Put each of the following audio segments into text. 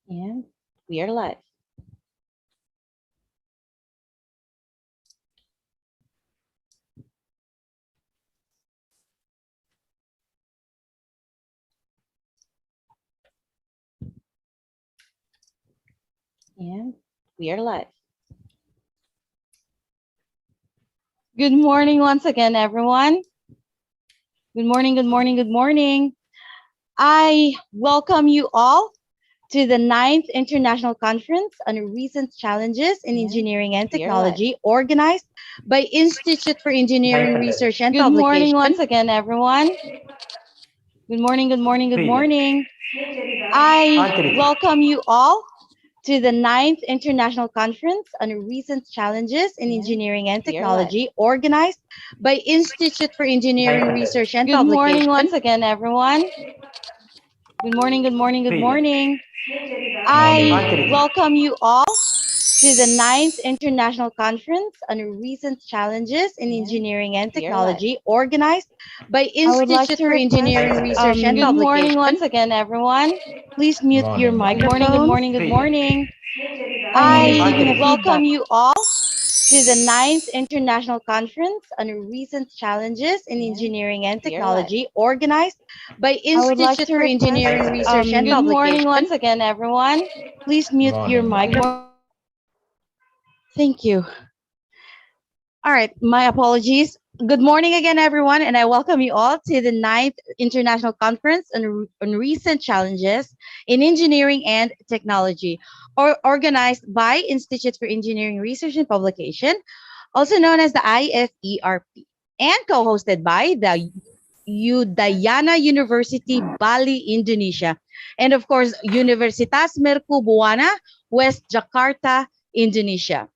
And we are live. And we are live. Good morning once again, everyone. Good morning, good morning, good morning. I welcome you all to the 9th International Conference on Recent Challenges in Engineering and Technology, organized by Institute for Engineering Research and Publication. Good morning once again, everyone. Good morning, good morning, good morning. I welcome you all to the 9th International Conference on Recent Challenges in Engineering and Technology, organized by Institute for Engineering Research and Publication. Good morning once again, everyone. Good morning, good morning, good morning. I welcome you all to the 9th International Conference on Recent Challenges in Engineering and Technology, organized by Institute for Engineering Research and Publication. Good morning once again, everyone. Please mute your microphone. Good morning, good morning, good morning. I welcome you all to the 9th International Conference on Recent Challenges in Engineering and Technology, organized by Institute for Engineering Research and Publication. Good morning once again, everyone. Please mute your microphone. Thank you. All right, my apologies. Good morning again, everyone, and I welcome you all to the 9th International Conference on Recent Challenges in Engineering and Technology, organized by Institute for Engineering Research and Publication, also known as the IFERP, and co-hosted by the Udayana University, Bali, Indonesia, and of course, Universitas Mercu Buana, West Jakarta, Indonesia.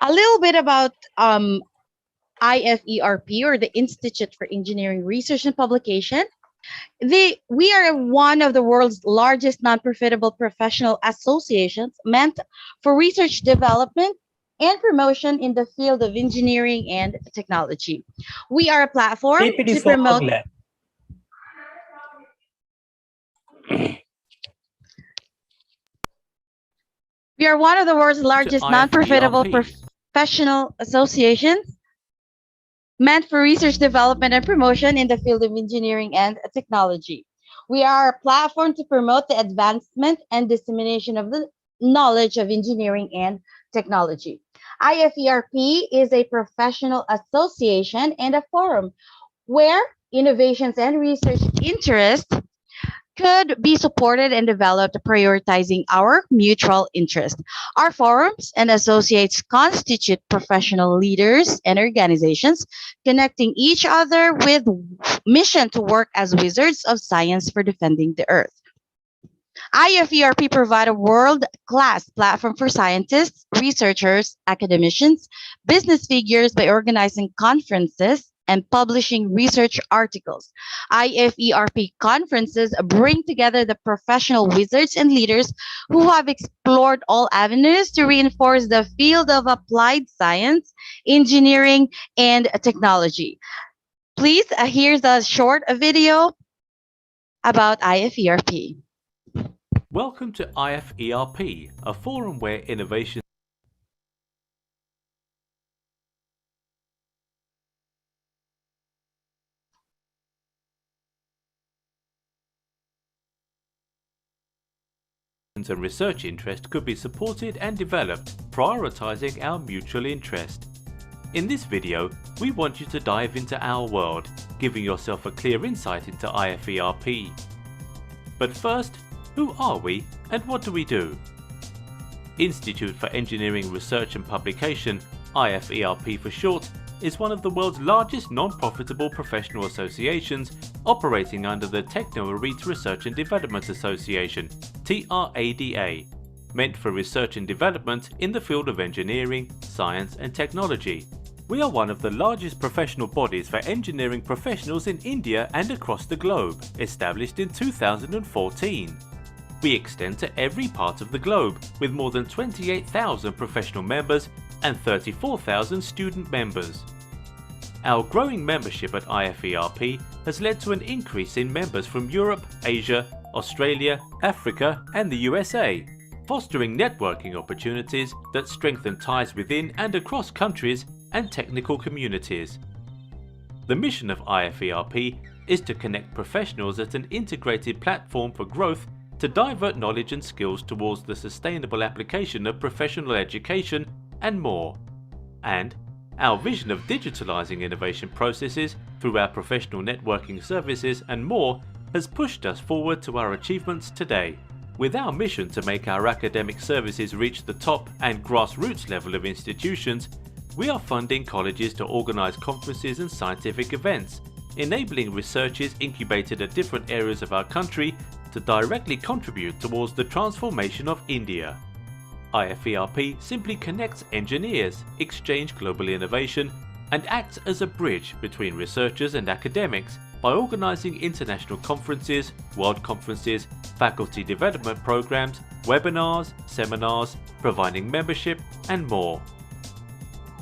A little bit about IFERP, or the Institute for Engineering Research and Publication. We are one of the world's largest non-profitable professional associations meant for research development and promotion in the field of engineering and technology. We are a platform to promote. We are one of the world's largest non-profitable professional associations meant for research development and promotion in the field of engineering and technology. We are a platform to promote the advancement and dissemination of the knowledge of engineering and technology. IFERP is a professional association and a forum where innovations and research interests could be supported and developed, prioritizing our mutual interest. Our forums and associates constitute professional leaders and organizations connecting each other with mission to work as wizards of science for defending the earth. IFERP provide a world-class platform for scientists, researchers, academicians, business figures by organizing conferences and publishing research articles. IFERP conferences bring together the professional wizards and leaders who have explored all avenues to reinforce the field of applied science, engineering, and technology. Please, here's a short video about IFERP. Welcome to IFERP, a forum where innovation and research interest could be supported and developed, prioritizing our mutual interest. In this video, we want you to dive into our world, giving yourself a clear insight into IFERP. But first, who are we and what do we do? Institute for Engineering Research and Publication, IFERP for short, is one of the world's largest non-profitable professional associations operating under the Techno-Elite Research and Development Association, TRADA, meant for research and development in the field of engineering, science and technology. We are one of the largest professional bodies for engineering professionals in India and across the globe, established in 2014. We extend to every part of the globe, with more than 28,000 professional members and 34,000 student members. Our growing membership at IFERP has led to an increase in members from Europe, Asia, Australia, Africa, and the USA, fostering networking opportunities that strengthen ties within and across countries and technical communities. The mission of IFERP is to connect professionals at an integrated platform for growth to divert knowledge and skills towards the sustainable application of professional education and more. And our vision of digitalizing innovation processes through our professional networking services and more has pushed us forward to our achievements today. With our mission to make our academic services reach the top and grassroots level of institutions, we are funding colleges to organize conferences and scientific events, enabling researchers incubated at different areas of our country to directly contribute towards the transformation of India. IFERP simply connects engineers, exchange global innovation, and acts as a bridge between researchers and academics by organizing international conferences, world conferences, faculty development programs, webinars, seminars, providing membership, and more.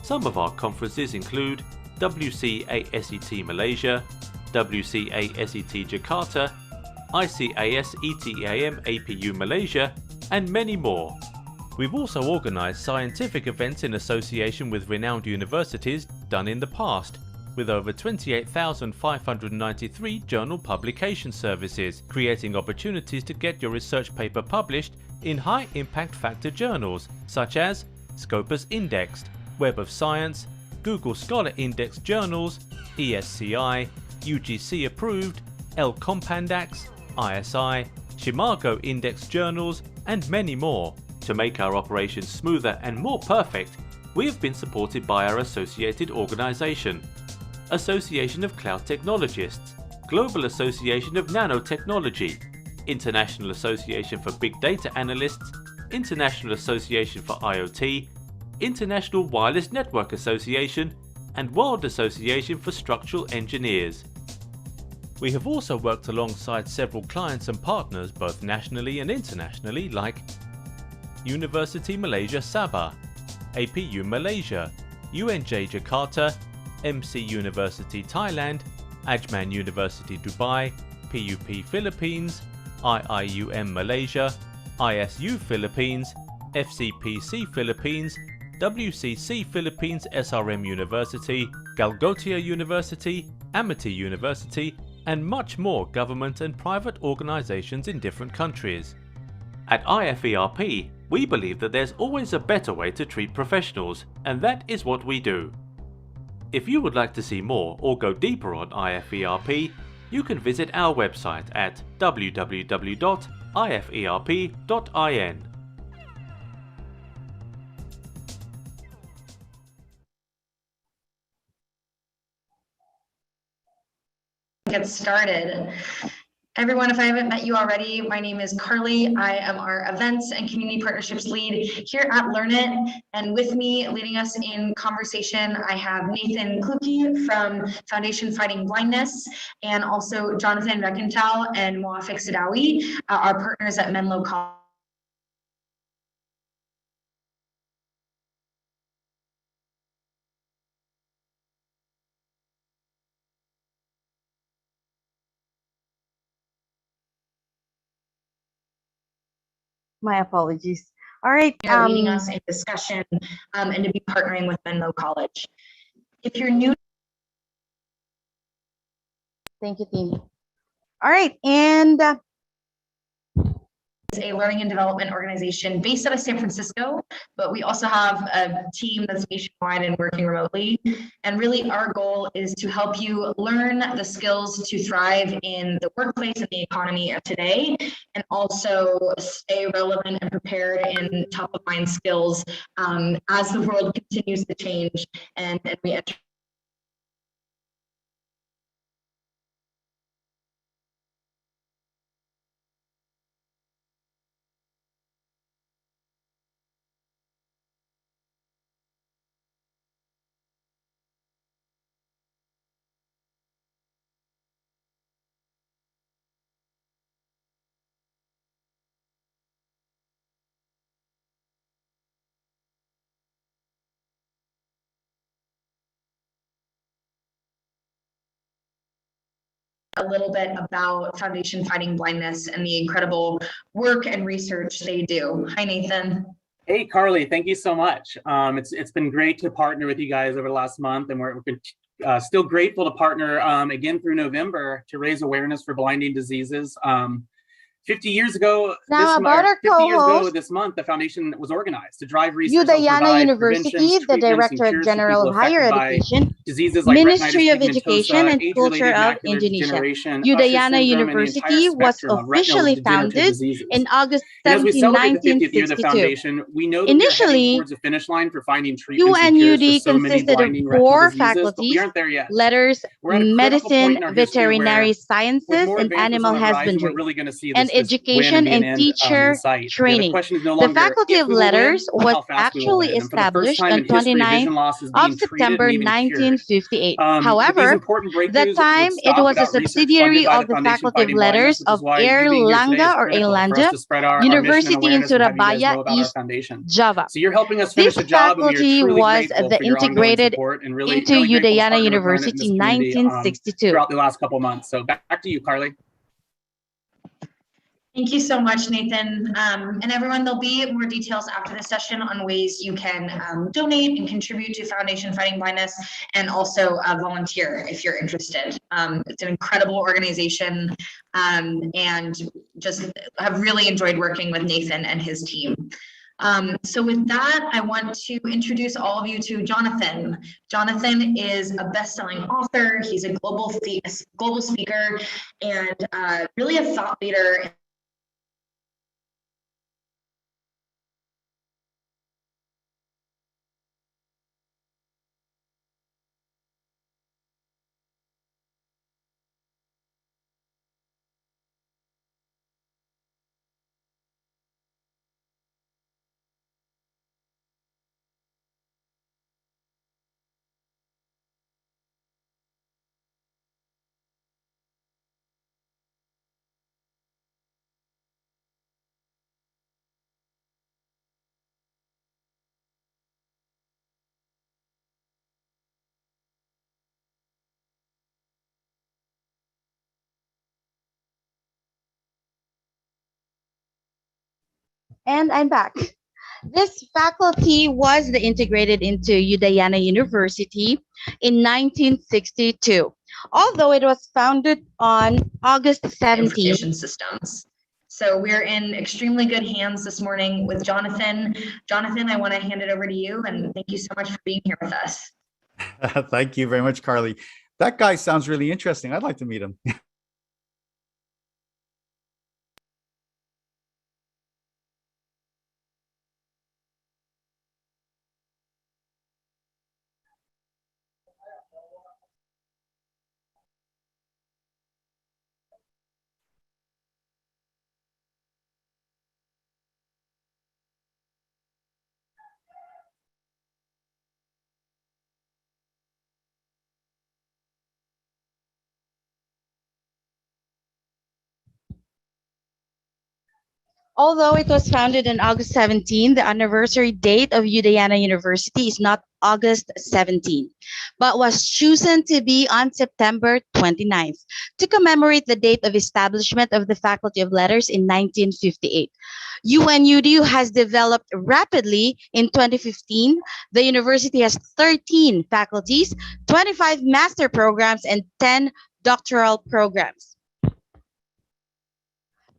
Some of our conferences include WCASET Malaysia, WCASET Jakarta, ICASETAM APU Malaysia, and many more. We've also organised scientific events in association with renowned universities done in the past, with over 28,593 journal publication services, creating opportunities to get your research paper published in high impact factor journals such as Scopus Indexed, Web of Science, Google Scholar Index journals, ESCI, UGC approved, L Compandax, ISI, Chimago Index journals, and many more. To make our operations smoother and more perfect, we have been supported by our associated organisation, Association of Cloud Technologists, Global Association of Nanotechnology, International Association for Big Data Analysts, International Association for IoT, International Wireless Network Association, and World Association for Structural Engineers. We have also worked alongside several clients and partners both nationally and internationally like University Malaysia Sabah, APU Malaysia, UNJ Jakarta, MC University Thailand, Ajman University Dubai, PUP Philippines, IIUM Malaysia, ISU Philippines, FCPC Philippines, WCC Philippines SRM University, Galgotia University, Amity University, and much more government and private organisations in different countries. At IFERP, we believe that there's always a better way to treat professionals, and that is what we do. If you would like to see more or go deeper on IFERP, you can visit our website at www.iferp.in. Get started. Everyone, if I haven't met you already, my name is Carly. I am our events and community partnerships lead here at Learn It. And with me leading us in conversation, I have Nathan Kluge from Foundation Fighting Blindness, and also Jonathan Rekental and Moafik Sadawi, our partners at Menlo College. My apologies. All right. Leading us in discussion and to be partnering with Menlo College. If you're new. Thank you, team. All right. And Is a learning and development organization based out of San Francisco, but we also have a team that's nationwide and working remotely. And really our goal is to help you learn the skills to thrive in the workplace and the economy of today, and also stay relevant and prepared in top of mind skills as the world continues to change and we enter. a little bit about Foundation Fighting Blindness and the incredible work and research they do. Hi, Nathan. Hey, Carly, thank you so much. It's been great to partner with you guys over the last month, and we've been still grateful to partner again through November to raise awareness for blinding diseases. 50 years ago, Now about our 50 years ago co-host, this month, the foundation was organized to drive research on Udayana provide University, preventions, the treatments, and Directorate cures for General people of Higher affected by Education, diseases like Ministry of retinitis Education pigmentosa, and Culture age-related of macular Indonesia. degeneration, Usher Udayana syndrome, and the entire University was spectrum of retinal officially degenerative founded diseases. in August And as we 17, celebrate the 50th year of the 1962. foundation, we know that we are heading Initially, towards the finish line for finding treatments and cures for UNUD so many consisted of blinding retinal 4 diseases, but we faculties: aren't there yet. letters, We're at a critical point medicine, in our history veterinary where, with sciences, more and advances animal on the horizon, husbandry, we're really going to see and this win education and be an and end in teacher sight. The training. question is no The longer Faculty if of we will win, Letters but was how fast we will actually win. And for the first established time on in history, 29th vision loss is of being treated September and even cured. 1958. These However, important that breakthroughs time would it stop was a without research funded subsidiary by the of the Foundation Faculty of Fighting Blindness, Letters which is of why you being here today is Erlanga or critical for us Airlanda to spread our mission and University in awareness and have you guys Surabaya, know about our East foundation. Java. So you're helping us This finish a job, and we are faculty truly was grateful the for your ongoing integrated support and really into grateful to Udayana partner with Learn It in University this community 1962. throughout the last couple of months. So back to you, Carly. Thank you so much, Nathan. And everyone, there'll be more details after the session on ways you can donate and contribute to Foundation Fighting Blindness, and also volunteer if you're interested. It's an incredible organization, and just have really enjoyed working with Nathan and his team. So with that, I want to introduce all of you to Jonathan. Jonathan is a best-selling author. He's a global speaker, and really a thought leader. And I'm back. This faculty was integrated into Udayana University in 1962, although it was founded on August 17. Information systems. So we're in extremely good hands this morning with Jonathan. Jonathan, I want to hand it over to you, and thank you so much for being here with us. Thank you very much, Carly. That guy sounds really interesting. I'd like to meet him. Although it was founded on August 17, the anniversary date of Udayana University is not August 17, but was chosen to be on September 29th to commemorate the date of establishment of the Faculty of Letters in 1958. UNUDU has developed rapidly. In 2015, the university has 13 faculties, 25 master programs, and 10 doctoral programs.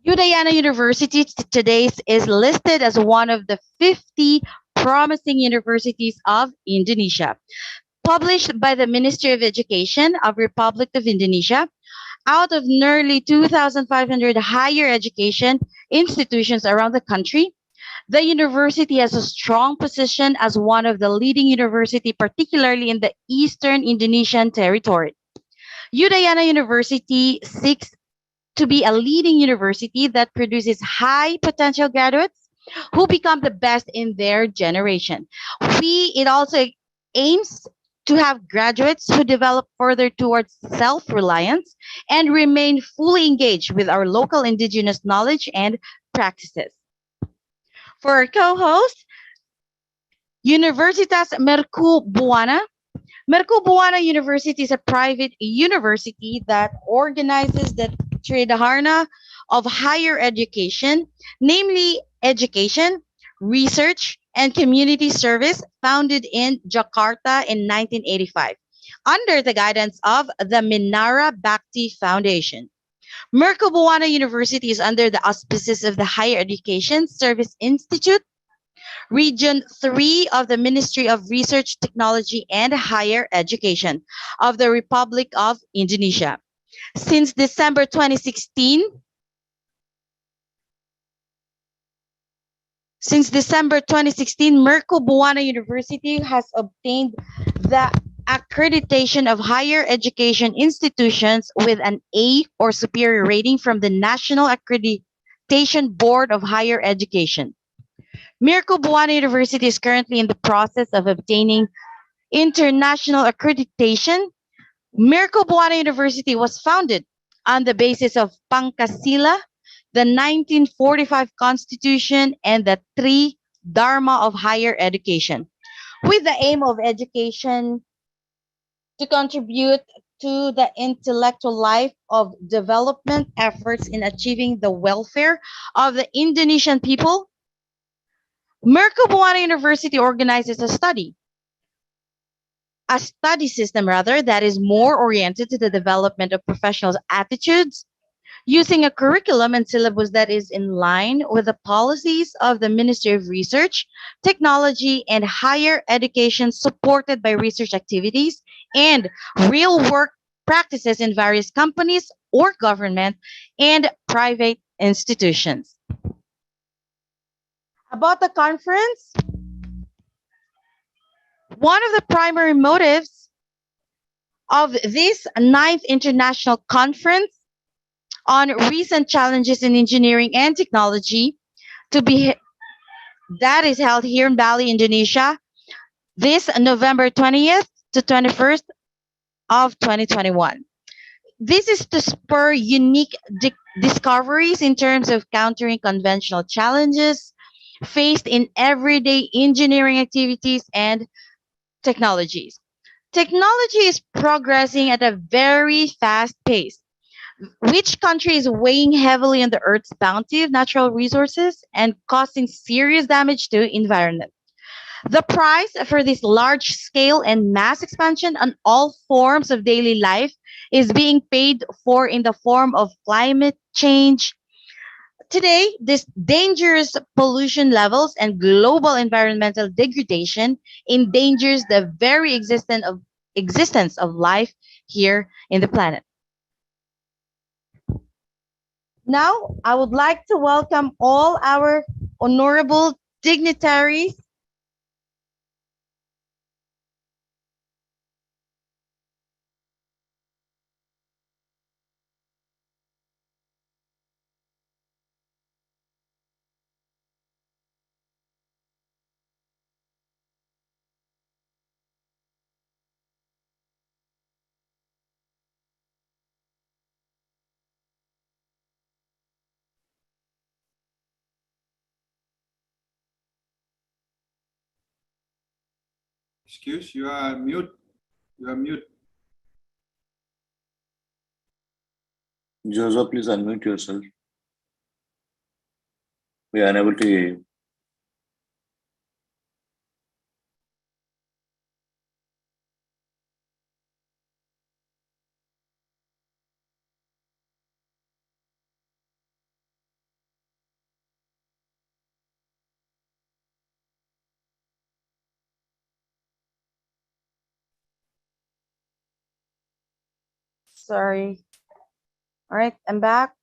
Udayana University today is listed as one of the 50 promising universities of Indonesia. Published by the Ministry of Education of Republic of Indonesia, out of nearly 2,500 higher education institutions around the country, the university has a strong position as one of the leading university, particularly in the Eastern Indonesian territory. Udayana University seeks to be a leading university that produces high potential graduates who become the best in their generation. It also aims to have graduates who develop further towards self-reliance and remain fully engaged with our local indigenous knowledge and practices. For our co-host, Universitas Mercu Buana Mercubuana University is a private university that organizes the Tridharna of higher education, namely education, research, and community service, founded in Jakarta in 1985, under the guidance of the Minara Bhakti Foundation. Mercubuana University is under the auspices of the Higher Education Service Institute, Region 3 of the Ministry of Research, Technology, and Higher Education of the Republic of Indonesia. Since December 2016, Mercubuana University has obtained the accreditation of higher education institutions with an A or superior rating from the National Accreditation Board of Higher Education. Mercubuana University is currently in the process of obtaining international accreditation. Mercubuana University was founded on the basis of Pangkasila, the 1945 Constitution, and the three Dharma of higher education, with the aim of education to contribute to the intellectual life of development efforts in achieving the welfare of the Indonesian people. Mercubuana University organizes a study system that is more oriented to the development of professionals' attitudes, using a curriculum and syllabus that is in line with the policies of the Ministry of Research, Technology, and Higher Education, supported by research activities and real work practices in various companies or government and private institutions. About the conference, one of the primary motives of this 9th International Conference on recent challenges in engineering and technology that is held here in Bali, Indonesia, this November 20th to 21st of 2021. This is to spur unique discoveries in terms of countering conventional challenges faced in everyday engineering activities and technologies. Technology is progressing at a very fast pace. Which country is weighing heavily on the Earth's bounty of natural resources and causing serious damage to environment? The price for this large scale and mass expansion on all forms of daily life is being paid for in the form of climate change. Today, this dangerous pollution levels and global environmental degradation endangers the very existence of life here in the planet. Now, I would like to welcome all our honorable dignitaries. Excuse, you are mute. You are mute. Joseph, please unmute yourself. We are unable to hear you. Sorry. All right, I'm back.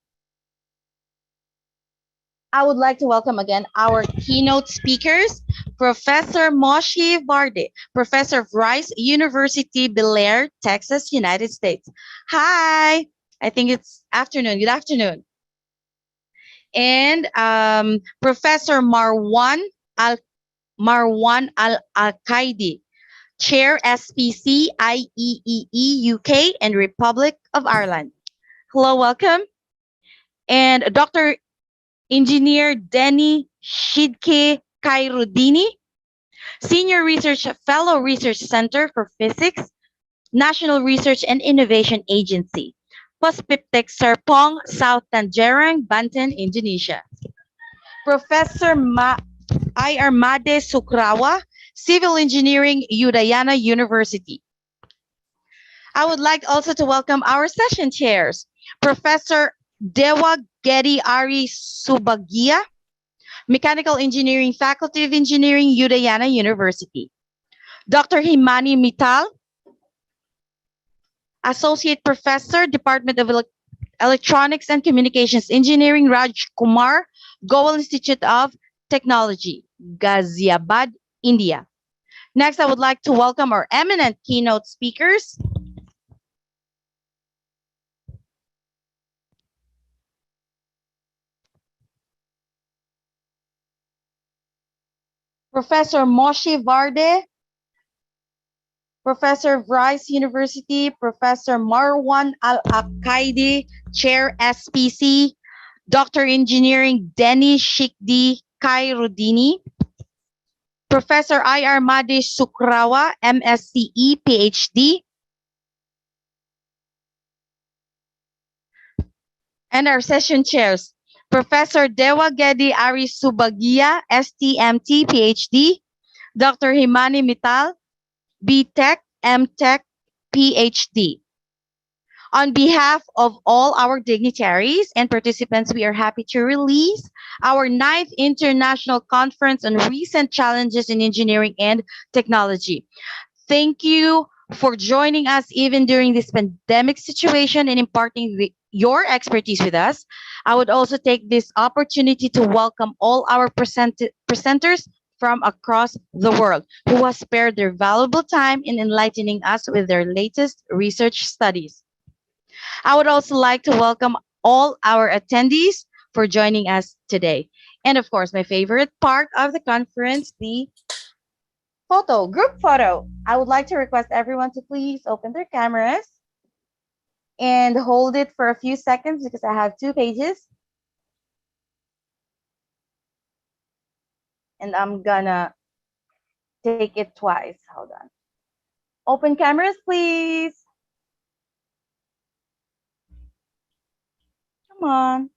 I would like to welcome again our keynote speakers, Professor Moshe Vardi, Professor of Rice University, Bellaire, Texas, United States. Hi, I think it's afternoon. Good afternoon. And Professor Marwan Al-Akaidi, Chair SPC, IEEE, UK, and Republic of Ireland. Hello, welcome. And Dr. Engineer Denny Shidke Kairudini, Senior Research Fellow Research Center for Physics, National Research and Innovation Agency, Puspiptek Serpong, South Tangerang, Banten, Indonesia. Professor Armade Sukrawa, Civil Engineering, Udayana University. I would like also to welcome our session chairs, Professor Dewa Gedi Ari Subagia, Mechanical Engineering Faculty of Engineering, Udayana University. Dr. Himani Mittal, Associate Professor, Department of Electronics and Communications Engineering, Raj Kumar, Goel Institute of Technology, Ghaziabad, India. Next, I would like to welcome our eminent keynote speakers. Professor Moshe Vardi, Professor of Rice University, Professor Marwan Al-Akaidi, Chair SPC, Dr. Engineering Denny Shikdi Khairudini, Professor Armade Sukrawa, MSCE, PhD, and our session chairs, Professor Dewa Gedi Ari Subagia, STMT, PhD, Dr. Himani Mittal, BTech, MTech, PhD. On behalf of all our dignitaries and participants, we are happy to release our 9th International Conference on Recent Challenges in Engineering and Technology. Thank you for joining us even during this pandemic situation and imparting your expertise with us. I would also take this opportunity to welcome all our presenters from across the world who have spared their valuable time in enlightening us with their latest research studies. I would also like to welcome all our attendees for joining us today. And of course, my favorite part of the conference, the group photo. I would like to request everyone to please open their cameras and hold it for a few seconds because I have 2 pages. And I'm gonna take it twice. Hold on. Open cameras, please. Come on.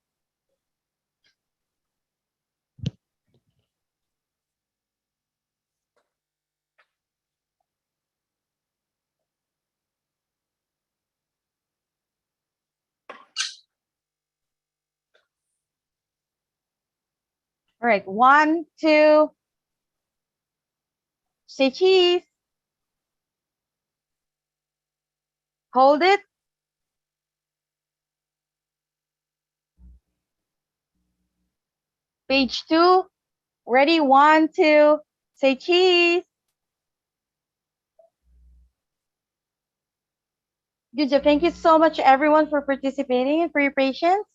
All right, 1, 2. Say cheese. Hold it. Page 2. Ready? 1, 2. Say cheese. Good job. Thank you so much, everyone, for participating and for your patience.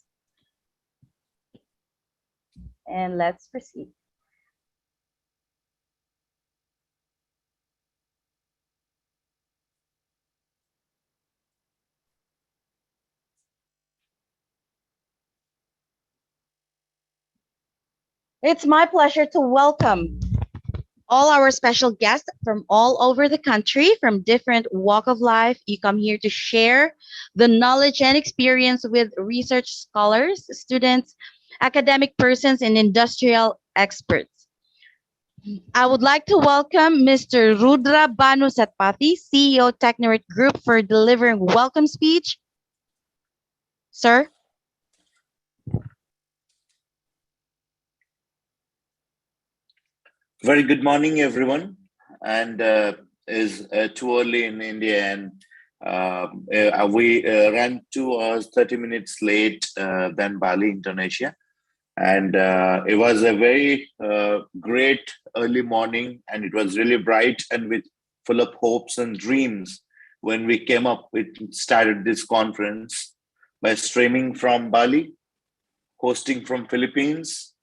And let's proceed. It's my pleasure to welcome all our special guests from all over the country, from different walk of life. You come here to share the knowledge and experience with research scholars, students, academic persons, and industrial experts. I would like to welcome Mr. Rudra Banu Satpathy, CEO Technorit Group, for delivering welcome speech. Sir. Very good morning, everyone. And is too early in India, and we ran 2 hours 30 minutes late than Bali, Indonesia. And it was a very great early morning, and it was really bright and with full of hopes and dreams when we came up with started this conference by streaming from Bali, hosting from Philippines,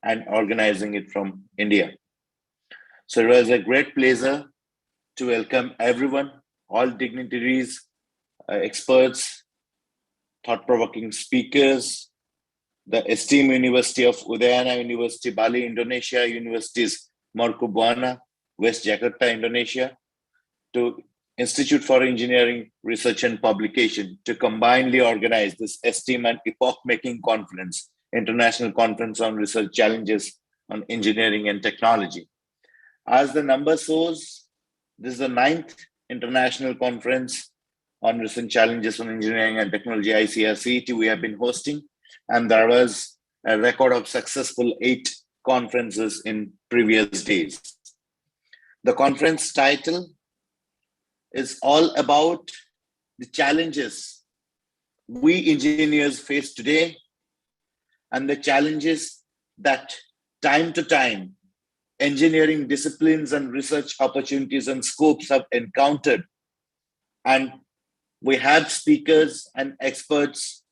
and organizing it from India. So it was a great pleasure to welcome everyone, all dignitaries, experts, thought-provoking speakers, the esteemed University of Udayana University, Bali, Indonesia, Universities Marco Buana, West Jakarta, Indonesia, to Institute for Engineering Research and Publication to combinedly organize this esteemed and epoch-making conference, International Conference on Research Challenges on Engineering and Technology. As the number shows, this is the 9th International Conference on Recent Challenges on Engineering and Technology, ICRCET, we have been hosting, and there was a record of successful 8 conferences in previous days. The conference title is all about the challenges we engineers face today and the challenges that time to time engineering disciplines and research opportunities and scopes have encountered. And we have speakers and experts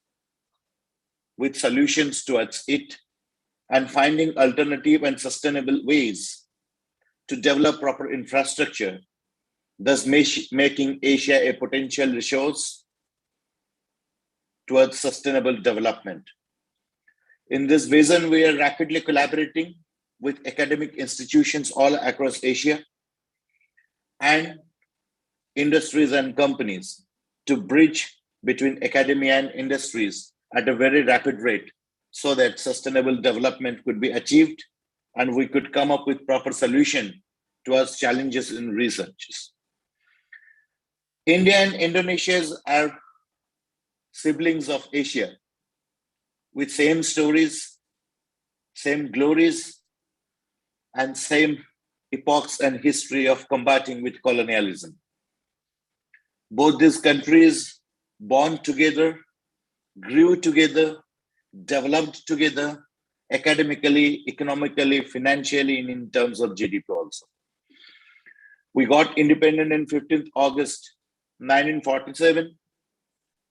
with solutions towards it and finding alternative and sustainable ways to develop proper infrastructure, thus making Asia a potential resource towards sustainable development. In this vision, we are rapidly collaborating with academic institutions all across Asia and industries and companies to bridge between academia and industries at a very rapid rate so that sustainable development could be achieved and we could come up with proper solution towards challenges in research. India and Indonesia are siblings of Asia with same stories, same glories, and same epochs and history of combating with colonialism. Both these countries born together, grew together, developed together, academically, economically, financially, and in terms of GDP also. We got independent on 15th August 1947,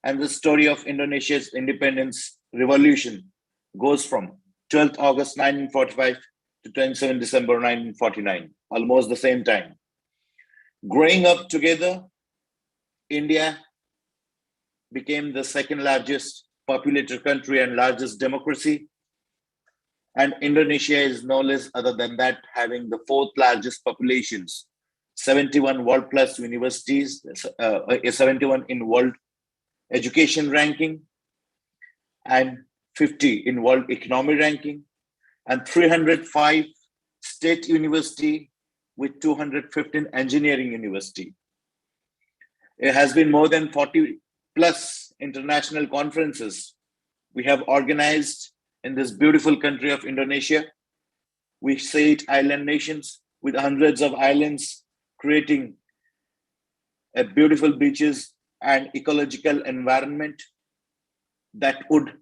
and the story of Indonesia's independence revolution goes from 12th August 1945 to 27 December 1949, almost the same time. Growing up together, India became the second largest populated country and largest democracy. And Indonesia is no less other than that, having the 4th largest populations, 71 world plus universities, 71 in world education ranking, and 50 in world economy ranking, and 305 state university with 215 engineering university. It has been more than 40 plus international conferences we have organized in this beautiful country of Indonesia. We say it island nations with hundreds of islands, creating a beautiful beaches and ecological environment that would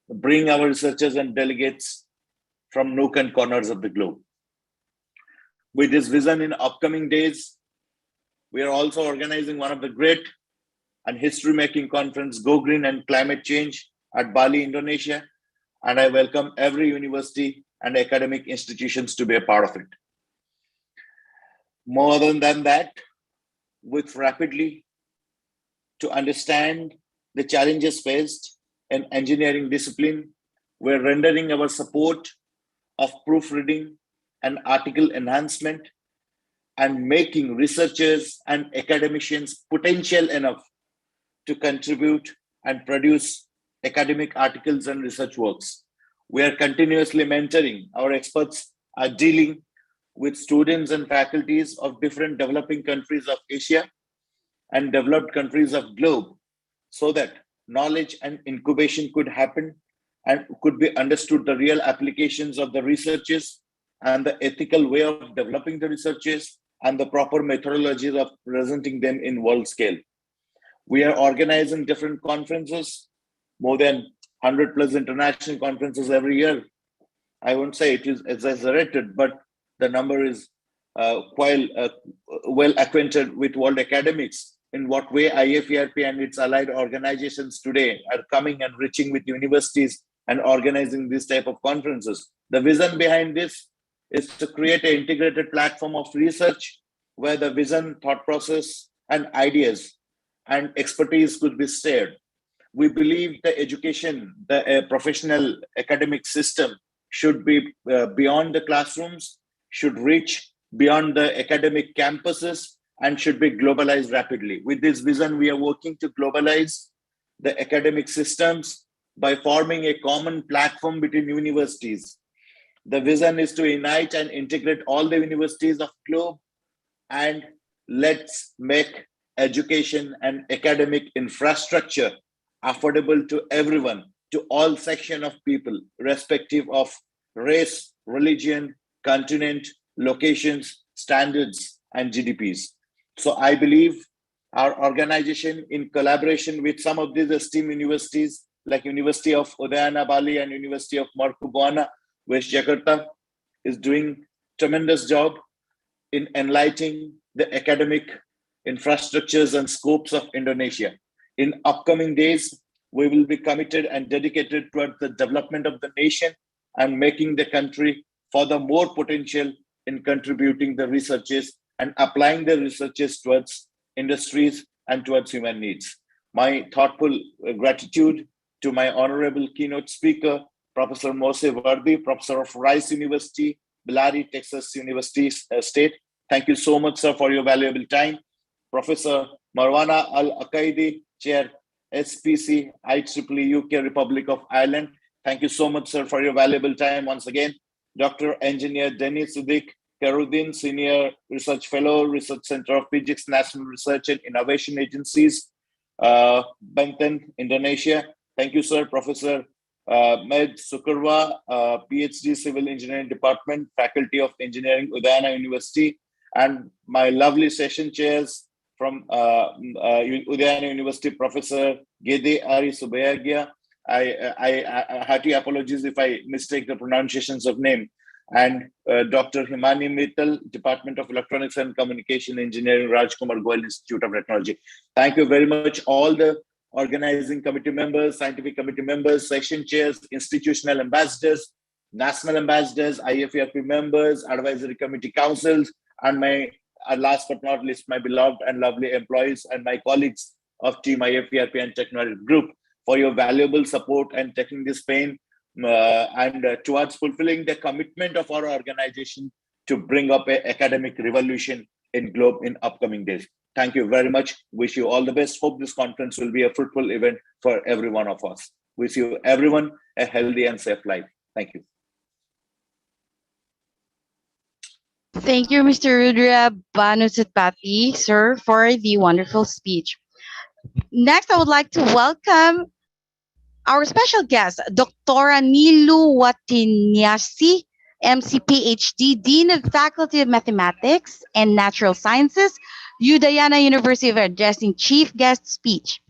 bring our researchers and delegates from nook and corners of the globe. With this vision, in upcoming days, we are also organizing one of the great and history-making conference, Go Green and Climate Change at Bali, Indonesia. And I welcome every university and academic institutions to be a part of it. More than that, with rapidly to understand the challenges faced in engineering discipline, we're rendering our support of proofreading and article enhancement and making researchers and academicians potential enough to contribute and produce academic articles and research works. We are continuously mentoring. Our experts are dealing with students and faculties of different developing countries of Asia and developed countries of globe so that knowledge and incubation could happen and could be understood the real applications of the researches and the ethical way of developing the researches and the proper methodologies of presenting them in world scale. We are organizing different conferences, more than 100 plus international conferences every year. I won't say it is exaggerated, but the number is quite well acquainted with world academics, in what way IFERP and its allied organizations today are coming and reaching with universities and organizing this type of conferences. The vision behind this is to create an integrated platform of research where the vision, thought process, and ideas and expertise could be shared. We believe the education, the professional academic system should be beyond the classrooms, should reach beyond the academic campuses and should be globalized rapidly. With this vision, we are working to globalize the academic systems by forming a common platform between universities. The vision is to unite and integrate all the universities of globe, and let's make education and academic infrastructure affordable to everyone, to all sections of people, irrespective of race, religion, continent, locations, standards, and GDPs. So I believe our organization, in collaboration with some of these esteemed universities like University of Udayana Bali and University of Marcubuana, West Jakarta, is doing tremendous job in enlightening the academic infrastructures and scopes of Indonesia. In upcoming days, we will be committed and dedicated towards the development of the nation and making the country further more potential in contributing the researches and applying the researches towards industries and towards human needs. My thoughtful gratitude to my honorable keynote speaker, Professor Moshe Vardi, Professor of Rice University, Bellaire, Texas University State. Thank you so much, sir, for your valuable time. Professor Marwan Al-Akaidi, Chair, SPC, IEEE, UK, Republic of Ireland. Thank you so much, sir, for your valuable time once again. Dr. Engineer Denis Sudik Karudin, Senior Research Fellow, Research Center of Physics, National Research and Innovation Agencies, Banten, Indonesia. Thank you, sir. Professor Med Sukurwa, PhD, Civil Engineering Department, Faculty of Engineering, Udayana University, and my lovely session chairs from Udayana University, Professor Gede Ari Subayagya. I hearty apologies if I mistake the pronunciations of name. And Dr. Himani Mittal, Department of Electronics and Communication Engineering, Rajkumar Goyal Institute of Technology. Thank you very much, all the organizing committee members, scientific committee members, session chairs, institutional ambassadors, national ambassadors, IFERP members, advisory committee councils, and my last but not least, my beloved and lovely employees and my colleagues of Team IFERP and Technology Group for your valuable support and taking this pain towards fulfilling the commitment of our organization to bring up an academic revolution in globe in upcoming days. Thank you very much. Wish you all the best. Hope this conference will be a fruitful event for every one of us. Wish you everyone a healthy and safe life. Thank you. Thank you, Mr. Rudra Banusatpati, sir, for the wonderful speech. Next, I would like to welcome our special guest, Dr. Nilu Watinyasi, MC PhD, Dean of Faculty of Mathematics and Natural Sciences, Udayana University, of addressing chief guest speech.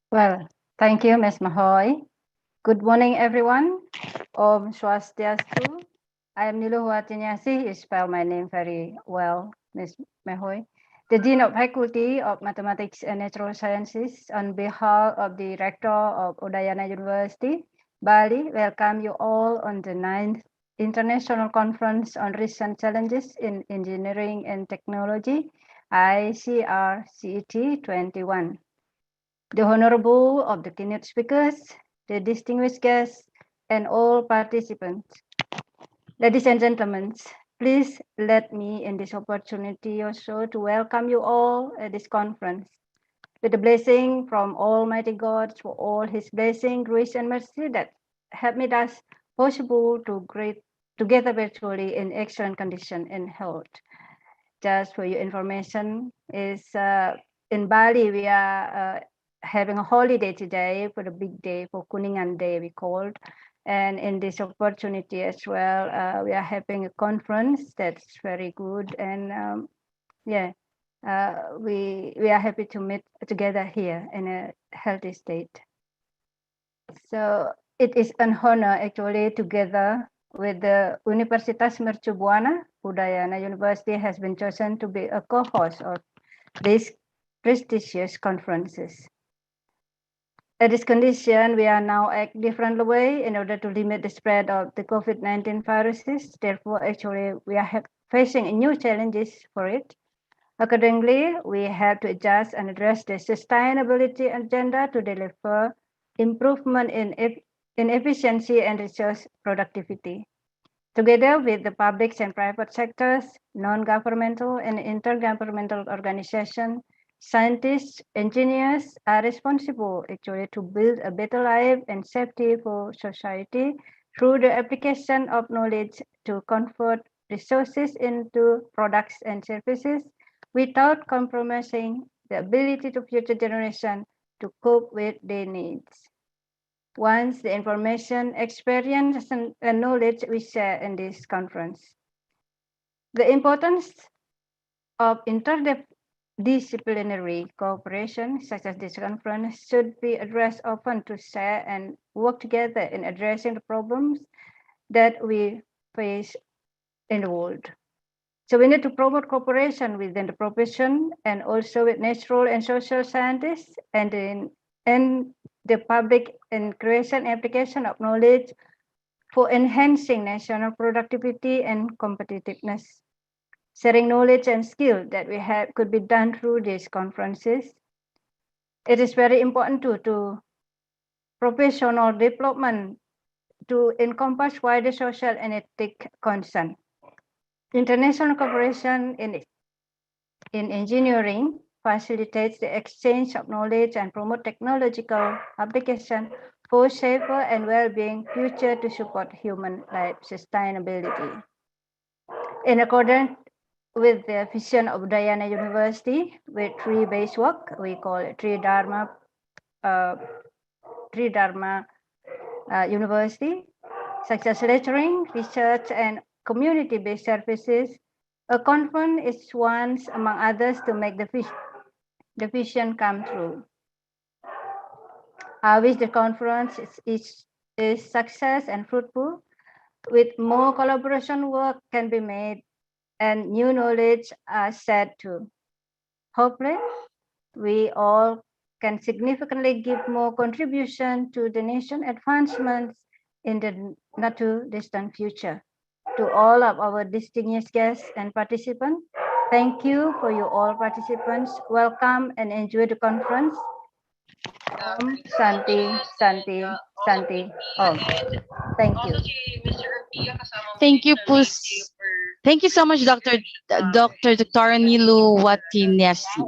Well, thank you, Ms. Mahoy. Good morning, everyone. Om Swastiastu. I am Nilu Watinyasi. You spell my name very well, Ms. Mahoy. The Dean of Faculty of Mathematics and Natural Sciences, on behalf of the Rector of Udayana University, Bali, welcome you all on the 9th International Conference on Recent Challenges in Engineering and Technology, ICRCET-21. The Honorable of the keynote speakers, the distinguished guests, and all participants. Ladies and gentlemen, please let me in this opportunity also to welcome you all at this conference. With the blessing from Almighty God for all his blessing, grace, and mercy that have made us possible to greet together virtually in excellent condition and health. Just for your information, is in Bali, we are having a holiday today for the big day, for Kuningan Day we called. And in this opportunity as well, we are having a conference that's very good. And we are happy to meet together here in a healthy state. So it is an honor actually together with the Universitas Mercu Buana, Udayana University has been chosen to be a co-host of these prestigious conferences. At this condition, we are now act different way in order to limit the spread of the COVID-19 viruses. Therefore, actually, we are facing new challenges for it. Accordingly, we have to adjust and address the sustainability agenda to deliver improvement in efficiency and resource productivity. Together with the public and private sectors, non-governmental and intergovernmental organizations, scientists, engineers are responsible actually to build a better life and safety for society through the application of knowledge to convert resources into products and services without compromising the ability of future generations to cope with their needs. Once the information, experience, and knowledge we share in this conference. The importance of interdisciplinary cooperation, such as this conference, should be addressed often to share and work together in addressing the problems that we face in the world. So we need to promote cooperation within the profession and also with natural and social scientists and the public and creation application of knowledge for enhancing national productivity and competitiveness. Sharing knowledge and skill that we have could be done through these conferences. It is very important to professional development to encompass wider social and ethic concern. International cooperation in engineering facilitates the exchange of knowledge and promote technological application for safer and well-being future to support human life sustainability. In accordance with the vision of Udayana University, with three base work, we call it Three Dharma University, such as lecturing, research, and community-based services. A conference is one among others to make the vision come true. I wish the conference is success and fruitful, with more collaboration work can be made and new knowledge are shared too. Hopefully, we all can significantly give more contribution to the nation advancements in the not too distant future. To all of our distinguished guests and participants, thank you for you all participants. Welcome and enjoy the conference. Om Santi, Santi, Santi, Om. Thank you. Thank you, Pus. Thank you so much, Dr. Nilu Watinesi.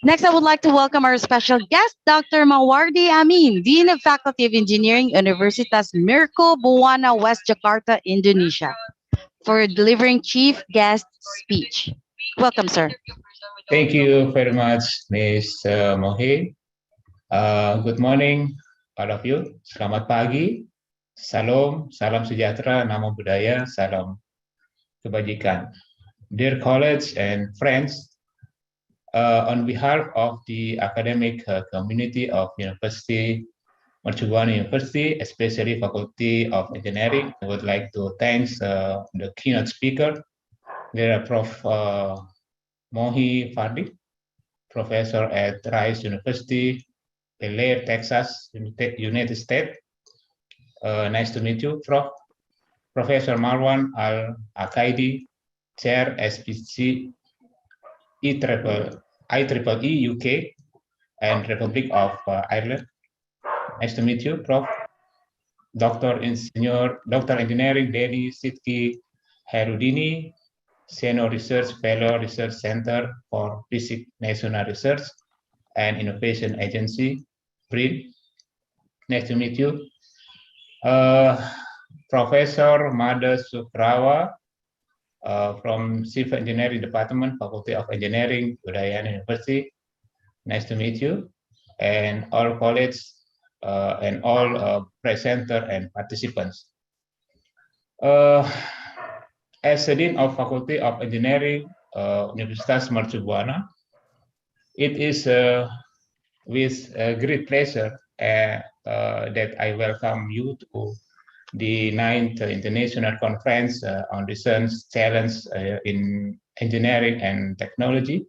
Next, I would like to welcome our special guest, Dr. Vardi Amin, Dean of Faculty of Engineering, Universitas Mirko Buwana, West Jakarta, Indonesia, for delivering chief guest speech. Welcome, sir. Thank you very much, Ms. Moshe. Good morning, all of you. Selamat pagi, salam, salam sejahtera, namo buddhaya, salam kebajikan. Dear colleagues and friends, on behalf of the academic community of University Mercubuana University, especially Faculty of Engineering, I would like to thank the keynote speaker, Prof. Moshe Vardi, professor at Rice University, Bellaire, Texas, United States. Nice to meet you, Prof. Professor Marwan Al-Akaidi, Chair SPC IEEE UK and Republic of Ireland. Nice to meet you, Prof. Dr. Engineering Dedi Sidki Herudini, Senior Research Fellow Research Center for Basic National Research and Innovation Agency, BRIN. Nice to meet you. Professor Mada Suprawa from Civil Engineering Department, Faculty of Engineering, Udayana University. Nice to meet you. And all colleagues and all presenter and participants. As the Dean of Faculty of Engineering, Universitas Mercubuana, it is with great pleasure that I welcome you to the 9th International Conference on Recent Challenge in Engineering and Technology,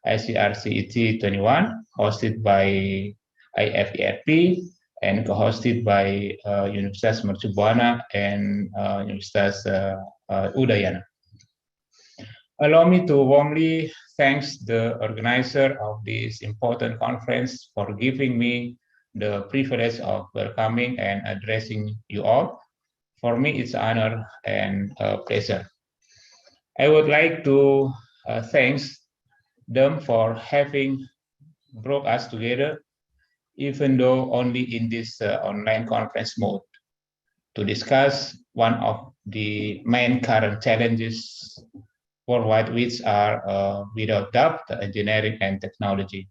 ICRCET-21, hosted by IFERP and co-hosted by Universitas Mercubuana and Universitas Udayana. Allow me to warmly thank the organizer of this important conference for giving me the privilege of welcoming and addressing you all. For me, it's an honor and a pleasure. I would like to thank them for having brought us together, even though only in this online conference mode, to discuss one of the main current challenges worldwide, which are without doubt engineering and technology.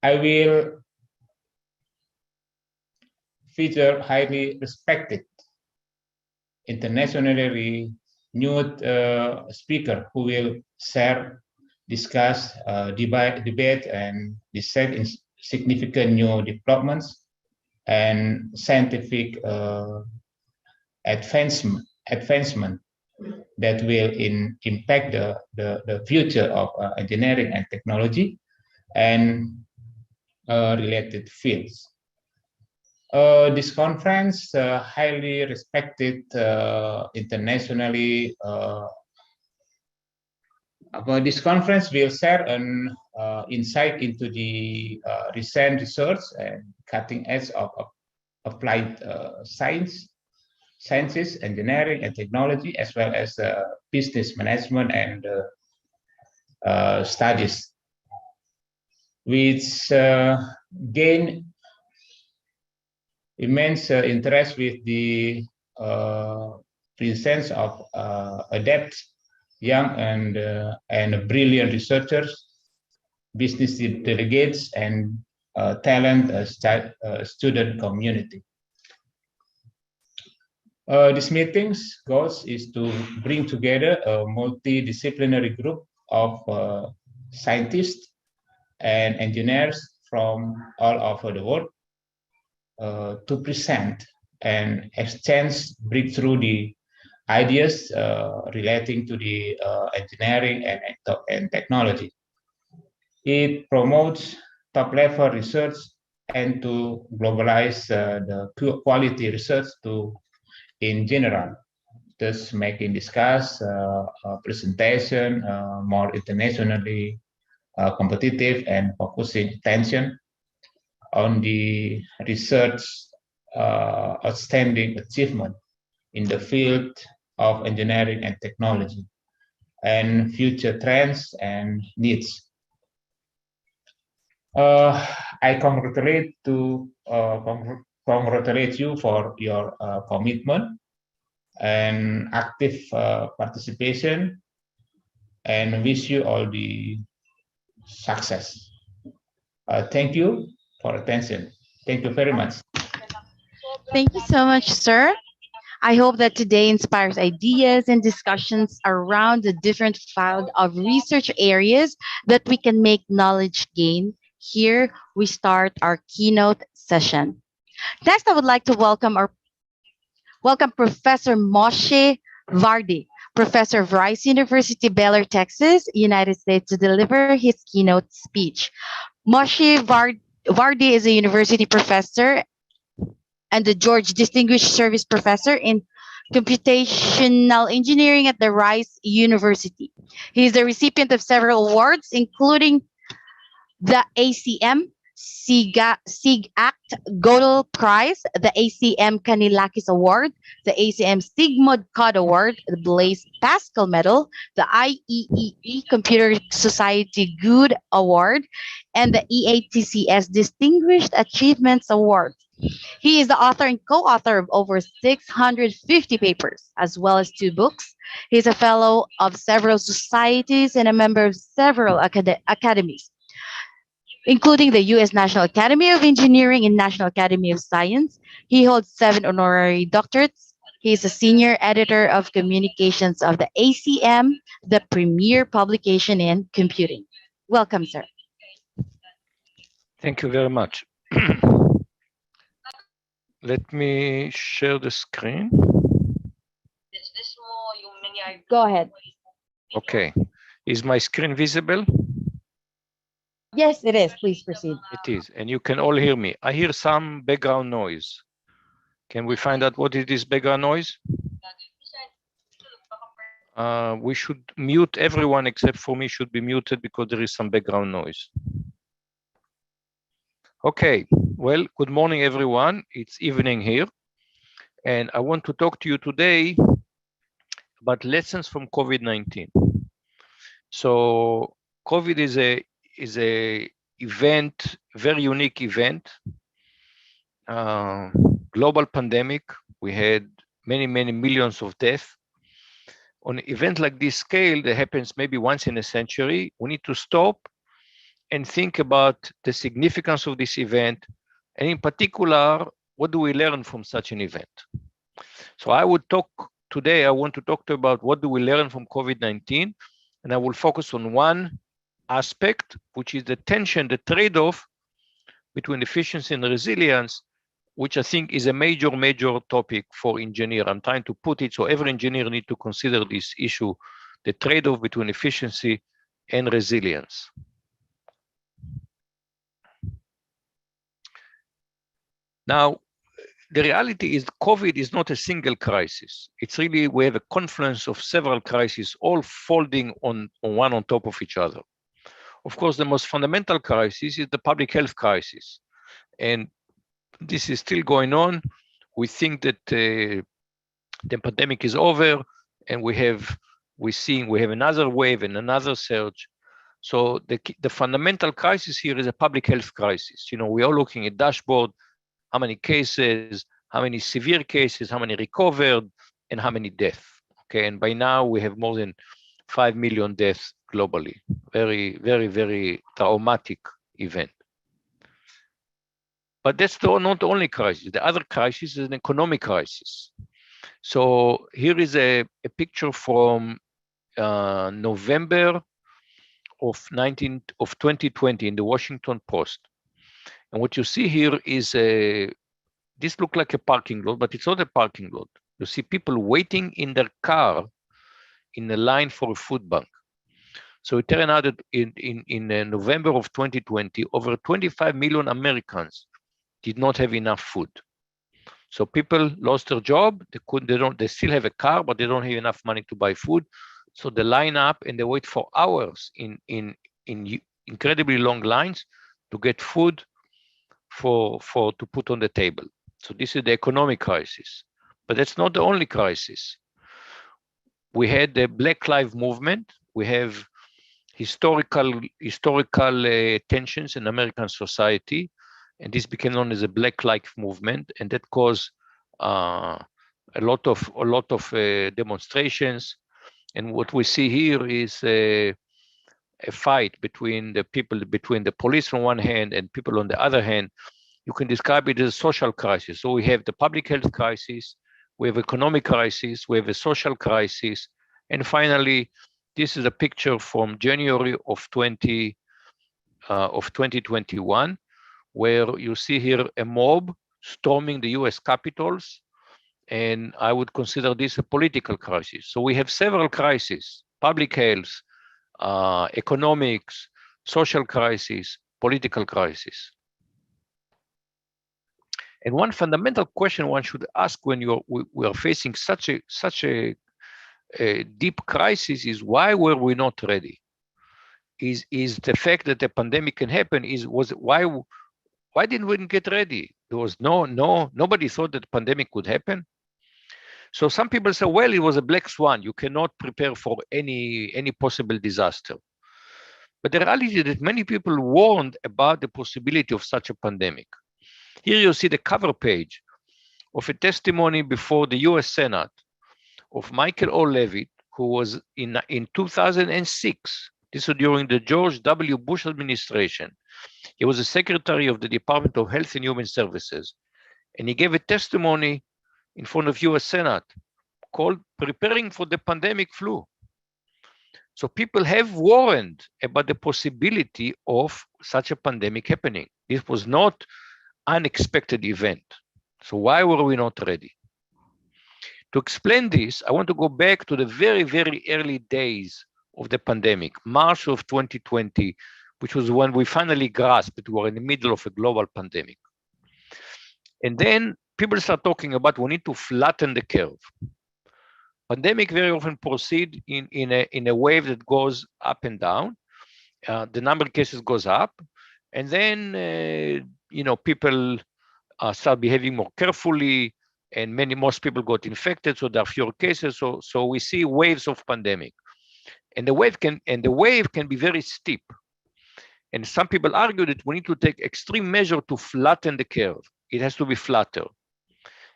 I will feature highly respected, internationally renewed speaker who will share, discuss, debate, and dissect significant new developments and scientific advancement that will impact the future of engineering and technology and related fields. This conference, highly respected internationally, this conference will share an insight into the recent research and cutting edge of applied sciences, engineering and technology, as well as business management and studies, which gain immense interest with the presence of adept, young and brilliant researchers, business delegates, and talent student community. This meeting's goals is to bring together a multidisciplinary group of scientists and engineers from all over the world to present and exchange breakthrough the ideas relating to the engineering and technology. It promotes top-level research and to globalize the quality research in general, thus making discuss presentation more internationally competitive and focusing attention on the research outstanding achievement in the field of engineering and technology and future trends and needs. I congratulate you for your commitment and active participation, and wish you all the success. Thank you for attention. Thank you very much. Thank you so much, sir. I hope that today inspires ideas and discussions around the different field of research areas that we can make knowledge gain. Here we start our keynote session. Next, I would like to welcome Professor Moshe Vardi, Professor of Rice University, Bellaire, Texas, United States, to deliver his keynote speech. Moshe Vardi is a university professor and the George Distinguished Service Professor in Computational Engineering at the Rice University. He is the recipient of several awards, including the ACM SIG-ACT Gödel Prize, the ACM Kanilakis Award, the ACM Sigmund Cod Award, the Blaise Pascal Medal, the IEEE Computer Society Good Award, and the EATCS Distinguished Achievements Award. He is the author and co-author of over 650 papers, as well as 2 books. He is a fellow of several societies and a member of several academies, including the U.S. National Academy of Engineering and National Academy of Science. He holds 7 honorary doctorates. He is a senior editor of communications of the ACM, the premier publication in computing. Welcome, sir. Thank you very much. Let me share the screen. Go ahead. Okay. Is my screen visible? Yes, it is. Please proceed. It is. And you can all hear me. I hear some background noise. Can we find out what it is background noise? We should mute everyone except for me should be muted because there is some background noise. Okay, well, good morning, everyone. It's evening here. And I want to talk to you today about lessons from COVID-19. So COVID is a event, very unique event, global pandemic. We had many millions of deaths. On an event like this scale that happens maybe once in a century, we need to stop and think about the significance of this event, and in particular, what do we learn from such an event? So I want to talk to you about what do we learn from COVID-19, and I will focus on one aspect, which is the tension, the trade-off between efficiency and resilience, which I think is a major topic for engineer. I'm trying to put it so every engineer needs to consider this issue, the trade-off between efficiency and resilience. Now, the reality is COVID is not a single crisis. It's really, we have a confluence of several crises all folding on one on top of each other. Of course, the most fundamental crisis is the public health crisis. And this is still going on. We think that the pandemic is over and we have another wave and another surge. So the fundamental crisis here is a public health crisis. You know, we are looking at dashboard, how many cases, how many severe cases, how many recovered, and how many deaths. Okay, and by now we have more than 5 million deaths globally. Very traumatic event. But that's not the only crisis. The other crisis is an economic crisis. So here is a picture from November of 2020 in the Washington Post. And what you see here is this looks like a parking lot, but it's not a parking lot. You see people waiting in their car in a line for a food bank. So it turned out that in November of 2020, over 25 million Americans did not have enough food. So people lost their job. They still have a car, but they don't have enough money to buy food. So they line up and they wait for hours in incredibly long lines to get food to put on the table. So this is the economic crisis, but that's not the only crisis. We had the Black Lives Movement. We have historical tensions in American society, and this became known as a Black Lives Movement, and that caused a lot of demonstrations. And what we see here is a fight between the police on one hand and people on the other hand. You can describe it as a social crisis. So we have the public health crisis, we have economic crisis, we have a social crisis, and finally, this is a picture from January of 2021, where you see here a mob storming the US capitals, and I would consider this a political crisis. So we have several crises: public health, economics, social crisis, political crisis. And one fundamental question one should ask when we are facing such a deep crisis is, why were we not ready? Is the fact that the pandemic can happen why didn't we get ready? There was nobody thought that the pandemic would happen. So some people say, well, it was a black swan. You cannot prepare for any possible disaster. But the reality is that many people warned about the possibility of such a pandemic. Here you see the cover page of a testimony before the US Senate of Michael O. Levitt, who was in 2006. This was during the George W. Bush administration. He was the Secretary of the Department of Health and Human Services. And he gave a testimony in front of US Senate called Preparing for the Pandemic Flu. So people have warned about the possibility of such a pandemic happening. This was not unexpected event. So why were we not ready? To explain this, I want to go back to the very early days of the pandemic, March of 2020, which was when we finally grasped that we were in the middle of a global pandemic. And then people start talking about we need to flatten the curve. Pandemic very often proceed in a wave that goes up and down. The number of cases goes up, and then people start behaving more carefully, and most people got infected, so there are fewer cases. So we see waves of pandemic, and the wave can be very steep. And some people argue that we need to take extreme measure to flatten the curve. It has to be flatter.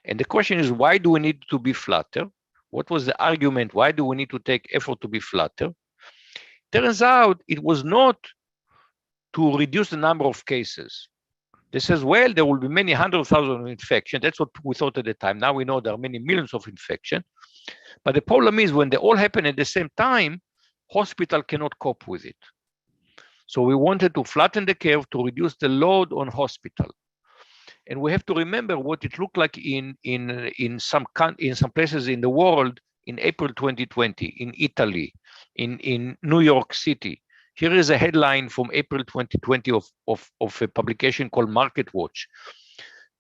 And the question is, why do we need to be flatter? What was the argument? Why do we need to take effort to be flatter? Turns out it was not to reduce the number of cases. They says, well, there will be many 100,000 infections. That's what we thought at the time. Now we know there are many millions of infections. But the problem is when they all happen at the same time, hospital cannot cope with it. So we wanted to flatten the curve to reduce the load on hospital. And we have to remember what it looked like in some places in the world in April 2020, in Italy, in New York City. Here is a headline from April 2020 of a publication called Market Watch.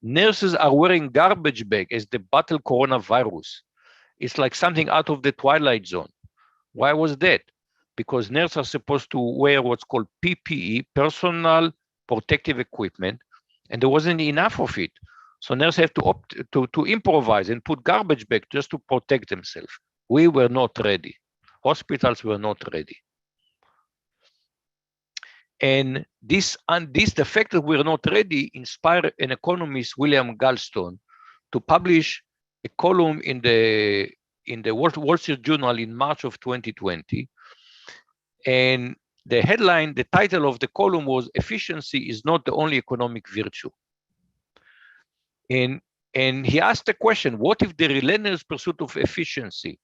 Nurses are wearing garbage bag as they battle coronavirus. It's like something out of the Twilight Zone. Why was that? Because nurses are supposed to wear what's called PPE, personal protective equipment, and there wasn't enough of it. So nurses have to improvise and put garbage bag just to protect themselves. We were not ready. Hospitals were not ready. And the fact that we're not ready inspired an economist, William Galston, to publish a column in the Wall Street Journal in March of 2020. And the headline, the title of the column was "Efficiency is not the only economic virtue." And he asked the question, what if the relentless pursuit of efficiency,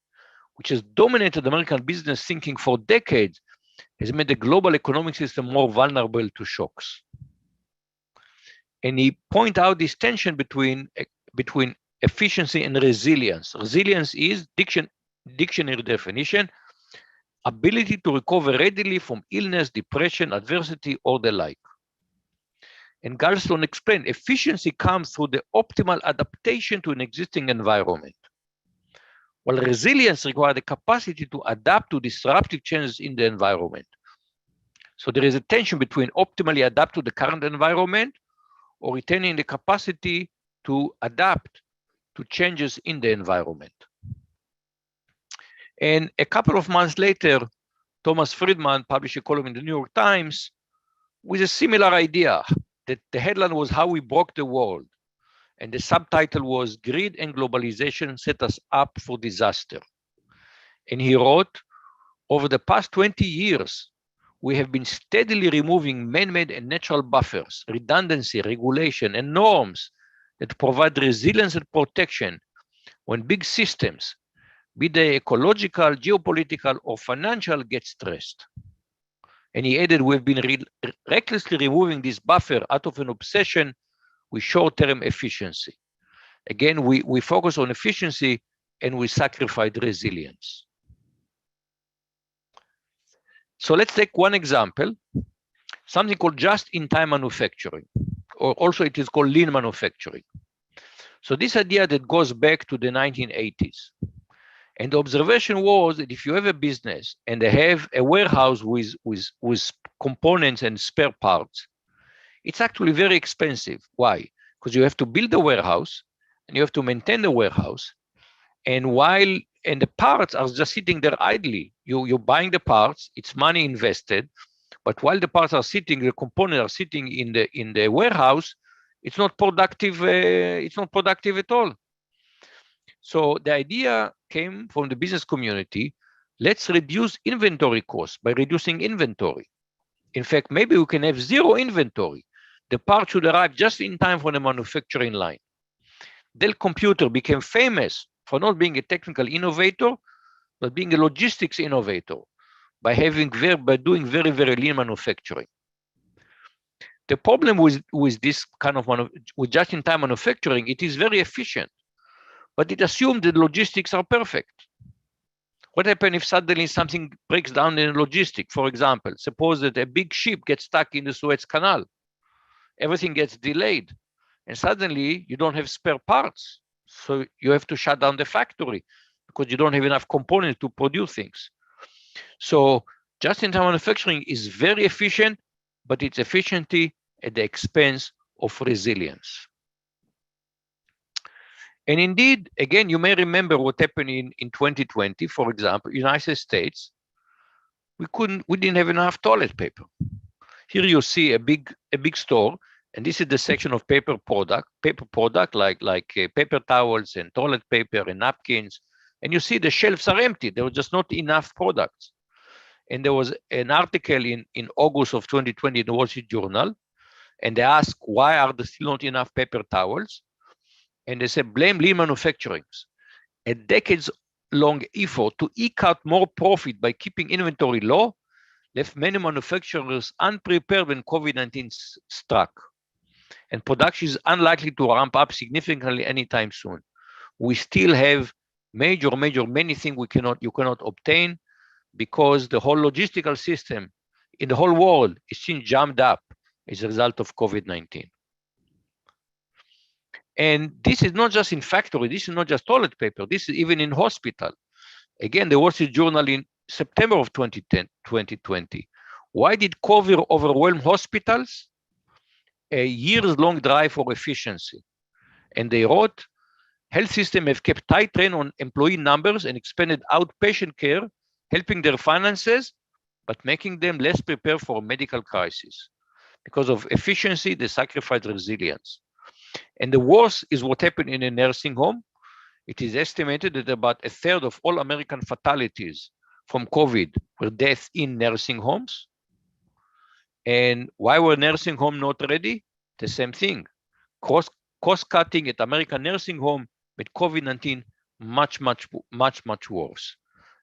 which has dominated American business thinking for decades, has made the global economic system more vulnerable to shocks? And he pointed out this tension between efficiency and resilience. Resilience is, dictionary definition, ability to recover readily from illness, depression, adversity, or the like. And Galston explained, efficiency comes through the optimal adaptation to an existing environment, while resilience requires the capacity to adapt to disruptive changes in the environment. So there is a tension between optimally adapt to the current environment or retaining the capacity to adapt to changes in the environment. And a couple of months later, Thomas Friedman published a column in the New York Times with a similar idea. That the headline was "How We Broke the World," and the subtitle was "Greed and Globalization Set Us Up for Disaster." And he wrote, over the past 20 years, we have been steadily removing man-made and natural buffers, redundancy, regulation, and norms that provide resilience and protection when big systems, be they ecological, geopolitical, or financial, get stressed. And he added, we've been recklessly removing this buffer out of an obsession with short-term efficiency. Again, we focus on efficiency and we sacrifice resilience. So let's take one example, something called just-in-time manufacturing, or also it is called lean manufacturing. So this idea that goes back to the 1980s. And the observation was that if you have a business and they have a warehouse with components and spare parts, it's actually very expensive. Why? Because you have to build the warehouse and you have to maintain the warehouse. And the parts are just sitting there idly. You're buying the parts, it's money invested, but while the parts are sitting, the components are sitting in the warehouse, it's not productive. It's not productive at all. So the idea came from the business community. Let's reduce inventory costs by reducing inventory. In fact, maybe we can have zero inventory. The part should arrive just in time for the manufacturing line. Dell Computer became famous for not being a technical innovator, but being a logistics innovator by doing very, very lean manufacturing. The problem with this kind of with just-in-time manufacturing, it is very efficient, but it assumes that logistics are perfect. What happens if suddenly something breaks down in logistics? For example, suppose that a big ship gets stuck in the Suez Canal. Everything gets delayed, and suddenly you don't have spare parts. So you have to shut down the factory because you don't have enough components to produce things. So just-in-time manufacturing is very efficient, but it's efficiency at the expense of resilience. And indeed, again, you may remember what happened in 2020, for example, United States. We didn't have enough toilet paper. Here you see a big store, and this is the section of paper product like paper towels and toilet paper and napkins. And you see the shelves are empty. There were just not enough products. And there was an article in August of 2020 in the Wall Street Journal, and they asked, why are there still not enough paper towels? And they said, blame lean manufacturing. A decades-long effort to eke out more profit by keeping inventory low left many manufacturers unprepared when COVID-19 struck. And production is unlikely to ramp up significantly anytime soon. We still have many things you cannot obtain, because the whole logistical system in the whole world is being jammed up as a result of COVID-19. And this is not just in factory, this is not just toilet paper, this is even in hospital. Again, the Wall Street Journal in September of 2020. Why did COVID overwhelm hospitals? A years-long drive for efficiency. And they wrote, health systems have kept tight rein on employee numbers and expanded outpatient care, helping their finances, but making them less prepared for a medical crisis. Because of efficiency, they sacrificed resilience. And the worst is what happened in a nursing home. It is estimated that about a third of all American fatalities from COVID were deaths in nursing homes. And why were nursing homes not ready? The same thing. Cost cutting at American nursing home made COVID-19 much worse.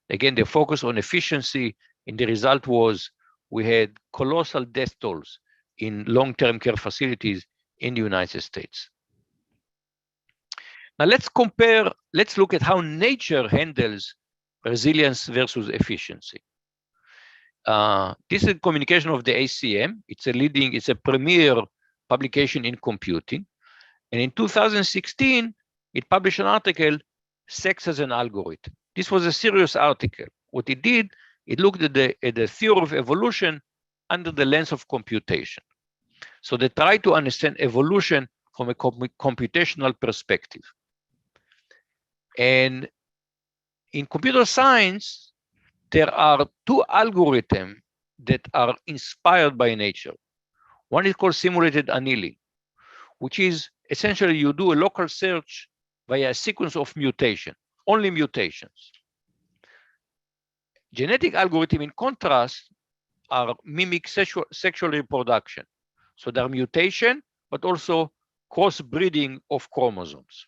Again, they focus on efficiency, and the result was we had colossal death tolls in long-term care facilities in the United States. Now let's look at how nature handles resilience versus efficiency. This is a communication of the ACM. It's a premier publication in computing. And in 2016, it published an article, Sex as an Algorithm. This was a serious article. What it did, it looked at the theory of evolution under the lens of computation. So they tried to understand evolution from a computational perspective. And in computer science, there are two algorithms that are inspired by nature. One is called simulated annealing, which is essentially you do a local search via a sequence of mutation, only mutations. Genetic algorithms, in contrast, are mimic sexual reproduction. So there are mutation, but also crossbreeding of chromosomes.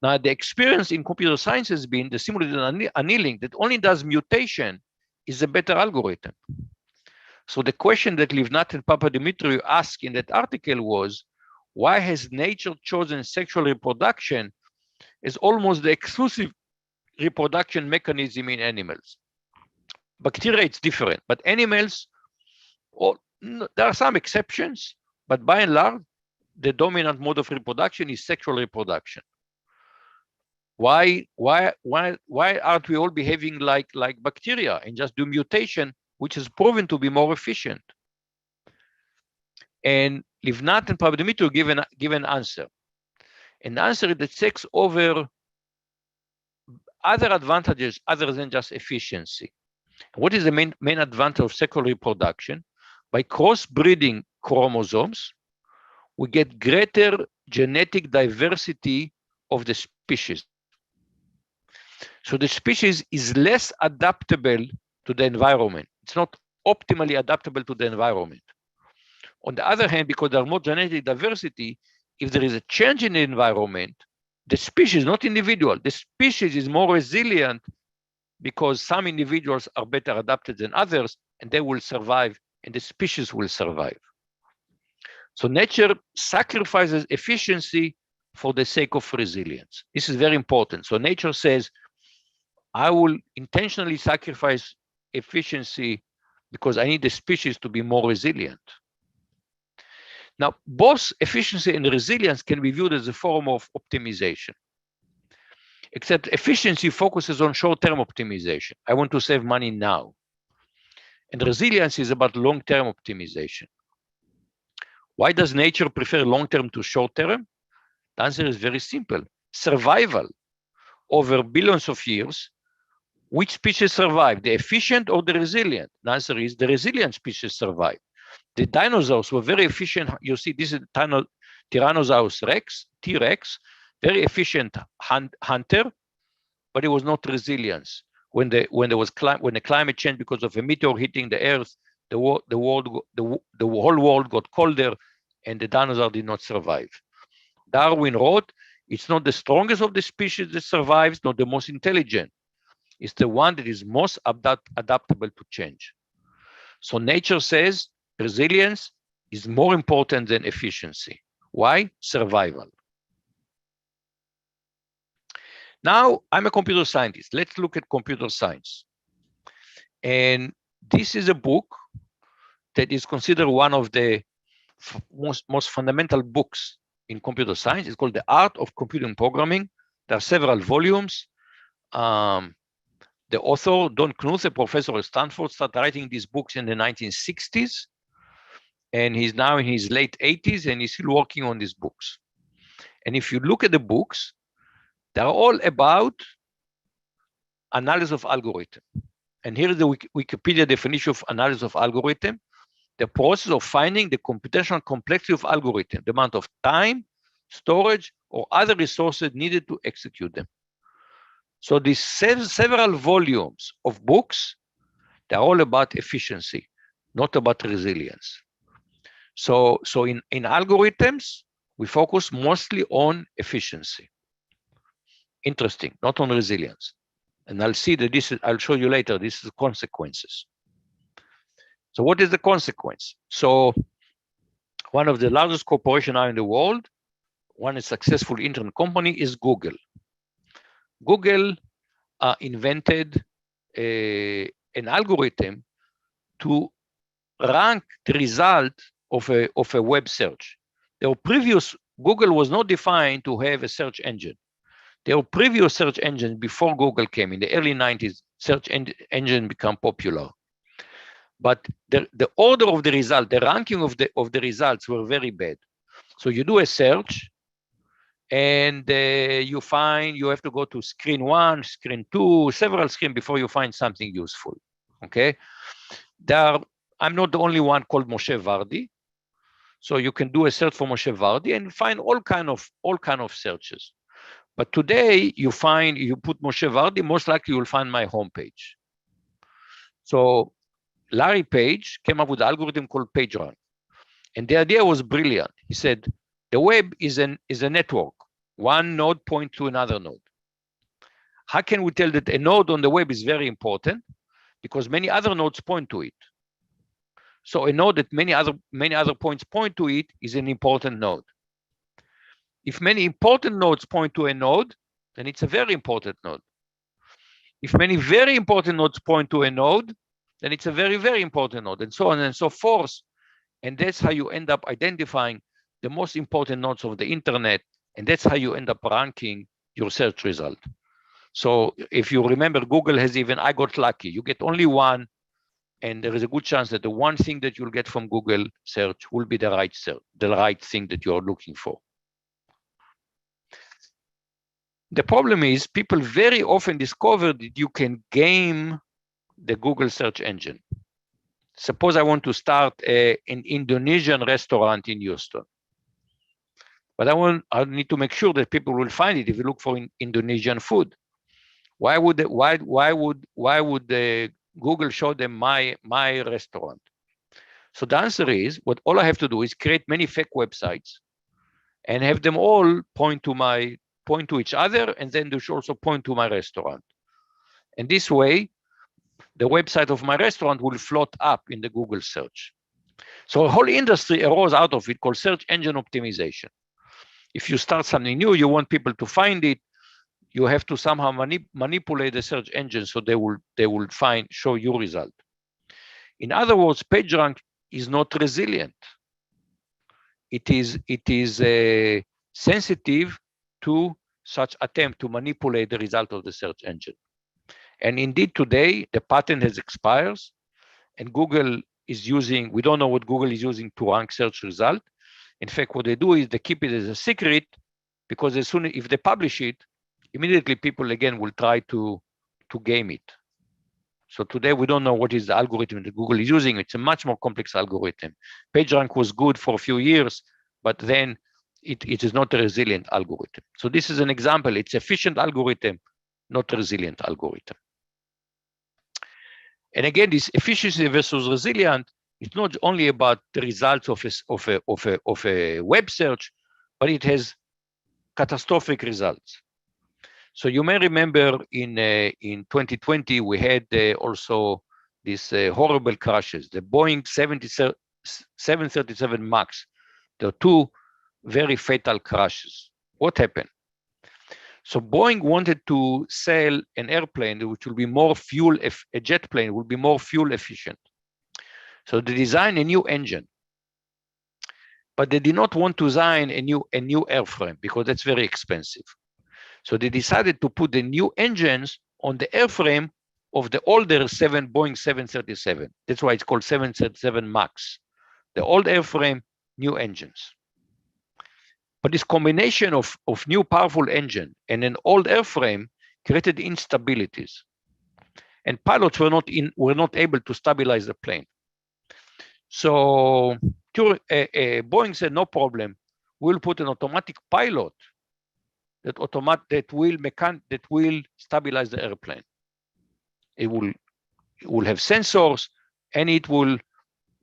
Now, the experience in computer science has been the simulated annealing that only does mutation is a better algorithm. So the question that Livnat and Papadimitriou asked in that article was, why has nature chosen sexual reproduction as almost the exclusive reproduction mechanism in animals? Bacteria, it's different, but animals, there are some exceptions, but by and large, the dominant mode of reproduction is sexual reproduction. Why aren't we all behaving like bacteria and just do mutation, which is proven to be more efficient? And Livnat and Papadimitriou give an answer. And the answer is that sex over other advantages other than just efficiency. What is the main advantage of sexual reproduction? By crossbreeding chromosomes, we get greater genetic diversity of the species. So the species is less adaptable to the environment. It's not optimally adaptable to the environment. On the other hand, because there are more genetic diversity, if there is a change in the environment, the species, not individual, the species is more resilient because some individuals are better adapted than others, and they will survive, and the species will survive. So nature sacrifices efficiency for the sake of resilience. This is very important. So nature says, I will intentionally sacrifice efficiency because I need the species to be more resilient. Now, both efficiency and resilience can be viewed as a form of optimization. except efficiency focuses on short-term optimization. I want to save money now. And resilience is about long-term optimization. Why does nature prefer long-term to short-term? The answer is very simple. Survival. Over billions of years, which species survive, the efficient or the resilient? The answer is the resilient species survive. The dinosaurs were very efficient. You see, this is Tyrannosaurus Rex, T-Rex, very efficient hunter, but it was not resilience. When the climate changed because of a meteor hitting the Earth, the whole world got colder, and the dinosaur did not survive. Darwin wrote, it's not the strongest of the species that survives, not the most intelligent. It's the one that is most adaptable to change. So nature says resilience is more important than efficiency. Why? Survival. Now, I'm a computer scientist. Let's look at computer science. And this is a book that is considered one of the most fundamental books in computer science. It's called The Art of Computing Programming. There are several volumes. The author, Don Knuth, a professor at Stanford, started writing these books in the 1960s. And he's now in his late 80s, and he's still working on these books. And if you look at the books, they're all about analysis of algorithm. And here is the Wikipedia definition of analysis of algorithm: the process of finding the computational complexity of algorithm, the amount of time, storage, or other resources needed to execute them. So these several volumes of books, they're all about efficiency, not about resilience. So in algorithms, we focus mostly on efficiency. Interesting, not on resilience. And I'll see that this is, I'll show you later, this is the consequences. So what is the consequence? So one of the largest corporations now in the world, one successful internet company is Google. Google invented an algorithm to rank the result of a web search. Their previous, Google was not defined to have a search engine. Their previous search engine before Google came in the early 90s, search engine became popular. But the order of the result, the ranking of the results were very bad. So you do a search, and you have to go to screen 1, screen 2, several screens before you find something useful. Okay, I'm not the only one called Moshe Vardi. So you can do a search for Moshe Vardi and find all kind of searches. But today you put Moshe Vardi, most likely you'll find my homepage. So Larry Page came up with an algorithm called PageRank. And the idea was brilliant. He said, the web is a network. One node points to another node. How can we tell that a node on the web is very important? Because many other nodes point to it. So a node that many other points point to it is an important node. If many important nodes point to a node, then it's a very important node. If many very important nodes point to a node, then it's a very, very important node, and so on and so forth. And that's how you end up identifying the most important nodes of the internet, and that's how you end up ranking your search result. So if you remember, Google has even, I got lucky. You get only one, and there is a good chance that the one thing that you'll get from Google search will be the right search, the right thing that you're looking for. The problem is people very often discover that you can game the Google search engine. Suppose I want to start an Indonesian restaurant in Houston, but I need to make sure that people will find it if you look for Indonesian food. Why would Google show them my restaurant? So the answer is, all I have to do is create many fake websites and have them all point to each other, and then they should also point to my restaurant. And this way, the website of my restaurant will float up in the Google search. So a whole industry arose out of it called search engine optimization. If you start something new, you want people to find it, you have to somehow manipulate the search engine so they will show you result. In other words, PageRank is not resilient. It is sensitive to such attempt to manipulate the result of the search engine. And indeed, today, the patent has expired, and Google is using, we don't know what Google is using to rank search result. In fact, what they do is they keep it as a secret, because as soon as if they publish it, immediately people again will try to game it. So today we don't know what is the algorithm that Google is using. It's a much more complex algorithm. PageRank was good for a few years, but then it is not a resilient algorithm. So this is an example. It's efficient algorithm, not a resilient algorithm. And again, this efficiency versus resilient is not only about the results of a web search, but it has catastrophic results. So you may remember in 2020, we had also these horrible crashes, the Boeing 737 MAX. There are two very fatal crashes. What happened? So Boeing wanted to sell an airplane which will be more fuel, a jet plane will be more fuel efficient. So they designed a new engine, but they did not want to design a new airframe because that's very expensive. So they decided to put the new engines on the airframe of the older Boeing 737. That's why it's called 737 MAX. The old airframe, new engines. But this combination of new powerful engine and an old airframe created instabilities. And pilots were not able to stabilize the plane. So Boeing said, no problem, we'll put an automatic pilot that will stabilize the airplane. It will have sensors, and it will,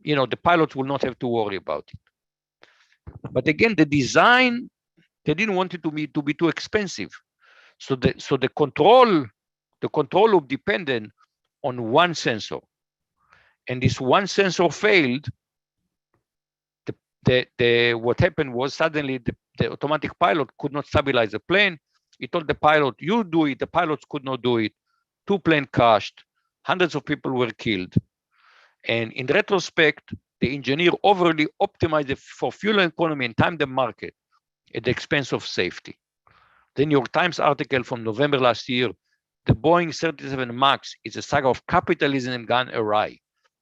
the pilot will not have to worry about it. But again, the design, they didn't want it to be too expensive. So the control will depend on one sensor. And this one sensor failed. What happened was suddenly the automatic pilot could not stabilize the plane. He told the pilot, you do it. The pilots could not do it. 2 planes crashed. Hundreds of people were killed. And in retrospect, the engineer overly optimized it for fuel economy and time the market at the expense of safety. The New York Times article from November last year, the Boeing 737 MAX is a saga of capitalism gone awry,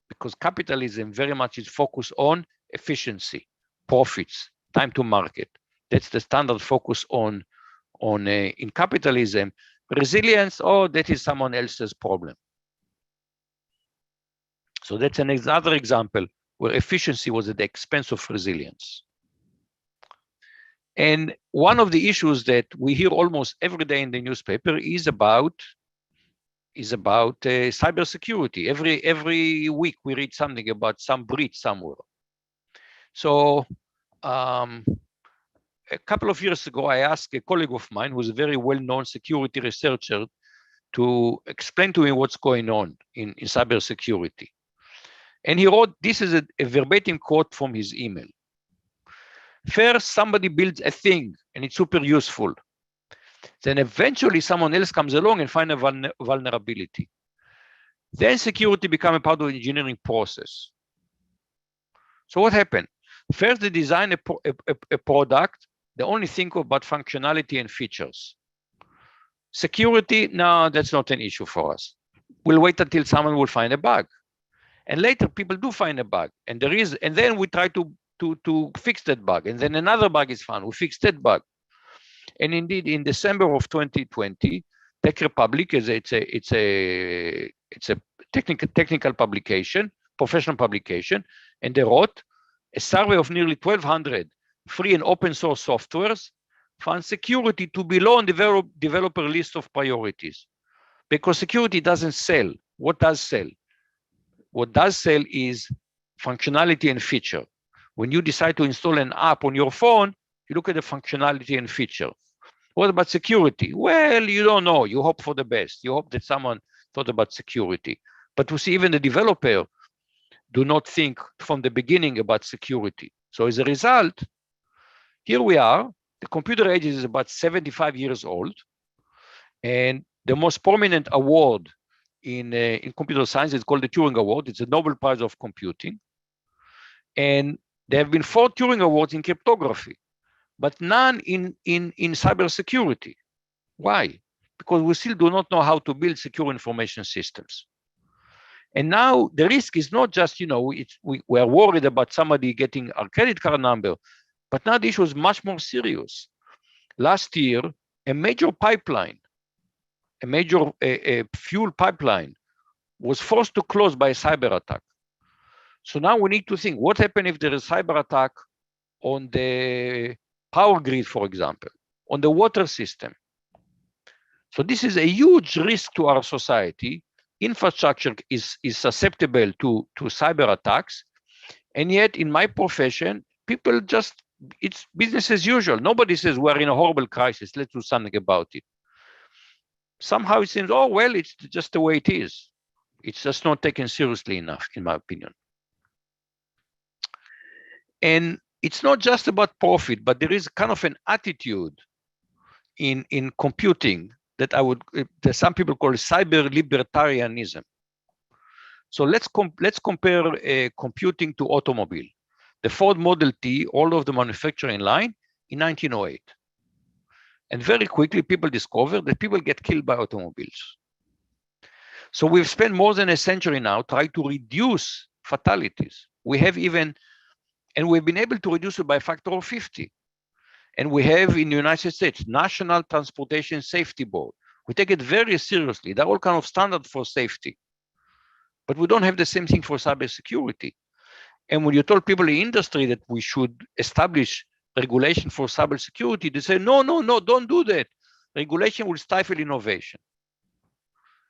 because capitalism very much is focused on efficiency, profits, time to market. That's the standard focus on in capitalism. Resilience, that is someone else's problem. So that's another example where efficiency was at the expense of resilience. And one of the issues that we hear almost every day in the newspaper is about cybersecurity. Every week we read something about some breach somewhere. So a couple of years ago, I asked a colleague of mine who's a very well-known security researcher to explain to me what's going on in cybersecurity. And he wrote, this is a verbatim quote from his email. First, somebody builds a thing and it's super useful. Then eventually someone else comes along and finds a vulnerability. Then security becomes a part of the engineering process. So what happened? First, they design a product. They only think about functionality and features. Security, no, that's not an issue for us. We'll wait until someone will find a bug. And later people do find a bug. And then we try to fix that bug. And then another bug is found. We fix that bug. And indeed, in December of 2020, Tech Republic it's a technical publication, professional publication, and they wrote a survey of nearly 1,200 free and open source softwares found security to be low on the developer list of priorities, because security doesn't sell. What does sell? What does sell is functionality and feature. When you decide to install an app on your phone, you look at the functionality and feature. What about security? Well, you don't know. You hope for the best. You hope that someone thought about security. But we see even the developer do not think from the beginning about security. So as a result, here we are. The computer age is about 75 years old. And the most prominent award in computer science is called the Turing Award. It's a Nobel Prize of Computing. And there have been 4 Turing Awards in cryptography, but none in cybersecurity. Why? Because we still do not know how to build secure information systems. And now the risk is not just, we are worried about somebody getting our credit card number, but now the issue is much more serious. Last year, a major pipeline, a major fuel pipeline was forced to close by a cyber attack. So now we need to think, what happens if there is a cyber attack on the power grid, for example, on the water system? So this is a huge risk to our society. Infrastructure is susceptible to cyber attacks. And yet in my profession, people just, it's business as usual. Nobody says we're in a horrible crisis, let's do something about it. Somehow it seems, oh, well, it's just the way it is. It's just not taken seriously enough, in my opinion. And it's not just about profit, but there is kind of an attitude in computing that that some people call cyber libertarianism. So let's compare computing to automobile. The Ford Model T, all of the manufacturing line in 1908. And very quickly people discovered that people get killed by automobiles. So we've spent more than a century now trying to reduce fatalities. And we've been able to reduce it by a factor of 50. And we have in the United States, National Transportation Safety Board. We take it very seriously. They're all kind of standard for safety. But we don't have the same thing for cybersecurity. And when you told people in the industry that we should establish regulation for cybersecurity, they say, no, don't do that. Regulation will stifle innovation.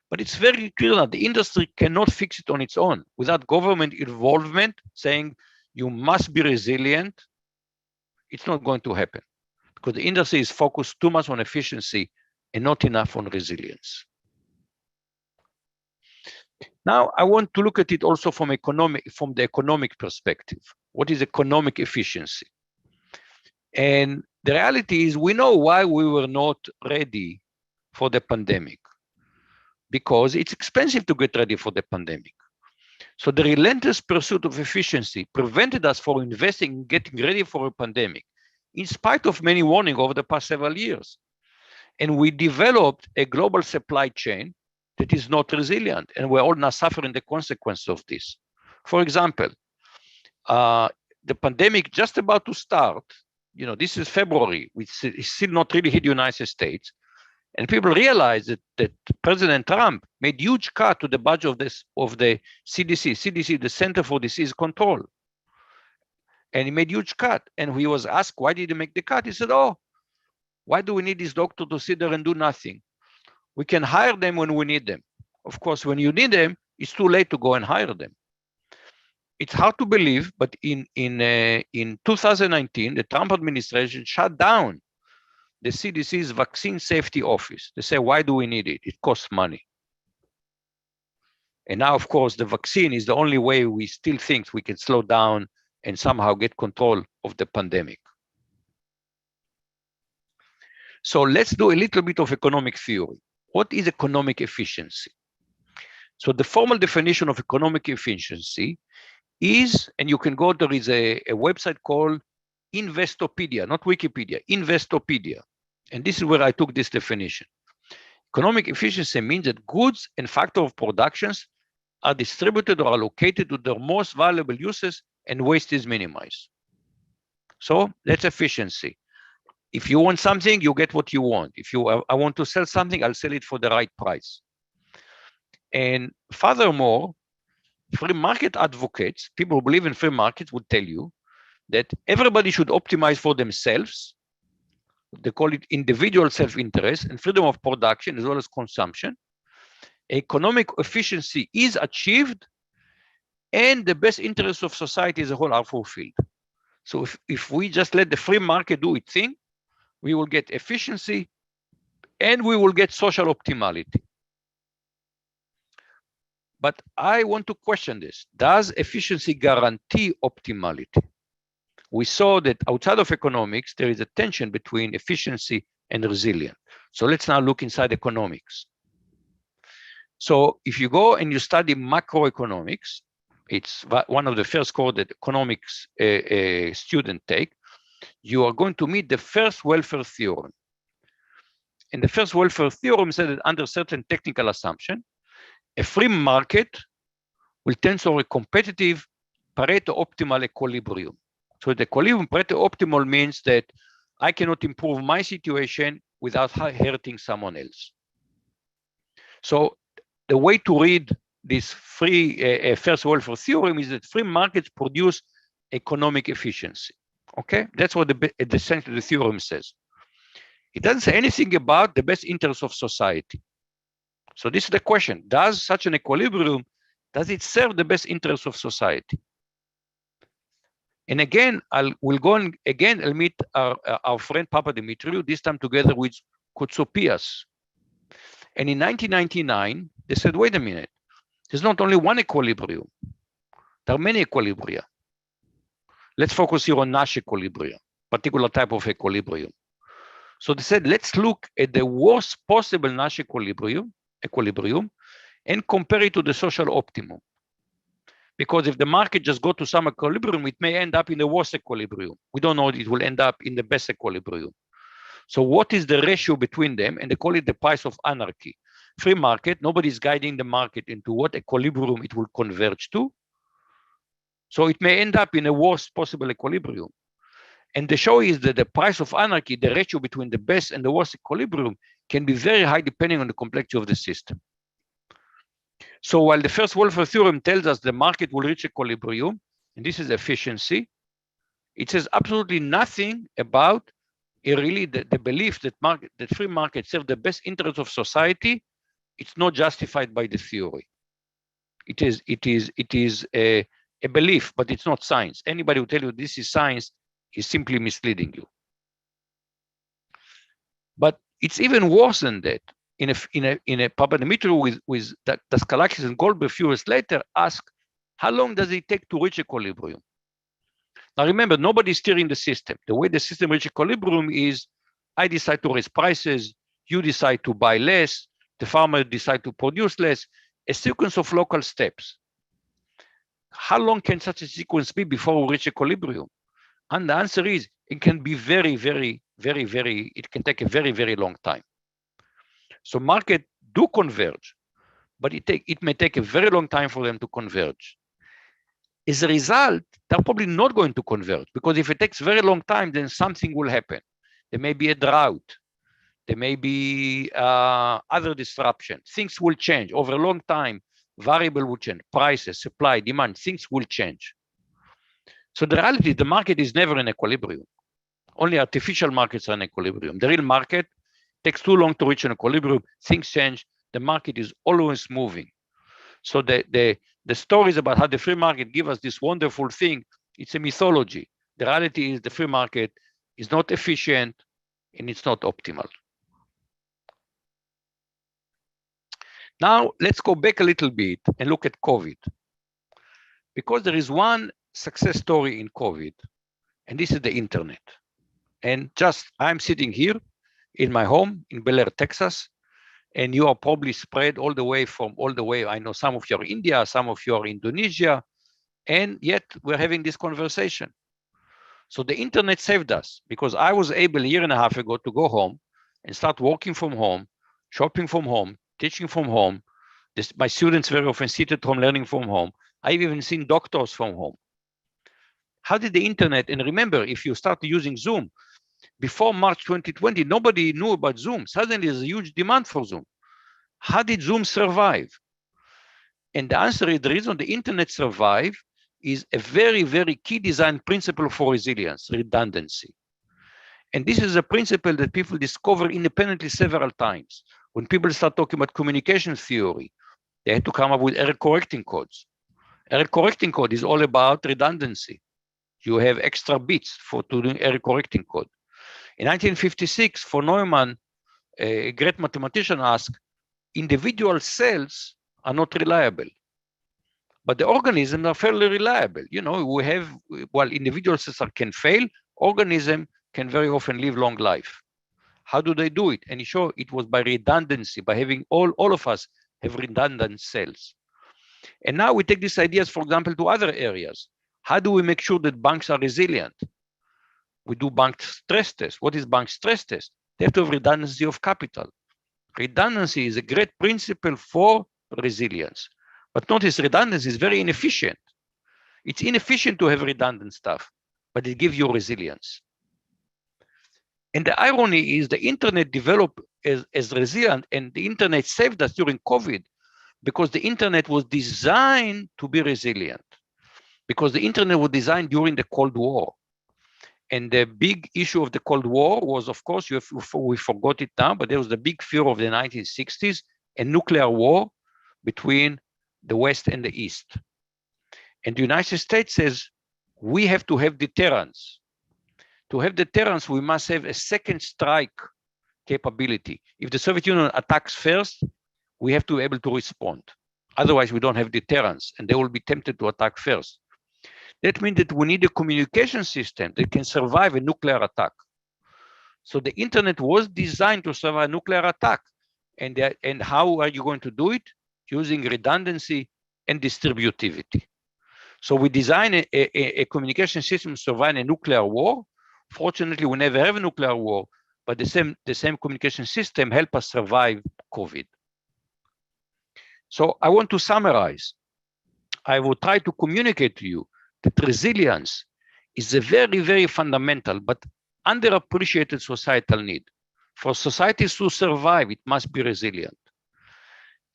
But it's very clear that the industry cannot fix it on its own without government involvement saying you must be resilient. It's not going to happen because the industry is focused too much on efficiency and not enough on resilience. Now, I want to look at it also from the economic perspective. What is economic efficiency? And the reality is we know why we were not ready for the pandemic, because it's expensive to get ready for the pandemic. So the relentless pursuit of efficiency prevented us from investing in getting ready for a pandemic, in spite of many warnings over the past several years. And we developed a global supply chain that is not resilient, and we're all now suffering the consequences of this. For example, the pandemic just about to start, this is February, which is still not really hit the United States, and people realize that President Trump made huge cut to the budget of the CDC, the Center for Disease Control. And he made huge cut. And he was asked, why did he make the cut? He said, oh, why do we need this doctor to sit there and do nothing? We can hire them when we need them. Of course, when you need them, it's too late to go and hire them. It's hard to believe, but in 2019, the Trump administration shut down the CDC's Vaccine Safety Office. They say, why do we need it? It costs money. And now, of course, the vaccine is the only way we still think we can slow down and somehow get control of the pandemic. So let's do a little bit of economic theory. What is economic efficiency? So the formal definition of economic efficiency is, and you can go, there is a website called Investopedia, not Wikipedia, Investopedia. And this is where I took this definition. Economic efficiency means that goods and factor of productions are distributed or allocated to their most valuable uses and waste is minimized. So that's efficiency. If you want something, you get what you want. If I want to sell something, I'll sell it for the right price. And furthermore, free market advocates, people who believe in free markets, would tell you that everybody should optimize for themselves. They call it individual self-interest and freedom of production as well as consumption. Economic efficiency is achieved and the best interests of society as a whole are fulfilled. So if we just let the free market do its thing, we will get efficiency and we will get social optimality. But I want to question this. Does efficiency guarantee optimality? We saw that outside of economics, there is a tension between efficiency and resilience. So let's now look inside economics. So if you go and you study macroeconomics, it's one of the first course that economics students take, you are going to meet the first welfare theorem. and the first welfare theorem said that under certain technical assumption, a free market will tend to a competitive Pareto optimal equilibrium. So the equilibrium Pareto optimal means that I cannot improve my situation without hurting someone else. So the way to read this free first welfare theorem is that free markets produce economic efficiency. Okay, that's what essentially the theorem says. It doesn't say anything about the best interests of society. So this is the question: does such an equilibrium, does it serve the best interests of society? And again, we'll go on again. I'll meet our friend Papa Dimitriou, this time together with Kotsopias. And in 1999, they said, wait a minute, there's not only one equilibrium, there are many equilibria. Let's focus here on Nash equilibria, particular type of equilibrium. So they said, let's look at the worst possible Nash equilibrium and compare it to the social optimum. Because if the market just go to some equilibrium, it may end up in the worst equilibrium. We don't know it will end up in the best equilibrium. So what is the ratio between them? And they call it the price of anarchy. Free market, nobody is guiding the market into what equilibrium it will converge to. So it may end up in a worst possible equilibrium. And the show is that the price of anarchy, the ratio between the best and the worst equilibrium, can be very high depending on the complexity of the system. So while the first welfare theorem tells us the market will reach equilibrium, and this is efficiency, it says absolutely nothing about really the belief that free markets serve the best interests of society. It's not justified by the theory. It is a belief, but it's not science. Anybody who tell you this is science is simply misleading you. But it's even worse than that. In a Papa Dimitriou with Daskalakis and Goldberg a few years later asked, how long does it take to reach equilibrium? Now remember, nobody's steering the system. The way the system reaches equilibrium is I decide to raise prices, you decide to buy less, the farmer decide to produce less, a sequence of local steps. How long can such a sequence be before we reach equilibrium? And the answer is it can be it can take a very, very long time. So markets do converge, but it may take a very long time for them to converge. As a result, they're probably not going to converge, because if it takes a very long time, then something will happen. There may be a drought. There may be other disruption. Things will change over a long time. Variable will change. Prices, supply, demand, things will change. So the reality, the market is never in equilibrium. Only artificial markets are in equilibrium. The real market takes too long to reach an equilibrium. Things change. The market is always moving. So the stories about how the free market give us this wonderful thing, it's a mythology. The reality is the free market is not efficient and it's not optimal. Now, let's go back a little bit and look at COVID. Because there is one success story in COVID, and this is the internet. And I'm sitting here in my home in Bellaire, Texas, and you are probably spread all the way. I know some of you are India, some of you are Indonesia, and yet we're having this conversation. So the internet saved us, because I was able a year and a half ago to go home and start working from home, shopping from home, teaching from home. My students very often sit at home learning from home. I've even seen doctors from home. How did the internet, and remember, if you start using Zoom, before March 2020, nobody knew about Zoom. Suddenly there's a huge demand for Zoom. How did Zoom survive? And the answer is the reason the internet survived is a very, very key design principle for resilience, redundancy. And this is a principle that people discover independently several times. When people start talking about communication theory, they had to come up with error correcting codes. Error correcting code is all about redundancy. You have extra bits for doing error correcting code. In 1956, von Neumann, a great mathematician, asked, individual cells are not reliable, but the organisms are fairly reliable. You know, while individual cells can fail, organisms can very often live long life. How do they do it? And he showed it was by redundancy, by having all of us have redundant cells. And now we take these ideas, for example, to other areas. How do we make sure that banks are resilient? We do bank stress tests. What is bank stress test? they have to have redundancy of capital. Redundancy is a great principle for resilience. But notice redundancy is very inefficient. It's inefficient to have redundant stuff, but it gives you resilience. And the irony is the internet developed as resilient, and the internet saved us during COVID because the internet was designed to be resilient, because the internet was designed during the Cold War. And the big issue of the Cold War was, of course, we forgot it now, but there was the big fear of the 1960s, a nuclear war between the West and the East. And the United States says, we have to have deterrence. To have deterrence, we must have a second strike capability. If the Soviet Union attacks first, we have to be able to respond. Otherwise, we don't have deterrence, and they will be tempted to attack first. That means that we need a communication system that can survive a nuclear attack. So the internet was designed to survive a nuclear attack. And how are you going to do it? Using redundancy and distributivity. So we design a communication system to survive a nuclear war. Fortunately, we never have a nuclear war, but the same communication system helped us survive COVID. So I want to summarize. I will try to communicate to you that resilience is a very, very fundamental but underappreciated societal need. For societies to survive, it must be resilient.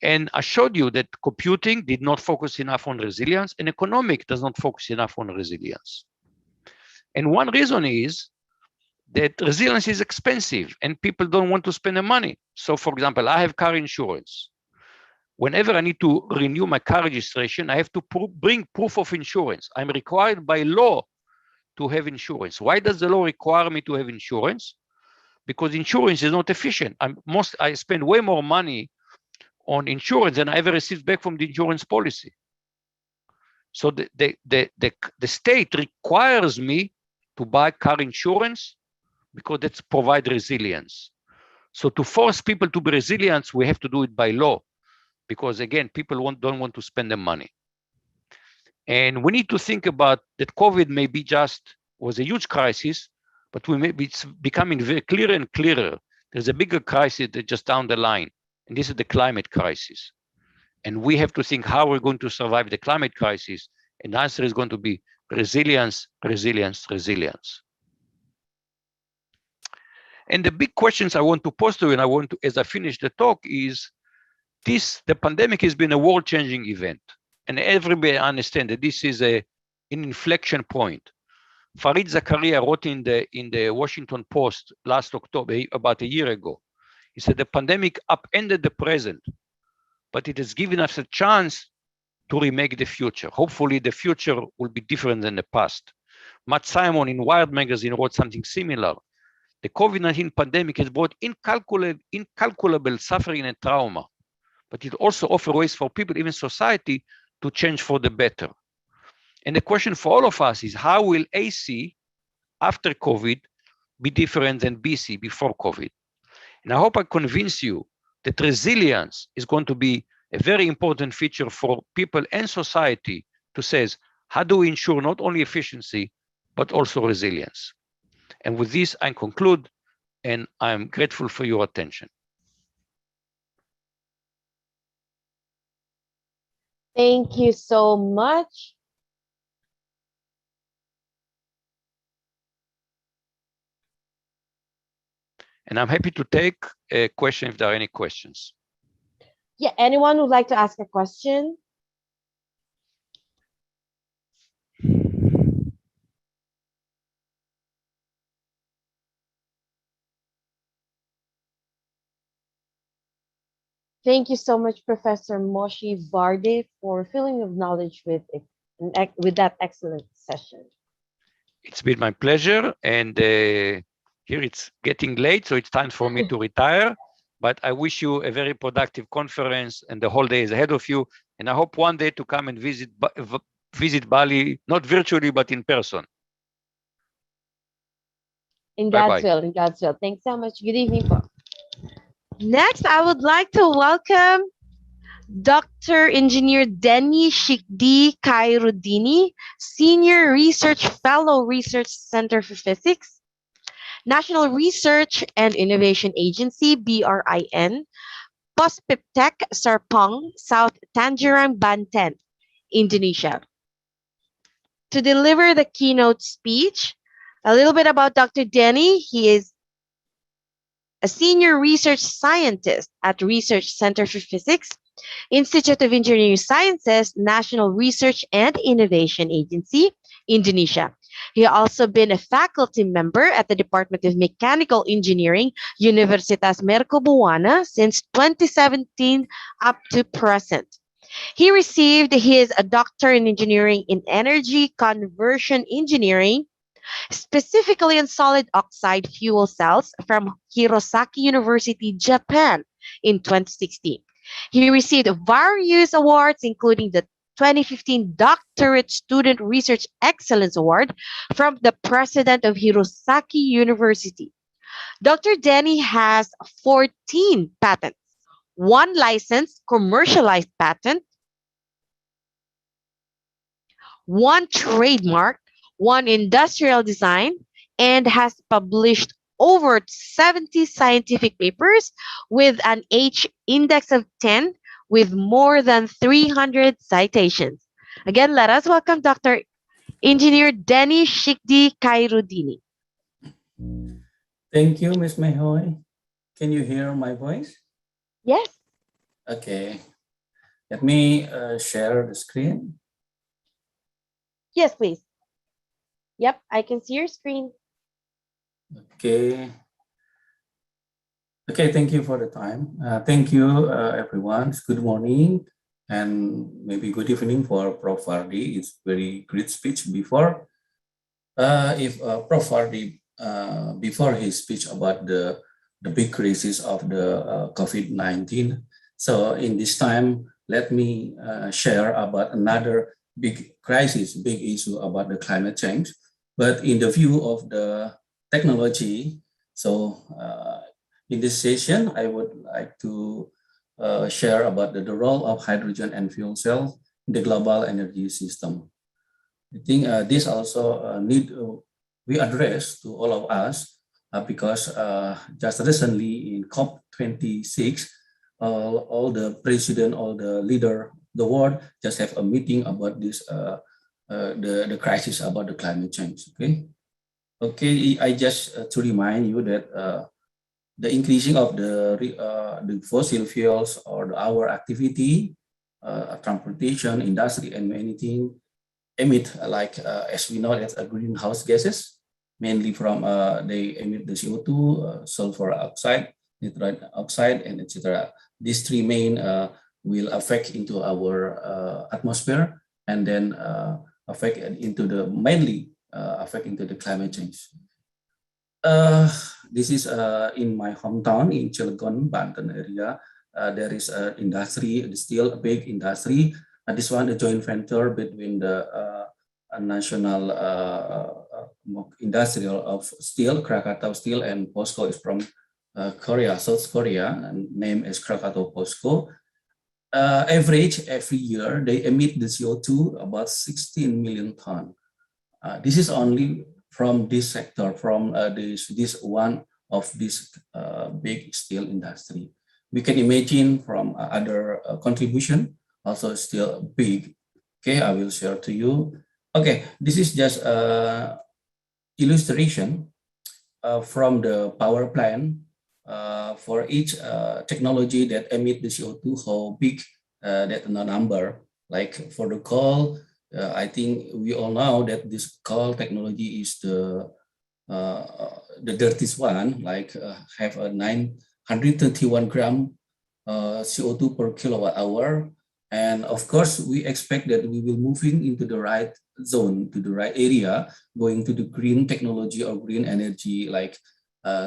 And I showed you that computing did not focus enough on resilience, and economic does not focus enough on resilience. And one reason is that resilience is expensive and people don't want to spend the money. So for example, I have car insurance. Whenever I need to renew my car registration, I have to bring proof of insurance. I'm required by law to have insurance. Why does the law require me to have insurance? Because insurance is not efficient. I spend way more money on insurance than I ever received back from the insurance policy. So the state requires me to buy car insurance because that's provide resilience. So to force people to be resilient, we have to do it by law, because again, people don't want to spend the money. And we need to think about that COVID maybe was a huge crisis, but it's becoming very clearer and clearer. There's a bigger crisis that's just down the line, and this is the climate crisis. And we have to think how we're going to survive the climate crisis, and the answer is going to be resilience, resilience, resilience. And the big questions I want to pose to you, and as I finish the talk, is the pandemic has been a world-changing event, and everybody understands that this is an inflection point. Farid Zakaria wrote in the Washington Post last October, about a year ago. He said the pandemic upended the present, but it has given us a chance to remake the future. Hopefully the future will be different than the past. Matt Simon in Wired magazine wrote something similar. The COVID-19 pandemic has brought incalculable suffering and trauma, but it also offers ways for people, even society, to change for the better. And the question for all of us is, how will AC after COVID be different than BC, before COVID? And I hope I convince you that resilience is going to be a very important feature for people and society to say, how do we ensure not only efficiency, but also resilience? And with this, I conclude, and I'm grateful for your attention. Thank you so much. And I'm happy to take a question if there are any questions. Yeah, anyone would like to ask a question? Thank you so much, Professor Moshe Vardi, for filling of knowledge with that excellent session. It's been my pleasure, and here it's getting late, so it's time for me to retire. But I wish you a very productive conference, and the whole day is ahead of you. And I hope one day to come and visit Bali, not virtually, but in person. In God's will, in God's will. Thanks so much. Good evening, Prof. Next, I would like to welcome Dr. Engineer Denny Shikdi Kairuddini, Senior Research Fellow, Research Center for Physics. National Research and Innovation Agency, BRIN, Puspiptek Serpong, South Tangerang, Banten, Indonesia. To deliver the keynote speech, a little bit about Dr. Denny. He is a senior research scientist at Research Center for Physics, Institute of Engineering Sciences, National Research and Innovation Agency, Indonesia. He also been a faculty member at the Department of Mechanical Engineering, Universitas Mercubuana since 2017 up to present. He received his doctor in engineering in energy conversion engineering, specifically in solid oxide fuel cells from Hirosaki University, Japan in 2016. He received various awards, including the 2015 Doctorate Student Research Excellence Award from the President of Hirosaki University. Dr. Denny has 14 patents, 1 licensed commercialized patent, 1 trademark, 1 industrial design, and has published over 70 scientific papers with an H index of 10 with more than 300 citations. Again, let us welcome Dr. Engineer Denny Shikdi Kairudini. Thank you, Ms. Mehoy. Can you hear my voice? Yes. Okay. Let me share the screen. Yes, please. Yep, I can see your screen. Okay. Okay, thank you for the time. Thank you, everyone. Good morning and maybe good evening for Prof. Vardi. It's very great speech before. If Prof. Vardi, before his speech about the big crisis of the COVID-19, so in this time, let me share about another big crisis, big issue about the climate change. But in the view of the technology, so in this session, I would like to share about the role of hydrogen and fuel cells in the global energy system. I think this also need we address to all of us because just recently in COP26, all the president, all the leader, the world just have a meeting about this the crisis about the climate change. Okay. I just to remind you that the increasing of the fossil fuels or our activity, transportation, industry, and anything emit as we know as greenhouse gases, mainly from they emit the CO2, sulfur oxide, nitrogen oxide, and etc. These 3 main will affect into our atmosphere and then affect into the mainly affect into the climate change. This is in my hometown in Cilegon, Banten area. There is an industry, still a big industry. This one, a joint venture between the national industrial of steel, Krakatau Steel, and POSCO is from Korea, South Korea, and name is Krakatau POSCO. Average every year, they emit the CO2 about 16 million tons. This is only from this sector, from this one of this big steel industry. We can imagine from other contribution, also still big. Okay, I will share to you. Okay, this is just illustration from the power plant for each technology that emit the CO2, how big that number. Like for the coal, I think we all know that this coal technology is the dirtiest one, like have a 931 gram CO2 per kilowatt hour. And of course, we expect that we will moving into the right zone, to the right area, going to the green technology or green energy, like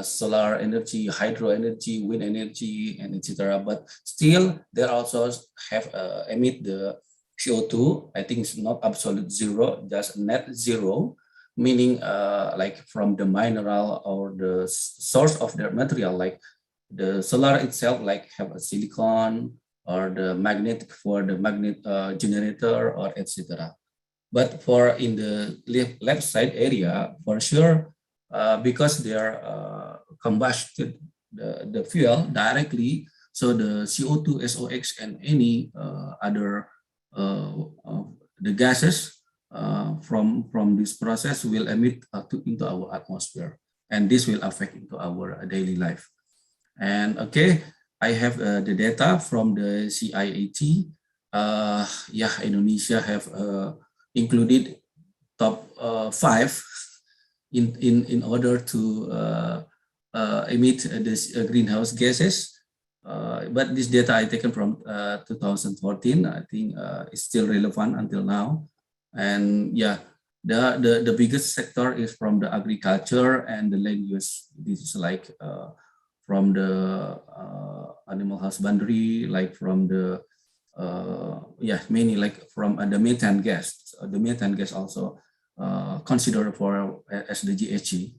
solar energy, hydro energy, wind energy, and etc. But still, they also have emit the CO2. I think it's not absolute zero, just net zero, meaning like from the mineral or the source of their material, like the solar itself, like have a silicon or the magnet for the magnet generator or etc. But for in the left side area, for sure, because they are combusted the fuel directly. So the CO2, SOx, and any other the gases from this process will emit into our atmosphere, and this will affect into our daily life. And okay, I have the data from the CIAT. Yeah, Indonesia have included top 5 in order to emit this greenhouse gases. But this data I taken from 2014. I think it's still relevant until now. And yeah, the biggest sector is from the agriculture and the land use. This is like from the animal husbandry, like from the yeah, mainly like from the methane gas. The methane gas also considered for as the GHG.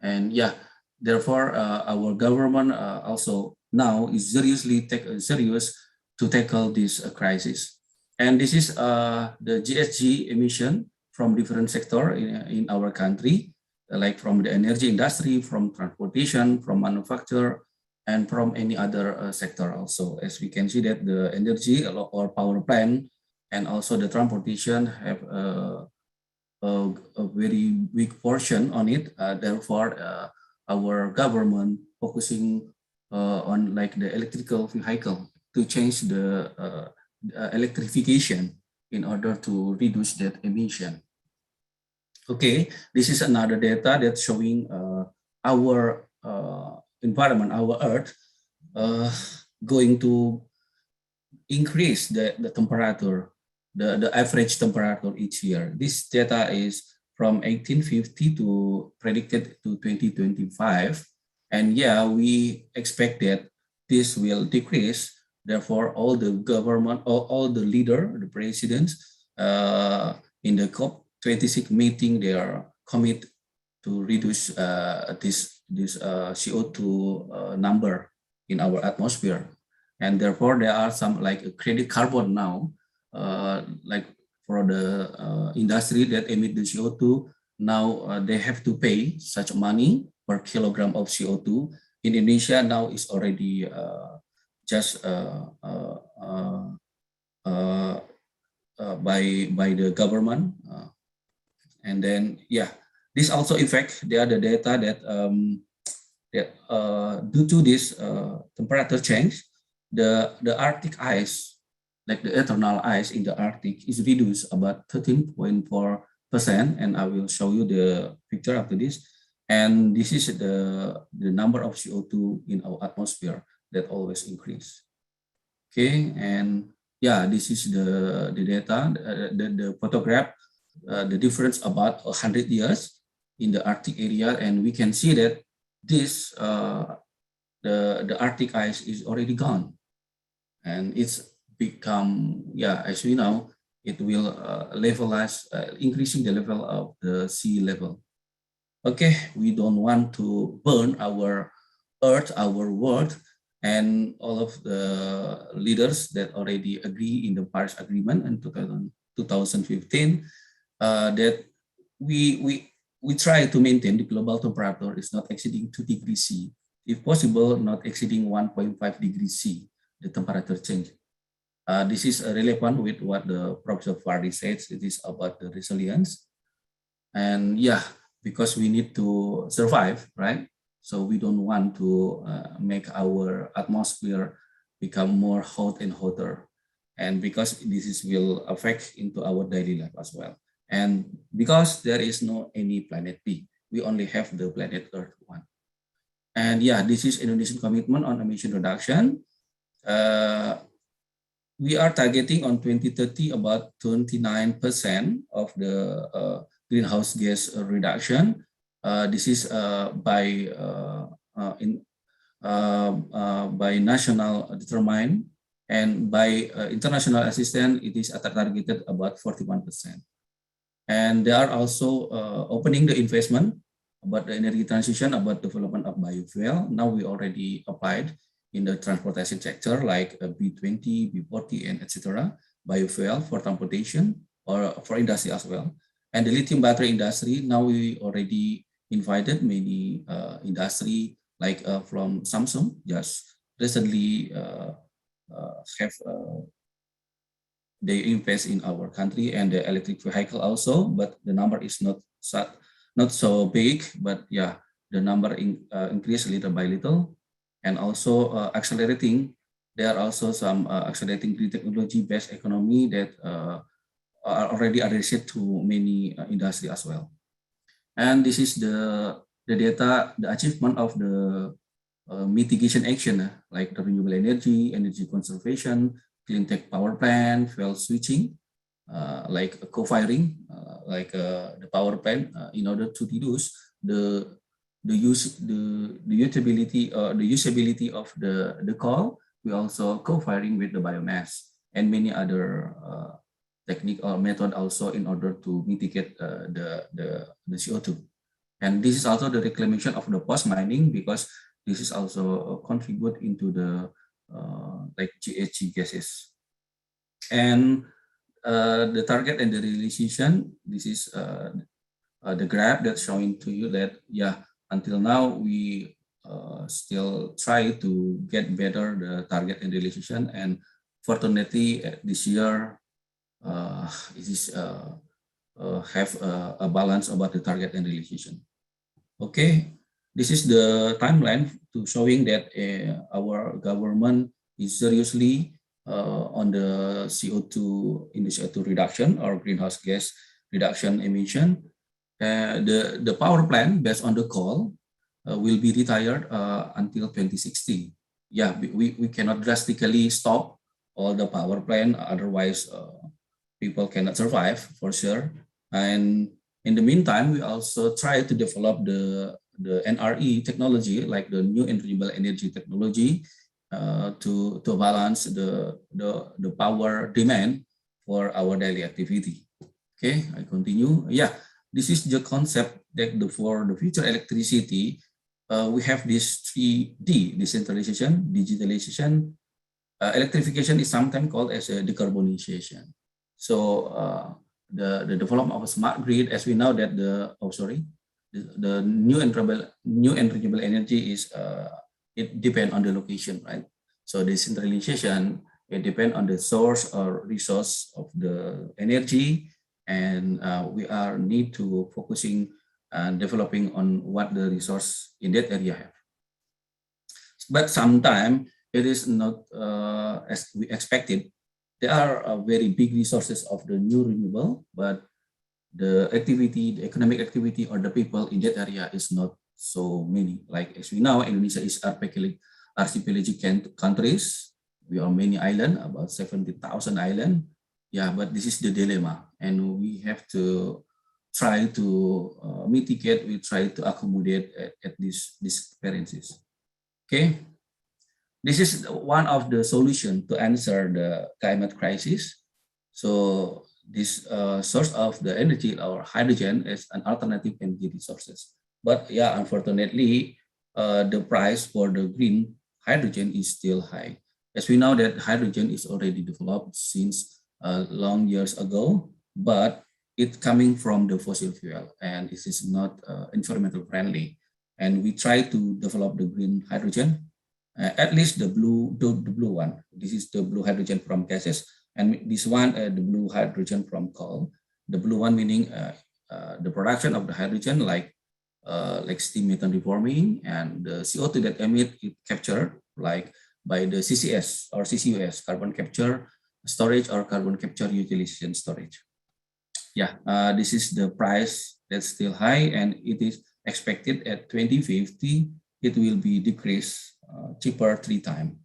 And yeah, therefore our government also now is seriously serious to tackle this crisis. And this is the GHG emission from different sector in our country, like from the energy industry, from transportation, from manufacture, and from any other sector also. As we can see that the energy or power plant and also the transportation have a very big portion on it. Therefore, our government focusing on like the electrical vehicle to change the electrification in order to reduce that emission. Okay, this is another data that's showing our environment, our Earth, going to increase the temperature, the average temperature each year. This data is from 1850 to predicted to 2025. And yeah, we expect that this will decrease. Therefore, all the government, all the leader, the presidents in the COP26 meeting, they are committed to reduce this CO2 number in our atmosphere. And therefore, there are some like credit carbon now, like for the industry that emit the CO2. Now they have to pay such money per kilogram of CO2. In Indonesia now is already just by the government. And then yeah, this also affect the other data that due to this temperature change, the Arctic ice, like the eternal ice in the Arctic, is reduced about 13.4%, and I will show you the picture after this. And this is the number of CO2 in our atmosphere that always increase. Okay, and yeah, this is the data, the photograph, the difference about 100 years in the Arctic area, and we can see that this the Arctic ice is already gone, and it's become, yeah, as we know, it will levelize, increasing the level of the sea level. Okay, we don't want to burn our Earth, our world, and all of the leaders that already agree in the Paris Agreement in 2015 that we try to maintain the global temperature is not exceeding 2 degrees C, if possible, not exceeding 1.5 degrees C, the temperature change. This is relevant with what the Professor Vardi says. It is about the resilience. And yeah, because we need to survive, right? So we don't want to make our atmosphere become more hot and hotter. And because this will affect into our daily life as well. And because there is no any planet B, we only have the planet Earth one. And yeah, this is Indonesian commitment on emission reduction. We are targeting on 2030 about 29% of the greenhouse gas reduction. This is by national determined, and by international assistance, it is targeted about 41%. And they are also opening the investment about the energy transition, about development of biofuel. Now we already applied in the transportation sector, like B20, B40, and etc. Biofuel for transportation or for industry as well. And the lithium battery industry, now we already invited many industry like from Samsung just recently have they invest in our country and the electric vehicle also, but the number is not so big, but yeah, the number increase little by little, and also accelerating. There are also some accelerating green technology based economy that are already addressed to many industry as well. And this is the data, the achievement of the mitigation action like the renewable energy, energy conservation, clean tech power plant, fuel switching, like co-firing, like the power plant, in order to reduce the usability of the coal. We also co-firing with the biomass and many other technique or method also in order to mitigate the CO2. And this is also the reclamation of the post mining, because this is also contribute into the like GHG gases. And the target and the realization, this is the graph that's showing to you that, yeah, until now we still try to get better the target and realization. And fortunately, this year, it is have a balance about the target and realization. Okay, this is the timeline to showing that our government is seriously on the CO2 in the CO2 reduction or greenhouse gas reduction emission. The power plant based on the coal will be retired until 2060. Yeah, we cannot drastically stop all the power plant, otherwise people cannot survive for sure. And in the meantime, we also try to develop the NRE technology, like the new and renewable energy technology, to balance the power demand for our daily activity. Okay, I continue. Yeah, this is the concept that for the future electricity, we have this 3D: decentralization, digitalization, electrification is sometimes called as a decarbonization. So the development of a smart grid, as we know that the new and renewable energy is it depends on the location, right? So decentralization, it depends on the source or resource of the energy, and we are need to focusing and developing on what the resource in that area have. But sometimes it is not as we expected. There are very big resources of the new renewable, but the activity, the economic activity, or the people in that area is not so many. Like as we know, Indonesia is archipelagic countries. We are many islands, about 70,000 islands. Yeah, but this is the dilemma, and we have to try to mitigate. We try to accommodate at these experiences. Okay. This is one of the solutions to answer the climate crisis. So this source of the energy, or hydrogen, is an alternative energy resources. But yeah, unfortunately, the price for the green hydrogen is still high. As we know that hydrogen is already developed since long years ago, but it's coming from the fossil fuel, and this is not environmental friendly. And we try to develop the green hydrogen. At least the blue one. This is the blue hydrogen from gases, and this one, the blue hydrogen from coal. The blue one meaning the production of the hydrogen, like steam methane reforming, and the CO2 that emit it captured like by the CCS or CCUS, carbon capture storage or carbon capture utilization storage. Yeah, this is the price that's still high, and it is expected at 2050 it will be decreased. Cheaper 3 times.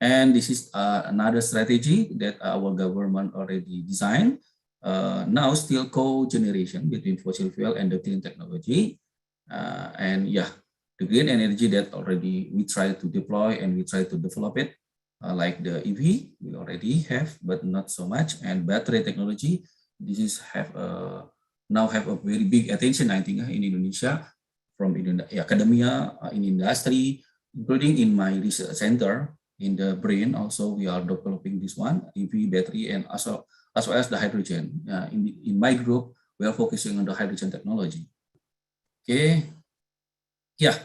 And this is another strategy that our government already designed. Now still co-generation between fossil fuel and the clean technology. And yeah, the green energy that already we try to deploy and we try to develop it, like the EV, we already have, but not so much. And battery technology, this is now have a very big attention, I think, in Indonesia, from academia, in industry, including in my research center in the brain. Also, we are developing this one, EV battery, and as well as the hydrogen. In my group, we are focusing on the hydrogen technology. Okay. Yeah.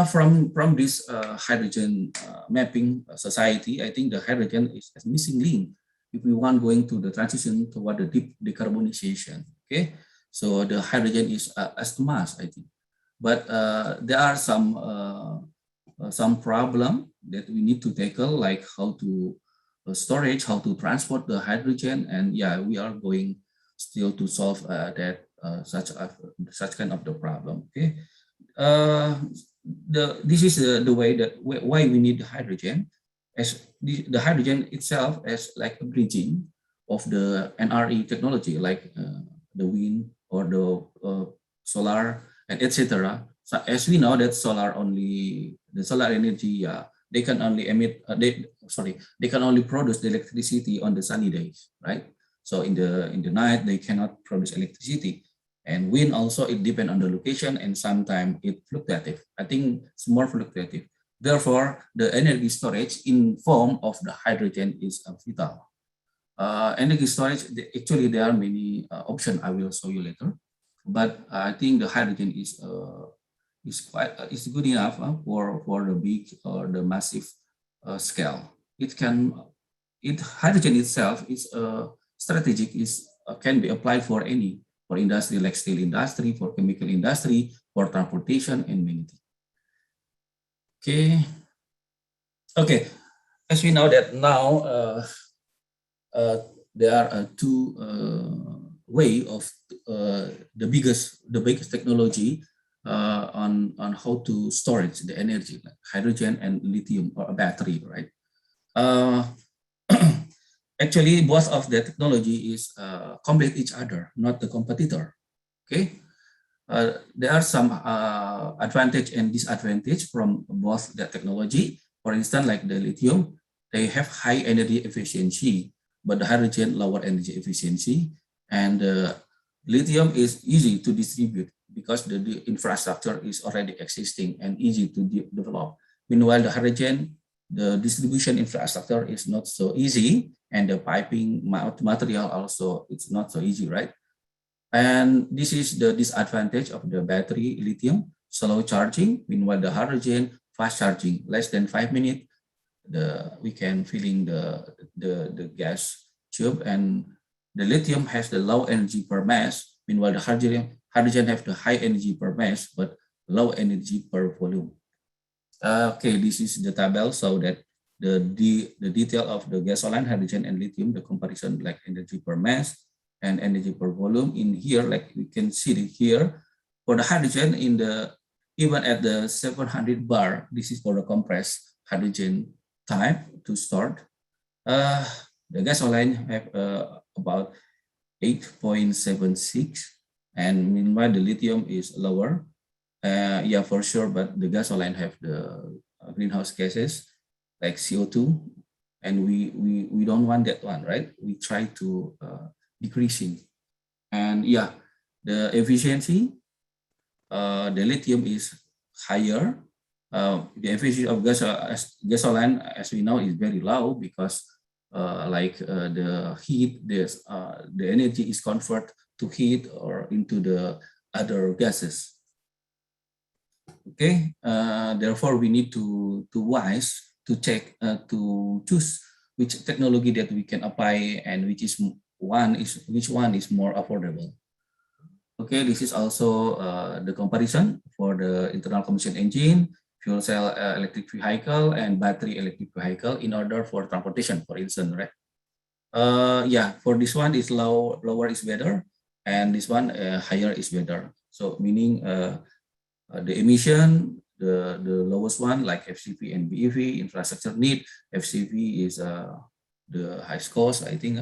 From this hydrogen mapping society, I think the hydrogen is a missing link if we want going to the transition toward the deep decarbonization. Okay, so the hydrogen is as must, I think, but there are some problem that we need to tackle, like how to storage, how to transport the hydrogen, and yeah, we are going still to solve such kind of the problem. Okay. This is the way that why we need the hydrogen, as the hydrogen itself as like a bridging of the NRE technology, like the wind or the solar and etc. So as we know that the solar energy, they can only emit they can only produce the electricity on the sunny days, right? So in the night they cannot produce electricity. And wind also, it depends on the location, and sometimes it fluctuative. I think it's more fluctuative. Therefore, the energy storage in form of the hydrogen is vital. Energy storage, actually there are many options I will show you later, but I think the hydrogen is good enough for the big or the massive scale. Hydrogen itself is strategic, can be applied for industry like steel industry, for chemical industry, for transportation, and many things. Okay. Okay. As we know that now there are two way of the biggest technology on how to storage the energy, like hydrogen and lithium or a battery, right? Actually, both of the technology is complete each other, not the competitor. Okay, there are some advantage and disadvantage from both the technology. For instance, like the lithium, they have high energy efficiency, but the hydrogen lower energy efficiency, and lithium is easy to distribute because the infrastructure is already existing and easy to develop. Meanwhile, the hydrogen, the distribution infrastructure is not so easy, and the piping material also, it's not so easy, right? And this is the disadvantage of the battery lithium, slow charging. Meanwhile, the hydrogen, fast charging, less than 5 minutes, we can filling the gas tube, and the lithium has the low energy per mass. Meanwhile, the hydrogen have the high energy per mass, but low energy per volume. Okay, this is the table, so that the detail of the gasoline, hydrogen, and lithium, the comparison like energy per mass and energy per volume in here, like we can see it here. For the hydrogen, even at the 700 bar, this is for the compressed hydrogen type to start. The gasoline have about 8.76, and meanwhile the lithium is lower. Yeah, for sure, but the gasoline have the greenhouse gases like CO2, and we don't want that one, right? We try to decreasing, and yeah, the efficiency, the lithium is higher. The efficiency of gasoline, as we know, is very low because the heat, the energy is converted to heat or into the other gases. Okay, therefore we need to wise to check to choose which technology that we can apply and which one is more affordable. Okay, this is also the comparison for the internal combustion engine, fuel cell electric vehicle, and battery electric vehicle in order for transportation, for instance, right? Yeah, for this one is lower is better, and this one higher is better. So meaning the emission, the lowest one like FCV and BEV, infrastructure need, FCV is the highest cost, I think,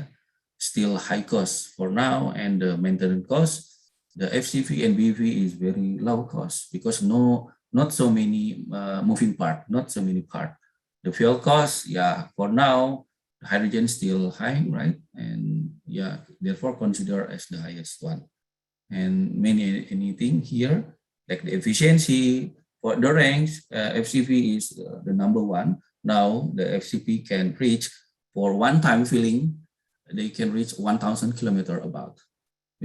still high cost for now, and the maintenance cost, the FCV and BEV is very low cost because not so many moving part, not so many part. The fuel cost, yeah, for now, hydrogen still high, right? And yeah, therefore consider as the highest one. And anything here, like the efficiency for the range, FCV is the number one. Now the FCV can reach, for one time filling, they can reach 1,000 kilometers about.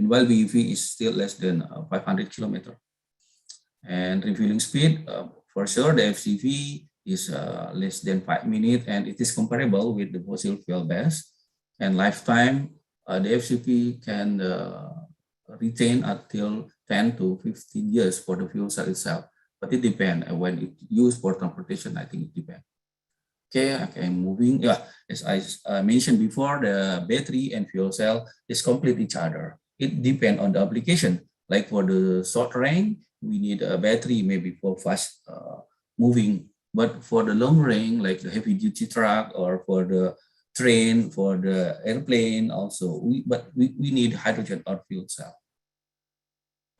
Meanwhile, BEV is still less than 500 kilometers. And refueling speed, for sure, the FCV is less than 5 minutes, and it is comparable with the fossil fuel base. And lifetime, the FCV can retain until 10 to 15 years for the fuel cell itself. But it depends when it used for transportation. I think it depends. Okay, moving. Yeah, as I mentioned before, the battery and fuel cell is complete each other. It depends on the application. Like for the short range, we need a battery maybe for fast moving. But for the long range, like the heavy duty truck or for the train, for the airplane also, we need hydrogen or fuel cell.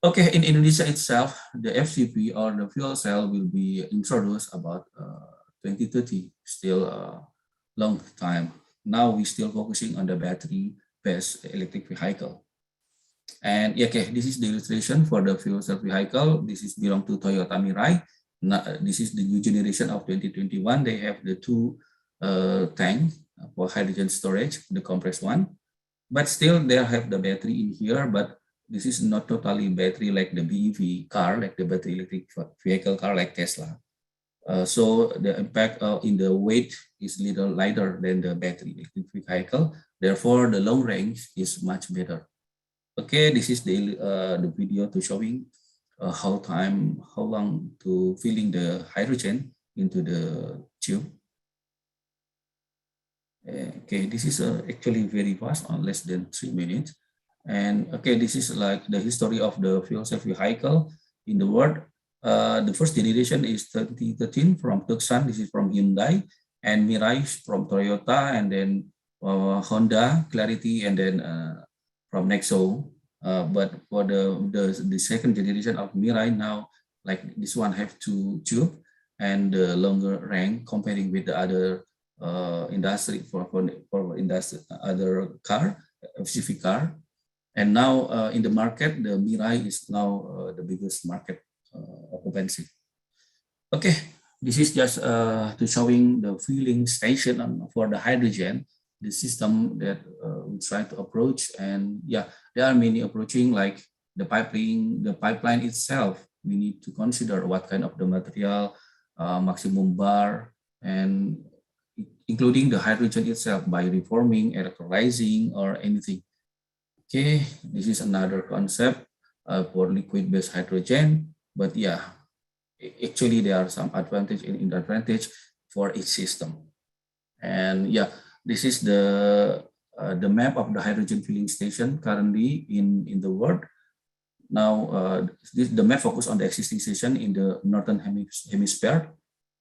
Okay, in Indonesia itself, the FCP or the fuel cell will be introduced about 2030, still a long time. Now we're still focusing on the battery-based electric vehicle. And yeah, okay, this is the illustration for the fuel cell vehicle. This is belong to Toyota Mirai. Now, this is the new generation of 2021. They have the two tank for hydrogen storage, the compressed one. But still they have the battery in here, but this is not totally battery like the BEV car, like the battery electric vehicle car like Tesla. So the impact in the weight is little lighter than the battery electric vehicle. Therefore, the long range is much better. Okay, this is the video to showing how long to filling the hydrogen into the tube. Okay, this is actually very fast, on less than 3 minutes. And okay, this is like the history of the fuel cell vehicle in the world. The first generation is 2013 from Tucson. This is from Hyundai, and Mirai from Toyota, and then Honda, Clarity, and then from Nexo. But for the second generation of Mirai now, like this one have two tube and the longer range comparing with the other industry for industry other car, FCV car. And now in the market, the Mirai is now the biggest market occupancy. Okay, this is just to showing the filling station for the hydrogen, the system that we try to approach. And yeah, there are many approaching, like the pipeline itself. We need to consider what kind of the material, maximum bar, and including the hydrogen itself by reforming, electrolyzing, or anything. Okay, this is another concept for liquid-based hydrogen. But yeah, actually there are some advantage and disadvantage for each system. And yeah, this is the map of the hydrogen filling station currently in the world. Now, the map focus on the existing station in the northern hemisphere.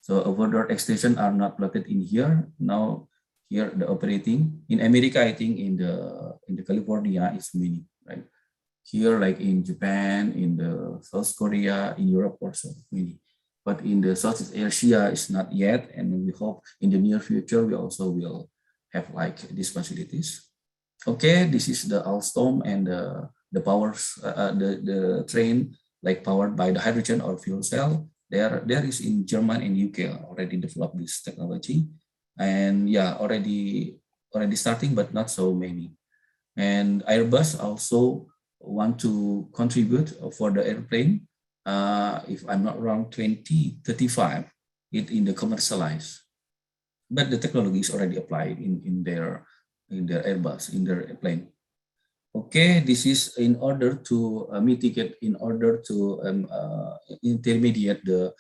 So a further extension are not plotted in here. Now here the operating in America, I think in the California is many, right? Here, like in Japan, in the South Korea, in Europe also many. But in the Southeast Asia, it's not yet. And we hope in the near future, we also will have like these facilities. Okay, this is the Alstom and the powers, the train like powered by the hydrogen or fuel cell. There is in Germany and UK already developed this technology. And yeah, already starting, but not so many. And Airbus also want to contribute for the airplane. If I'm not wrong, 2035, it in the commercialized. But the technology is already applied in their Airbus, in their airplane. Okay, this is in order to mitigate, in order to intermediate the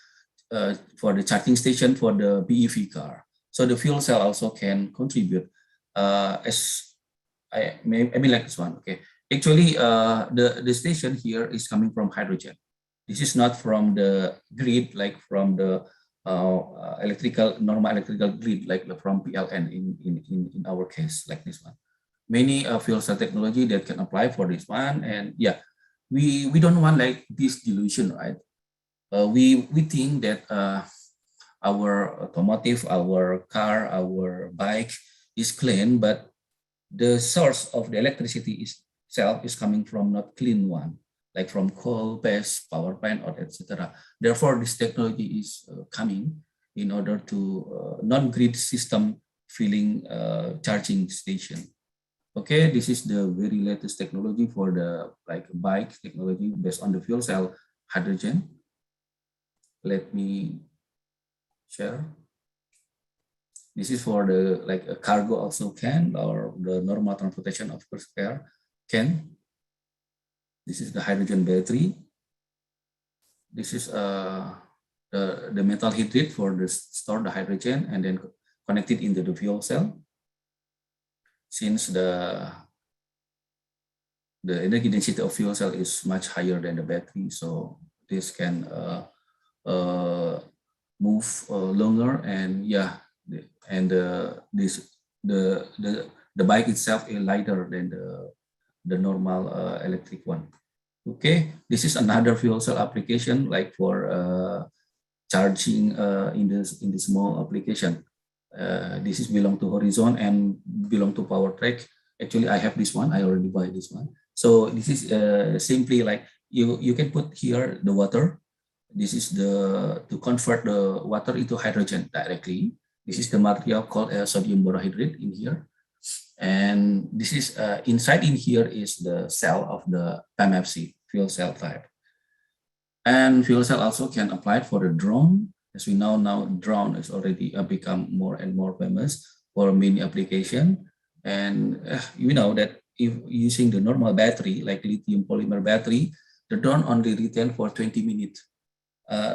for the charging station for the BEV car. So the fuel cell also can contribute. As I mean like this one. Okay, actually the station here is coming from hydrogen. This is not from the grid, like from the normal electrical grid, like from PLN in our case, like this one. Many fuel cell technology that can apply for this one. And yeah, we don't want like this dilution, right? We think that our automotive, our car, our bike is clean, but the source of the electricity itself is coming from not clean one, like from coal-based power plant or etc. Therefore, this technology is coming in order to non-grid system filling charging station. Okay, this is the very latest technology for the bike technology based on the fuel cell hydrogen. Let me share. This is for the a cargo also can, or the normal transportation of course can. This is the hydrogen battery. This is the metal hydride for the store the hydrogen and then connect it into the fuel cell. Since the energy density of fuel cell is much higher than the battery, so this can move longer, and the bike itself is lighter than the normal electric one. Okay, this is another fuel cell application like for charging in the small application. This is belong to Horizon and belong to Power Track. Actually, I have this one. I already buy this one. So this is simply like you can put here the water. This is to convert the water into hydrogen directly. This is the material called sodium borohydride in here. And this is inside in here is the cell of the PMFC fuel cell type. And fuel cell also can apply for the drone. As we know now, drone is already become more and more famous for many application. And you know that if using the normal battery, like lithium polymer battery, the drone only retain for 20 minutes,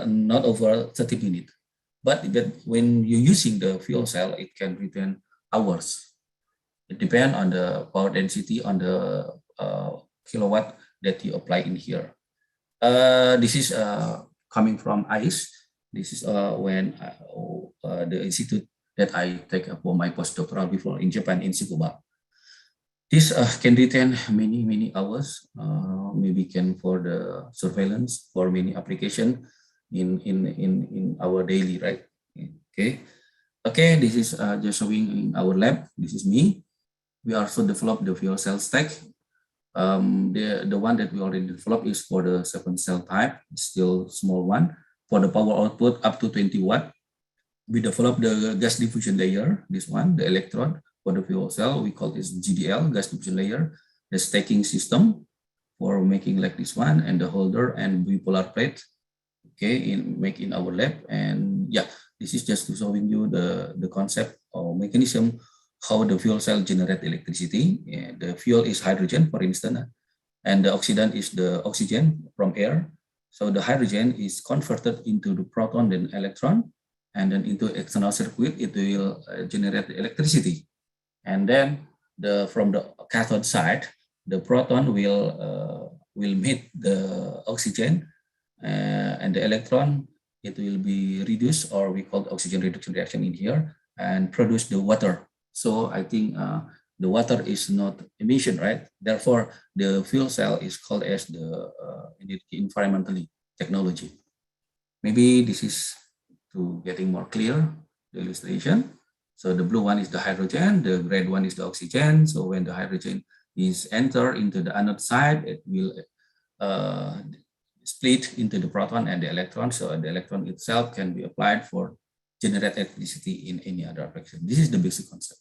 not over 30 minutes. But when you're using the fuel cell, it can retain hours. It depends on the power density on the kilowatt that you apply in here. This is coming from ICE. This is when the institute that I take for my postdoctoral before in Japan in Tsukuba. This can retain many hours, maybe can for the surveillance for many application in our daily, right? Okay, this is just showing in our lab. This is me. We also developed the fuel cell stack. The one that we already developed is for the 7 cell type, still small one. For the power output up to 20 watt, we developed the gas diffusion layer, this one, the electrode for the fuel cell. We call this GDL, gas diffusion layer, the stacking system for making like this one, and the holder and bipolar plate, okay, make in our lab. And yeah, this is just to showing you the concept or mechanism how the fuel cell generate electricity. The fuel is hydrogen, for instance, and the oxidant is the oxygen from air. So the hydrogen is converted into the proton and electron, and then into external circuit, it will generate the electricity. And then from the cathode side, the proton will meet the oxygen, and the electron, it will be reduced, or we call the oxygen reduction reaction in here, and produce the water. So I think the water is not emission, right? Therefore, the fuel cell is called as the environmentally technology. Maybe this is to getting more clear, the illustration. So the blue one is the hydrogen, the red one is the oxygen. So when the hydrogen is enter into the anode side, it will split into the proton and the electron. So the electron itself can be applied for generate electricity in any other application. This is the basic concept.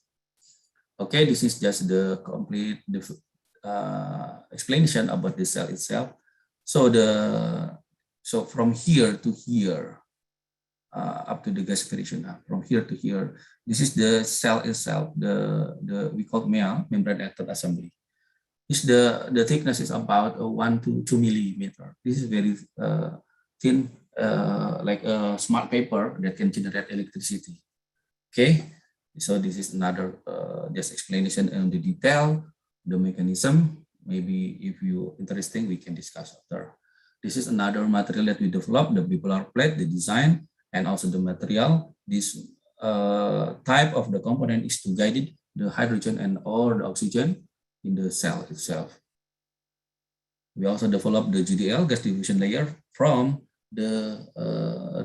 Okay, this is just the complete explanation about the cell itself. So from here to here, up to the gasification, from here to here, this is the cell itself. We call MEA, membrane acted assembly. The thickness is about 1 to 2 millimeter. This is very thin, like a smart paper that can generate electricity. Okay, so this is another just explanation on the detail, the mechanism. Maybe if you interesting, we can discuss after. This is another material that we developed, the bipolar plate, the design, and also the material. This type of the component is to guide the hydrogen and or the oxygen in the cell itself. We also developed the GDL, gas diffusion layer, from the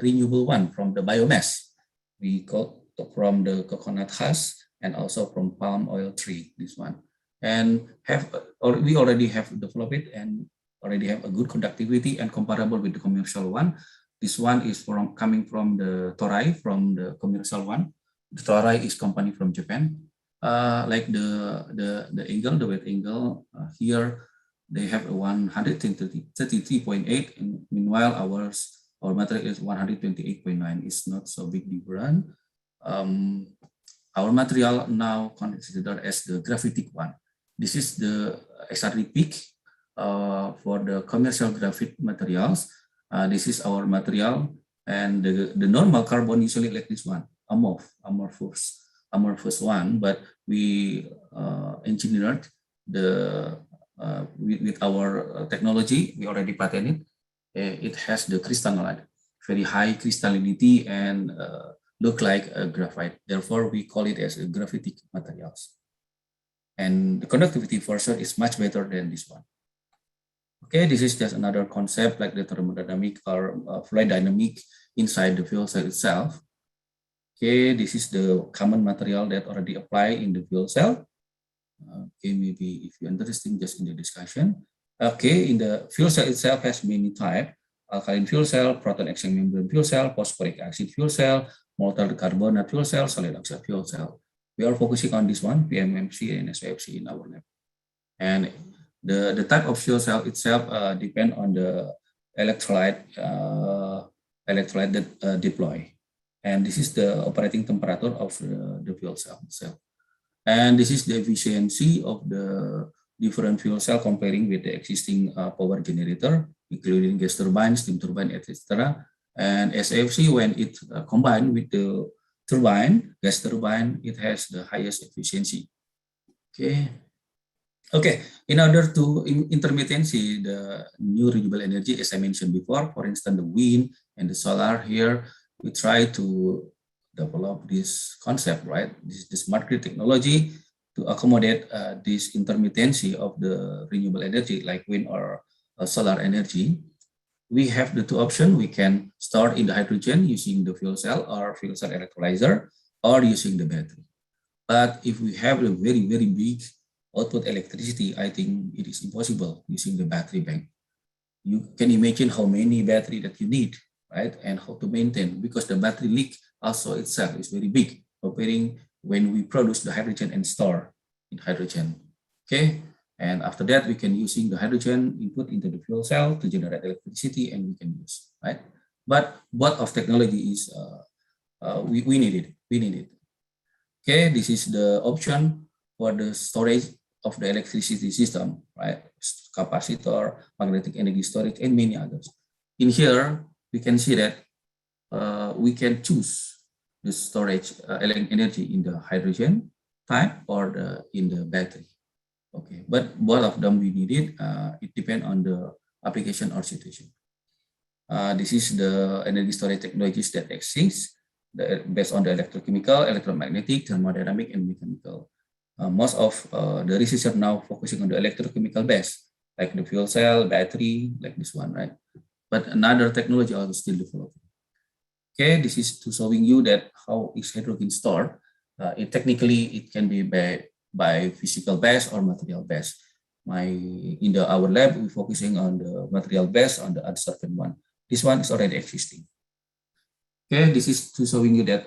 renewable one, from the biomass. We got from the coconut husk and also from palm oil tree, this one. And we already have developed it and already have a good conductivity and comparable with the commercial one. This one is coming from the Toray, from the commercial one. The Toray is company from Japan. Like the angle, the wet angle here, they have a 133.8, and meanwhile our material is 128.9. It's not so big difference. Our material now considered as the graphitic one. This is the XRD peak for the commercial graphite materials. This is our material, and the normal carbon usually like this one, amorphous one, but we engineered with our technology. We already patented. It has the crystalline, very high crystallinity, and look like a graphite. Therefore, we call it as a graphitic materials. And the conductivity for sure is much better than this one. Okay, this is just another concept like the thermodynamic or fluid dynamic inside the fuel cell itself. Okay, this is the common material that already apply in the fuel cell. Okay, maybe if you're interested, just in the discussion. Okay, in the fuel cell itself has many types: alkaline fuel cell, proton exchange membrane fuel cell, phosphoric acid fuel cell, molten carbonate fuel cell, solid oxide fuel cell. We are focusing on this one, PMMC and SYFC in our lab. And the type of fuel cell itself depend on the electrolyte that deploy. And this is the operating temperature of the fuel cell itself. And this is the efficiency of the different fuel cell comparing with the existing power generator, including gas turbine, steam turbine, etc. And SFC, when it combined with the turbine, gas turbine, it has the highest efficiency. Okay. In order to intermittency the new renewable energy, as I mentioned before, for instance, the wind and the solar here, we try to develop this concept, right? This is the smart grid technology to accommodate this intermittency of the renewable energy like wind or solar energy. We have the two options. We can store in the hydrogen using the fuel cell or fuel cell electrolyzer, or using the battery. But if we have a very, very big output electricity, I think it is impossible using the battery bank. You can imagine how many battery that you need, right? And how to maintain, because the battery leak also itself is very big comparing when we produce the hydrogen and store in hydrogen. Okay. And after that, we can using the hydrogen input into the fuel cell to generate electricity, and we can use, right? But both of technology is, we need it. Okay, this is the option for the storage of the electricity system, right? Capacitor, magnetic energy storage, and many others. In here, we can see that we can choose the storage energy in the hydrogen type or in the battery. Okay, but both of them we need it. It depends on the application or situation. This is the energy storage technologies that exist based on the electrochemical, electromagnetic, thermodynamic, and mechanical. Most of the researchers now focusing on the electrochemical base, like the fuel cell, battery, like this one, right? But another technology also still developing. Okay, this is to showing you that how is hydrogen stored. Technically, it can be by physical base or material base. In our lab, we're focusing on the material base, on the uncertain one. This one is already existing. Okay, this is to showing you that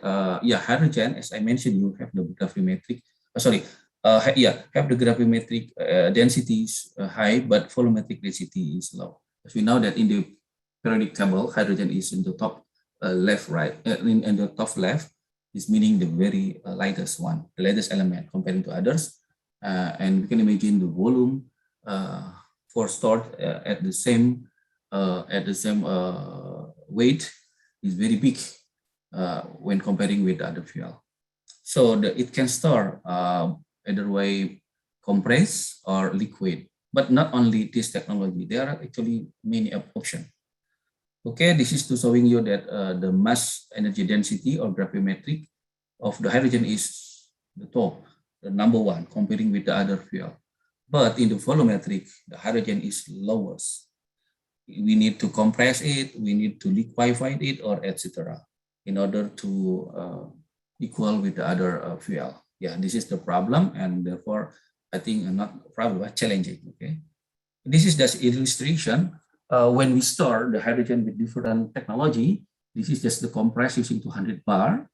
hydrogen, as I mentioned, you have the gravimetric. Have the gravimetric densities high, but volumetric density is low. As we know that in the periodic table, hydrogen is in the top left, right, in the top left. Is meaning the very lightest one, the lightest element comparing to others. And we can imagine the volume for stored at the same weight is very big when comparing with the other fuel. So it can store either way compressed or liquid. But not only this technology, there are actually many options. Okay, this is to showing you that the mass energy density or gravimetric of the hydrogen is the top, the number one, comparing with the other fuel. But in the volumetric, the hydrogen is lowest. We need to compress it, we need to liquefy it, or etc. in order to equal with the other fuel. Yeah, this is the problem, and therefore, I think not problem, but challenging. Okay, this is just illustration. When we store the hydrogen with different technology, this is just the compress using 200 bar.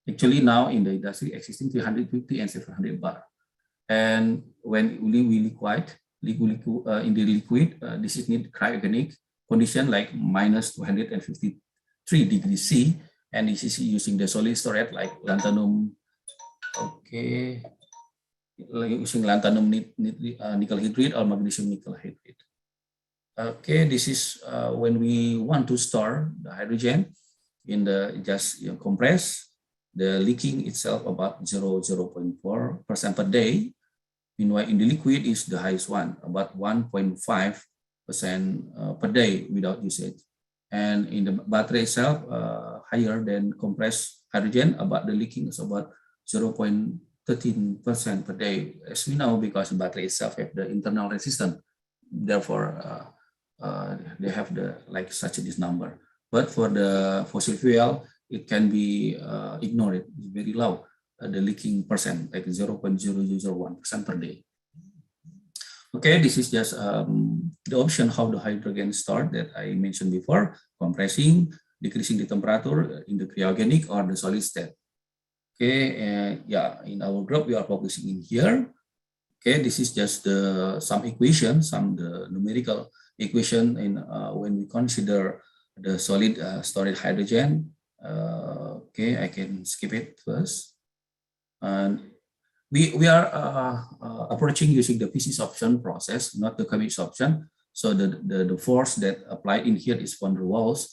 Actually, now in the industry existing 350 and 700 bar. And when we liquid, in the liquid, this is need cryogenic condition like minus 253 degrees C, and this is using the solid storage like lanthanum, okay, like using lanthanum nickel hydride or magnesium nickel hydride. Okay, this is when we want to store the hydrogen in the just compress, the leaking itself about 0.4% per day. Meanwhile, in the liquid is the highest one, about 1.5% per day without usage. And in the battery itself, higher than compressed hydrogen, about the leaking is about 0.13% per day, as we know, because the battery itself have the internal resistance. Therefore, they have the like such this number. But for the fossil fuel, it can be ignored. It's very low, the leaking percent, like 0.001% per day. Okay, this is just the option how the hydrogen stored that I mentioned before, compressing, decreasing the temperature in the cryogenic or the solid state. Okay, yeah, in our group, we are focusing in here. Okay, this is just some equation, the numerical equation in when we consider the solid storage hydrogen. Okay, I can skip it first. And we are approaching using the PC option process, not the commit option. So the force that applied in here is van der Waals,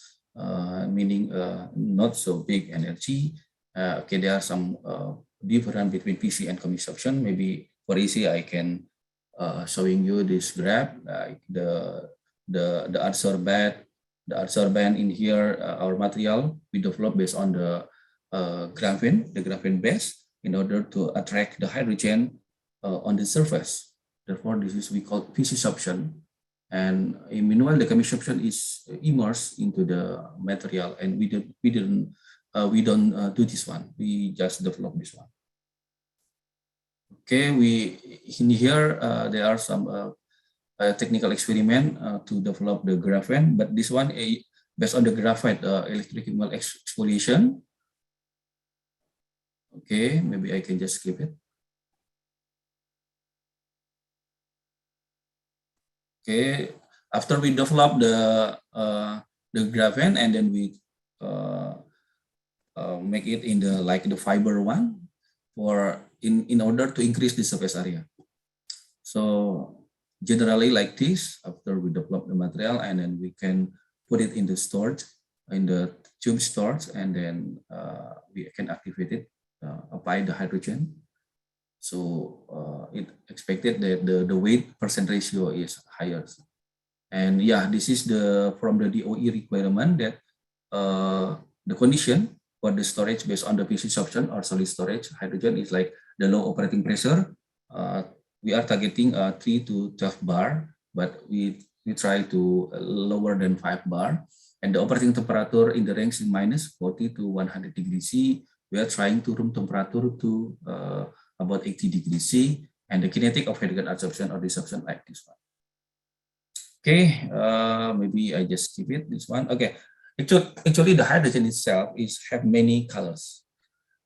meaning not so big energy. Okay, there are some difference between PC and commit option. Maybe for easy, I can showing you this graph, like the adsorbent in here, our material we developed based on the graphene base in order to attract the hydrogen on the surface. Therefore, this is we call PC option. And meanwhile, the commit option is immersed into the material, and we don't do this one. We just develop this one. Okay, in here there are some technical experiment to develop the graphene, but this one based on the graphite electrochemical exfoliation. Okay, maybe I can just skip it. Okay, after we develop the graphene and then we make it in the like the fiber one for in order to increase the surface area. So generally like this, after we develop the material and then we can put it in the storage, in the tube storage, and then we can activate it, apply the hydrogen. So it expected that the weight percent ratio is higher. And yeah, this is from the DOE requirement that the condition for the storage based on the PC option or solid storage hydrogen is like the low operating pressure. We are targeting 3 to 12 bar, but we try to lower than 5 bar. And the operating temperature in the range is minus 40 to 100 degrees C. We are trying to room temperature to about 80 degrees C, and the kinetic of hydrogen absorption or desorption like this one. Okay, maybe I just skip it, this one. Okay, actually the hydrogen itself have many colors,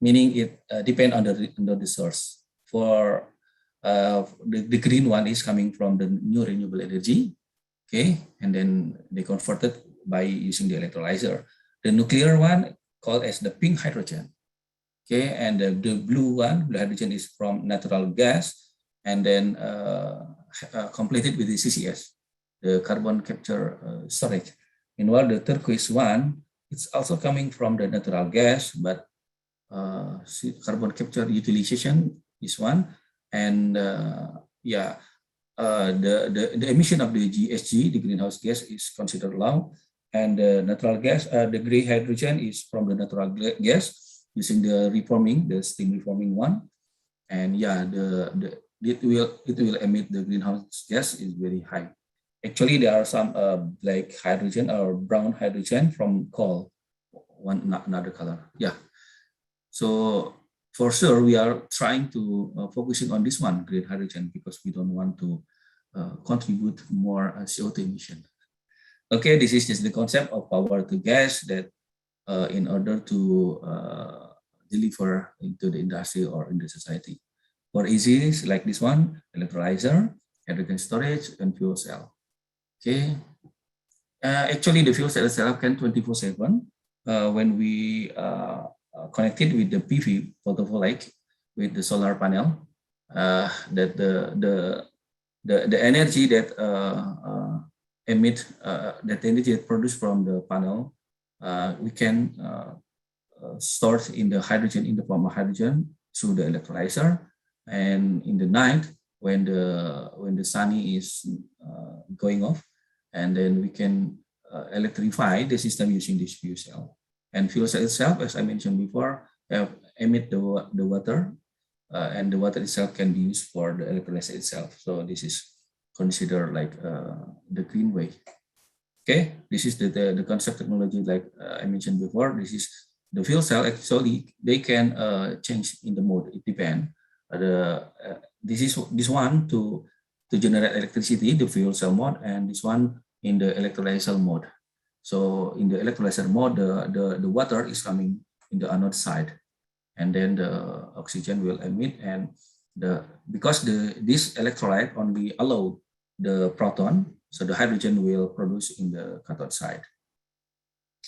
meaning it depends on the source. For the green one is coming from the new renewable energy, okay, and then they converted by using the electrolyzer. The nuclear one called as the pink hydrogen, okay, and the blue one, the hydrogen is from natural gas, and then completed with the CCS, the carbon capture storage. Meanwhile, the turquoise one, it's also coming from the natural gas, but carbon capture utilization is one. And yeah, the emission of the GHG, the greenhouse gas, is considered low. And the natural gas, the gray hydrogen is from the natural gas using the steam reforming one. And yeah, it will emit the greenhouse gas is very high. Actually, there are some black hydrogen or brown hydrogen from coal, another color. Yeah. So for sure, we are trying to focusing on this one, green hydrogen, because we don't want to contribute more CO2 emission. Okay, this is just the concept of power to gas that in order to deliver into the industry or in the society. For easy, like this one, electrolyzer, hydrogen storage, and fuel cell. Okay. Actually, the fuel cell itself can 24/7 when we connected with the PV photovoltaic with the solar panel. That the energy that that energy that produced from the panel, we can store in the hydrogen, in the form of hydrogen through the electrolyzer. And in the night, when the sun is going off, and then we can electrify the system using this fuel cell. And fuel cell itself, as I mentioned before, emit the water, and the water itself can be used for the electrolyzer itself. So this is considered like the green way. Okay, this is the concept technology like I mentioned before. This is the fuel cell. Actually, they can change in the mode. It depends. This one to generate electricity, the fuel cell mode, and this one in the electrolyzer mode. So in the electrolyzer mode, the water is coming in the anode side, and then the oxygen will emit, and because this electrolyte only allow the proton, so the hydrogen will produce in the cathode side,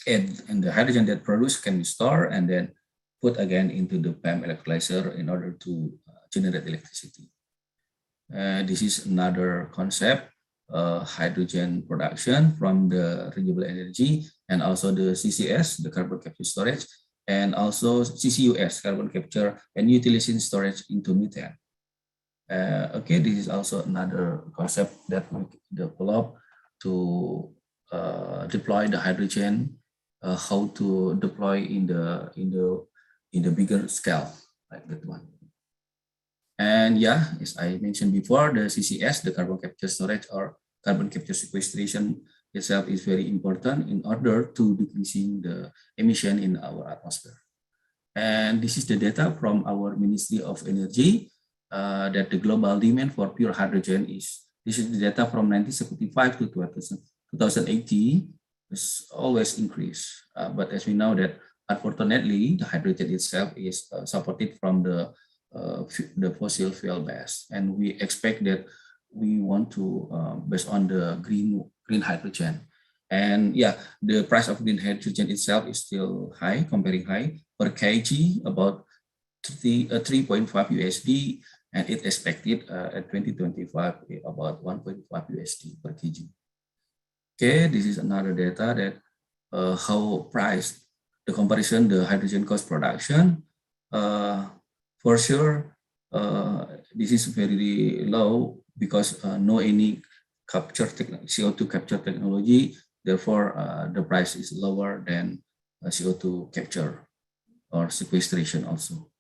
and the hydrogen that produced can be stored and then put again into the PEM electrolyzer in order to generate electricity. This is another concept, hydrogen production from the renewable energy, and also the CCS, the carbon capture storage, and also CCUS, carbon capture and utilization storage into methane. Okay, this is also another concept that we develop to deploy the hydrogen, how to deploy in the bigger scale, like that one. And yeah, as I mentioned before, the CCS, the carbon capture storage or carbon capture sequestration itself is very important in order to decreasing the emission in our atmosphere. And this is the data from our Ministry of Energy, that the global demand for pure hydrogen this is the data from 1975 to 2080, is always increased. But as we know that, unfortunately, the hydrogen itself is supported from the fossil fuel base, and we expect that we want to based on the green hydrogen. And yeah, the price of green hydrogen itself is still high, comparing high per kg, about 3.5 USD, and it expected at 2025 about 1.5 USD per kg. Okay, this is another data that how price the comparison the hydrogen cost production. For sure, this is very low because no any CO2 capture technology. Therefore, the price is lower than CO2 capture or sequestration also.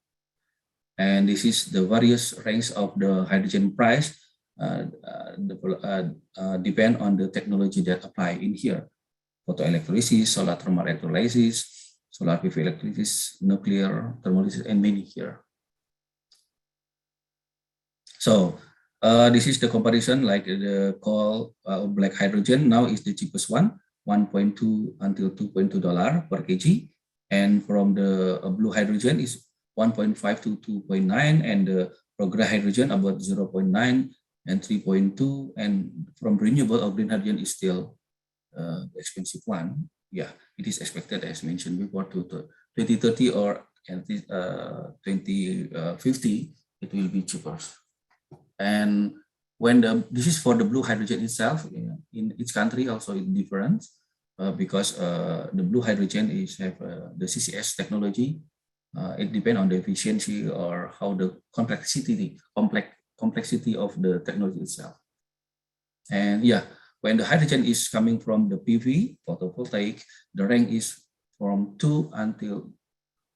And this is the various range of the hydrogen price depend on the technology that apply in here. Photoelectrolysis, solar thermal electrolysis, solar PV electrolysis, nuclear thermolysis, and many here. So this is the comparison, like the coal black hydrogen now is the cheapest one, 1.2 until $2.2 per kg. And from the blue hydrogen is 1.5 to 2.9, and the gray hydrogen about 0.9 and 3.2. And from renewable or green hydrogen is still the expensive one. Yeah, it is expected, as mentioned before, to 2030 or 2050, it will be cheaper. And when this is for the blue hydrogen itself, in each country also it's different because the blue hydrogen have the CCS technology. It depends on the efficiency or how the complexity of the technology itself. And yeah, when the hydrogen is coming from the PV photovoltaic, the range is from 2 until,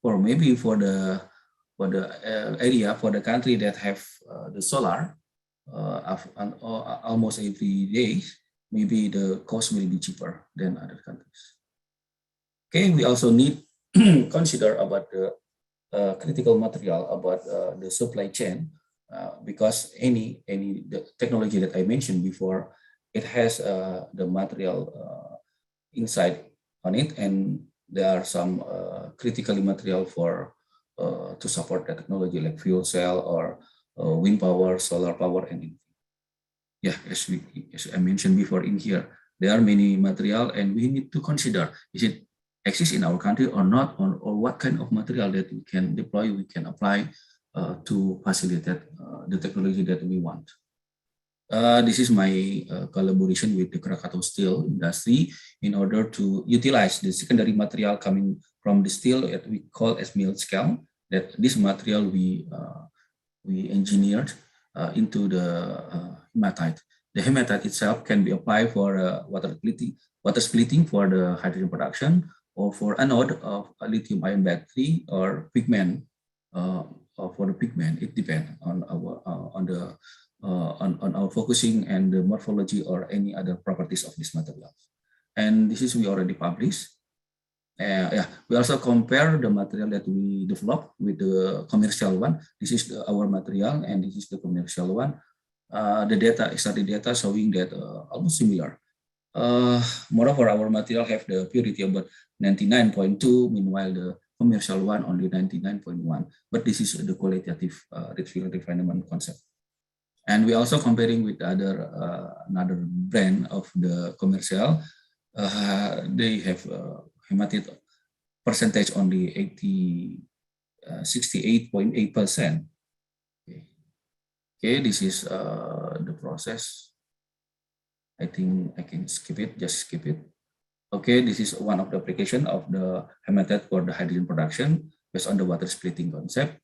or maybe for the area, for the country that have the solar almost every day, maybe the cost will be cheaper than other countries. Okay, we also need consider about the critical material, about the supply chain, because the technology that I mentioned before, it has the material inside on it, and there are some critical material for to support the technology like fuel cell or wind power, solar power, and yeah, as I mentioned before in here, there are many material and we need to consider, is it exist in our country or not, or what kind of material that we can deploy, we can apply to facilitate the technology that we want. This is my collaboration with the Krakatau steel industry in order to utilize the secondary material coming from the steel that we call as mill scale. That this material we engineered into the hematite. The hematite itself can be applied for water splitting for the hydrogen production, or for anode of a lithium-ion battery, or pigment for the pigment. It depends on our on our focusing and the morphology or any other properties of this material. And this is we already published. Yeah, we also compare the material that we develop with the commercial one. This is our material, and this is the commercial one. The data, study data showing that almost similar. Moreover, our material have the purity about 99.2, meanwhile the commercial one only 99.1. But this is the qualitative refinement concept. And we also comparing with another brand of the commercial. They have hematite percentage only 68.8%. Okay, this is the process. I think I can skip it, just skip it. Okay, this is one of the application of the hematite for the hydrogen production based on the water splitting concept.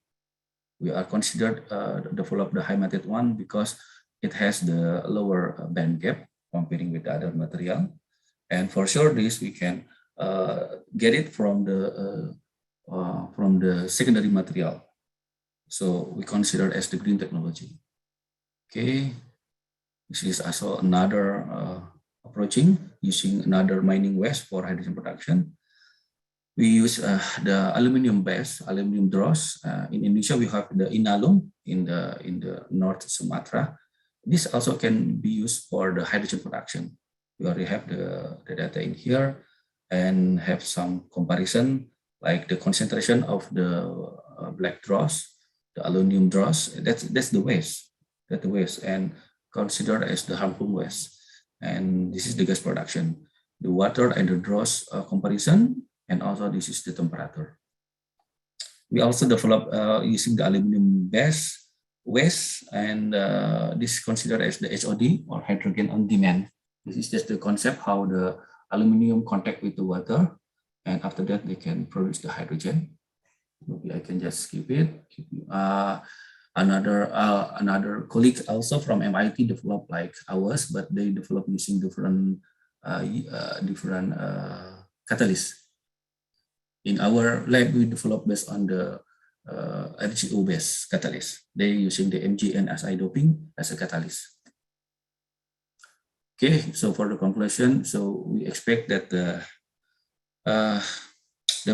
We are considered develop the hematite one because it has the lower band gap comparing with the other material. And for sure, this we can get it from the secondary material. So we consider as the green technology. Okay, this is also another approaching using another mining waste for hydrogen production. We use the aluminum base, aluminum dross. In Indonesia, we have the inalum in the North Sumatra. This also can be used for the hydrogen production. We already have the data in here and have some comparison like the concentration of the black dross, the aluminum dross. That's the waste. That's the waste and considered as the harmful waste. And this is the gas production, the water and the dross comparison. And also this is the temperature. We also develop using the aluminum base waste, and this is considered as the HOD or hydrogen on demand. This is just the concept how the aluminum contact with the water, and after that they can produce the hydrogen. Maybe I can just skip it. Another colleague also from MIT developed like ours, but they develop using different catalysts. In our lab, we develop based on the RGO-based catalyst. They using the MgN SI doping as a catalyst. Okay, so for the conclusion, so we expect that the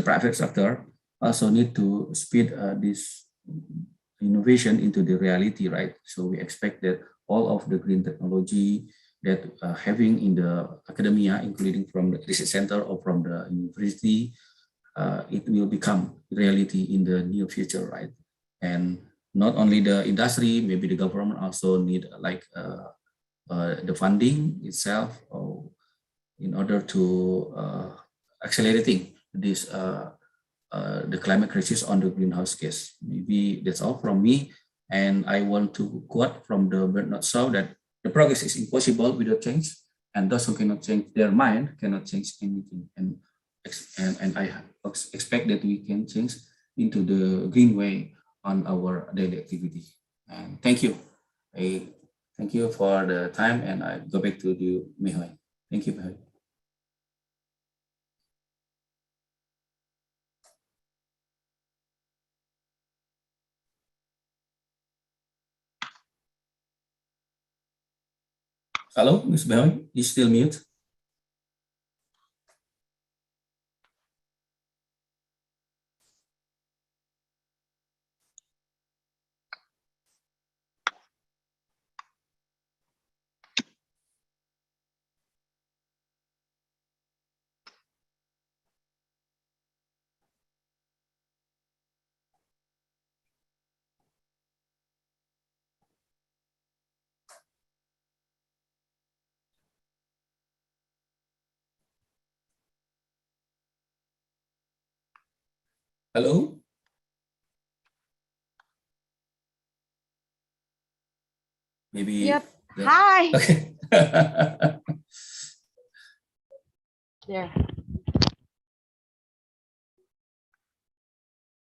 private sector also need to speed this innovation into the reality, right? So we expect that all of the green technology that having in the academia, including from the research center or from the university, it will become reality in the near future, right? And not only the industry, maybe the government also need like the funding itself in order to accelerating this the climate crisis on the greenhouse gas. Maybe that's all from me. And I want to quote from the Bernard Shaw that the progress is impossible without change, and those who cannot change their mind cannot change anything. And I expect that we can change into the green way on our daily activity. And thank you. I thank you for the time, and I go back to you, Mihoy. Thank you, Mihoy. Hello, Ms. Mihoy, you still mute? Hello? Maybe. Yep. Yeah. Hi. Okay. There.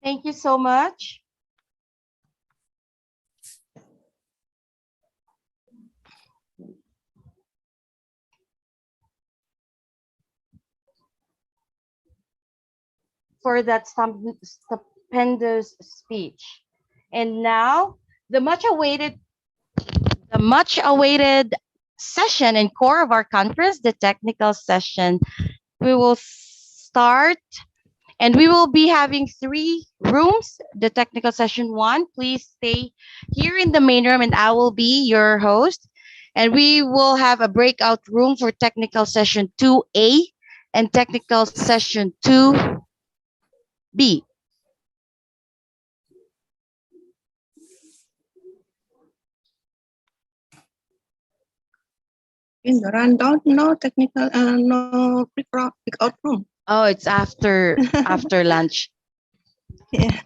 Thank you so much. For that stupendous speech. And now the much awaited session and core of our conference, the technical session. We will start and we will be having 3 rooms. The technical session 1, please stay here in the main room and I will be your host. And we will have a breakout room for technical session 2A and technical session 2B. In the rundown, no technical, no breakout room. Oh, it's after lunch. Yeah.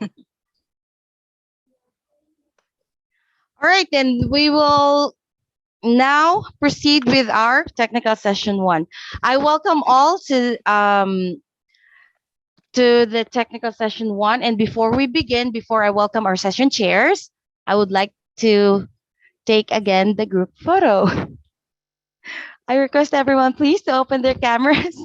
All right, then we will now proceed with our technical session 1. I welcome all to the technical session 1. And before we begin, before I welcome our session chairs, I would like to take again the group photo. I request everyone please to open their cameras.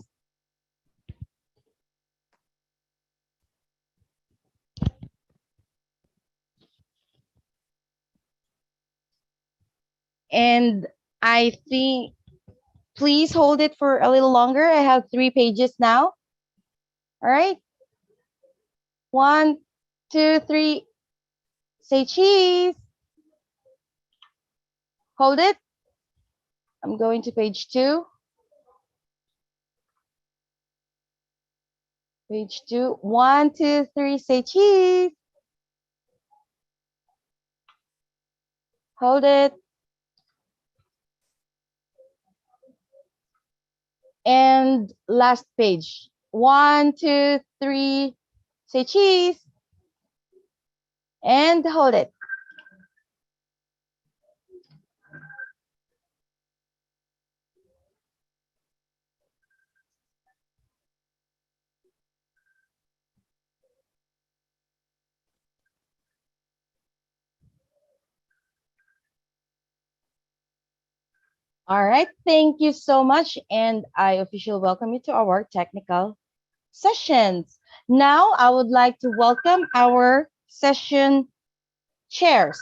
And I think, please hold it for a little longer. I have 3 pages now. All right. 1, 2, 3. Say cheese. Hold it. I'm going to page 2. Page 2. 1, 2, 3. Say cheese. Hold it. And last page. 1, 2, 3. Say cheese. And hold it. All right, thank you so much. And I officially welcome you to our technical sessions. Now, I would like to welcome our session chairs.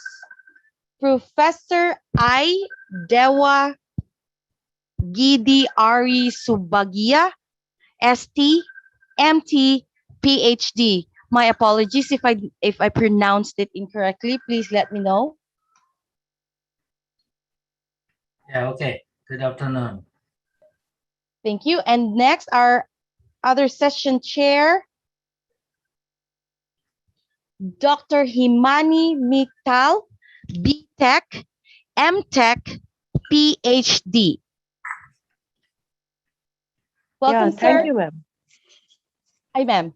Professor Dewa Gidi Ari Subagia, ST, MT, PhD. My apologies if I pronounced it incorrectly. Please let me know. Yeah, okay. Good afternoon. Thank you. And next, our other session chair, Dr. Himani Mittal, BTech, MTech, PhD. Welcome, sir. Thank you, ma'am. Hi, ma'am.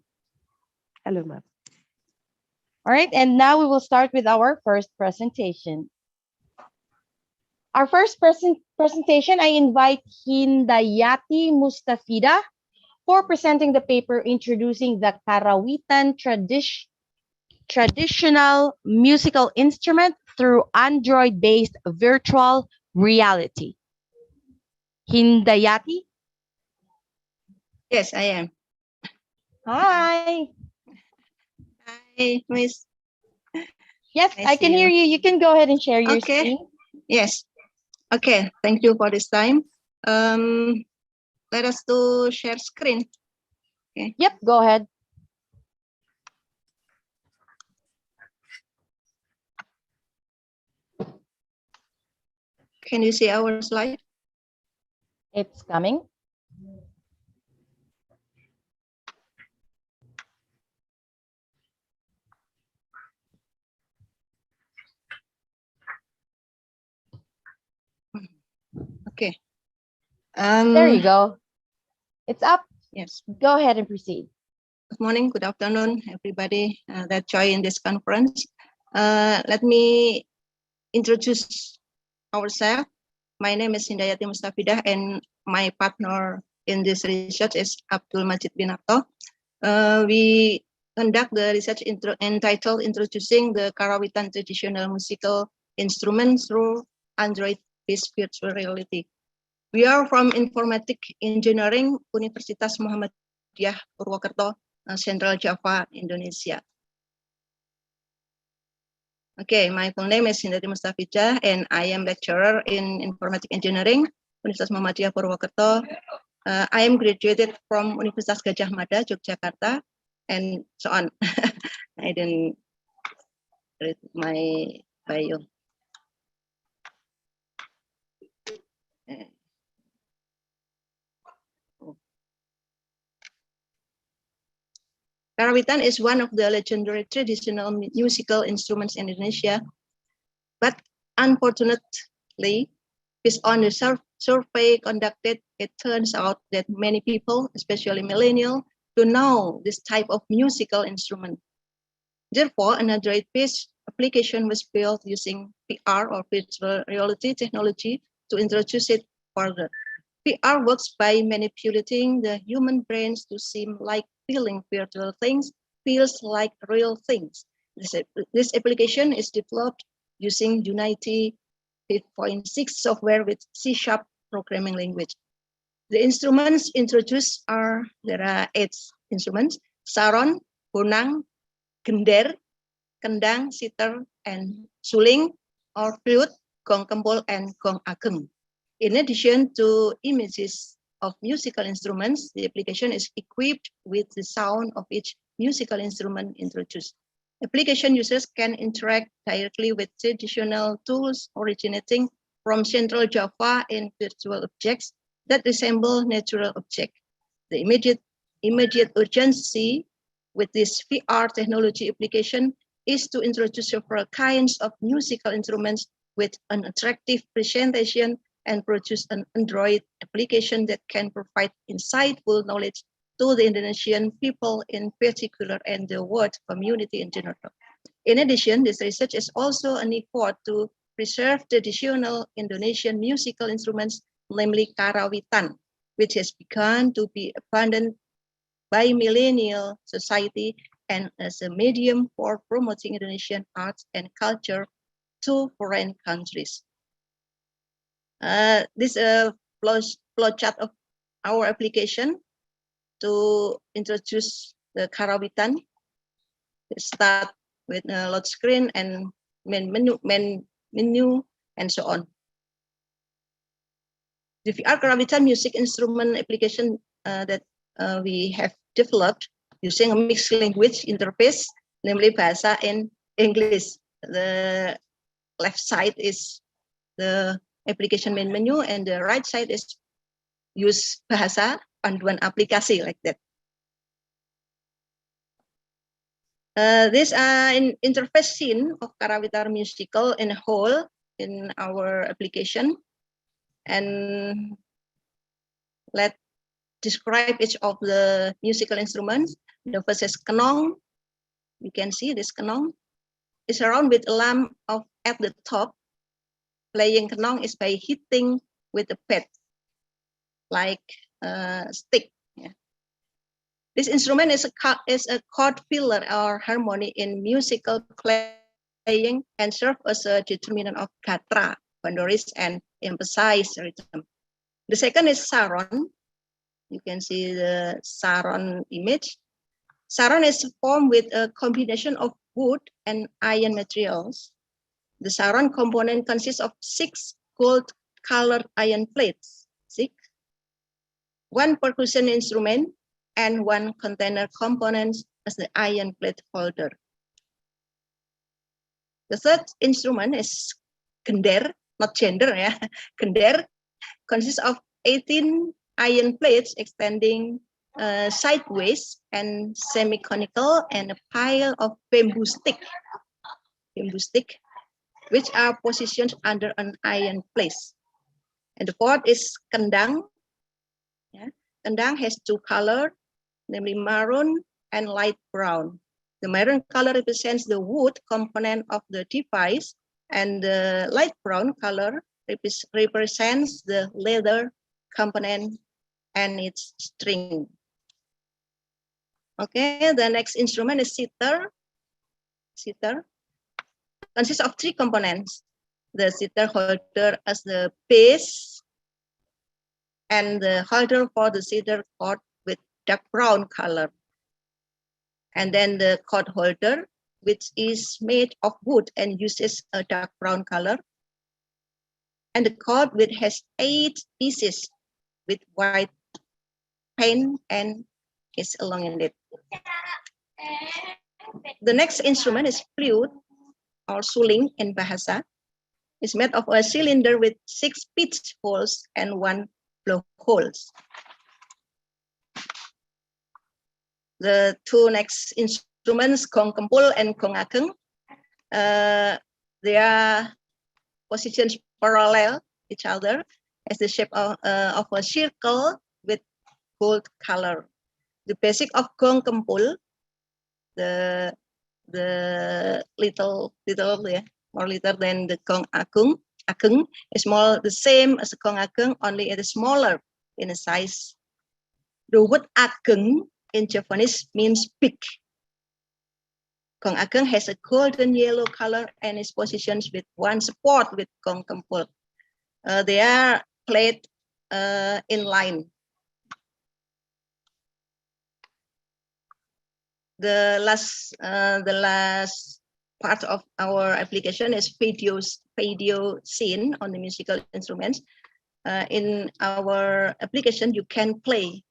Hello, ma'am. All right, and now we will start with our first presentation. Our first presentation, I invite Hindayati Mustafida for presenting the paper introducing the Karawitan traditional musical instrument through Android-based virtual reality. Hindayati? Yes, I am. Hi. Hi, Miss. Yes, I can hear you. You can go ahead and share your screen. Yes. Okay, thank you for this time. Let us do share screen. Okay. Yep, go ahead. Can you see our slide? It's coming. Okay. There you go. It's up. Yes. Go ahead and proceed. Good morning, good afternoon, everybody that join this conference. Let me introduce ourselves. My name is Hindayati Mustafidah, and my partner in this research is Abdul Majid Binato. We conduct the research entitled Introducing the Karawitan Traditional Musical Instruments Through Android-Based Virtual Reality. We are from Informatic Engineering, Universitas Muhammadiyah Purwokerto, Central Java, Indonesia. Okay, my full name is Hindayati Mustafidah, and I am lecturer in Informatic Engineering, Universitas Muhammadiyah Purwokerto. I am graduated from Universitas Gadjah Mada, Yogyakarta, and so on. I didn't read my bio. Karawitan is one of the legendary traditional musical instruments in Indonesia, but unfortunately, based on the survey conducted, it turns out that many people, especially millennials, don't know this type of musical instrument. Therefore, an Android-based application was built using VR or virtual reality technology to introduce it further. VR works by manipulating the human brains to seem like feeling virtual things, feels like real things. This application is developed using Unity 8.6 software with C# programming language. The instruments introduced are, there are 8 instruments: saron, bonang, gender, kendang, sitar, and suling, or flute, gong kempul, and gong ageng. In addition to images of musical instruments, the application is equipped with the sound of each musical instrument introduced. Application users can interact directly with traditional tools originating from Central Java in virtual objects that resemble natural objects. The immediate urgency with this VR technology application is to introduce several kinds of musical instruments with an attractive presentation and produce an Android application that can provide insightful knowledge to the Indonesian people in particular and the world community in general. In addition, this research is also an effort to preserve traditional Indonesian musical instruments, namely karawitan, which has begun to be abandoned by millennial society and as a medium for promoting Indonesian arts and culture to foreign countries. This is a flow chart of our application to introduce the karawitan. Let's start with a load screen and main menu, and so on. The VR karawitan music instrument application that we have developed using a mixed language interface, namely Bahasa and English. The left side is the application main menu, and the right side is use Bahasa panduan aplikasi, like that. This an interface scene of karawitan musical in a whole in our application, and let's describe each of the musical instruments. The first is kenong. You can see this kenong is around with a lamp at the top. Playing kenong is by hitting with a pad, like a stick. Yeah. This instrument is a chord filler or harmony in musical playing and serve as a determinant of gatra, boundaries, and emphasize rhythm. The second is saron. You can see the saron image. Saron is formed with a combination of wood and iron materials. The saron component consists of 6 gold-colored iron plates, 6, 1 percussion instrument, and 1 container component as the iron plate holder. The third instrument is gender, not gender, yeah. Gender consists of 18 iron plates extending sideways and semi-conical, and a pile of bamboo stick, which are positioned under an iron place. And the fourth is kendang. Yeah. Kendang has 2 colors, namely maroon and light brown. The maroon color represents the wood component of the device, and the light brown color represents the leather component and its string. Okay, the next instrument is sitar. Sitar consists of three components. The sitar holder as the base, and the holder for the sitar cord with dark brown color. And then the cord holder, which is made of wood and uses a dark brown color. And the cord which has 8 pieces with white paint and is along in it. The next instrument is flute or suling in Bahasa. It's made of a cylinder with 6 pitch holes and 1 blowholes. The two next instruments, gong kempul and gong ageng, they are positions parallel each other as the shape of a circle with gold color. The basic of gong kempul, the little yeah, more little than the gong ageng is more the same as the gong ageng, only it is smaller in the size. The word ageng in Japanese means big. Gong ageng has a golden yellow color and is positioned with 1 support with gong kempul. They are played in line. The last part of our application is video scene on the musical instruments. In our application, you can play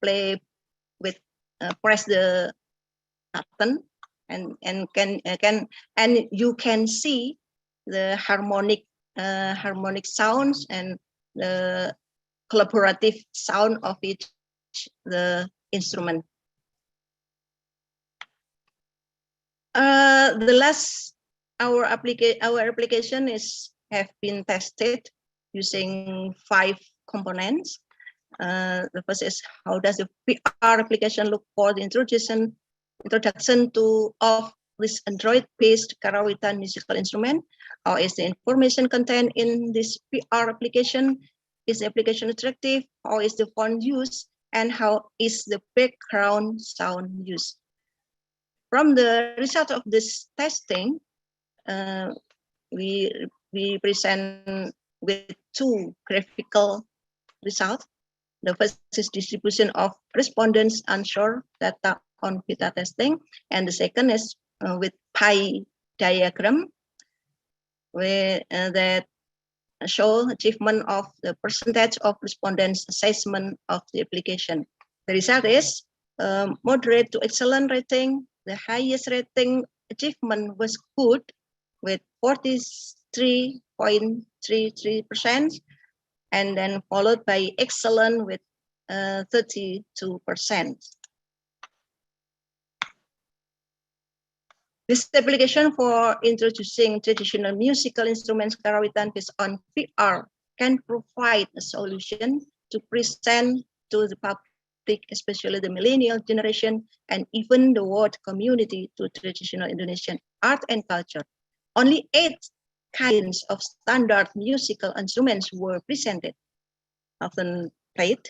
with press the button and you can see the harmonic sounds and the collaborative sound of each the instrument. Our application have been tested using 5 components. The first is, how does the VR application look for the introduction of this Android-based karawitan musical instrument? How is the information contained in this VR application? Is the application attractive? How is the font used? And how is the background sound used? From the result of this testing, we present with 2 graphical results. The first is distribution of respondents' answer data on beta testing, and the second is with pie diagram, where that show achievement of the percentage of respondents' assessment of the application. The result is moderate to excellent rating. The highest rating achievement was good with 43.33%, and then followed by excellent with 32%. This application for introducing traditional musical instruments karawitan based on VR can provide a solution to present to the public, especially the millennial generation and even the world community, to traditional Indonesian art and culture. Only 8 kinds of standard musical instruments were presented, often played,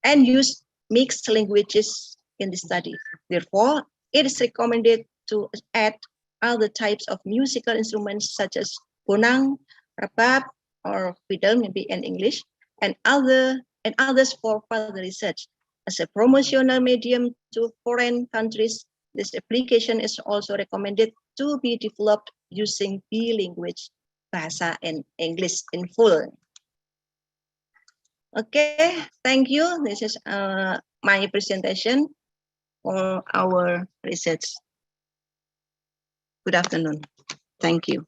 and used mixed languages in the study. Therefore, it is recommended to add other types of musical instruments such as bonang, rabab, or fiddle, maybe in English, and others for further research. As a promotional medium to foreign countries, this application is also recommended to be developed using B-language, Bahasa and English in full. Okay, thank you. This is my presentation for our research. Good afternoon. Thank you.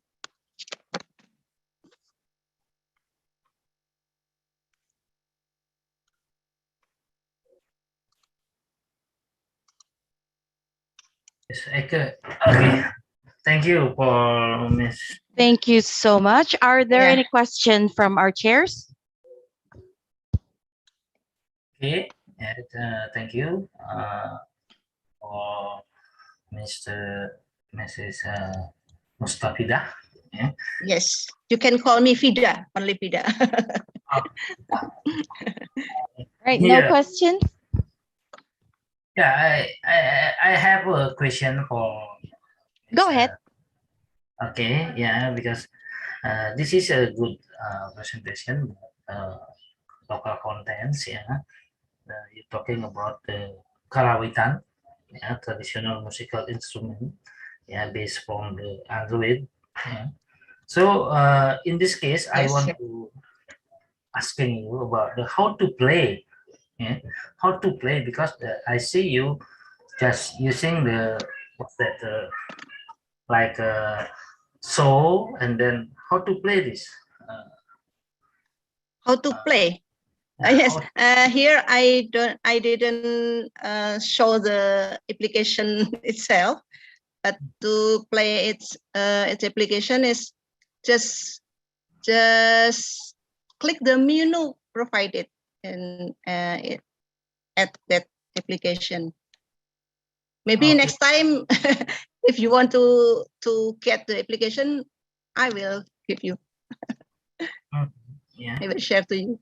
Yes, okay. Thank you for Ms. Thank you so much. Are there any questions from our chairs? Okay, thank you. for Mrs. Mustafida. Yeah. Yes, you can call me Fida, only Fida. Right, no Yeah. questions? Yeah, I have a question for. Go ahead. Okay, yeah, because this is a good presentation, local contents. Yeah, you're talking about the karawitan, yeah, traditional musical instrument, yeah, based from the Android. Yeah. So in this case, I want to asking you about the how to play. Yeah, how to play, because I see you just using the what's that like so, and then how to play this. How to play? Yes, here I didn't show the application itself, but to play its application is just click the menu provided in at that application. Maybe next time, if you want to get the application, I will give you. Yeah. I will share to you.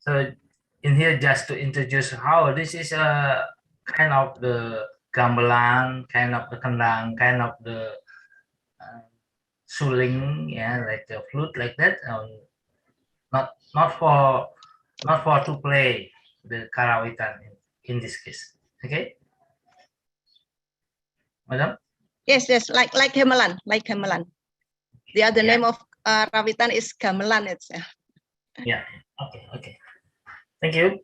So in here, just to introduce how this is a kind of the gamelan, kind of the kendang, kind of the suling, yeah, like the flute, like that. Not for to play the karawitan in this case. Okay, madam. Yes, like gamelan, like gamelan. The other name of rawitan is gamelan itself. Yeah. Okay. Thank you.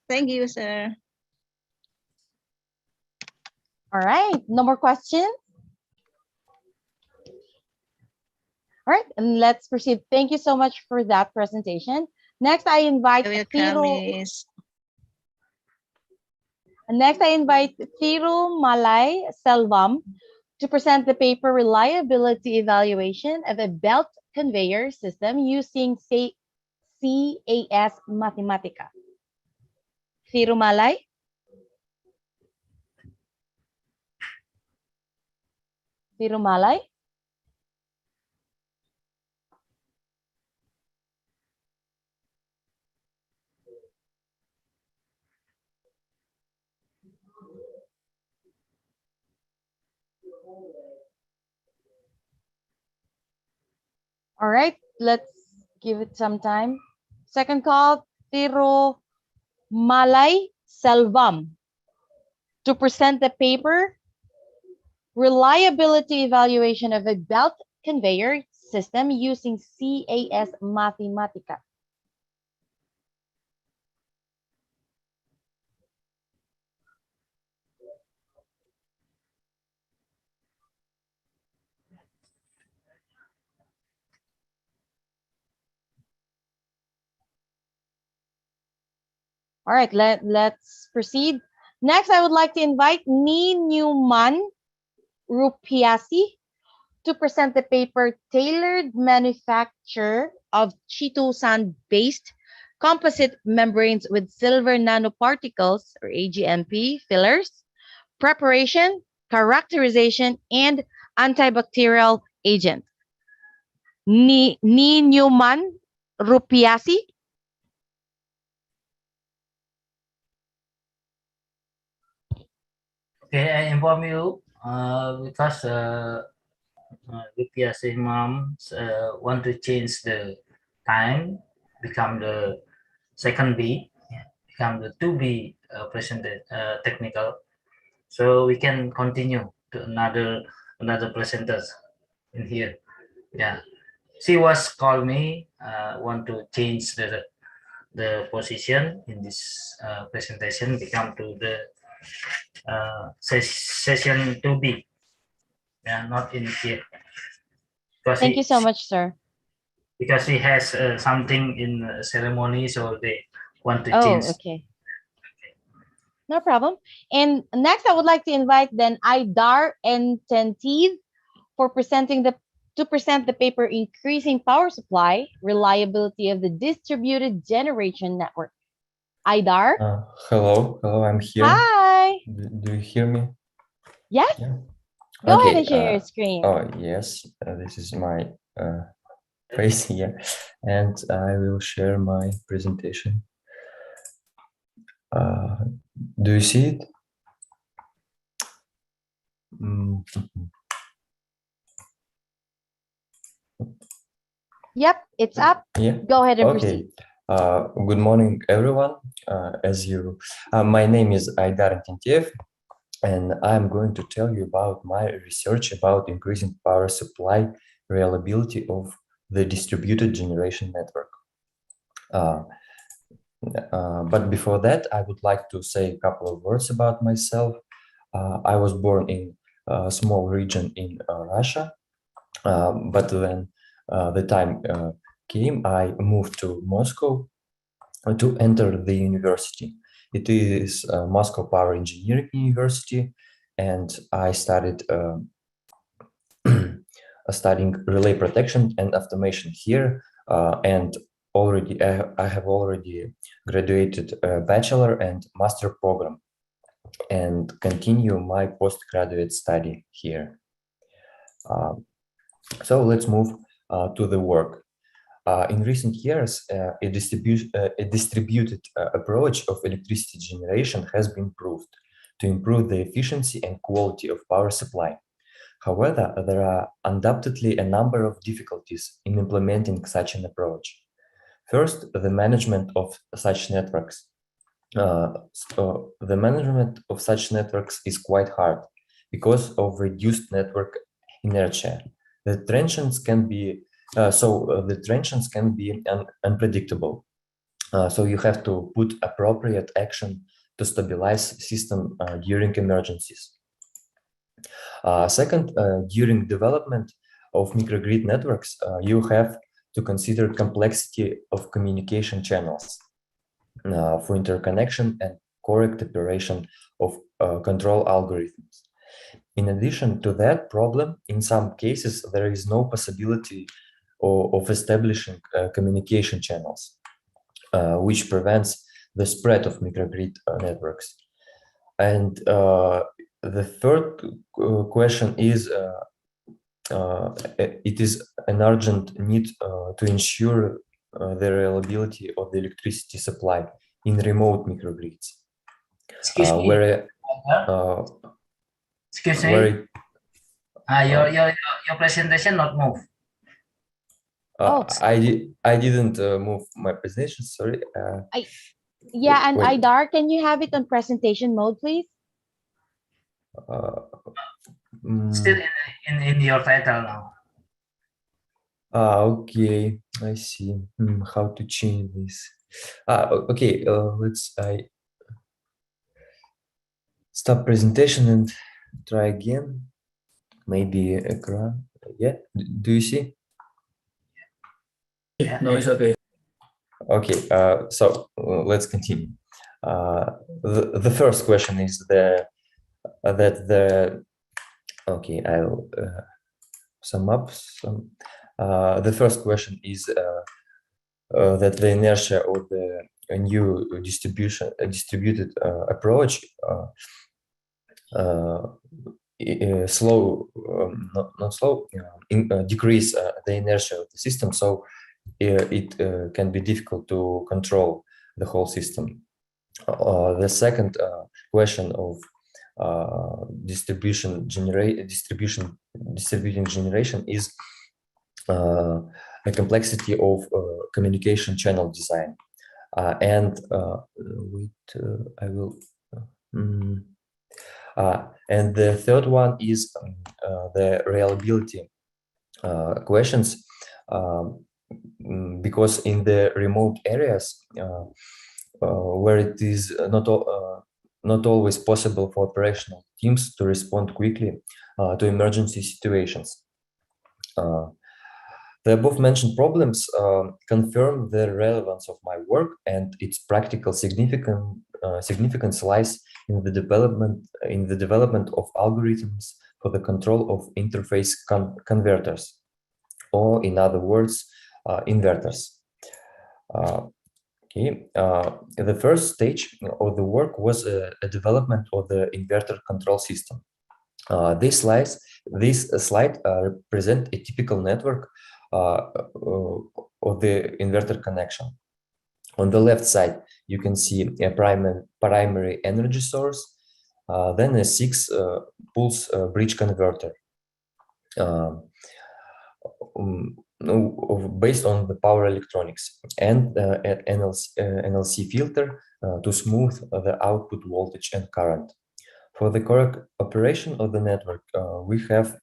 Thank you, sir. All right, no more questions? All right, and let's proceed. Thank you so much for that presentation. Next, I invite Thiru Malay Selvam to present the paper Reliability Evaluation of a Belt Conveyor System using CAS Mathematica. Thiru Malay. Thiru Malay. All right, let's give it some time. Second call, Thiru Malay Selvam to present the paper Reliability Evaluation of a Belt Conveyor System using CAS Mathematica. All right, let's proceed. Next, I would like to invite Ni Newman Rupiasi to present the paper Tailored Manufacture of chitosan-based composite membranes with silver nanoparticles, or AGMP, fillers, preparation, characterization, and antibacterial agent. Ni Newman Rupiasi. Okay, I inform you because Rupiasi mom want to change the time, become the second B, become the 2B presented technical. So we can continue to another presenters in here. Yeah, she was called me want to change the position in this presentation, become to the session 2B. Yeah, not in here. Thank you so much, sir. Because he has something in ceremony, so they want to change. Oh, okay. No problem. And next, I would like to invite then Aidar and Tentiv to present the paper Increasing Power Supply Reliability of the Distributed Generation Network. Aidar. Hello, I'm here. Hi. Do you hear me? Yes. Yeah. Go Okay. ahead and share your screen. Oh, yes. This is my face here, and I will share my presentation. Do you see it? Yep, it's up. Yeah. Go ahead and Okay. proceed. Good morning, everyone. My name is Aidar Tintiev, and I'm going to tell you about my research about increasing power supply reliability of the distributed generation network. But before that, I would like to say a couple of words about myself. I was born in a small region in Russia, but when the time came, I moved to Moscow to enter the university. It is Moscow Power Engineering University, and I started studying relay protection and automation here, and already I have already graduated a bachelor and master program and continue my postgraduate study here. So let's move to the work. In recent years, a distributed approach of electricity generation has been proved to improve the efficiency and quality of power supply. However, there are undoubtedly a number of difficulties in implementing such an approach. First, the management of such networks. The management of such networks is quite hard because of reduced network inertia. The transients can be unpredictable. So you have to put appropriate action to stabilize system during emergencies. Second, during development of microgrid networks, you have to consider complexity of communication channels for interconnection and correct operation of control algorithms. In addition to that problem, in some cases, there is no possibility of establishing communication channels, which prevents the spread of microgrid networks. And the third question is, it is an urgent need to ensure the reliability of the electricity supply in remote microgrids. Excuse me. Excuse me. Your presentation not move. I didn't move my presentation. Sorry. Yeah, and wait. Aidar, can you have it on presentation mode, please? Still in your title now. Okay, I see. How to change this? Okay, I stop presentation and try again. Maybe ekran. Yeah, do you see? Yeah, no, it's okay. Okay, so let's continue. The first question is okay, I'll sum up some. The first question is that the inertia of the new distributed approach decrease the inertia of the system, so it can be difficult to control the whole system. The second question of distributing generation is a complexity of communication channel design, and I will. And the third one is the reliability questions, because in the remote areas where it is not always possible for operational teams to respond quickly to emergency situations. The above mentioned problems confirm the relevance of my work, and its practical significance lies in the development of algorithms for the control of interface converters, or in other words, inverters. Okay, the first stage of the work was a development of the inverter control system. This slide represents a typical network of the inverter connection. On the left side, you can see a primary energy source, then a 6 pulse bridge converter. Based on the power electronics, and an NLC filter to smooth the output voltage and current. For the correct operation of the network, we have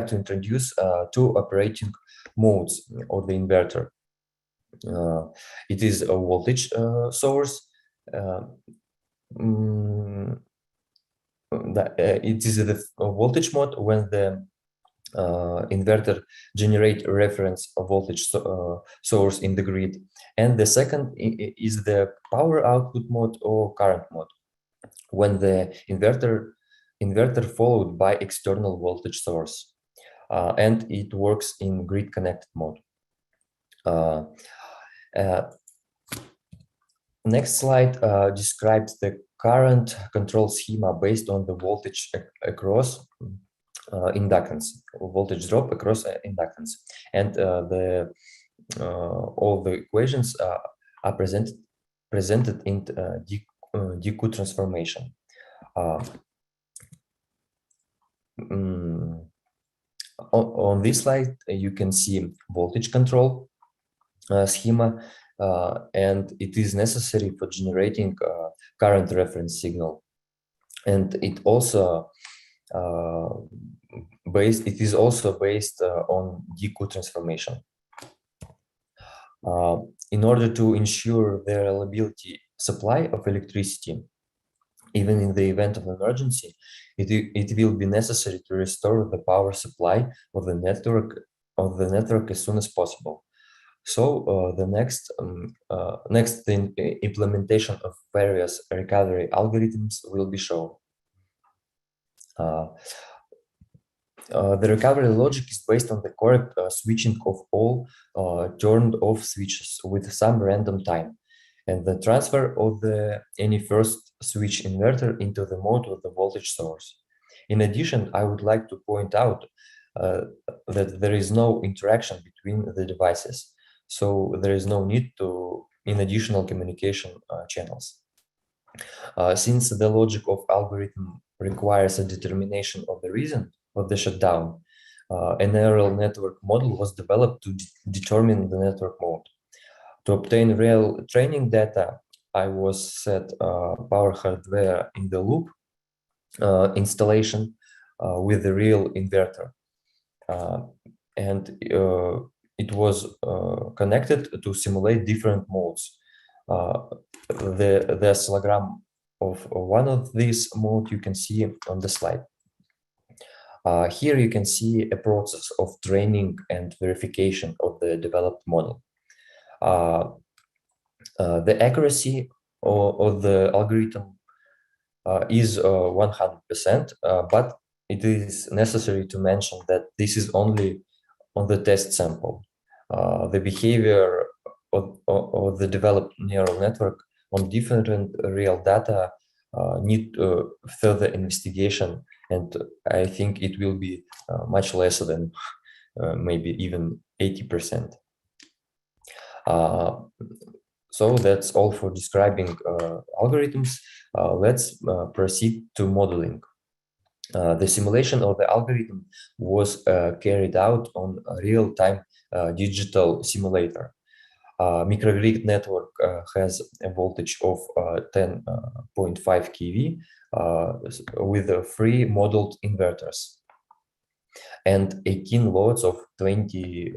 to introduce 2 operating modes of the inverter. It is a voltage source. It is the voltage mode when the inverter generate reference voltage source in the grid, and the second is the power output mode or current mode, when the inverter followed by external voltage source, and it works in grid connected mode. Next slide describes the current control schema based on the voltage across inductance, voltage drop across inductance, and all the equations are presented in DQ transformation. On this slide, you can see voltage control schema, and it is necessary for generating current reference signal, and it also is also based on DQ transformation. In order to ensure the reliability supply of electricity, even in the event of emergency, it will be necessary to restore the power supply of the network as soon as possible. So the next implementation of various recovery algorithms will be shown. The recovery logic is based on the correct switching of all turned off switches with some random time, and the transfer of any first switch inverter into the mode of the voltage source. In addition, I would like to point out that there is no interaction between the devices, so there is no need in additional communication channels. Since the logic of algorithm requires a determination of the reason of the shutdown, a neural network model was developed to determine the network mode. To obtain real training data, I was set power hardware in the loop installation with the real inverter, and it was connected to simulate different modes. The oscillogram of one of these modes you can see on the slide. Here you can see a process of training and verification of the developed model. The accuracy of the algorithm is 100%, but it is necessary to mention that this is only on the test sample. The behavior of the developed neural network on different real data need further investigation, and I think it will be much less than maybe even 80%. So that's all for describing algorithms. Let's proceed to modeling. The simulation of the algorithm was carried out on a real-time digital simulator. Microgrid network has a voltage of 10.5 kV with 3 modeled inverters and 18 loads of 20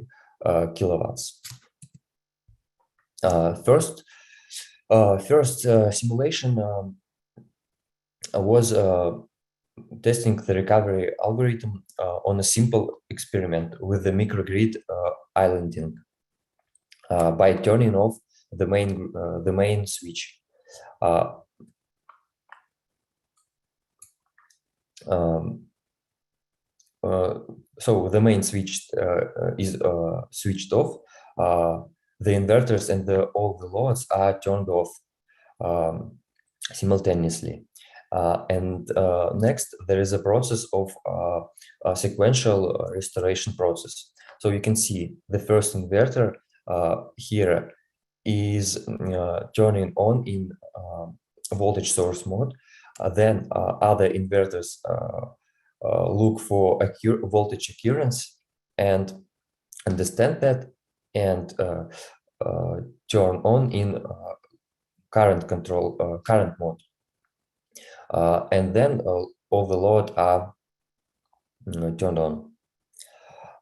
kilowatts. First simulation was testing the recovery algorithm on a simple experiment with the microgrid islanding by turning off the main switch. So the main switch is switched off. the inverters and all the loads are turned off simultaneously. Next, there is a process of a sequential restoration process. So you can see the first inverter here is turning on in voltage source mode. Then other inverters look for voltage occurrence and understand that and turn on in current control, current mode. And then all the load are turned on.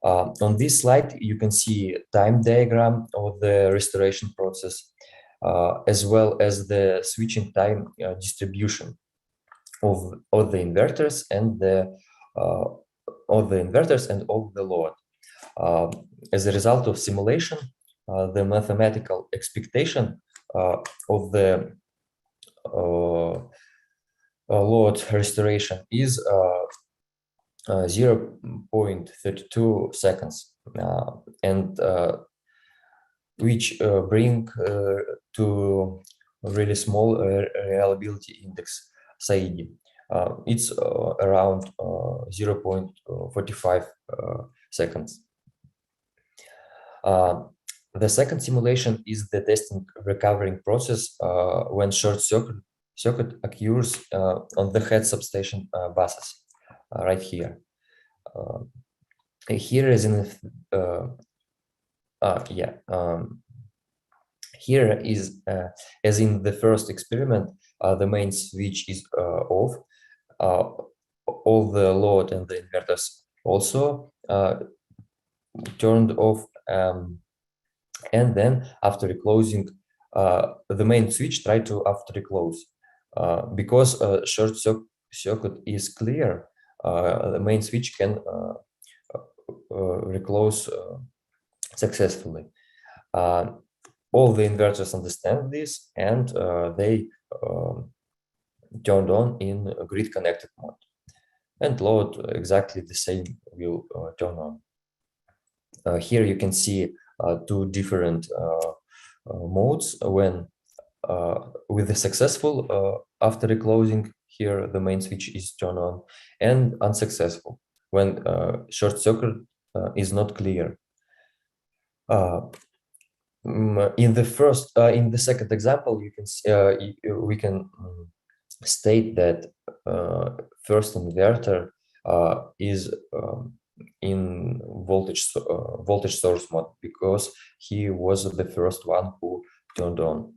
On this slide, you can see time diagram of the restoration process, as well as the switching time distribution of the inverters and of the load. As a result of simulation, the mathematical expectation of the load restoration is 0.32 seconds, and which bring to really small reliability index, SAIDI. It's around 0.45 seconds. The second simulation is the testing recovering process when short circuit occurs on the head substation buses, right here. Here is in here is as in the first experiment, the main switch is off. All the load and the inverters also turned off, and then after closing, the main switch tried to after close because short circuit is clear. The main switch can reclose successfully. All the inverters understand this, and they turned on in grid connected mode, and load exactly the same will turn on. Here you can see two different modes when with the successful after closing, here the main switch is turned on, and unsuccessful when short circuit is not clear. In the second example, you can see, we can state that first inverter is in voltage source mode because he was the first one who turned on.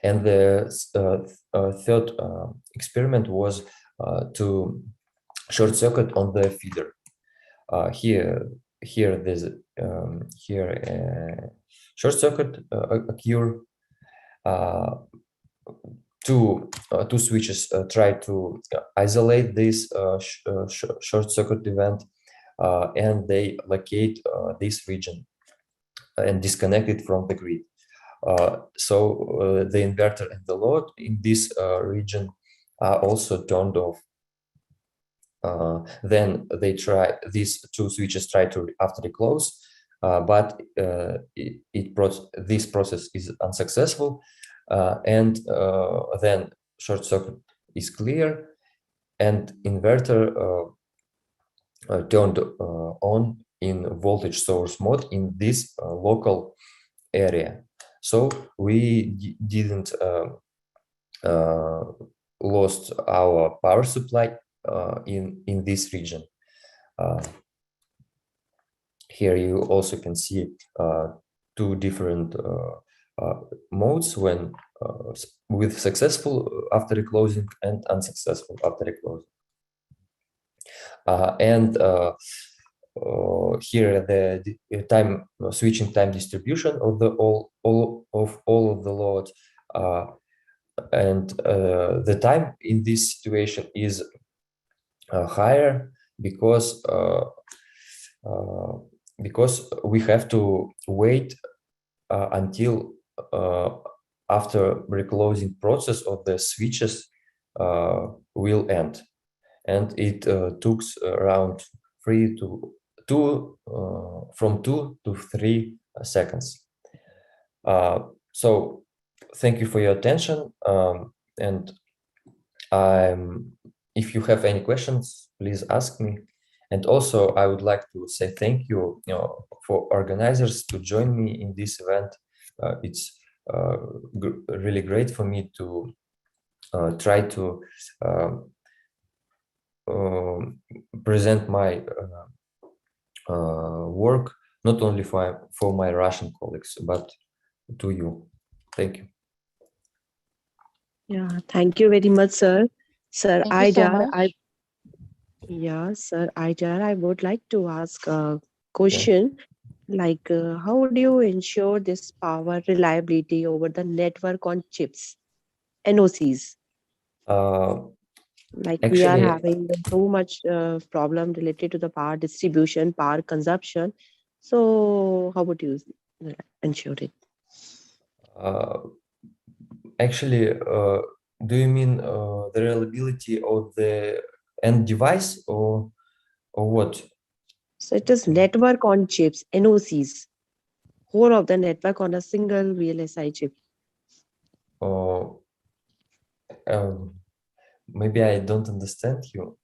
And the third experiment was to short circuit on the feeder. Here there's short circuit occur. Two switches try to isolate this short circuit event, and they locate this region and disconnect it from the grid. So the inverter and the load in this region are also turned off. Then these two switches try to after close, but this process is unsuccessful, and then short circuit is clear, and inverter turned on in voltage source mode in this local area. So we didn't lost our power supply in this region. Here you also can see two different modes when with successful after closing and unsuccessful after closing. Here the time switching time distribution of all of the loads, and the time in this situation is higher because we have to wait until after reclosing process of the switches will end, and it took around from 2 to 3 seconds So thank you for your attention. And if you have any questions, please ask me. And also, I would like to say thank you, for organizers to join me in this event. It's really great for me to try to present my work not only for my Russian colleagues, but to you. Thank you. Yeah, thank you very much, sir. Sir Thank you so Aidar, much. Sir Aidar, I would like to ask a question. Like, how would you ensure this power reliability over the network on chips, NOCs? Like we are Actually, having so much problem related to the power distribution, power consumption. So how would you ensure it? Actually, do you mean the reliability of the end device or what? So it is network on chips, NOCs, whole of the network on a single VLSI chip. Maybe I don't understand you.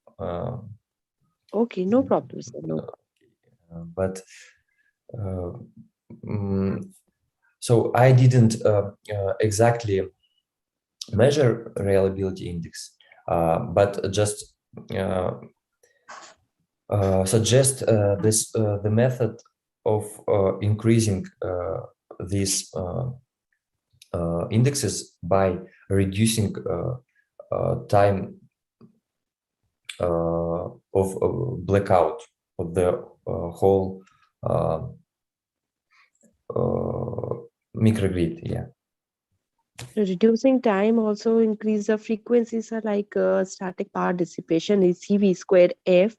Okay, no problem, sir. No. But so I didn't exactly measure reliability index, but just suggest the method of increasing these indexes by reducing time of blackout of the whole microgrid. Yeah. Reducing time also increase the frequencies are like static power dissipation is CV squared F.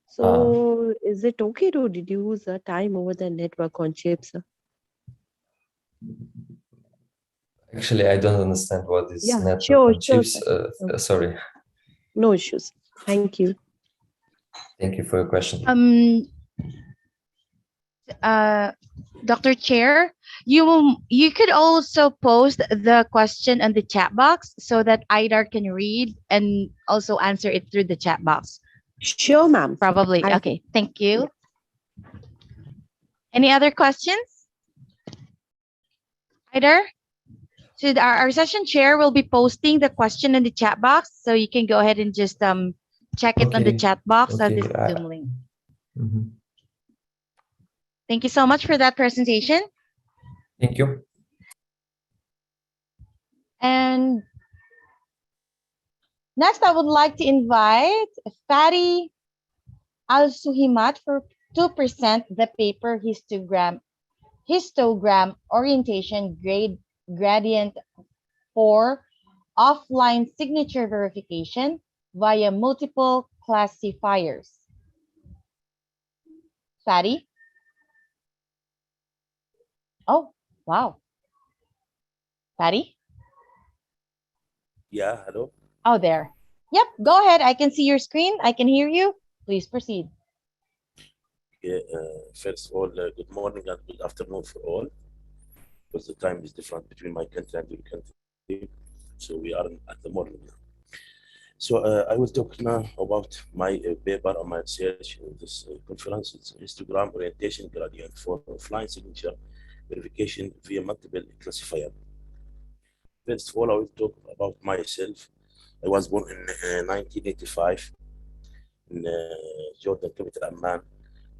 So is it okay to reduce the time over the network on chips? Actually, I don't understand what is network sure, on chips. Sorry. No issues. Thank you. Thank you for your question. Dr. Chair, you could also post the question on the chat box so that Aidar can read and also answer it through the chat box. Sure, ma'am. Probably. Okay, thank you. Any other questions? Aidar? So our session chair will be posting the question in the chat box, so you can go ahead and just check it on the chat box of this Zoom link. Thank you so much for that presentation. Thank you. And next, I would like to invite Fadi Al-Suhimat to present the paper histogram orientation gradient for offline signature verification via multiple classifiers. Fadi? Oh, wow. Fadi? Yeah, hello. Oh, there. Yep, go ahead. I can see your screen. I can hear you. Please proceed. Yeah, first of all, good morning and good afternoon for all, because the time is different between my country and your country. So we are at the morning now. So I will talk now about my paper and my research in this conference. It's histogram orientation gradient for offline signature verification via multiple classifier. First of all, I will talk about myself. I was born in 1985 in Jordan, capital Amman.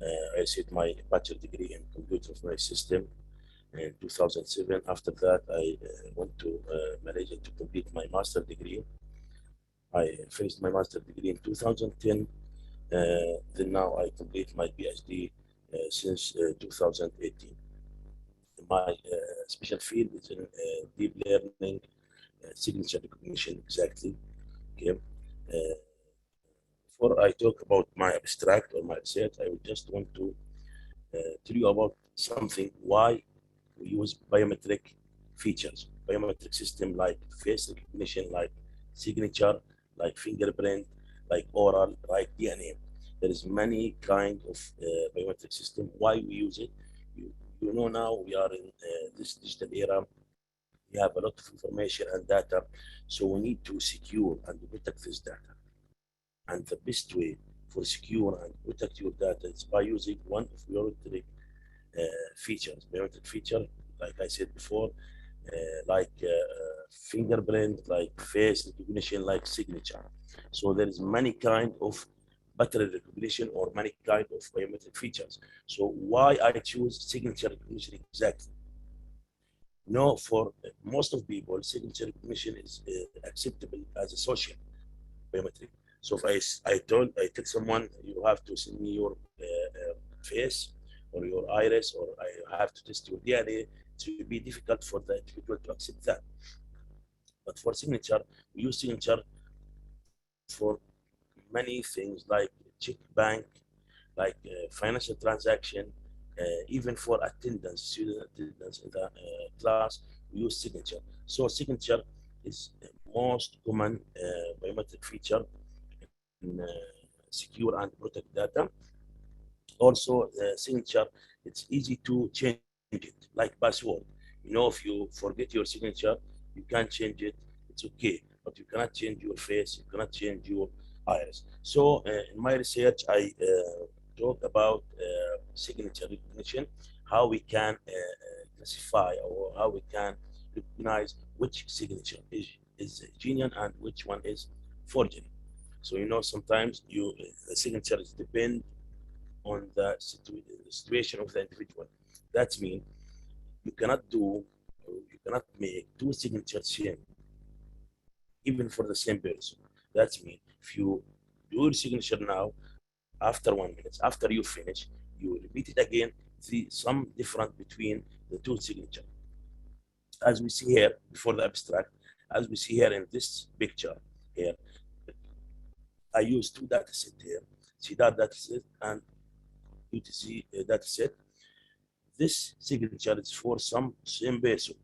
I received my bachelor degree in computer information system in 2007. After that, I went to Malaysia to complete my master degree. I finished my master degree in 2010. Then now I complete my PhD since 2018. My special field is in deep learning, signature recognition, exactly. Okay. Before I talk about my abstract or my research, I would just want to tell you about something, why we use biometric features, biometric system like face recognition, like signature, like fingerprint, like oral, like DNA. There is many kind of biometric system. Why we use it? you know now we are in this digital era. We have a lot of information and data, so we need to secure and protect this data. And the best way for secure and protect your data is by using one of your features, biometric feature, like I said before, like fingerprint, like face recognition, like signature. So there is many kind of battery recognition or many kind of biometric features. So why I choose signature recognition exactly? No, for most of people, signature recognition is acceptable as a social biometric. So if I tell someone you have to send me your face or your iris, or I have to test your DNA, it will be difficult for the individual to accept that. But for signature, we use signature for many things like check bank, like financial transaction, even for attendance, student attendance in the class, we use signature. So signature is the most common biometric feature in secure and protect data. Also, signature, it's easy to change it, like password. You know, if you forget your signature, you can change it, it's okay. But you cannot change your face, you cannot change your iris. So in my research, I talk about signature recognition, how we can classify or how we can recognize which signature is genuine and which one is forgery. So you know, sometimes the signatures depend on the situation of the individual. That means you cannot make two signatures same, even for the same person. That means if you do your signature now, after 1 minute, after you finish, you repeat it again, see some difference between the two signatures. As we see here before the abstract, as we see here in this picture here, I use two data set here, CDAR data set and UTC data set. This signature is for some same person.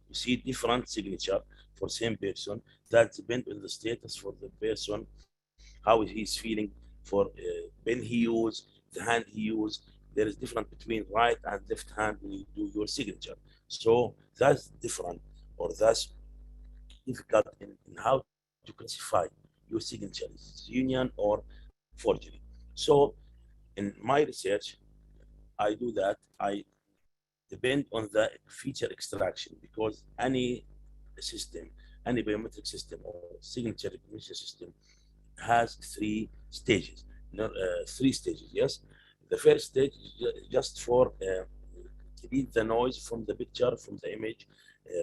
You see different signature for same person that depend on the status for the person, how he's feeling for pen he use, the hand he use. There is difference between right and left hand when you do your signature. So that's different, or that's difficult in how to classify your signature is union or forgery. So in my research, I do that. I depend on the feature extraction, because any system, any biometric system or signature recognition system has three stages. Three stages, yes. The first stage is just for delete the noise from the picture, from the image,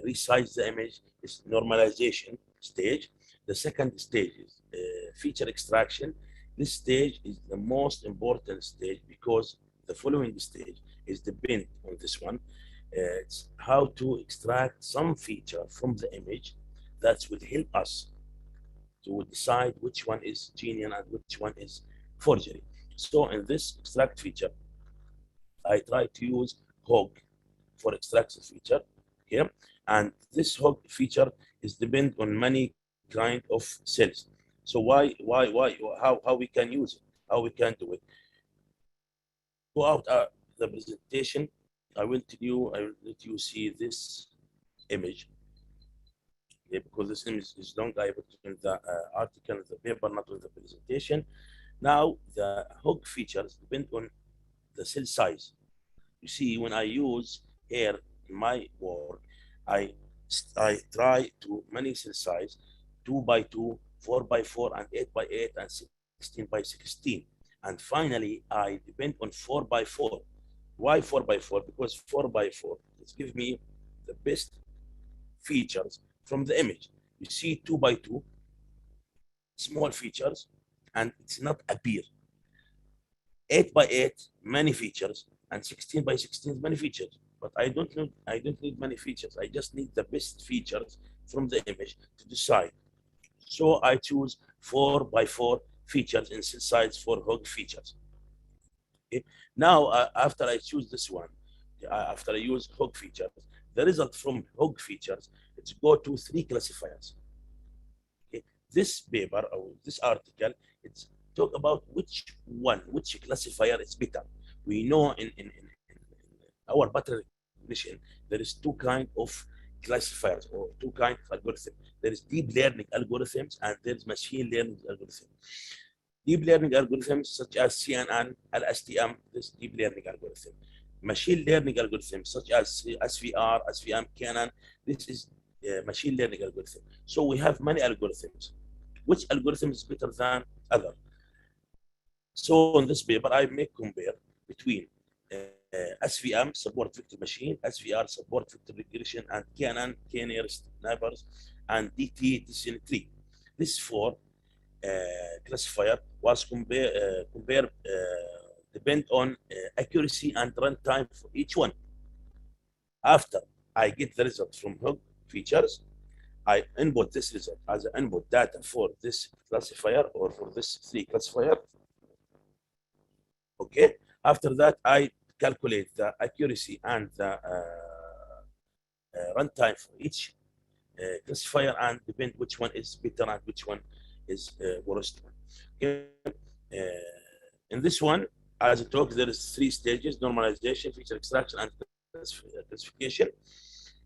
resize the image, is normalization stage. The second stage is feature extraction. This stage is the most important stage, because the following stage is depend on this one. It's how to extract some feature from the image that will help us to decide which one is genuine and which one is forgery. So in this extract feature, I try to use hog for extraction feature here, and this hog feature is depend on many kind of cells. So how we can use it, how we can do it. Throughout the presentation, I will let you see this image. Yeah, because this image is long, I put in the article, the paper, not on the presentation. Now the hook features depend on the cell size. You see, when I use here in my work, I try to many cell size, 2 by 2, 4 by 4, and 8 by 8, and 16 by 16. And finally, I depend on 4 by 4. Why 4 by 4? Because 4 by 4 it gives me the best features from the image. You see 2 by 2, small features, and it's not appear. 8 by 8, many features, and 16 by 16, many features. But I don't need many features. I just need the best features from the image to decide. So I choose 4 by 4 features in cell size for hog features. Okay. Now, after I choose this one, after I use hog features, the result from hog features, it's go to 3 classifiers. Okay. This paper or this article, it's talk about which classifier is better. We know in our pattern recognition, there is two kind of classifiers or two kind of algorithms. There is deep learning algorithms and there is machine learning algorithms. Deep learning algorithms such as CNN, LSTM, this deep learning algorithm. Machine learning algorithms such as SVR, SVM, Canon, this is machine learning algorithm. So we have many algorithms. Which algorithm is better than other? So in this paper, I make compare between SVM, support vector machine, SVR, support vector regression, and Canon, k-nearest neighbors, and DT decision tree. This for classifier was compared depend on accuracy and runtime for each one. After I get the result from Hog features, I input this result as an input data for this classifier or for this three classifier. Okay. After that, I calculate the accuracy and the runtime for each classifier and depend which one is better and which one is worst. Okay. In this one, as I talked, there is three stages: normalization, feature extraction, and classification.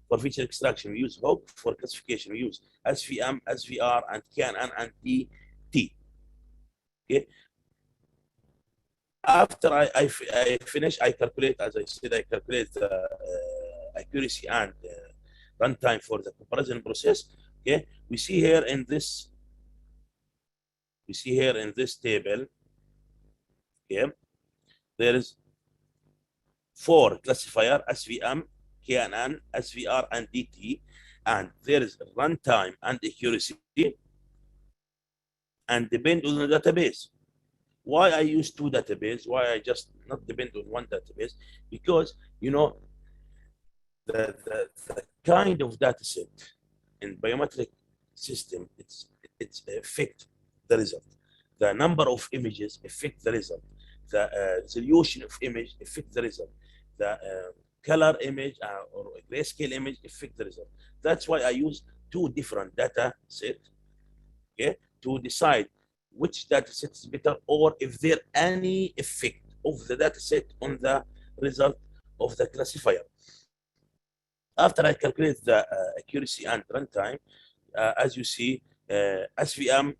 For feature extraction, we use HOG. For classification, we use SVM, SVR, and Canon and DT. Okay. After I finish, I calculate, as I said, I calculate the accuracy and runtime for the comparison process. Okay, we see here in this table. Okay, there is 4 classifier: SVM, KNN, SVR, and DT, and there is runtime and accuracy, and depend on the database. Why I use 2 databases? Why I just not depend on 1 database? Because you know the kind of data set in biometric system, it's affect the result. The number of images affect the result. The resolution of image affect the result. The color image or grayscale image affect the result. That's why I use 2 different data sets, okay, to decide which data set is better, or if there any effect of the data set on the result of the classifier. After I calculate the accuracy and runtime, as you see, SVM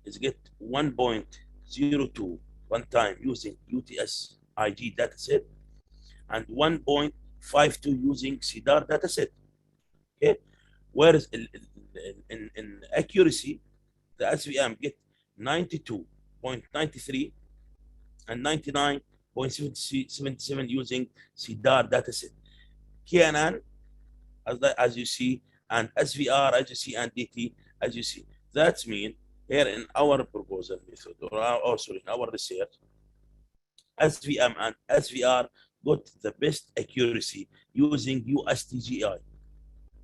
is get 1.02 runtime using UTS IG dataset and 1.52 using CDAR dataset. Okay, whereas in accuracy, the SVM get 92.93 and 99.77 using CDAR dataset. KNN, as you see, and SVR, as you see, and DT, as you see. That means here in our proposal method, or also in our research, SVM and SVR got the best accuracy using USTGI,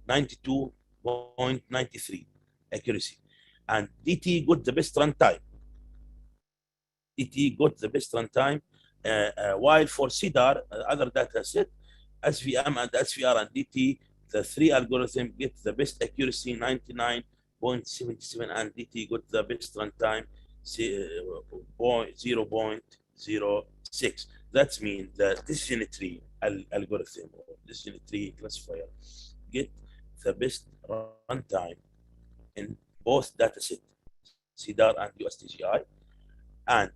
92.93 accuracy. And DT got the best runtime. DT got the best runtime, while for CDAR, other data set, SVM and SVR and DT, the 3 algorithms get the best accuracy, 99.77, and DT got the best runtime, 0.06. That means the decision tree algorithm or decision tree classifier get the best runtime in both datasets, CDAR and USTGI, and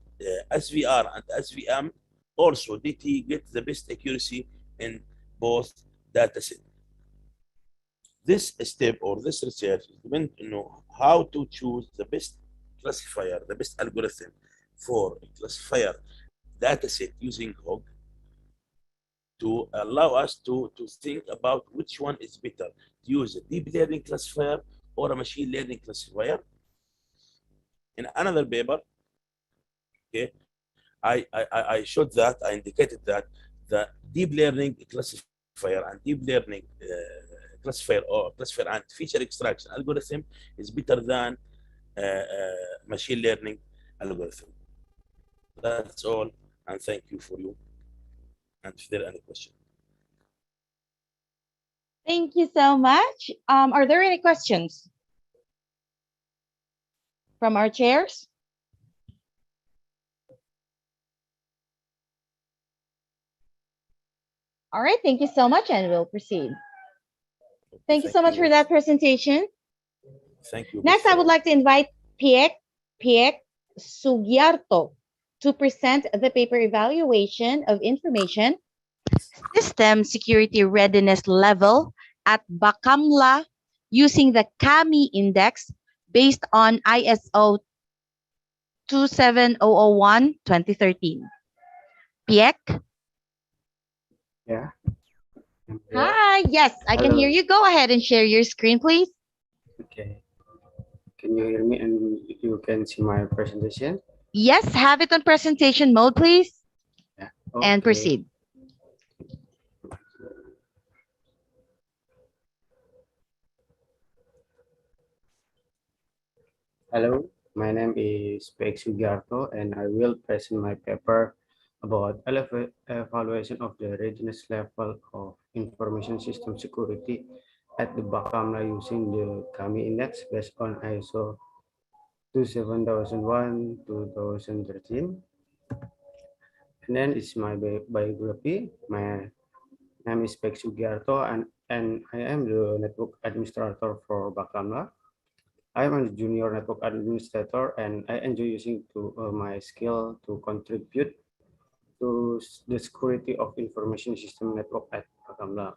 SVR and SVM. Also, DT get the best accuracy in both datasets. This step or this research is meant to know how to choose the best classifier, the best algorithm for a classifier dataset using HOG to allow us to think about which one is better, to use a deep learning classifier or a machine learning classifier. In another paper, okay, I showed that, I indicated that the deep learning classifier and deep learning classifier and feature extraction algorithm is better than machine learning algorithm. That's all, and thank you for you. And if there are any questions. Thank you so much. Are there any questions from our chairs? All right, thank you so much, and we'll proceed. Thank you so much you. for that presentation. Thank you. Next, I would like to invite Piek Sugiarto to present the paper evaluation of information system security readiness level at Bakamla using the CAMI index based on ISO 27001-2013. Piek? Yeah. Hi, yes, I can hear you. Go ahead and share your screen, please. Okay. Can you hear me and you can see my presentation? Yes, have it on presentation mode, please. Yeah. And proceed. Hello, my name is Pek Sugiarto and I will present my paper about evaluation of the readiness level of information system security at the Bakamla using the CAMI index based on ISO 27001-2013. And then it's my biography. My name is Pek Sugiarto and I am the network administrator for Bakamla. I am a junior network administrator and I enjoy using my skill to contribute to the security of information system network at Bakamla.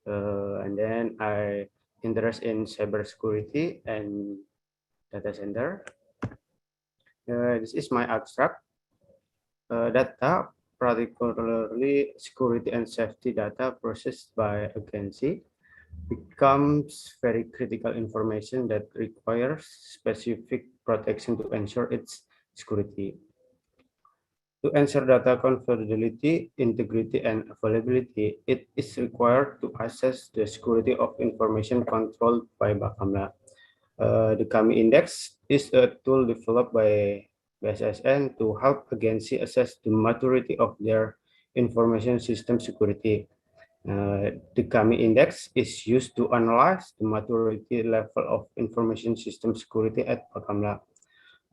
And then I interest in cybersecurity and data center. This is my abstract. Data, particularly security and safety data processed by agency, becomes very critical information that requires specific protection to ensure its security. To ensure data confidentiality, integrity, and availability, it is required to assess the security of information controlled by Bakamla. The CAMI index is a tool developed by BSSN to help agency assess the maturity of their information system security. The CAMI index is used to analyze the maturity level of information system security at Bakamla.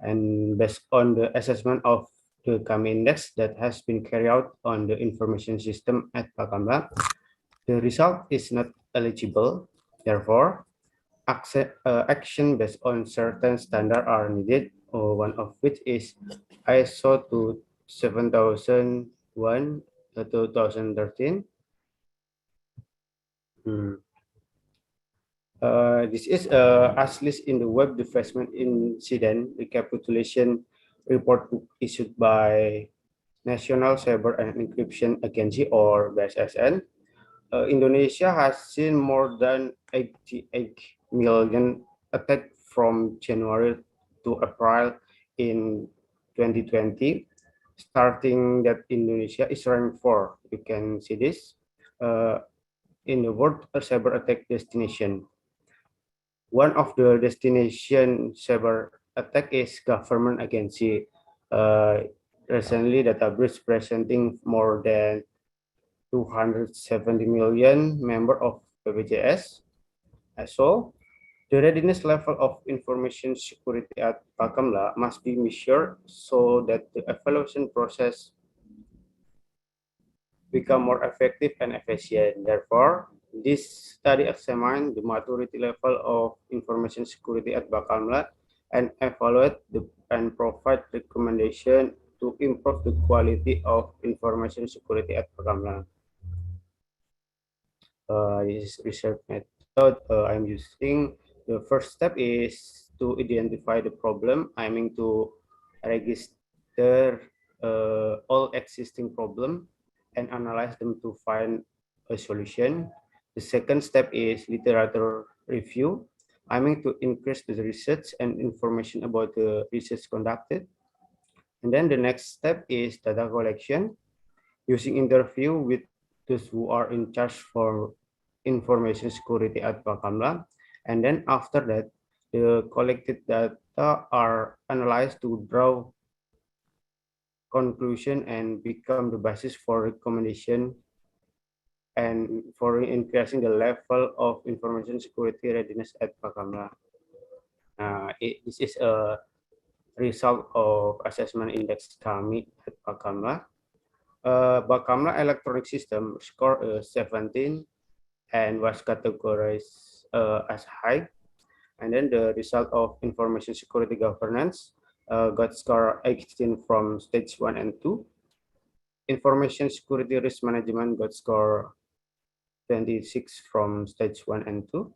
And based on the assessment of the CAMI index that has been carried out on the information system at Bakamla, the result is not eligible. Therefore, action based on certain standards are needed, one of which is ISO 27001-2013. This is as list in the web defacement incident recapitulation report issued by National Cyber and Encryption Agency or BSSN. Indonesia has seen more than 88 million attacks from January to April in 2020. Starting that Indonesia is ranked 4. You can see this in the world cyber attack destination. One of the destination cyber attack is government agency. Recently, data breach presenting more than 270 million member of BPJS. So, the readiness level of information security at Bakamla must be measured so that the evaluation process become more effective and efficient. Therefore, this study examines the maturity level of information security at Bakamla and evaluate and provide recommendation to improve the quality of information security at Bakamla. This is research method I'm using. The first step is to identify the problem. I mean to register all existing problem and analyze them to find a solution. The second step is literature review. I mean to increase the research and information about the research conducted. And then the next step is data collection, using interview with those who are in charge for information security at Bakamla. And then after that, the collected data are analyzed to draw conclusion and become the basis for recommendation and for increasing the level of information security readiness at Bakamla. This is a result of assessment index CAMI at Bakamla. Bakamla electronic system scored 17 and was categorized as high. And then the result of information security governance got score 18 from stage 1 and 2. Information security risk management got score 26 from stage 1 and 2.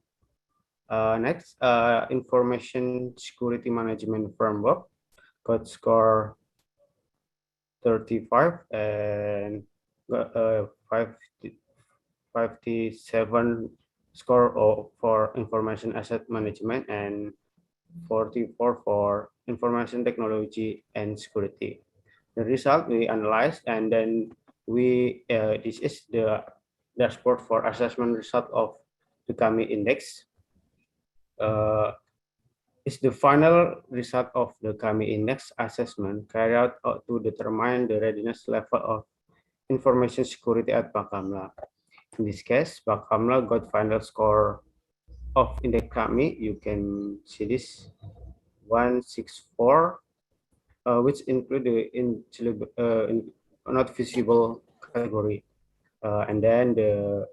Next, information security management framework got score 35 and 57 score for information asset management and 44 for information technology and security. The result we analyzed, and then we this is the dashboard for assessment result of the Kami index. Is the final result of the Kami index assessment carried out to determine the readiness level of information security at Bakamla. In this case, Bakamla got final score of index Kami. You can see this 164, which include the not visible category, and then the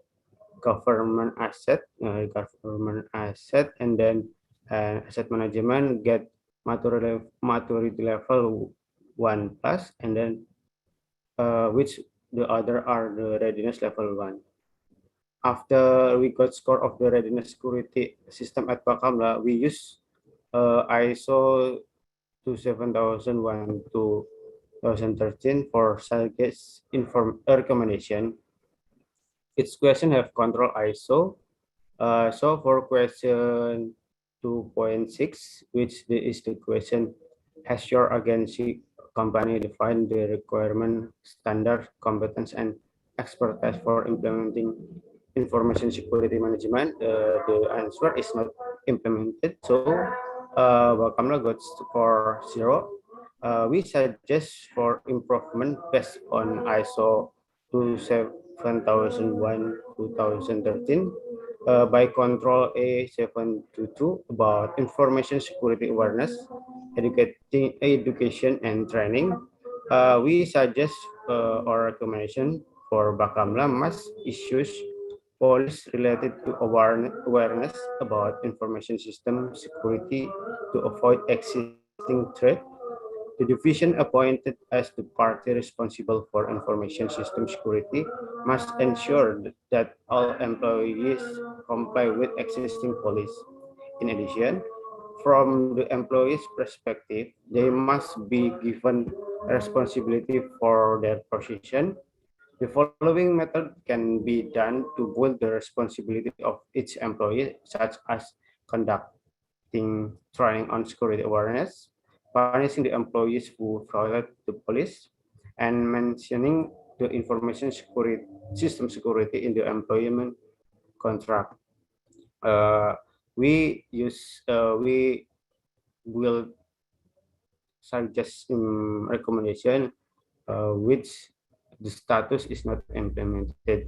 government asset, and then asset management get maturity level 1+, and then which the other are the readiness level 1. After we got score of the readiness security system at Bakamla, we use ISO 27001 to 2013 for Salgate recommendation. Its question have control ISO. So for question 2.6, which is the question, has your agency company defined the requirement, standard, competence, and expertise for implementing information security management? The answer is not implemented. So Bakamla got score 0. We suggest for improvement based on ISO 27001-2013 by Control A722 about information security awareness, education and training. We suggest our recommendation for Bakamla must issues policies related to awareness about information system security to avoid existing threat. The division appointed as the party responsible for information system security must ensure that all employees comply with existing policies. In addition, from the employee's perspective, they must be given responsibility for their position. The following method can be done to build the responsibility of each employee, such as conducting training on security awareness, punishing the employees who violate the policy, and mentioning the information security system security in the employment contract. We will suggest recommendation which the status is not implemented.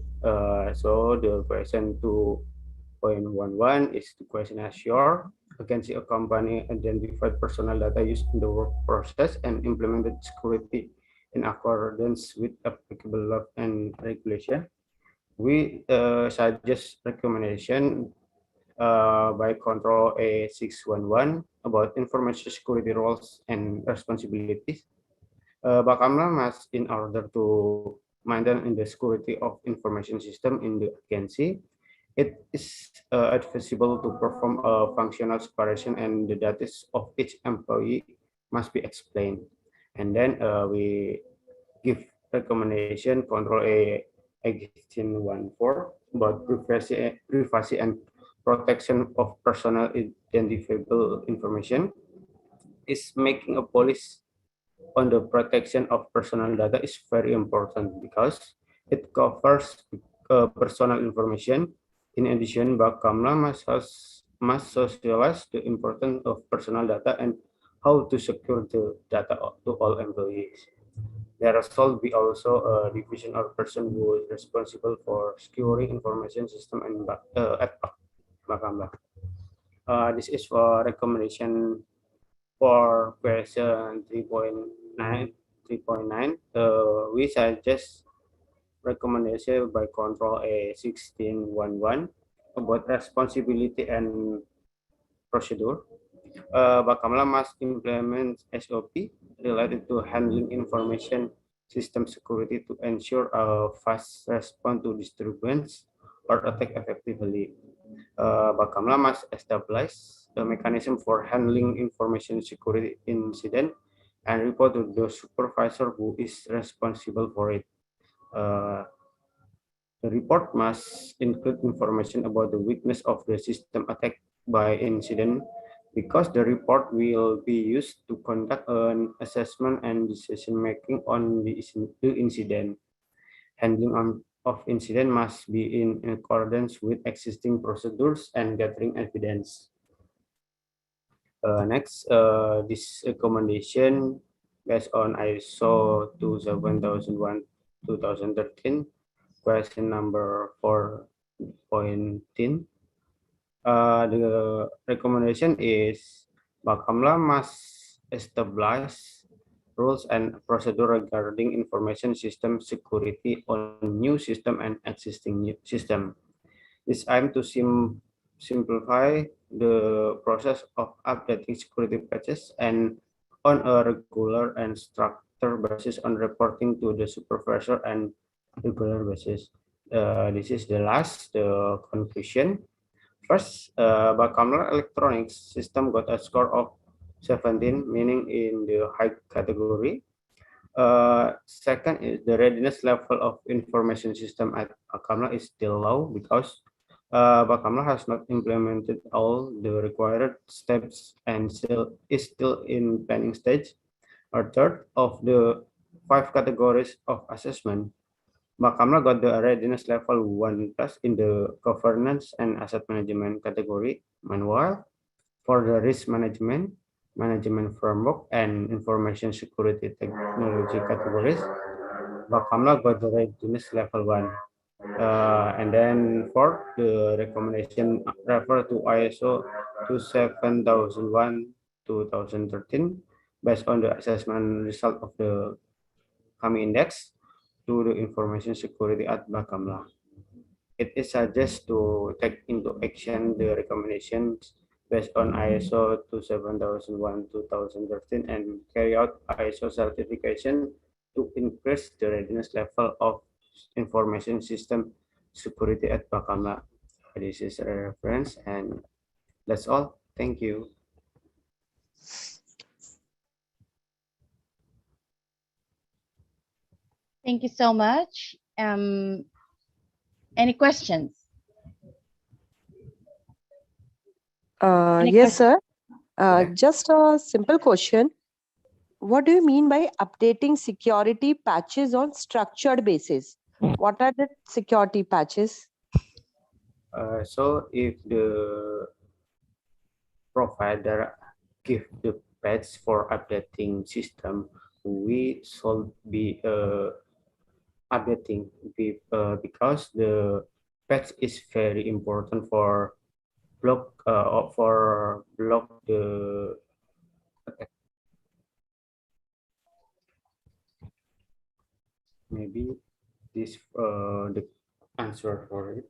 So the question 2.11 is the question as your agency or company identified personal data used in the work process and implemented security in accordance with applicable law and regulation. We suggest recommendation by Control A611 about information security roles and responsibilities. Bakamla must, in order to maintain the security of information system in the agency, it is advisable to perform a functional separation, and the data of each employee must be explained. And then we give recommendation Control A1814 about privacy and protection of personal identifiable information. Is making a policy on the protection of personal data is very important because it covers personal information. In addition, Bakamla must socialize the importance of personal data and how to secure the data to all employees. There will be also a division or person who is responsible for securing information system and at Bakamla. This is for recommendation for question 3.9 3.9, we suggest recommendation by Control A 1611 about responsibility and procedure. Bakamla must implement SOP related to handling information system security to ensure a fast response to disturbance or attack effectively. Bakamla must establish the mechanism for handling information security incident and report to the supervisor who is responsible for it. The report must include information about the weakness of the system attack by incident, because the report will be used to conduct an assessment and decision making on the incident. Handling of incident must be in accordance with existing procedures and gathering evidence. Next, this recommendation based on ISO 27001-2013, question number 4.10. The recommendation is Bakamla must establish rules and procedure regarding information system security on new system and existing new system. This aim to simplify the process of updating security patches and on a regular and structured basis on reporting to the supervisor and regular basis. This is the last conclusion. First, Bakamla electronics system got a score of 17, meaning in the high category. Second is the readiness level of information system at Bakamla is still low because Bakamla has not implemented all the required steps and is still in planning stage. A third of the 5 categories of assessment, Bakamla got the readiness level 1+ in the governance and asset management category. Meanwhile, for the risk management, management framework, and information security technology categories, Bakamla got the readiness level 1. And then for the recommendation, refer to ISO 27001-2013 based on the assessment result of the KAMI index to the information security at Bakamla. It is suggested to take into action the recommendations based on ISO 27001-2013 and carry out ISO certification to increase the readiness level of information system security at Bakamla. This is a reference, and that's all. Thank you. Thank you so much. Any questions? Yes, sir. Just a simple question. What do you mean by updating security patches on structured basis? What are the security patches? So if the provider give the patch for updating system, we should be updating because the patch is very important for block the attack. Maybe this the answer for it.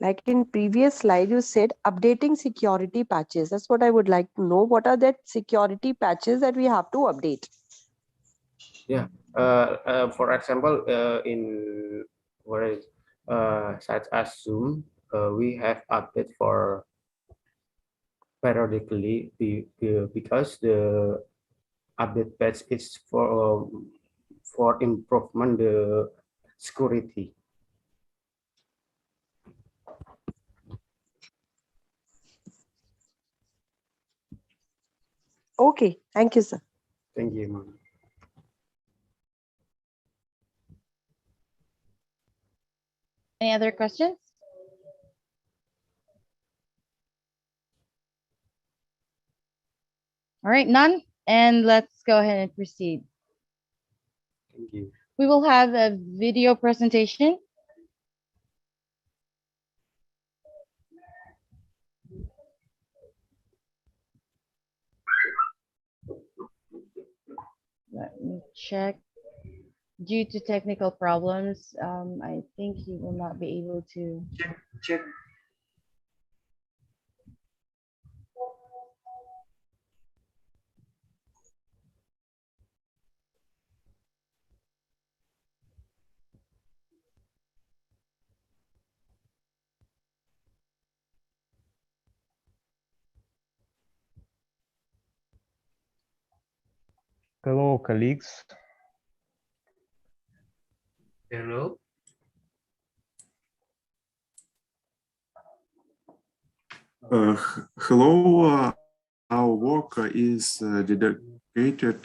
Like in previous slide, you said updating security patches. That's what I would like to know. What are the security patches that we have to update? Yeah. For example, in such as Zoom, we have update for periodically because the update patch is for improvement the security. Okay, thank you, sir. Thank you, ma'am. Any other questions? All right, none. And let's go ahead and proceed. Thank you. We will have a video presentation. check. Due to technical problems, I think he will not be able to. Check. Hello, colleagues. Hello. Hello, our work is dedicated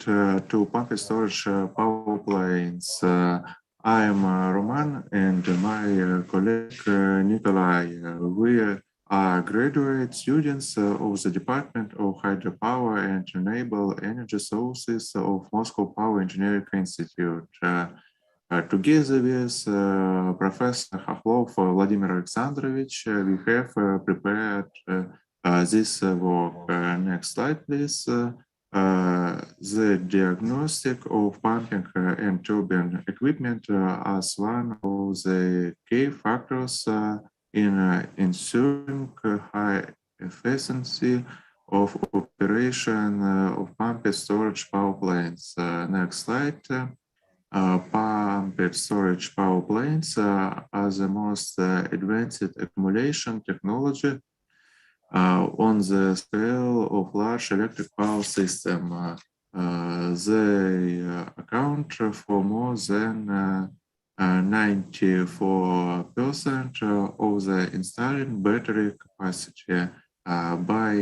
to pumped storage power planes. I am Roman and my colleague Nikolai. We are graduate students of the Department of Hydropower and Renewable Energy Sources of Moscow Power Engineering Institute. Together with Professor Khaklov Vladimir Alexandrovich, we have prepared this work. Next slide, please. The diagnostic of pumping and turbine equipment as one of the key factors in ensuring high efficiency of operation of pumped storage power plants. Next slide. Pumped storage power plants are the most advanced accumulation technology on the scale of large electric power system. They account for more than 94% of the installed battery capacity. By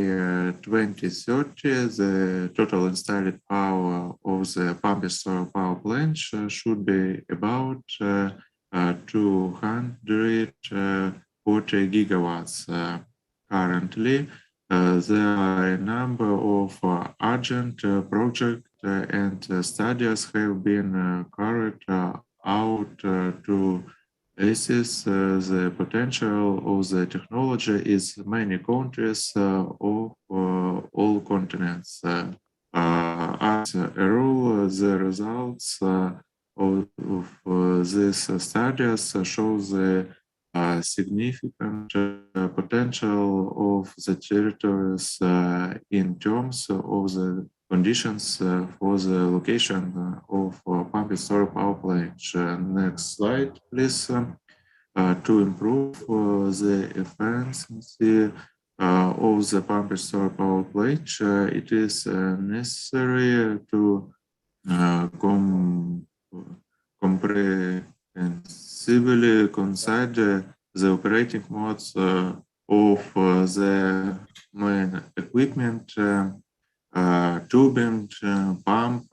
2030, the total installed power of the pumped storage power plant should be about 240 gigawatts. Currently, there are a number of urgent projects and studies have been carried out to assess the potential of the technology in many countries of all continents. As a rule, the results of these studies show the significant potential of the territories in terms of the conditions for the location of pumped storage power plants. Next slide, please. To improve the efficiency of the pumped storage power plant, it is necessary to comprehensively consider the operating modes of the main equipment, tubing, pump,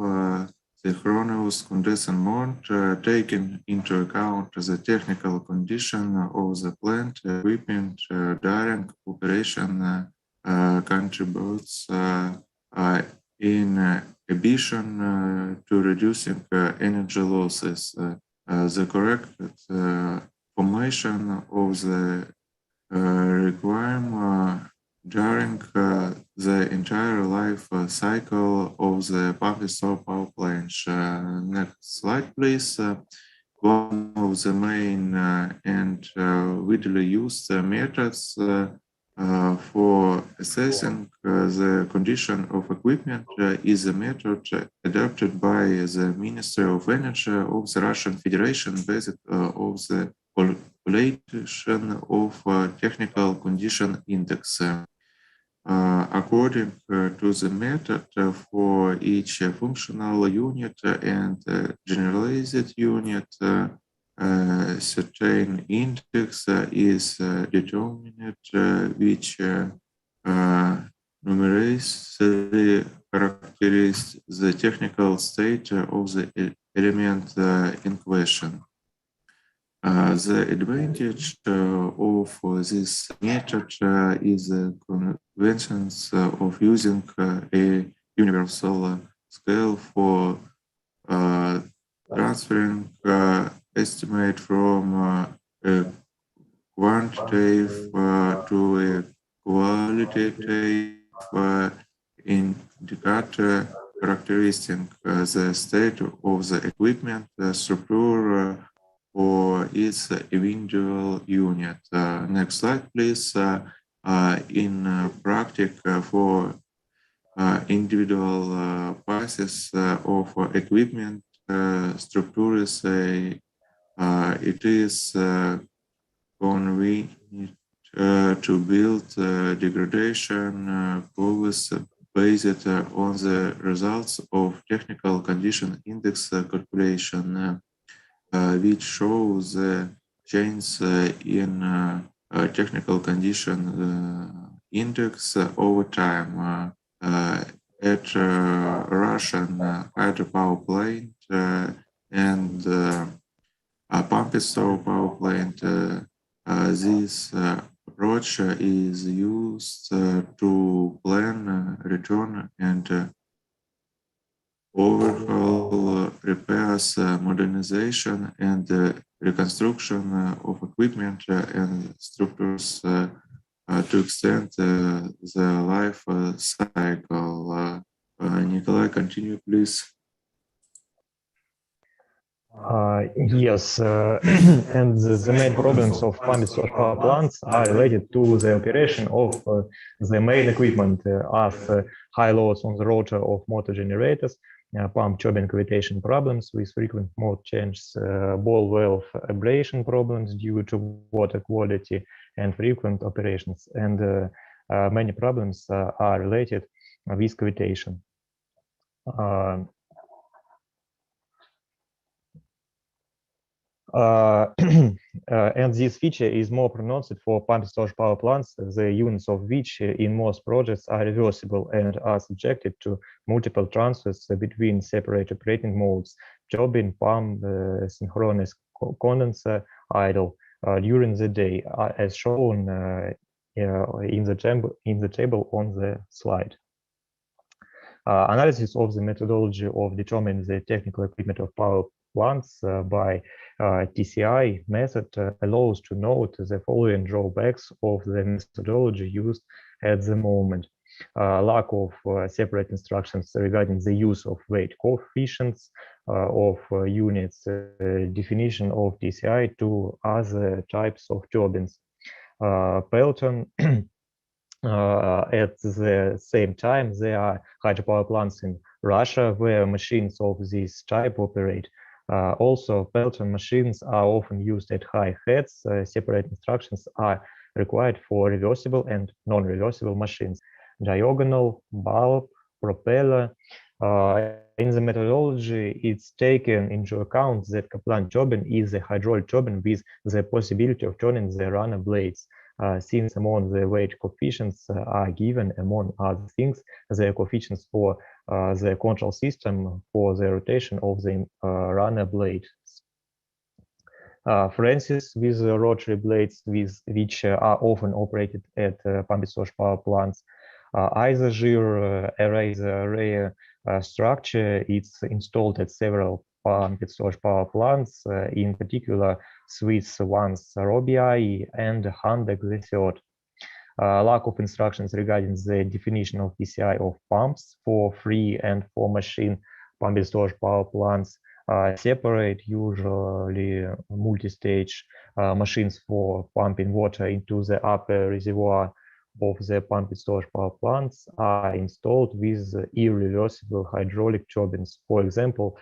synchronous condensing mode, taking into account the technical condition of the plant equipment during operation contributes in addition to reducing energy losses. The correct formation of the requirement during the entire life cycle of the pumped storage power plant. Next slide, please. One of the main and widely used methods for assessing the condition of equipment is a method adopted by the Ministry of Energy of the Russian Federation based on the calculation of technical condition index. According to the method, for each functional unit and generalized unit, certain index is determined which numerically characterizes the technical state of the element in question. The advantage of this method is the convenience of using a universal scale for transferring estimate from a quantitative to a qualitative indicator characteristic, the state of the equipment, the structure, or its individual unit. Next slide, please. In practice, for individual pieces of equipment, structures, it is convenient to build degradation curves based on the results of technical condition index calculation, which shows the change in technical condition index over time. At Russian hydropower plant and pumped storage power plant, this approach is used to plan return and overhaul repairs, modernization, and reconstruction of equipment and structures to extend the life cycle. Nikolai, continue, please. Yes, and the main problems of pumped storage power plants are related to the operation of the main equipment as high loads on the rotor of motor generators, pump turbine cavitation problems with frequent mode changes, ball valve abrasion problems due to water quality and frequent operations, and many problems are related with cavitation. And this feature is more pronounced for pumped storage power plants, the units of which in most projects are reversible and are subjected to multiple transfers between separate operating modes: turbine, pump, synchronous condenser, idle, during the day, as shown in the table on the slide. Analysis of the methodology of determining the technical equipment of power plants by TCI method allows to note the following drawbacks of the methodology used at the moment. Lack of separate instructions regarding the use of weight coefficients of units, definition of TCI to other types of turbines. Pelton. At the same time, there are hydropower plants in Russia where machines of this type operate. Also, Pelton machines are often used at high heads. Separate instructions are required for reversible and non-reversible machines. Diagonal, bulb, propeller. In the methodology, it's taken into account that Kaplan turbine is a hydraulic turbine with the possibility of turning the runner blades. Since among the weight coefficients are given, among other things, the coefficients for the control system for the rotation of the runner blades. For instance, with rotary blades which are often operated at pumped storage power plants, isogir array structure is installed at several pumped storage power plants, in particular Swiss ones Robii and Handek the third. Lack of instructions regarding the definition of PCI of pumps for free and for machine pumped storage power plants, separate usually multi-stage machines for pumping water into the upper reservoir of the pumped storage power plants are installed with irreversible hydraulic turbines. For example,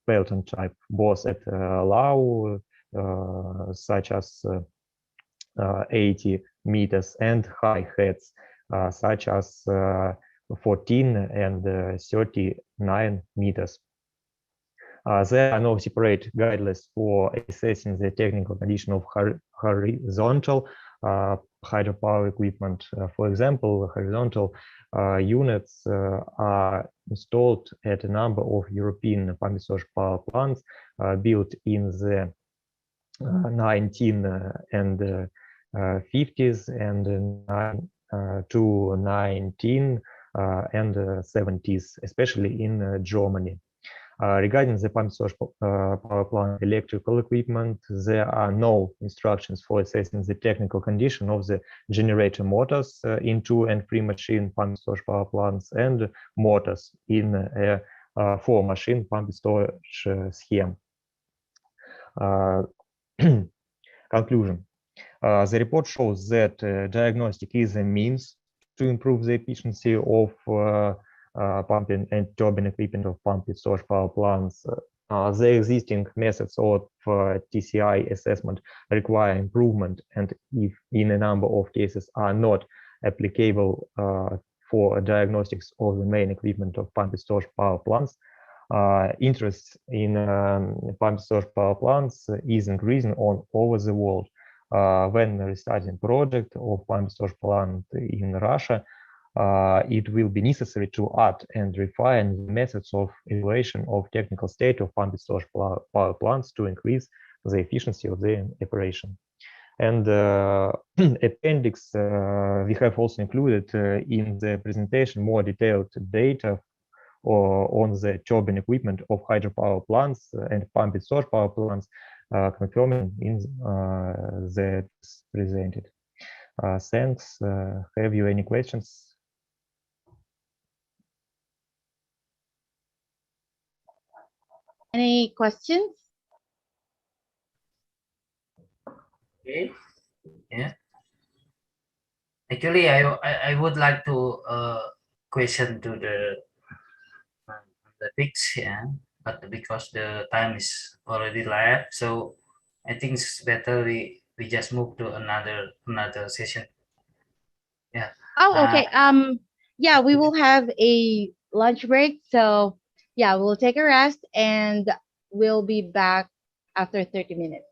Pelton type, both at low, such as 80 meters, and high heads, such as 14 and 39 meters. There are no separate guidelines for assessing the technical condition of horizontal hydropower equipment. For example, horizontal units are installed at a number of European pumped storage power plants built in the 1950s and to 19 and 70s, especially in Germany. Regarding the pumped storage power plant electrical equipment, there are no instructions for assessing the technical condition of the generator motors in 2 and 3 machine pumped storage power plants and motors in a 4 machine pumped storage scheme. Conclusion. The report shows that diagnostic is a means to improve the efficiency of pumping and turbine equipment of pumped storage power plants. The existing methods of TCI assessment require improvement, and if in a number of cases are not applicable for diagnostics of the main equipment of pumped storage power plants, interest in pumped storage power plants is increasing all over the world. When restarting project of pumped storage plant in Russia, it will be necessary to add and refine the methods of evaluation of technical state of pumped storage power plants to increase the efficiency of their operation. And appendix, we have also included in the presentation more detailed data on the turbine equipment of hydropower plants and pumped storage power plants, confirming in that presented. Thanks. Have you any questions? Any questions? Okay. Yeah. Actually, I would like to question to the fix, yeah, but because the time is already left, so I think it's better we just move to another session. Yeah. Oh, okay. Yeah, we will have a lunch break. So yeah, we'll take a rest and we'll be back after 30 minutes.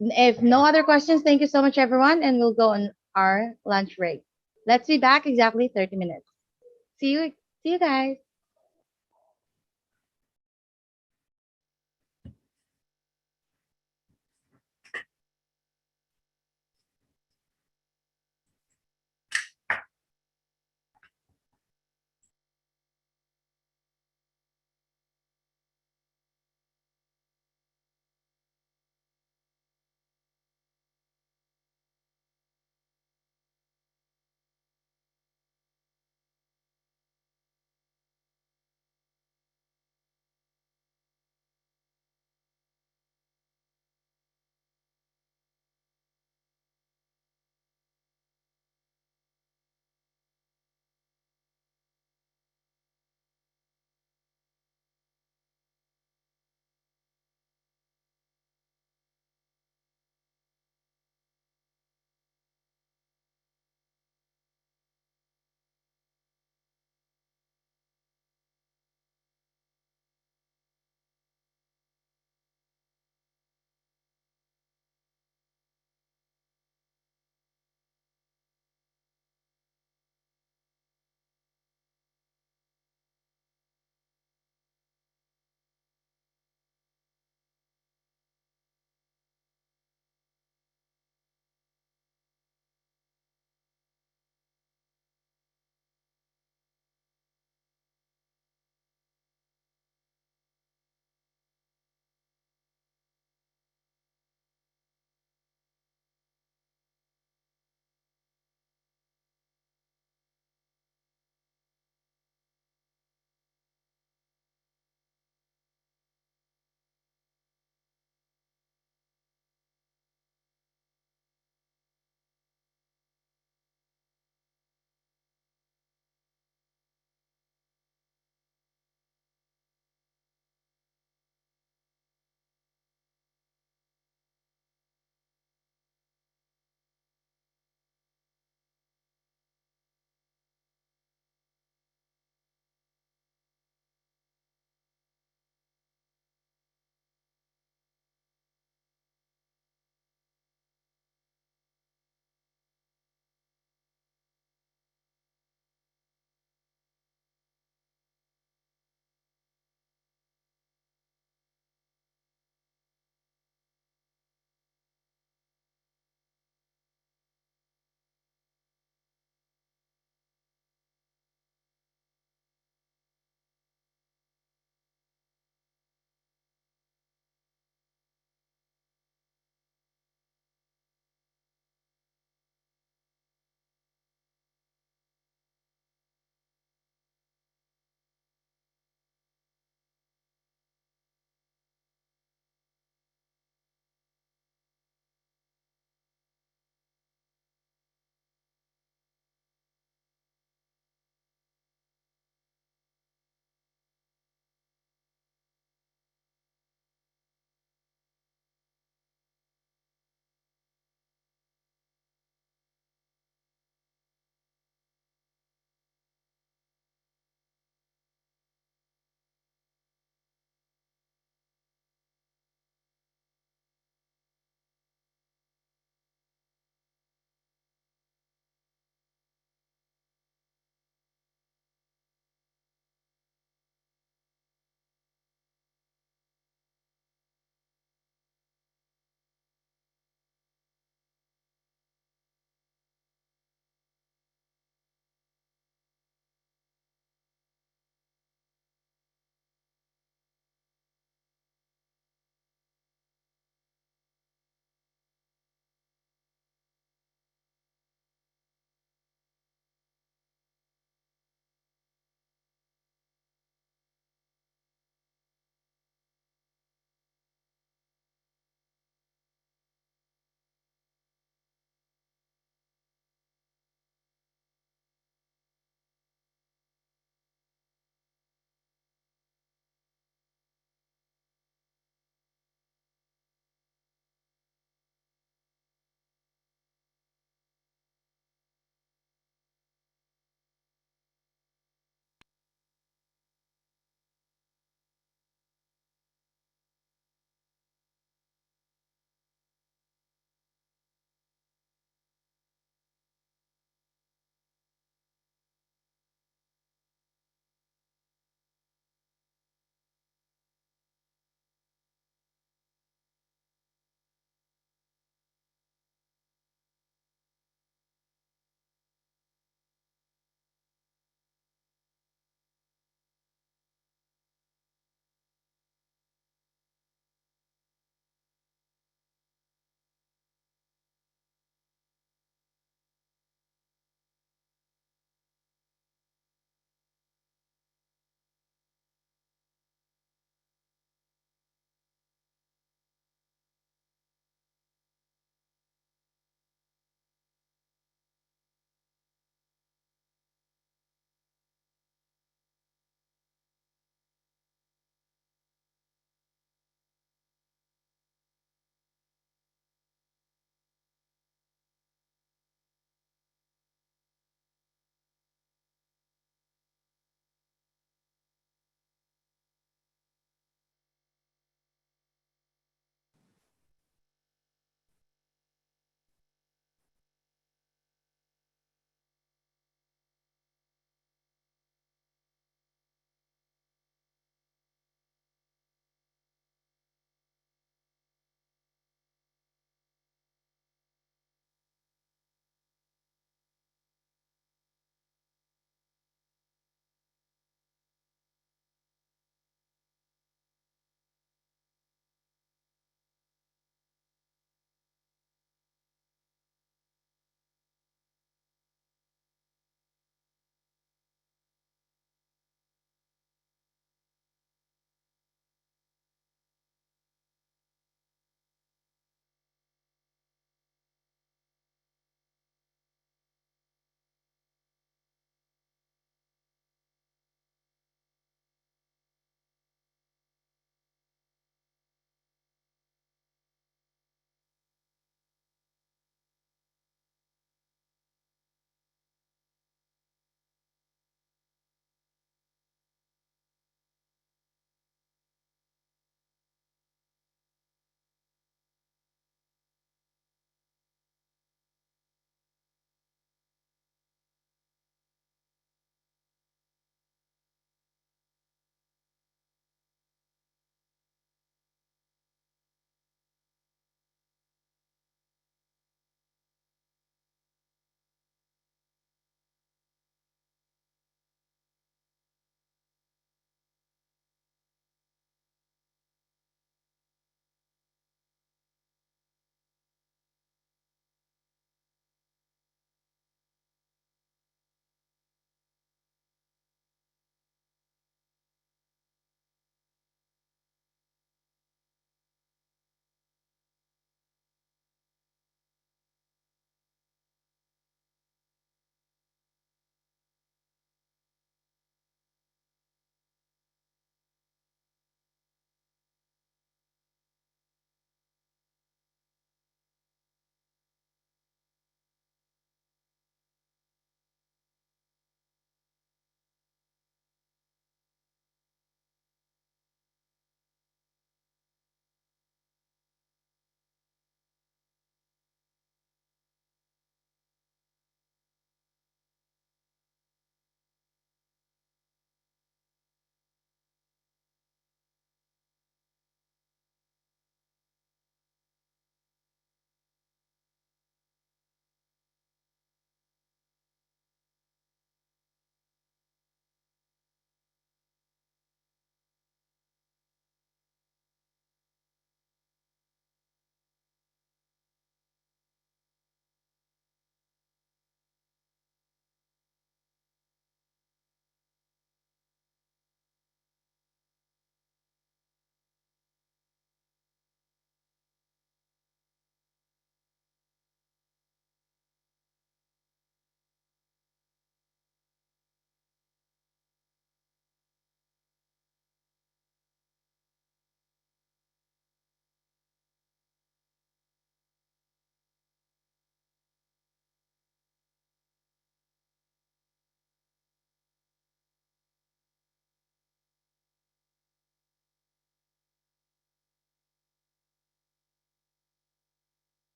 If no other questions, thank you so much, everyone, and we'll go on our lunch break. Let's be back exactly 30 minutes. See you guys.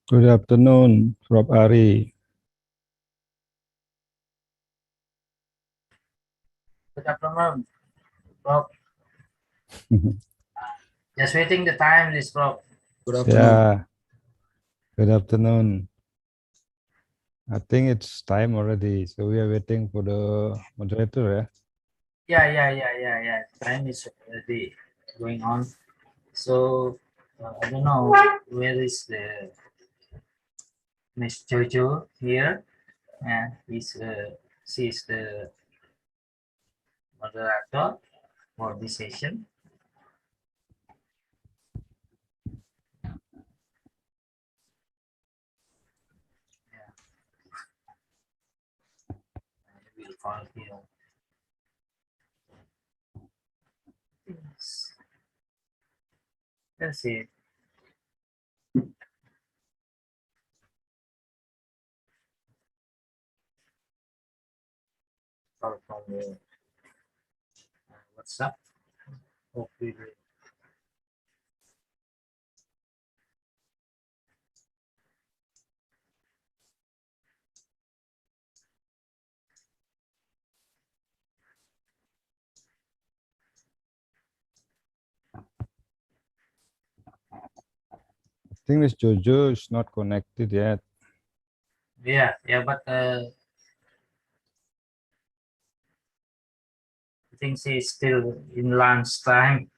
Good afternoon, Prof. Ari. Good afternoon, Prof. Just waiting the time, this Prof. Good afternoon. Yeah. Good afternoon. I think it's time already, so we are waiting for the moderator. Yeah. Time is already going on. So I don't know where is the Miss Jojo here. Yeah, she's the moderator for this session. Yeah. We'll call here. Yes. That's it. Call from the WhatsApp. Hopefully. I think this Jojo is not connected yet. Yeah, but I think she's still in lunch time.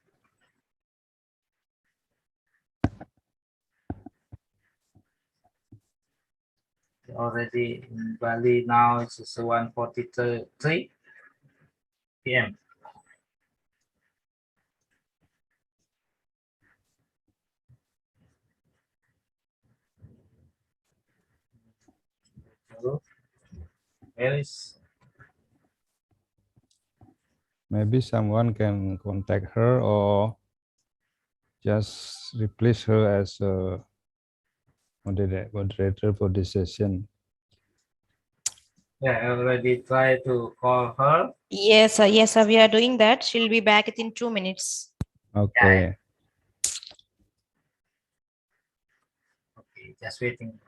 Already in Bali now, it's 1:43 p.m. Where is? Maybe someone can contact her or just replace her as a moderator for this session. Yeah, I already tried to call her. Yes, we are doing that. She'll be back within 2 minutes. Okay. Okay, just waiting.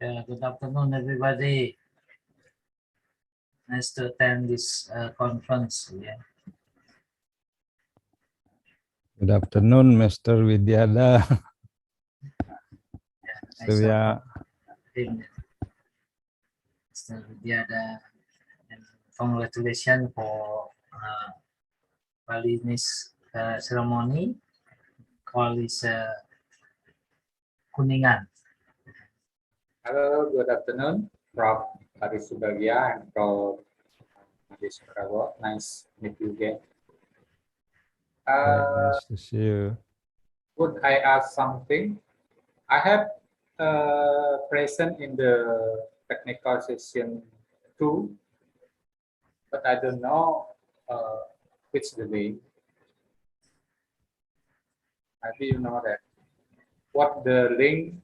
Yeah, good afternoon, everybody. Nice to attend this conference. Yeah. Good afternoon, Mr. Widyada. So yeah. Mr. Widyada, and congratulations for Balinese ceremony. Call is Kuningan. Hello, good afternoon, Prof. Hari Subagya and Prof. Made. Nice to meet you again. Nice to see you. Would I ask something? I have present in the technical session 2, but I don't know which the name. Maybe you know that. What the link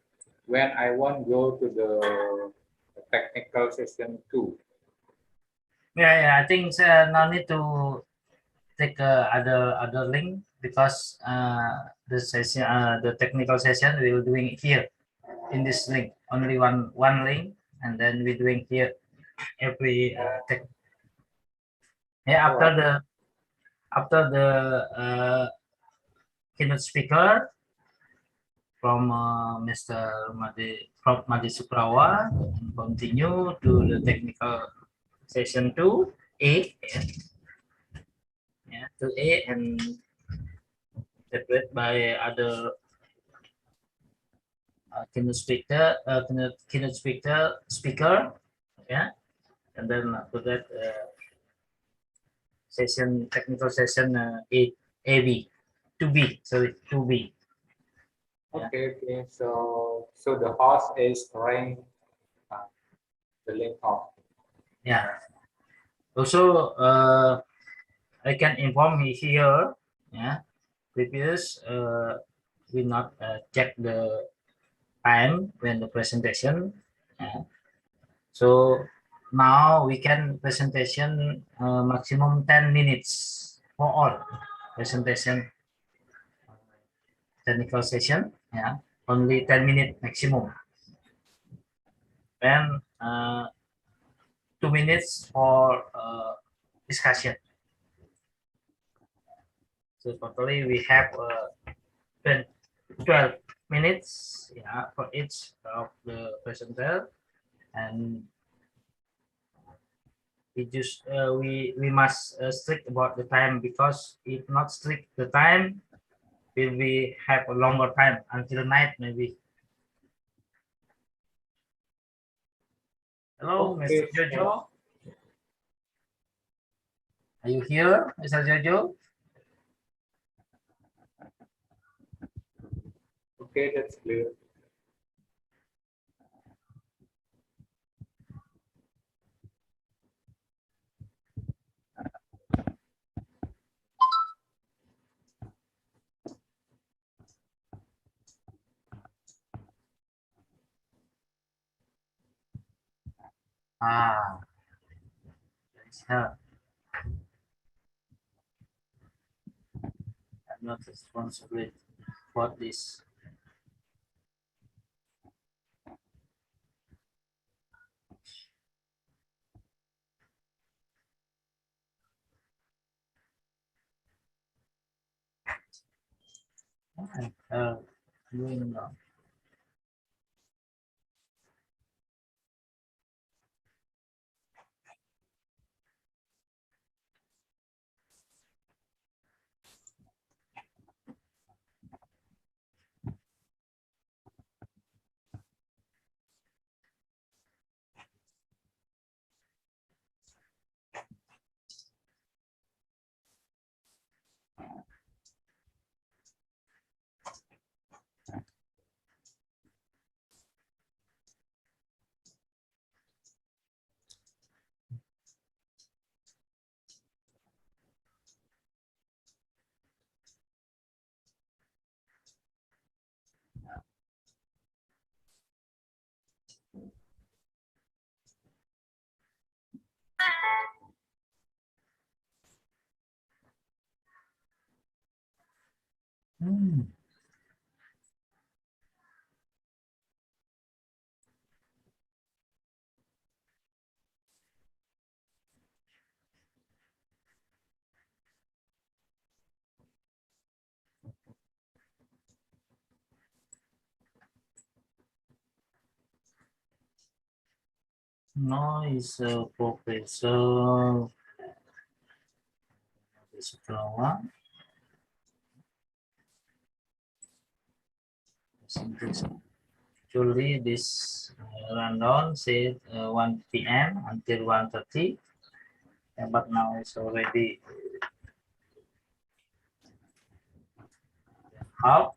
when I want to go to the technical session 2? Yeah. I think no need to take other link because the session, the technical session, we will doing it here in this link. Only one link, and then we doing here every tech. Yeah, after the keynote speaker from Mr. Prof. Madi Suprawa, and continue to the technical session 2A. Yeah, 2A and separate by other keynote speaker, yeah, and then after that technical session 8AB, 2B, sorry, 2B. Okay. So the host is trying the link off. Yeah. Also, I can inform you here. Yeah. previous we not check the time when the presentation. So now we can presentation maximum 10 minutes for all presentation technical session. Only 10 minutes maximum. Then 2 minutes for discussion. So totally we have 12 minutes for each of the presenter, and we must strict about the time, because if not strict the time, we have a longer time until night maybe. Hello, Okay, Mr. Jojo. Are you here, Mr. Jojo? Okay, that's clear. That's her. I'm not responsible for this. Doing now. Noise professor. One. Actually, this rundown said 1 p.m. until 1:30, but now it's already half.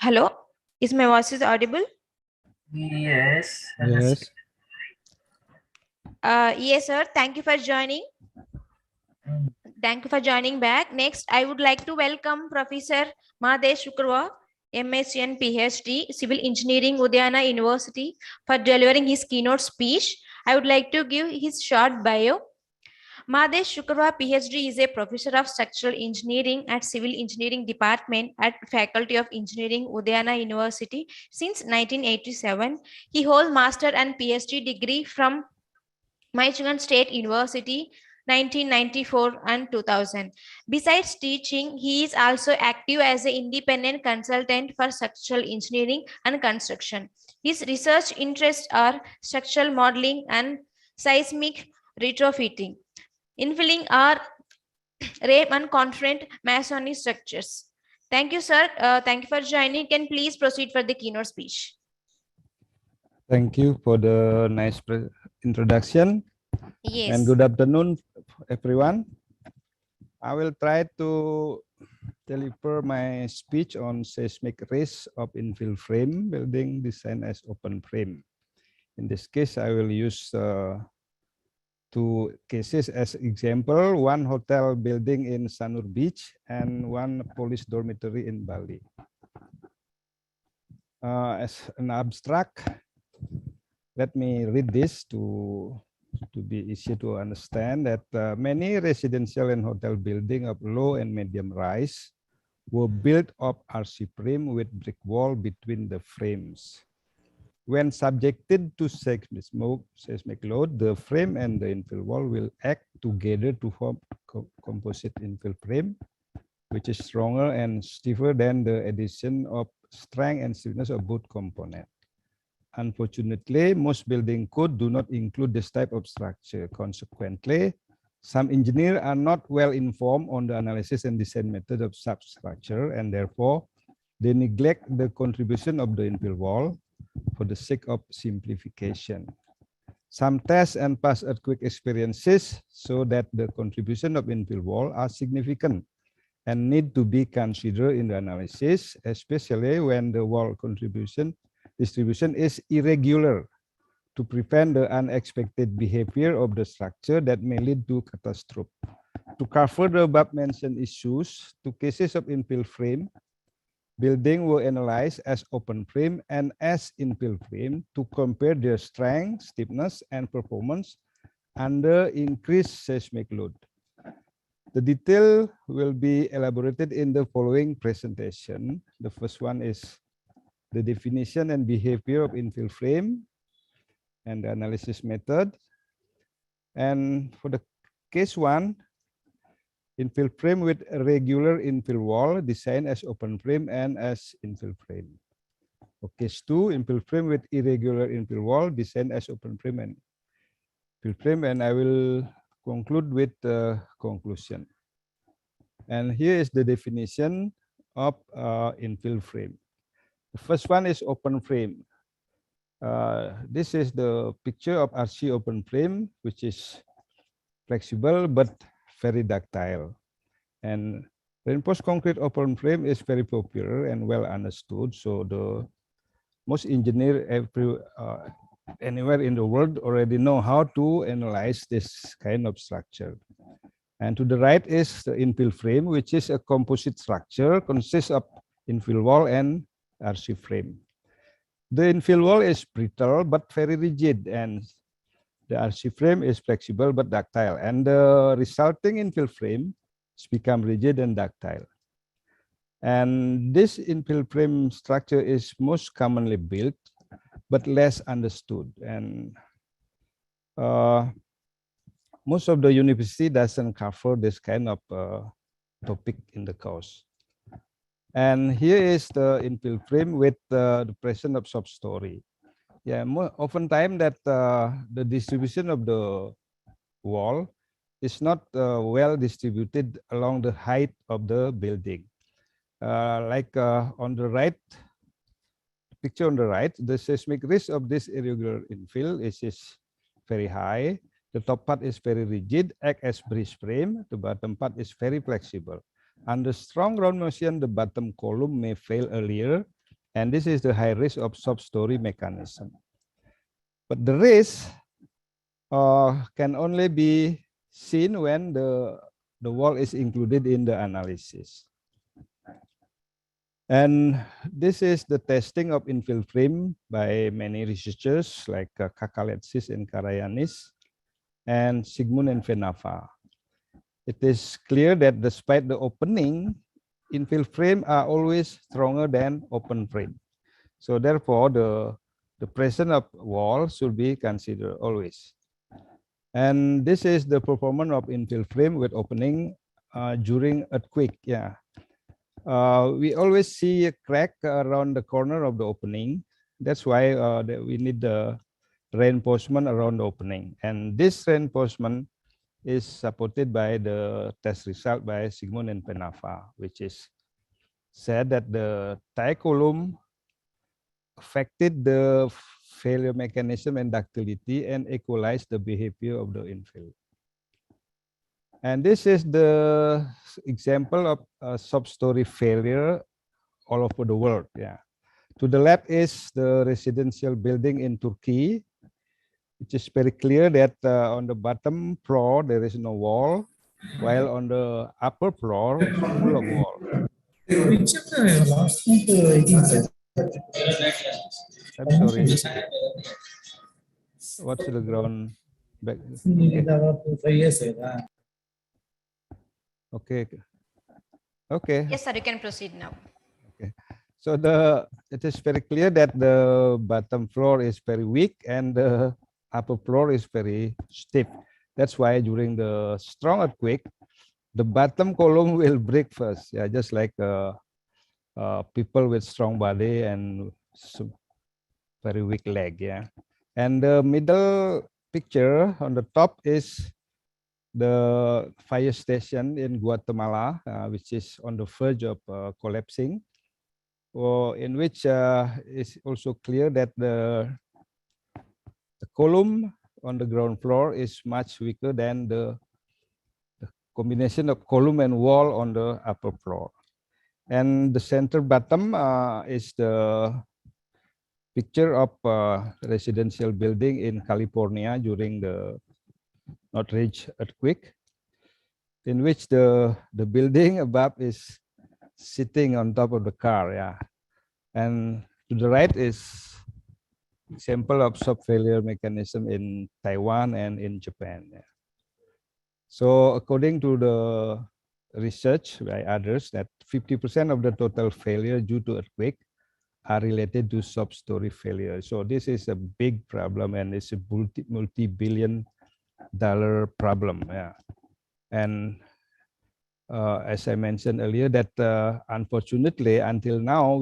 Hello, is my voice is audible? Yes. Yes. Yes, sir. Thank you for joining. Thank you for joining back. Next, I would like to welcome Professor Mahesh Shukrwa, MSc and PhD, Civil Engineering, Udayana University, for delivering his keynote speech. I would like to give his short bio. Mahesh Shukrwa, PhD, is a professor of structural engineering at Civil Engineering Department at Faculty of Engineering, Udayana University since 1987. He holds Master and PhD degree from Michigan State University, 1994 and 2000. Besides teaching, he is also active as an independent consultant for structural engineering and construction. His research interests are structural modeling and seismic retrofitting, infilling are rape and concurrent masonry structures. Thank you, sir. Thank you for joining. Can please proceed for the keynote speech. Thank you for the nice introduction. Yes. And good afternoon, everyone. I will try to deliver my speech on seismic risk of infill frame building design as open frame. In this case, I will use two cases as example, one hotel building in Sanur Beach and one police dormitory in Bali. As an abstract, let me read this to be easy to understand that many residential and hotel building of low and medium rise were built of RC frame with brick wall between the frames. When subjected to seismic load, the frame and the infill wall will act together to form composite infill frame, which is stronger and stiffer than the addition of strength and stiffness of both components. Unfortunately, most building code do not include this type of structure. Consequently, some engineers are not well informed on the analysis and design method of substructure, and therefore they neglect the contribution of the infill wall for the sake of simplification. Some tests and past earthquake experiences show that the contribution of infill wall are significant and need to be considered in the analysis, especially when the wall distribution is irregular, to prevent the unexpected behavior of the structure that may lead to catastrophe. To cover the above-mentioned issues, two cases of infill frame building were analyzed as open frame and as infill frame to compare their strength, stiffness, and performance under increased seismic load. The detail will be elaborated in the following presentation. The first one is the definition and behavior of infill frame and the analysis method. And for the case one, infill frame with a regular infill wall designed as open frame and as infill frame. For case two, infill frame with irregular infill wall designed as open frame and infill frame, and I will conclude with the conclusion. And here is the definition of infill frame. The first one is open frame. This is the picture of RC open frame, which is flexible but very ductile. And reinforced concrete open frame is very popular and well understood. So the most engineers anywhere in the world already know how to analyze this kind of structure. And to the right is the infill frame, which is a composite structure, consists of infill wall and RC frame. The infill wall is brittle but very rigid, and the RC frame is flexible but ductile, and the resulting infill frame has become rigid and ductile. And this infill frame structure is most commonly built but less understood, and most of the university doesn't cover this kind of topic in the course. And here is the infill frame with the presence of sub-story. Yeah, oftentimes that the distribution of the wall is not well distributed along the height of the building. Like on the right, picture on the right, the seismic risk of this irregular infill is very high. The top part is very rigid, act as bridge frame. The bottom part is very flexible. Under strong ground motion, the bottom column may fail earlier, and this is the high risk of sub-story mechanism. But the risk can only be seen when the wall is included in the analysis. And this is the testing of infill frame by many researchers like Kakaletsis and Karayanis and Sigmund and Venava. It is clear that despite the opening, infill frame are always stronger than open frame. So therefore, the presence of wall should be considered always. And this is the performance of infill frame with opening during earthquake. Yeah, we always see a crack around the corner of the opening. That's why we need the reinforcement around the opening. And this reinforcement is supported by the test result by Sigmund and Venava, which is said that the tie column affected the failure mechanism and ductility and equalize the behavior of the infill. And this is the example of a sub-story failure all over the world. Yeah. To the left is the residential building in Turkey. It is very clear that on the bottom floor there is no wall, while on the upper floor it's full of wall. I'm sorry. What's the ground back? Okay. Okay. Yes, sir, you can proceed now. Okay. So it is very clear that the bottom floor is very weak and the upper floor is very stiff. That's why during the strong earthquake, the bottom column will break first. Yeah, just like people with strong body and very weak leg. Yeah, and the middle picture on the top is the fire station in Guatemala, which is on the verge of collapsing. In which it's also clear that the column on the ground floor is much weaker than the combination of column and wall on the upper floor. And the center bottom is the picture of residential building in California during the Northridge earthquake, in which the building above is sitting on top of the car. Yeah, and to the right is example of sub-failure mechanism in Taiwan and in Japan. Yeah. So according to the research by others, that 50% of the total failure due to earthquake are related to sub-story failure. So this is a big problem and it's a multi-billion dollar problem. Yeah, and as I mentioned earlier, that unfortunately until now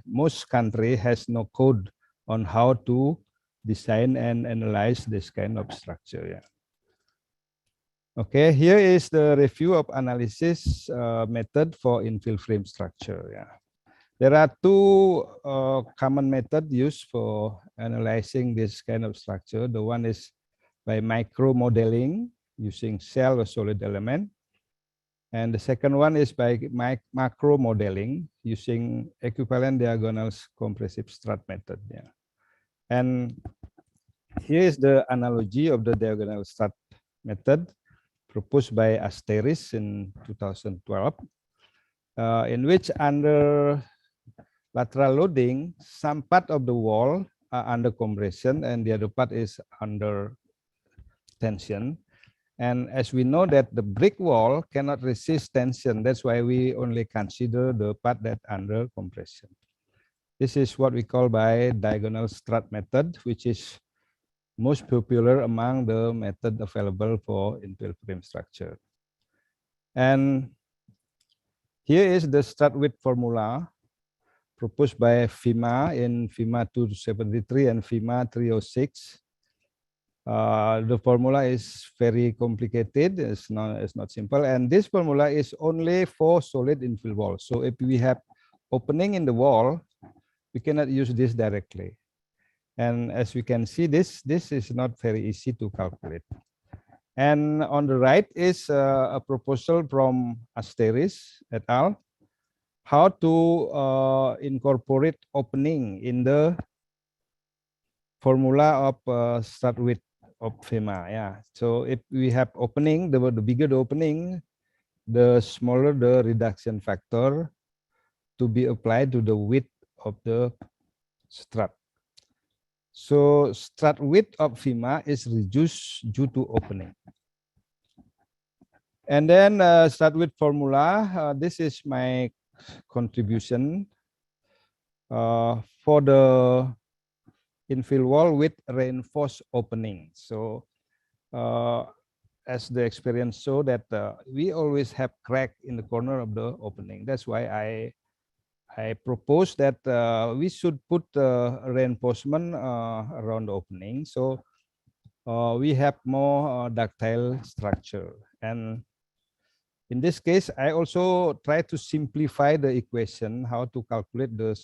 most country has no code on how to design and analyze this kind of structure. Yeah. Okay, here is the review of analysis method for infill frame structure. Yeah, there are two common methods used for analyzing this kind of structure. The one is by micro modeling using cell or solid element. And the second one is by macro modeling using equivalent diagonal compressive strut method. Yeah. And here is the analogy of the diagonal strut method proposed by Asteris in 2012, in which under lateral loading, some part of the wall are under compression and the other part is under tension. And as we know that the brick wall cannot resist tension, that's why we only consider the part that under compression. This is what we call by diagonal strut method, which is most popular among the method available for infill frame structure. And here is the strut width formula proposed by FEMA in FEMA 273 and FEMA 306. The formula is very complicated. It's not simple, and this formula is only for solid infill walls. So if we have opening in the wall, we cannot use this directly. And as we can see, this is not very easy to calculate. And on the right is a proposal from Asteris et al. How to incorporate opening in the formula of strut width of FEMA. Yeah. So if we have opening, the bigger the opening, the smaller the reduction factor to be applied to the width of the strut. So strut width of FEMA is reduced due to opening. And then strut width formula, this is my contribution for the infill wall with reinforced opening. So as the experience show that we always have crack in the corner of the opening. That's why I propose that we should put reinforcement around the opening, so we have more ductile structure. And in this case, I also try to simplify the equation how to calculate the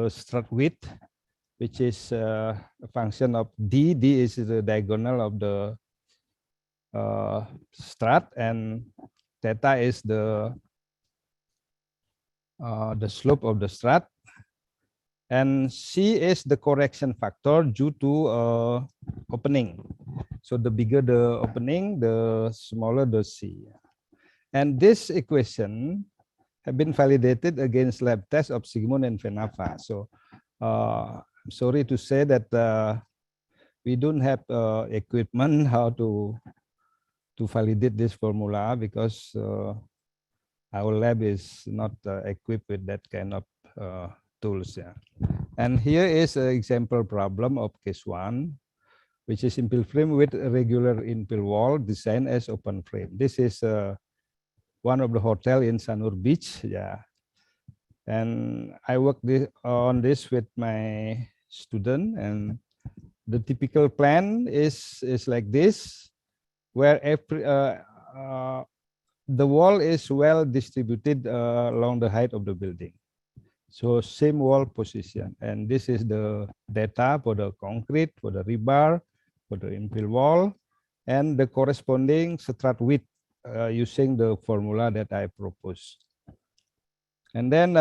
strut width which is a function of D. D is the diagonal of the strut, and theta is the slope of the strut, and C is the correction factor due to opening. So the bigger the opening, the smaller the C. And this equation have been validated against lab tests of Sigmund and Venava. So I'm sorry to say that we don't have equipment how to validate this formula, because our lab is not equipped with that kind of tools. Yeah. And here is an example problem of case 1, which is infill frame with a regular infill wall designed as open frame. This is one of the hotel in Sanur Beach. Yeah. And I worked on this with my student, and the typical plan is like this, where every the wall is well distributed along the height of the building. So same wall position, and this is the data for the concrete, for the rebar, for the infill wall, and the corresponding strut width using the formula that I proposed. And then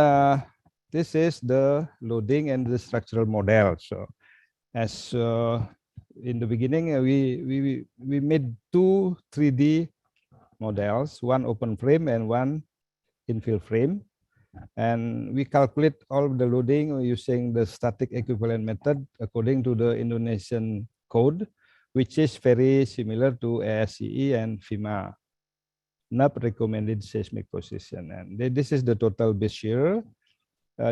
this is the loading and the structural model. So as in the beginning, we made 2 3D models, one open frame and one infill frame. And we calculate all of the loading using the static equivalent method according to the Indonesian code, which is very similar to ASCE and FEMA NUP recommended seismic position. And this is the total base shear.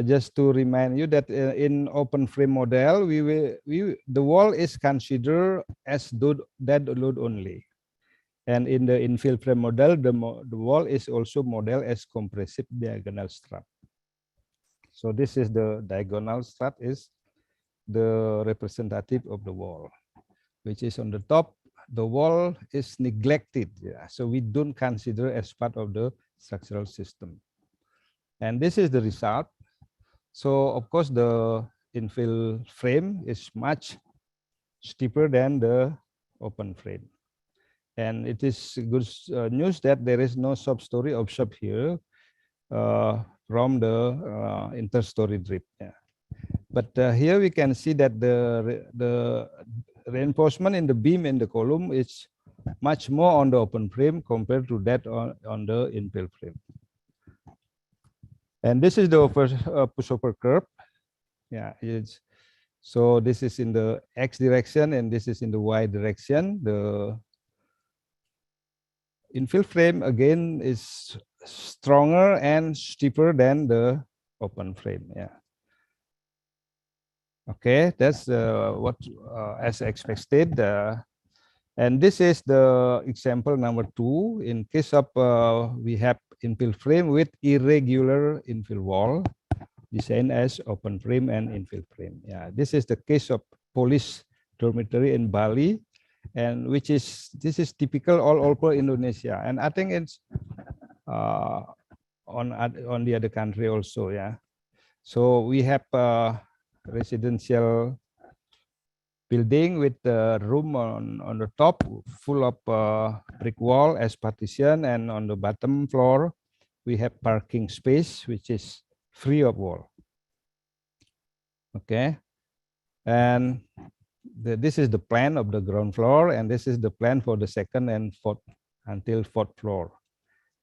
Just to remind you that in open frame model, the wall is considered as dead load only. And in the infill frame model, the wall is also modeled as compressive diagonal strut. So this is the diagonal strut is the representative of the wall, which is on the top. The wall is neglected. Yeah. So we don't consider as part of the structural system. And this is the result. So of course, the infill frame is much steeper than the open frame. And it is good news that there is no sub-story observed here from the inter-story drip. Yeah. But here we can see that the reinforcement in the beam and the column is much more on the open frame compared to that on the infill frame. And this is the pushover curve. Yeah, so this is in the X direction and this is in the Y direction. The infill frame again is stronger and steeper than the open frame. Yeah. Okay, that's what as expected. And this is the example number 2. In case of we have infill frame with irregular infill wall, designed as open frame and infill frame. Yeah, this is the case of police dormitory in Bali, and this is typical all over Indonesia, and I think it's on the other country also. Yeah, so we have residential building with the room on the top full of brick wall as partition, and on the bottom floor we have parking space which is free of wall. Okay, and this is the plan of the ground floor, and this is the plan for the second and fourth until fourth floor.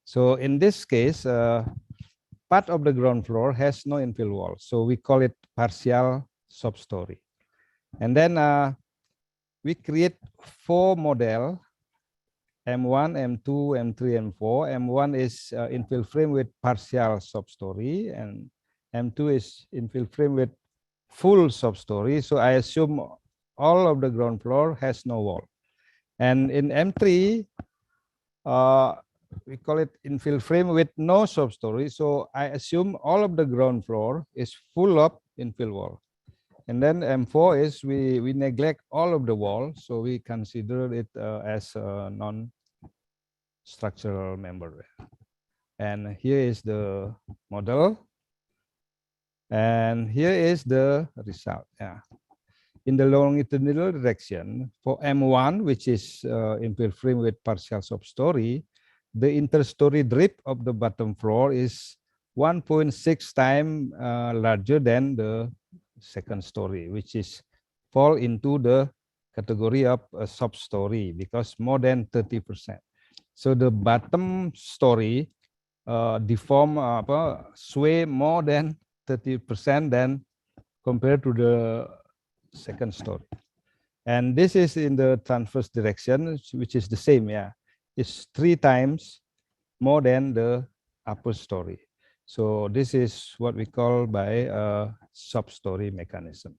So in this case, part of the ground floor has no infill wall, so we call it partial substory. And then we create 4 model, M1, M2, M3, M4. M1 is infill frame with partial substory, and M2 is infill frame with full substory. So I assume all of the ground floor has no wall. And in M3, we call it infill frame with no substory. So I assume all of the ground floor is full of infill wall. And then M4 is we neglect all of the wall, so we consider it as a non-structural member. And here is the model. And here is the result. Yeah. In the longitudinal direction, for M1, which is infill frame with partial substory, the interstory drip of the bottom floor is 1.6 times larger than the second story, which is fall into the category of a substory because more than 30%. So the bottom story deform sway more than 30% than compared to the second story. And this is in the transverse direction, which is the same, yeah. It's 3 times more than the upper story. So this is what we call by a substory mechanism.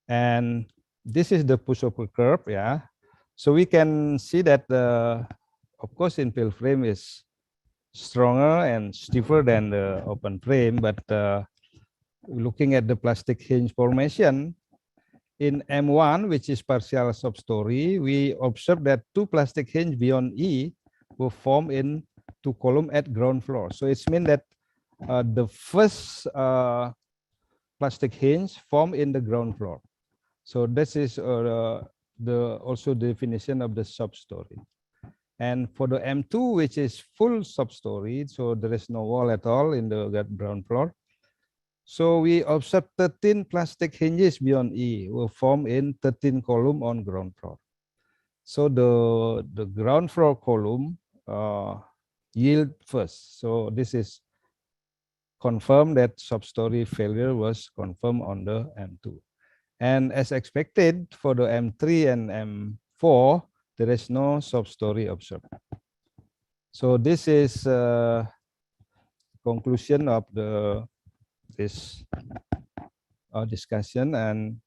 And this is the pushover curve, yeah. So we can see that, of course, infill frame is stronger and stiffer than the open frame, but looking at the plastic hinge formation, in M1, which is partial substory, we observe that 2 plastic hinge beyond E will form in 2 columns at ground floor. So it's mean that the first plastic hinge form in the ground floor. So this is also the definition of the substory. And for the M2, which is full substory, so there is no wall at all in the ground floor. So we observe 13 plastic hinges beyond E will form in 13 columns on ground floor. So the ground floor column yield first. So this is confirmed that substory failure was confirmed on the M2. And as expected for the M3 and M4, there is no substory observed. So this is conclusion of this discussion. And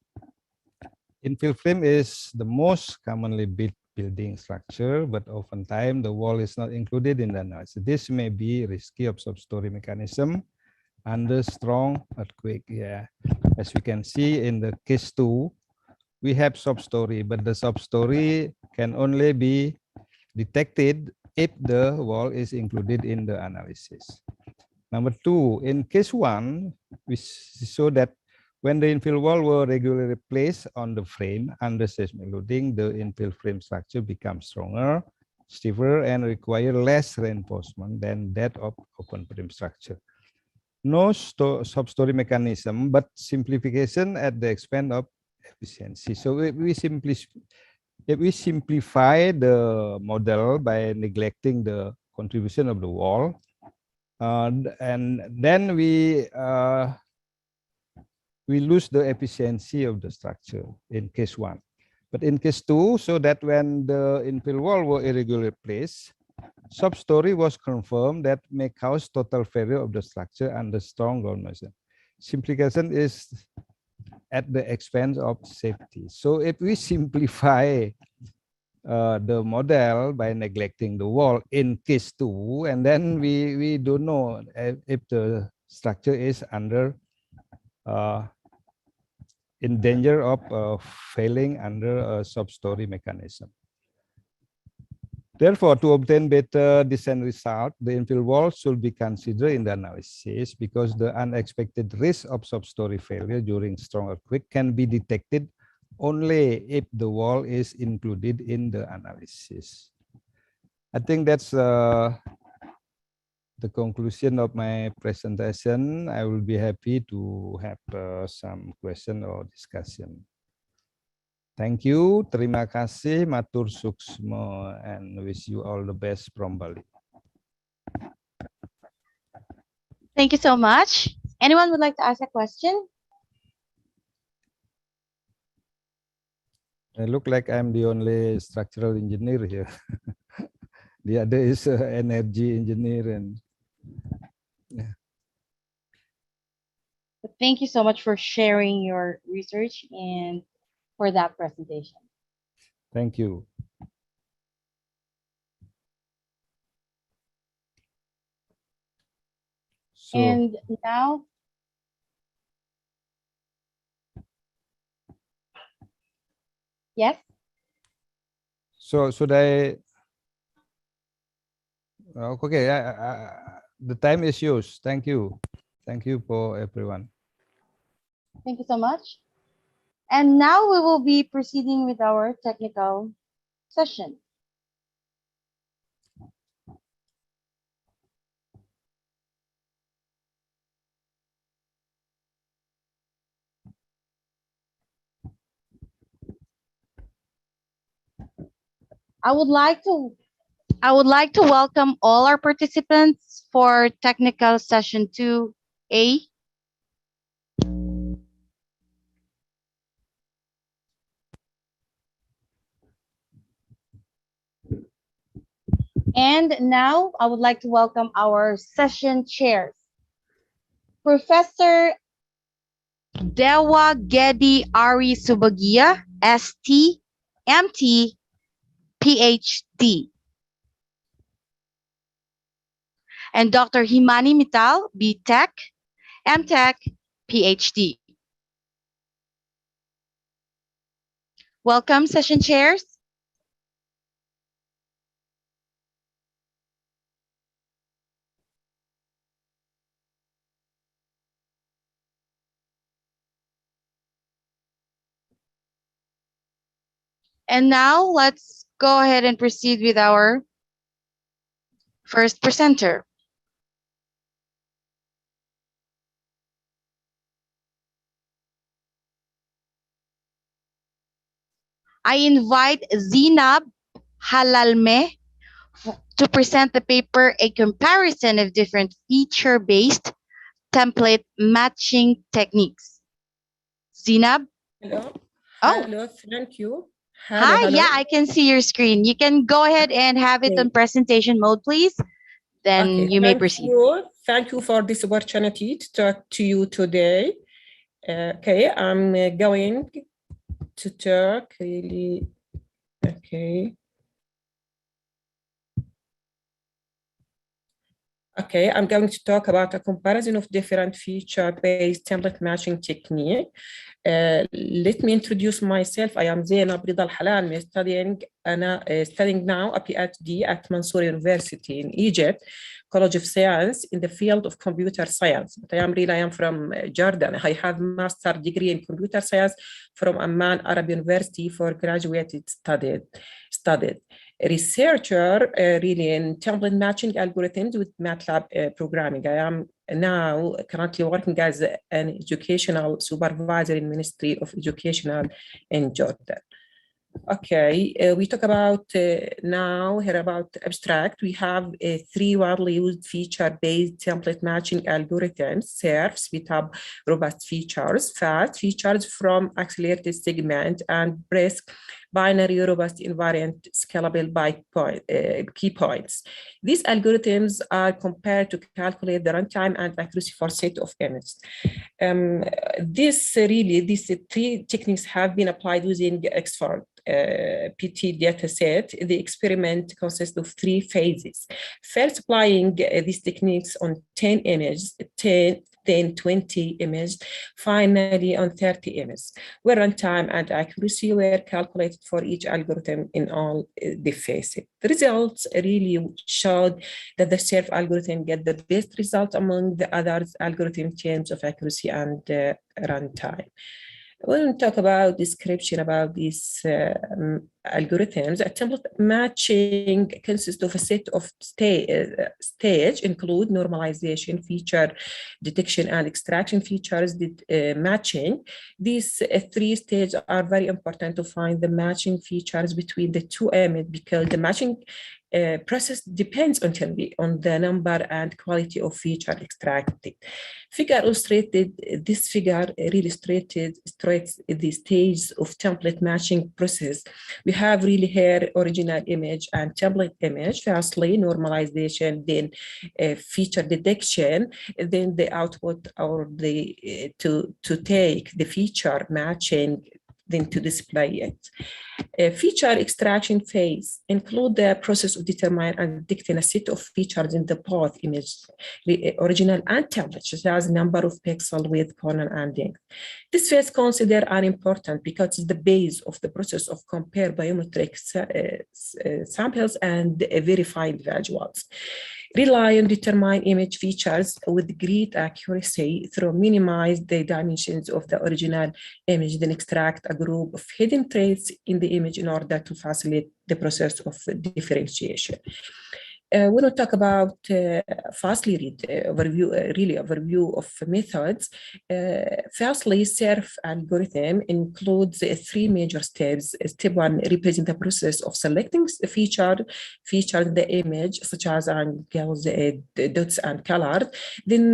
infill frame is the most commonly built building structure, but oftentimes the wall is not included in the analysis. This may be risky of substory mechanism under strong earthquake. Yeah, as we can see in the case 2, we have substory, but the substory can only be detected if the wall is included in the analysis. Number 2, in case 1, we show that when the infill wall were regularly placed on the frame under seismic loading, the infill frame structure becomes stronger, stiffer, and require less reinforcement than that of open frame structure. No substory mechanism, but simplification at the expense of efficiency. So if we simplify the model by neglecting the contribution of the wall, and then we lose the efficiency of the structure in case 1. But in case 2, so that when the infill wall were irregularly placed, substory was confirmed that may cause total failure of the structure under strong ground motion. Simplification is at the expense of safety. So if we simplify the model by neglecting the wall in case 2, and then we don't know if the structure is under in danger of failing under a substory mechanism. Therefore, to obtain better descent result, the infill wall should be considered in the analysis because the unexpected risk of substory failure during strong earthquake can be detected only if the wall is included in the analysis. I think that's the conclusion of my presentation. I will be happy to have some question or discussion. Thank you. Terima kasih. Matur suksma, and wish you all the best from Bali. Thank you so much. Anyone would like to ask a question? I look like I'm the only structural engineer here. The other is energy engineer, and yeah. Thank you so much for sharing your research and for that presentation. Thank you. So, and now, yes. So should I? Okay, the time is yours. Thank you. Thank you for everyone. Thank you so much. And now we will be proceeding with our technical session. I would like to welcome all our participants for technical session 2A. And now I would like to welcome our session chairs. Professor Dewa Gedi Ari Subagia, ST, MT, PhD. And Dr. Himani Mittal, BTech, MTech, PhD. Welcome, session chairs. And now let's go ahead and proceed with our first presenter. I invite Zinab Halalmeh to present the paper, A Comparison of Different Feature-Based Template Matching Techniques. Zinab? Hello. Oh. Hello, thank you. Hi, yeah, I can see your screen. You can go ahead and have it on presentation mode, please. Then you may proceed. Thank you for this opportunity to talk to you today. Okay, I'm going to talk really, okay. Okay, I'm going to talk about a comparison of different feature-based template matching technique. Let me introduce myself. I am Zainab Rida Al-Halan. I'm studying now a PhD at Mansour University in Egypt, College of Science in the field of computer science. But I am from Jordan. I have master's degree in computer science from Amman Arab University for graduate studied. A researcher really in template matching algorithms with MATLAB programming. I am now currently working as an educational supervisor in Ministry of Education in Jordan. Okay, we talk about now here about abstract. We have three widely used feature-based template matching algorithms. SERFs, we have robust features, fast features from accelerated segment, and brisk binary robust invariant scalable by key points. These algorithms are compared to calculate the runtime and accuracy for set of images. These three techniques have been applied using Oxford PT dataset. The experiment consists of three phases. First, applying these techniques on 10 images, 10, 20 images, finally on 30 images, where runtime and accuracy were calculated for each algorithm in all the phases. The results really showed that the SERF algorithm get the best result among the others algorithm in terms of accuracy and runtime. When we talk about description about these algorithms, a template matching consists of a set of stage include normalization, feature detection, and extraction features matching. These three stages are very important to find the matching features between the two images because the matching process depends on the number and quality of feature extracted. This figure illustrates the stages of template matching process. We have really here original image and template image, firstly normalization, then feature detection, then the output or the to take the feature matching, then to display it. A feature extraction phase include the process of determining and detecting a set of features in the both image, the original and template, such as number of pixels, width, corner, and length. This phase considered unimportant because it's the base of the process of compare biometric samples and verified visuals. rely on determine image features with great accuracy through minimize the dimensions of the original image, then extract a group of hidden traits in the image in order to facilitate the process of differentiation. When we talk about fastly read overview of methods, firstly, SERF algorithm includes 3 major steps. Step 1 represents the process of selecting the feature in the image, such as angles, dots, and colors. Then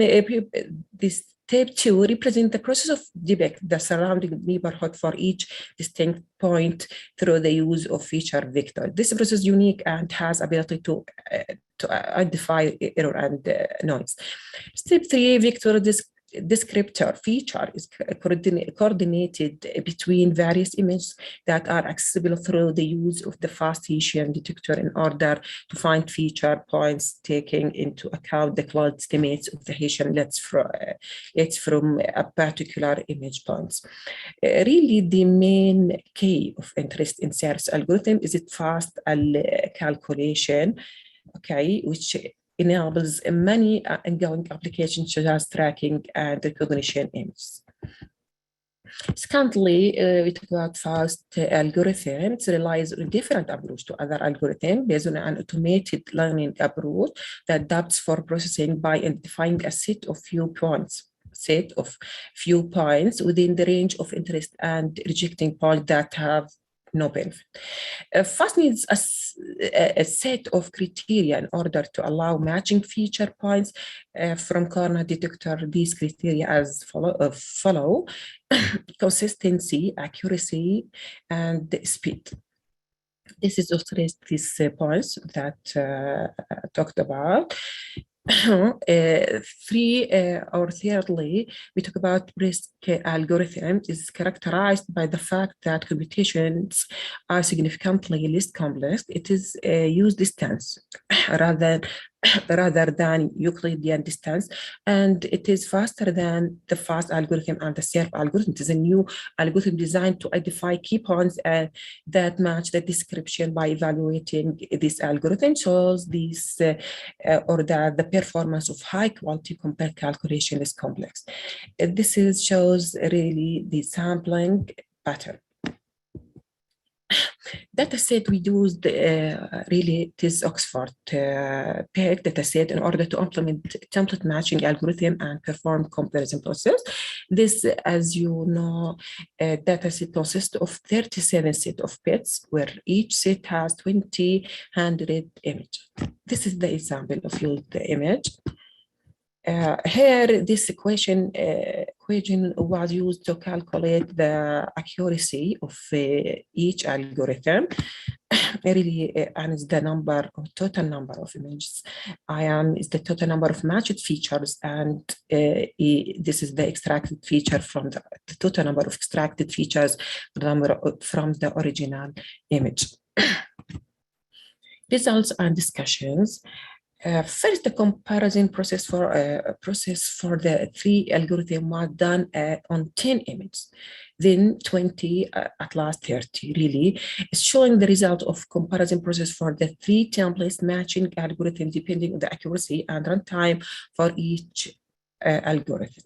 this Step 2 represents the process of depict the surrounding neighborhood for each distinct point through the use of feature vector. This process is unique and has ability to identify error and noise. Step 3, vector descriptor feature is coordinated between various images that are accessible through the use of the fast Hessian detector in order to find feature points, taking into account the cloud estimates of the Hessian it's from a particular image points. Really, the main key of interest in SERF's algorithm is its fast calculation, okay, which enables many ongoing applications such as tracking and recognition images. Secondly, we talk about fast algorithms. It relies on a different approach to other algorithms based on an automated learning approach that adapts for processing by identifying a set of few points within the range of interest and rejecting points that have no benefit. Fast needs a set of criteria in order to allow matching feature points from corner detector. These criteria as follow consistency, accuracy, and speed. This is also these points that I talked about. Thirdly, we talk about risk algorithm is characterized by the fact that computations are significantly less complex. It is use distance rather than Euclidean distance, and it is faster than the fast algorithm and the SERP algorithm. It is a new algorithm designed to identify key points that match the description. By evaluating this algorithm shows this or that the performance of high quality compared calculation is complex. This shows really the sampling pattern. Data set we used really this Oxford PEG data set in order to implement template matching algorithm and perform comparison process. This, as you know, data set consists of 37 set of bits where each set has 100 images. This is the example of your image. Here, this equation was used to calculate the accuracy of each algorithm. Really, and is the total number of images. IAM is the total number of matched features, and this is the extracted feature from the total number of extracted features from the original image. Results and discussions. First, the comparison process for the 3 algorithm was done on 10 images, then 20, at last 30. Really, it's showing the result of comparison process for the 3 templates matching algorithm depending on the accuracy and runtime for each algorithm.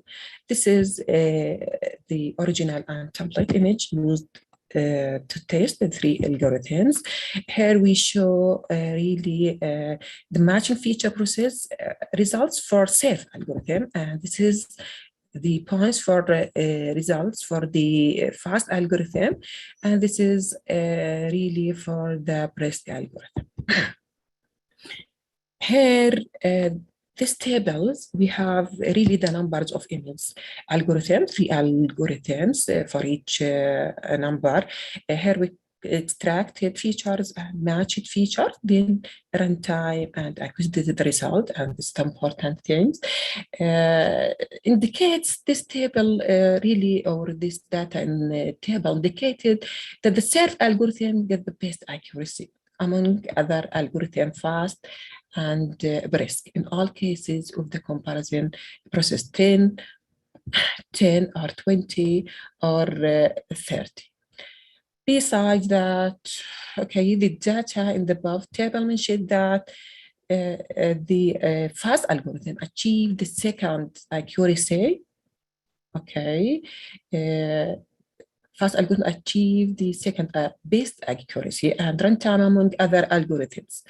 This is the original and template image used to test the 3 algorithms. Here we show really the matching feature process results for SERF algorithm, and this is the points for results for the fast algorithm, and this is really for the BREST algorithm. Here, these tables, we have really the numbers of images algorithms, 3 algorithms for each number. Here we extracted features and matched features, then runtime and acquisited the result, and this is the important things. Indicates this table really, or this data in the table indicated that the SERF algorithm get the best accuracy among other algorithm fast and BREST in all cases of the comparison process 10 or 20 or 30. Besides that, okay, the data in the above table mentioned that the first algorithm achieved the second accuracy. Okay. First algorithm achieved the second best accuracy and runtime among other algorithms.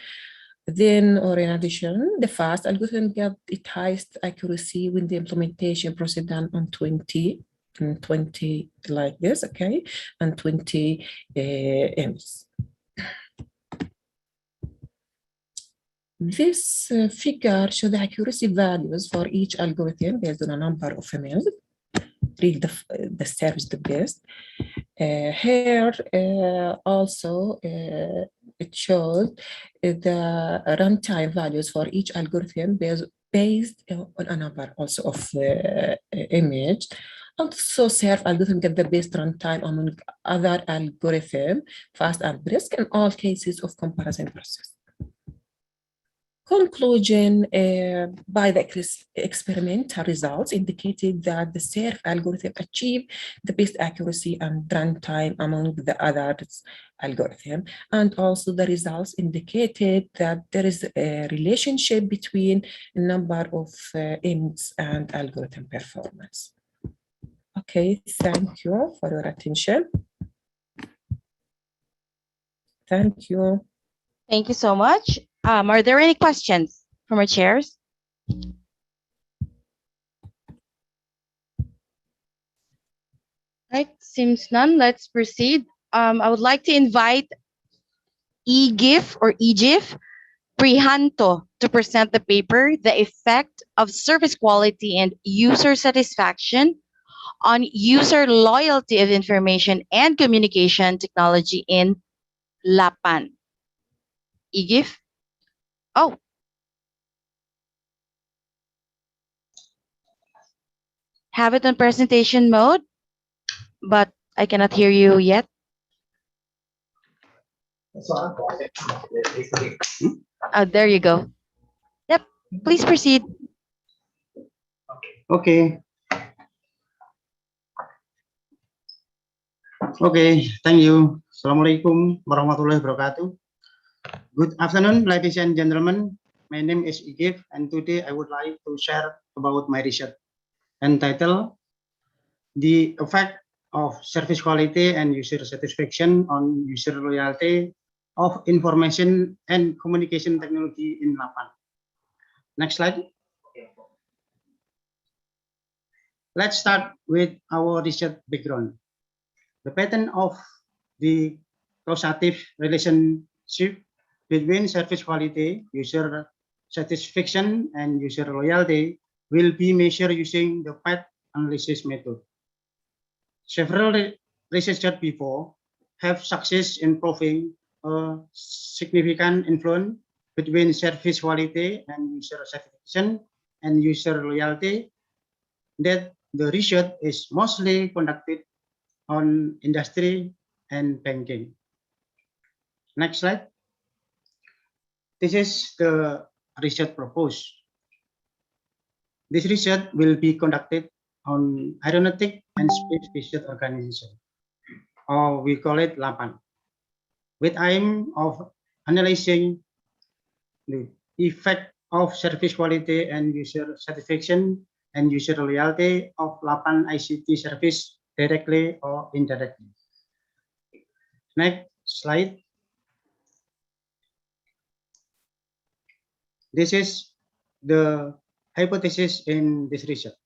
Then, or in addition, the first algorithm got its highest accuracy when the implementation proceeded on 20 like this, okay, and 20 M's. This figure shows the accuracy values for each algorithm based on a number of MLs. Read the service the best. Here also it shows the runtime values for each algorithm based on a number also of image. Also, serve algorithm get the best runtime among other algorithm, fast and brisk in all cases of comparison process. Conclusion by the experimental results indicated that the SERF algorithm achieved the best accuracy and runtime among the others algorithm. And also the results indicated that there is a relationship between the number of M's and algorithm performance. Okay, thank you for your attention. Thank you. Thank you so much. Are there any questions from our chairs? Right, seems none. Let's proceed. I would like to invite EGIF or EGIF Prihanto to present the paper, The Effect of Service Quality and User Satisfaction on User Loyalty of Information and Communication Technology in LAPAN. EGIF? Oh. Have it on presentation mode, but I cannot hear you yet. Oh, there you go. Yep, please proceed. Okay. Okay, thank you. Assalamualaikum warahmatullahi wabarakatuh. Good afternoon, ladies and gentlemen. My name is Igif, and today I would like to share about my research entitled The Effect of Service Quality and User Satisfaction on User Loyalty of Information and Communication Technology in LAPAN. Next slide. Let's start with our research background. The pattern of the causative relationship between service quality, user satisfaction, and user loyalty will be measured using the path analysis method. Several researchers before have success in proving a significant influence between service quality and user satisfaction and user loyalty. That the research is mostly conducted on industry and banking. Next slide. This is the research proposed. This research will be conducted on aeronautic and space-based organization, or we call it LAPAN, with aim of analyzing the effect of service quality and user satisfaction and user loyalty of LAPAN ICT service directly or indirectly. Next slide. This is the hypothesis in this research.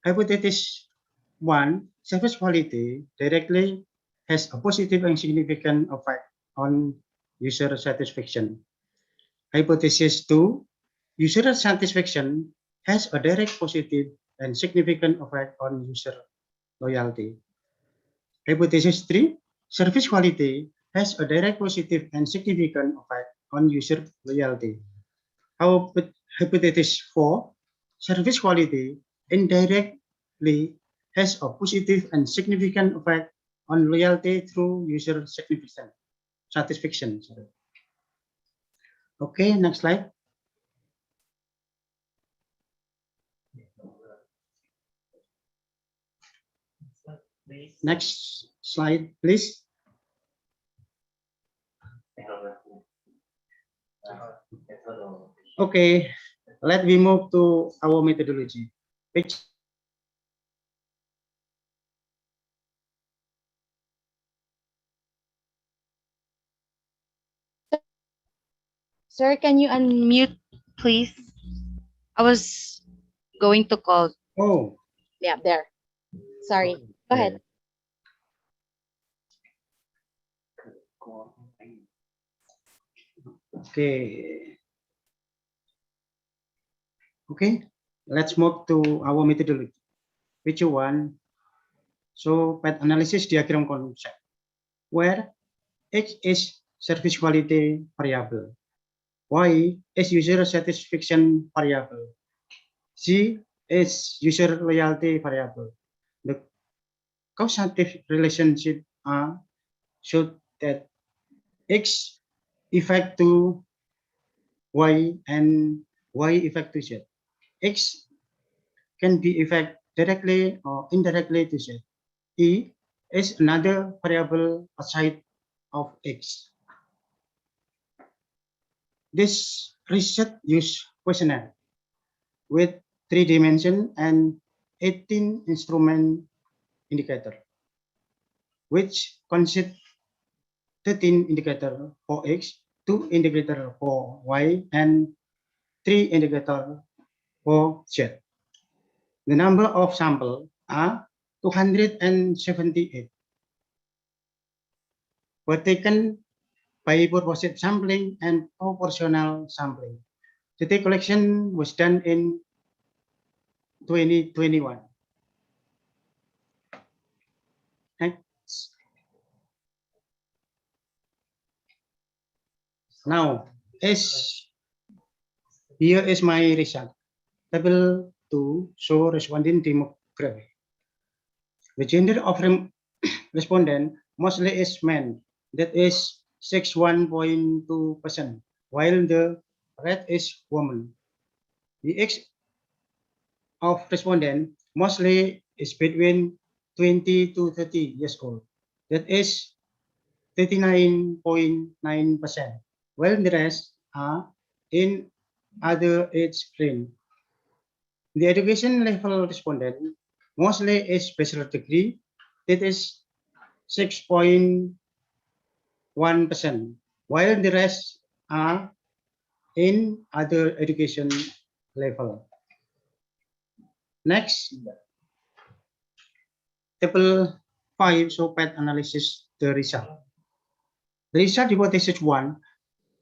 Hypothesis 1, service quality directly has a positive and significant effect on user satisfaction. Hypothesis 2, user satisfaction has a direct positive and significant effect on user loyalty. Hypothesis 3, service quality has a direct positive and significant effect on user loyalty. Hypothesis 4, service quality indirectly has a positive and significant effect on loyalty through user satisfaction. Okay, next slide. Next slide, please. Okay, let me move to our methodology. Sir, can you unmute, please? I was going to call. Oh. Yeah, there. Sorry. Go ahead. Okay. Okay, let's move to our methodology. Which one? So, path analysis diagram concept, where X is service quality variable, Y is user satisfaction variable, Z is user loyalty variable. The causative relationship are show that X effect to Y and Y effect to Z. X can be effect directly or indirectly to Z. E is another variable aside of X. This research use questionnaire with 3 dimension and 18 instrument indicator, which consist 13 indicator for X, 2 indicator for Y, and 3 indicator for Z. The number of sample are 278, were taken by purposive sampling and proportional sampling. The data collection was done in 2021. Next. Now, here is my result. Table 2 show respondent demography. The gender of respondent mostly is men, that is 61.2%, while the rest is woman. The age of respondent mostly is between 20 to 30 years old, that is 39.9%, while the rest are in other age range. The education level respondent mostly is bachelor degree, that is 6.1%, while the rest are in other education level. Next, table 5 show path analysis the result. The result hypothesis 1,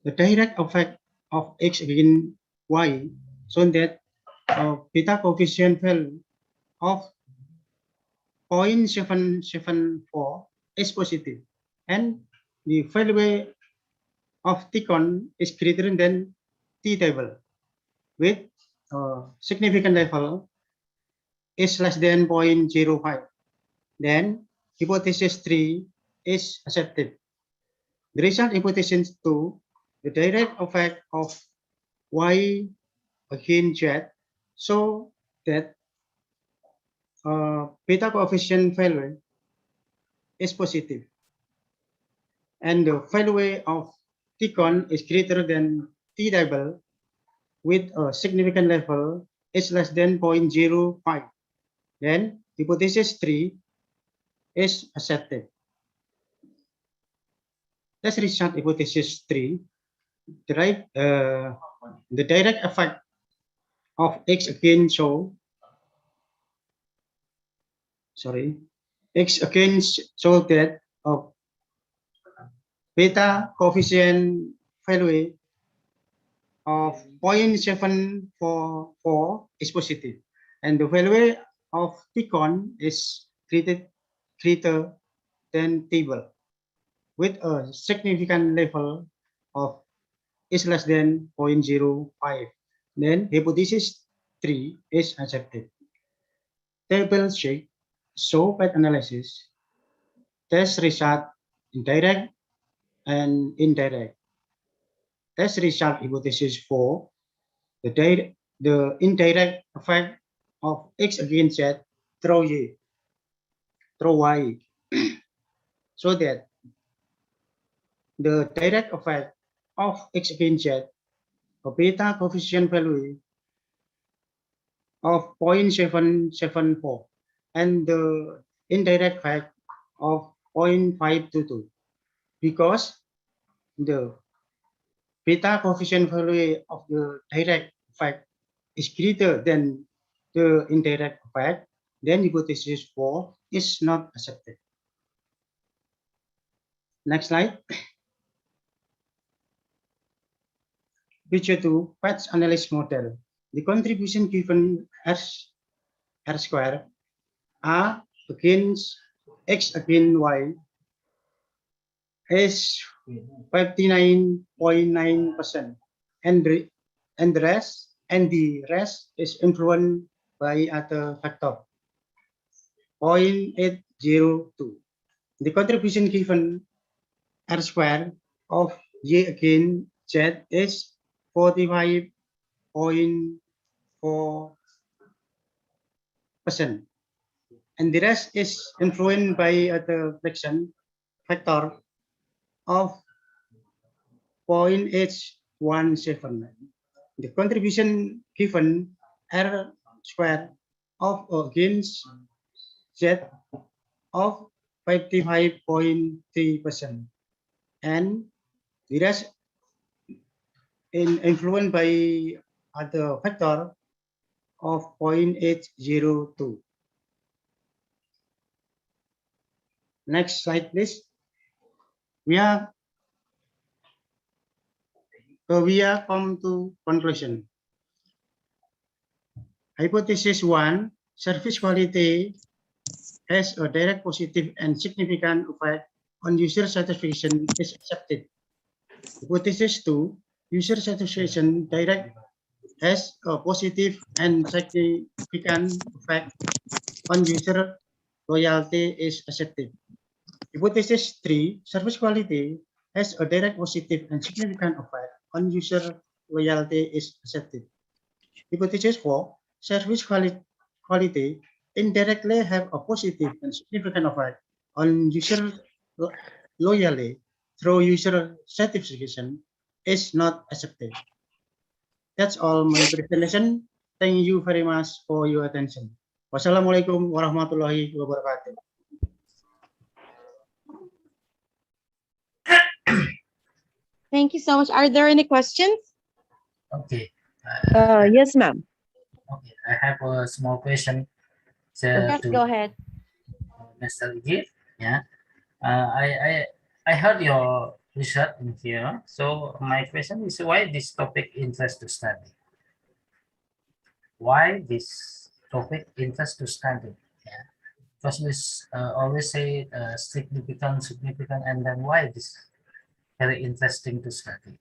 the direct effect of X against Y, shown that beta coefficient value of 0.774 is positive, and the value of Ticon is greater than T table, with significant level is less than 0.05. Then hypothesis 3 is accepted. The result hypothesis 2, the direct effect of Y against Z, so that beta coefficient value is positive, and the value of Ticon is greater than T table with a significant level is less than 0.05. Then hypothesis 3 is accepted. Let's result hypothesis 3. The direct effect of X again show that beta coefficient value of 0.744 is positive, and the value of Ticon is greater than table, with a significant level of is less than 0.05. Then hypothesis 3 is accepted. Table 6 show path analysis, test result direct and indirect. Test result hypothesis 4, the indirect effect of X against Z through Y, so that the direct effect of X against Z, a beta coefficient value of 0.774 and the indirect fact of 0.522 because the beta coefficient value of the direct fact is greater than the indirect fact, then hypothesis 4 is not accepted. Next slide. Picture 2, patch analysis model. The contribution given R square, A against X against Y is 59.9%, and the rest is influenced by other factor 0.802. The contribution given R square of Y against Z is 45.4%, and the rest is influenced by other fraction factor of 0.817. The contribution given R square of against Z of 55.3%, and the rest influenced by other factor of 0.802. Next slide, please. We are come to conclusion. Hypothesis 1, service quality has a direct positive and significant effect on user satisfaction is accepted. Hypothesis 2, user satisfaction direct has a positive and significant effect on user loyalty is accepted. Hypothesis 3, service quality has a direct positive and significant effect on user loyalty is accepted. Hypothesis 4, service quality indirectly have a positive and significant effect on user loyalty through user satisfaction is not accepted. That's all my presentation. Thank you very much for your attention. Wassalamualaikum warahmatullahi wabarakatuh. Thank you so much. Are there any questions? Okay. Yes, ma'am. Okay, I have a small question. Yes, go ahead. Mr. Igit. Yeah. I heard your research in here. So my question is, why this topic interest to study? Why this topic interest to study? Yeah. Because we always say significant, and then why this very interesting to study?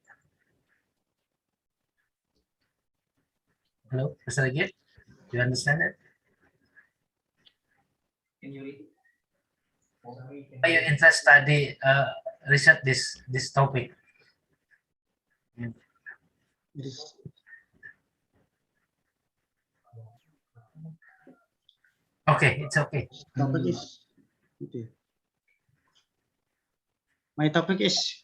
Hello, Mr. Igit, do you understand it? Can you read? Are you interested study research this topic? Okay, it's okay. Topic is okay. My topic is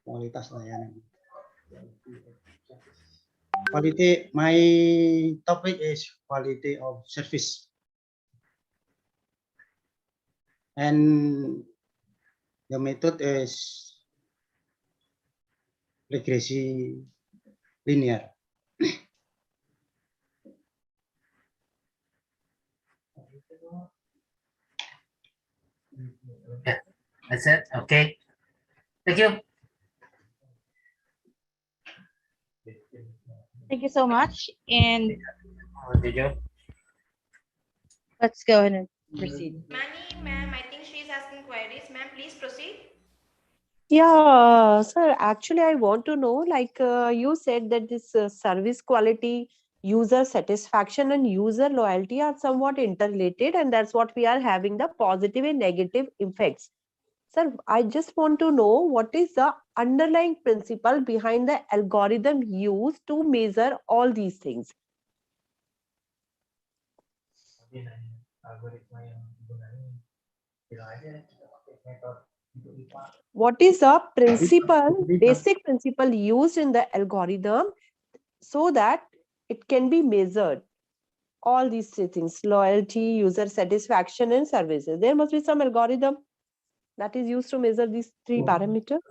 kualitas layanan. Quality. My topic is quality of service, and the method is regresi linear. Yeah, that's it. Okay, thank you. Thank you so much. And Good job. Let's go ahead and proceed. Mani, ma'am, I think she is asking queries. Ma'am, please proceed. Yeah, sir, actually, I want to know, like you said that this service quality, user satisfaction, and user loyalty are somewhat interrelated, and that's what we are having the positive and negative effects. Sir, I just want to know what is the underlying principle behind the algorithm used to measure all these things. What is the principle, basic principle used in the algorithm so that it can be measured? All these three things: loyalty, user satisfaction, and services. There must be some algorithm that is used to measure these three parameters.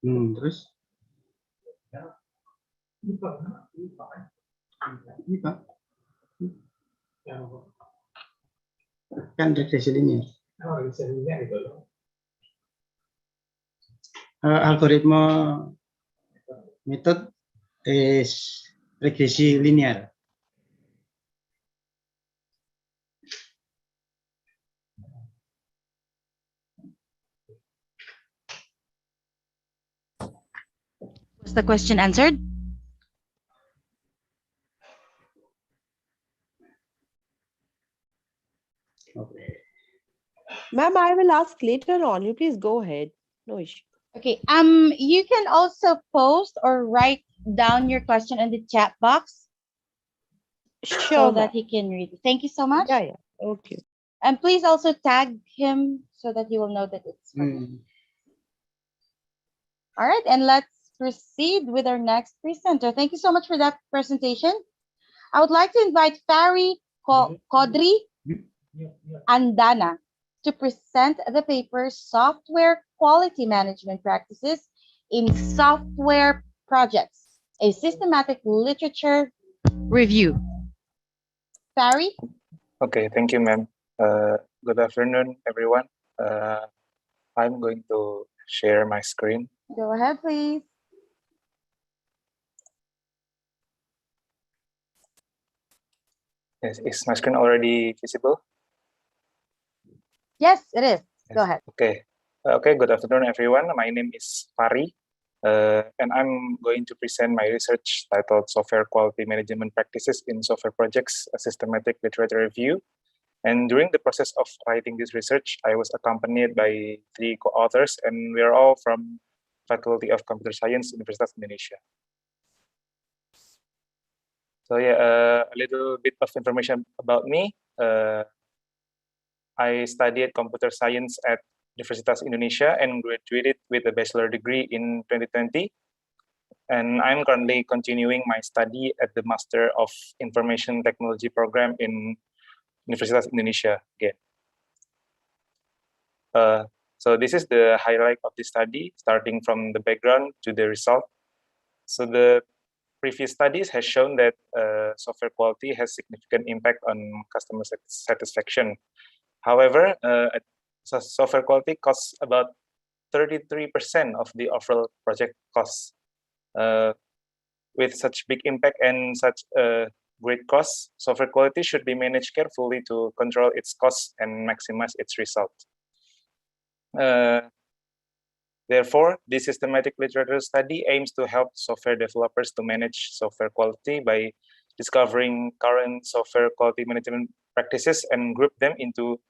Terus? Kan regresi linear. Algoritma method is regresi linear. Was the question answered? Okay. Ma'am, I will ask later on. You please go ahead. No issue. Okay. You can also post or write down your question in the chat box Sure, so that he can read it. Thank you so much. Yeah. Okay. And please also tag him so that he will know that it's from him. All right, and let's proceed with our next presenter. Thank you so much for that presentation. I would like to invite Fari Kodri Andana to present the paper Software Quality Management Practices in Software Projects, a systematic literature review. Fari? Okay, thank you, ma'am. Good afternoon, everyone. I'm going to share my screen. Go ahead, please. Is my screen already visible? Yes, it is. Go ahead. Okay. Okay, good afternoon, everyone. My name is Fari, and I'm going to present my research titled Software Quality Management Practices in Software Projects, a Systematic Literature Review. And during the process of writing this research, I was accompanied by 3 co-authors, and we are all from Faculty of Computer Science, Universitas Indonesia. So yeah, a little bit of information about me. I studied computer science at Universitas Indonesia and graduated with a bachelor degree in 2020. And I'm currently continuing my study at the Master of Information Technology program in Universitas Indonesia again. So this is the highlight of the study, starting from the background to the result. So the previous studies has shown that software quality has significant impact on customer satisfaction. However, software quality costs about 33% of the overall project costs. With such big impact and such great costs, software quality should be managed carefully to control its costs and maximize its result. Therefore, this systematic literature study aims to help software developers to manage software quality by discovering current software quality management practices and group them into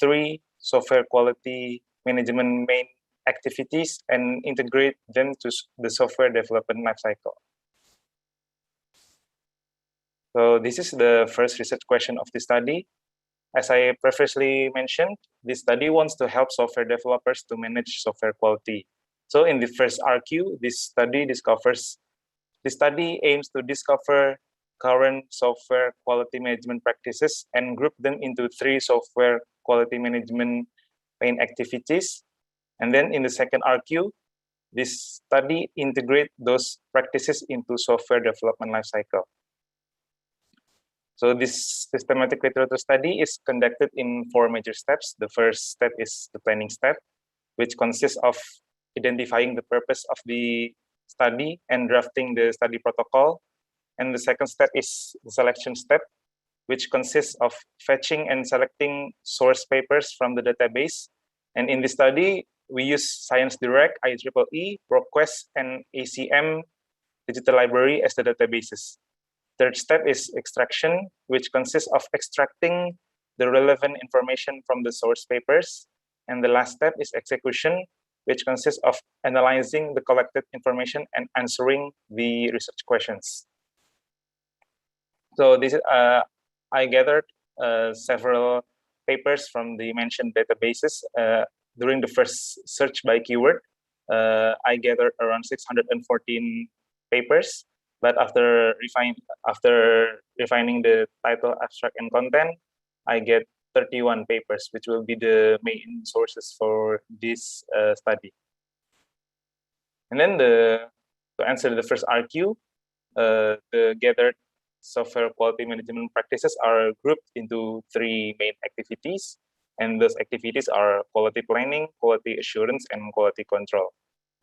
3 software quality management main activities and integrate them to the software development lifecycle. So this is the first research question of the study. As I previously mentioned, this study wants to help software developers to manage software quality. So in the first RQ, this study aims to discover current software quality management practices and group them into 3 software quality management main activities. And then in the second RQ, this study integrates those practices into software development lifecycle. So this systematic literature study is conducted in 4 major steps. The first step is the planning step, which consists of identifying the purpose of the study and drafting the study protocol. And the second step is the selection step, which consists of fetching and selecting source papers from the database. And in this study, we use ScienceDirect, IEEE, ProQuest, and ACM digital library as the databases. Third step is extraction, which consists of extracting the relevant information from the source papers. And the last step is execution, which consists of analyzing the collected information and answering the research questions. So this is, I gathered several papers from the mentioned databases. During the first search by keyword, I gathered around 614 papers, but after refining the title, abstract, and content, I get 31 papers, which will be the main sources for this study. And then to answer the first RQ, the gathered software quality management practices are grouped into 3 main activities. And those activities are quality planning, quality assurance, and quality control.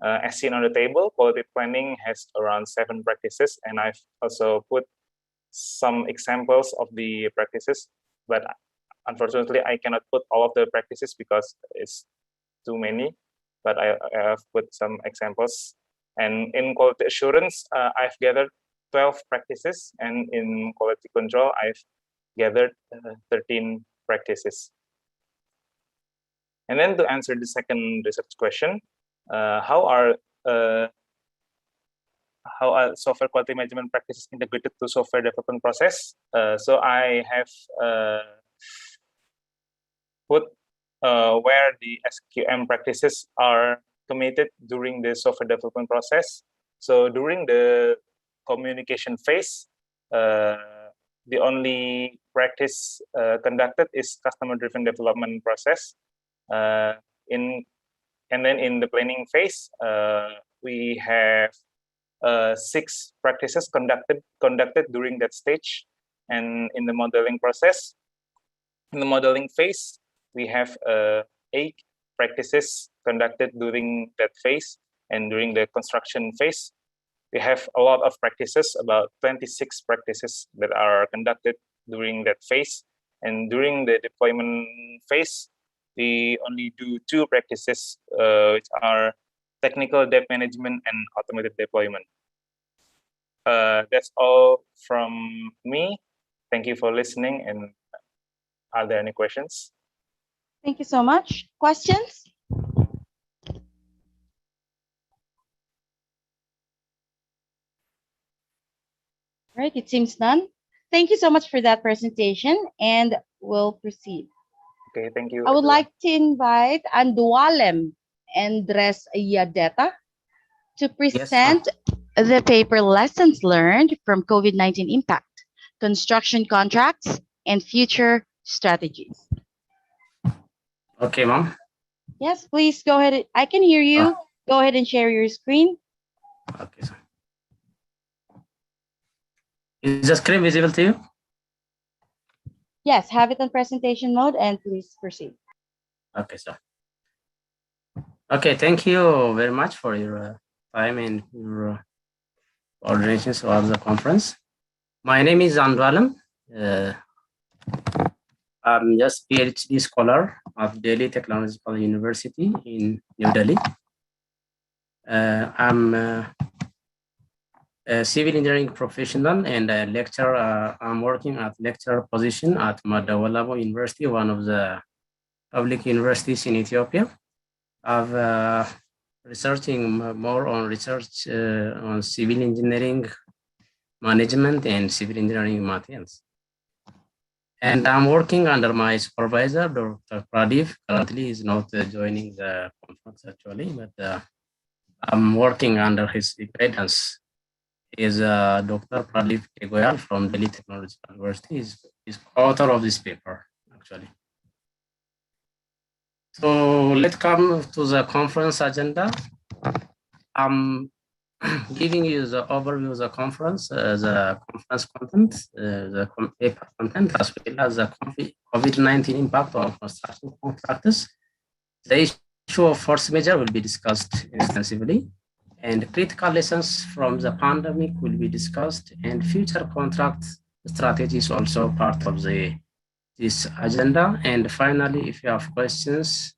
As seen on the table, quality planning has around 7 practices, and I've also put some examples of the practices, but unfortunately, I cannot put all of the practices because it's too many, but I have put some examples. And in quality assurance, I've gathered 12 practices, and in quality control, I've gathered 13 practices. And then to answer the second research question, how are software quality management practices integrated to software development process? So I have put where the SQM practices are committed during the software development process. So during the communication phase, the only practice conducted is customer-driven development process. And then in the planning phase, we have 6 practices conducted during that stage. And in the modeling process, in the modeling phase, we have 8 practices conducted during that phase. And during the construction phase, we have a lot of practices, about 26 practices that are conducted during that phase. And during the deployment phase, we only do 2 practices, which are technical debt management and automated deployment. That's all from me. Thank you for listening. And are there any questions? Thank you so much. Questions? Right, it seems none. Thank you so much for that presentation, and we'll proceed. Okay, thank you. I would like to invite Andualem Andres Yadeta to present the paper Lessons Learned from COVID-19 Impact, Construction Contracts, and Future Strategies. Okay, ma'am. Yes, please go ahead. I can hear you. Go ahead and share your screen. Okay, sir. Is the screen visible to you? Yes, have it on presentation mode and please proceed. Okay, sir. Okay, thank you very much for your time and your coordinations of the conference. My name is Andualem. I'm just PhD scholar of Delhi Technological University in New Delhi. I'm a civil engineering professional and a lecturer. I'm working at lecturer position at Madawalabo University, one of the public universities in Ethiopia. I've researching more on research on civil engineering management and civil engineering materials. And I'm working under my supervisor, Dr. Pradeep. Currently, he's not joining the conference actually, but I'm working under his guidance. Is Dr. Pradeep Kegoyal from Delhi Technological University. Is author of this paper, actually. So let's come to the conference agenda. I'm giving you the overview of the conference content, the paper content, as well as the COVID-19 impact on construction contractors. The issue of force majeure will be discussed extensively, and critical lessons from the pandemic will be discussed, and future contract strategies also part of this agenda. And finally, if you have questions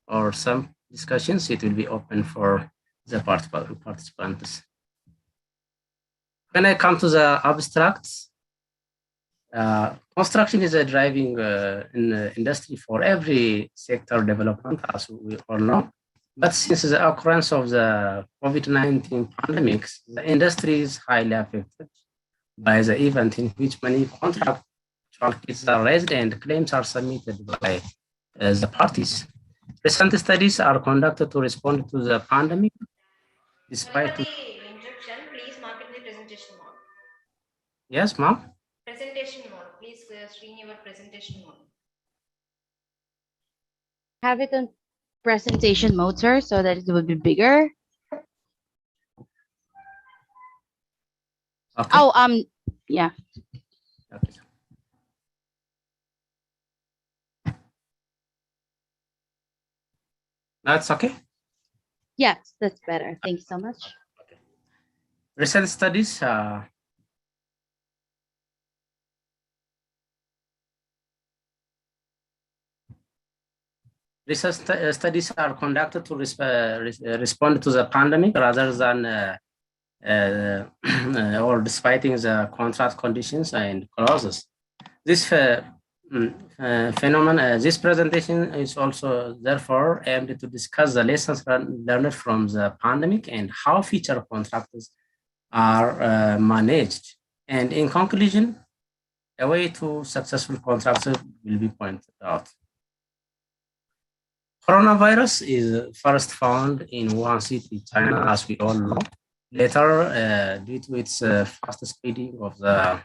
or some discussions, it will be open for the participants. When I come to the abstracts, construction is a driving industry for every sector development, as we all know. But since the occurrence of the COVID-19 pandemic, the industry is highly affected by the event in which many contractual cases are raised and claims are submitted by the parties. Recent studies are conducted to respond to the pandemic. Despite the introduction, please mark it in the presentation mode. Yes, ma'am. Presentation mode. Please screen your presentation mode. Have it on presentation mode, sir, so that it will be bigger. Okay. Oh, yeah. Okay. That's okay. Yes, that's better. Thank you so much. Recent studies studies are conducted to respond to the pandemic rather than or despite the contract conditions and clauses. This phenomenon, this presentation is also therefore aimed to discuss the lessons learned from the pandemic and how future contracts are managed. And in conclusion, a way to successful contracts will be pointed out. Coronavirus is first found in Wuhan city, China, as we all know. Later, due to its fast spreading of the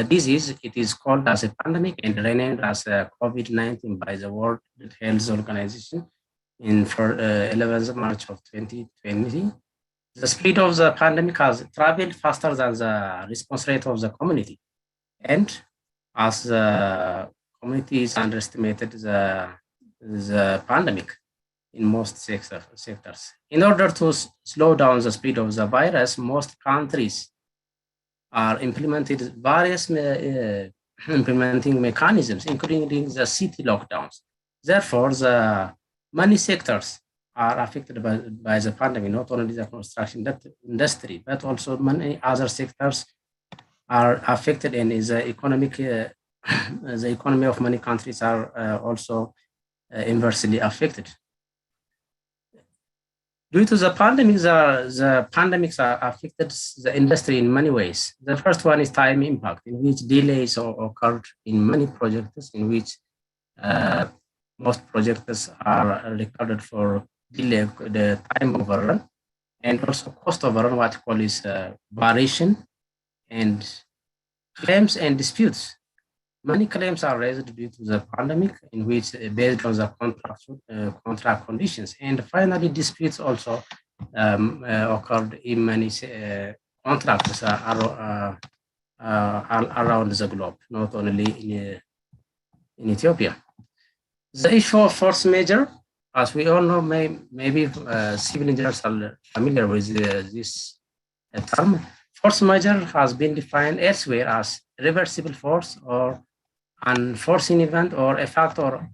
disease, it is called as a pandemic and renamed as COVID-19 by the World Health Organization in 11th March of 2020. The speed of the pandemic has traveled faster than the response rate of the community. And as the community is underestimated the pandemic in most sectors. In order to slow down the speed of the virus, most countries are implemented various implementing mechanisms, including the city lockdowns. Therefore, the many sectors are affected by the pandemic, not only the construction industry, but also many other sectors are affected, and the economy of many countries are also inversely affected. Due to the pandemic, the pandemics are affected the industry in many ways. The first one is time impact, in which delays occurred in many projects, in which most projects are recorded for delay, the time overrun, and also cost overrun, what we call is variation, and claims and disputes. Many claims are raised due to the pandemic, in which based on the contract conditions. And finally, disputes also occurred in many contracts around the globe, not only in Ethiopia. The issue of force majeure, as we all know, maybe civil engineers are familiar with this term. Force majeure has been defined elsewhere as reversible force or unforeseen event or a fact or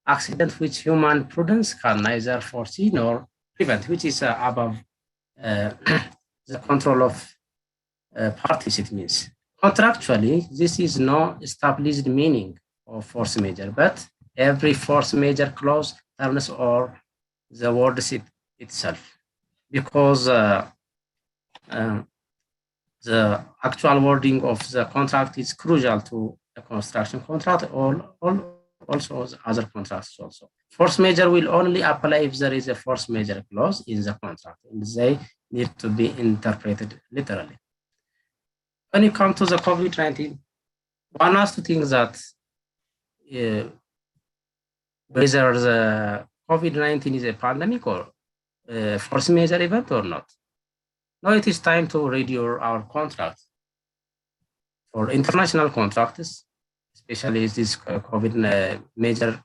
accident which human prudence can neither foresee nor prevent, which is above the control of parties, it means. Contractually, this is no established meaning of force majeure, but every force majeure clause terms or the word itself, because the actual wording of the contract is crucial to a construction contract or also other contracts also. Force majeure will only apply if there is a force majeure clause in the contract, and they need to be interpreted literally. When you come to the COVID-19, one has to think that whether the COVID-19 is a pandemic or a force majeure event or not. Now it is time to review our contracts. For international contracts, especially this COVID major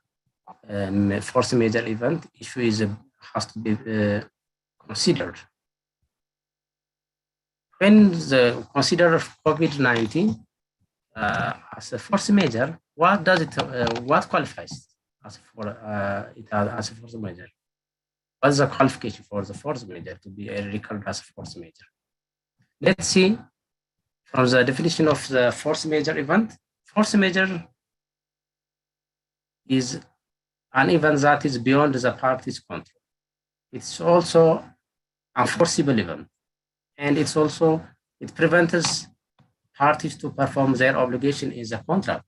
force majeure event issue has to be considered. When the consider COVID-19 as a force majeure, what does it? What qualifies as as a force majeure? What is the qualification for the force majeure to be recorded as a force majeure? Let's see from the definition of the force majeure event. Force majeure is an event that is beyond the party's control. It's also a forcible event, and it prevents parties to perform their obligation in the contract.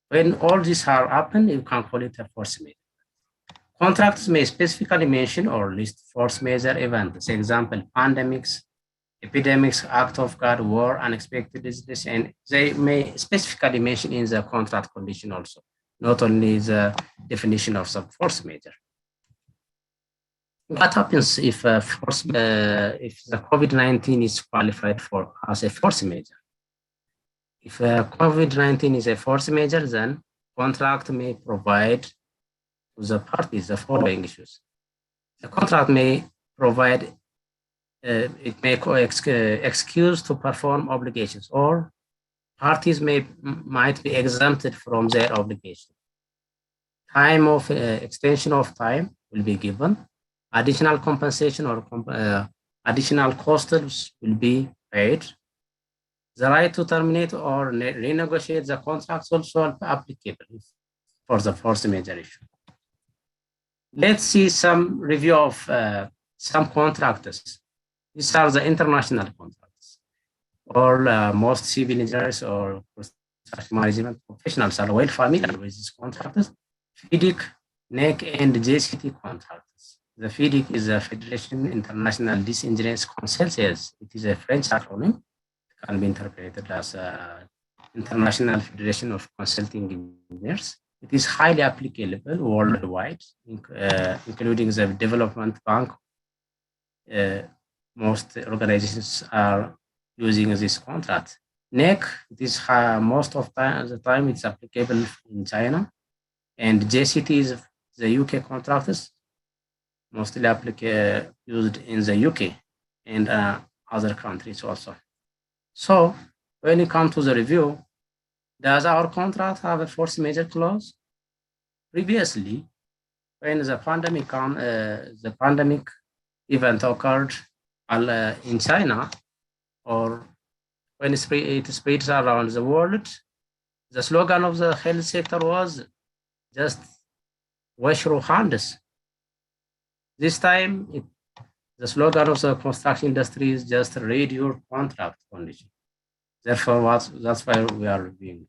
When all these are happened, you can call it a force majeure. Contracts may specifically mention or list force majeure events, example, pandemics, epidemics, act of God, war, unexpected disease, and they may specifically mention in the contract condition also, not only the definition of some force majeure. What happens if if the COVID-19 is qualified for as a force majeure? If COVID-19 is a force majeure, then contract may provide to the parties the following issues. The contract may provide, it may excuse to perform obligations, or parties might be exempted from their obligation. Time of extension of time will be given. Additional compensation or additional costs will be paid. The right to terminate or renegotiate the contract is also applicable for the force majeure issue. Let's see some review of some contractors. These are the international contracts. All most civil engineers or construction management professionals are well familiar with these contractors. FIDIC, NEC, and JCT contractors. The FIDIC is the Federation International Engineers Council. Yes, it is a French acronym. It can be interpreted as International Federation of Consulting Engineers. It is highly applicable worldwide, including the Development Bank. Most organizations are using this contract. NEC, it is most of the time it's applicable in China, and JCT is the UK contractors, mostly used in the UK and other countries also. So when you come to the review, does our contract have a force majeure clause? Previously, when the pandemic event occurred in China, or when it spreads around the world, the slogan of the health sector was just wash your hands. This time, the slogan of the construction industry is just read your contract condition. Therefore, that's why we are reviewing.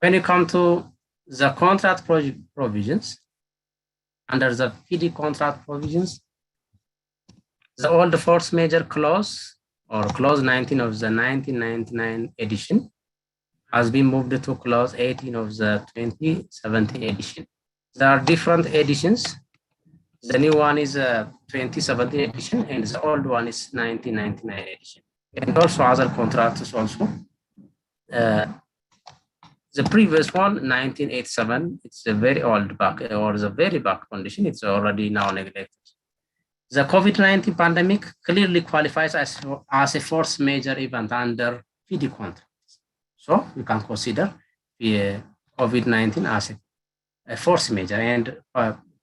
When you come to the contract provisions, under the PD contract provisions, the old force majeure clause, or clause 19 of the 1999 edition, has been moved to clause 18 of the 2017 edition. There are different editions. The new one is a 2017 edition, and the old one is 1999 edition. And also other contracts also. The previous one, 1987, it's a very old back, or the very back condition. It's already now neglected. The COVID-19 pandemic clearly qualifies as a force majeure event under PD contracts. So you can consider COVID-19 as a force majeure, and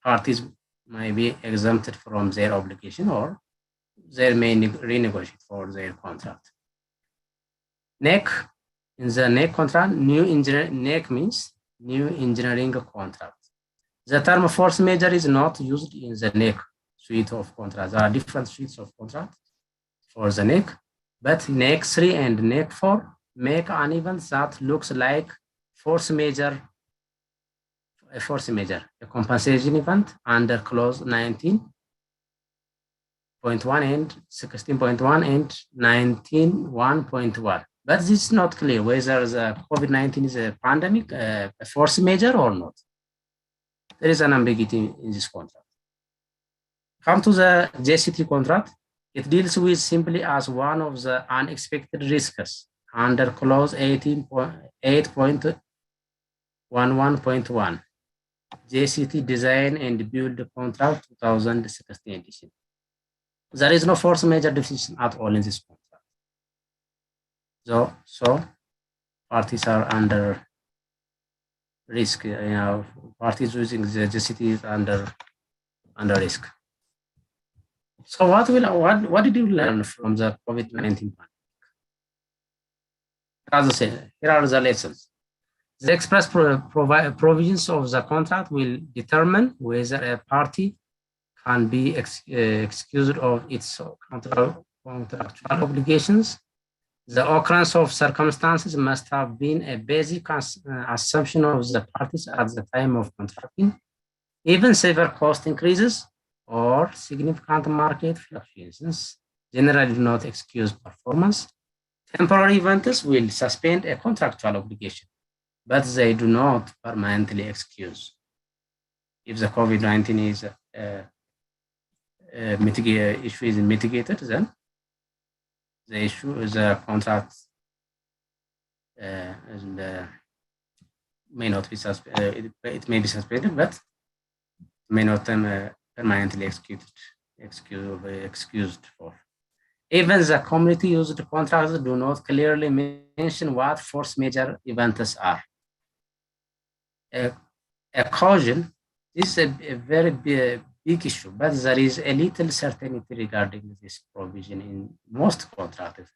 parties may be exempted from their obligation, or they may renegotiate for their contract. NEC, in the NEC contract, NEC means new engineering contract. The term force majeure is not used in the NEC suite of contracts. There are different suites of contracts for the NEC, but NEC 3 and NEC 4 make an event that looks like force majeure, a compensation event under clause 19.1 and 16.1 and 19.1.1. But this is not clear whether the COVID-19 is a pandemic, a force majeure or not. There is an ambiguity in this contract. Come to the JCT contract. It deals with simply as one of the unexpected risks under clause 8.11.1. JCT Design and Build Contract 2016 edition. There is no force majeure definition at all in this contract. So parties are under risk. Parties using the JCT is under risk. So what did you learn from the COVID-19 pandemic? As I said, here are the lessons. The express provisions of the contract will determine whether a party can be excused of its contractual obligations The occurrence of circumstances must have been a basic assumption of the parties at the time of contracting. Even severe cost increases or significant market fluctuations generally do not excuse performance. Temporary events will suspend a contractual obligation, but they do not permanently excuse. If the COVID-19 issue is mitigated, then the contract may not be suspended. It may be suspended, but may not permanently excused for. Even the community-used contracts do not clearly mention what force majeure events are. A caution is a very big issue, but there is a little certainty regarding this provision in most contracts.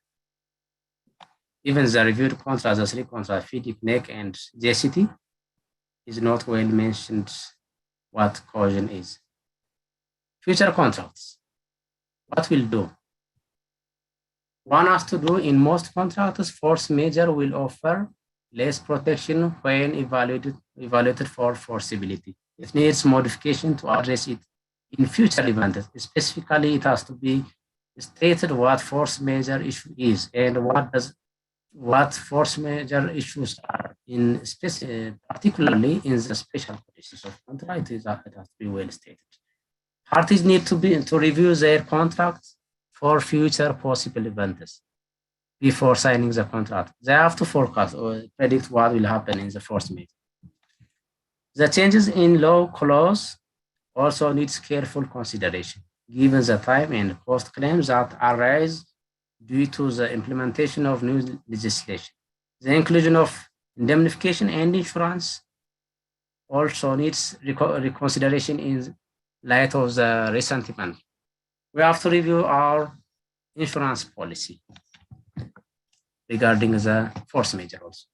Even the reviewed contracts, the three contracts, FIDIC, NEC, and JCT, is not well mentioned what caution is. Future contracts, what will do? One has to do in most contracts, force majeure will offer less protection when evaluated for forcibility. It needs modification to address it in future events. Specifically, it has to be stated what force majeure issue is and what force majeure issues are, in particularly in the special conditions of contract. It has to be well stated. Parties need to review their contracts for future possible events before signing the contract. They have to forecast or predict what will happen in the force majeure. The changes in law clause also needs careful consideration, given the time and cost claims that arise due to the implementation of new legislation. The inclusion of indemnification and insurance also needs reconsideration in light of the recent event. We have to review our insurance policy regarding the force majeure also.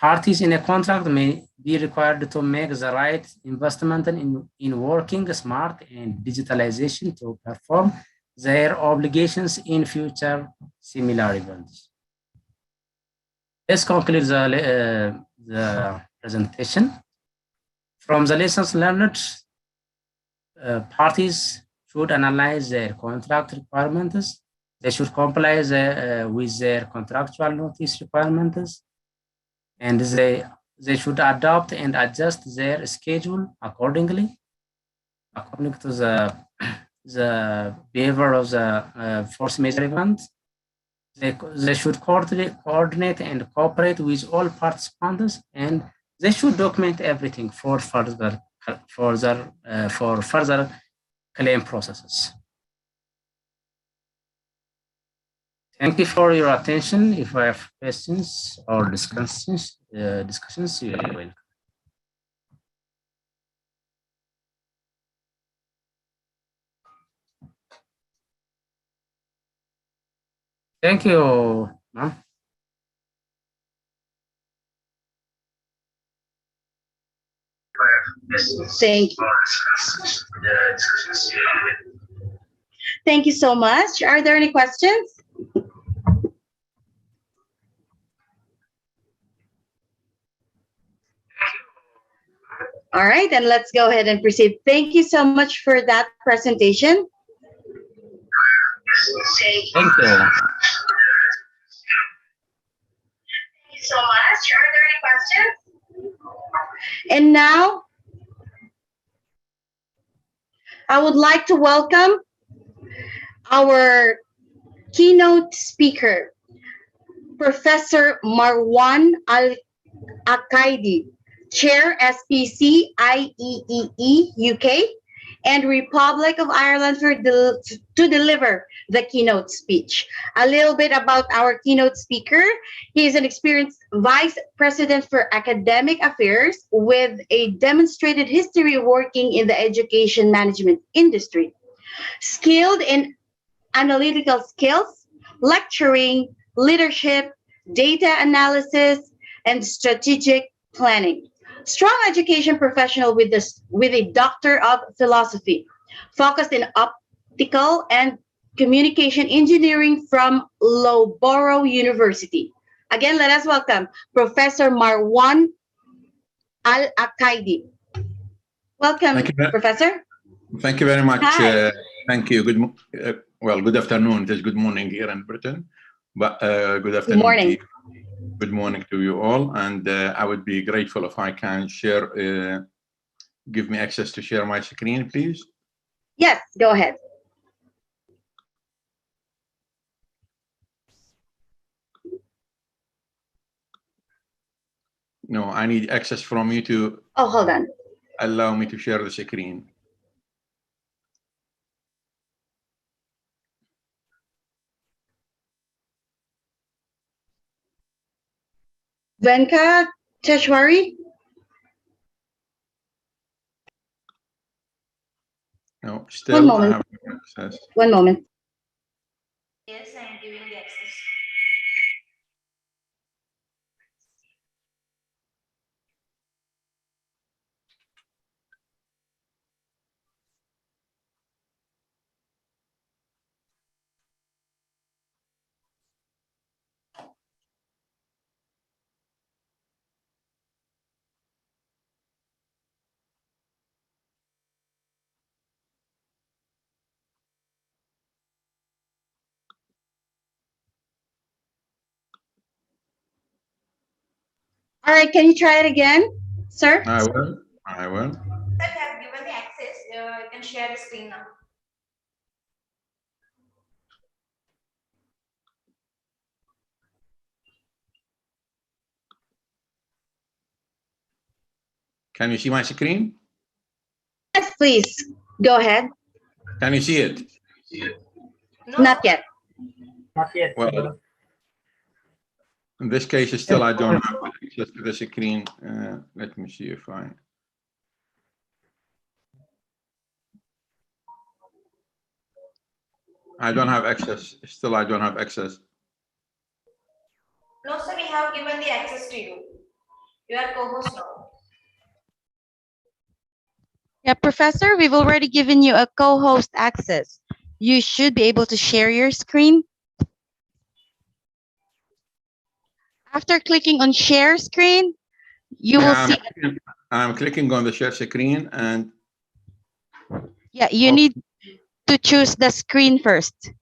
Parties in a contract may be required to make the right investment in working smart and digitalization to perform their obligations in future similar events. Let's conclude the presentation. From the lessons learned, parties should analyze their contract requirements. They should comply with their contractual notice requirements, and they should adopt and adjust their schedule accordingly, according to the behavior of the force majeure event. They should coordinate and cooperate with all participants, and they should document everything for further claim processes. Thank you for your attention. If I have questions or discussions, you are welcome. Thank you, ma'am. Thank you. Thank you so much. Are there any questions? All right, then let's go ahead and proceed. Thank you so much for that presentation. Thank you. Thank you so much. Are there any questions? And now, I would like to welcome our keynote speaker, Professor Marwan Al-Akaidi, Chair SPC IEEE UK and Republic of Ireland to deliver the keynote speech. A little bit about our keynote speaker. He is an experienced Vice President for Academic Affairs with a demonstrated history working in the education management industry. Skilled in analytical skills, lecturing, leadership, data analysis, and strategic planning. Strong education professional with a Doctor of Philosophy, focused in optical and Communication Engineering from Loughborough University. Again, let us welcome Professor Marwan Al-Akaidi. Welcome, Professor. Thank you very much. Hi. Thank you. Well, good afternoon. It is good morning here in Britain, but good afternoon. Good morning. To you. Good morning to you all, and I would be grateful if I can share. Give me access to share my screen, please. Yes, go ahead. No, I need access from you to. Oh, hold on. Allow me to share the screen. Venka Teshwari. No, still I have access. One moment. Yes, I am giving the access. All right, can you try it again, sir? I will. I will. I have given the access. You can share the screen now. Can you see my screen? Yes, please. Go ahead. Can you see it? No, Not yet. Not yet. Well, in this case, still I don't have access to the screen. Let me see if I. I don't have access. Still, I don't have access. No, sir, we have given the access to you. You are co-host now. Yeah, Professor, we've already given you a co-host access. You should be able to share your screen. After clicking on share screen, you will see. I'm clicking on the share screen and. Yeah, you need to choose the screen first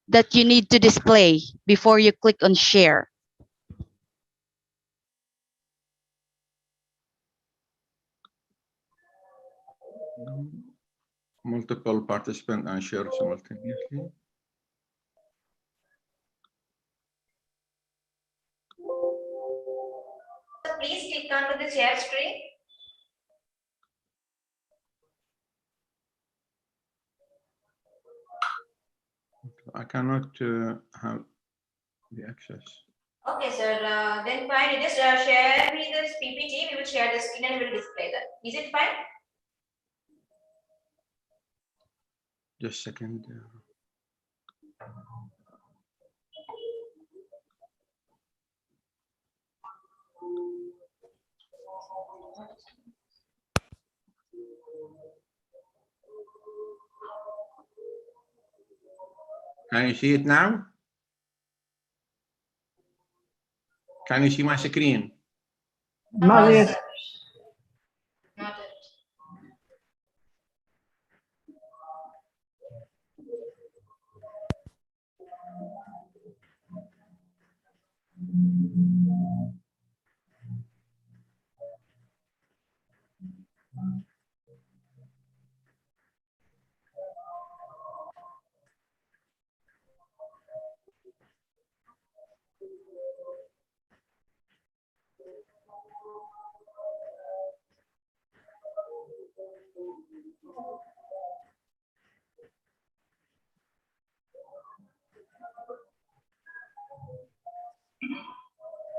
that you need to display before you click on share. Multiple participants and share simultaneously. So please click onto the share screen. I cannot have the access. Okay, sir. Then fine. You just share me this PPT. We will share the screen and we will display that. Is it fine? Just a second. Can you see it now? Can you see my screen? Not yet. Not yet.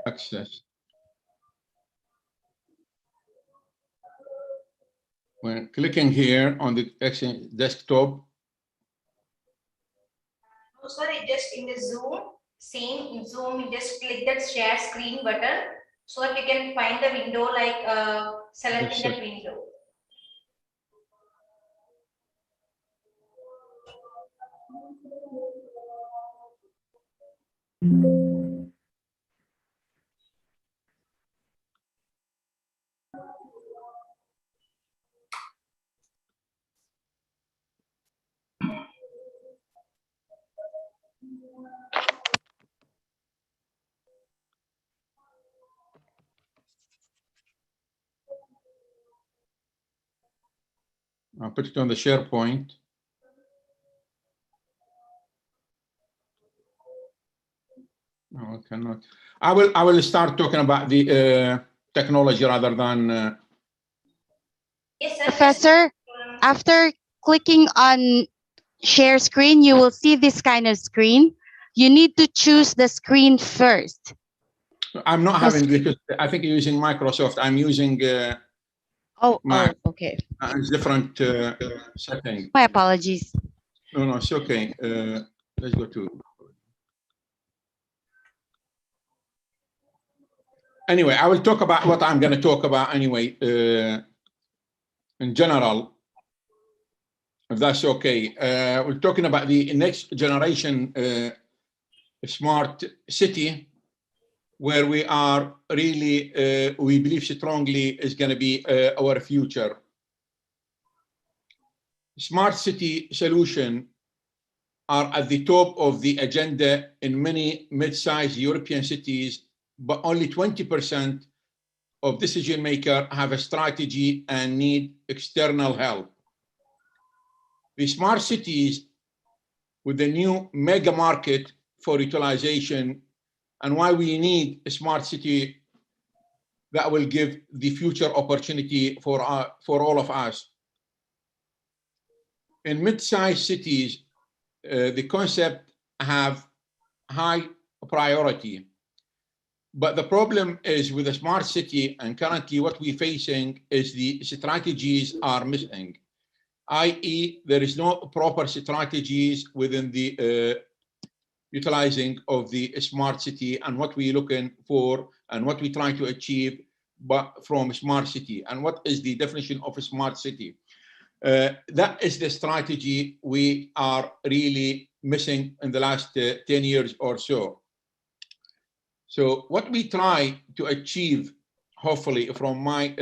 Access. When clicking here on the desktop. No, sorry, just in the Zoom, same in Zoom, you just click that share screen button so that you can find the window like selecting that window. I'll put it on the SharePoint. No, I cannot. I will start talking about the technology rather than. Professor, after clicking on share screen, you will see this kind of screen. You need to choose the screen first. I'm not having, because I think you're using Microsoft. I'm using Mac. Okay. It's different setting. My apologies. No, it's okay. Let's go to. Anyway, I will talk about what I'm going to talk about anyway, in general, if that's okay. We're talking about the next generation smart city, where we are really, we believe strongly is going to be our future. Smart city solutions are at the top of the agenda in many mid-sized European cities, but only 20% of decision makers have a strategy and need external help. The smart cities, with the new mega market for utilization, and why we need a smart city that will give the future opportunity for all of us. In mid-sized cities, the concept have high priority. But the problem is with a smart city, and currently what we're facing is the strategies are missing, i.e. there is no proper strategies within the utilizing of the smart city and what we're looking for and what we try to achieve but from smart city, and what is the definition of a smart city. That is the strategy we are really missing in the last 10 years or so. So what we try to achieve, hopefully from my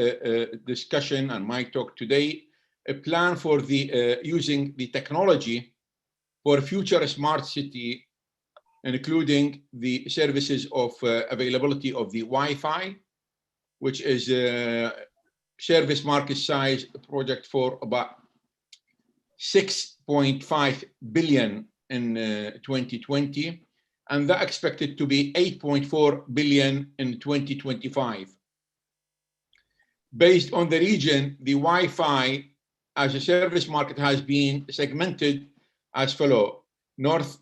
discussion and my talk today, a plan for the using the technology for future smart city, including the services of availability of the Wi-Fi, which is a service market size project for about 6.5 billion in 2020, and that expected to be 8.4 billion in 2025. Based on the region, the Wi-Fi as a service market has been segmented as follow: North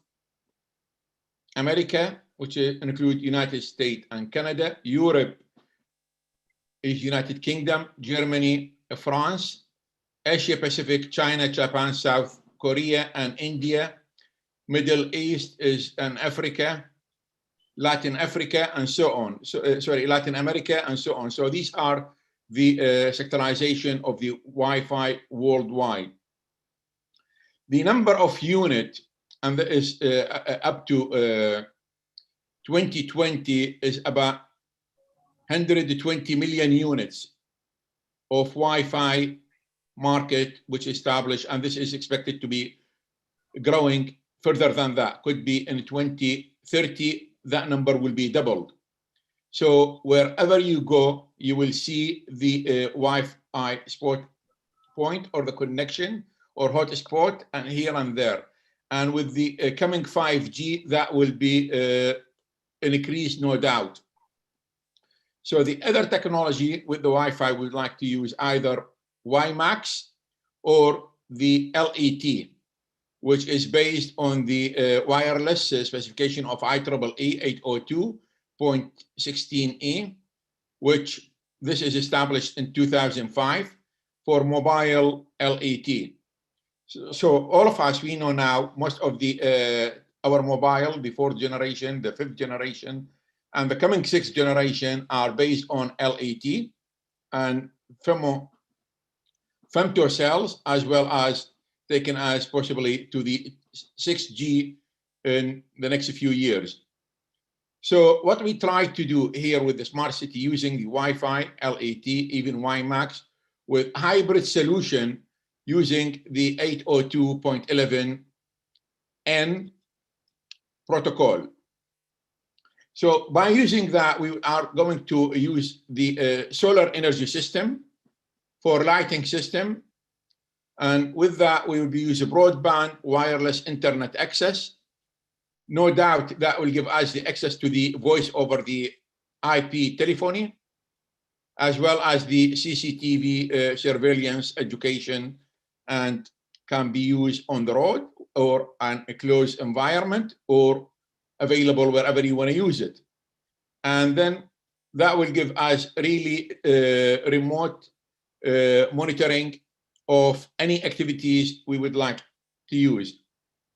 America, which include United States and Canada; Europe is United Kingdom, Germany, France; Asia Pacific, China, Japan, South Korea, and India; Middle East is in Africa, Latin Africa, and so on. So, Latin America, and so on. So these are the sectorization of the Wi-Fi worldwide. The number of units, and that is up to 2020, is about 120 million units of Wi-Fi market which established, and this is expected to be growing further than that. Could be in 2030, that number will be doubled. So wherever you go, you will see the Wi-Fi spot point or the connection or hotspot, and here and there. And with the coming 5G, that will be an increase, no doubt. So the other technology with the Wi-Fi, we'd like to use either WiMAX or the LET, which is based on the wireless specification of IEEE 802.16e, which this is established in 2005 for mobile LET. So all of us, we know now, most of the our mobile, the 4th generation, the 5th generation, and the coming 6th generation are based on LET and femto cells, as well as taken as possibly to the 6G in the next few years. So what we try to do here with the smart city using the Wi-Fi, LAT, even WiMAX, with hybrid solution using the 802.11n protocol. So by using that, we are going to use the solar energy system for lighting system. And with that, we will be using broadband wireless internet access. No doubt that will give us the access to the voice over the IP telephony, as well as the CCTV surveillance education, and can be used on the road or an enclosed environment or available wherever you want to use it. And then that will give us really remote monitoring of any activities we would like to use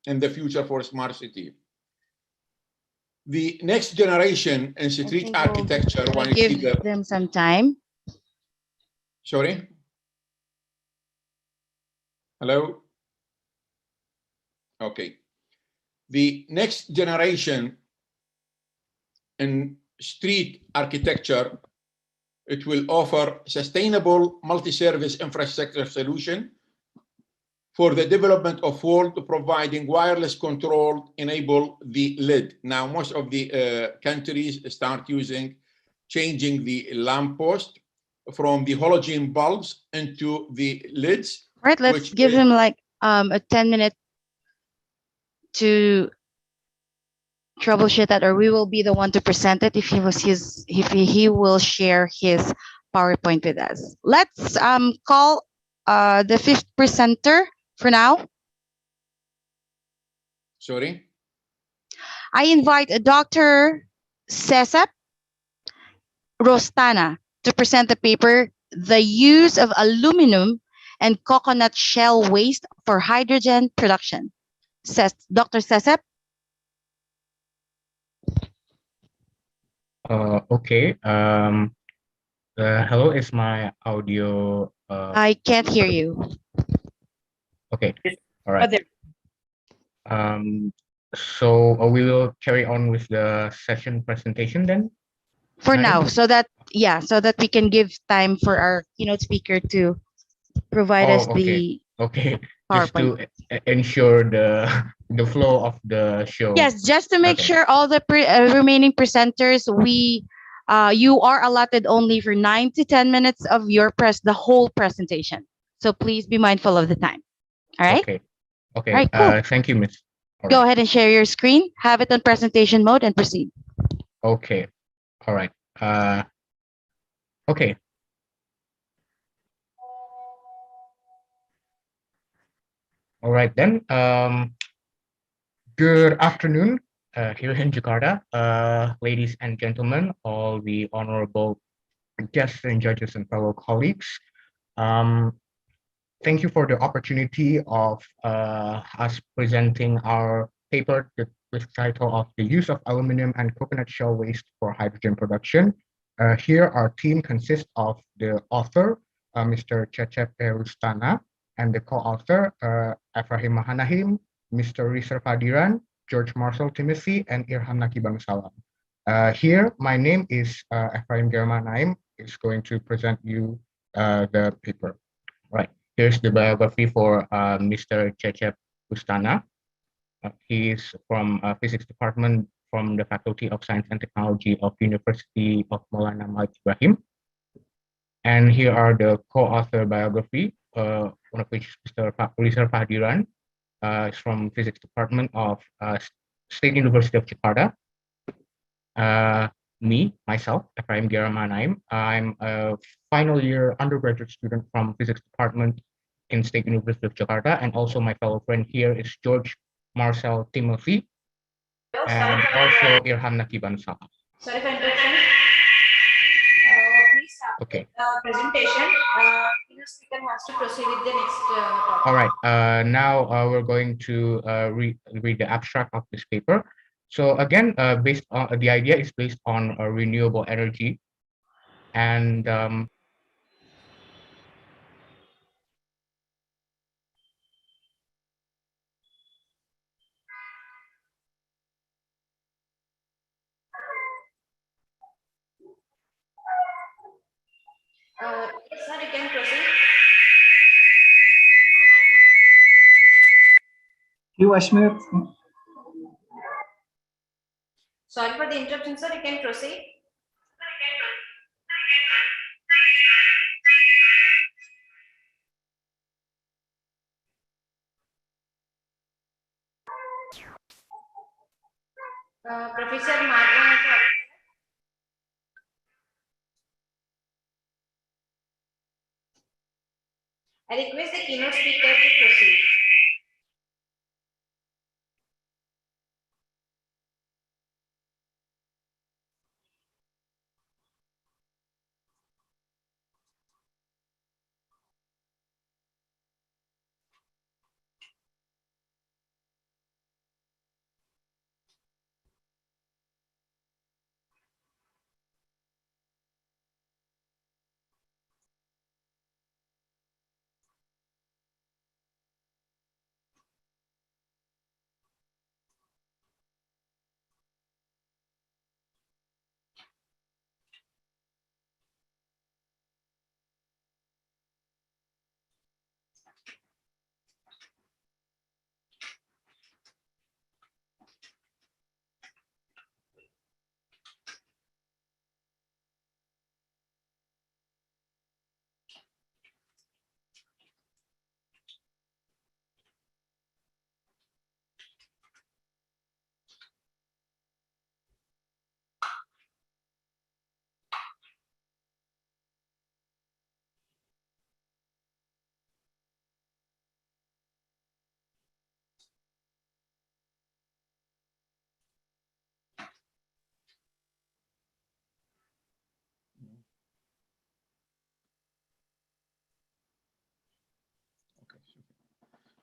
in the future for smart city. The next generation in street architecture, when you see give them some time. Sorry? Hello? Okay. The next generation in street architecture, it will offer sustainable multi-service infrastructure solution for the development of world providing wireless control enable the LED. Now, most of the countries start changing the lamp post from the halogen bulbs into the LEDs. All right, let's give him like a 10-minute to troubleshoot that, or we will be the one to present it if he will share his PowerPoint with us. Let's call the fifth presenter for now. Sorry? I invite Dr. Cesep Rostana to present the paper, The Use of Aluminum and Coconut Shell Waste for Hydrogen Production. Dr. Cesep? Okay. Hello, is my audio? I can't hear you. Okay. All right. So we will carry on with the session presentation then. For now, so that we can give time for our keynote speaker to provide us the just to ensure the flow of the show. Yes, just to make sure all the remaining presenters, you are allotted only for 9 to 10 minutes of the whole presentation. So please be mindful of the time. All right. Okay. All right. Cool. Thank you, Miss. Go ahead and share your screen. Have it on presentation mode and proceed. Okay. All right. Okay. All right then. Good afternoon here in Jakarta, ladies and gentlemen, all the honorable guests and judges and fellow colleagues. Thank you for the opportunity of us presenting our paper with the title of The Use of Aluminum and Coconut Shell Waste for Hydrogen Production. Here our team consists of the author, Mr. Cecep Rustana, and the co-author, Efrahim Mahanahim, Mr. Rizal Fadiran, George Marcel Timothy, and Irham Nakiban Salam. Here, my name is Efrahim Germanaim, is going to present you the paper. Right, here's the biography for Mr. Cecep Rustana. He is from Physics Department from the Faculty of Science and Technology of University of Maulana Malik Ibrahim. And here are the co-author biography, one of which is Mr. Rizal Fadiran, is from Physics Department of State University of Jakarta. Myself, Efrahim Germanaim, I'm a final year undergraduate student from Physics Department in State University of Jakarta, and also my fellow friend here is George Marcel Timothy, and also Irham Nakiban Salam. Sorry for interruption. Please start okay. Presentation. The speaker has to proceed with the next topic. All right. Now we're going to read the abstract of this paper. So again, based on the idea is based on renewable energy, and Yes, sir, you can proceed. You Ashmir. Sorry for the interruption, sir. You can proceed. Professor Marwan. I request the keynote speaker to proceed.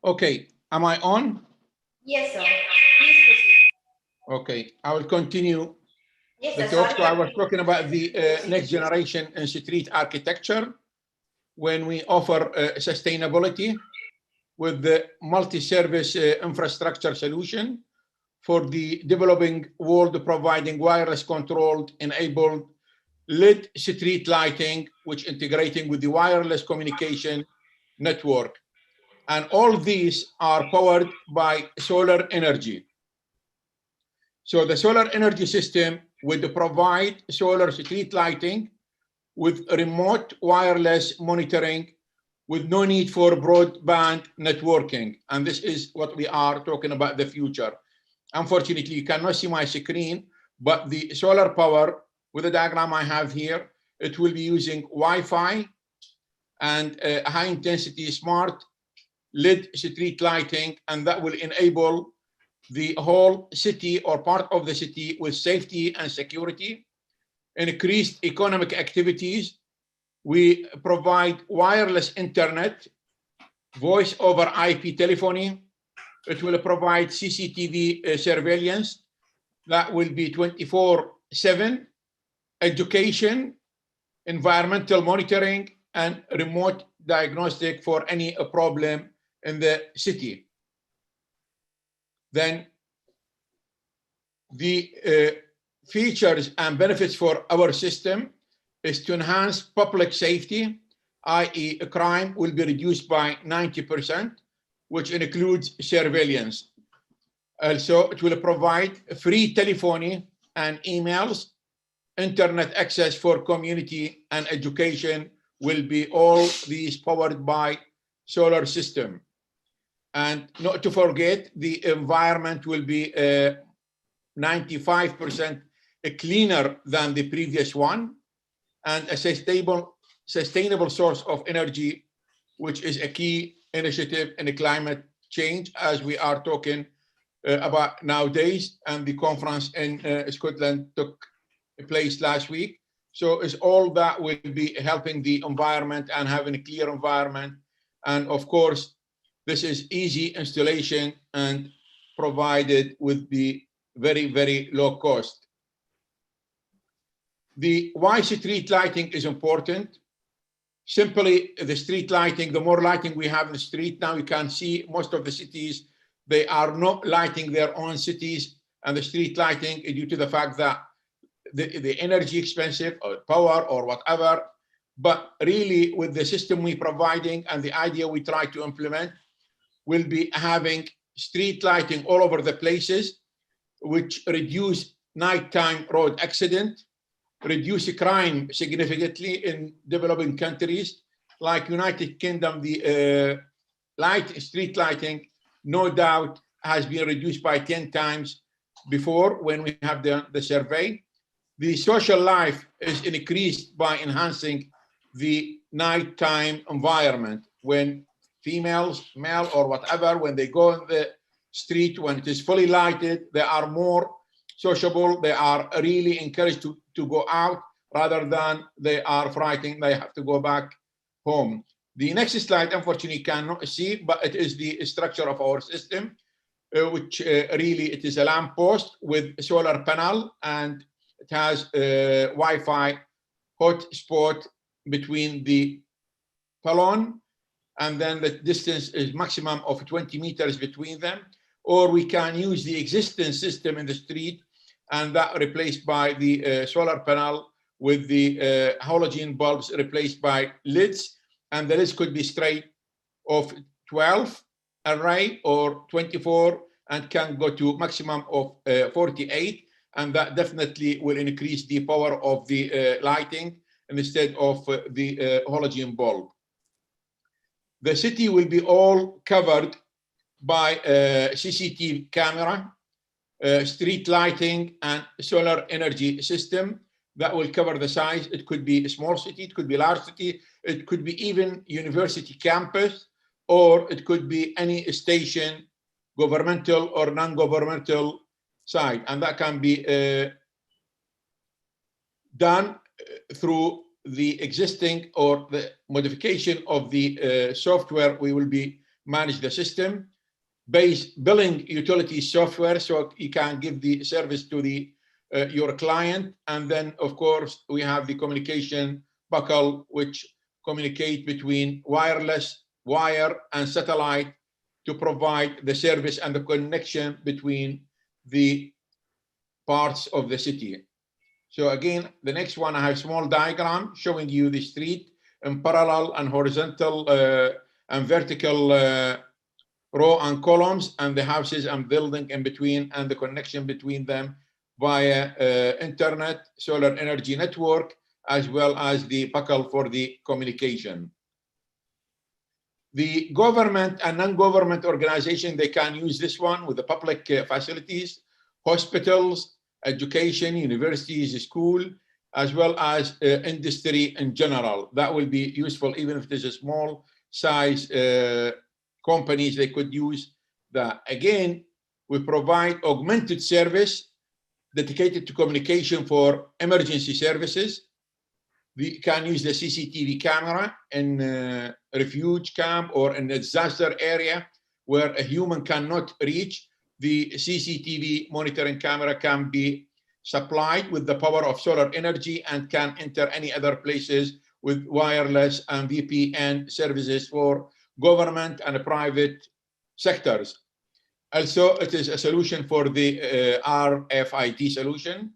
Okay, am I on? Yes, sir. Please proceed. Okay, I will continue Yes, the sir. talk. Sorry So I for was talking about the next generation in street architecture when we offer sustainability with the multi-service infrastructure solution for the developing world, providing wireless controlled enabled lit street lighting, which integrating with the wireless communication network. And all these are powered by solar energy. So the solar energy system would provide solar street lighting with remote wireless monitoring with no need for broadband networking. And this is what we are talking about the future. Unfortunately, you cannot see my screen, but the solar power with the diagram I have here, it will be using Wi-Fi and high intensity smart LED street lighting, and that will enable the whole city or part of the city with safety and security, increased economic activities. We provide wireless internet, voice over IP telephony. It will provide CCTV surveillance that will be 24/7, education, environmental monitoring, and remote diagnostic for any problem in the city. Then the features and benefits for our system is to enhance public safety, i.e. crime will be reduced by 90%, which includes surveillance. Also, it will provide free telephony and emails, internet access for community and education will be all these powered by solar system. And not to forget, the environment will be 95% cleaner than the previous one, and a sustainable source of energy, which is a key initiative in the climate change, as we are talking about nowadays. And the conference in Scotland took place last week. So it's all that will be helping the environment and having a clear environment. And of course, this is easy installation and provided with the very, very low cost. The why street lighting is important. Simply, the street lighting, the more lighting we have in the street, now you can see most of the cities, they are not lighting their own cities, and the street lighting is due to the fact that the energy expensive or power or whatever, but really with the system we're providing and the idea we try to implement, we'll be having street lighting all over the places, which reduce nighttime road accident, reduce crime significantly in developing countries like United Kingdom. The street lighting, no doubt, has been reduced by 10 times before when we have the survey. The social life is increased by enhancing the nighttime environment. When females, male or whatever, when they go on the street, when it is fully lighted, they are more sociable. They are really encouraged to go out rather than they are frightened. They have to go back home. The next slide, unfortunately, cannot see, but it is the structure of our system, which really it is a lamp post with solar panel, and it has a Wi-Fi hotspot between the pylon, and then the distance is maximum of 20 meters between them. Or we can use the existing system in the street, and that replaced by the solar panel with the halogen bulbs replaced by LEDs, and the LEDs could be straight of 12 array or 24, and can go to maximum of 48, and that definitely will increase the power of the lighting instead of the halogen bulb. The city will be all covered by CCTV camera, street lighting, and solar energy system that will cover the size. It could be a small city, it could be a large city, it could be even university campus, or it could be any station, governmental or non-governmental side. And that can be done through the existing or the modification of the software. We will be manage the system based billing utility software, so you can give the service to the your client. And then of course we have the communication buckle, which communicate between wireless, wire, and satellite to provide the service and the connection between the parts of the city. So again, the next one, I have small diagram showing you the street in parallel and horizontal and vertical row and columns, and the houses and building in between, and the connection between them via internet, solar energy network, as well as the buckle for the communication. The government and non-government organization, they can use this one with the public facilities, hospitals, education, universities, school, as well as industry in general. That will be useful even if there's a small size companies, they could use that. Again, we provide augmented service dedicated to communication for emergency services. We can use the CCTV camera in a refuge camp or in a disaster area where a human cannot reach. The CCTV monitoring camera can be supplied with the power of solar energy and can enter any other places with wireless and VPN services for government and private sectors. Also, it is a solution for the RFID solution,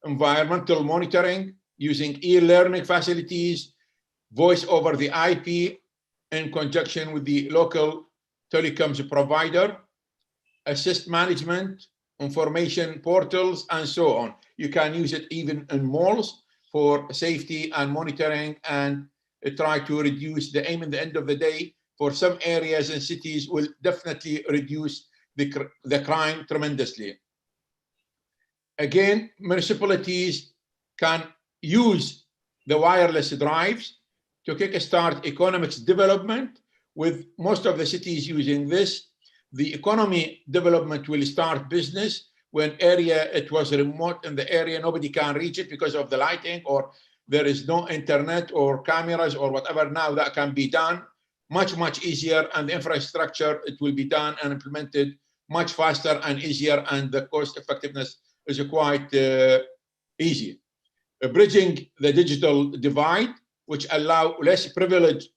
environmental monitoring using e-learning facilities, voice over the IP in conjunction with the local telecoms provider, assist management, information portals, and so on. You can use it even in malls for safety and monitoring, and try to reduce the aim at the end of the day for some areas and cities will definitely reduce the crime tremendously. Again, municipalities can use the wireless drives to kickstart economics development, with most of the cities using this. The economy development will start business when area it was remote in the area, nobody can reach it because of the lighting, or there is no internet or cameras or whatever. Now that can be done much easier, and the infrastructure, it will be done and implemented much faster and easier, and the cost effectiveness is quite easy. Bridging the digital divide, which allow less privileged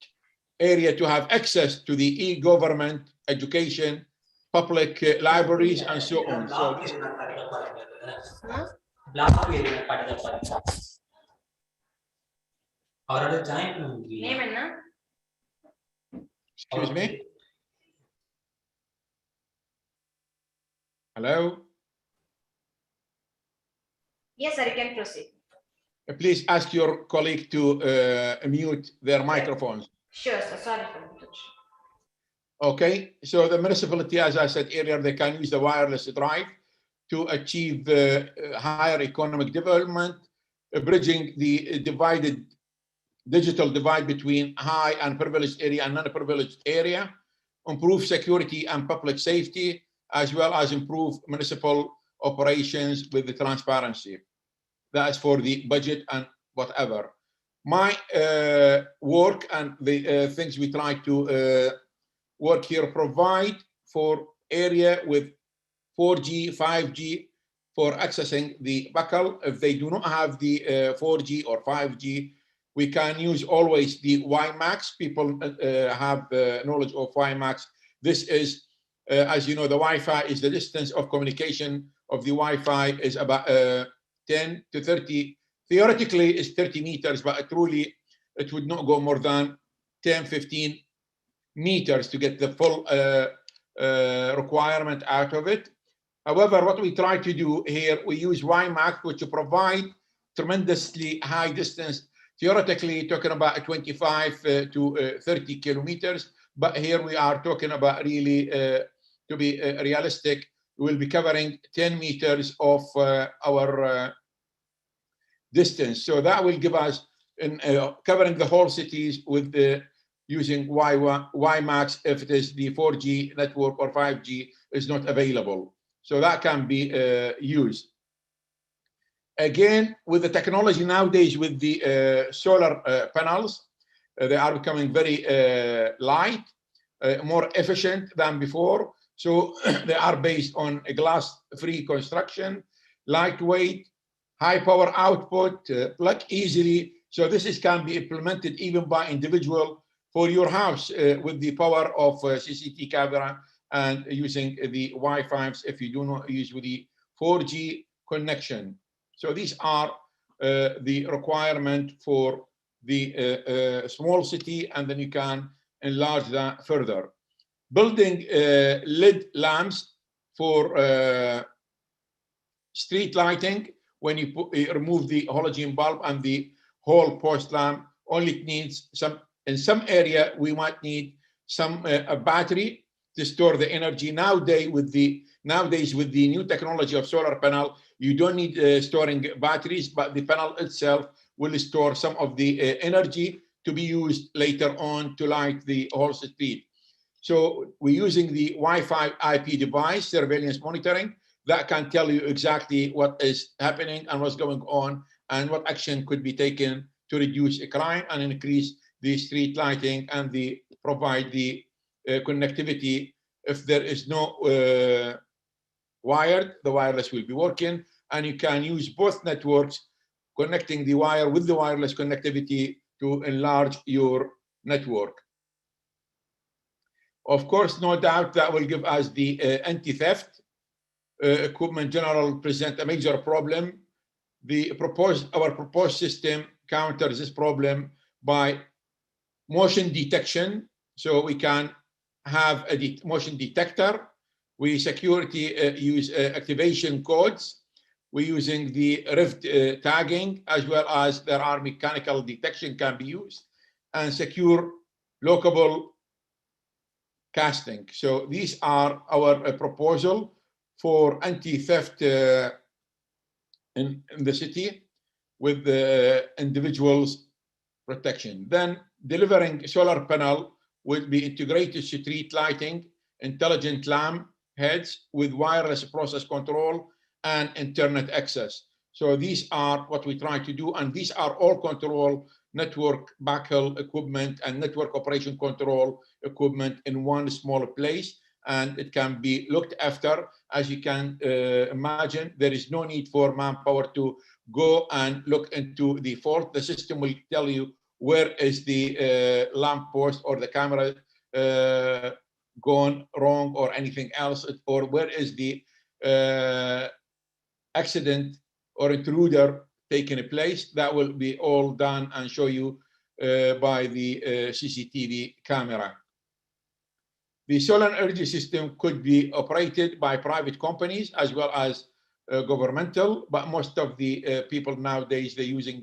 area to have access to the e-government, education, public libraries, and so on. So this Name and na? Excuse me? Hello? Yes, sir, you can proceed. Please ask your colleague to mute their microphones. Sure, sir. Sorry for that. Okay, so the municipality, as I said earlier, they can use the wireless drive to achieve higher economic development, bridging the digital divide between high and privileged area and non-privileged area, improve security and public safety, as well as improve municipal operations with the transparency. That's for the budget and whatever. My work and the things we try to work here provide for area with 4G, 5G for accessing the buckle. If they do not have the 4G or 5G, we can use always the WiMAX. People have knowledge of WiMAX. This is, as you know, the Wi-Fi is the distance of communication of the Wi-Fi is about 10 to 30. Theoretically, it's 30 meters, but truly it would not go more than 10, 15 meters to get the full requirement out of it. However, what we try to do here, we use WiMAX, which provide tremendously high distance, theoretically talking about 25 to 30 kilometers. But here we are talking about really, to be realistic, we will be covering 10 meters of our distance. So that will give us, covering the whole cities with the using WiMAX if it is the 4G network or 5G is not available. So that can be used. Again, with the technology nowadays with the solar panels, they are becoming very light, more efficient than before. So they are based on a glass-free construction, lightweight, high power output, plug easily. So this can be implemented even by individual for your house with the power of CCTV camera and using the Wi-Fi if you do not use with the 4G connection. So these are the requirement for the small city, and then you can enlarge that further. Building LED lamps for street lighting, when you remove the halogen bulb and the whole post lamp, only needs some. In some area, we might need some a battery to store the energy. Nowadays, with the new technology of solar panel, you don't need storing batteries, but the panel itself will store some of the energy to be used later on to light the whole street. So we're using the Wi-Fi IP device, surveillance monitoring, that can tell you exactly what is happening and what's going on and what action could be taken to reduce a crime and increase the street lighting and provide the connectivity. If there is no wired, the wireless will be working, and you can use both networks, connecting the wire with the wireless connectivity to enlarge your network. Of course, no doubt that will give us the anti-theft. Equipment general present a major problem. Our proposed system counters this problem by motion detection. So we can have a motion detector. We security use activation codes. We're using the Rift tagging, as well as there are mechanical detection can be used, and secure lockable casting. So these are our proposal for anti-theft in the city with the individuals protection. Then delivering solar panel will be integrated street lighting, intelligent lamp heads with wireless process control and internet access. So these are what we try to do, and these are all control network backhaul equipment and network operation control equipment in one small place, and it can be looked after. As you can imagine, there is no need for manpower to go and look into the fault. The system will tell you where is the lamp post or the camera gone wrong or anything else, or where is the accident or intruder taking place. That will be all done and show you by the CCTV camera. The solar energy system could be operated by private companies as well as governmental, but most of the people nowadays, they're using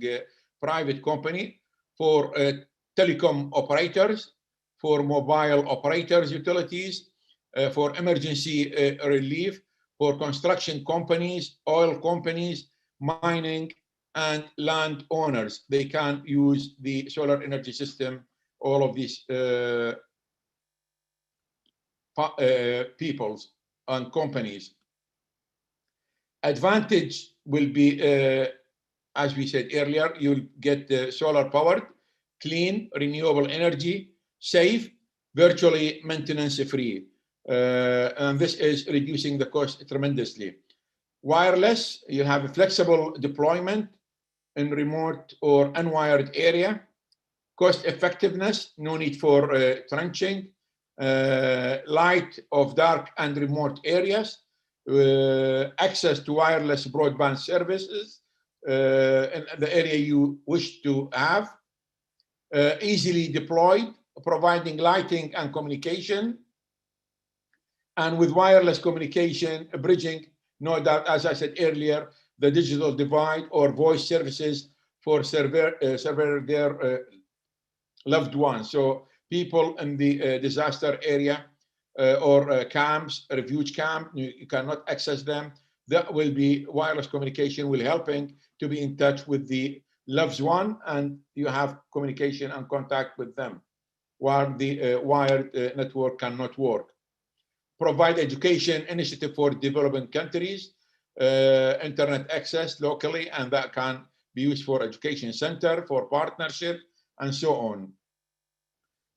private company for telecom operators, for mobile operators, utilities, for emergency relief, for construction companies, oil companies, mining, and land owners. They can use the solar energy system, all of these peoples and companies. Advantage will be, as we said earlier, you'll get solar powered, clean, renewable energy, safe, virtually maintenance free. And this is reducing the cost tremendously. Wireless, you have a flexible deployment in remote or unwired area. Cost effectiveness, no need for trenching. Light of dark and remote areas. Access to wireless broadband services in the area you wish to have. Easily deployed, providing lighting and communication. And with wireless communication, bridging, no doubt, as I said earlier, the digital divide or voice services for serve their loved ones. So people in the disaster area or camps, refuge camp, you cannot access them. That will be wireless communication will helping to be in touch with the loved one, and you have communication and contact with them while the wired network cannot work. Provide education initiative for developing countries, internet access locally, and that can be used for education center, for partnership, and so on.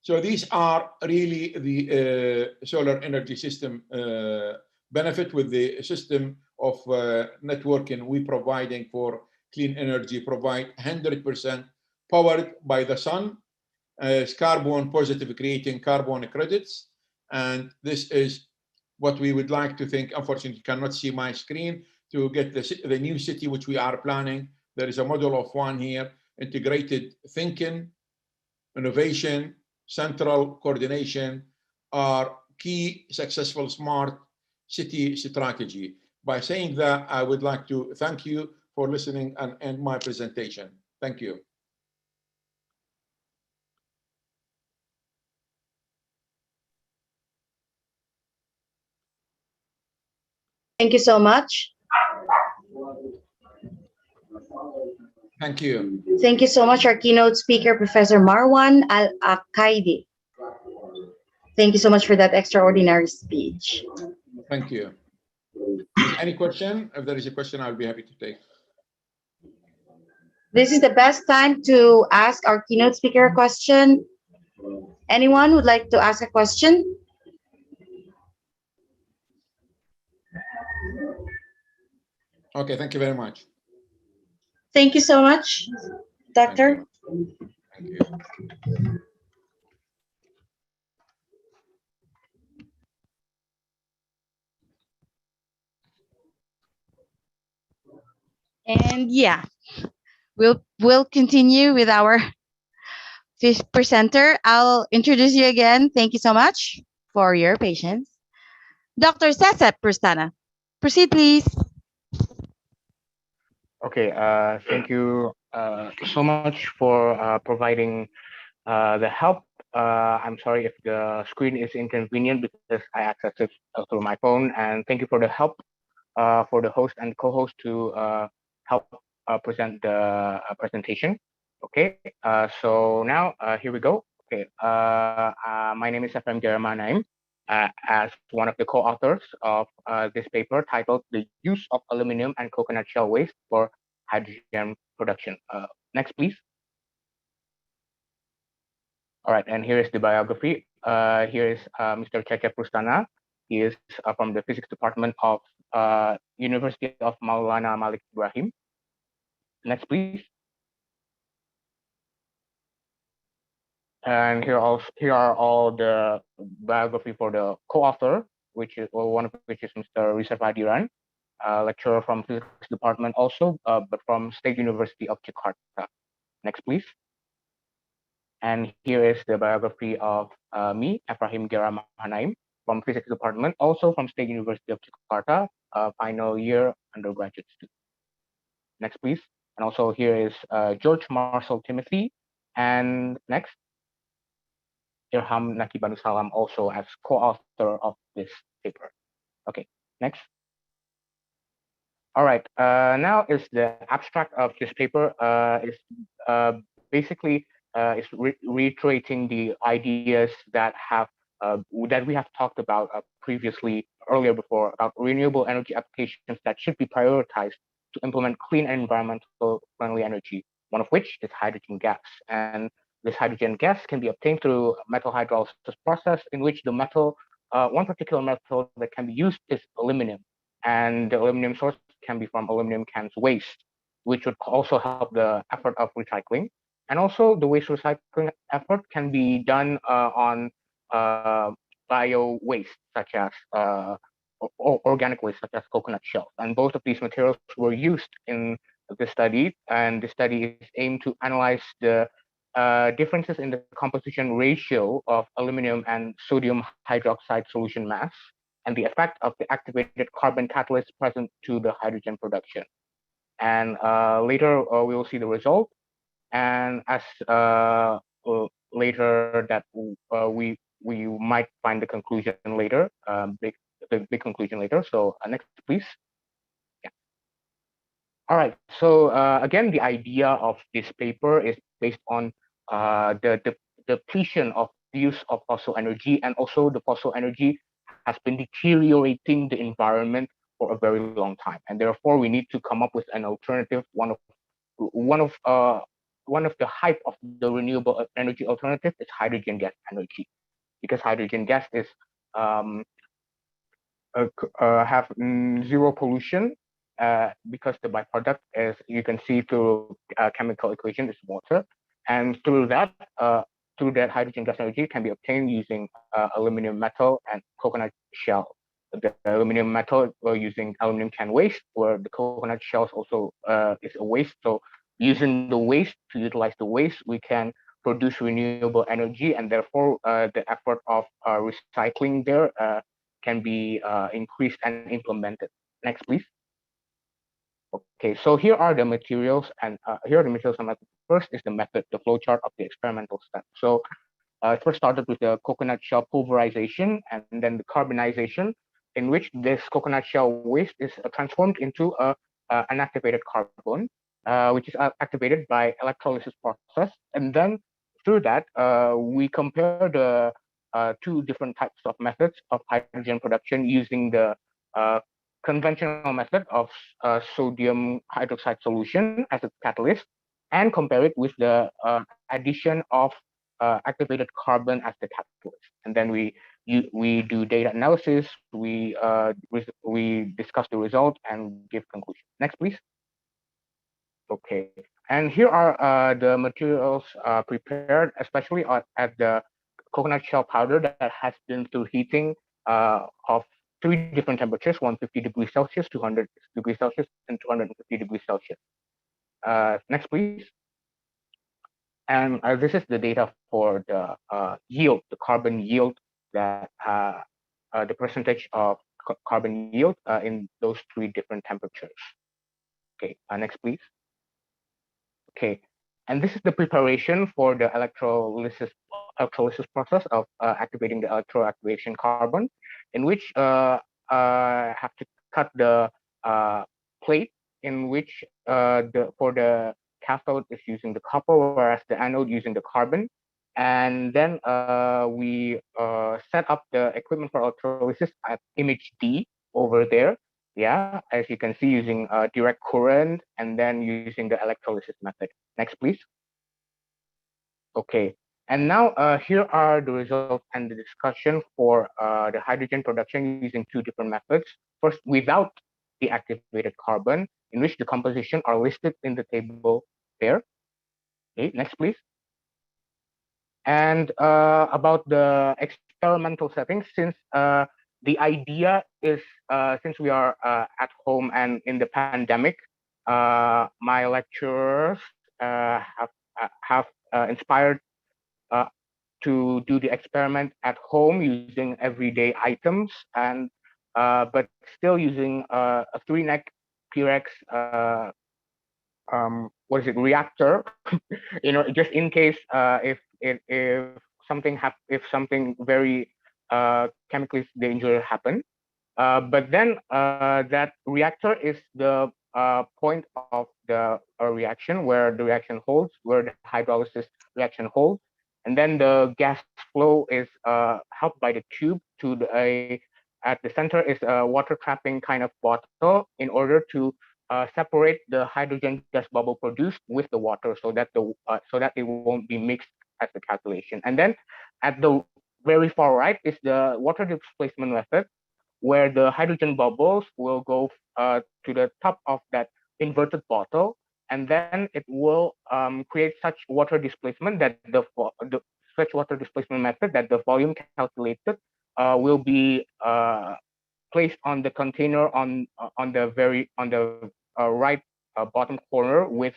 So these are really the solar energy system benefit with the system of networking we providing for clean energy, provide 100% powered by the sun, is carbon positive, creating carbon credits. And this is what we would like to think. Unfortunately, you cannot see my screen to get the new city which we are planning. There is a model of one here, integrated thinking, innovation, central coordination are key successful smart city strategy. By saying that, I would like to thank you for listening and end my presentation. Thank you. Thank you so much. Thank you. Thank you so much, our keynote speaker, Professor Marwan Al-Akaidi. Thank you so much for that extraordinary speech. Thank you. Any question? If there is a question, I'll be happy to take. This is the best time to ask our keynote speaker a question. Anyone would like to ask a question? Okay, thank you very much. Thank you so much, Doctor. Thank you. And yeah, we'll continue with our fifth presenter. I'll introduce you again. Thank you so much for your patience. Dr. Sesep Prustana. Proceed, please. Okay, thank you so much for providing the help. I'm sorry if the screen is inconvenient because I accessed it through my phone, and thank you for the help for the host and co-host to help present the presentation. Okay, so now here we go. Okay, my name is Efrem Jeremanaim. As one of the co-authors of this paper titled "The Use of Aluminum and Coconut Shell Waste for Hydrogen Production." Next, please. All right, and here is the biography. Here is Mr. Cecep Prustana. He is from the physics department of University of Maulana Malik Ibrahim. Next, please. And here are all the biography for the co-author, which is one of which is Mr. Rizal Fadiran, lecturer from physics department also, but from State University of Jakarta. Next, please. And here is the biography of me, Ephraim Gera Mahanaim, from Physics Department, also from State University of Jakarta, final year undergraduate student. Next, please. And also here is George Marcel Timothy. And next, Irham Nakibanusalam, also as co-author of this paper. Okay, next. All right, now is the abstract of this paper. Is basically is reiterating the ideas that we have talked about previously, earlier before, about renewable energy applications that should be prioritized to implement clean and environmental friendly energy, one of which is hydrogen gas. And this hydrogen gas can be obtained through metal hydrolysis process, in which the metal, one particular metal that can be used is aluminum. And the aluminum source can be from aluminum cans waste, which would also help the effort of recycling. And also the waste recycling effort can be done on bio waste, such as organic waste, such as coconut shells. And both of these materials were used in the study. And the study is aimed to analyze the differences in the composition ratio of aluminum and sodium hydroxide solution mass, and the effect of the activated carbon catalyst present to the hydrogen production. And later we will see the result. And as later that we might find the conclusion later, the big conclusion later. So next, please. Yeah. All right. So again, the idea of this paper is based on the depletion of use of fossil energy, and also the fossil energy has been deteriorating the environment for a very long time, and therefore we need to come up with an alternative. One of the hype of the renewable energy alternative is hydrogen gas energy, because hydrogen gas is have zero pollution, because the byproduct, as you can see through chemical equation, is water, and through that hydrogen gas energy can be obtained using aluminum metal and coconut shell. The aluminum metal using aluminum can waste, where the coconut shells also is a waste. So using the waste to utilize the waste, we can produce renewable energy, and therefore the effort of recycling there can be increased and implemented. Next, please. Okay, so here are the materials, and here are the materials and method. First is the method, the flowchart of the experimental step. So it first started with the coconut shell pulverization and then the carbonization, in which this coconut shell waste is transformed into an activated carbon, which is activated by electrolysis process. And then through that, we compare the two different types of methods of hydrogen production using the conventional method of sodium hydroxide solution as a catalyst, and compare it with the addition of activated carbon as the catalyst. And then we do data analysis, we discuss the result and give conclusion. Next, please. Okay, and here are the materials prepared, especially at the coconut shell powder that has been through heating of 3 different temperatures: 150 degrees Celsius, 200 degrees Celsius, and 250 degrees Celsius. Next, please. And this is the data for the yield, the carbon yield, that the percentage of carbon yield in those 3 different temperatures. Okay, next, please. Okay, and this is the preparation for the electrolysis process of activating the electroactivation carbon, in which have to cut the plate, in which for the cathode is using the copper, whereas the anode using the carbon. And then we set up the equipment for electrolysis at image D over there. Yeah, as you can see, using direct current, and then using the electrolysis method. Next, please. Okay, and now here are the results and the discussion for the hydrogen production using 2 different methods. First, without the activated carbon, in which the composition are listed in the table there. Okay, next, please. And about the experimental settings, since the idea is, since we are at home and in the pandemic, my lecturers have inspired to do the experiment at home using everyday items, and but still using a 3-neck P-Rex what is it, reactor, you know, just in case if something very chemically dangerous happen. But then that reactor is the point of the reaction where the reaction holds, where the hydrolysis reaction holds, and then the gas flow is helped by the tube to at the center is a water trapping kind of bottle in order to separate the hydrogen gas bubble produced with the water, so that it won't be mixed at the calculation. And then at the very far right is the water displacement method, where the hydrogen bubbles will go to the top of that inverted bottle, and then it will create such water displacement that such water displacement method that the volume calculated will be placed on the container on the right bottom corner with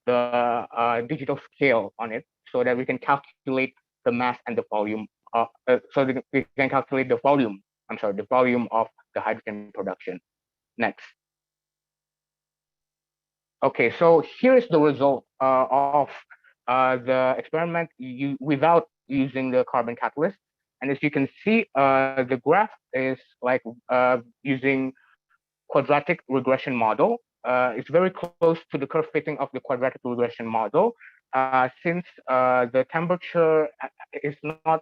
the digital scale on it, so that we can calculate the mass and the volume. So that we can calculate the volume. The volume of the hydrogen production. Next. Okay, so here is the result of the experiment without using the carbon catalyst. And as you can see, the graph is like using quadratic regression model. It's very close to the curve fitting of the quadratic regression model, since the temperature is not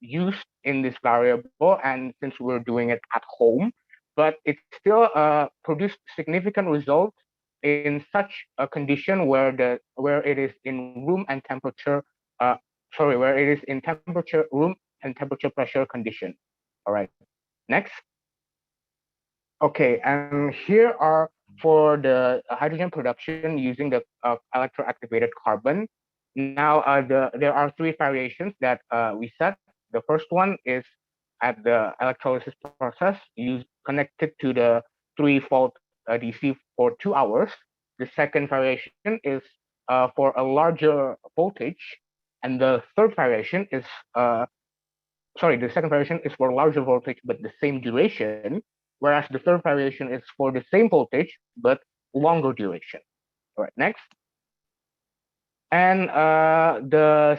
used in this variable, and since we're doing it at home, but it still produced significant results in such a condition where it is in room and temperature, where it is in temperature, room and temperature pressure condition. All right, next. Okay, and here are for the hydrogen production using the electroactivated carbon. Now, there are 3 variations that we set. The first one is at the electrolysis process, connected to the 3-volt DC for 2 hours. The second variation is for a larger voltage, and the third variation is the second variation is for larger voltage but the same duration, whereas the third variation is for the same voltage but longer duration. All right, next. And the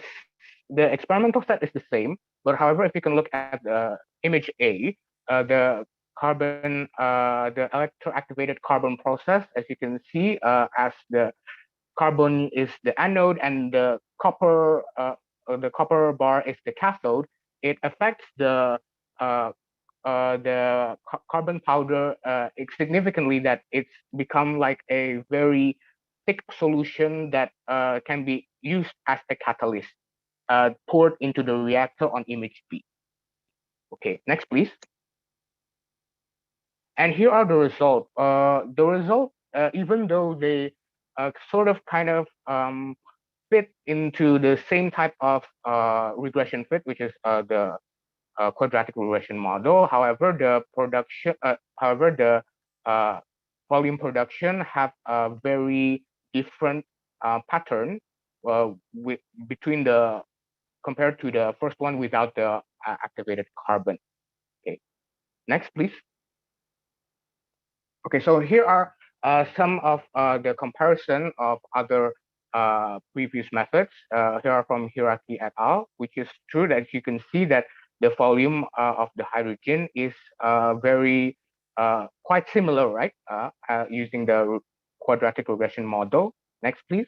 experimental set is the same, but however, if you can look at the image A, the electroactivated carbon process, as you can see, as the carbon is the anode and the copper bar is the cathode, it affects the carbon powder significantly, that it's become like a very thick solution that can be used as a catalyst, poured into the reactor on image B. Okay, next please. And here are the results. Even though they sort of kind of fit into the same type of regression fit, which is the quadratic regression model. However, the volume production have a very different pattern compared to the first one without the activated carbon. Okay, next please. Okay, so here are some of the comparison of other previous methods. Here are from Hiraki et al., which is true that you can see that the volume of the hydrogen is very quite similar, right? Using the quadratic regression model. Next, please.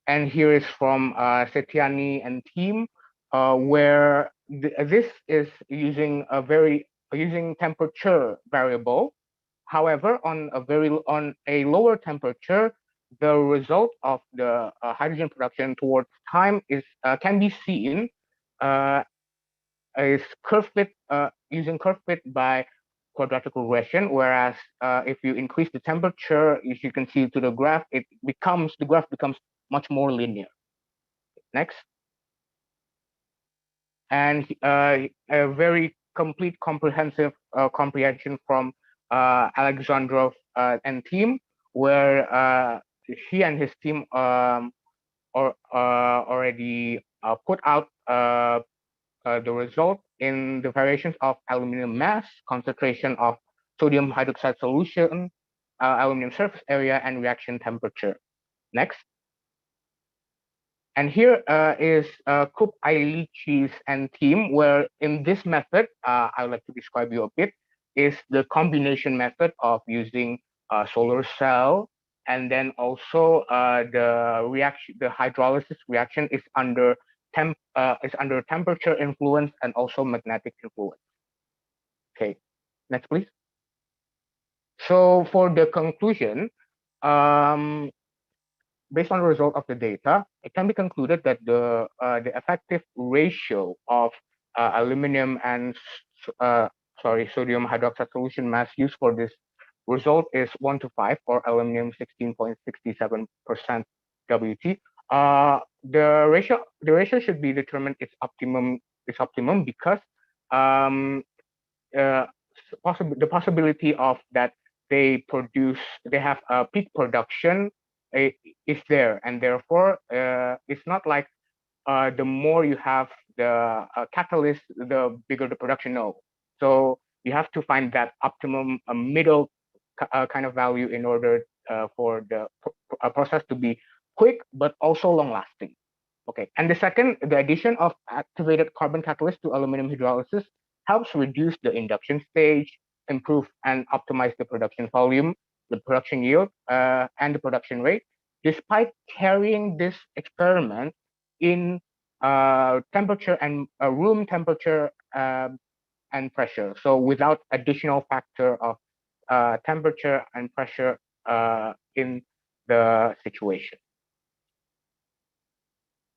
And here is from Setiani and team, where this is using using temperature variable. However, on a lower temperature, the result of the hydrogen production towards time is can be seen is curve fit using curve fit by quadratic regression. Whereas if you increase the temperature, as you can see to the graph, the graph becomes much more linear. Next. And a very complete comprehensive comprehension from Alexandrov and team, where he and his team already put out the result in the variations of aluminum mass, concentration of sodium hydroxide solution, aluminum surface area, and reaction temperature. Next. And here is Kup Ailichis and team, where in this method, I would like to describe you a bit, is the combination method of using solar cell, and then also the hydrolysis reaction is under temperature influence and also magnetic influence. Okay, next please. So for the conclusion, based on the result of the data, it can be concluded that the effective ratio of aluminum and sodium hydroxide solution mass used for this result is 1 to 5, or aluminum 16.67% WT. The ratio should be determined its optimum because the possibility of that they have a peak production is there, and therefore it's not like the more you have the catalyst, the bigger the production. No, so you have to find that optimum middle kind of value in order for the process to be quick but also long lasting. Okay, and the second, the addition of activated carbon catalyst to aluminum hydrolysis helps reduce the induction stage, improve and optimize the production volume, the production yield, and the production rate, despite carrying this experiment in temperature and room temperature and pressure. So without additional factor of temperature and pressure in the situation.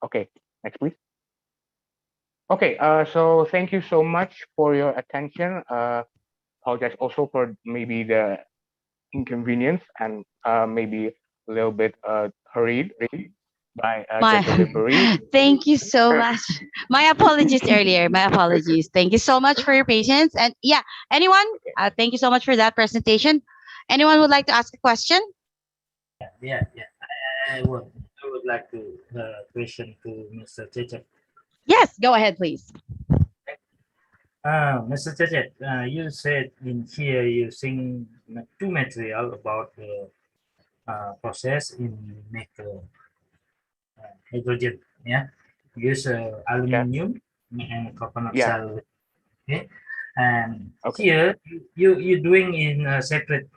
Okay, next please. Okay, so thank you so much for your attention. Apologize also for maybe the inconvenience and maybe a little bit hurried by the delivery. Thank you so much. My apologies earlier. My apologies. Thank you so much for your patience. And yeah, anyone, thank you so much for that presentation. Anyone would like to ask a question? Yeah. I would like to question to Mr. Cecep. Yes, go ahead, please. Mr. Cecep, you said in here using two material about the process in make hydrogen. Yeah, use aluminum and coconut shell. Okay, and here you doing in a separate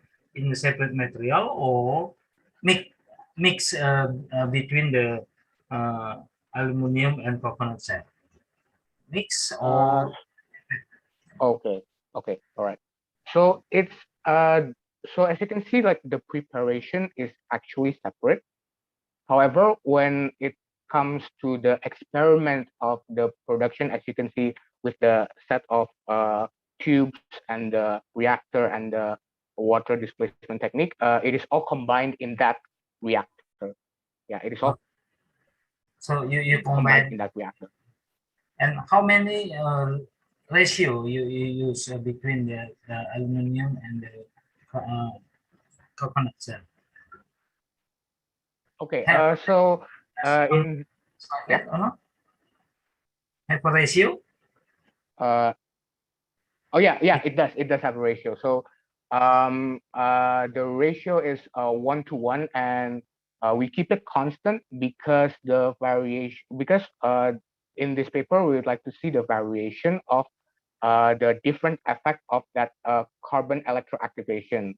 material or mix between the aluminum and coconut shell. Mix or okay, all right. So it's so as you can see, like the preparation is actually separate. However, when it comes to the experiment of the production, as you can see with the set of tubes and the reactor and the water displacement technique, it is all combined in that reactor. Yeah, it is all. So you combine in that reactor. And how many ratio you use between the aluminum and the coconut shell? Okay, so in have a ratio? Oh yeah, it does have a ratio. So the ratio is 1 to 1, and we keep it constant because the variation, because in this paper we would like to see the variation of the different effect of that carbon electroactivation.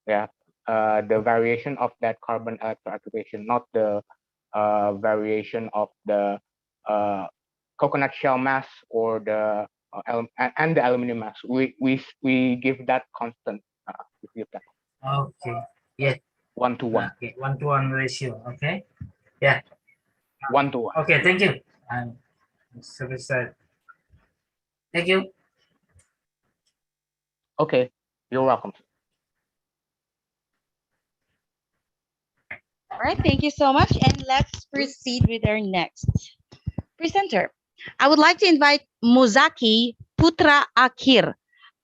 Yeah, the variation of that carbon electroactivation, not the variation of the coconut shell mass or the and the aluminum mass. We give that constant. We give that. Okay. Yeah. 1 to 1. Okay. 1 to 1 ratio. Okay. Yeah. 1 to 1. Okay. Thank you. I'm satisfied. Thank you. Okay. You're welcome. All right. Thank you so much. And let's proceed with our next presenter. I would like to invite Muzaki Putra Akhir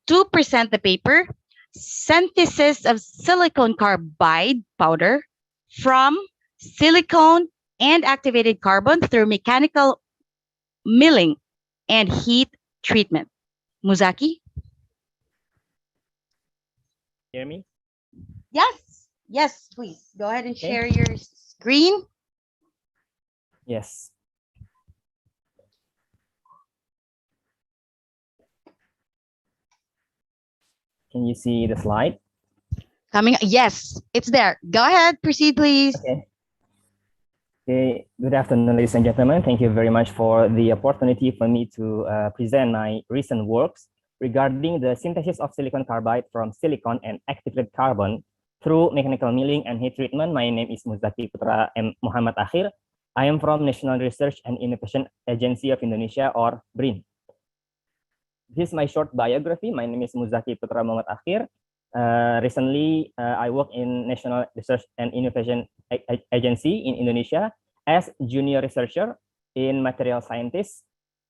to present the paper, Synthesis of Silicon Carbide Powder from silicon and activated carbon through mechanical milling and heat treatment. Muzaki? Hear me? Yes. Yes, please. Go ahead and Okay. share your screen. Yes. Can you see the slide? Coming. Yes, it's there. Go ahead. Proceed, please. Okay. Okay. Good afternoon, ladies and gentlemen. Thank you very much for the opportunity for me to present my recent works regarding the synthesis of silicon carbide from silicon and activated carbon through mechanical milling and heat treatment. My name is Muzaki Putra M. Muhammad Akhir. I am from National Research and Innovation Agency of Indonesia, or BRIN. This is my short biography. My name is Muzaki Putra Muhammad Akhir. Recently, I work in National Research and Innovation Agency in Indonesia as junior researcher in material scientist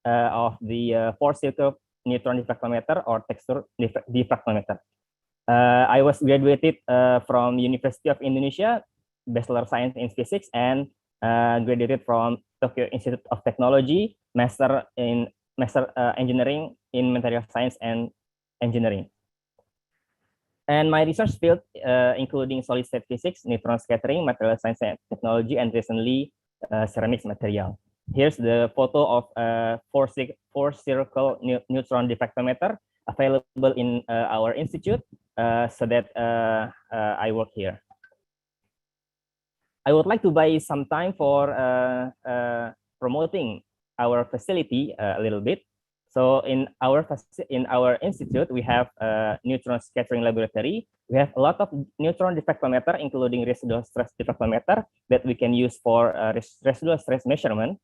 of the four-circle neutron diffractometer or texture diffractometer. I was graduated from University of Indonesia, Bachelor of Science in Physics, and graduated from Tokyo Institute of Technology, Master Engineering in Material Science and Engineering. And my research field, including solid state physics, neutron scattering, material science and technology, and recently ceramics material. Here's the photo of four-circle neutron diffractometer available in our institute, so that I work here. I would like to buy some time for promoting our facility a little bit. So in our institute, we have a neutron scattering laboratory. We have a lot of neutron diffractometer, including residual stress diffractometer that we can use for residual stress measurement.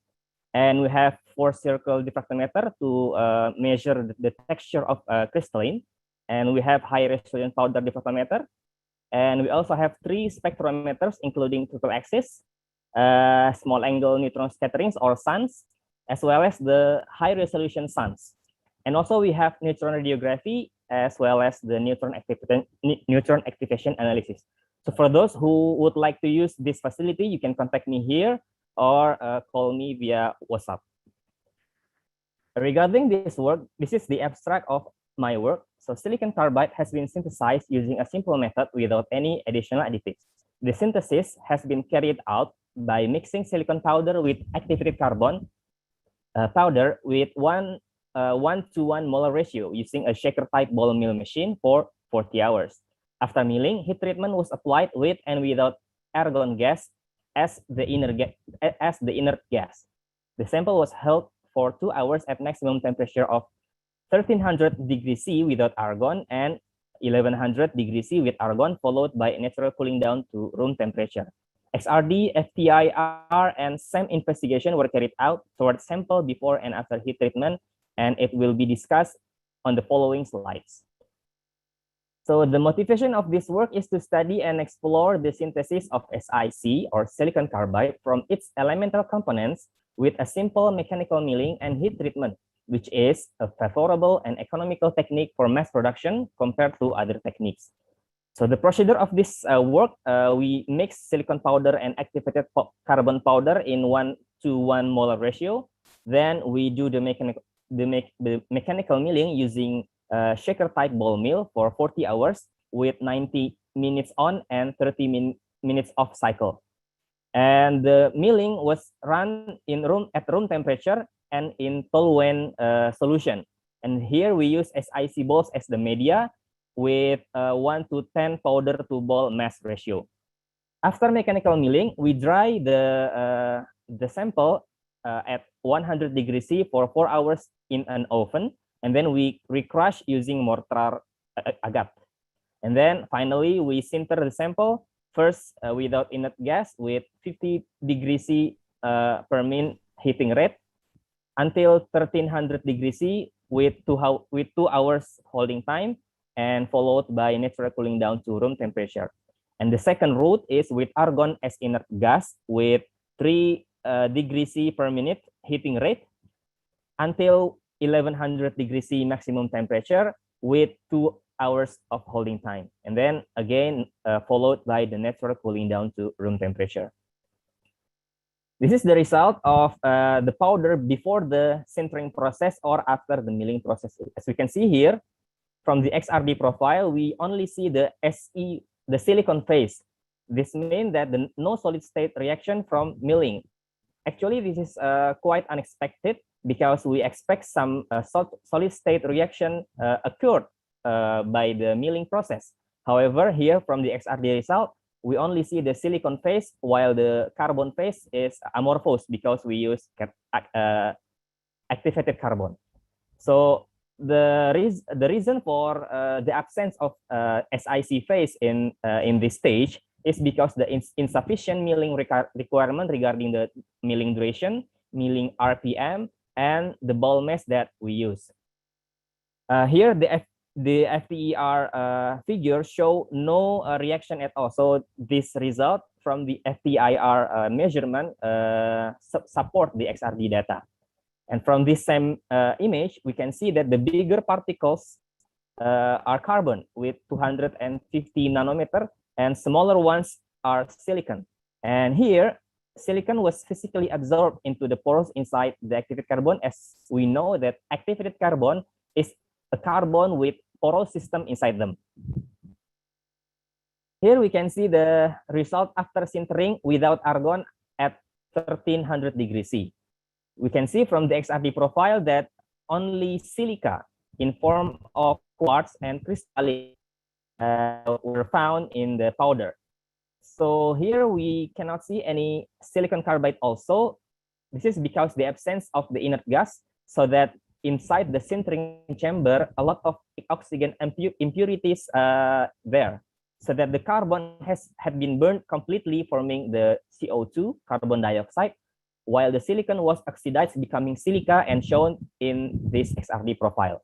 And we have four-circle diffractometer to measure the texture of crystalline. And we have high-resolution powder diffractometer. And we also have 3 spectrometers, including triple axis, small angle neutron scatterings or SUNS, as well as the high resolution SUNS. And also we have neutron radiography, as well as the neutron activation analysis. So for those who would like to use this facility, you can contact me here or call me via WhatsApp. Regarding this work, this is the abstract of my work. So silicon carbide has been synthesized using a simple method without any additional additives. The synthesis has been carried out by mixing silicon powder with activated carbon powder with 1:1 molar ratio using a shaker type ball mill machine for 40 hours. After milling, heat treatment was applied with and without argon gas as the inert gas. The sample was held for 2 hours at maximum temperature of 1300 degrees C without argon and 1100 degrees C with argon, followed by natural cooling down to room temperature. XRD, FTIR, and SEM investigation were carried out towards sample before and after heat treatment, and it will be discussed on the following slides. So the motivation of this work is to study and explore the synthesis of SiC, or silicon carbide, from its elemental components with a simple mechanical milling and heat treatment, which is a favorable and economical technique for mass production compared to other techniques. So the procedure of this work, we mix silicon powder and activated carbon powder in 1:1 molar ratio. Then we do the mechanical milling using shaker type ball mill for 40 hours with 90 minutes on and 30 minutes off cycle. And the milling was run at room temperature and in toluene solution. And here we use SiC balls as the media with 1:10 powder to ball mass ratio. After mechanical milling, we dry the sample at 100 degrees C for 4 hours in an oven, and then we recrush using mortar agate. And then finally, we sinter the sample first without inert gas with 50 degrees C per min heating rate until 1300 degrees C with 2 hours holding time, and followed by natural cooling down to room temperature. And the second route is with argon as inert gas with 3 degrees C per minute heating rate until 1100 degrees C maximum temperature with 2 hours of holding time, and then again followed by the natural cooling down to room temperature. This is the result of the powder before the sintering process or after the milling process. As we can see here, from the XRD profile, we only see the silicon phase. This means that no solid state reaction from milling. Actually, this is quite unexpected because we expect some solid state reaction occurred by the milling process. However, here from the XRD result, we only see the silicon phase while the carbon phase is amorphous because we use activated carbon. So the reason for the absence of SiC phase in this stage is because the insufficient milling requirement regarding the milling duration, milling RPM, and the ball mass that we use. Here, the FTIR figure show no reaction at all. So this result from the FTIR measurement support the XRD data. And from this same image, we can see that the bigger particles are carbon with 250 nanometer, and smaller ones are silicon. And here, silicon was physically absorbed into the pores inside the activated carbon, as we know that activated carbon is a carbon with porous system inside them. Here we can see the result after sintering without argon at 1300 degrees C. We can see from the XRD profile that only silica in form of quartz and crystalline were found in the powder. So here we cannot see any silicon carbide also. This is because the absence of the inert gas, so that inside the sintering chamber, a lot of oxygen impurities there, so that the carbon had been burned completely, forming the CO2, carbon dioxide, while the silicon was oxidized, becoming silica and shown in this XRD profile.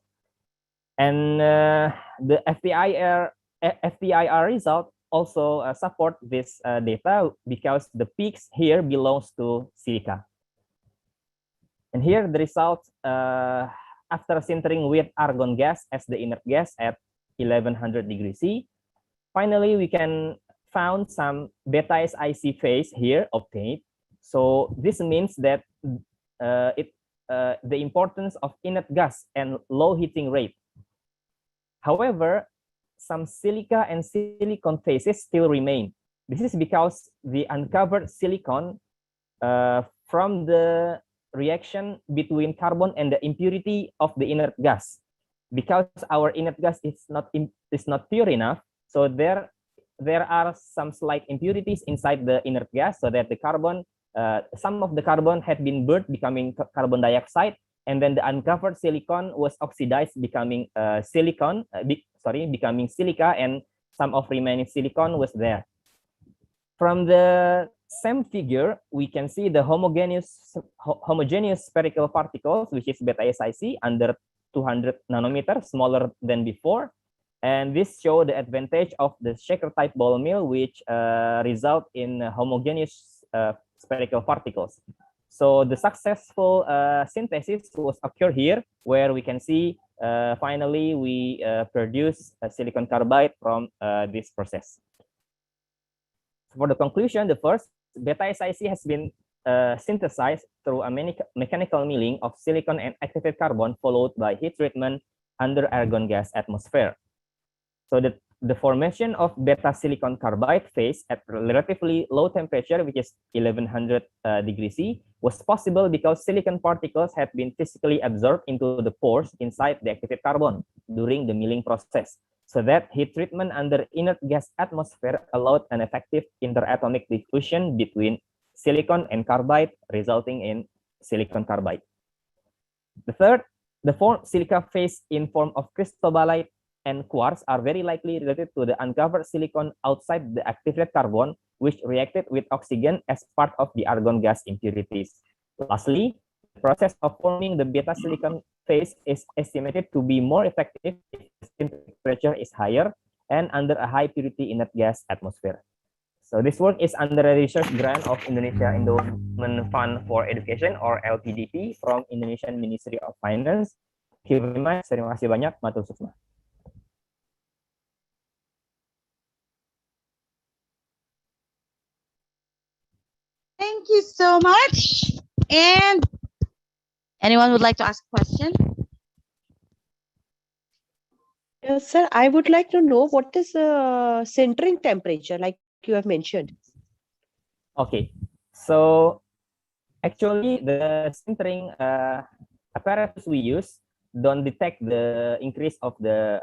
And the FTIR result also support this data because the peaks here belongs to silica. And here the result after sintering with argon gas as the inert gas at 1100 degrees C. Finally, we can found some beta SiC phase here obtained. So this means that the importance of inert gas and low heating rate. However, some silica and silicon phases still remain. This is because the uncovered silicon from the reaction between carbon and the impurity of the inert gas. Because our inert gas is not pure enough, so there are some slight impurities inside the inert gas, so that the carbon, some of the carbon had been burnt, becoming carbon dioxide, and then the uncovered silicon was oxidized, becoming becoming silica, and some of remaining silicon was there. From the same figure, we can see the homogeneous spherical particles, which is beta SiC, under 200 nanometers, smaller than before. And this show the advantage of the shaker type ball mill, which result in homogeneous spherical particles. So the successful synthesis was occurred here, where we can see finally we produce silicon carbide from this process. For the conclusion, the first, beta SiC has been synthesized through a mechanical milling of silicon and activated carbon, followed by heat treatment under argon gas atmosphere. So the formation of beta silicon carbide phase at relatively low temperature, which is 1100 degrees C, was possible because silicon particles had been physically absorbed into the pores inside the activated carbon during the milling process, so that heat treatment under inert gas atmosphere allowed an effective interatomic diffusion between silicon and carbide, resulting in silicon carbide. The third, the form silica phase in form of cristobalite and quartz are very likely related to the uncovered silicon outside the activated carbon, which reacted with oxygen as part of the argon gas impurities. Lastly, the process of forming the beta silicon phase is estimated to be more effective if the temperature is higher and under a high purity inert gas atmosphere. So this work is under a research grant of Indonesia Endowment Fund for Education, or LPDP, from Indonesian Ministry of Finance. Thank you very much. Terima kasih banyak. Matur sukma. Thank you so much. And anyone would like to ask a question? Yes, sir. I would like to know what is centering temperature, like you have mentioned. Okay, so actually the centering apparatus we use don't detect the increase of the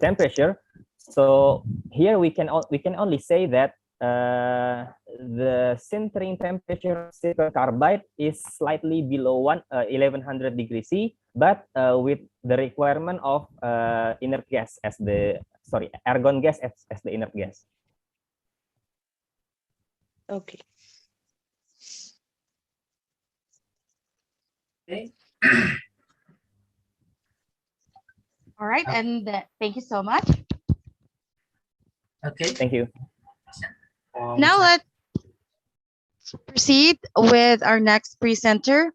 temperature. So here we can only say that the centering temperature of silicon carbide is slightly below 1100 degrees C, but with the requirement of inert gas as the argon gas as the inert gas. Okay. Okay. All right, and thank you so much. Okay. Thank you. Now let's proceed with our next presenter.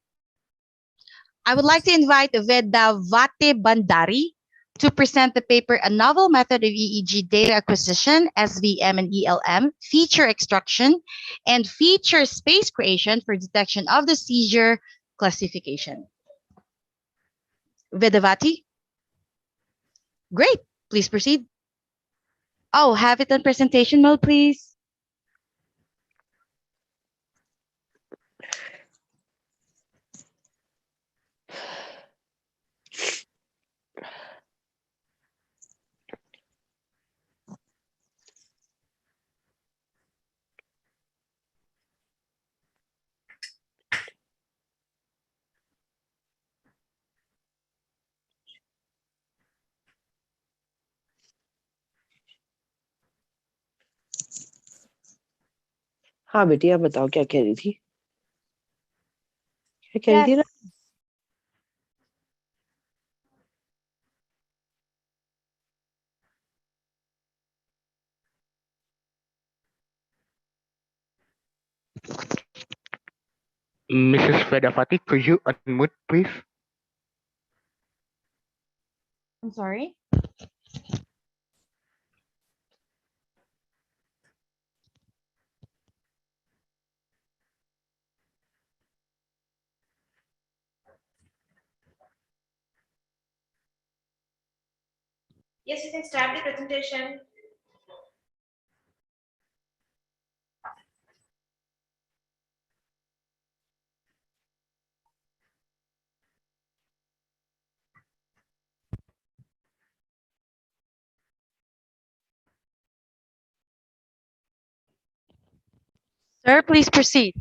I would like to invite Vedavati Bandari to present the paper A Novel Method of EEG Data Acquisition, SVM and ELM, Feature Extraction, and Feature Space Creation for Detection of the Seizure Classification. Vedavati? Great, please proceed. Oh, have it on presentation mode, please. हाँ बेटी आप बताओ क्या कह रही थी क्या कह रही थी ना Mrs. Vedavati, could you unmute, please? I'm sorry. Yes, you can start the presentation. Sir, please proceed.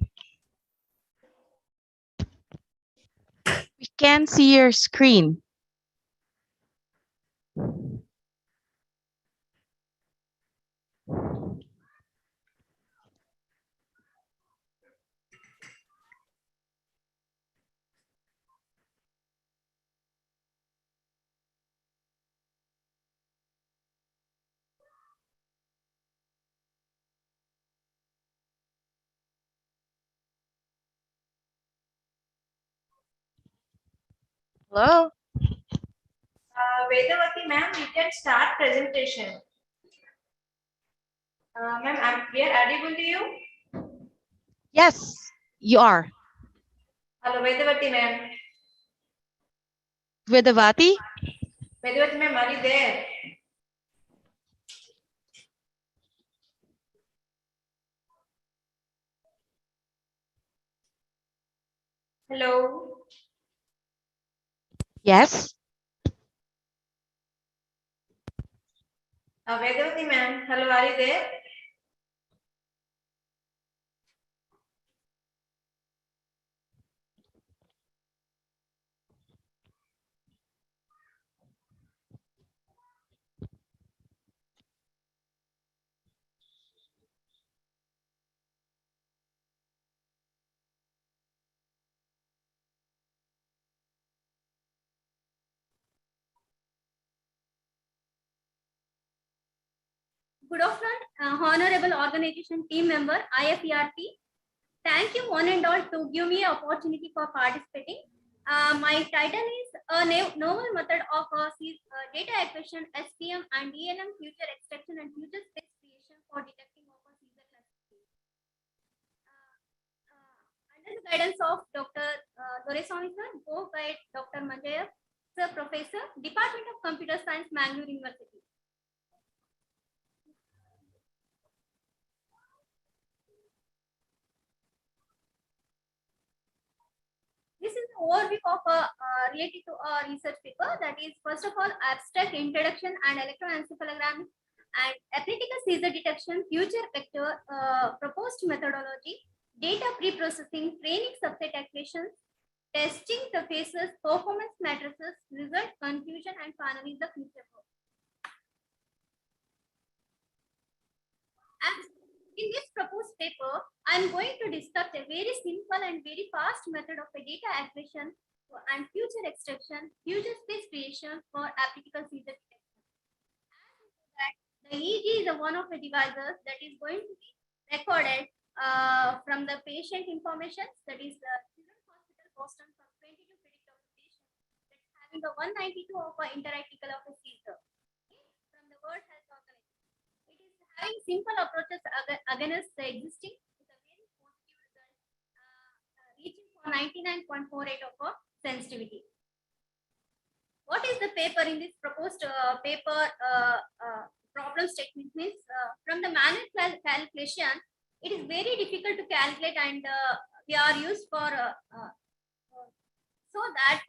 We can see your screen. Hello? Vedavati ma'am, you can start presentation. Ma'am, we are audible to you? Yes, you are. Hello, Vedavati ma'am. Vedavati? Vedavati ma'am, are you there? Hello. Yes. Vedavati ma'am, hello, are you there? Good afternoon, honorable organization team member, IFERP. Thank you one and all to give me an opportunity for participating. My title is A Novel Method of Data Acquisition, SPM and ELM Future Extraction and Future Space Creation for Detecting of a guidance of Dr. Doreswamy sir, co-guide Dr. Manjaya sir, Professor, Department of Computer Science, Mangalore University. This is an overview of related to a research paper, that is, first of all, abstract introduction and electroencephalogram and analytical seizure detection, future vector, proposed methodology, data pre-processing, training subset equations, testing the phases, performance matrices, result, conclusion, and finally the future work. In this proposed paper, I am going to discuss a very simple and very fast method of a data acquisition and future extraction, future space creation for analytical seizure detection. The EEG is one of the devices that is going to be recorded from the patient information, that is the Children's Hospital Boston from 22 predictive patients that is having the 192 of an interarticle of a seizure from the World Health Organization. It is having simple approaches against the existing with a very positive result, reaching for 99.48 of a sensitivity. What is the paper in this proposed paper problem statement means from the manual calculation, it is very difficult to calculate, and we are used for so that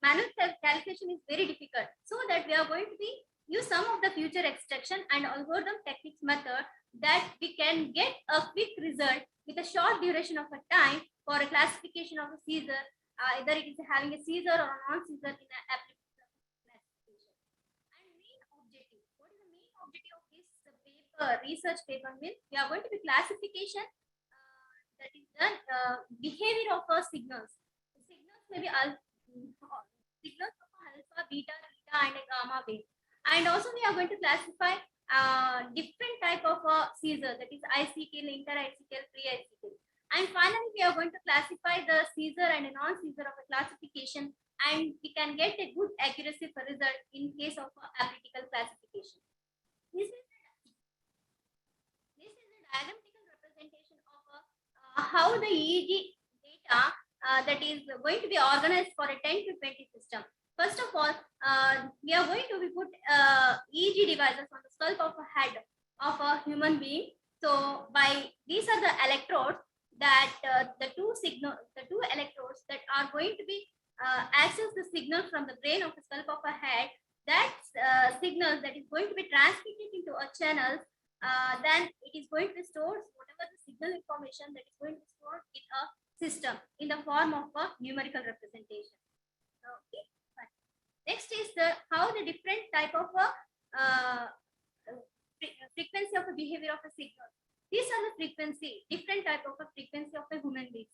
manual calculation is very difficult. So that we are going to be use some of the future extraction and algorithm techniques method that we can get a quick result with a short duration of a time for a classification of a seizure, either it is having a seizure or a non-seizure in an application classification. And main objective, what is the main objective of this paper, research paper means we are going to be classification that is the behavior of our signals. The signals may be signals of alpha, beta, and a gamma wave. And also we are going to classify different type of seizure, that is ICTL, inter-ICTL, pre-ICTL. And finally, we are going to classify the seizure and a non-seizure of a classification, and we can get a good accuracy for result in case of analytical classification. This is the diagrammatical representation of how the EEG data that is going to be organized for a 10 to 20 system. First of all, we are going to put EEG devices on the scalp of a head of a human being. So by these are the electrodes that the two electrodes that are going to be access the signal from the brain of the scalp of a head. That signal that is going to be transmitted into a channel. Then it is going to store whatever the signal information that is going to be stored in a system in the form of a numerical representation. Okay. Next is how the different type of frequency of a behavior of a signal. These are the frequency, different type of a frequency of a human being.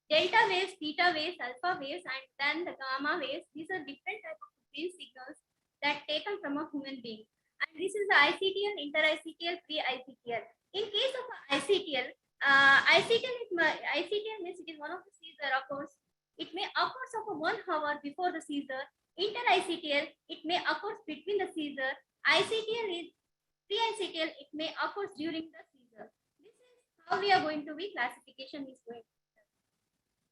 Delta waves, theta waves, alpha waves, and then the gamma waves. These are different type of brain signals that taken from a human being. And this is the ICTL, inter-ICTL, pre-ICTL. In case of ICTL, ICTL means it is one of the seizure occurs. It may occur of 1 hour before the seizure. Inter-ICTL, it may occur between the seizure. ICTL is pre-ICTL, it may occur during the seizure. This is how we are going to be classification is going.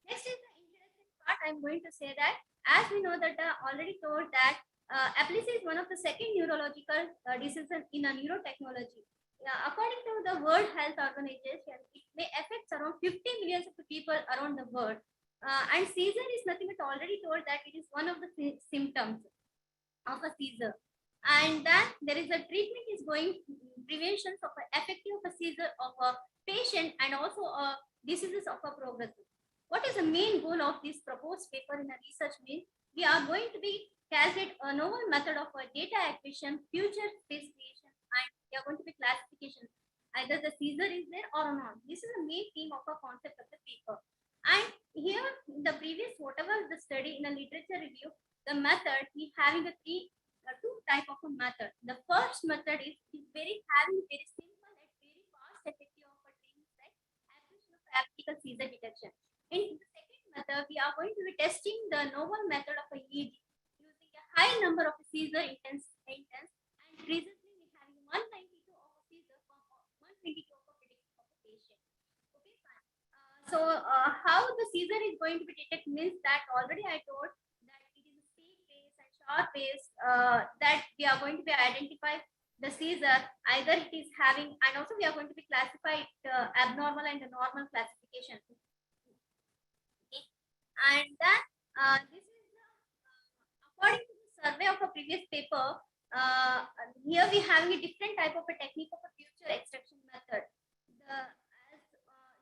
Next is the interesting part. I'm going to say that as we know that already told that epilepsy is one of the second neurological diseases in a neurotechnology. According to the World Health Organization, it may affect around 50 millions of people around the world. And seizure is nothing but already told that it is one of the symptoms of a seizure. And then there is a treatment is going prevention of effective of a seizure of a patient and also diseases of a progressive. What is the main goal of this proposed paper in a research means we are going to be calculate a novel method of data acquisition, future space creation, and we are going to be classification. Either the seizure is there or not. This is the main theme of a concept of the paper. And here, in the previous, whatever the study in a literature review, the method is having two type of a method. The first method is having very simple and very fast effective of a training set application of practical seizure detection. In the second method, we are going to be testing the novel method of a EEG using a high number of seizure intense and presently we having 192 of a seizure from 122 of a prediction of a patient. Okay, fine. So So how the seizure is going to be detected means that already I told that it is a speed based and sharp based that we are going to be identify the seizure, either it is having, and also we are going to be classified abnormal and the normal classification. Okay. And then this is according to the survey of a previous paper. Here we having a different type of a technique of a future extraction method.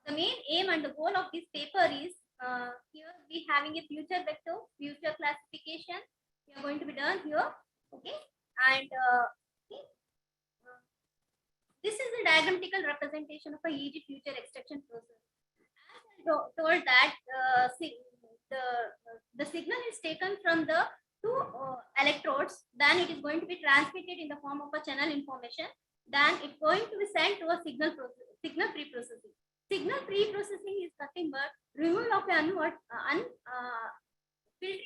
The main aim and the goal of this paper is here we having a future vector, future classification. We are going to be done here. Okay. And okay. This is a diagrammatical representation of a EEG future extraction process. As I told that the signal is taken from the two electrodes, then it is going to be transmitted in the form of a channel information. Then it's going to be sent to a signal pre-processing. Signal pre-processing is nothing but removal of filtering. It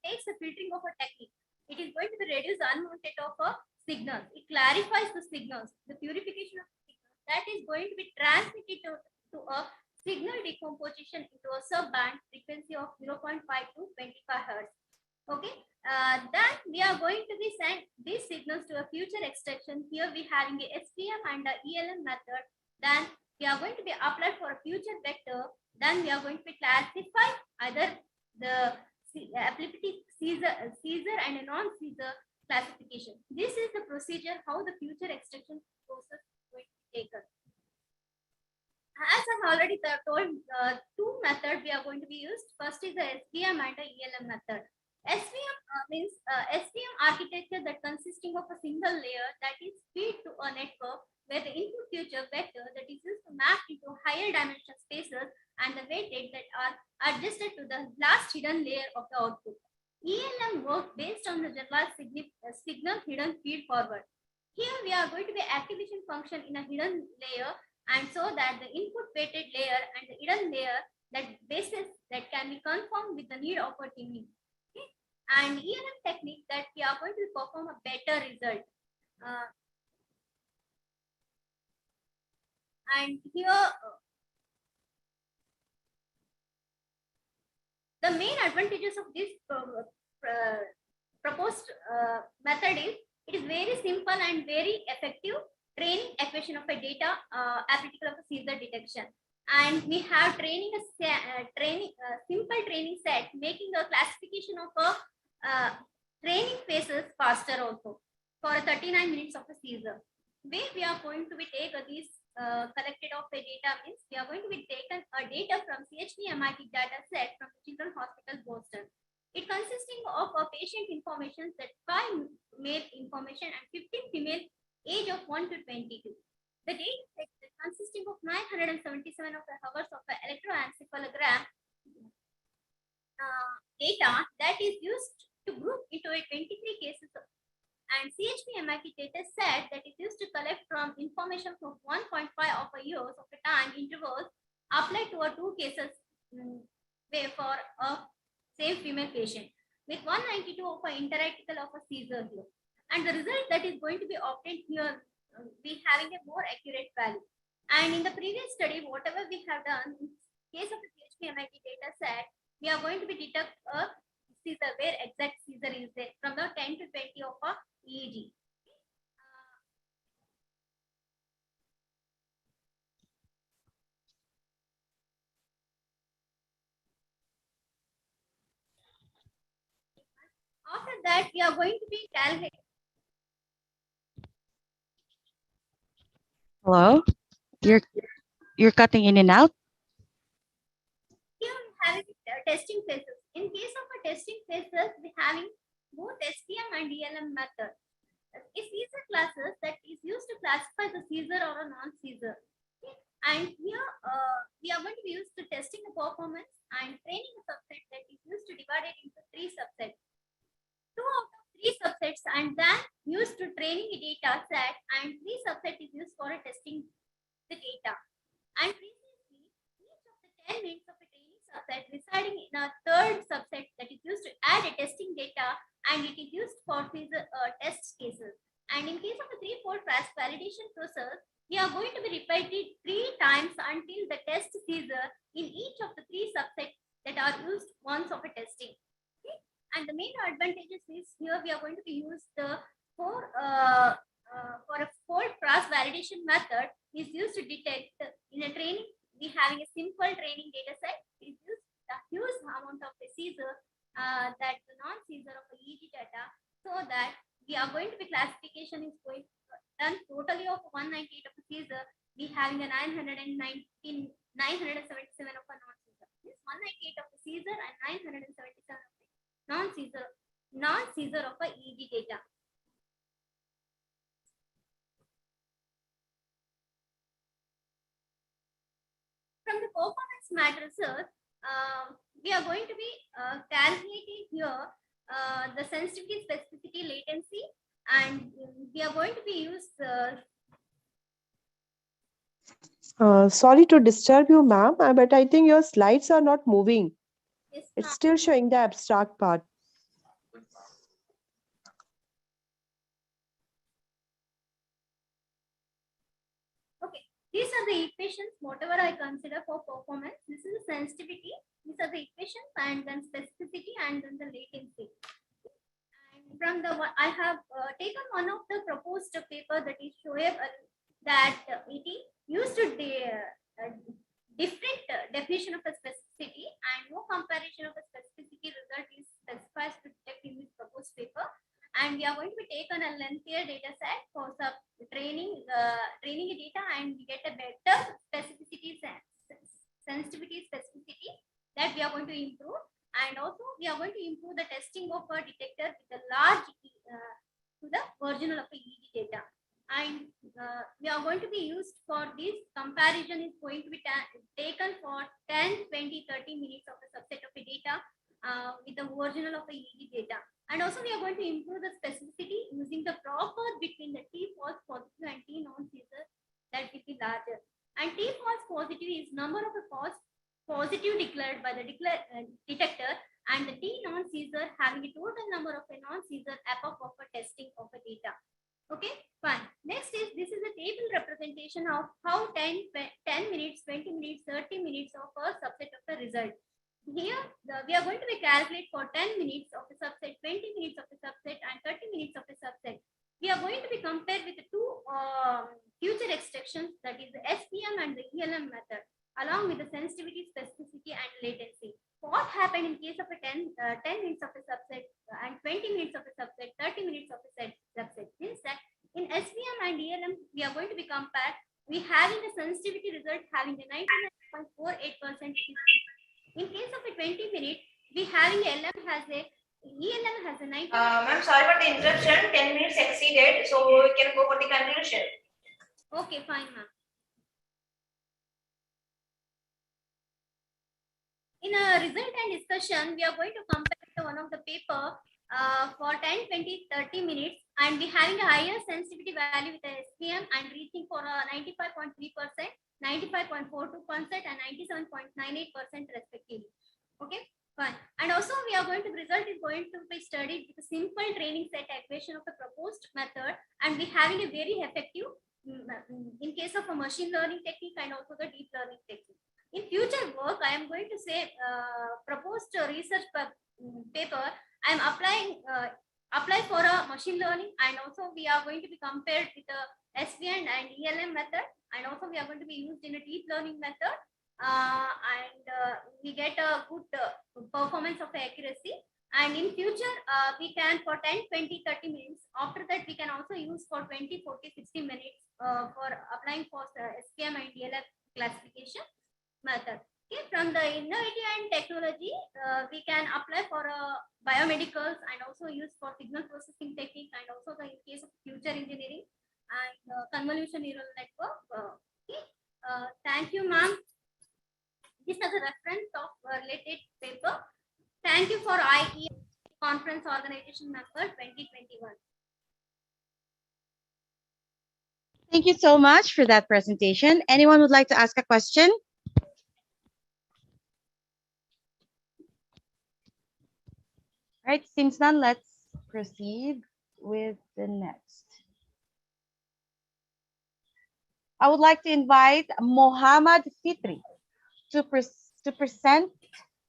takes the filtering of a technique. It is going to be reduce the unwanted of a signal. It clarifies the signals, the purification of signals that is going to be transmitted to a signal decomposition into a sub-band frequency of 0.5 to 25 Hz. Okay, then we are going to be send these signals to a future extraction. Here we having a SPM and a ELM method. Then we are going to be applied for a future vector. Then we are going to be classify either the applicability seizure and a non-seizure classification. This is the procedure how the future extraction process is going to be taken. As I already told, two methods we are going to be used. First is the SPM and the ELM method. SPM means SPM architecture that consisting of a single layer that is fed to a network where the input future vector that is used to map into higher dimension spaces and the weighted that are adjusted to the last hidden layer of the output. ELM works based on the general signal hidden feed forward. Here we are going to be activation function in a hidden layer, and so that the input weighted layer and the hidden layer that basis that can be confirmed with the need of a tuning. Okay? And ELM technique that we are going to perform a better result. And here the main advantages of this proposed method is it is very simple and very effective training equation of a data applicable of a seizure detection. And we have training simple training set, making the classification of a training phases faster also for 39 minutes of a seizure. Where we are going to be take these collected of a data means we are going to be taken a data from CHP MIT data set from the Children's Hospital Boston. It consisting of a patient information that 5 male information and 15 female age of 1 to 22. The data set is consisting of 977 of the hours of the electroencephalogram data that is used to group into a 23 cases of, and CHP MIT data set that is used to collect from information from 1.5 of a years of a time intervals applied to a 2 cases way for a same female patient with 192 of an interactical of a seizure here. And the result that is going to be obtained here we having a more accurate value. And in the previous study, whatever we have done, in case of the PHP MIT data set, we are going to be detect a seizure where exact seizure is there from the 10 to 20 of a EEG. After that, we are going to be calculating. Hello? You're cutting in and out? Here we have testing phases. In case of a testing phases, we having both SPM and ELM method. A seizure classes that is used to classify the seizure or a non-seizure. Okay. And here we are going to be used to testing the performance and training a subset that is used to divide it into 3 subsets. 2 out of 3 subsets and then used to training a data set, and 3 subset is used for a testing the data. And recently, each of the 10 minutes of a training subset residing in a 3rd subset that is used to add a testing data, and it is used for test cases. And in case of a 3-fold validation process, we are going to be repeated 3 times until the test Caesar in each of the 3 subsets that are used once of a testing. Okay? And the main advantages is here we are going to be use the for a fault cross validation method is used to detect in a training. We having a simple training data set is used a huge amount of the Caesar that the non-Caesar of the EEG data, so that we are going to be classification is going done totally of 198 of the Caesar. We having a 977 of a non-Caesar. This 198 of the Caesar and 977 of the non-Caesar of a EEG data. From the performance matrices, we are going to be calculating here the sensitivity, specificity, latency, and we are going to be use. Sorry to disturb you, ma'am, but I think your slides are not moving. Yes, it's still showing the abstract part. Okay, these are the equations, whatever I consider for performance. This is the sensitivity, these are the equations, and then specificity, and then the latency. And from the one, I have taken one of the proposed paper that is showing that it is used to different definition of a specificity, and no comparison of a specificity result is specified to detect in this proposed paper. And we are going to be taken a lengthier data set for some training data, and we get a better specificity, sensitivity, specificity that we are going to improve. And also we are going to improve the testing of a detector with a large to the original of the EEG data. And we are going to be used for this comparison is going to be taken for 10, 20, 30 minutes of a subset of the data with the original of the EEG data. And also we are going to improve the specificity using the proper between the T false positive and T non-Caesar that will be larger. And T false positive is number of the false positive declared by the detector, and the T non-Caesar having a total number of a non-Caesar epoch of a testing of a data. Okay, fine. Next is this is a table representation of how 10 minutes, 20 minutes, 30 minutes of a subset of the result. Here we are going to be calculate for 10 minutes of the subset, 20 minutes of the subset, and 30 minutes of the subset. We are going to be compared with the 2 future extractions, that is the SPM and the ELM method, along with the sensitivity, specificity, and latency. What happened in case of a 10 minutes of a subset and 20 minutes of a subset, 30 minutes of a subset means that in SPM and ELM we are going to be compared. We having the sensitivity result having the 99.48%. In case of a 20 minutes, we having ELM has a 90. Ma'am, sorry for the interruption. 10 minutes exceeded, so we can go for the conclusion. Okay, fine, ma'am. In a result and discussion, we are going to compare one of the paper for 10, 20, 30 minutes, and we having a higher sensitivity value with the SPM and reaching for 95.3%, 95.42%, and 97.98% respectively. Okay, fine. And also we are going to result is going to be studied with a simple training set equation of the proposed method, and we having a very effective in case of a machine learning technique and also the deep learning technique. In future work, I am going to say proposed research paper. I am apply for a machine learning, and also we are going to be compared with the SPM and ELM method, and also we are going to be used in a deep learning method, and we get a good performance of accuracy. And in future, we can for 10, 20, 30 minutes. After that, we can also use for 20, 40, 60 minutes for applying for SPM and ELM classification method. Okay, from the innovative and technology, we can apply for biomedicals and also use for signal processing technique, and also the in case of future engineering and convolution neural network. Okay, thank you, ma'am. This is a reference of related paper. Thank you for IEEE Conference Organization Member 2021. Thank you so much for that presentation. Anyone would like to ask a question? All right, seems none. Let's proceed with the next. I would like to invite Mohammed Fitri to present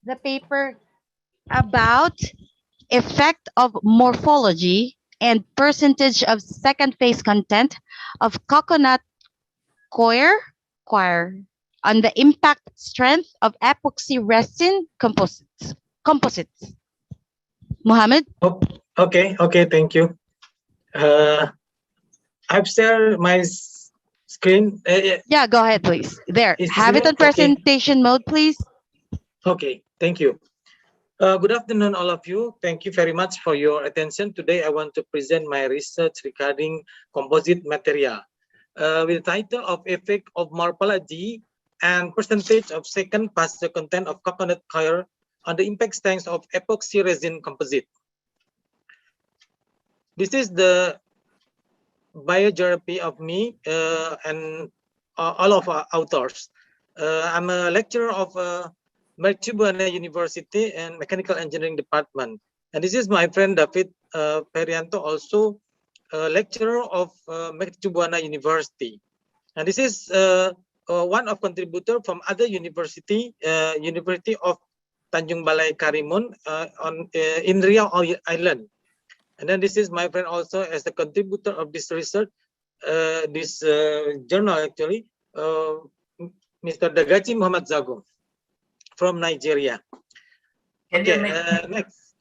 the paper about effect of morphology and percentage of second phase content of coconut coir on the impact strength of epoxy resin composites. Mohammed? Okay, thank you. I've shared my screen. Yeah, go ahead, please. There, Is have it on presentation mode, please. Okay, thank you. Good afternoon, all of you. Thank you very much for your attention. Today, I want to present my research regarding composite material with the title of Effect of Morphology and Percentage of Second Pass Content of Coconut Coir on the Impact Strength of Epoxy Resin Composite. This is the biography of me and all of our authors. I'm a lecturer of Mercubuana University and Mechanical Engineering Department. And this is my friend David Perianto, also a lecturer of Mercubuana University. And this is one of contributor from other university, University of Tanjung Balai Karimun in Riau Island. And then this is my friend also as the contributor of this research, this journal actually, Mr. Dagachi Muhammad Zago from Nigeria. Okay, next.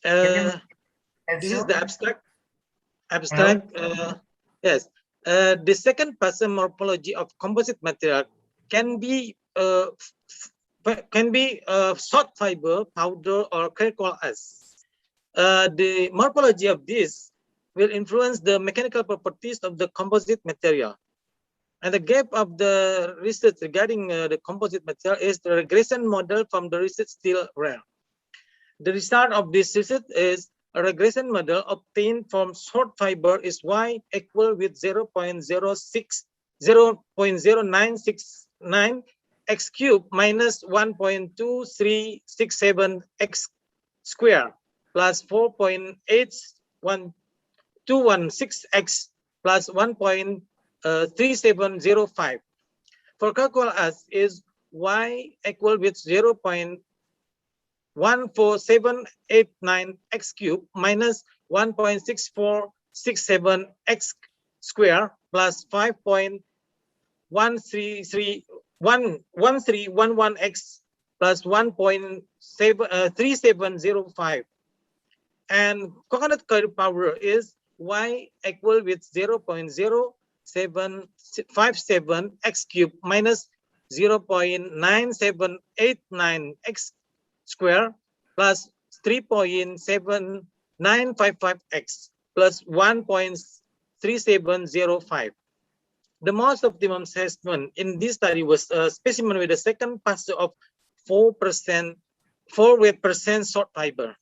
This is the abstract. Yes. The second person morphology of composite material can be short fiber, powder, or charcoal ash. The morphology of this will influence the mechanical properties of the composite material. And the gap of the research regarding the composite material is the regression model from the research still rare. The result of this research is a regression model obtained from short fiber is Y equal with 0.0969 x cubed minus 1.2367 x square plus 4.81216x plus 1.3705. For charcoal ash is Y equal with 0.14789 x cubed minus 1.6467 x square plus 5.1311 x plus 1.3705. And coconut coir powder is Y equal with 0.0757 x cubed minus 0.9789 x square plus 3.7955 x plus 1.3705. The most optimum assessment in this study was a specimen with a second pass of 4% short fiber.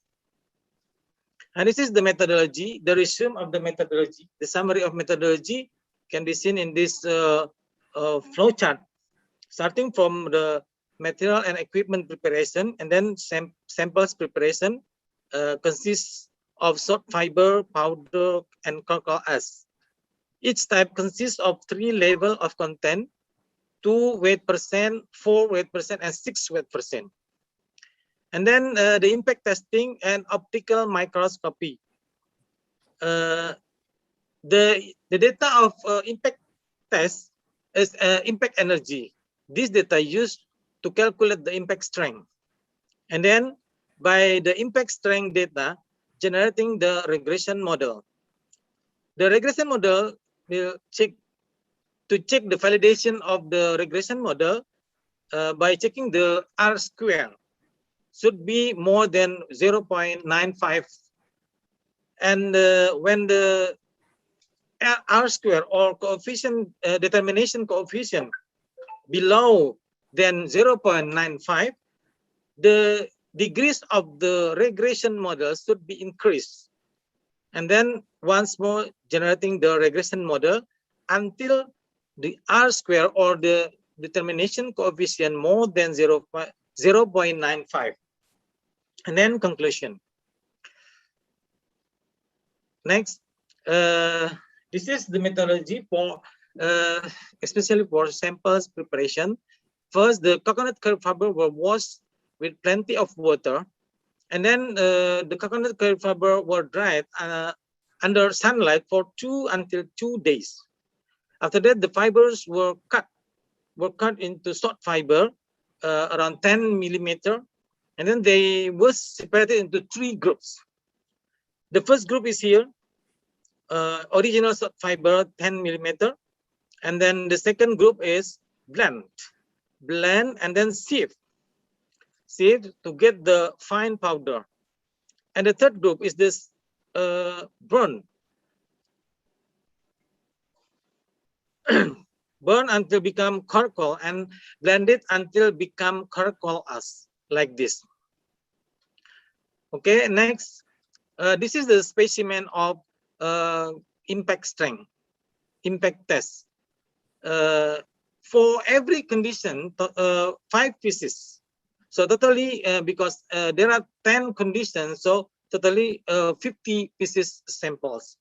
And this is the methodology, the resume of the methodology. The summary of methodology can be seen in this flow chart, starting from the material and equipment preparation, and then samples preparation consists of short fiber, powder, and charcoal ash. Each type consists of 3 levels of content, 2 weight percent, 4 weight percent, and 6 weight percent. And then the impact testing and optical microscopy. The data of impact test is impact energy. This data used to calculate the impact strength. And then by the impact strength data, generating the regression model. The regression model will check the validation of the regression model by checking the R square. Should be more than 0.95, and when the R square or coefficient determination coefficient below than 0.95, the degrees of the regression model should be increased. And then once more generating the regression model until the R square or the determination coefficient more than 0.95. And then conclusion. Next, this is the methodology for especially for samples preparation. First, the coconut curd fiber were washed with plenty of water, and then the coconut curd fiber were dried under sunlight for 2 until 2 days. After that, the fibers were cut into short fiber around 10 millimeter, and then they were separated into 3 groups. The first group is here, original short fiber 10 millimeter, and then the second group is blend and then sieve to get the fine powder, and the third group is this burn burn until become charcoal and blend it until become charcoal as like this. Okay, next, this is the specimen of impact strength, impact test. For every condition, 5 pieces. So totally, because there are 10 conditions, so totally 50 pieces samples.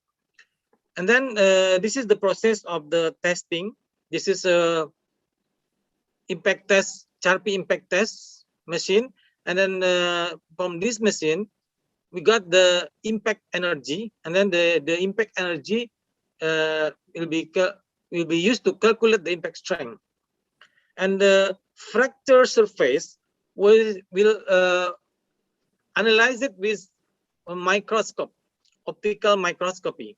And then this is the process of the testing. This is a impact test, Sharpie impact test machine. And then from this machine, we got the impact energy, and then the impact energy will be used to calculate the impact strength. And the fracture surface will analyze it with a microscope, optical microscopy.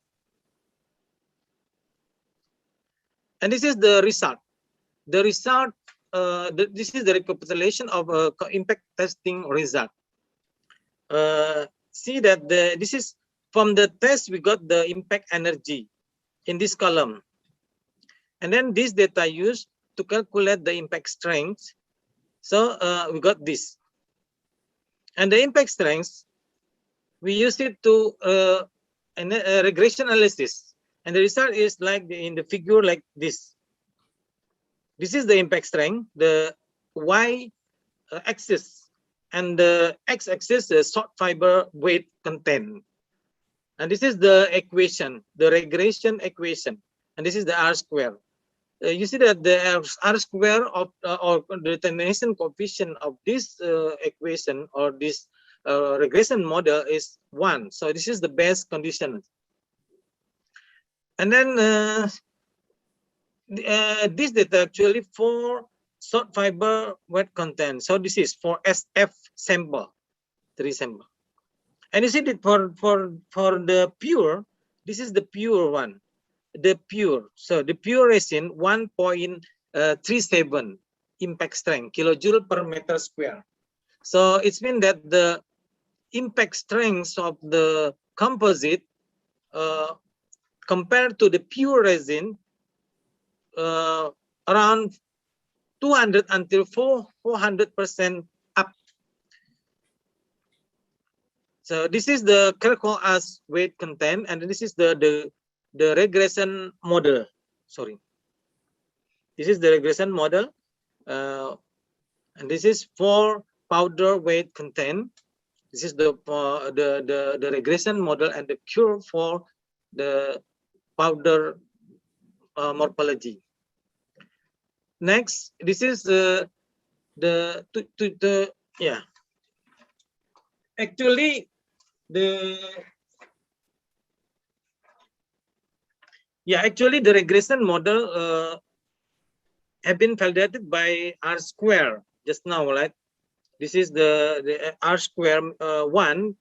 And this is the result. The result, this is the recapitulation of impact testing result. See that this is from the test, we got the impact energy in this column. And then this data used to calculate the impact strength. So we got this. And the impact strength, we use it to regression analysis. And the result is like in the figure like this. This is the impact strength, the Y axis, and the x-axis is short fiber weight content. And this is the equation, the regression equation. And this is the R square. You see that the R square of or the determination coefficient of this equation or this regression model is 1. So this is the best condition. And then this data actually for short fiber weight content. So this is for SF sample, 3 sample. And you see that for the pure, this is the pure one, the pure. So the pure resin 1.37 impact strength kilojoule per meter square. So it's mean that the impact strength of the composite compared to the pure resin around 200 until 400% up. So this is the charcoal as weight content, and this is the regression model. Sorry, this is the regression model, and this is for powder weight content. This is the regression model and the curve for the powder morphology. Next, this is yeah. Actually, the regression model have been validated by R square just now, right? This is the R square 1.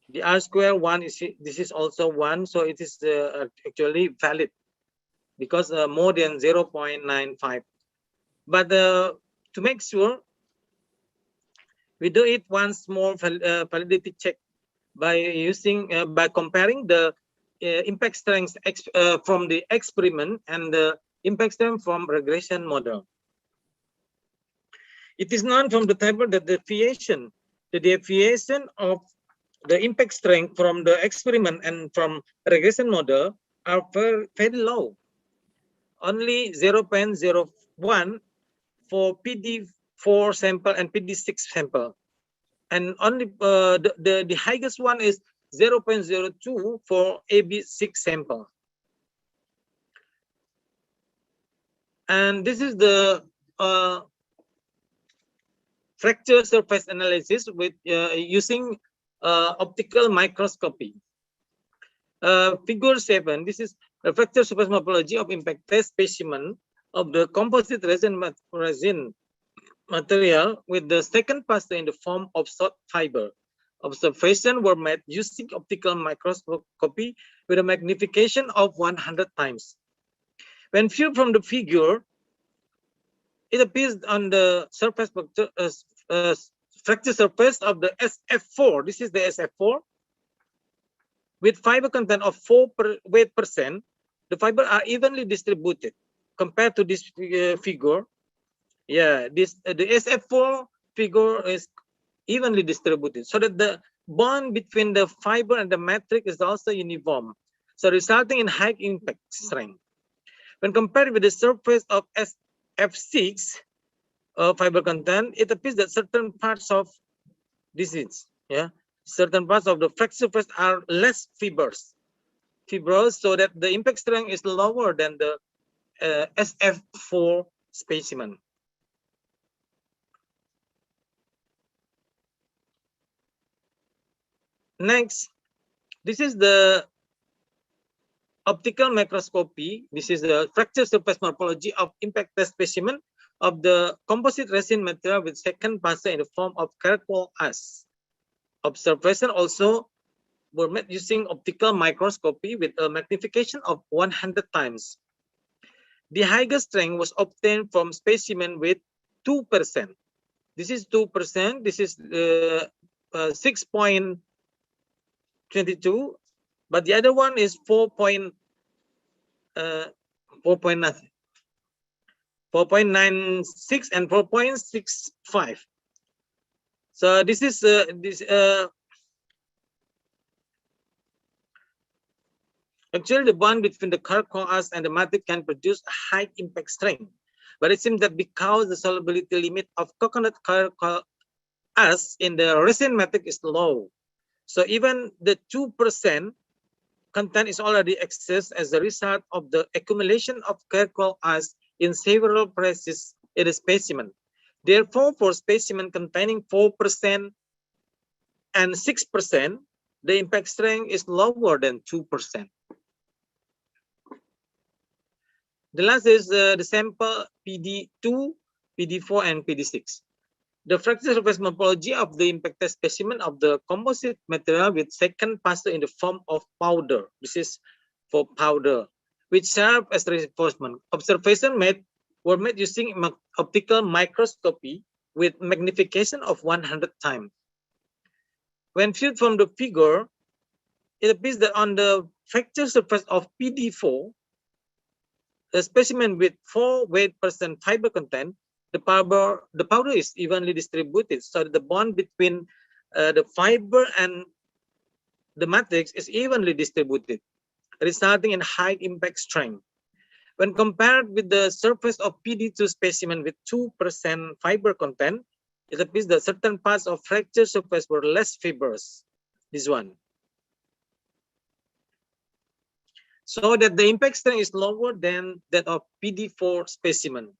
The R square 1 is this is also 1, so it is actually valid because more than 0.95. But to make sure, we do it once more validity check by using by comparing the impact strength from the experiment and the impact strength from regression model. It is known from the table that the deviation of the impact strength from the experiment and from regression model are very low. Only 0.01 for PD4 sample and PD6 sample, and only the highest one is 0.02 for AB6 sample. And this is the fracture surface analysis with using optical microscopy. Figure 7, this is a fracture surface morphology of impact test specimen of the composite resin material with the second passer in the form of short fiber. Observations were made using optical microscopy with a magnification of 100 times. When viewed from the figure, it appears on the surface fracture surface of the SF4. This is the SF4 with fiber content of 4%. The fiber are evenly distributed compared to this figure. Yeah, the SF4 figure is evenly distributed, so that the bond between the fiber and the matrix is also uniform, so resulting in high impact strength. When compared with the surface of SF6 fiber content, it appears that certain parts of certain parts of the fracture surface are less fibrous, so that the impact strength is lower than the SF4 specimen. Next, this is the optical microscopy. This is the fracture surface morphology of impact test specimen of the composite resin material with second passer in the form of charcoal ash. Observation also were made using optical microscopy with a magnification of 100 times. The highest strength was obtained from specimen with 2%. This is 2%. This is 6.22, but the other one is 4.96 and 4.65. So this is actually the bond between the charcoal ash and the matrix can produce a high impact strength, but it seems that because the solubility limit of coconut charcoal ash in the resin matrix is low, so even the 2% content is already excess as a result of the accumulation of charcoal ash in several places in the specimen. Therefore, for specimen containing 4% and 6%, the impact strength is lower than 2%. The last is the sample PD2, PD4, and PD6. The fracture surface morphology of the impact test specimen of the composite material with second passer in the form of powder. This is for powder, which serve as reinforcement. Observation were made using optical microscopy with magnification of 100 times. When viewed from the figure, it appears that on the fracture surface of PD4, the specimen with 4% fiber content, the powder is evenly distributed, so that the bond between the fiber and the matrix is evenly distributed, resulting in high impact strength. When compared with the surface of PD2 specimen with 2% fiber content, it appears that certain parts of fracture surface were less fibrous. This one. So that the impact strength is lower than that of PD4 specimen.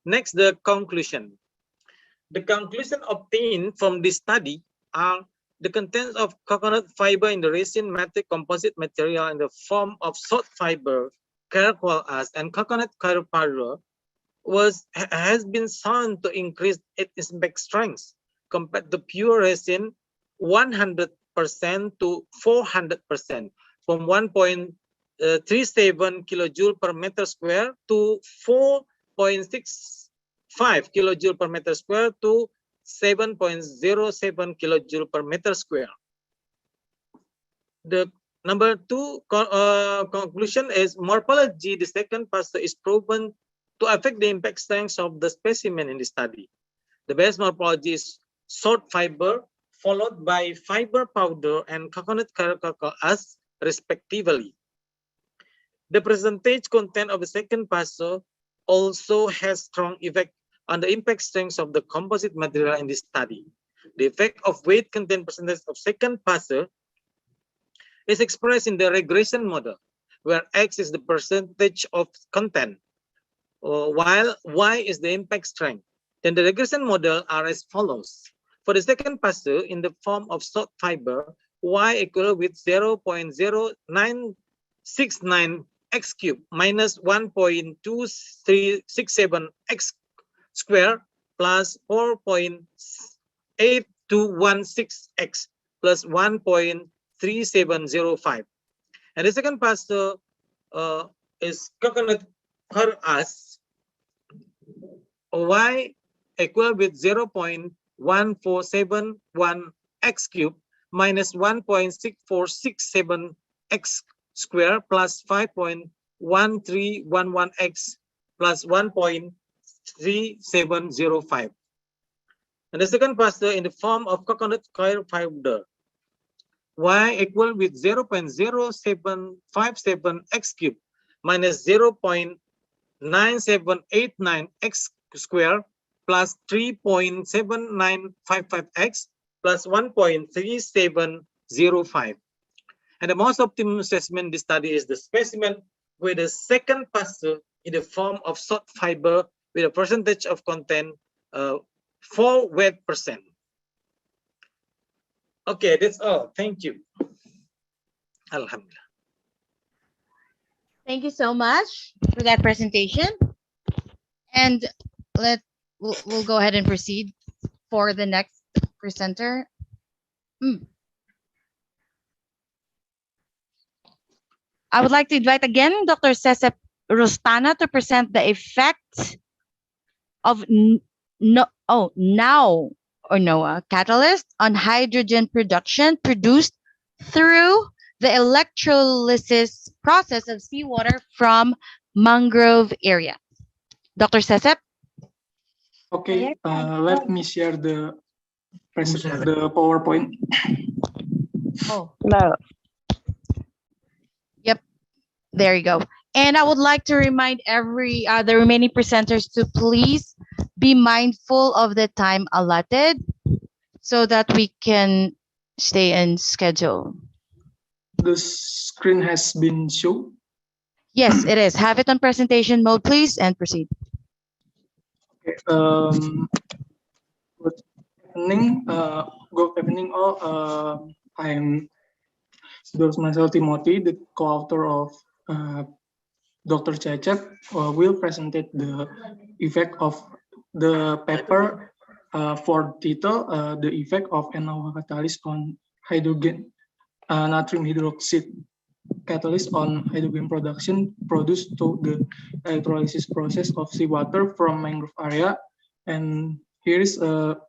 Next, the conclusion. The conclusion obtained from this study are the contents of coconut fiber in the resin matrix composite material in the form of short fiber, charcoal ash, and coconut coir powder has been shown to increase its impact strength compared to pure resin 100% to 400%, from 1.37 kilojoule per meter square to 4.65 kilojoule per meter square to 7.07 kilojoule per meter square. The number 2 conclusion is morphology. The second passer is proven to affect the impact strength of the specimen in the study. The best morphology is short fiber, followed by fiber powder and coconut charcoal ash, respectively. The percentage content of the second passer also has strong effect on the impact strength of the composite material in this study. The effect of weight content percentage of second passer is expressed in the regression model, where X is the percentage of content, while Y is the impact strength. Then the regression model are as follows. For the second puzzle in the form of short fiber, Y equal with 0.0969 x cubed minus 1.2367 x squared plus 4.8216 x plus 1.3705. And the second puzzle is coconut as Y equal with 0.1471 x cubed minus 1.6467 x squared plus 5.1311 x plus 1.3705. And the second puzzle in the form of coconut coir fiber, Y equal with 0.0757 x cubed minus 0.9789 x squared plus 3.7955 x plus 1.3705. And the most optimum specimen in this study is the specimen with the second puzzle in the form of short fiber with a percentage of content 4 weight percent. Okay, that's all. Thank you. Alhamdulillah. Thank you so much for that presentation. And we'll go ahead and proceed for the next presenter. I would like to invite again Dr. Cesep Rostana to present the effect of NOAA catalyst on hydrogen production produced through the electrolysis process of seawater from mangrove area. Dr. Cesep? Okay, let me share the PowerPoint. Oh, no. Yep, there you go. And I would like to remind the remaining presenters to please be mindful of the time allotted so that we can stay in schedule. The screen has been shown? Yes, it is. Have it on presentation mode, please, and proceed. Okay, good evening all. I'm myself Timothy, the co-author of Dr. Cecep will present the effect of the paper for title, the effect of NOAA catalyst on hydrogen natrium hydroxide catalyst on hydrogen production produced through the electrolysis process of seawater from mangrove area. And here is all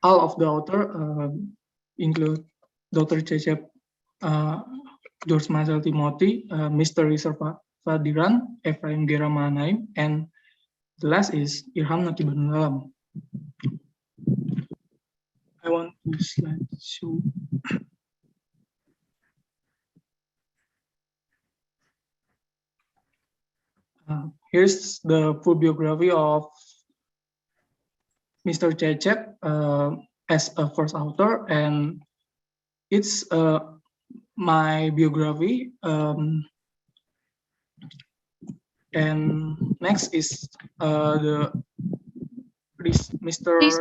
of the author include Dr. Cecep, George Marcel Timothy, Mr. Rizal Fadiran, Ephraim Gera Manaim, and the last is Irham Nakibanulam. I want to slide show. Here's the full biography of Mr. Cecep as a first author, and it's my biography. And next is Mr. Please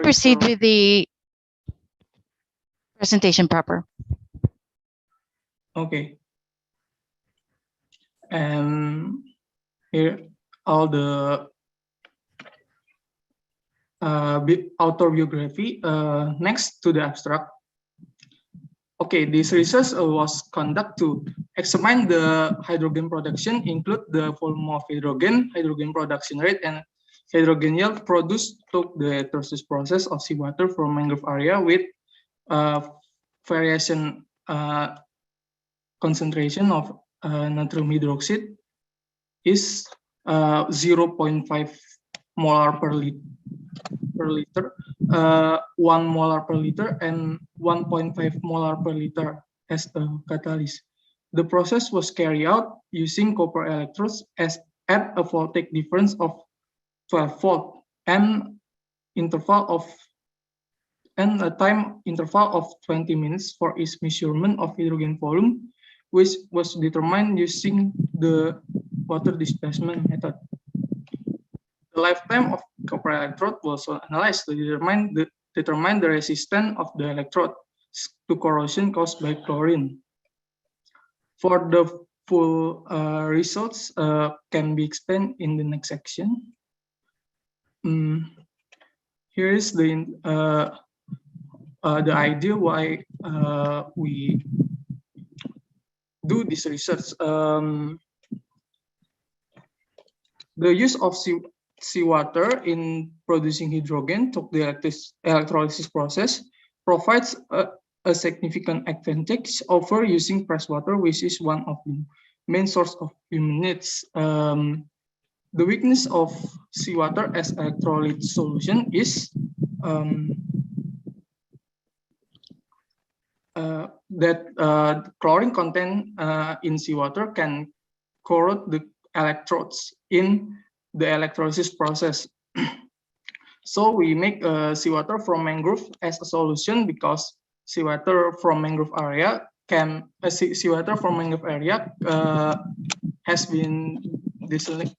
proceed with the presentation proper. Okay. And here all the author biography next to the abstract. Okay, this research was conducted to examine the hydrogen production, include the volume of hydrogen, hydrogen production rate, and hydrogen yield produced through the electrolysis process of seawater from mangrove area with variation concentration of natrium hydroxide is 0.5 molar per liter, 1 molar per liter, and 1.5 molar per liter as a catalyst. The process was carried out using copper electrodes at a voltage difference of 12 volt and a time interval of 20 minutes for each measurement of hydrogen volume which was determined using the water displacement method. The lifetime of copper electrode was analyzed to determine the resistance of the electrode to corrosion caused by chlorine. For the full results can be explained in the next section. Here is the idea why we do this research. The use of seawater in producing hydrogen through the electrolysis process provides a significant advantage over using fresh water, which is one of the main source of human needs. The weakness of seawater as electrolyte solution is that chlorine content in seawater can corrode the electrodes in the electrolysis process. So we make seawater from mangrove as a solution, because seawater from mangrove area has been desalinate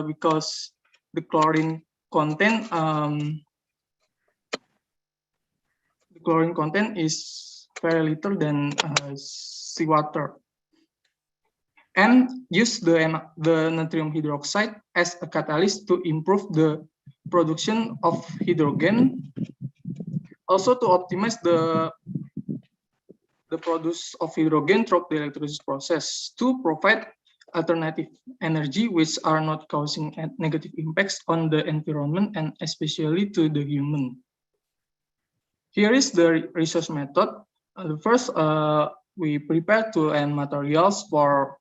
because the chlorine content is very little than seawater, and use the natrium hydroxide as a catalyst to improve the production of hydrogen, also to optimize the produce of hydrogen through the electrolysis process to provide alternative energy which are not causing negative impacts on the environment and especially to the human. Here is the research method. First, we prepare tool and materials for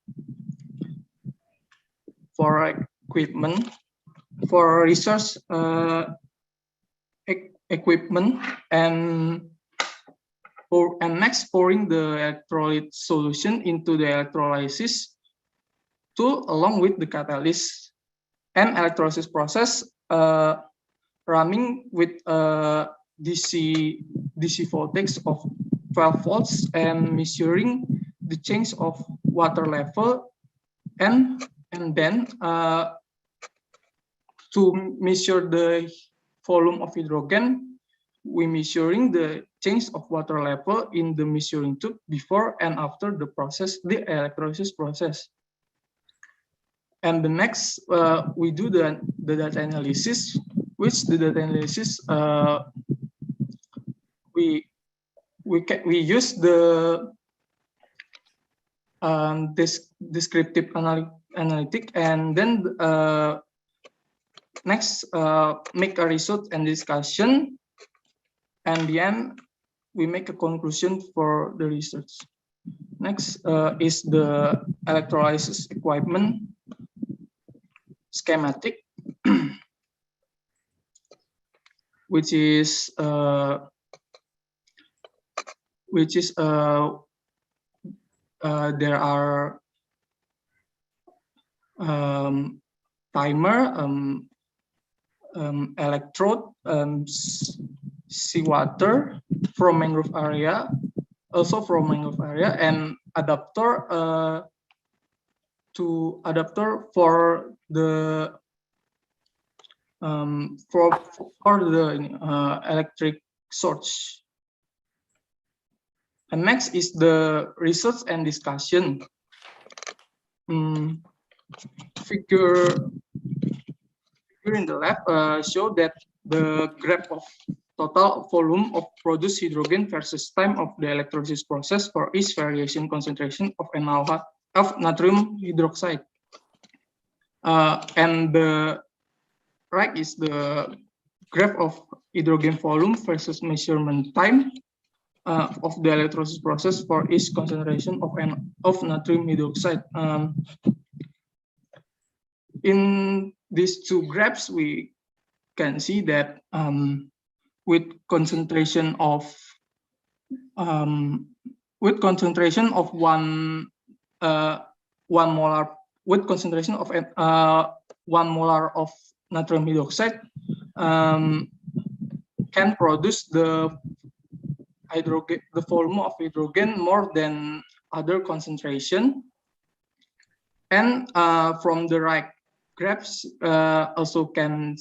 equipment, for research equipment, and next pouring the electrolyte solution into the electrolysis tool along with the catalyst and electrolysis process running with DC voltage of 12 volts and measuring the change of water level, and then to measure the volume of hydrogen, we measuring the change of water level in the measuring tube before and after the electrolysis process. And the next, we do the data analysis, which the data analysis we use the descriptive analytic, and then next make a result and discussion, and then we make a conclusion for the research. Next is the electrolysis equipment schematic, which is there are timer, electrode, seawater from mangrove area, and adapter for the electric source. And next is the research and discussion. Figure in the left show that the graph of total volume of produced hydrogen versus time of the electrolysis process for each variation concentration of natrium hydroxide. And the right is the graph of hydrogen volume versus measurement time of the electrolysis process for each concentration of natrium hydroxide. In these two graphs, we can see that with concentration of 1 molar, with concentration of 1 molar of natrium hydroxide can produce the the volume of hydrogen more than other concentration. And from the right graphs also can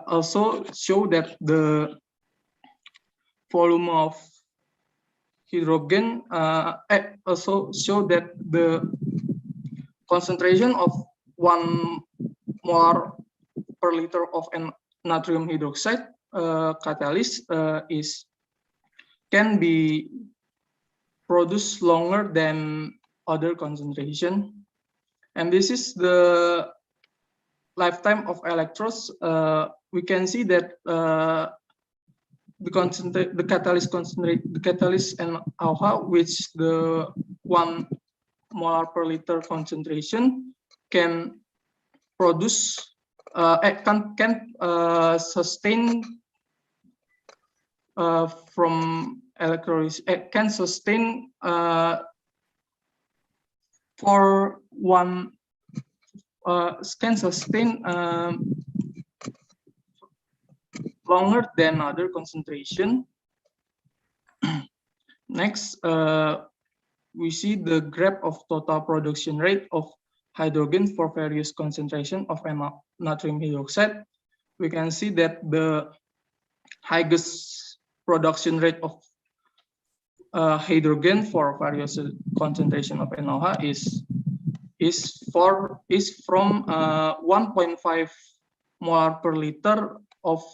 also show that the volume of hydrogen also show that the concentration of 1 molar per liter of natrium hydroxide catalyst can be produced longer than other concentration. And this is the lifetime of electrodes. We can see that the catalyst and alpha, which the 1 molar per liter concentration can produce can sustain from electrolysis can sustain for one can sustain longer than other concentration. Next, we see the graph of total production rate of hydrogen for various concentration of natrium hydroxide. We can see that the highest production rate of hydrogen for various concentration of NaOH is from 1.5 molar per liter of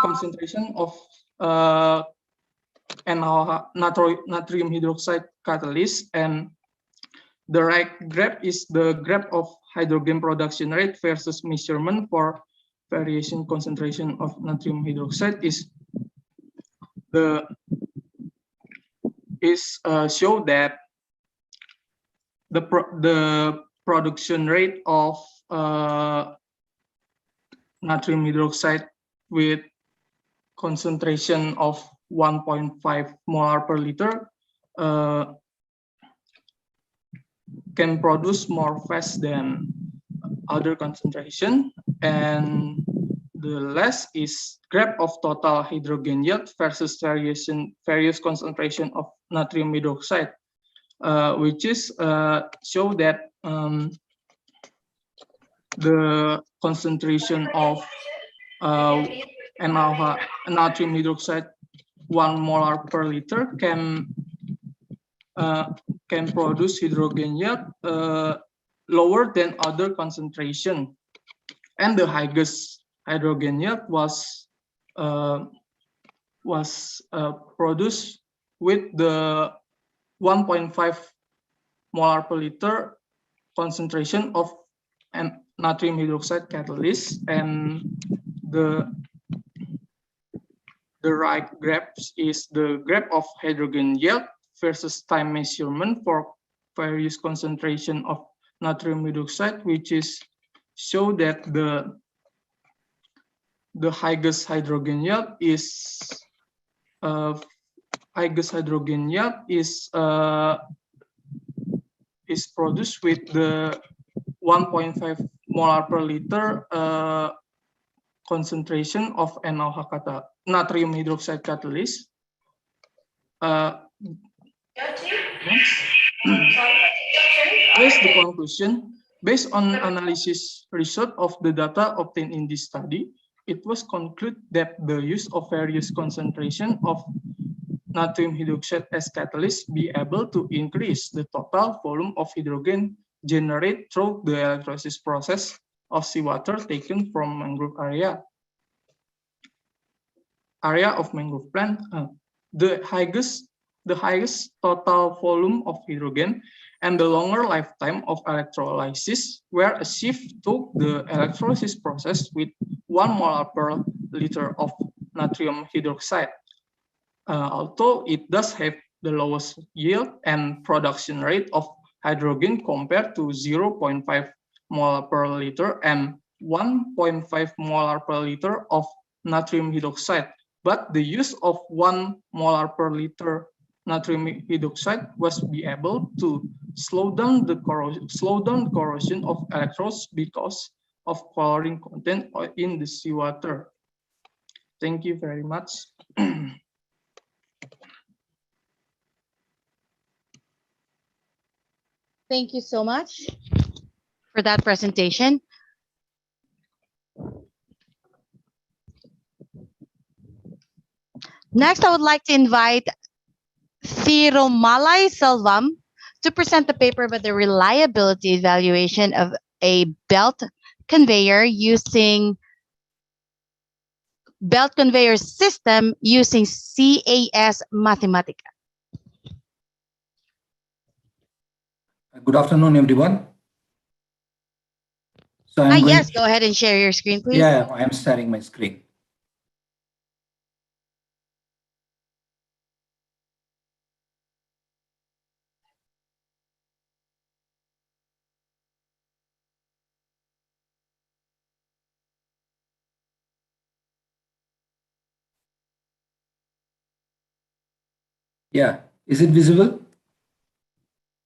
concentration of NaOH, natrium hydroxide catalyst, and the right graph is the graph of hydrogen production rate versus measurement for variation concentration of natrium hydroxide show that the production rate of natrium hydroxide with concentration of 1.5 molar per liter can produce more fast than other concentration. And the last is graph of total hydrogen yield versus various concentration of natrium hydroxide, which is show that the concentration of natrium hydroxide 1 molar per liter can produce hydrogen yield lower than other concentration, and the highest hydrogen yield was produced with the 1.5 molar per liter concentration of natrium hydroxide catalyst. And the right graph is the graph of hydrogen yield versus time measurement for various concentration of natrium hydroxide, which is show that the highest hydrogen yield is produced with the 1.5 molar per liter concentration of NaOH natrium hydroxide catalyst. Here's the conclusion. Based on analysis result of the data obtained in this study, it was concluded that the use of various concentration of natrium hydroxide as catalyst be able to increase the total volume of hydrogen generated through the electrolysis process of seawater taken from mangrove area of mangrove plant. The highest total volume of hydrogen and the longer lifetime of electrolysis were achieved through the electrolysis process with 1 molar per liter of natrium hydroxide. Although it does have the lowest yield and production rate of hydrogen compared to 0.5 molar per liter and 1.5 molar per liter of natrium hydroxide, but the use of 1 molar per liter natrium hydroxide was be able to slow down the corrosion of electrodes because of chlorine content in the seawater. Thank you very much. Thank you so much for that presentation. Next, I would like to invite Thirumalai Selvam to present the paper about the reliability evaluation of a belt conveyor using belt conveyor system using CAS Mathematica. Good afternoon, everyone. So yes, go ahead and share your screen, please. Yeah, I am sharing my screen. Yeah, is it visible?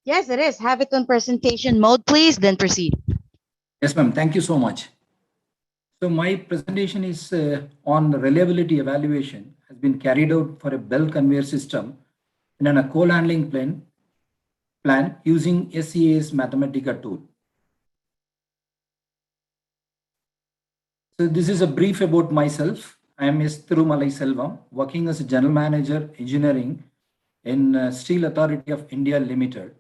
Yes, it is. Have it on presentation mode, please, then proceed. Yes, ma'am. Thank you so much. So my presentation is on the reliability evaluation has been carried out for a bell conveyor system in a coal handling plan using SCAS Mathematica tool. So this is a brief about myself. I am S. Thirumalai Selvam, working as a General Manager Engineering in Steel Authority of India Limited.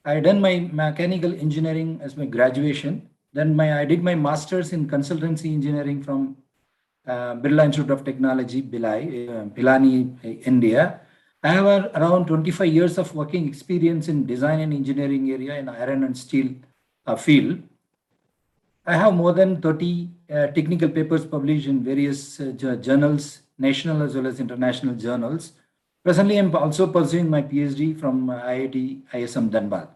I done my mechanical engineering as my graduation. Then I did my master's in consultancy engineering from Birla Institute of Technology, Bhilai, Pilani, India. I have around 25 years of working experience in design and engineering area in iron and steel field. I have more than 30 technical papers published in various journals, national as well as international journals. Presently, I'm also pursuing my PhD from IIT ISM Dhanbad.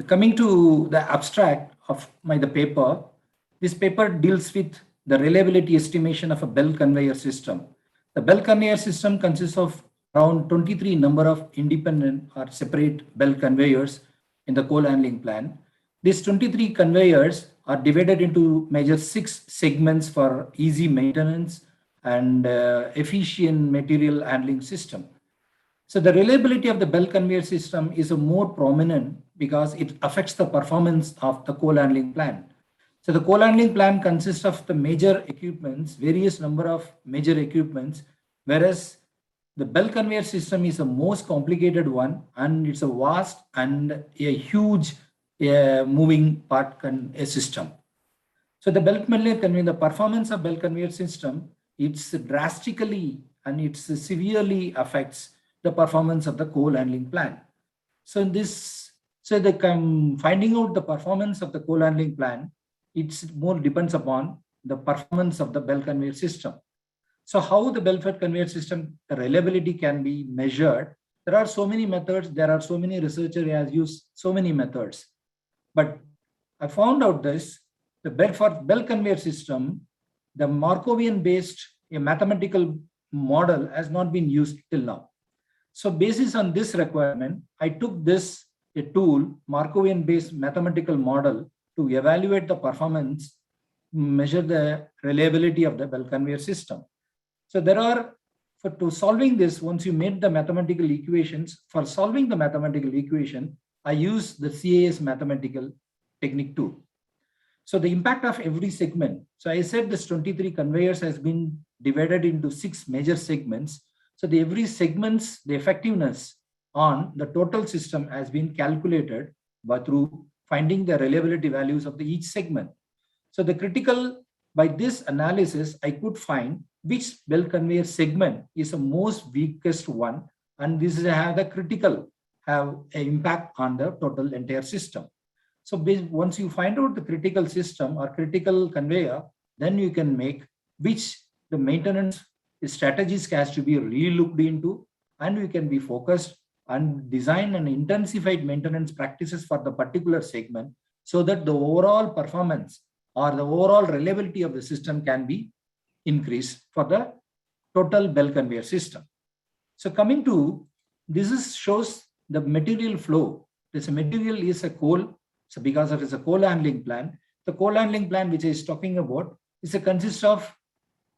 Coming to the abstract of the paper, this paper deals with the reliability estimation of a bell conveyor system. The bell conveyor system consists of around 23 number of independent or separate bell conveyors in the coal handling plant. These 23 conveyors are divided into major 6 segments for easy maintenance and efficient material handling system. So the reliability of the bell conveyor system is a more prominent because it affects the performance of the coal handling plant. So the coal handling plant consists of the major equipments, various number of major equipments, whereas the bell conveyor system is the most complicated one, and it's a vast and a huge moving part system. So the bell conveyor conveyor, the performance of bell conveyor system, it's drastically and it severely affects the performance of the coal handling plant. So finding out the performance of the coal handling plant, it's more depends upon the performance of the bell conveyor system. So how the bell fed conveyor system reliability can be measured? There are so many methods. There are so many researchers who have used so many methods. But I found out this, the bell conveyor system, the Markovian based a mathematical model has not been used till now. So basis on this requirement, I took this a tool, Markovian based mathematical model to evaluate the performance, measure the reliability of the bell conveyor system. So there are, to solving this, once you made the mathematical equations, for solving the mathematical equation, I use the CAS mathematical technique tool. So the impact of every segment. So I said this 23 conveyors has been divided into 6 major segments. So every segment's the effectiveness on the total system has been calculated through finding the reliability values of each segment. So by this analysis, I could find which bell conveyor segment is the most weakest one, and this is have an impact on the total entire system. So once you find out the critical system or critical conveyor, then you can make which the maintenance strategies has to be re-looked into, and we can be focused on design and intensified maintenance practices for the particular segment so that the overall performance or the overall reliability of the system can be increased for the total bell conveyor system. So coming to this shows the material flow. This material is a coal. So because it is a coal handling plant, the coal handling plant which I is talking about is a consists of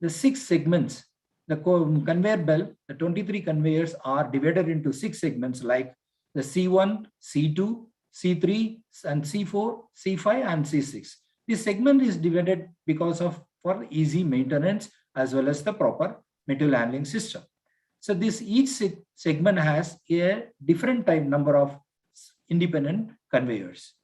the 6 segments, the conveyor belt, the 23 conveyors are divided into 6 segments like the C1, C2, C3, and C4, C5, and C6. This segment is divided because of for easy maintenance as well as the proper material handling system. So this each segment has a different type number of independent conveyors.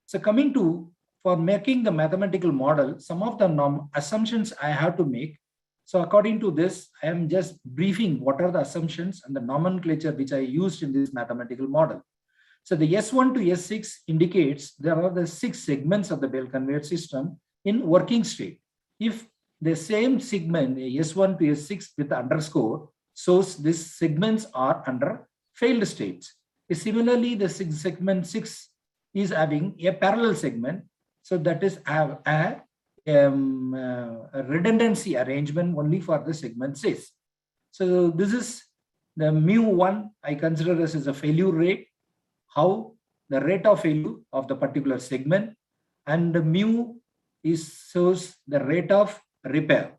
So coming to, for making the mathematical model, some of the assumptions I have to make. So according to this, I am just briefing what are the assumptions and the nomenclature which I used in this mathematical model. So the S1 to S6 indicates there are the 6 segments of the bell conveyor system in working state. If the same segment S1 to S6 with the underscore shows these segments are under failed states. Similarly, the segment 6 is having a parallel segment. So that is a redundancy arrangement only for the segment 6. So this is the mu1 I consider this as a failure rate, how the rate of failure of the particular segment, and the mu shows the rate of repair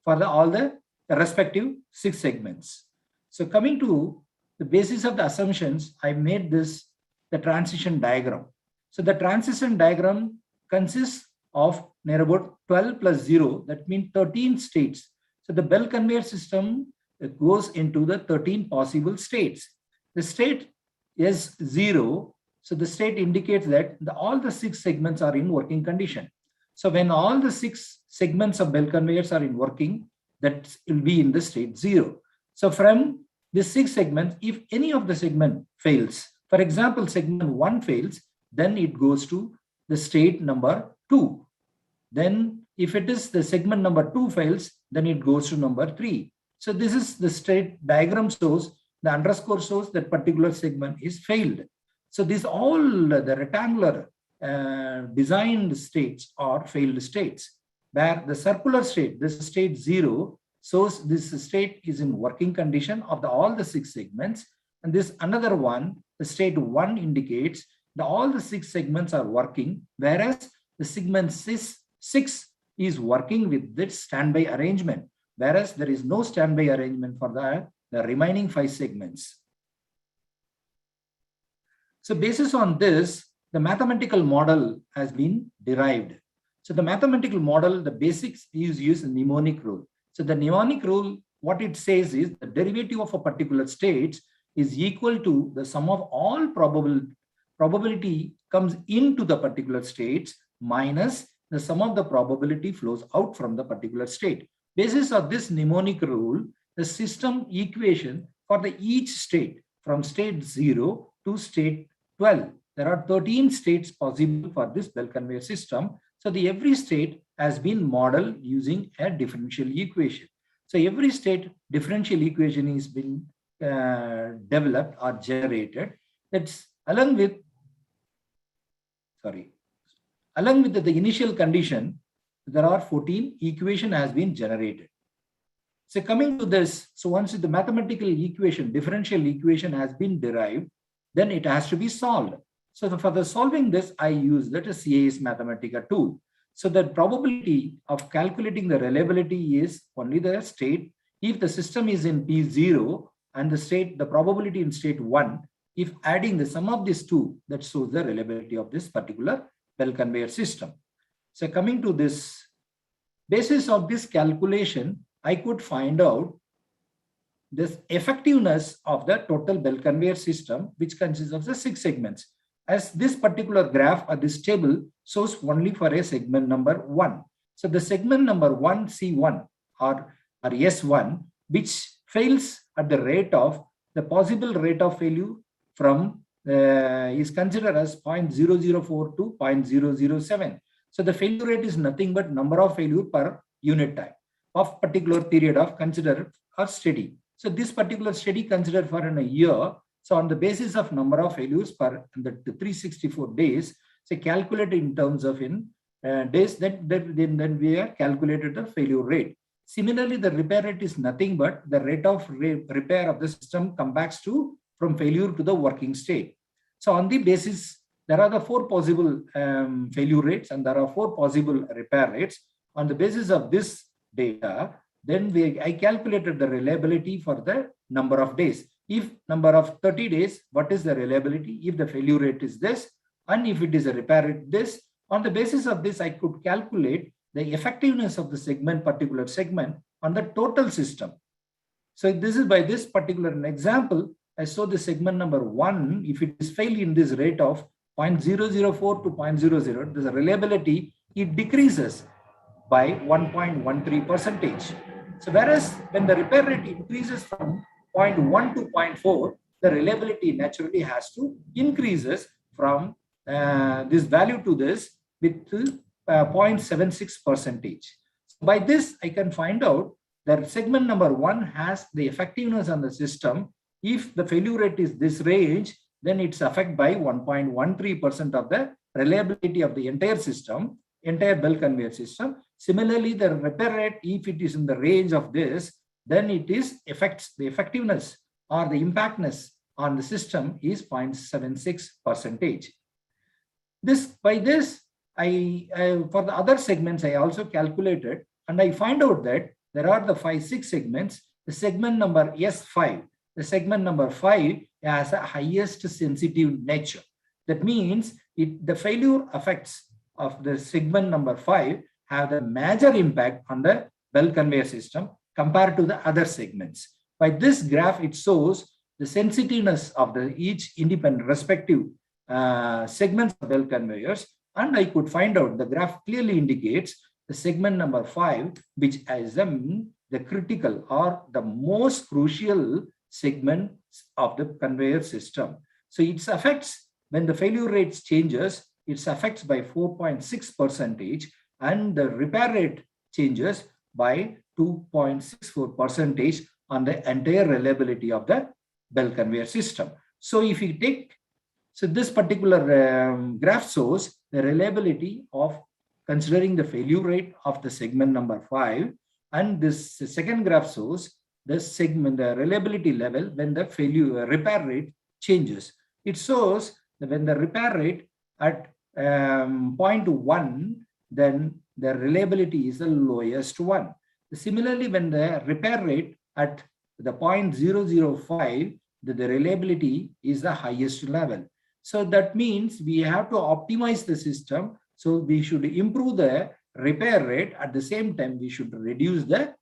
for all the respective 6 segments. So coming to the basis of the assumptions, I made this the transition diagram. So the transition diagram consists of near about 12 plus 0, that means 13 states. So the bell conveyor system goes into the 13 possible states. The state is 0, so the state indicates that all the 6 segments are in working condition. So when all the 6 segments of bell conveyors are in working, that will be in the state 0. So from the 6 segments, if any of the segment fails, for example, segment 1 fails, then it goes to the state number 2. Then if it is the segment number 2 fails, then it goes to number 3. So this is the state diagram shows, the underscore shows that particular segment is failed. So these all the rectangular designed states are failed states, where the circular state, this state 0, shows this state is in working condition of all the 6 segments. And this another one, the state 1 indicates that all the 6 segments are working, whereas the segment 6 is working with this standby arrangement, whereas there is no standby arrangement for the remaining 5 segments. So basis on this, the mathematical model has been derived. So the mathematical model, the basics is use the mnemonic rule. So the mnemonic rule, what it says is the derivative of a particular state is equal to the sum of all probability comes into the particular states minus the sum of the probability flows out from the particular state. Basis of this mnemonic rule, the system equation for the each state from state 0 to state 12. There are 13 states possible for this bell conveyor system. So the every state has been modeled using a differential equation. So every state differential equation is been developed or generated. That's along with the initial condition, there are 14 equation has been generated. So coming to this, so once the mathematical equation, differential equation has been derived, then it has to be solved. So for the solving this, I use that a CAS Mathematica tool. So the probability of calculating the reliability is only the state. If the system is in P0 and the probability in state 1, if adding the sum of these two, that shows the reliability of this particular bell conveyor system. So coming to this, basis of this calculation, I could find out this effectiveness of the total bell conveyor system, which consists of the 6 segments. As this particular graph or this table shows only for a segment number 1. So the segment number 1, C1 or S1, which fails at the rate of, the possible rate of failure from is considered as 0.004 to 0.007. So the failure rate is nothing but number of failure per unit time of particular period of considered or steady. So this particular study considered for a year. So on the basis of number of failures per the 364 days, so calculate in terms of days, then we have calculated the failure rate. Similarly, the repair rate is nothing but the rate of repair of the system comes back to from failure to the working state. So on the basis, there are the 4 possible failure rates and there are 4 possible repair rates. On the basis of this data, then I calculated the reliability for the number of days. If number of 30 days, what is the reliability? If the failure rate is this, and if it is a repair rate this, on the basis of this, I could calculate the effectiveness of the segment, particular segment on the total system. So this is by this particular example, I saw the segment number 1, if it is failed in this rate of 0.004 to 0.00, the reliability, it decreases by 1.13%. So whereas when the repair rate increases from 0.1 to 0.4, the reliability naturally has to increases from this value to this with 0.76%. So by this, I can find out that segment number 1 has the effectiveness on the system. If the failure rate is this range, then it's affected by 1.13% of the reliability of the entire system, entire bell conveyor system. Similarly, the repair rate, if it is in the range of this, then it is affects the effectiveness or the impactness on the system is 0.76%. By this, for the other segments, I also calculated, and I find out that there are the 6 segments. The segment number S5, the segment number 5 has a highest sensitive nature. That means the failure effects of the segment number 5 have the major impact on the bell conveyor system compared to the other segments. By this graph, it shows the sensitiveness of each independent respective segments of bell conveyors, and I could find out the graph clearly indicates the segment number 5, which is the critical or the most crucial segment of the conveyor system. So it affects, when the failure rates changes, it affects by 4.6%, and the repair rate changes by 2.64% on the entire reliability of the bell conveyor system. So if you take, so this particular graph shows the reliability of considering the failure rate of the segment number 5, and this second graph shows the segment, the reliability level when the repair rate changes. It shows that when the repair rate at 0.1, then the reliability is the lowest one. Similarly, when the repair rate at the 0.005, the reliability is the highest level. So that means we have to optimize the system. So we should improve the repair rate. At the same time, we should reduce the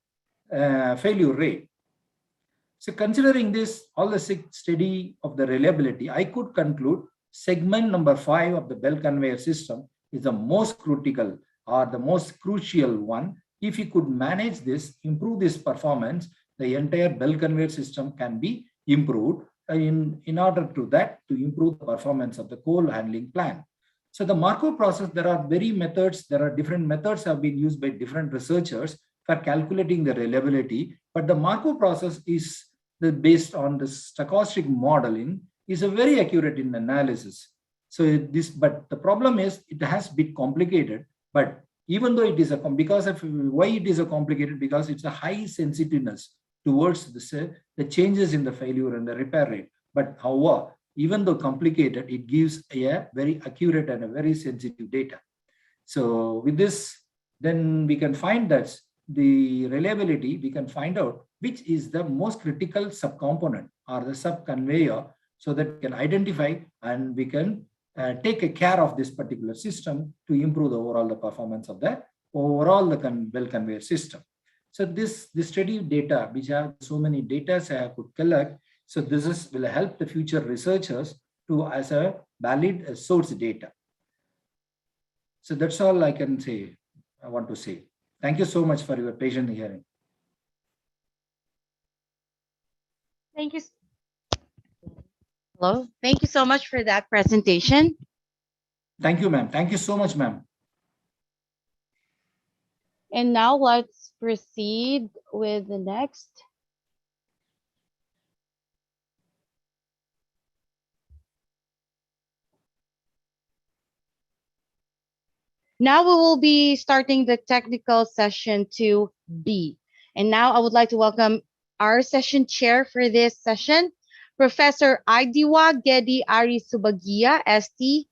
failure rate. So considering this, all the 6 study of the reliability, I could conclude segment number 5 of the bell conveyor system is the most critical or the most crucial one. If you could manage this, improve this performance, the entire bell conveyor system can be improved in order to that to improve the performance of the coal handling plant. So the Markov process, there are different methods have been used by different researchers for calculating the reliability, but the Markov process is based on the stochastic modeling, is a very accurate in analysis. So but the problem is it has been complicated, but even though it is because of why it is a complicated, because it's a high sensitiveness towards the changes in the failure and the repair rate. But however, even though complicated, it gives a very accurate and a very sensitive data. So with this, then we can find that the reliability, we can find out which is the most critical subcomponent or the sub-conveyor, so that we can identify and we can take care of this particular system to improve the overall performance of the bell conveyor system. So this study data, which have so many data I could collect, so this will help the future researchers to as a valid source data. So that's all I can say. I want to say. Thank you so much for your patient hearing. Thank you. Hello. Thank you so much for that presentation. Thank you, ma'am. Thank you so much, ma'am. And now let's proceed with the next. Now we will be starting the technical session 2B. And now I would like to welcome our session chair for this session, Professor Aidiwa Gedi Ari Subagia, ST,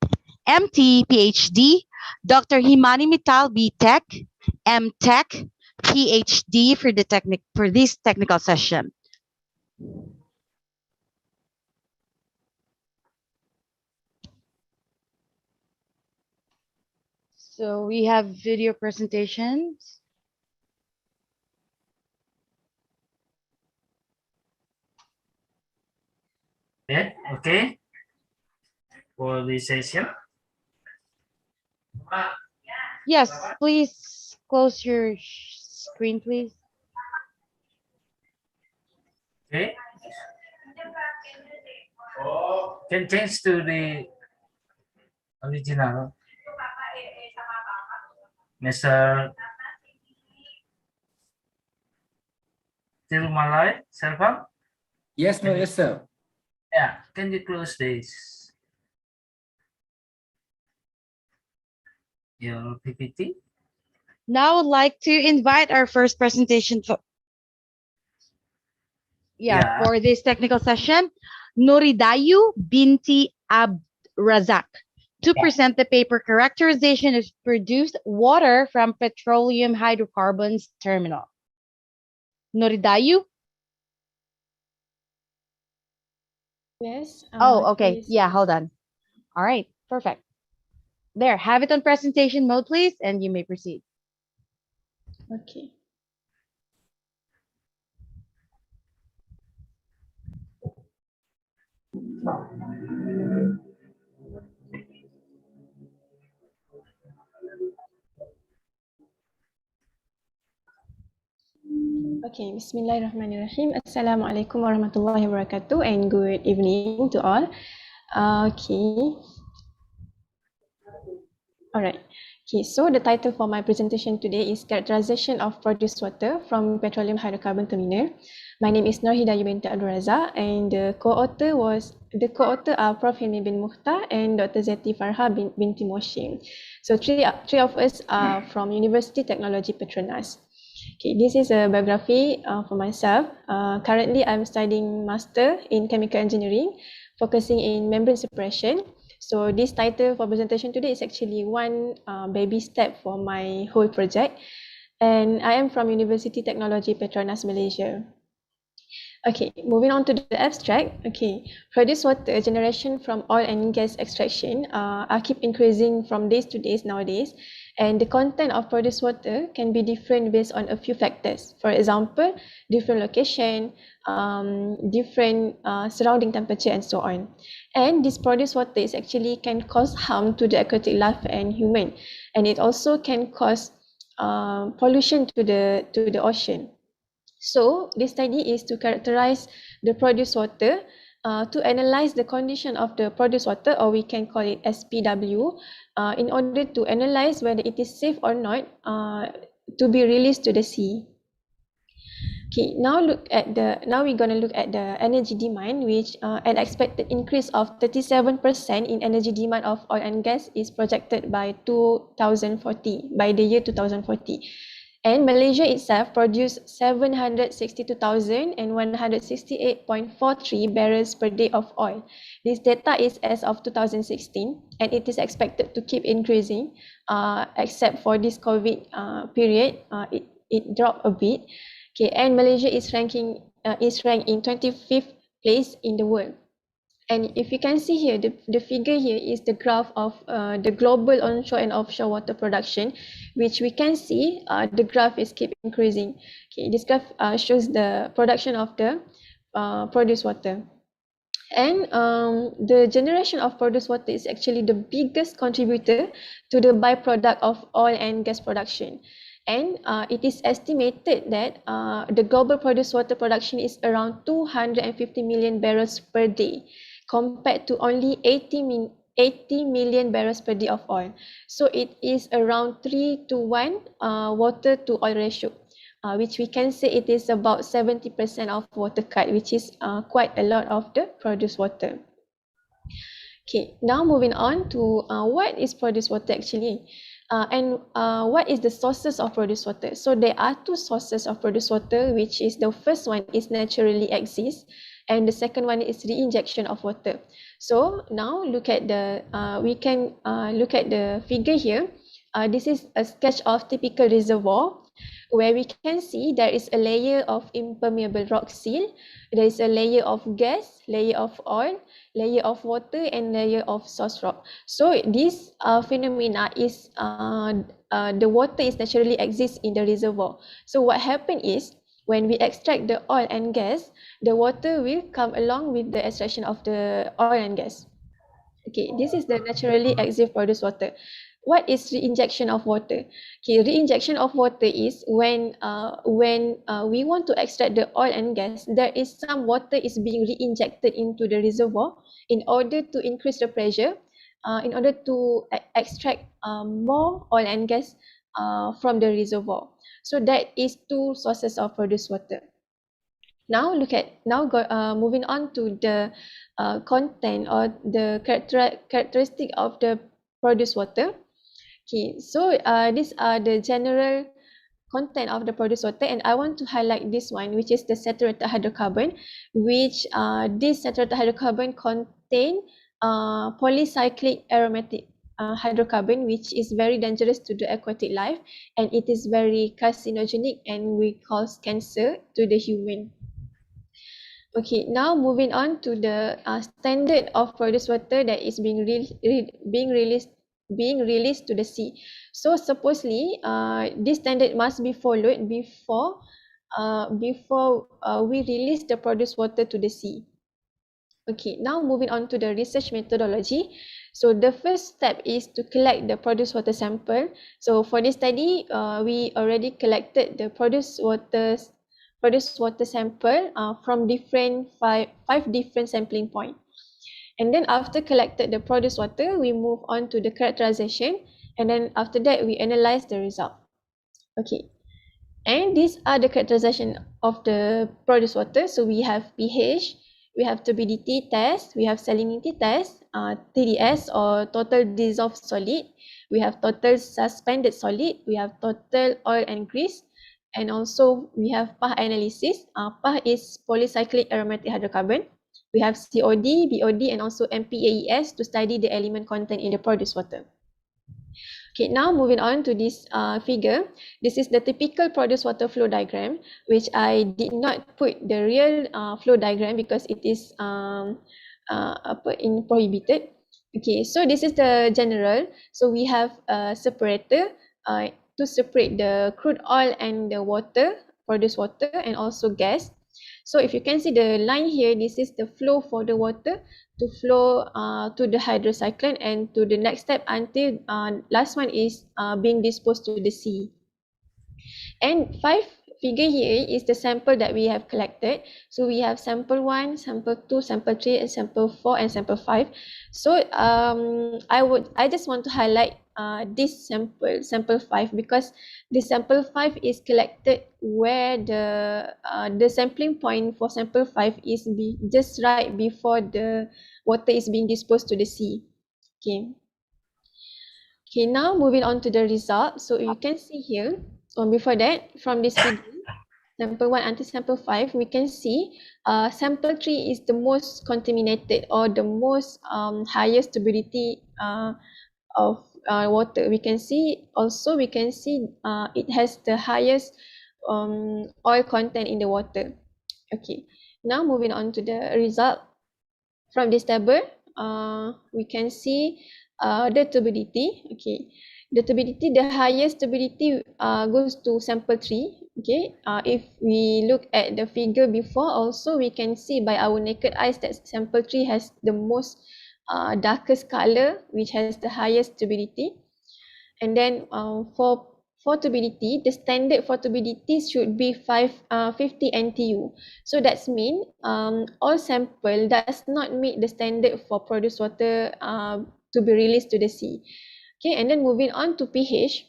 MT, PhD, Dr. Himani Mittal, BTech, MTech, PhD for this technical session. So we have video presentations. Yeah, okay. For this session. Yes, please close your screen, please. Okay. Can change to the original. Mr. Tirumalai, Selvam? Yes, no, yes, sir. Yeah, can you close this? Your PPT? Now I would like to invite our first presentation for this technical session, Nuridayu binti Abrazak, to present the paper characterization of produced water from petroleum hydrocarbons terminal. Nuridayu? Yes. Oh, okay. Please. Yeah, hold on. All right, perfect. There, have it on presentation mode, please, and you may proceed. Okay. Okay, Bismillahirrahmanirrahim. Assalamualaikum warahmatullahi wabarakatuh and good evening to all. Okay. Alright. Okay, so the title for my presentation today is Characterization of Produced Water from Petroleum Hydrocarbon Terminal. My name is Nurhidayu binti Abdul Razak and the co-author are Prof. Hilmi bin Mukhtar and Dr. Zeti Farha binti Moshe. So three of us are from University Technology Petronas. Okay, this is a biography for myself. Currently, I'm studying Master in Chemical Engineering, focusing in membrane suppression. So this title for presentation today is actually one baby step for my whole project. And I am from University Technology Petronas, Malaysia. Okay, moving on to the abstract. Okay, produced water generation from oil and gas extraction are keep increasing from days to days nowadays. And the content of produced water can be different based on a few factors. For example, different location, different surrounding temperature, and so on. And this produced water is actually can cause harm to the aquatic life and human, and it also can cause pollution to the ocean. So this study is to characterize the produced water, to analyze the condition of the produced water, or we can call it SPW, in order to analyze whether it is safe or not to be released to the sea. Okay, now we're gonna look at the energy demand, which an expected increase of 37% in energy demand of oil and gas is projected by 2040, by the year 2040. And Malaysia itself produced 762,168.43 barrels per day of oil. This data is as of 2016, and it is expected to keep increasing, except for this COVID period, it dropped a bit. Okay, and Malaysia is ranked in 25th place in the world. And if you can see here, the figure here is the graph of the global onshore and offshore water production, which we can see the graph is keep increasing. Okay, this graph shows the production of the produced water. And the generation of produced water is actually the biggest contributor to the byproduct of oil and gas production. And it is estimated that the global produced water production is around 250 million barrels per day, compared to only 80 million barrels per day of oil. So it is around 3:1 water to oil ratio, which we can say it is about 70% of water cut, which is quite a lot of the produced water. Okay, now moving on to what is produced water actually, and what is the sources of produced water. So there are two sources of produced water, which is the first one is naturally exists, and the second one is reinjection of water. So now look at the we can look at the figure here. This is a sketch of typical reservoir where we can see there is a layer of impermeable rock seal, there is a layer of gas, layer of oil, layer of water, and layer of source rock. So this phenomena is the water is naturally exists in the reservoir. So what happened is when we extract the oil and gas, the water will come along with the extraction of the oil and gas. Okay, this is the naturally exist produced water. What is reinjection of water? Okay, reinjection of water is when we want to extract the oil and gas, there is some water is being reinjected into the reservoir in order to increase the pressure, in order to extract more oil and gas from the reservoir. So that is two sources of produced water. Now moving on to the content or the characteristic of the produced water. Okay, so these are the general content of the produced water, and I want to highlight this one, which is the saturated hydrocarbon, which this saturated hydrocarbon contain polycyclic aromatic hydrocarbon, which is very dangerous to the aquatic life, and it is very carcinogenic and will cause cancer to the human. Okay, now moving on to the standard of produced water that is being released to the sea. So supposedly, this standard must be followed before we release the produced water to the sea. Okay, now moving on to the research methodology. So the first step is to collect the produced water sample. So for this study, we already collected the produced water sample from five different sampling points. And then after collected the produced water, we move on to the characterization, and then after that we analyze the result. Okay, and these are the characterization of the produced water. So we have pH, we have turbidity test, we have salinity test, TDS or total dissolved solid, we have total suspended solid, we have total oil and grease, and also we have PAH analysis. PAH is polycyclic aromatic hydrocarbon. We have COD, BOD, and also MPAES to study the element content in the produced water. Okay, now moving on to this figure. This is the typical produced water flow diagram, which I did not put the real flow diagram because it is prohibited. Okay, so this is the general. So we have a separator to separate the crude oil and the water, produced water, and also gas. So if you can see the line here, this is the flow for the water to flow to the hydrocyclone and to the next step until last one is being disposed to the sea. And figure here is the sample that we have collected. So we have sample 1, sample 2, sample 3, and sample 4, and sample 5. So I just want to highlight this sample 5, because this sample 5 is collected where the sampling point for sample 5 is just right before the water is being disposed to the sea. Okay. Okay, now moving on to the result. So you can see here, before that, from this figure, sample 1 until sample 5, we can see sample 3 is the most contaminated or the most highest turbidity of water. We can see it has the highest oil content in the water. Okay, now moving on to the result. From this table, we can see the turbidity. Okay, the turbidity, the highest turbidity goes to sample 3. Okay, if we look at the figure before, also we can see by our naked eyes that sample 3 has the most darkest color, which has the highest turbidity. And then for turbidity, the standard for turbidity should be 50 NTU. So that's mean all sample does not meet the standard for produced water to be released to the sea. Okay, and then moving on to pH.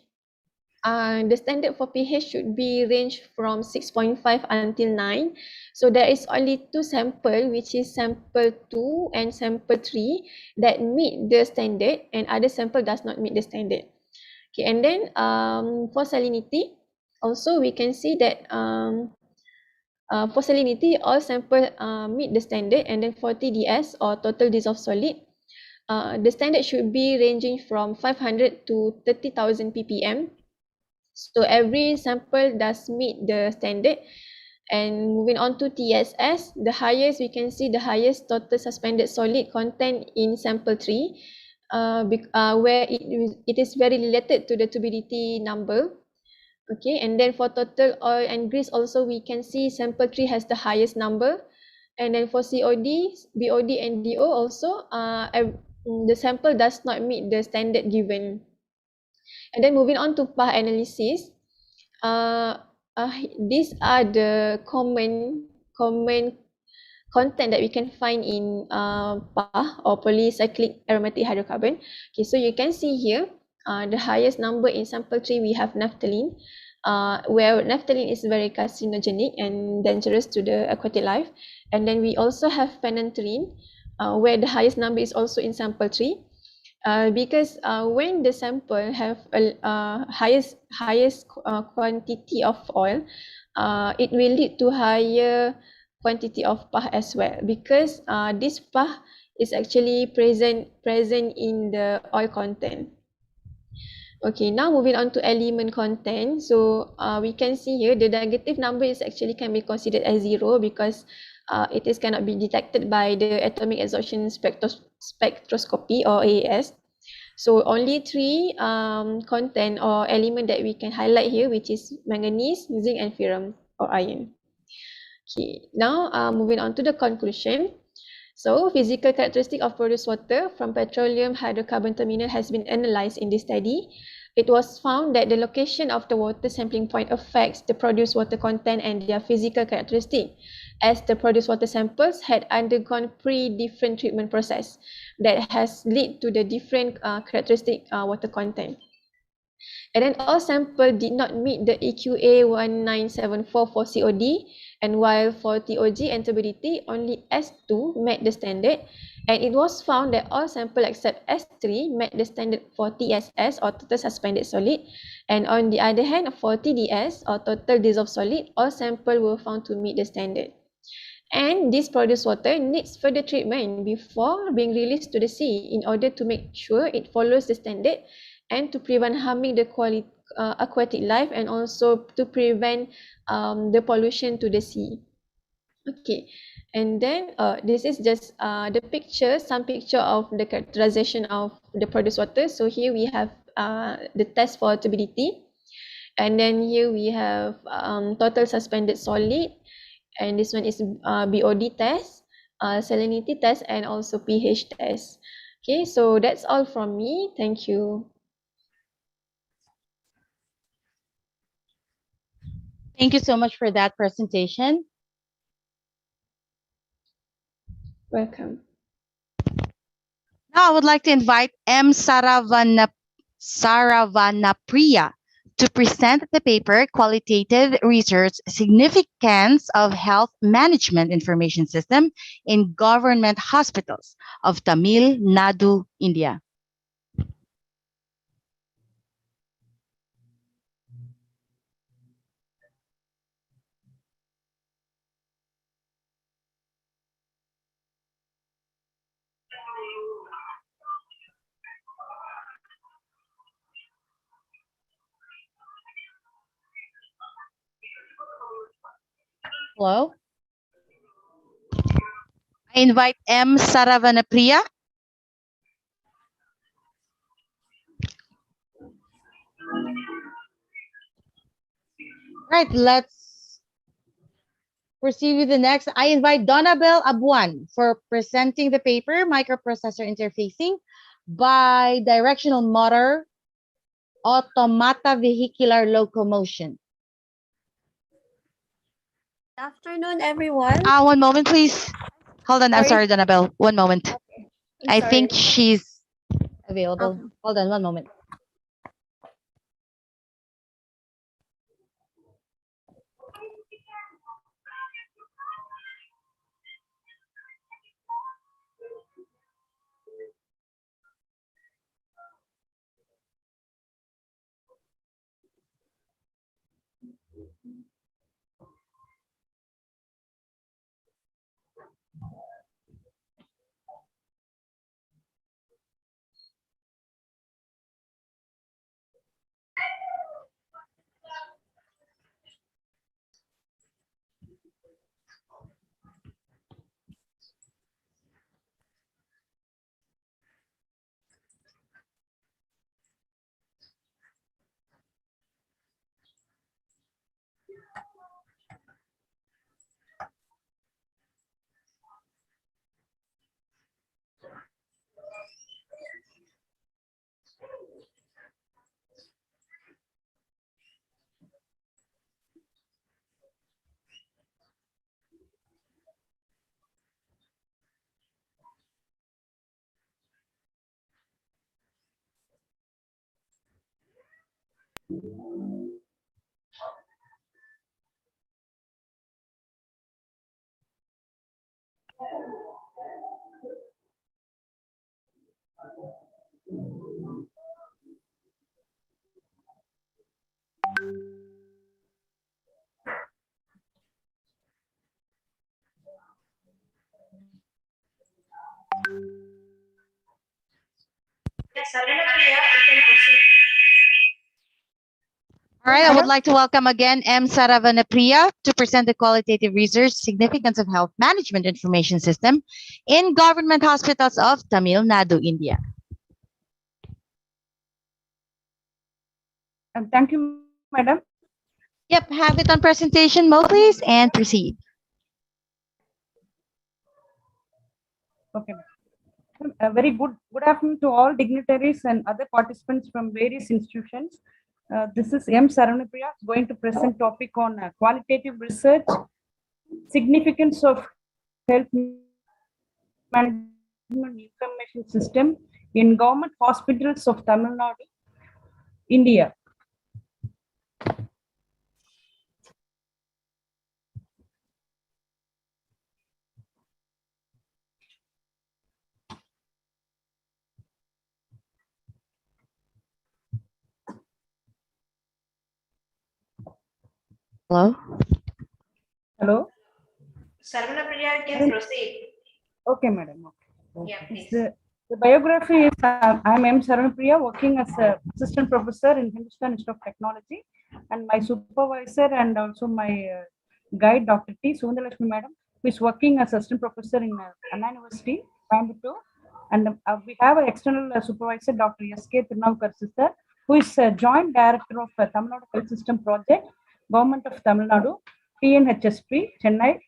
The standard for pH should be range from 6.5 until 9. So there is only 2 sample, which is sample 2 and sample 3 that meet the standard, and other sample does not meet the standard. Okay, and then for salinity, also we can see that for salinity, all sample meet the standard, and then for TDS or total dissolved solid, The standard should be ranging from 500 to 30,000 ppm. So every sample does meet the standard. And moving on to TSS, the highest we can see the highest total suspended solid content in sample 3, where it is very related to the turbidity number. Okay, and then for total oil and grease also we can see sample 3 has the highest number. And then for COD, BOD and DO also, the sample does not meet the standard given. And then moving on to PAH analysis, these are the common content that we can find in PAH or polycyclic aromatic hydrocarbon. Okay, so you can see here, the highest number in sample 3 we have naphthalene, where naphthalene is very carcinogenic and dangerous to the aquatic life. And then we also have phenanthrene, where the highest number is also in sample 3. Because when the sample have a highest quantity of oil, it will lead to higher quantity of PAH as well, because this PAH is actually present in the oil content. Okay, now moving on to element content. So we can see here the negative number is actually can be considered as 0 because it is cannot be detected by the atomic absorption spectroscopy or AAS. So only 3 content or element that we can highlight here, which is manganese, zinc, and ferrum or iron. Okay, now moving on to the conclusion. So physical characteristic of produced water from petroleum hydrocarbon terminal has been analyzed in this study. It was found that the location of the water sampling point affects the produced water content and their physical characteristic, as the produced water samples had undergone different treatment process that has led to the different characteristic water content. And then all samples did not meet the EQA 1974 for COD, and while for TOG and turbidity, only S2 met the standard, and it was found that all samples except S3 met the standard for TSS or total suspended solid, and on the other hand, for TDS or total dissolved solid, all samples were found to meet the standard. And this produced water needs further treatment before being released to the sea in order to make sure it follows the standard and to prevent harming the aquatic life, and also to prevent the pollution to the sea. Okay, and then this is just the picture, some picture of the characterization of the produced water. So here we have the test for turbidity, and then here we have total suspended solid, and this one is BOD test, salinity test, and also pH test. Okay, so that's all from me. Thank you. Thank you so much for that presentation. Welcome. Now I would like to invite M. Saravanapriya to present the paper Qualitative Research Significance of Health Management Information System in Government Hospitals of Tamil Nadu, India. Hello. I invite M. Saravanapriya. Right, let's proceed with the next. I invite Donabel Abuan for presenting the paper Microprocessor Interfacing by Directional Motor Automata Vehicular Locomotion. Good afternoon, everyone. One moment, please. Hold on. I'm sorry, Donabel. One moment. Okay. I think she's available. Okay. Hold on one moment. All right, I would like to welcome again M. Saravanapriya to present the qualitative research significance of health management information system in government hospitals of Tamil Nadu, India. Thank you, madam. Yep, have it on presentation, Mo, please, and proceed. Okay. A very good afternoon to all dignitaries and other participants from various institutions. This is M. Saravanapriya going to present topic on qualitative research, significance of health management information system in government hospitals of Tamil Nadu, India. Hello? Hello? Saravanapriya can proceed. Okay, madam. Okay. Yeah, please. The biography is I'm M. Saravanapriya, working as an assistant professor in Hindustan Institute of Technology, and my supervisor and also my guide, Dr. T. Sundalakshmi madam, who is working as assistant professor in Anna University, Coimbatore, and we have an external supervisor, Dr. S.K. Tirunavukar sir, who is joint director of Tamil Nadu Health System Project, Government of Tamil Nadu, TNHSP, Chennai.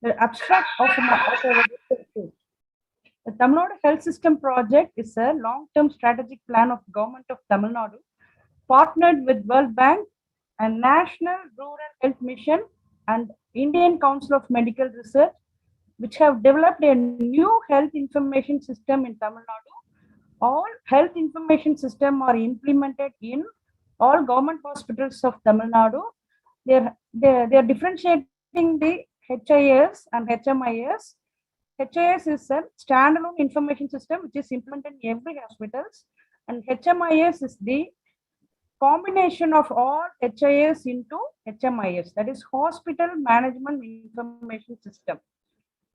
The abstract of the Tamil Nadu Health System Project is a long-term strategic plan of Government of Tamil Nadu, partnered with World Bank and National Rural Health Mission and Indian Council of Medical Research, which have developed a new health information system in Tamil Nadu. All health information system are implemented in all government hospitals of Tamil Nadu. They are differentiating the HIS and HMIS. HIS is a standalone information system which is implemented in every hospital, and HMIS is the combination of all HIS into HMIS, that is Hospital Management Information System.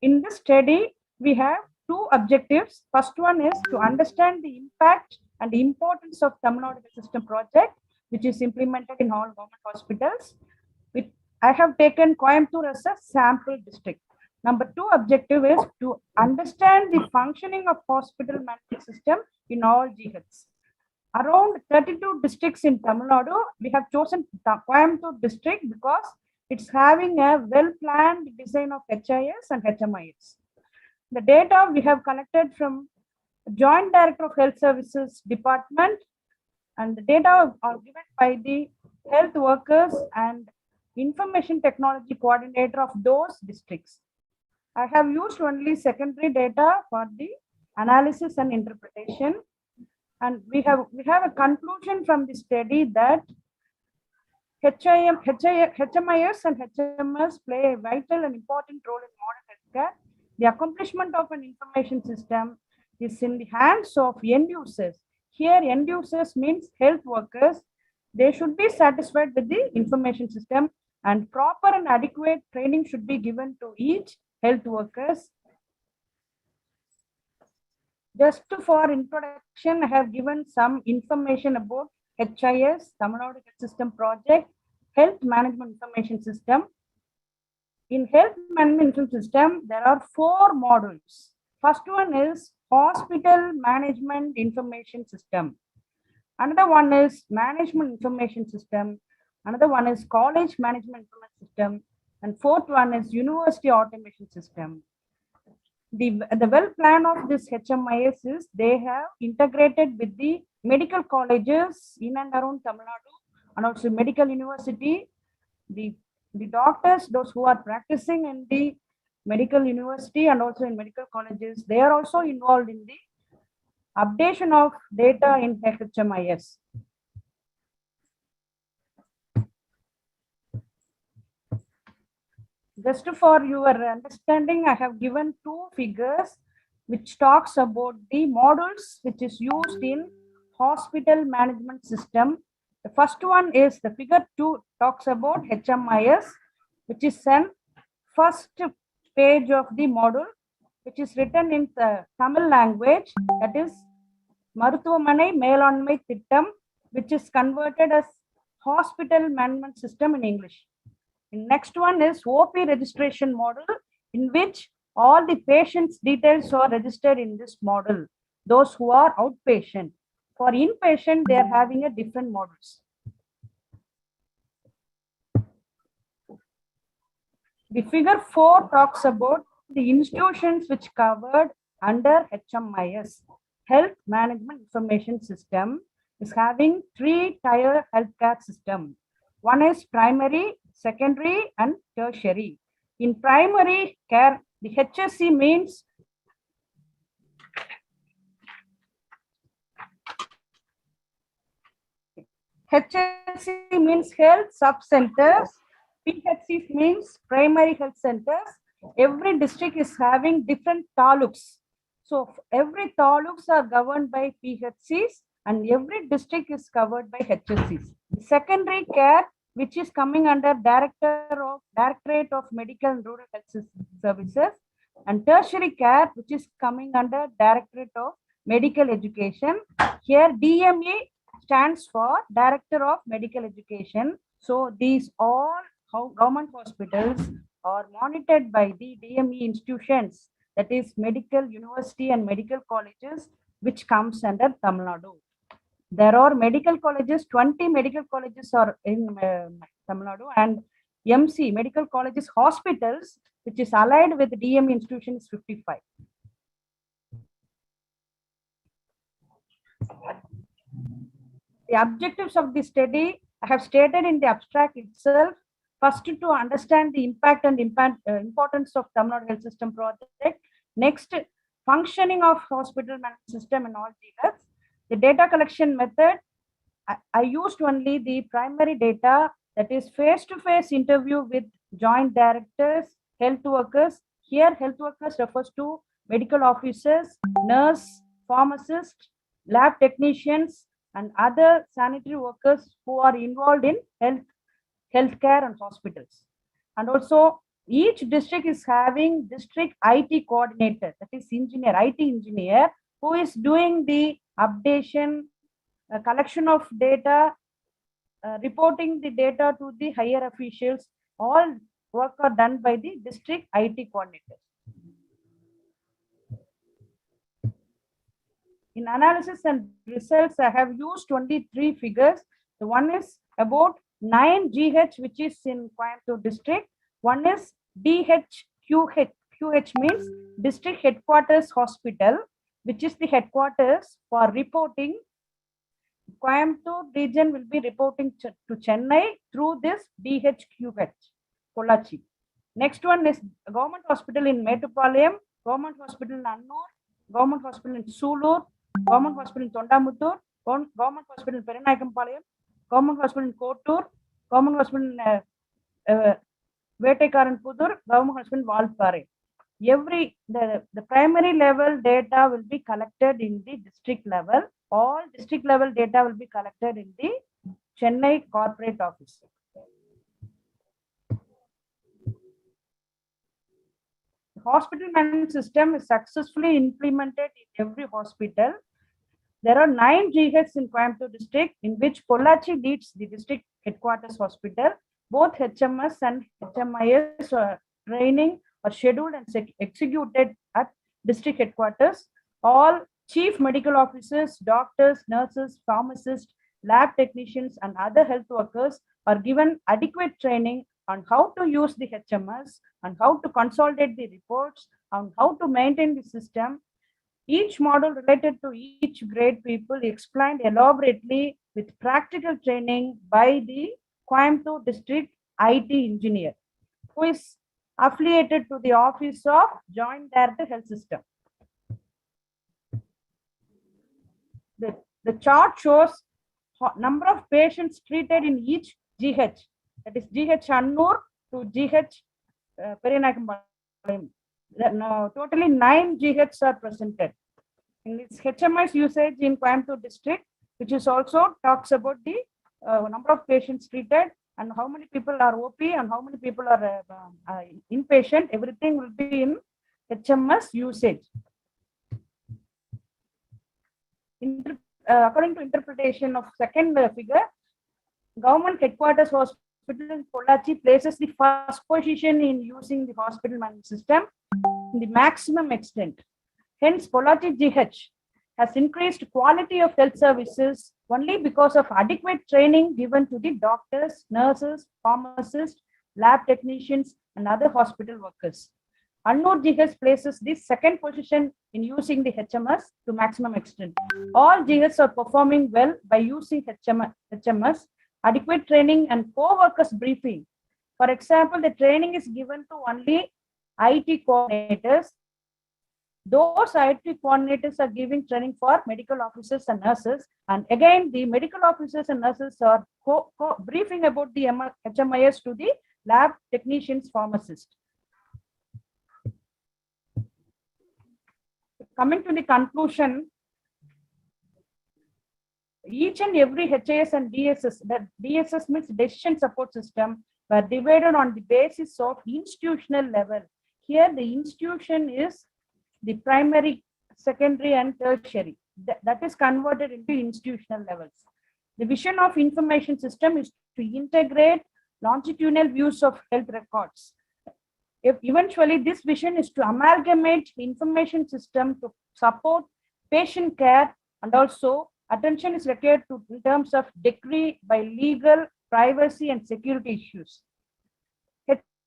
In this study, we have two objectives. First one is to understand the impact and the importance of Tamil Nadu Health System Project, which is implemented in all government hospitals. I have taken Coimbatore as a sample district. Number two objective is to understand the functioning of hospital management system in all GHs. Around 32 districts in Tamil Nadu, we have chosen Coimbatore district because it's having a well-planned design of HIS and HMIS. The data we have collected from Joint Director of Health Services Department, and the data are given by the health workers and information technology coordinator of those districts. I have used only secondary data for the analysis and interpretation, and we have a conclusion from the study that HMIS and HMS play a vital and important role in modern healthcare. The accomplishment of an information system is in the hands of end users. Here, end users means health workers. They should be satisfied with the information system, and proper and adequate training should be given to each health workers. Just for introduction, I have given some information about HIS, Tamil Nadu Health System Project, Health Management Information System. In Health Management Information System, there are 4 modules. First one is Hospital Management Information System. Another one is Management Information System. Another one is College Management Information System. And fourth one is University Automation System. The well plan of this HMIS is they have integrated with the medical colleges in and around Tamil Nadu and also medical university. The doctors, those who are practicing in the medical university and also in medical colleges, they are also involved in the updation of data in HMIS. Just for your understanding, I have given two figures which talks about the models which is used in hospital management system. The first one is the figure 2 talks about HMIS, which is an first page of the model, which is written in the Tamil language, that is Maruthuvamanai Melanmai Thittam, which is converted as hospital management system in English. Next one is OP registration model, in which all the patients' details are registered in this model, those who are outpatient. For inpatient, they are having a different models. The figure 4 talks about the institutions which covered under HMIS. Health Management Information System is having 3-tier healthcare system. One is primary, secondary, and tertiary. In primary care, the HSC means health sub-centers. PHC means primary health centers. Every district is having different taluks. So every taluks are governed by PHCs and every district is covered by HSCs. Secondary care, which is coming under Directorate of Medical and Rural Health Services, and tertiary care, which is coming under Directorate of Medical Education. Here DME stands for Director of Medical Education. So these all government hospitals are monitored by the DME institutions, that is medical university and medical colleges, which comes under Tamil Nadu. There are medical colleges, 20 medical colleges are in Tamil Nadu, and MC, medical colleges, hospitals, which is allied with DME institution, is 55. The objectives of the study I have stated in the abstract itself. First, to understand the impact and importance of Tamil Nadu Health System project. Next, functioning of hospital management system and all data. The data collection method, I used only the primary data, that is face-to-face interview with joint directors, health workers. Here, health workers refers to medical officers, nurse, pharmacists, lab technicians, and other sanitary workers who are involved in healthcare and hospitals. And also, each district is having district IT coordinator, that is IT engineer, who is doing the updation, collection of data, reporting the data to the higher officials. All work are done by the district IT coordinator. In analysis and results, I have used only 3 figures. The one is about 9 GH, which is in Coimbatore district. One is DHQH. QH means District Headquarters Hospital, which is the headquarters for reporting. Coimbatore region will be reporting to Chennai through this DHQH, Pollachi. Next one is government hospital in Metupalayam, government hospital in Annur, government hospital in Sulur, government hospital in Tondamuttur, government hospital in Perenayakampalayam, government hospital in Kottur, government hospital in Vetekaranpudur, government hospital in Valpare. The primary level data will be collected in the district level. All district level data will be collected in the Chennai corporate office. The hospital management system is successfully implemented in every hospital. There are 9 GHs in Coimbatore district, in which Pollachi leads the district headquarters hospital. Both HMS and HMIS training are scheduled and executed at district headquarters. All chief medical officers, doctors, nurses, pharmacists, lab technicians, and other health workers are given adequate training on how to use the HMS and how to consolidate the reports and how to maintain the system. Each model related to each grade people explained elaborately with practical training by the Coimbatore district IT engineer, who is affiliated to the Office of Joint Director Health System. the chart shows number of patients treated in each GH. That is GH Annur to GH Perinakambalayam. Totally 9 GHs are presented. In its HMIS usage in Coimbatore district, which is also talks about the number of patients treated and how many people are OP and how many people are inpatient. Everything will be in HMS usage. According to interpretation of second figure, government headquarters hospital in Pollachi places the first position in using the hospital management system in the maximum extent. Hence, Pollachi GH has increased quality of health services only because of adequate training given to the doctors, nurses, pharmacists, lab technicians, and other hospital workers. Annur GH places the second position in using the HMS to maximum extent. All GHs are performing well by using HMS, adequate training, and co-workers briefing. For example, the training is given to only IT coordinators. Those IT coordinators are giving training for medical officers and nurses. And again, the medical officers and nurses are briefing about the HMIS to the lab technicians, pharmacists. Coming to the conclusion, each and every HIS and DSS, that DSS means decision support system, were divided on the basis of institutional level. Here, the institution is the primary, secondary, and tertiary. That is converted into institutional levels. The vision of information system is to integrate longitudinal views of health records. Eventually, this vision is to amalgamate information system to support patient care, and also attention is required to in terms of degree by legal, privacy, and security issues.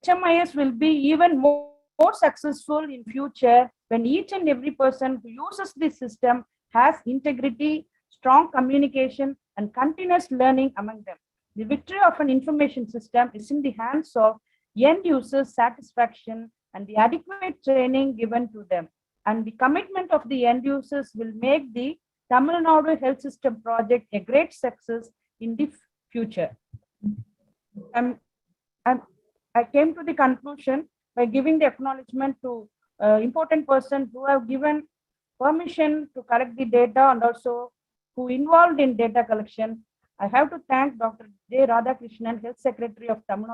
HMIS will be even more successful in future when each and every person who uses this system has integrity, strong communication, and continuous learning among them. The victory of an information system is in the hands of end users' satisfaction and the adequate training given to them. And the commitment of the end users will make the Tamil Nadu Health System project a great success in the future. I came to the conclusion by giving the acknowledgement to important persons who have given permission to collect the data and also who involved in data collection. I have to thank Dr. J. Radhakrishnan, Health Secretary of Tamil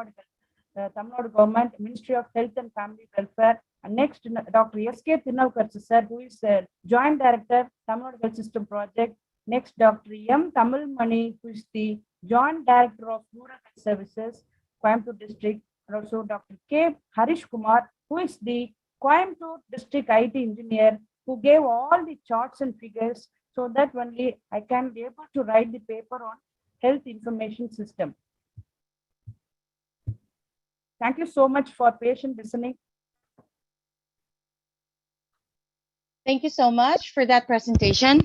Nadu Government, Ministry of Health and Family Welfare, and next Dr. S.K. Thinnavkar sir, who is Joint Director, Tamil Nadu Health System Project. Next, Dr. M. Tamil Mani, who is the Joint Director of Rural Health Services, Coimbatore District, and also Dr. K. Harish Kumar, who is the Coimbatore District IT Engineer, who gave all the charts and figures so that only I can be able to write the paper on health information system. Thank you so much for patient listening. Thank you so much for that presentation.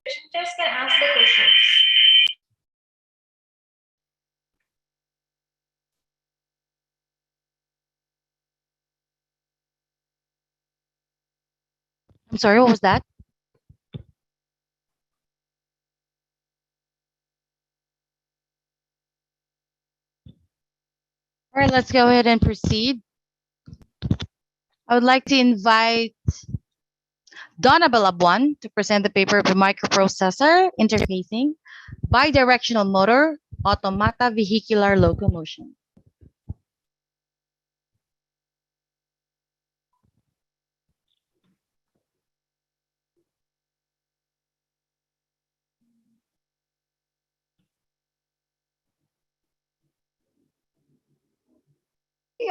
Presenters can ask the questions. I'm sorry, what was that? All right, let's go ahead and proceed. I would like to invite Donna Balabuan to present the paper of the microprocessor interfacing bidirectional motor automata vehicular locomotion.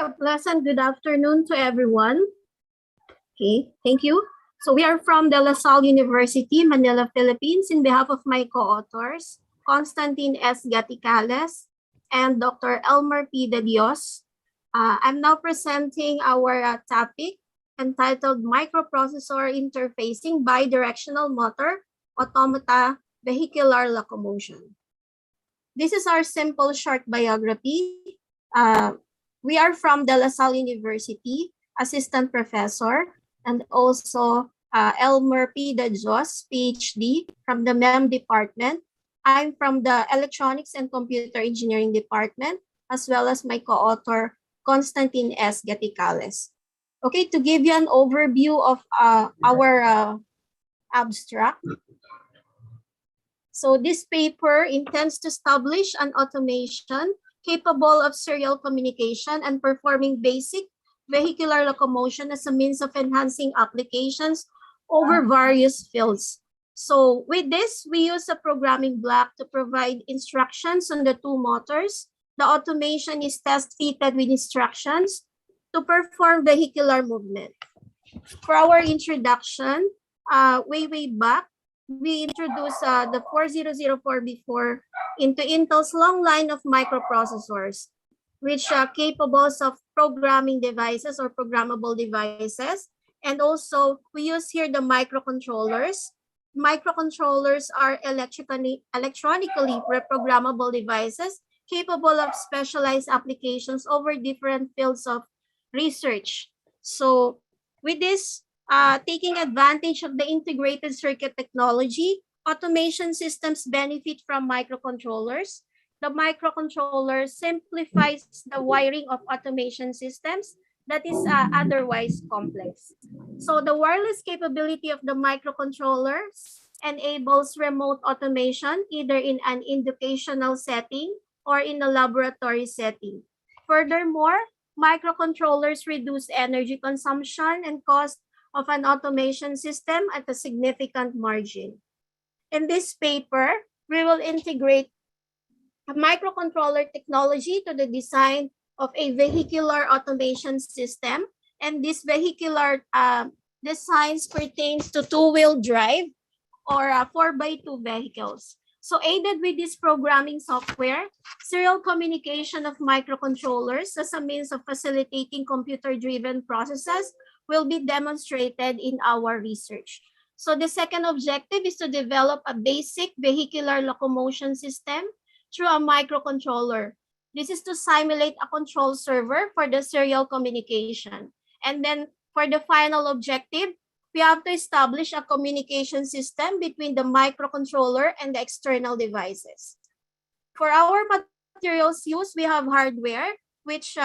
A pleasant good afternoon to everyone. Okay, thank you. So we are from De La Salle University, Manila, Philippines. In behalf of my co-authors, Constantine S. Gaticales and Dr. Elmer P. De Dios, I'm now presenting our topic entitled Microprocessor Interfacing Bidirectional Motor Automata Vehicular Locomotion. This is our simple short biography. We are from De La Salle University, assistant professor, and also Elmer P. De Jos, PhD from the MEM department. I'm from the Electronics and Computer Engineering department, as well as my co-author, Constantine S. Gaticales. Okay, to give you an overview of our abstract. So this paper intends to establish an automation capable of serial communication and performing basic vehicular locomotion as a means of enhancing applications over various fields. So with this, we use a programming block to provide instructions on the two motors. The automation is test-fitted with instructions to perform vehicular movement. For our introduction, way back, we introduced the 4004 into Intel's long line of microprocessors, which are capable of programming devices or programmable devices. And also, we use here the microcontrollers. Microcontrollers are electronically reprogrammable devices capable of specialized applications over different fields of research. So with this, taking advantage of the integrated circuit technology, automation systems benefit from microcontrollers. The microcontroller simplifies the wiring of automation systems that is otherwise complex. So the wireless capability of the microcontrollers enables remote automation either in an educational setting or in a laboratory setting. Furthermore, microcontrollers reduce energy consumption and cost of an automation system at a significant margin. In this paper, we will integrate a microcontroller technology to the design of a vehicular automation system. And this vehicular designs pertains to two-wheel drive or 4x2 vehicles. So aided with this programming software, serial communication of microcontrollers as a means of facilitating computer-driven processes will be demonstrated in our research. So the second objective is to develop a basic vehicular locomotion system through a microcontroller. This is to simulate a control server for the serial communication. And then for the final objective, we have to establish a communication system between the microcontroller and the external devices. For our materials used, we have hardware, which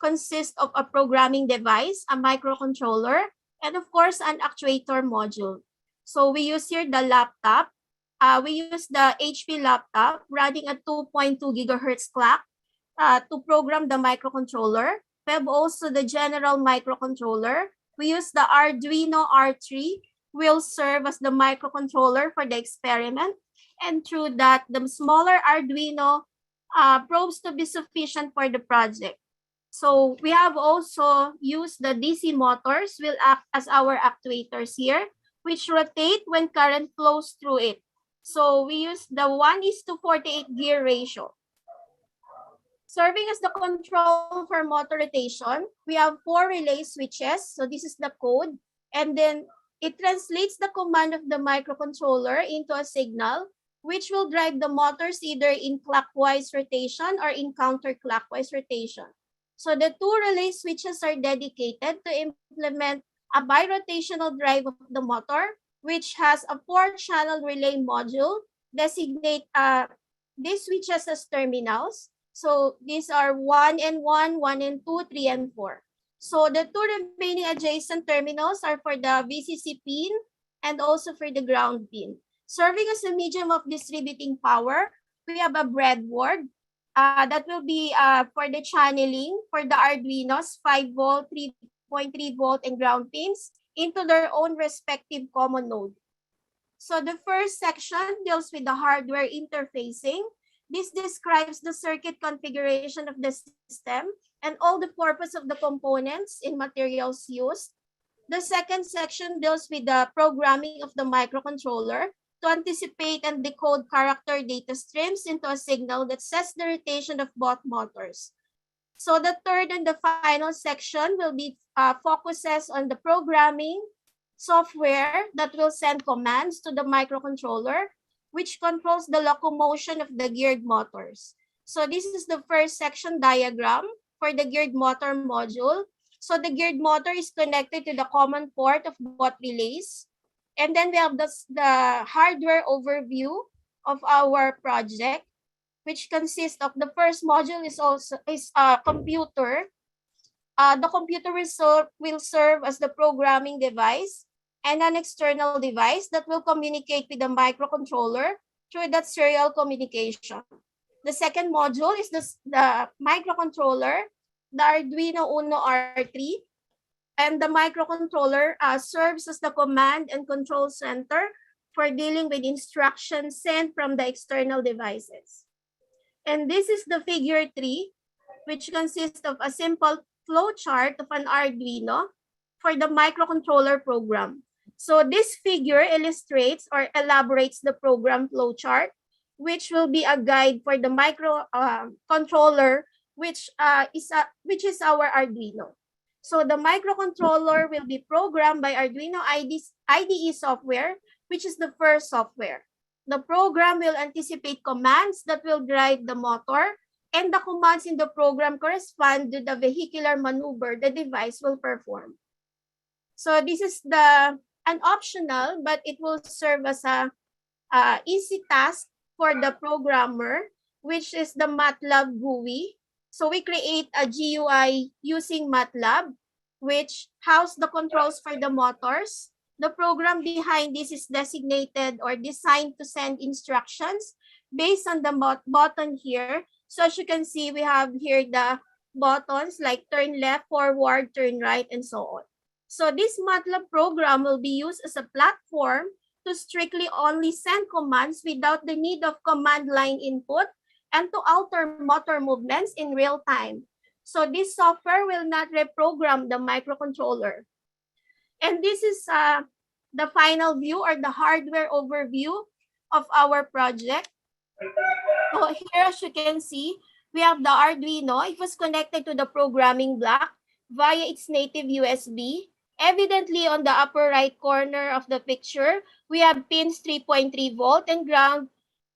consists of a programming device, a microcontroller, and of course, an actuator module. So we use here the laptop. We use the HP laptop running a 2.2 gigahertz clock to program the microcontroller. We have also the general microcontroller. We use the Arduino R3, will serve as the microcontroller for the experiment. And through that, the smaller Arduino proves to be sufficient for the project. So we have also used the DC motors will act as our actuators here, which rotate when current flows through it. So we use the 1:48 gear ratio. Serving as the control for motor rotation, we have 4 relay switches. So this is the code. And then it translates the command of the microcontroller into a signal, which will drive the motors either in clockwise rotation or in counterclockwise rotation. So the 2 relay switches are dedicated to implement a birotational drive of the motor, which has a 4-channel relay module. Designate these switches as terminals. So these are 1N1, 1N2, 3 and 4. So the 2 remaining adjacent terminals are for the VCC pin and also for the ground pin. Serving as a medium of distributing power, we have a breadboard that will be for the channeling for the Arduinos 5 volt, 3.3 volt and ground pins into their own respective common node. So the first section deals with the hardware interfacing. This describes the circuit configuration of the system and all the purpose of the components in materials used. The second section deals with the programming of the microcontroller to anticipate and decode character data streams into a signal that sets the rotation of both motors. So the third and the final section will be focuses on the programming software that will send commands to the microcontroller, which controls the locomotion of the geared motors. So this is the first section diagram for the geared motor module. So the geared motor is connected to the common port of both relays. And then we have the hardware overview of our project, which consists of the first module is a computer. The computer will serve as the programming device and an external device that will communicate with the microcontroller through that serial communication. The second module is the microcontroller, the Arduino Uno R3, and the microcontroller serves as the command and control center for dealing with instructions sent from the external devices. And this is the figure 3, which consists of a simple flow chart of an Arduino for the microcontroller program. So this figure illustrates or elaborates the program flow chart, which will be a guide for the microcontroller, which is our Arduino. So the microcontroller will be programmed by Arduino IDE software, which is the first software. The program will anticipate commands that will drive the motor, and the commands in the program correspond to the vehicular maneuver the device will perform. So this is an optional, but it will serve as a easy task for the programmer, which is the MATLAB GUI. So we create a GUI using MATLAB, which houses the controls for the motors. The program behind this is designated or designed to send instructions based on the button here. So as you can see, we have here the buttons like turn left, forward, turn right, and so on. So this MATLAB program will be used as a platform to strictly only send commands without the need of command line input and to alter motor movements in real time. So this software will not reprogram the microcontroller. And this is the final view or the hardware overview of our project. So here, as you can see, we have the Arduino. It was connected to the programming block via its native USB. Evidently, on the upper right corner of the picture, we have pins 3.3 volt and ground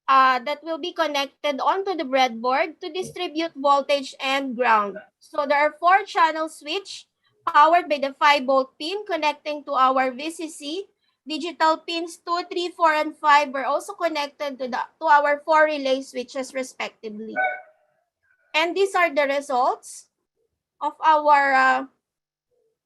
that will be connected onto the breadboard to distribute voltage and ground. So there are 4-channel switch powered by the 5-volt pin connecting to our VCC. Digital pins 2, 3, 4, and 5 are also connected to our 4 relay switches respectively. And these are the results of our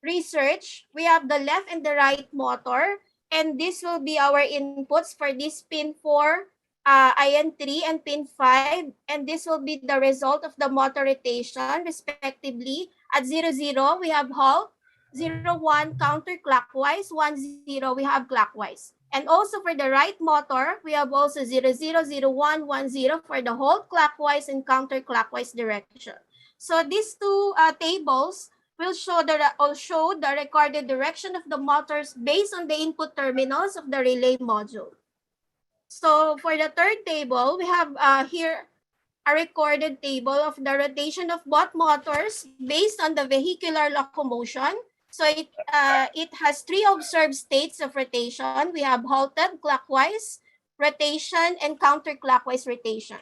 research. We have the left and the right motor, and this will be our inputs for this pin 4, IN3, and pin 5, and this will be the result of the motor rotation respectively. At 0, 0, we have halt, 0, 1, counterclockwise, 1, 0, we have clockwise. And also for the right motor, we have also 0, 0, 0, 1, 1, 0 for the halt clockwise and counterclockwise direction. So these two tables will show the recorded direction of the motors based on the input terminals of the relay module. So for the third table, we have here a recorded table of the rotation of both motors based on the vehicular locomotion. So it has 3 observed states of rotation. We have halted, clockwise rotation, and counterclockwise rotation.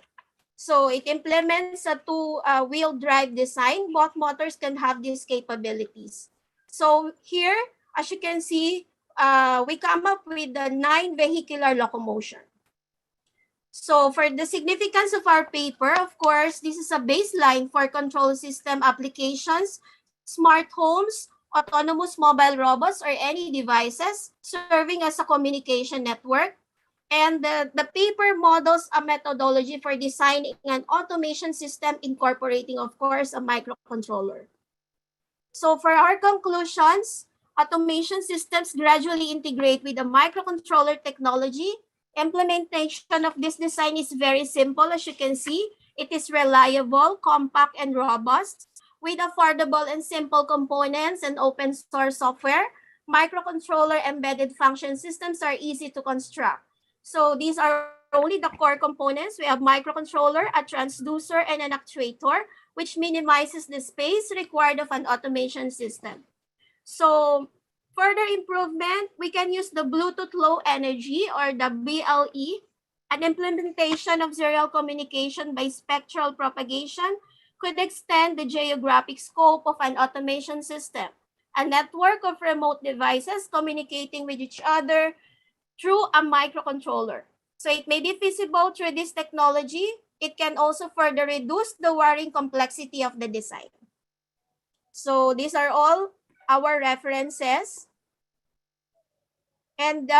So it implements a 2-wheel drive design. Both motors can have these capabilities. So here, as you can see, we come up with the 9 vehicular locomotion. So for the significance of our paper, of course, this is a baseline for control system applications, smart homes, autonomous mobile robots, or any devices serving as a communication network. And the paper models a methodology for designing an automation system incorporating, of course, a microcontroller. So for our conclusions, automation systems gradually integrate with the microcontroller technology. Implementation of this design is very simple. As you can see, it is reliable, compact, and robust with affordable and simple components and open source software. Microcontroller embedded function systems are easy to construct. So these are only the core components. We have microcontroller, a transducer, and an actuator, which minimizes the space required of an automation system. So further improvement, we can use the Bluetooth Low Energy or the BLE, an implementation of serial communication by spectral propagation could extend the geographic scope of an automation system, a network of remote devices communicating with each other through a microcontroller. So it may be feasible through this technology. It can also further reduce the wiring complexity of the design. So these are all our references. And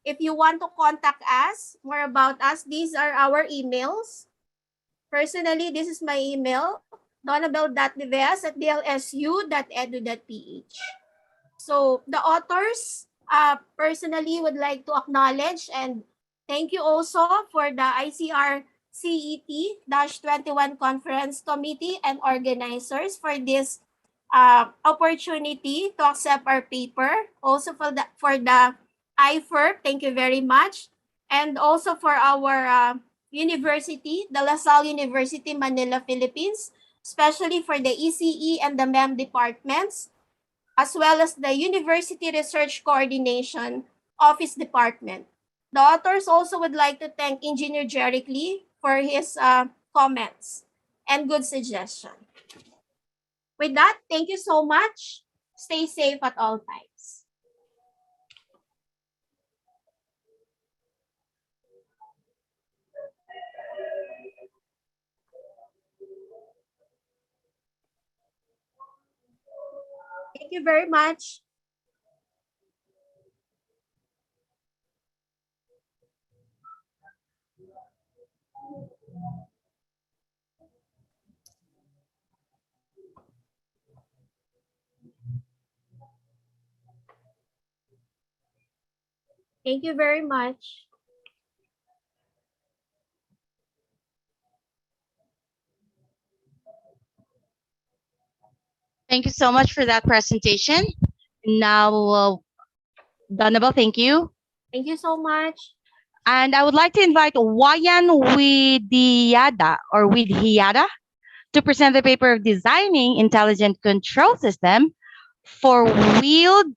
if you want to contact us, more about us, these are our emails. Personally, this is my email, donabel.neves@dlsu.edu.ph. So the authors personally would like to acknowledge and thank you also for the ICRCET-21 Conference Committee and organizers for this opportunity to accept our paper. Also for the IFERP, thank you very much. And also for our university, the LaSalle University, Manila, Philippines, especially for the ECE and the MEM departments, as well as the University Research Coordination Office Department. The authors also would like to thank Engineer Jerick Lee for his comments and good suggestion. With that, thank you so much. Stay safe at all times. Thank you very much. Thank you very much. Thank you so much for that presentation. Now, Donabel, thank you. Thank you so much. And I would like to invite Wayan Widhiada to present the paper of designing intelligent control system for wheeled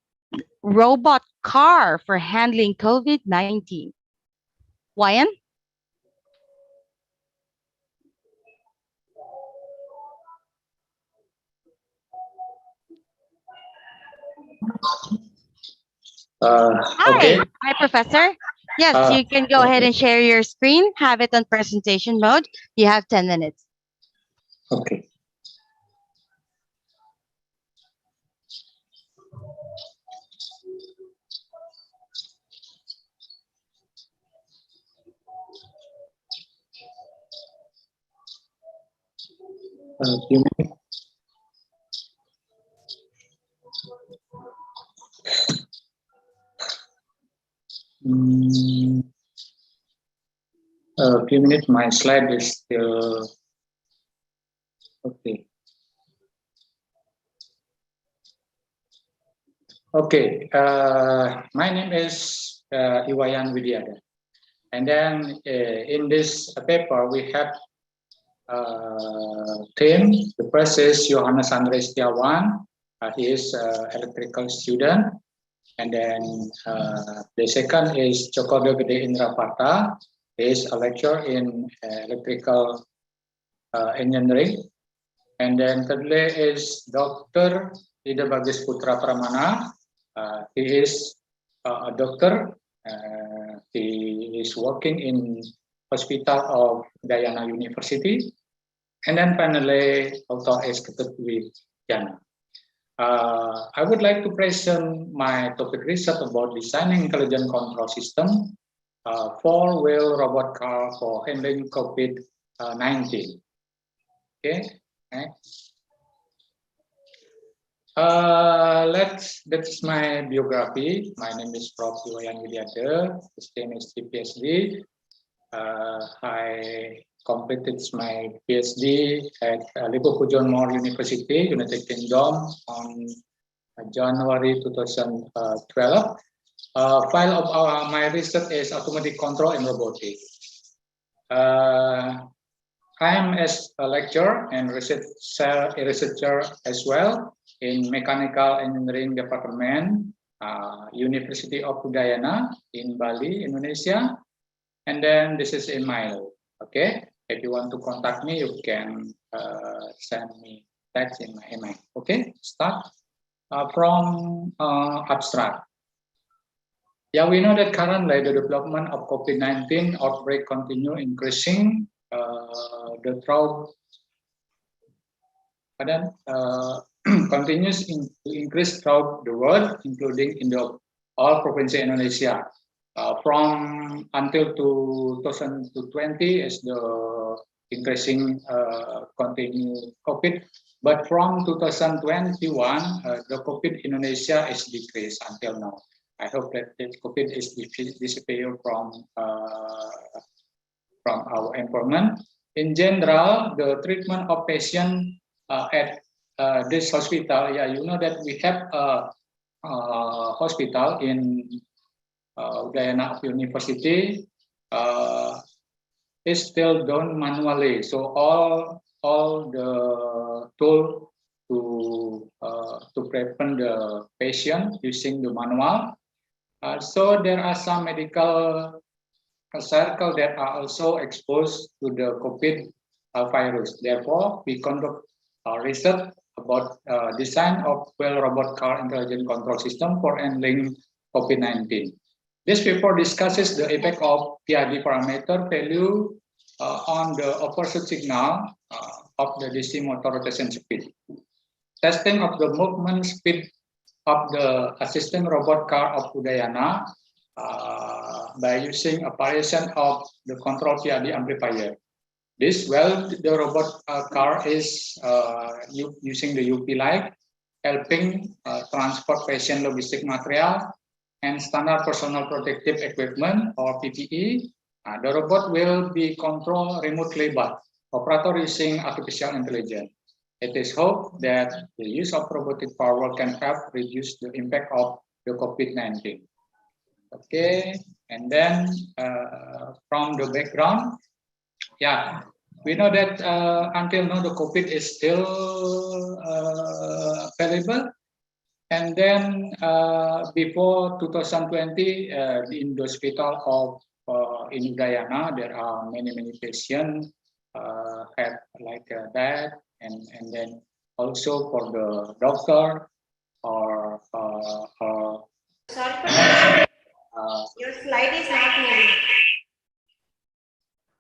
robot car for handling COVID-19. Wayan? Okay. Hi, Professor. Yes, you can go ahead and share your screen. Have it on presentation mode. You have 10 minutes. Okay. A few minutes, my slide is still okay. Okay, my name is Iwayan Widiada. And then in this paper, we have team. The first is Johannes Andres Setiawan. He is an electrical student. And then the second is Cokodo Gede Indrapata. He is a lecturer in electrical engineering. And then thirdly is Dr. Ida Bagis Putra Pramana. He is a doctor. He is working in hospital of Guyana University. And then finally, Dr. S. Ketutwi Jana. I would like to present my topic research about designing intelligent control system four-wheel robot car for handling COVID-19. Okay, next. That's my biography. My name is Prof. Iwayan Widiada. System is PhD. I completed my PhD at Liverpool John Moore University, United Kingdom, on January 2012. File of my research is automatic control and robotics. I am as a lecturer and researcher as well in Mechanical Engineering Department, University of Udayana in Bali, Indonesia. And then this is in my lab. Okay. If you want to contact me, you can send me text in my email. Okay, start from abstract. Yeah, we know that currently the development of COVID-19 outbreak continue increasing. The throughout continues to increase throughout the world, including in the all provinces Indonesia. From until 2020 is the increasing continue COVID, but from 2021 the COVID Indonesia is decreased until now. I hope that the COVID is disappear from our environment. In general, the treatment of patients at this hospital, yeah, you know that we have a hospital in Udayana University is still done manually. So all the tool to prevent the patient using the manual. So there are some medical circle that are also exposed to the COVID virus. Therefore, we conduct research about design of well robot car intelligent control system for handling COVID-19. This paper discusses the effect of PID parameter value on the overshoot signal of the DC motor rotation speed. Testing of the movement speed of the assistant robot car of Udayana by using a variation of the control PID amplifier. This the robot car is using the UP light, helping transport patient logistic material and standard personal protective equipment or PPE. The robot will be controlled remotely by operator using artificial intelligence. It is hoped that the use of robotic power can help reduce the impact of the COVID-19. Okay, and then from the background, yeah, we know that until now the COVID is still available. And then before 2020, in the hospital of in Udayana, there are many patients had like that, and then also for the doctor or Sorry, your slide is not moving.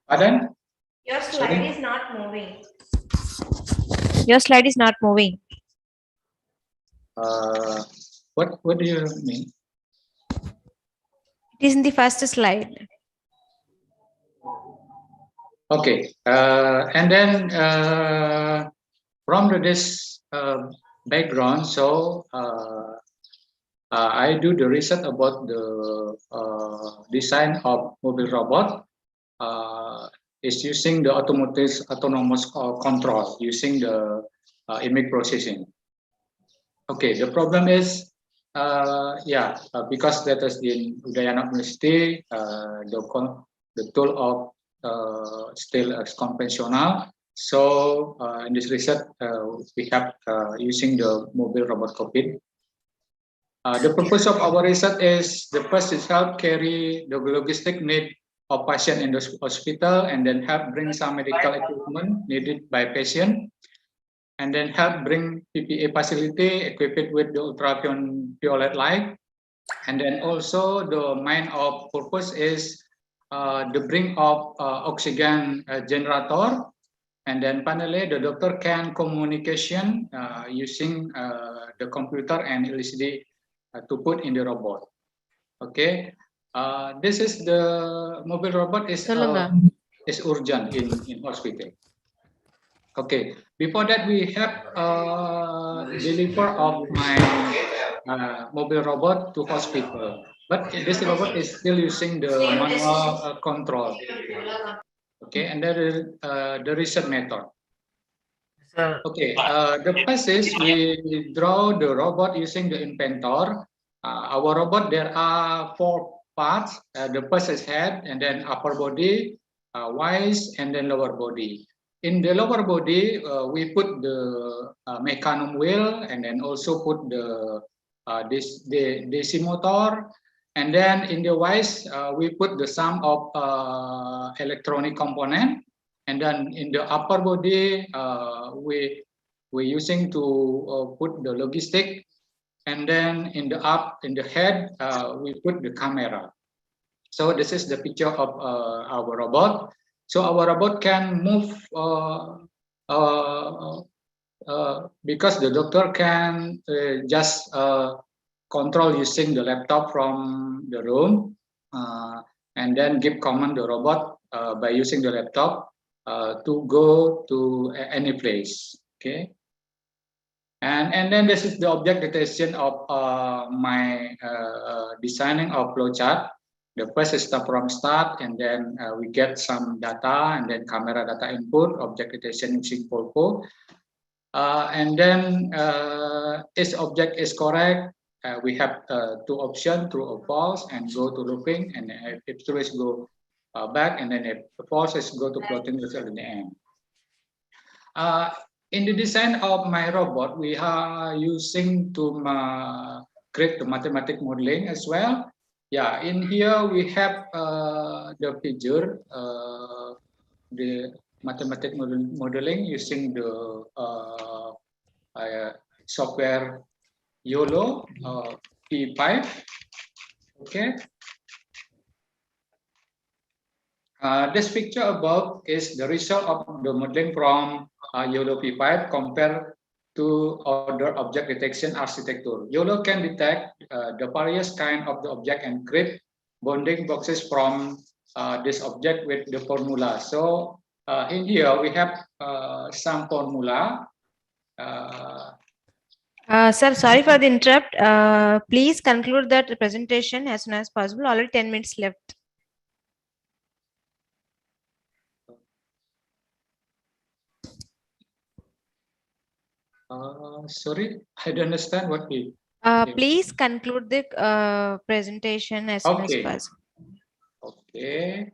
Pardon? Your slide is not moving. Your slide is not moving. What do you mean? It is in the first slide. Okay, and then from this background, so I do the research about the design of mobile robot. Is using the autonomous control using the image processing. Okay, the problem is, because that is in Udayana University, the tool of still is conventional. So in this research, we have using the mobile robot COVID. The purpose of our research is the first is help carry the logistic need of patient in the hospital, and then help bring some medical equipment needed by patient, and then help bring PPE facility equipped with the ultraviolet light, and then also the main of purpose is the bring of oxygen generator, and then finally the doctor can communication using the computer and LCD to put in the robot. Okay. This is the mobile robot is urgent in hospital. Okay, before that we have deliver of my mobile robot to hospital, but this robot is still using the manual control. Okay, and there is the research method. Okay, the first is we draw the robot using the inventor. Our robot, there are 4 parts. The first is head, and then upper body, wings, and then lower body. In the lower body, we put the mechanism wheel, and then also put the DC motor, and then in the wings, we put the sum of electronic component, And then in the upper body, we're using to put the logistic. And then in the head, we put the camera. So this is the picture of our robot. So our robot can move because the doctor can just control using the laptop from the room, and then give command the robot by using the laptop to go to any place. Okay. And then this is the object detection of my designing of flowchart. The first is from start, and then we get some data, and then camera data input, object detection using Polpo. And then each object is correct. We have two options, true or false, and go to looping. And if true is go back, and then if false is go to plotting result in the end. In the design of my robot, we are using to create the mathematical modeling as well. Yeah, in here we have the figure, the mathematical modeling using the software YOLO P5. Okay. This picture above is the result of the modeling from YOLO P5 compared to other object detection architecture. YOLO can detect the various kind of the object and create bounding boxes from this object with the formula. So in here we have some formula. Sir, sorry for the interrupt. Please conclude that presentation as soon as possible. Already 10 minutes left. Sorry, I don't understand what we. Please conclude the presentation as soon as possible. Okay.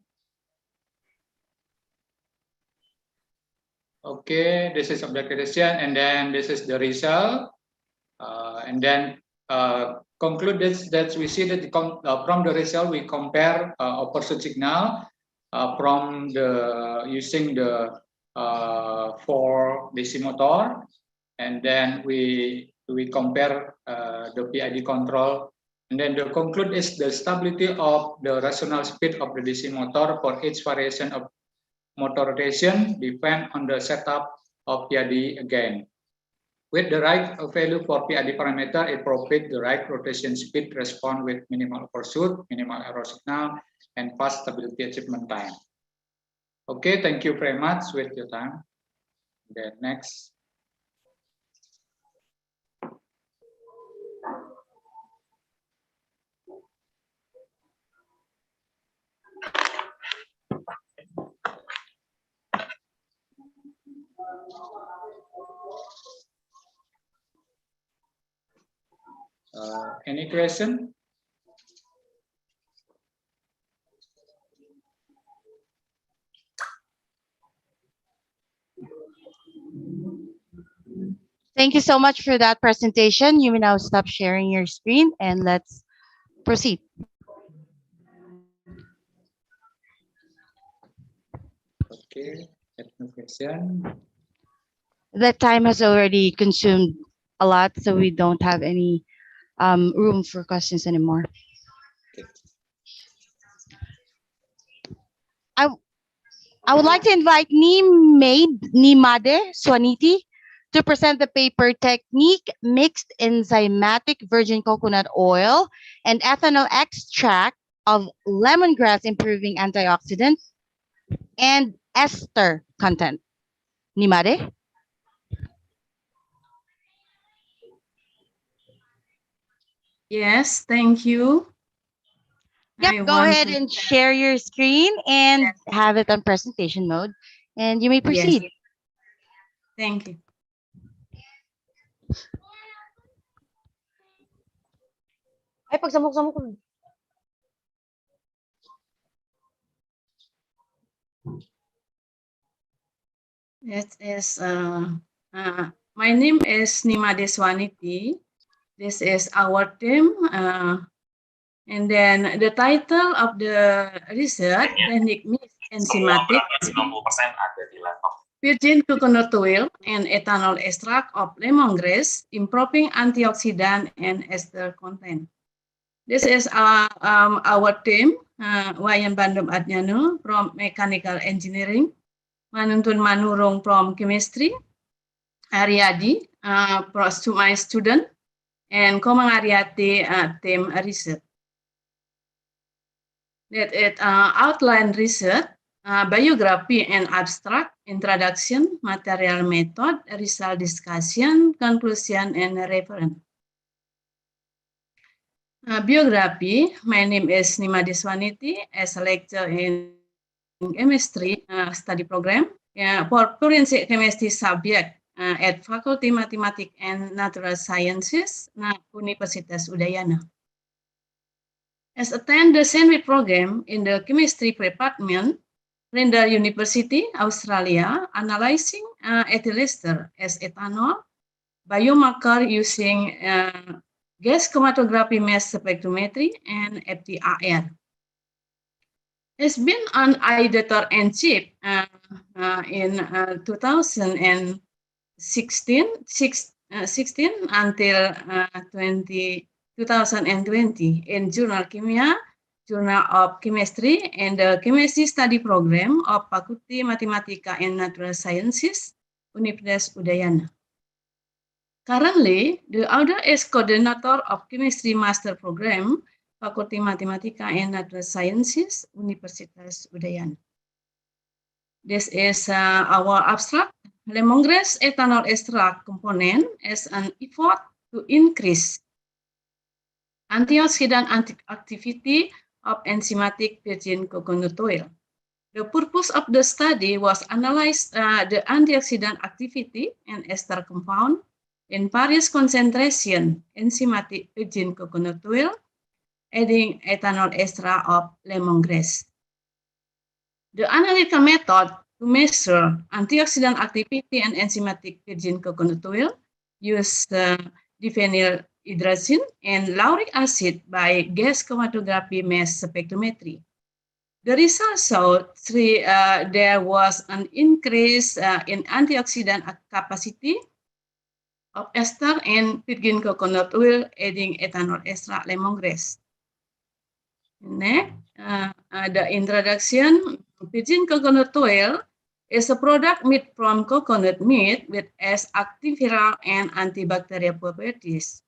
Okay, this is object detection, and then this is the result, and then conclude this that we see that from the result we compare opposite signal from the using the 4 DC motor, and then we compare the PID control, and then the conclude is the stability of the rational speed of the DC motor for each variation of motor rotation depend on the setup of PID again. With the right value for PID parameter, it provides the right rotation speed response with minimal overshoot, minimal error signal, and fast stability achievement time. Okay, thank you very much with your time. Then next. Any question? Thank you so much for that presentation. You may now stop sharing your screen and let's proceed. Okay, no question. That time has already consumed a lot, so we don't have any room for questions anymore. Okay. I would like to invite Nimade Swaniti to present the paper Technique Mixed Enzymatic Virgin Coconut Oil and Ethanol Extract of Lemongrass Improving Antioxidant and Ester Content. Nimade? Yes, thank you. Yep, go ahead and share your screen and have it on presentation mode, and you may proceed. Yes. Thank you. Ay, pagsamok-samok ko. Yes, my name is Nimade Swaniti. This is our team. And then the title of the research, Technique Mixed enzymatic virgin coconut oil and ethanol extract of lemongrass, improving antioxidant and ester content. This is our team, Wayan Bandung Adnyano from Mechanical Engineering, Manuntun Manurung from Chemistry, Aryadi, my student, and Komang Aryati, team research. That it outline research, biography and abstract, introduction, material method, result discussion, conclusion, and reference. Biography, my name is Nima Deswaniti, as a lecturer in chemistry study program for forensic chemistry subject at Faculty Mathematics and Natural Sciences, Universitas Udayana. As attend the sandwich program in the chemistry department, Render University, Australia, analyzing ethyl ester as ethanol, biomarker using gas chromatography mass spectrometry, and FTIR. It's been on editor-in-chief in 2016 until 2020 in Journal Kimia, Journal of Chemistry, and the Chemistry Study Program of Faculty Mathematica and Natural Sciences, Universitas Udayana. Currently, the author is coordinator of Chemistry Master Program, Faculty Mathematica and Natural Sciences, Universitas Udayana. This is our abstract. Lemongrass ethanol extract component as an effort to increase antioxidant activity of enzymatic virgin coconut oil. The purpose of the study was analyze the antioxidant activity and ester compound in various concentration enzymatic virgin coconut oil, adding ethanol extract of lemongrass. The analytical method to measure antioxidant activity and enzymatic virgin coconut oil use diphenyl hydrazine and lauric acid by gas chromatography mass spectrometry. The results showed there was an increase in antioxidant capacity of ester and virgin coconut oil, adding ethanol extract lemongrass. Next, the introduction. Virgin coconut oil is a product made from coconut meat with as antiviral and antibacterial properties.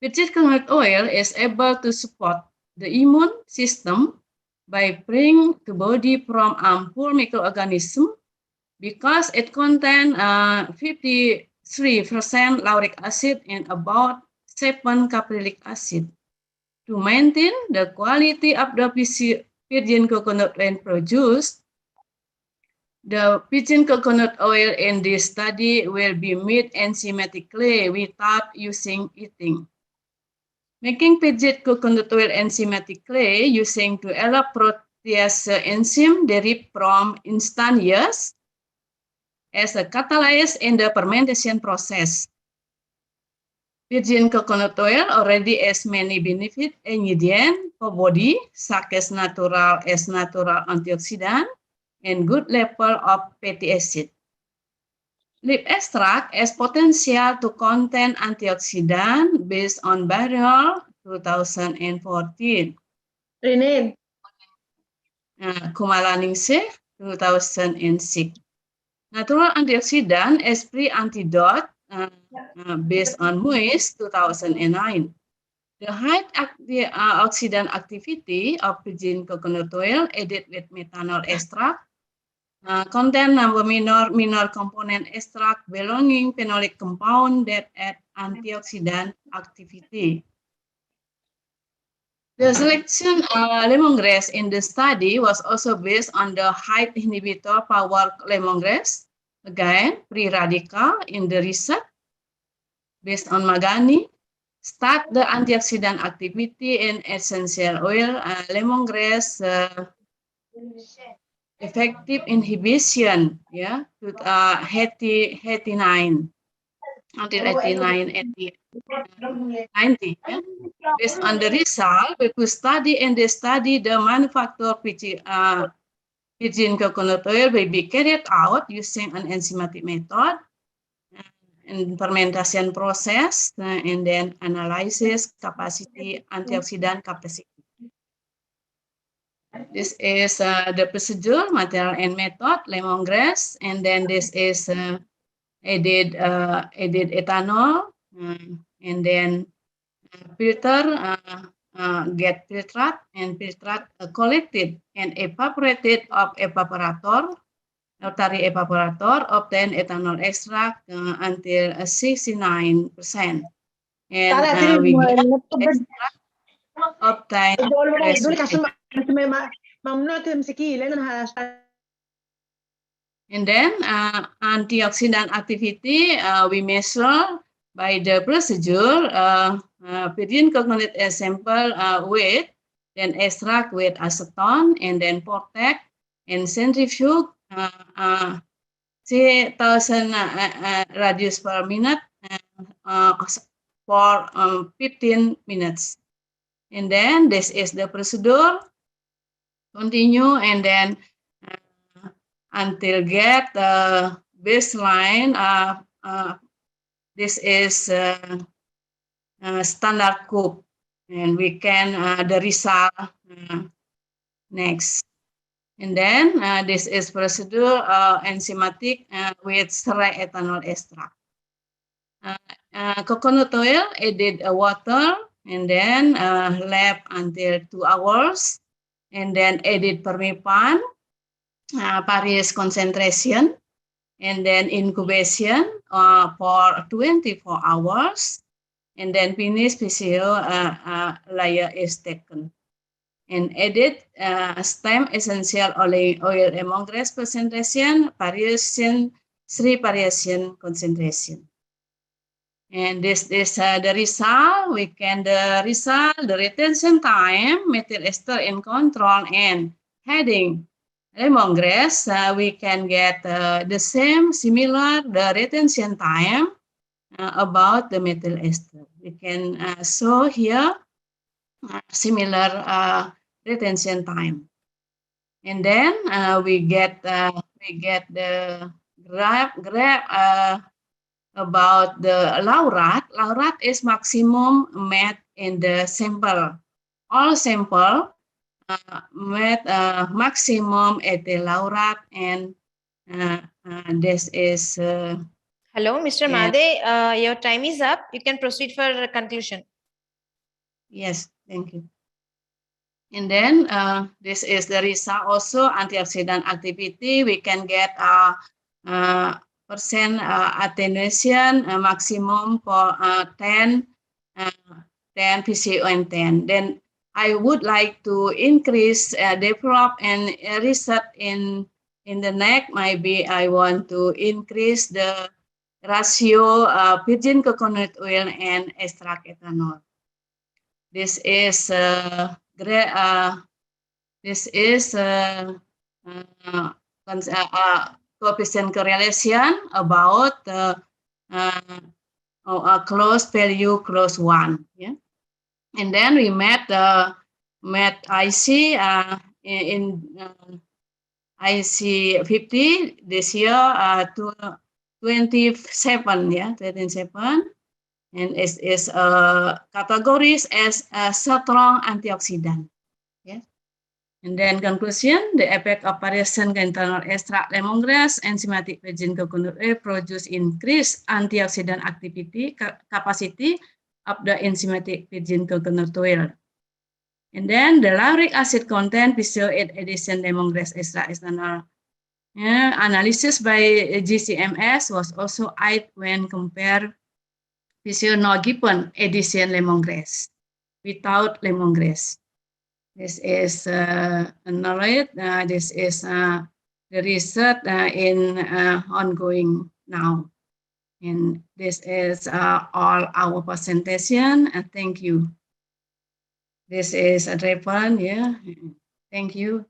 Virgin coconut oil is able to support the immune system by freeing the body from harmful microorganisms because it contains 53% lauric acid and about 7 caprylic acid. To maintain the quality of the virgin coconut oil produced, the virgin coconut oil in this study will be made enzymatically without using heating. Making virgin coconut oil enzymatically using to protease enzyme derived from instant yeast as a catalyst in the fermentation process. Virgin coconut oil already has many benefit ingredient for body, such as natural antioxidant and good level of fatty acid. Leaf extract has potential to contain antioxidant based on Bellaire 2014. Rename. Kumalaningsih 2006. Natural antioxidant is free antidote based on Muis 2009. The high oxidant activity of virgin coconut oil added with methanol extract contain number minor component extract belonging phenolic compound that add antioxidant activity. The selection lemongrass in the study was also based on the high inhibitor power lemongrass, again free radical in the research based on Magani. Start the antioxidant activity in essential oil, lemongrass effective inhibition, yeah, to 89 until 90. Yeah. Based on the result, we could study the manufacture virgin coconut oil will be carried out using an enzymatic method and fermentation process, and then analysis capacity, antioxidant capacity. This is the procedure, material and method, lemongrass, and then this is added ethanol, and then filter, get filtrate, and filtrate collected and evaporated of evaporator, rotary evaporator, obtain ethanol extract until 69%. And we get extract obtain and then antioxidant activity we measure by the procedure virgin coconut sample weight, then extract with acetone, and then protect and centrifuge 1000 radius per minute for 15 minutes. And then this is the procedure. Continue and then until get the baseline. This is standard cup, and we can the result next. And then this is procedure enzymatic with serai ethanol extract. Coconut oil added water, and then left until 2 hours, and then added permipan, various concentration, and then incubation for 24 hours, and then finish PCO layer is taken. And added stem essential oil lemongrass concentration, variation, 3 variation concentration. And this is the result. We can the result, the retention time, methyl ester in control, and heading lemongrass. We can get the same, similar, the retention time about the methyl ester. We can show here similar retention time. And then we get the graph about the laurat. Laurat is maximum met in the sample. All sample met maximum ethyl laurat, and this is. Hello, Mr. Made. Your time is up. You can proceed for conclusion. Yes, thank you. And then this is the result also antioxidant activity. We can get percent attenuation maximum for 10 PCO and 10. Then I would like to increase, develop and research in the neck. Maybe I want to increase the ratio virgin coconut oil and extract ethanol. This is coefficient correlation about a close value, close 1. Yeah, and then we met IC in IC 50 this year to 27. Yeah, 27. And it is categories as a strong antioxidant. Yes. And then conclusion, the effect of variation internal extract lemongrass enzymatic virgin coconut oil produce increased antioxidant activity capacity of the enzymatic virgin coconut oil. And then the lauric acid content PCO8 addition lemongrass extract ethanol. Analysis by GCMS was also added when compared PCO not given addition lemongrass without lemongrass. This is knowledge. This is the research in ongoing now. And this is all our presentation. Thank you. This is a reference. Yeah. Thank you.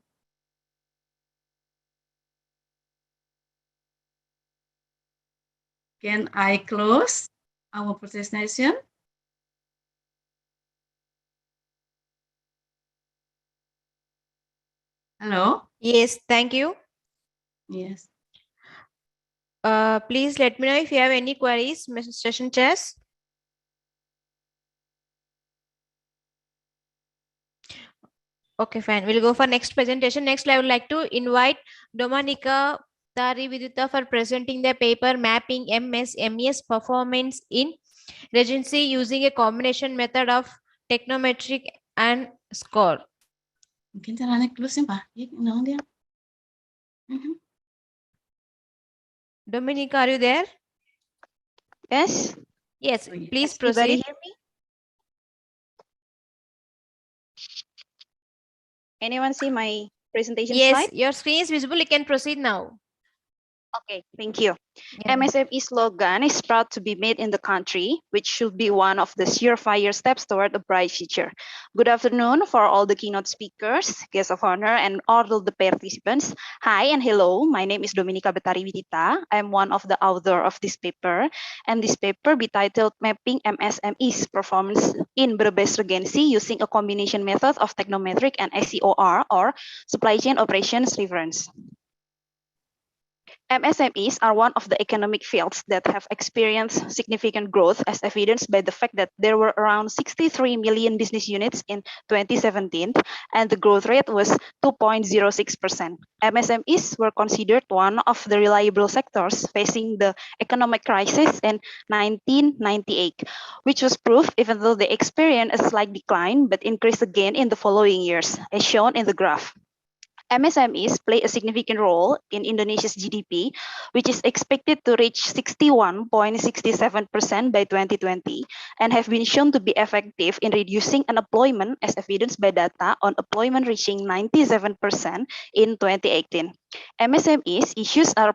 Can I close our presentation? Hello? Yes, thank you. Yes. Please let me know if you have any queries, Mr. Session Chairs. Okay, fine. We'll go for next presentation. Next, I would like to invite Dominika Tarividutta for presenting the paper Mapping MS-MES Performance in Regency using a combination method of technometric and score. Mungkin caranya close ya, Pak. Ya, naon dia? Dominika, are you there? Yes. Yes, please Everybody proceed. hear me? Anyone see my presentation Yes, slide? your screen is visible. You can proceed now. Okay, thank you. Yeah. MSME slogan is proud to be made in the country, which should be one of the surefire steps toward a bright future. Good afternoon for all the keynote speakers, guests of honor, and all the participants. Hi and hello, my name is Dominika Betari Widita. I'm one of the author of this paper, and this paper be titled Mapping MSME's Performance in Brebes Regency using a combination method of technometric and SCOR, or Supply Chain Operations Reference. MSMEs are one of the economic fields that have experienced significant growth, as evidenced by the fact that there were around 63 million business units in 2017, and the growth rate was 2.06%. MSMEs were considered one of the reliable sectors facing the economic crisis in 1998, which was proof even though they experienced a slight decline but increased again in the following years, as shown in the graph. MSMEs play a significant role in Indonesia's GDP, which is expected to reach 61.67% by 2020 and have been shown to be effective in reducing unemployment, as evidenced by data on employment reaching 97% in 2018. MSMEs issues are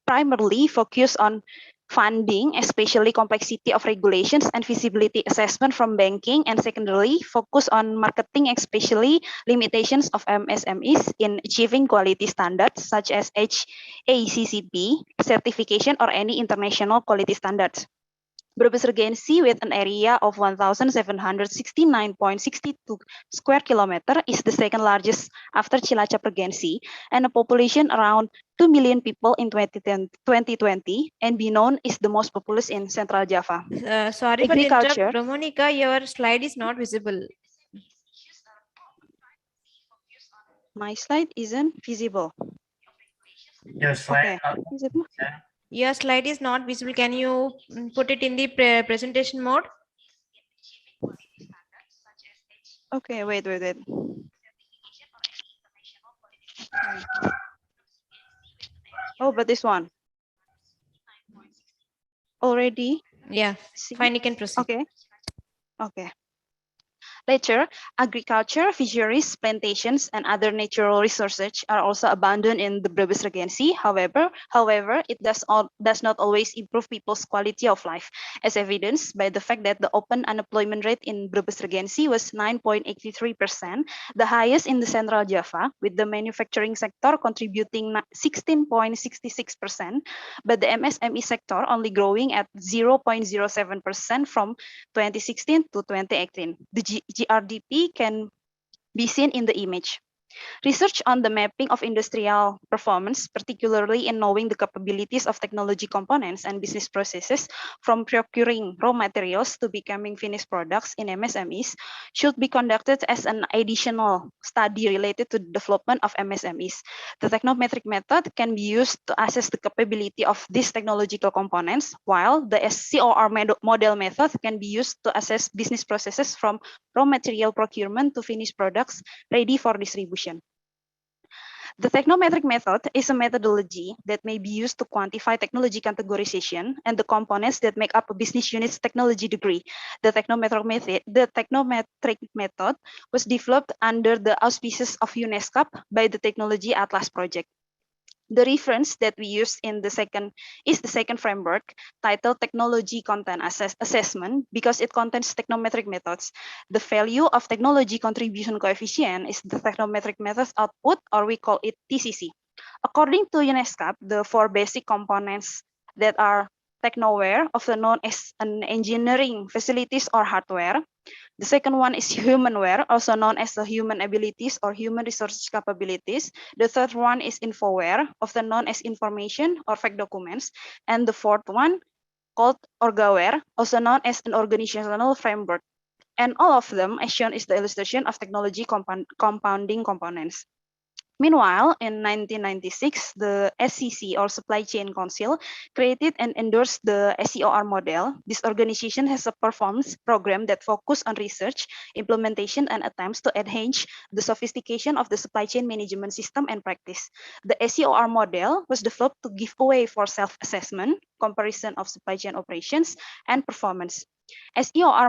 primarily focused on funding, especially complexity of regulations and feasibility assessment from banking, and secondarily, focus on marketing, especially limitations of MSMEs in achieving quality standards such as HACCP certification or any international quality standards. Brebes Regency, with an area of 1,769.62 square kilometer, is the second largest after Cilacap Regency, and a population around 2 million people in 2020, and be known is the most populous in Central Java. Sorry for the interrupt, Dominika, your slide is not visible. My slide isn't visible. Your slide. Okay. Your slide is not visible. Can you put it in the presentation mode? Okay, wait. Oh, but this one. Already? Yeah, fine, you can proceed. Okay. Later, agriculture, fisheries, plantations, and other natural resources are also abundant in the Brebes Regency. However, it does not always improve people's quality of life, as evidenced by the fact that the open unemployment rate in Brebes Regency was 9.83%, the highest in the Central Java, with the manufacturing sector contributing 16.66%, but the MSME sector only growing at 0.07% from 2016 to 2018. The GRDP can be seen in the image. Research on the mapping of industrial performance, particularly in knowing the capabilities of technology components and business processes from procuring raw materials to becoming finished products in MSMEs, should be conducted as an additional study related to the development of MSMEs. The technometric method can be used to assess the capability of these technological components, while the SCOR model method can be used to assess business processes from raw material procurement to finished products ready for distribution. The technometric method is a methodology that may be used to quantify technology categorization and the components that make up a business unit's technology degree. The technometric method was developed under the auspices of UNESCO by the Technology Atlas Project. The reference that we use in the second framework titled Technology Content Assessment because it contains technometric methods. The value of technology contribution coefficient is the technometric methods output, or we call it TCC. According to UNESCO, the four basic components that are technoware, also known as an engineering facilities or hardware. The second one is humanware, also known as the human abilities or human resources capabilities. The third one is infoware, often known as information or fact documents. And the fourth one called orgaware, also known as an organizational framework. And all of them, as shown, is the illustration of technology compounding components. Meanwhile, in 1996, the SCC or Supply Chain Council created and endorsed the SCOR model. This organization has a performance program that focuses on research, implementation, and attempts to enhance the sophistication of the supply chain management system and practice. The SCOR model was developed to give way for self-assessment, comparison of supply chain operations, and performance. SCOR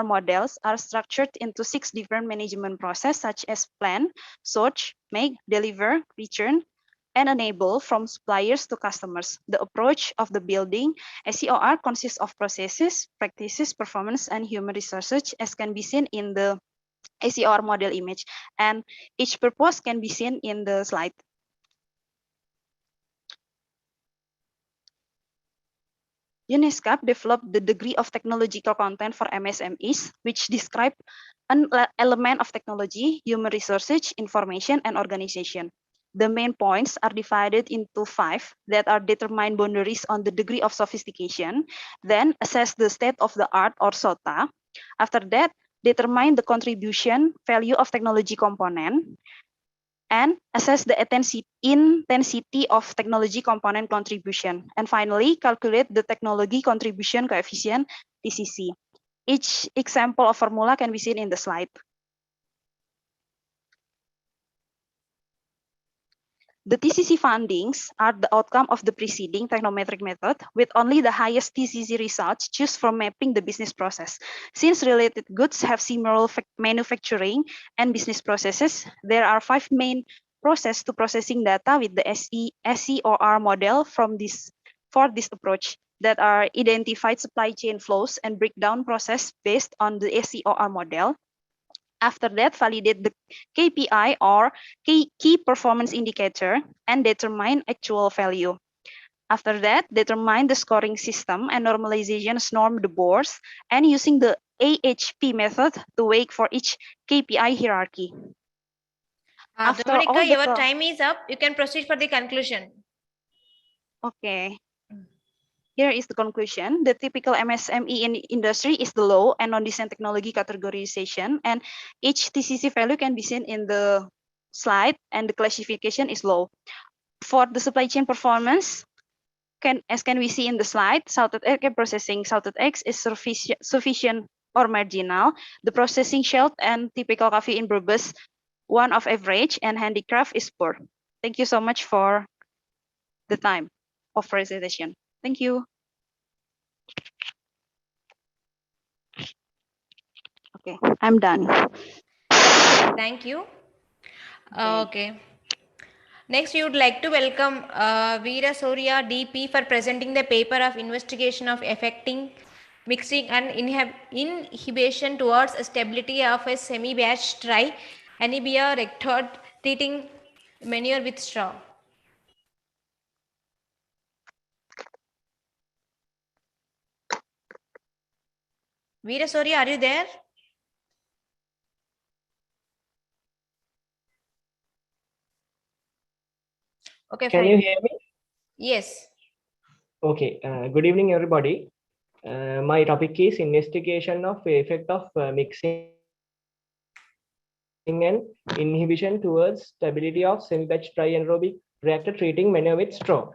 models are structured into 6 different management processes such as plan, search, make, deliver, return, and enable from suppliers to customers. The approach of the building SCOR consists of processes, practices, performance, and human resources, as can be seen in the SCOR model image. And each purpose can be seen in the slide. UNESCAP developed the degree of technological content for MSMEs, which describe an element of technology, human resources, information, and organization. The main points are divided into 5 that are determine boundaries on the degree of sophistication, then assess the state of the art or SOTA. After that, determine the contribution value of technology component, and assess the intensity of technology component contribution. And finally, calculate the technology contribution coefficient, TCC. Each example of formula can be seen in the slide. The TCC findings are the outcome of the preceding technometric method, with only the highest TCC results chosen for mapping the business process. Since related goods have similar manufacturing and business processes, there are 5 main processes to processing data with the SCOR model for this approach that are identified supply chain flows and breakdown process based on the SCOR model. After that, validate the KPI or key performance indicator and determine actual value. After that, determine the scoring system and normalization norm the boards and using the AHP method to weight for each KPI hierarchy. Dominica, your time is up. You can proceed for the conclusion. Okay. Here is the conclusion. The typical MSME in industry is the low and non-design technology categorization, and each TCC value can be seen in the slide, and the classification is low. For the supply chain performance, as can we see in the slide, salted egg processing salted eggs is sufficient or marginal. The processing shell and typical coffee in Brebes, one of average, and handicraft is poor. Thank you so much for the time of presentation. Thank you. Okay, I'm done. Thank you. Okay. Next, we would like to welcome Veera Surya DP for presenting the paper of investigation of affecting mixing and inhibition towards stability of a semi-batch dry anibia rector treating manure with straw. Veera Surya, are you there? Okay, Can fine. you hear me? Yes. Okay. Good evening, everybody. My topic is investigation of effect of mixing and inhibition towards stability of semi-batch dry anaerobic reactor treating manure with straw.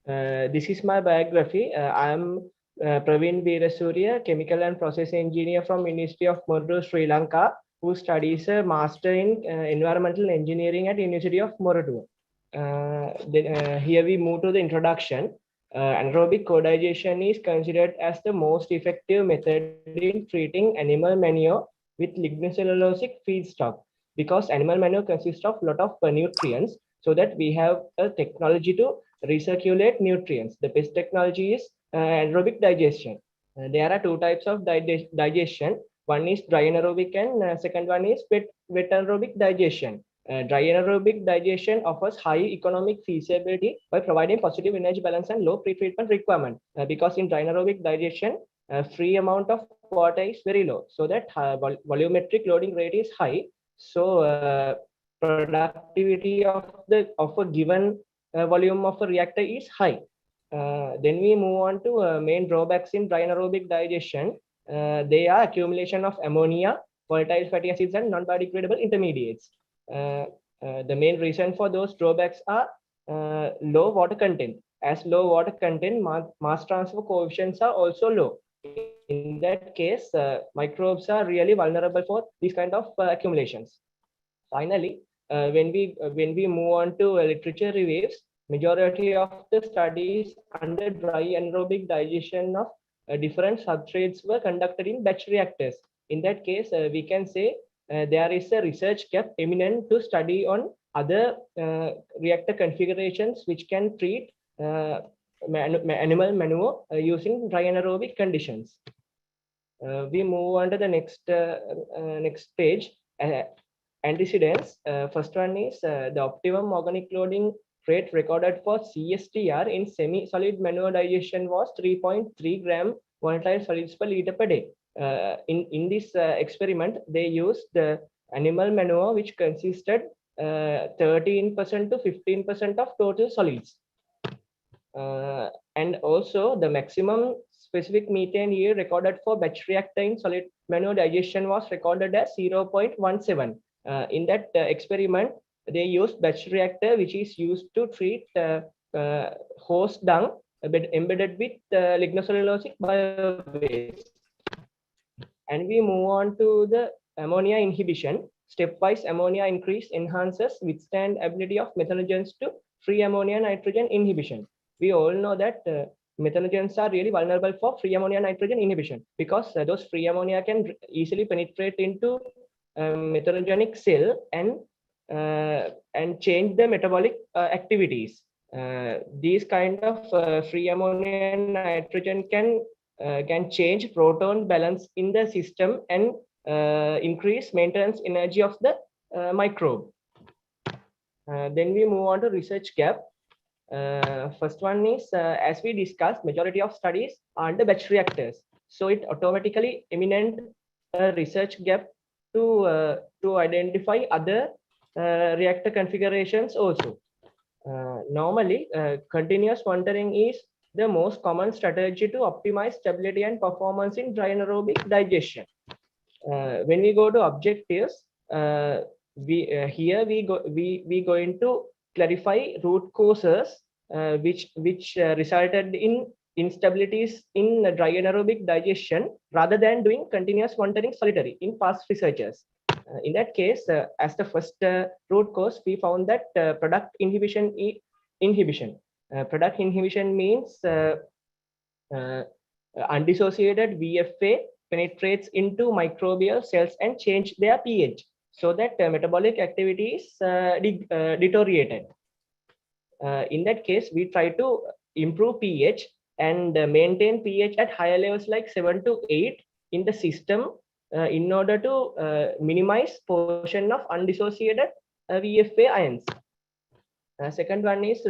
This is my biography. I am Praveen Veerasurya, chemical and process engineer from Ministry of Moradu, Sri Lanka, who studies a master in environmental engineering at University of Moradu. Here we move to the introduction. Anaerobic co-digestion is considered as the most effective method in treating animal manure with lignocellulosic feedstock, because animal manure consists of a lot of nutrients, so that we have a technology to recirculate nutrients. The best technology is anaerobic digestion. There are 2 types of digestion. One is dry anaerobic and second one is wet anaerobic digestion. Dry anaerobic digestion offers high economic feasibility by providing positive energy balance and low pretreatment requirement. Because in dry anaerobic digestion, free amount of water is very low, so that volumetric loading rate is high. So productivity of a given volume of a reactor is high. Then we move on to main drawbacks in dry anaerobic digestion. They are accumulation of ammonia, volatile fatty acids, and non-biodegradable intermediates. The main reason for those drawbacks are low water content. As low water content, mass transfer coefficients are also low. In that case, microbes are really vulnerable for these kind of accumulations. Finally, when we move on to literature reviews, majority of the studies under dry anaerobic digestion of different substrates were conducted in batch reactors. In that case, we can say there is a research gap eminent to study on other reactor configurations which can treat animal manure using dry anaerobic conditions. We move on to the next page. Antecedents. First one is the optimum organic loading rate recorded for CSTR in semi-solid manure digestion was 3.3 gram volatile solids per liter per day. In this experiment, they used the animal manure which consisted 13% to 15% of total solids. And also the maximum specific methane yield recorded for batch reactor in solid manure digestion was recorded as 0.17. In that experiment, they used batch reactor which is used to treat horse dung embedded with lignocellulosic biowaste. And we move on to the ammonia inhibition. Stepwise ammonia increase enhances withstand ability of methanogens to free ammonia nitrogen inhibition. We all know that methanogens are really vulnerable for free ammonia nitrogen inhibition because those free ammonia can easily penetrate into methanogenic cell and change the metabolic activities. These kind of free ammonia and nitrogen can change proton balance in the system and increase maintenance energy of the microbe. Then we move on to research gap. First one is, as we discussed, majority of studies are under batch reactors. So it automatically imminent research gap to identify other reactor configurations also. Normally, continuous monitoring is the most common strategy to optimize stability and performance in dry anaerobic digestion. When we go to objectives, we going to clarify root causes which resulted in instabilities in dry anaerobic digestion rather than doing continuous monitoring solitary in past researchers. In that case, as the first root cause, we found that product inhibition. Product inhibition means undissociated VFA penetrates into microbial cells and change their pH so that metabolic activity is deteriorated. In that case, we try to improve pH and maintain pH at higher levels like 7 to 8 in the system in order to minimize portion of undissociated VFA ions. Second one is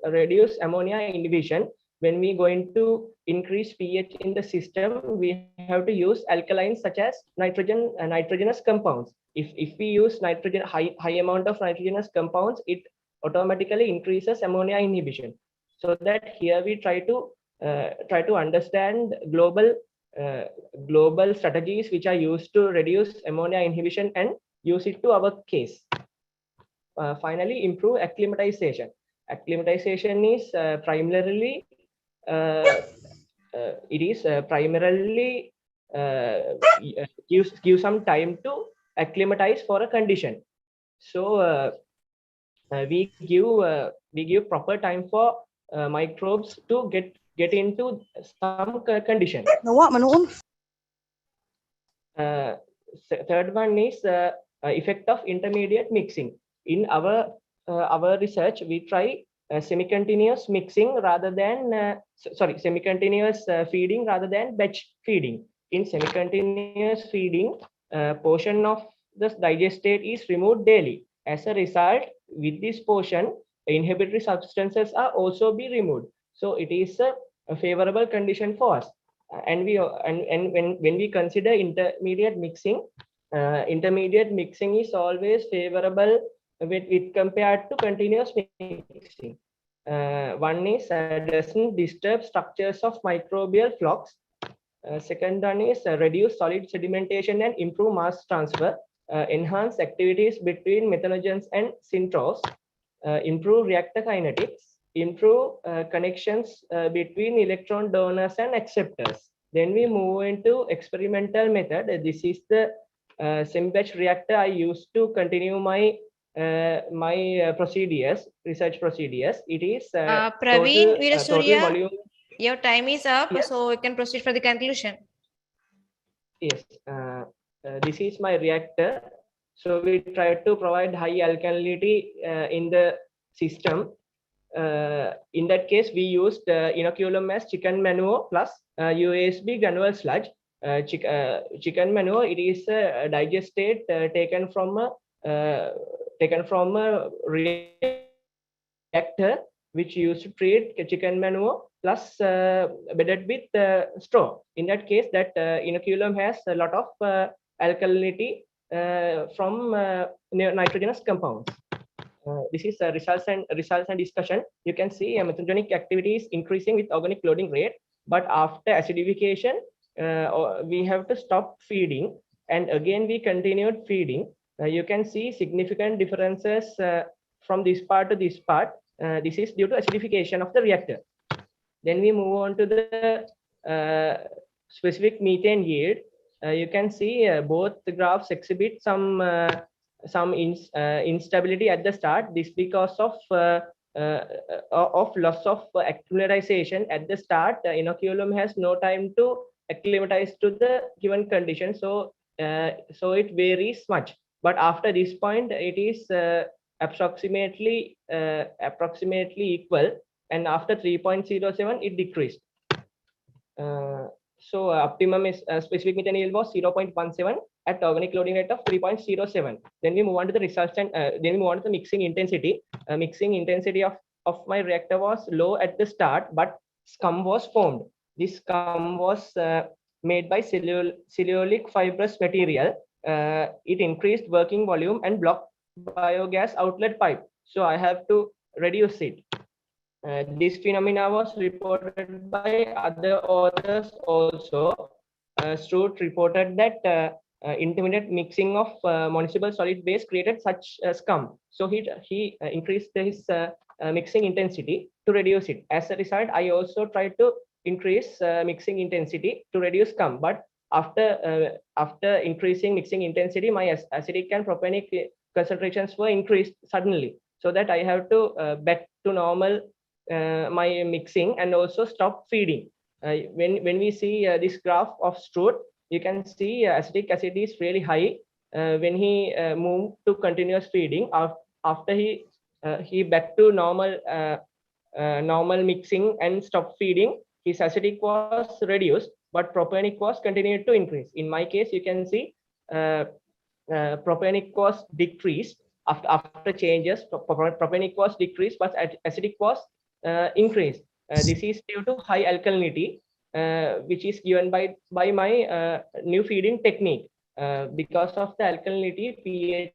reduce ammonia inhibition. When we going to increase pH in the system, we have to use alkalines such as nitrogenous compounds. If we use high amount of nitrogenous compounds, it automatically increases ammonia inhibition. So that here we try to understand global strategies which are used to reduce ammonia inhibition and use it to our case. Finally, improve acclimatization. Acclimatization is primarily give some time to acclimatize for a condition. So we give proper time for microbes to get into some condition. Third one is effect of intermediate mixing. In our research, we try semi-continuous mixing rather than semi-continuous feeding rather than batch feeding. In semi-continuous feeding, portion of the digestate is removed daily, As a result, with this portion, inhibitory substances are also be removed. So it is a favorable condition for us. And when we consider intermediate mixing is always favorable with compared to continuous mixing. One is doesn't disturb structures of microbial flocks. Second one is reduce solid sedimentation and improve mass transfer, enhance activities between methanogens and synthros, improve reactor kinetics, improve connections between electron donors and acceptors. Then we move into experimental method. This is the semi-batch reactor I used to continue my research procedures. It is Praveen total Veerasurya, volume. your time is up, Yes. so we can proceed for the conclusion. Yes, this is my reactor. So we try to provide high alkalinity in the system. In that case, we used inoculum as chicken manure plus USB granule sludge. Chicken manure, it is digestate taken from a reactor which used to treat chicken manure plus bedded with straw. In that case, that inoculum has a lot of alkalinity from nitrogenous compounds. This is results and discussion. You can see methanogens activity is increasing with organic loading rate, but after acidification, we have to stop feeding, and again we continued feeding. You can see significant differences from this part to this part. This is due to acidification of the reactor. Then we move on to the specific methane yield. You can see both the graphs exhibit some instability at the start. This because of loss of acclimatization at the start. Inoculum has no time to acclimatize to the given condition, so it varies much. But after this point, it is approximately equal, and after 3.07 it decreased. So optimum is specific methane yield was 0.17 at organic loading rate of 3.07. Then we move on to the results, and then we move on to the mixing intensity. Mixing intensity of my reactor was low at the start, but scum was formed. This scum was made by cellulosic fibrous material. It increased working volume and blocked biogas outlet pipe. So I have to reduce it. This phenomena was reported by other authors also. Strout reported that intermediate mixing of municipal solid waste created such scum. So he increased his mixing intensity to reduce it. As a result, I also tried to increase mixing intensity to reduce scum. But after increasing mixing intensity, my acidic and propionic concentrations were increased suddenly, so that I have to back to normal my mixing and also stop feeding. When we see this graph of Strout, you can see acetic acid is really high when he moved to continuous feeding. After he back to normal mixing and stop feeding, his acidic was reduced, but propionic was continued to increase. In my case, you can see propionic was decreased after changes. Propionic was decreased, but acidic was increased. This is due to high alkalinity, which is given by my new feeding technique. Because of the alkalinity, pH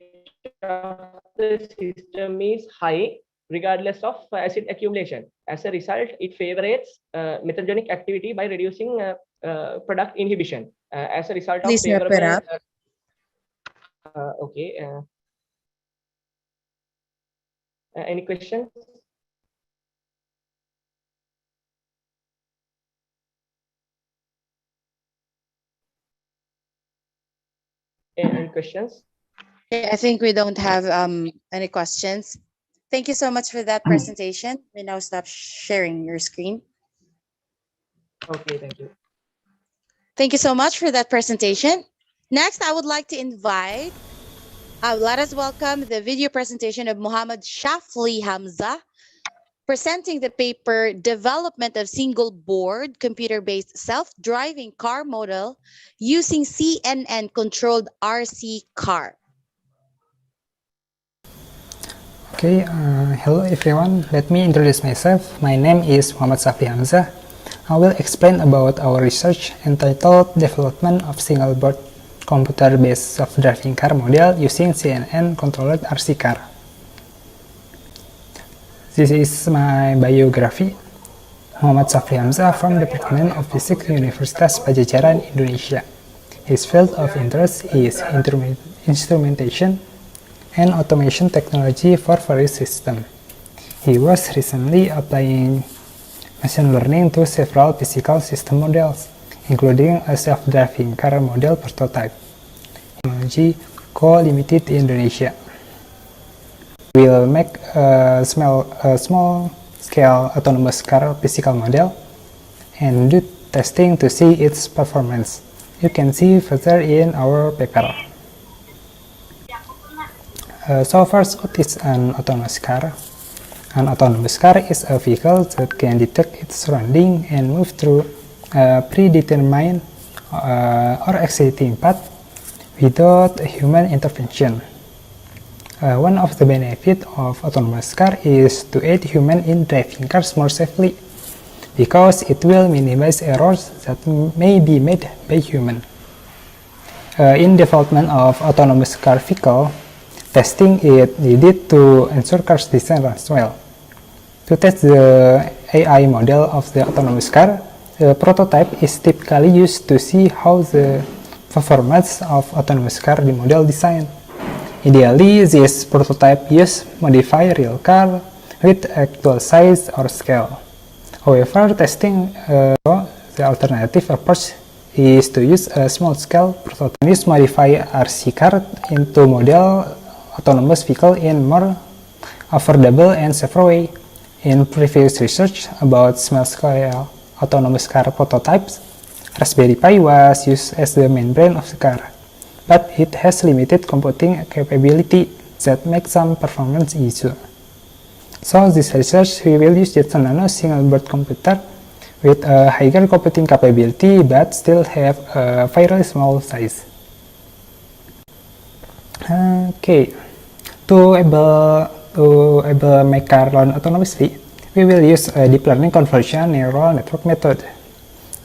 of the system is high regardless of acid accumulation. As a result, it favors methanogenic activity by reducing product inhibition. As a result Please of wrap it favorable. up. Okay. Any questions? Any questions? I think we don't have any questions. Thank you so much for that presentation. We now stop sharing your screen. Okay, thank you. Thank you so much for that presentation. Next, I would like to invite, let us welcome the video presentation of Muhammad Shafli Hamza, presenting the paper Development of Single Board Computer-Based Self-Driving Car Model Using CNN Controlled RC Car. Okay, hello everyone. Let me introduce myself. My name is Muhammad Safri Hamzah. I will explain about our research entitled Development of Single-Board Computer-Based Self-Driving Car Model using CNN-Controlled RC Car. This is my biography. Muhammad Safri Hamzah from Department of Physics, Universitas Padjadjaran, Indonesia. His field of interest is instrumentation and automation technology for various systems. He was recently applying machine learning to several physical system models, including a self-driving car model prototype. Technology Co-Limited Indonesia. We'll make a small-scale autonomous car physical model and do testing to see its performance. You can see further in our paper. So first, what is an autonomous car? An autonomous car is a vehicle that can detect its surrounding and move through a predetermined or exciting path without human intervention. One of the benefits of autonomous car is to aid human in driving cars more safely, because it will minimize errors that may be made by human. In development of autonomous car vehicle, testing is needed to ensure cars design runs well. To test the AI model of the autonomous car, the prototype is typically used to see how the performance of autonomous car the model design. Ideally, this prototype uses modified real car with actual size or scale. However, testing the alternative approach is to use a small-scale prototype. Use modified RC car into model autonomous vehicle in more affordable and safer way. In previous research about small-scale autonomous car prototypes, Raspberry Pi was used as the main brain of the car, but it has limited computing capability that makes some performance issues. So this research we will use Jetson Nano single-board computer with a higher computing capability but still have a fairly small size. Okay, to make car learn autonomously, we will use a deep learning convolutional neural network method.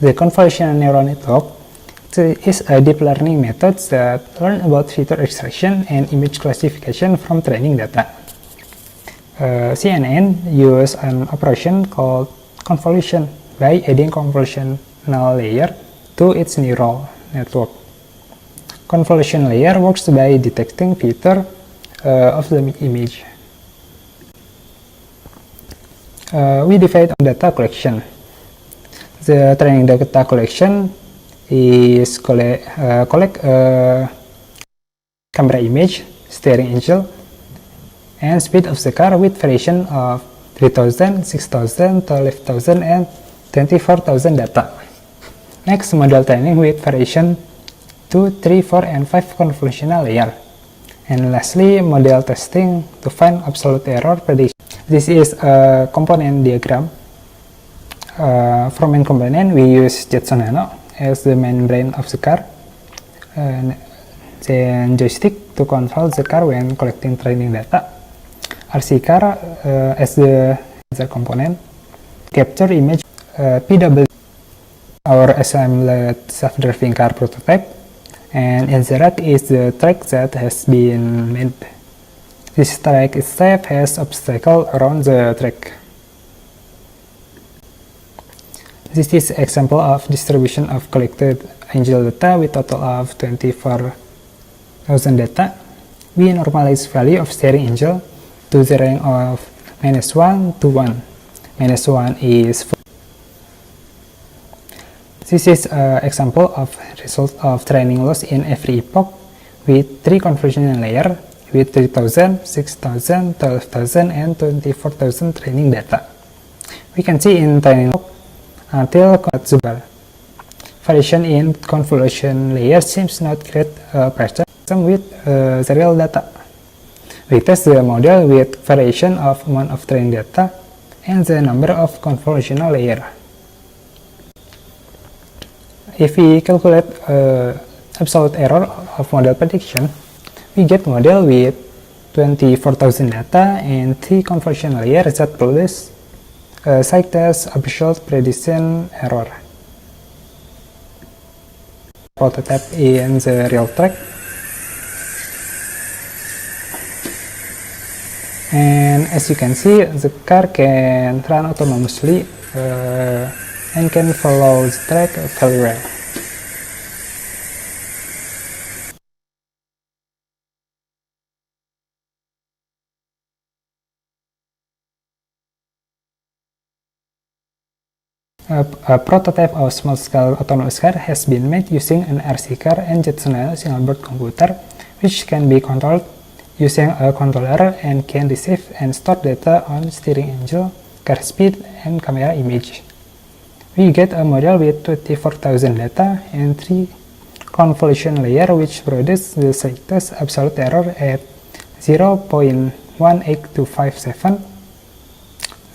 The convolutional neural network is a deep learning method that learns about feature extraction and image classification from training data. CNN uses an operation called convolution by adding convolutional layer to its neural network. Convolution layer works by detecting feature of the image. We divide on data collection. The training data collection is collect camera image, steering angle, and speed of the car with variation of 3000, 6000, 12,000, and 24,000 data. Next, model training with variation 2, 3, 4, and 5 convolutional layer. And lastly, model testing to find absolute error prediction. This is a component diagram. For main component, we use Jetson Nano as the main brain of the car, and then joystick to control the car when collecting training data. RC car as the other component. Capture image PW, our assembled self-driving car prototype, and NZRAC is the track that has been made. This track itself has obstacles around the track. This is an example of distribution of collected angle data with total of 24,000 data. We normalize value of steering angle to the range of -1 to 1. -1 is 4. This is an example of result of training loss in every epoch with 3 convolutional layers with 3000, 6000, 12,000, and 24,000 training data. We can see in training log until Zubar. Variation in convolution layer seems not create a pressure with the real data. We test the model with variation of amount of training data and the number of convolutional layer. If we calculate absolute error of model prediction, we get model with 24,000 data and 3 convolution layers that produce site test absolute prediction error. Prototype in the real track. And as you can see, the car can run autonomously and can follow the track very well. A prototype of small-scale autonomous car has been made using an RC car and Jetson single-board computer, which can be controlled using a controller and can receive and store data on steering angle, car speed, and camera image. We get a model with 24,000 data and 3 convolution layers, which produce the site test absolute error at 0.18257.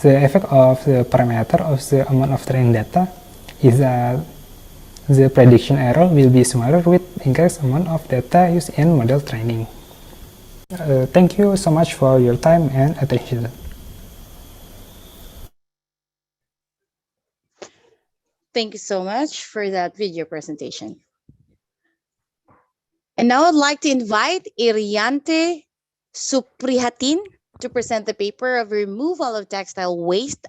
The effect of the parameter of the amount of training data is that the prediction error will be smaller with increased amount of data used in model training. Thank you so much for your time and attention. Thank you so much for that video presentation. And now I'd like to invite Iriante Suprihatin to present the paper of removal of textile waste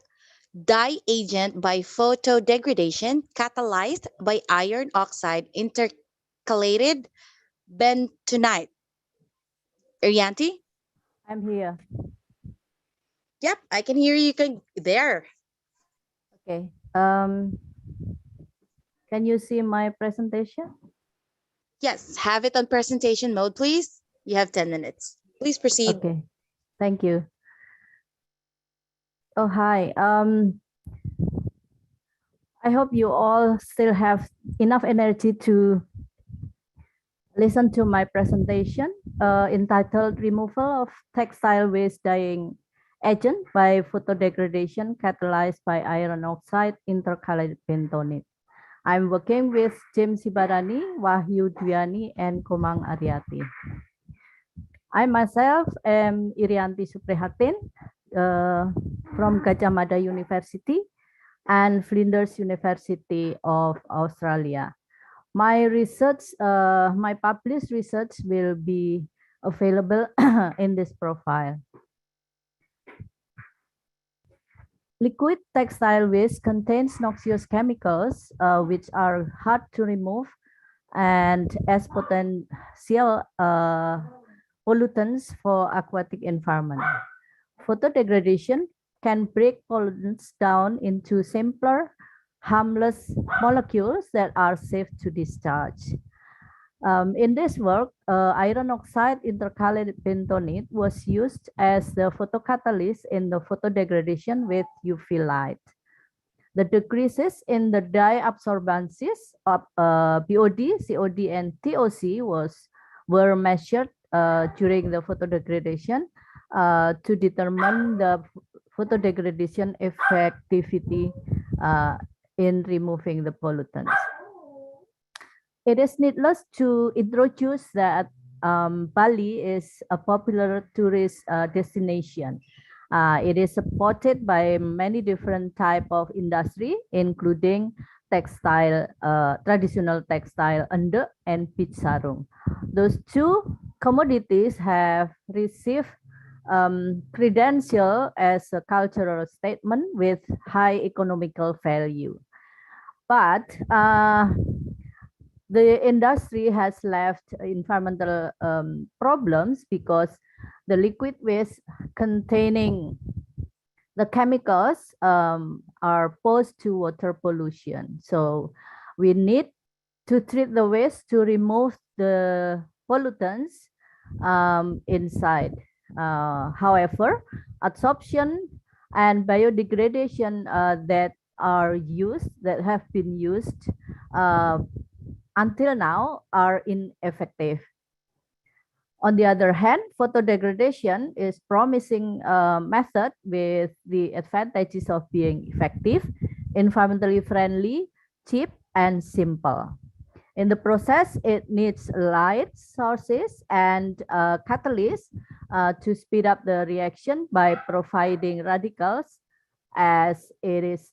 dye agent by photo degradation catalyzed by iron oxide intercalated bentonite. Iriante? I'm here. Yep, I can hear you there. Okay. Can you see my presentation? Yes, have it on presentation mode, please. You have 10 minutes. Please proceed. Okay. Thank you. Oh, hi. I hope you all still have enough energy to listen to my presentation entitled Removal of Textile Waste Dyeing Agent by Photodegradation Catalyzed by Iron Oxide Intercalated Bentonite. I'm working with James Sibarani, Wahyu Dwiani, and Komang Aryati. I myself am Irianti Suprihatin from Gajah Mada University and Flinders University of Australia. My research, my published research will be available in this profile. Liquid textile waste contains noxious chemicals which are hard to remove and as potential pollutants for aquatic environment. Photodegradation can break pollutants down into simpler, harmless molecules that are safe to discharge. In this work, iron oxide intercalated bentonite was used as the photocatalyst in the photodegradation with UV light. The decreases in the dye absorbances of BOD, COD, and TOC were measured during the photodegradation to determine the photodegradation effectivity in removing the pollutants. It is needless to introduce that Bali is a popular tourist destination. It is supported by many different type of industry, including textile, traditional textile, ende and pitch sarung. Those two commodities have received credential as a cultural statement with high economical value. But the industry has left environmental problems because the liquid waste containing the chemicals are posed to water pollution. So we need to treat the waste to remove the pollutants inside. However, absorption and biodegradation that have been used until now are ineffective. On the other hand, photodegradation is promising method with the advantages of being effective, environmentally friendly, cheap, and simple. In the process, it needs light sources and catalysts to speed up the reaction by providing radicals as it is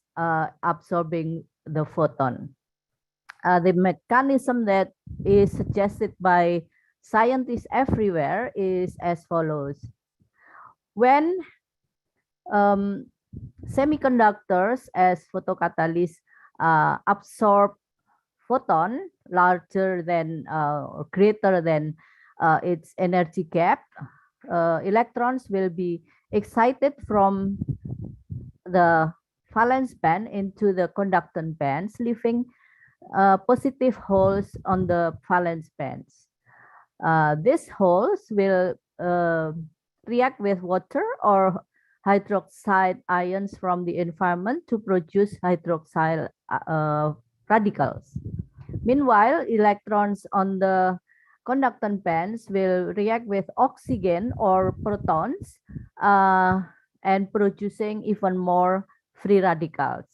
absorbing the photon. The mechanism that is suggested by scientists everywhere is as follows. When semiconductors as photocatalysts absorb photon larger than or greater than its energy gap, electrons will be excited from the valence band into the conductance bands, leaving positive holes on the valence bands. These holes will react with water or hydroxide ions from the environment to produce hydroxyl radicals. Meanwhile, electrons on the conductance bands will react with oxygen or protons and producing even more free radicals.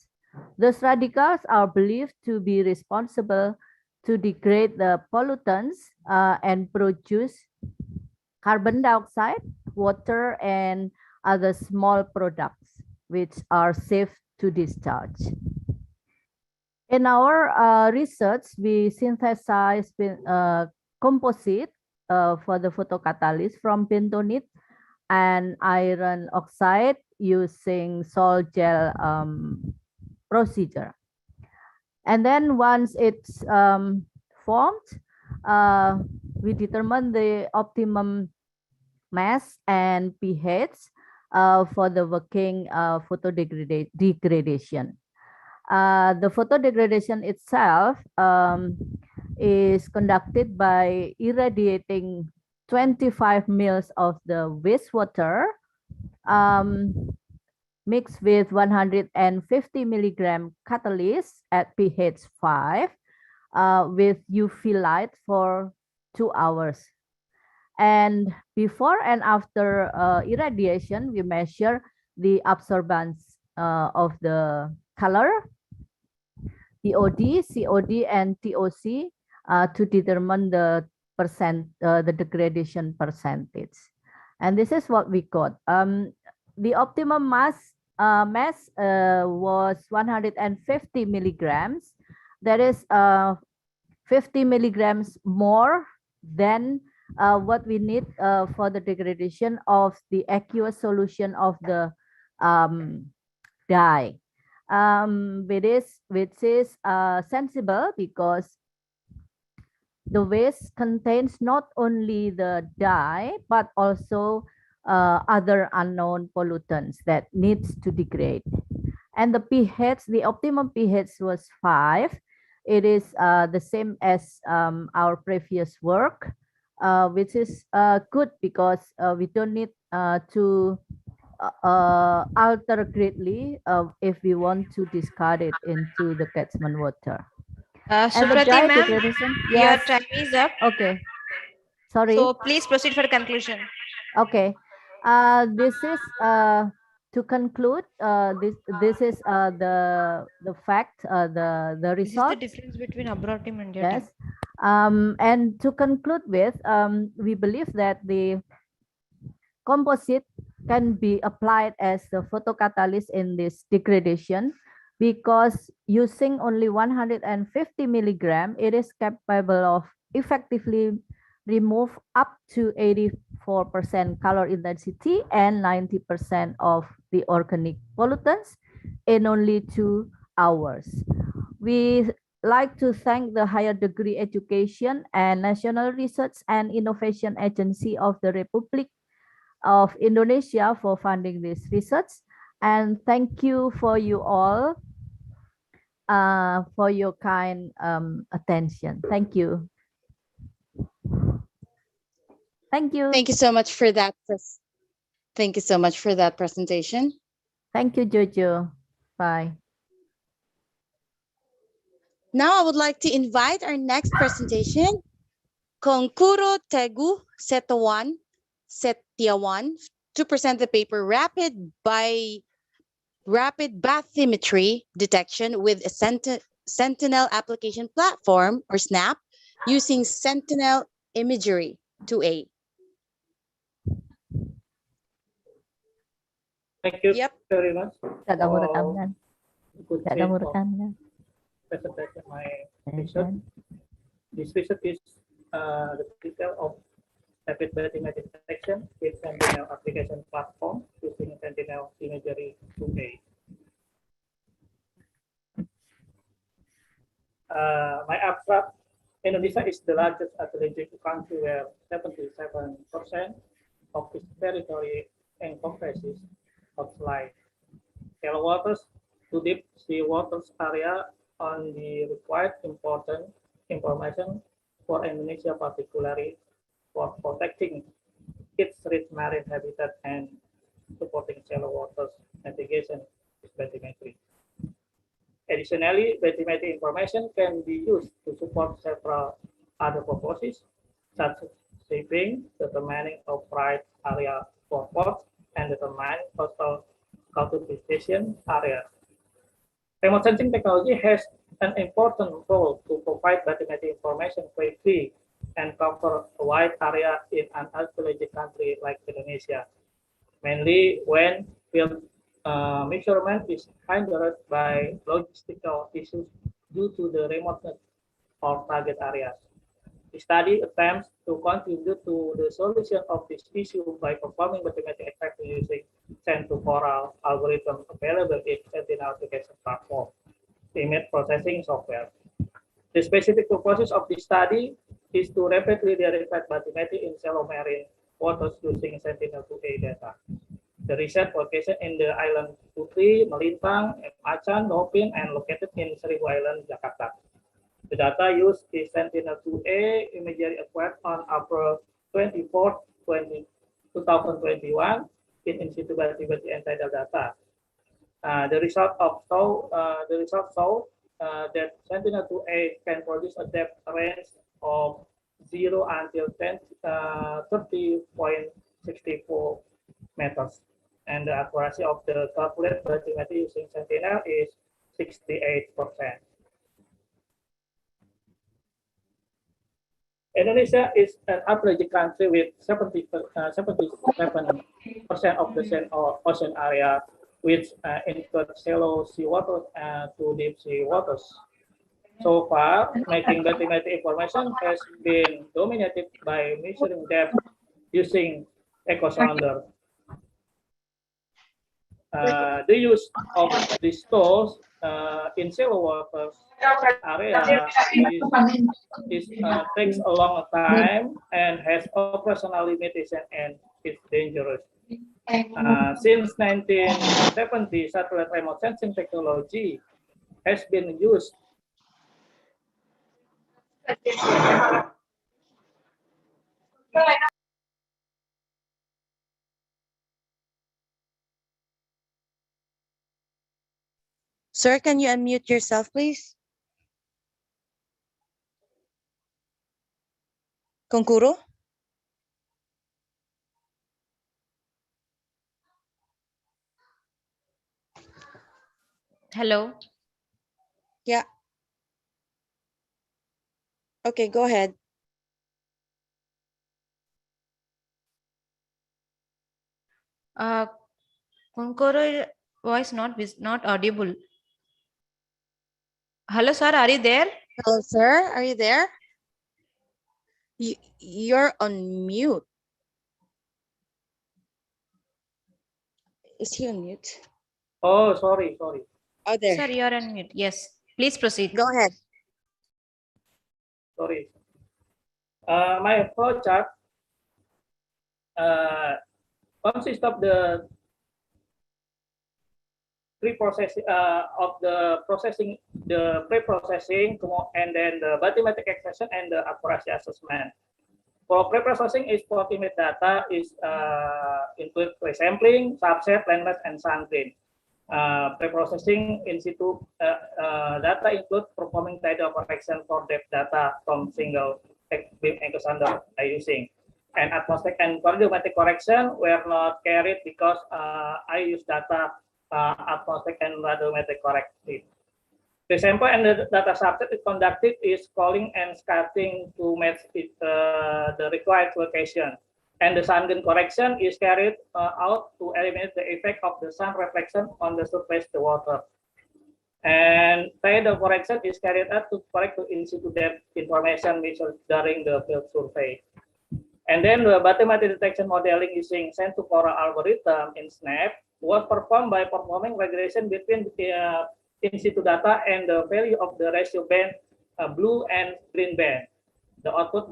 Those radicals are believed to be responsible to degrade the pollutants and produce carbon dioxide, water, and other small products which are safe to discharge. In our research, we synthesize composite for the photocatalyst from bentonite and iron oxide using sol gel procedure. And then once it's formed, we determine the optimum mass and pH for the working photodegradation. The photodegradation itself is conducted by irradiating 25 mL of the wastewater mixed with 150 milligram catalyst at pH 5 with UV light for 2 hours. And before and after irradiation, we measure the absorbance of the color, DOD, COD, and TOC to determine the degradation percentage. And this is what we got. The optimum mass was 150 milligrams. That is 50 milligrams more than what we need for the degradation of the aqueous solution of the dye. Which is sensible because the waste contains not only the dye, but also other unknown pollutants that needs to degrade. And the pH, the optimum pH was 5. It is the same as our previous work, which is good because we don't need to alter greatly if we want to discard it into the catchment water. Suprati ma'am, yes. your time is up. Okay. Sorry. So please proceed for conclusion. Okay. This is to conclude. This is the fact. The result. This is the difference between abroad team and India yes. team. And to conclude with, we believe that the composite can be applied as the photocatalyst in this degradation because using only 150 milligram, it is capable of effectively remove up to 84% color intensity and 90% of the organic pollutants in only 2 hours. We like to thank the Higher Degree Education and National Research and Innovation Agency of the Republic of Indonesia for funding this research, and thank you for you all for your kind attention. Thank you. Thank you. Thank you so much for that. Thank you so much for that presentation. Thank you, Jojo. Bye. Now I would like to invite our next presentation, Kongkuro Tegu Setiawan, to present the paper Rapid Bathymetry Detection with Sentinel Application Platform, or SNAP, using Sentinel Imagery 2A. Thank you Yep. very much. Tak kamu rekamkan. Good Tak set kamu of rekamkan. presentation my research. This research is the detail of rapid mathematics detection with Sentinel application platform using Sentinel Imagery 2A. My abstract: Indonesia is the largest Atlantic country where 77% of its territory encompasses coastline, shallow waters to deep sea waters area on the required important information for Indonesia, particularly for protecting its rich marine habitat and supporting shallow waters navigation with bathymetry. Additionally, bathymetry information can be used to support several other purposes, such as shaping, determining of right area for ports, and determining coastal cultivation areas. Remote sensing technology has an important role to provide bathymetry information quickly and cover a wide area in an isolated country like Indonesia, mainly when field measurement is hindered by logistical issues due to the remoteness of target areas. The study attempts to contribute to the solution of this issue by performing bathymetry exactly using temporal algorithm available in Sentinel application platform, image processing software. The specific purpose of this study is to rapidly verify bathymetry in shallow marine waters using Sentinel 2A data. The research location in the island Putri, Melintang, Macan, Nopin, and located in Seribu Island, Jakarta. The data used is Sentinel-2A imagery acquired on April 24, 2021 in situ bathymetry and tidal data. The result show that Sentinel-2A can produce a depth range of 0 until 30.64 meters. And the accuracy of the calculated bathymetry using Sentinel is 68%. Indonesia is an Atlantic country with 77% of the ocean area, which includes shallow seawater to deep sea waters. So far, making bathymetry information has been dominated by measuring depth using echo sounder. The use of these tools in shallow water area takes a long time and has operational limitation and is dangerous. Since 1970, satellite remote sensing technology has been used Sir, can you unmute yourself, please? Kongkuro? Hello. Yeah. Okay, go ahead. Kunkoro voice not audible. Hello, sir. Are you there? Hello, sir. Are you there? You're on mute. Is he on mute? Oh, sorry. Oh, there. Sir, you are on mute. Yes. Please proceed. Go ahead. Sorry. My flow chart consists of the pre-processing the pre-processing, and then the bathymetric extraction and the accuracy assessment. For pre-processing is for image data is include pre-sampling, subset, landmass, and sun-grain. Pre-processing in situ data include performing tidal correction for depth data from single beam echo sounder by using. And atmospheric and radiometric correction were not carried because I use data atmospheric and radiometric corrected. The sample and the data subset is conducted is calling and scattering to match it, the required location. And the sun-gain correction is carried out to eliminate the effect of the sun reflection on the surface of the water. And tidal correction is carried out to correct the in-situ depth information measured during the field survey. And then the bathymetry detection modeling using send-to-coral algorithm in SNAP was performed by performing regression between the in-situ data and the value of the ratio band, blue and green band. The output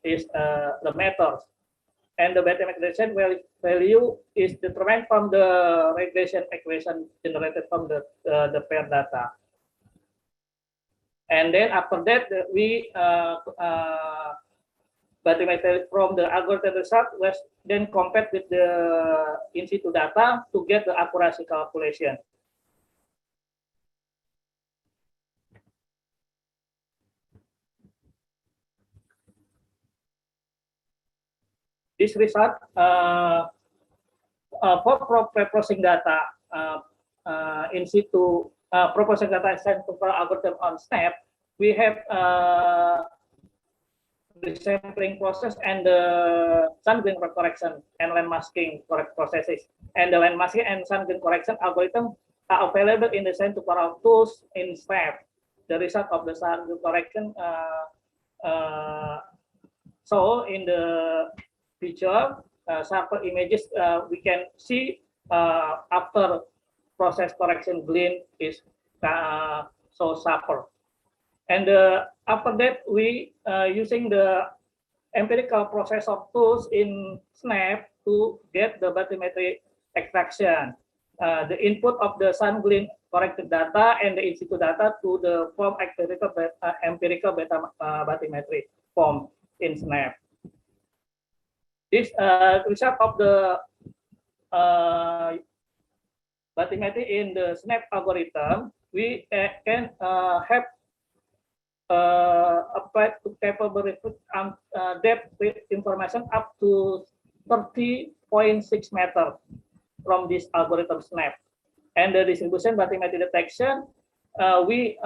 is the methods. And the bathymetrization value is determined from the regression equation generated from the pair data. And then after that, we bathymetry from the algorithm result was then compared with the in-situ data to get the accuracy calculation. This result for processing data in situ, processing data sent to algorithm on SNAP, we have the sampling process and the sun-gain correction and land masking correct processes. And the land masking and sun-gain correction algorithm are available in the send-to-coral tools in SNAP. The result of the sun-gain correction so in the picture, sample images we can see after process correction glean is so sharper. And after that, we using the empirical process of tools in SNAP to get the bathymetry extraction. The input of the sun glean corrected data and the in-situ data to the form empirical bathymetry form in SNAP. This result of the bathymetry in the SNAP algorithm, we can have applied to capable depth with information up to 30.6 meters from this algorithm SNAP. And the distribution bathymetry detection, we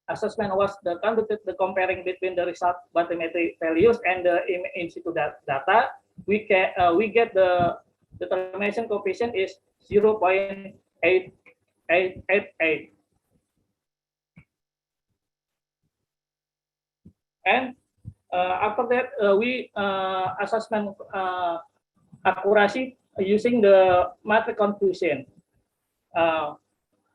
assessment was conducted the comparing between the result bathymetry values and the in-situ data. We get the determination coefficient is 0.888. And after that, we assessment accuracy using the matrix confusion.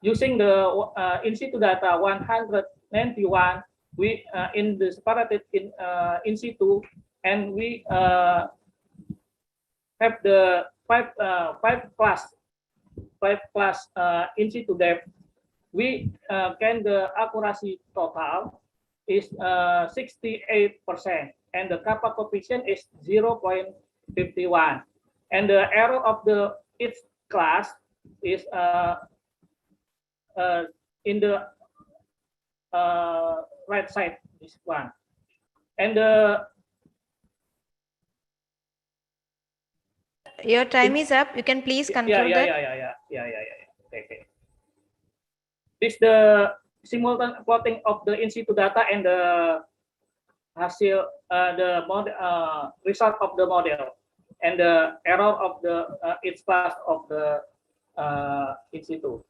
Using the in-situ data 191, we in the separated in situ, and we have the five class in situ depth. We can the accuracy total is 68%, and the kappa coefficient is 0.51, and the error of the each class is in the right side, this one. And your time is up. You can please conclude that. Okay. This is the simultaneous plotting of the in situ data and the hasil, the model, result of the model, and the error of the each class of the in situ.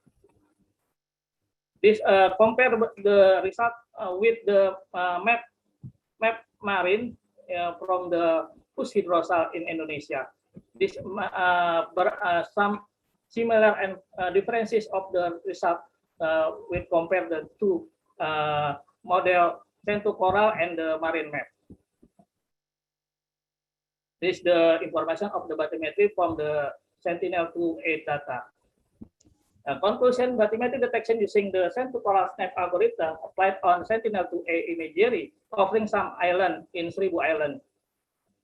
This compare the result with the map marine from the Push hydrosal in Indonesia. This some similar and differences of the result with compare the two model send-to-coral and the marine map. This is the information of the bathymetry from the Sentinel-2 data. Conclusion: bathymetry detection using the send-to-coral SNAP algorithm applied on Sentinel-2 imagery covering some island in Seribu Island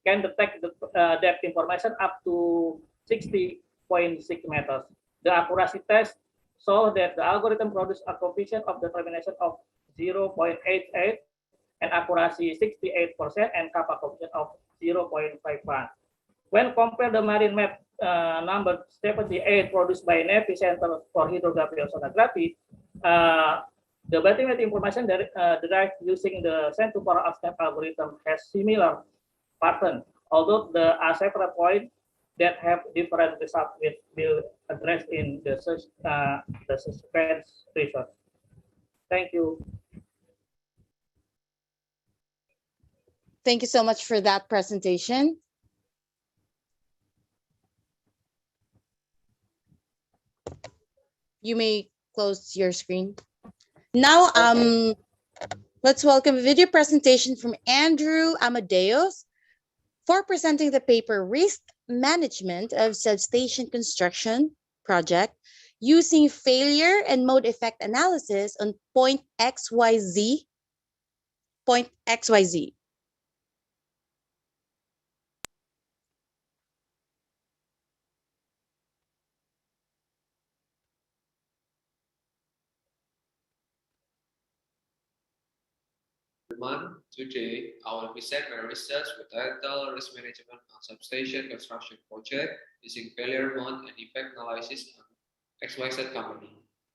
can detect the depth information up to 60.6 meters. The accuracy test shows that the algorithm produces a coefficient of determination of 0.88 and accuracy 68% and kappa coefficient of 0.51. When compared the marine map number 78 produced by Navy Center for Hydrography and Sonography, the bathymetric information derived using the cent-to-power abstract algorithm has similar pattern, although the several points that have different results will be addressed in the suspense research. Thank you. Thank you so much for that presentation. You may close your screen. Now, let's welcome a video presentation from Andrew Amadeus for presenting the paper Risk Management of Substation Construction Project using failure and mode effect analysis on point XYZ. Today, I will present my research with title Risk Management on Substation Construction Project using failure mode and effect analysis on XYZ company.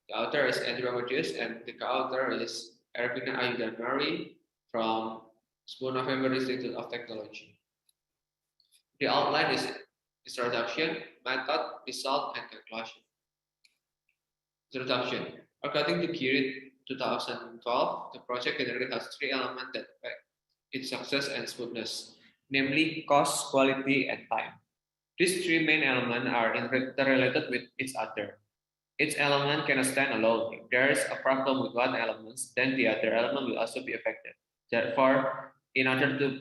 The author is Andrew Amadeus and the co-author is Ervina Ayudanari from School November Institute of Technology. The outline is introduction, method, result, and conclusion. Introduction. According to Keynote 2012, the project generally has three elements that affect its success and smoothness, namely cost, quality, and time. These three main elements are interrelated with each other. Each element cannot stand alone. If there is a problem with one element, then the other element will also be affected. Therefore, in order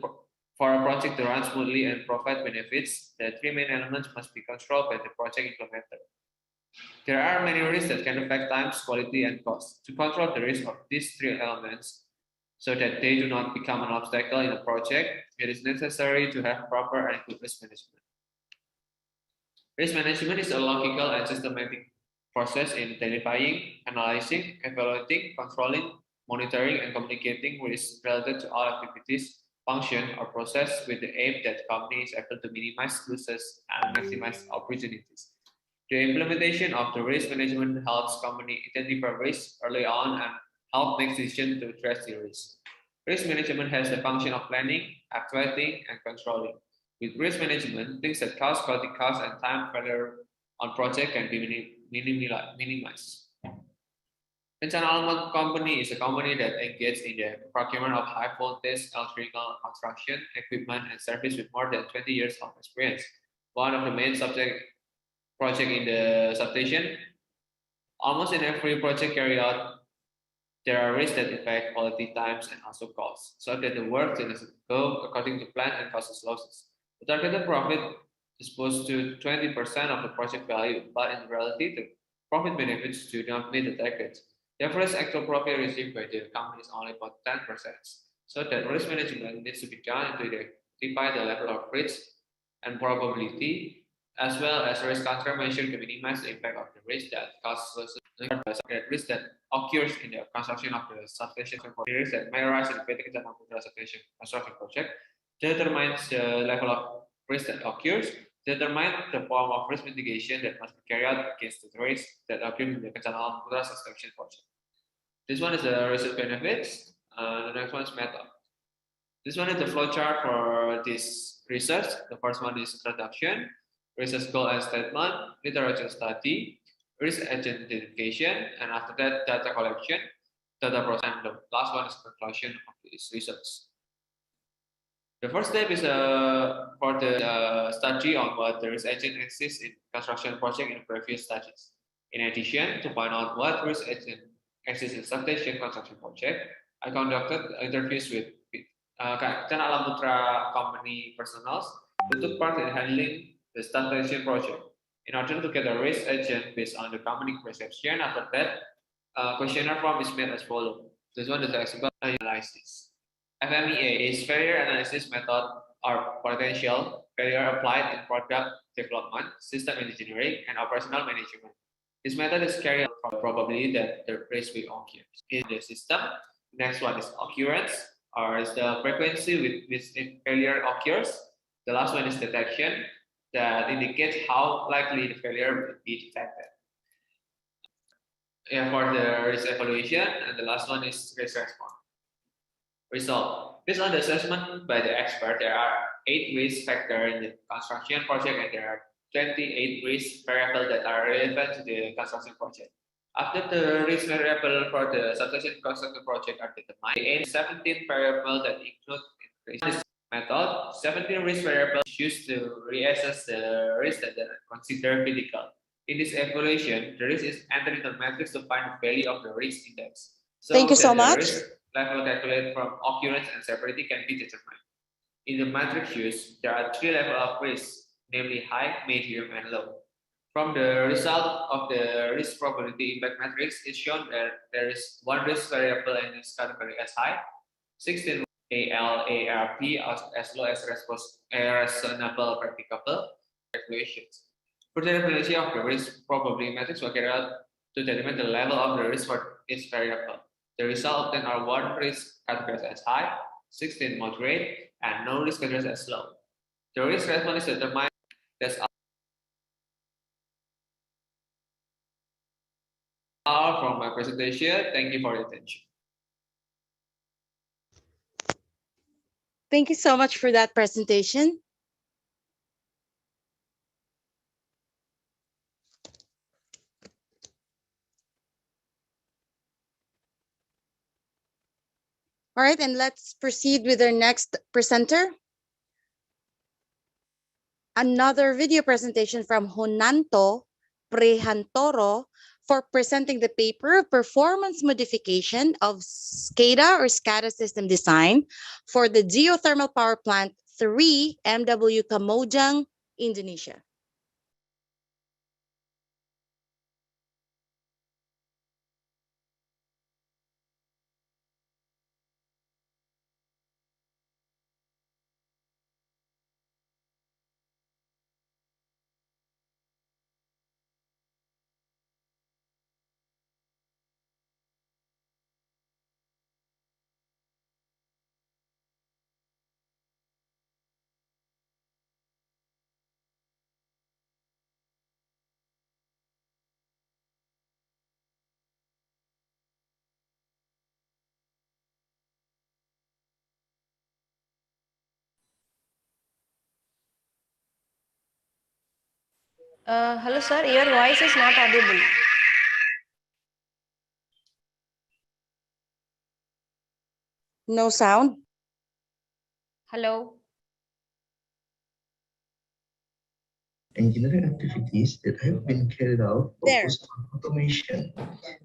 for a project to run smoothly and provide benefits, the three main elements must be controlled by the project implementer. There are many risks that can affect times, quality, and cost. To control the risk of these three elements so that they do not become an obstacle in a project, it is necessary to have proper and good risk management. Risk management is a logical and systematic process in identifying, analyzing, evaluating, controlling, monitoring, and communicating risks related to all activities, function, or process with the aim that the company is able to minimize losses and maximize opportunities. The implementation of the risk management helps company identify risks early on and help make decisions to address the risk. Risk management has the function of planning, actuating, and controlling. With risk management, things that cause quality cost and time failure on project can be minimized. Rencana Almond Company is a company that engages in the procurement of high voltage electrical construction, equipment, and service with more than 20 years of experience. One of the main project in the substation. Almost in every project carried out, there are risks that affect quality, times, and also costs, so that the work doesn't go according to plan and causes losses. The targeted profit is supposed to 20% of the project value, but in reality, the profit benefits do not meet the targets. The average actual profit received by the company is only about 10%, so that risk management needs to be done to identify the level of risk and probability, as well as risk control measure to minimize the impact of the risk that causes risk that occurs in the construction of the substation. The risk that may arise in the substation construction project determines the level of risk that occurs, determine the form of risk mitigation that must be carried out against the risk that occur in the Kencana substation project. This one is the research benefits. The next one is method. This one is the flowchart for this research. The first one is introduction, research goal and statement, literature study, risk agent identification, and after that, data collection, data process, and the last one is conclusion of this research. The first step is for the study on what the risk agent exists in construction project in previous studies. In addition, to find out what risk agent exists in substation construction project, I conducted interviews with Kencana Alam Putra company personnel who took part in handling the substation project. In order to get a risk agent based on the company perception, after that, questionnaire form is made as follows. This one is the example analysis. FMEA is failure analysis method or potential failure applied in product development, system engineering, and operational management. This method is carried out for probability that the risk will occur in the system. Next one is occurrence, or is the frequency with which failure occurs. The last one is detection. that indicates how likely the failure will be detected. Yeah, for the risk evaluation, and the last one is risk response. Result. Based on the assessment by the expert, there are 8 risk factors in the construction project, and there are 28 risk variables that are relevant to the construction project. After the risk variable for the substation construction project are determined, and 17 variables that include risk method, 17 risk variables used to reassess the risk that are considered critical. In this evaluation, the risk is entered into a matrix to find the value of the risk index. So Thank you so that the much. risk level calculated from occurrence and severity can be determined. In the matrix used, there are 3 levels of risk, namely high, medium, and low. From the result of the risk probability impact matrix, it's shown that there is 1 risk variable in this category as high, 16 ALARP as low as reasonable practicable calculations. Further evaluation of the risk probability matrix will carry out to determine the level of the risk for each variable. The result obtained are 1 risk categorized as high, 16 moderate, and no risk categorized as low. The risk response is determined. That's all from my presentation. Thank you for your attention. Thank you so much for that presentation. All right, and let's proceed with our next presenter. Another video presentation from Honanto Prehantoro for presenting the paper Performance Modification of SCADA or SCADA System Design for the Geothermal Power Plant 3 MW Kamojang, Indonesia. Hello, sir. Your voice is not audible. No sound. Hello. Engineering activities that have been carried out focus on automation,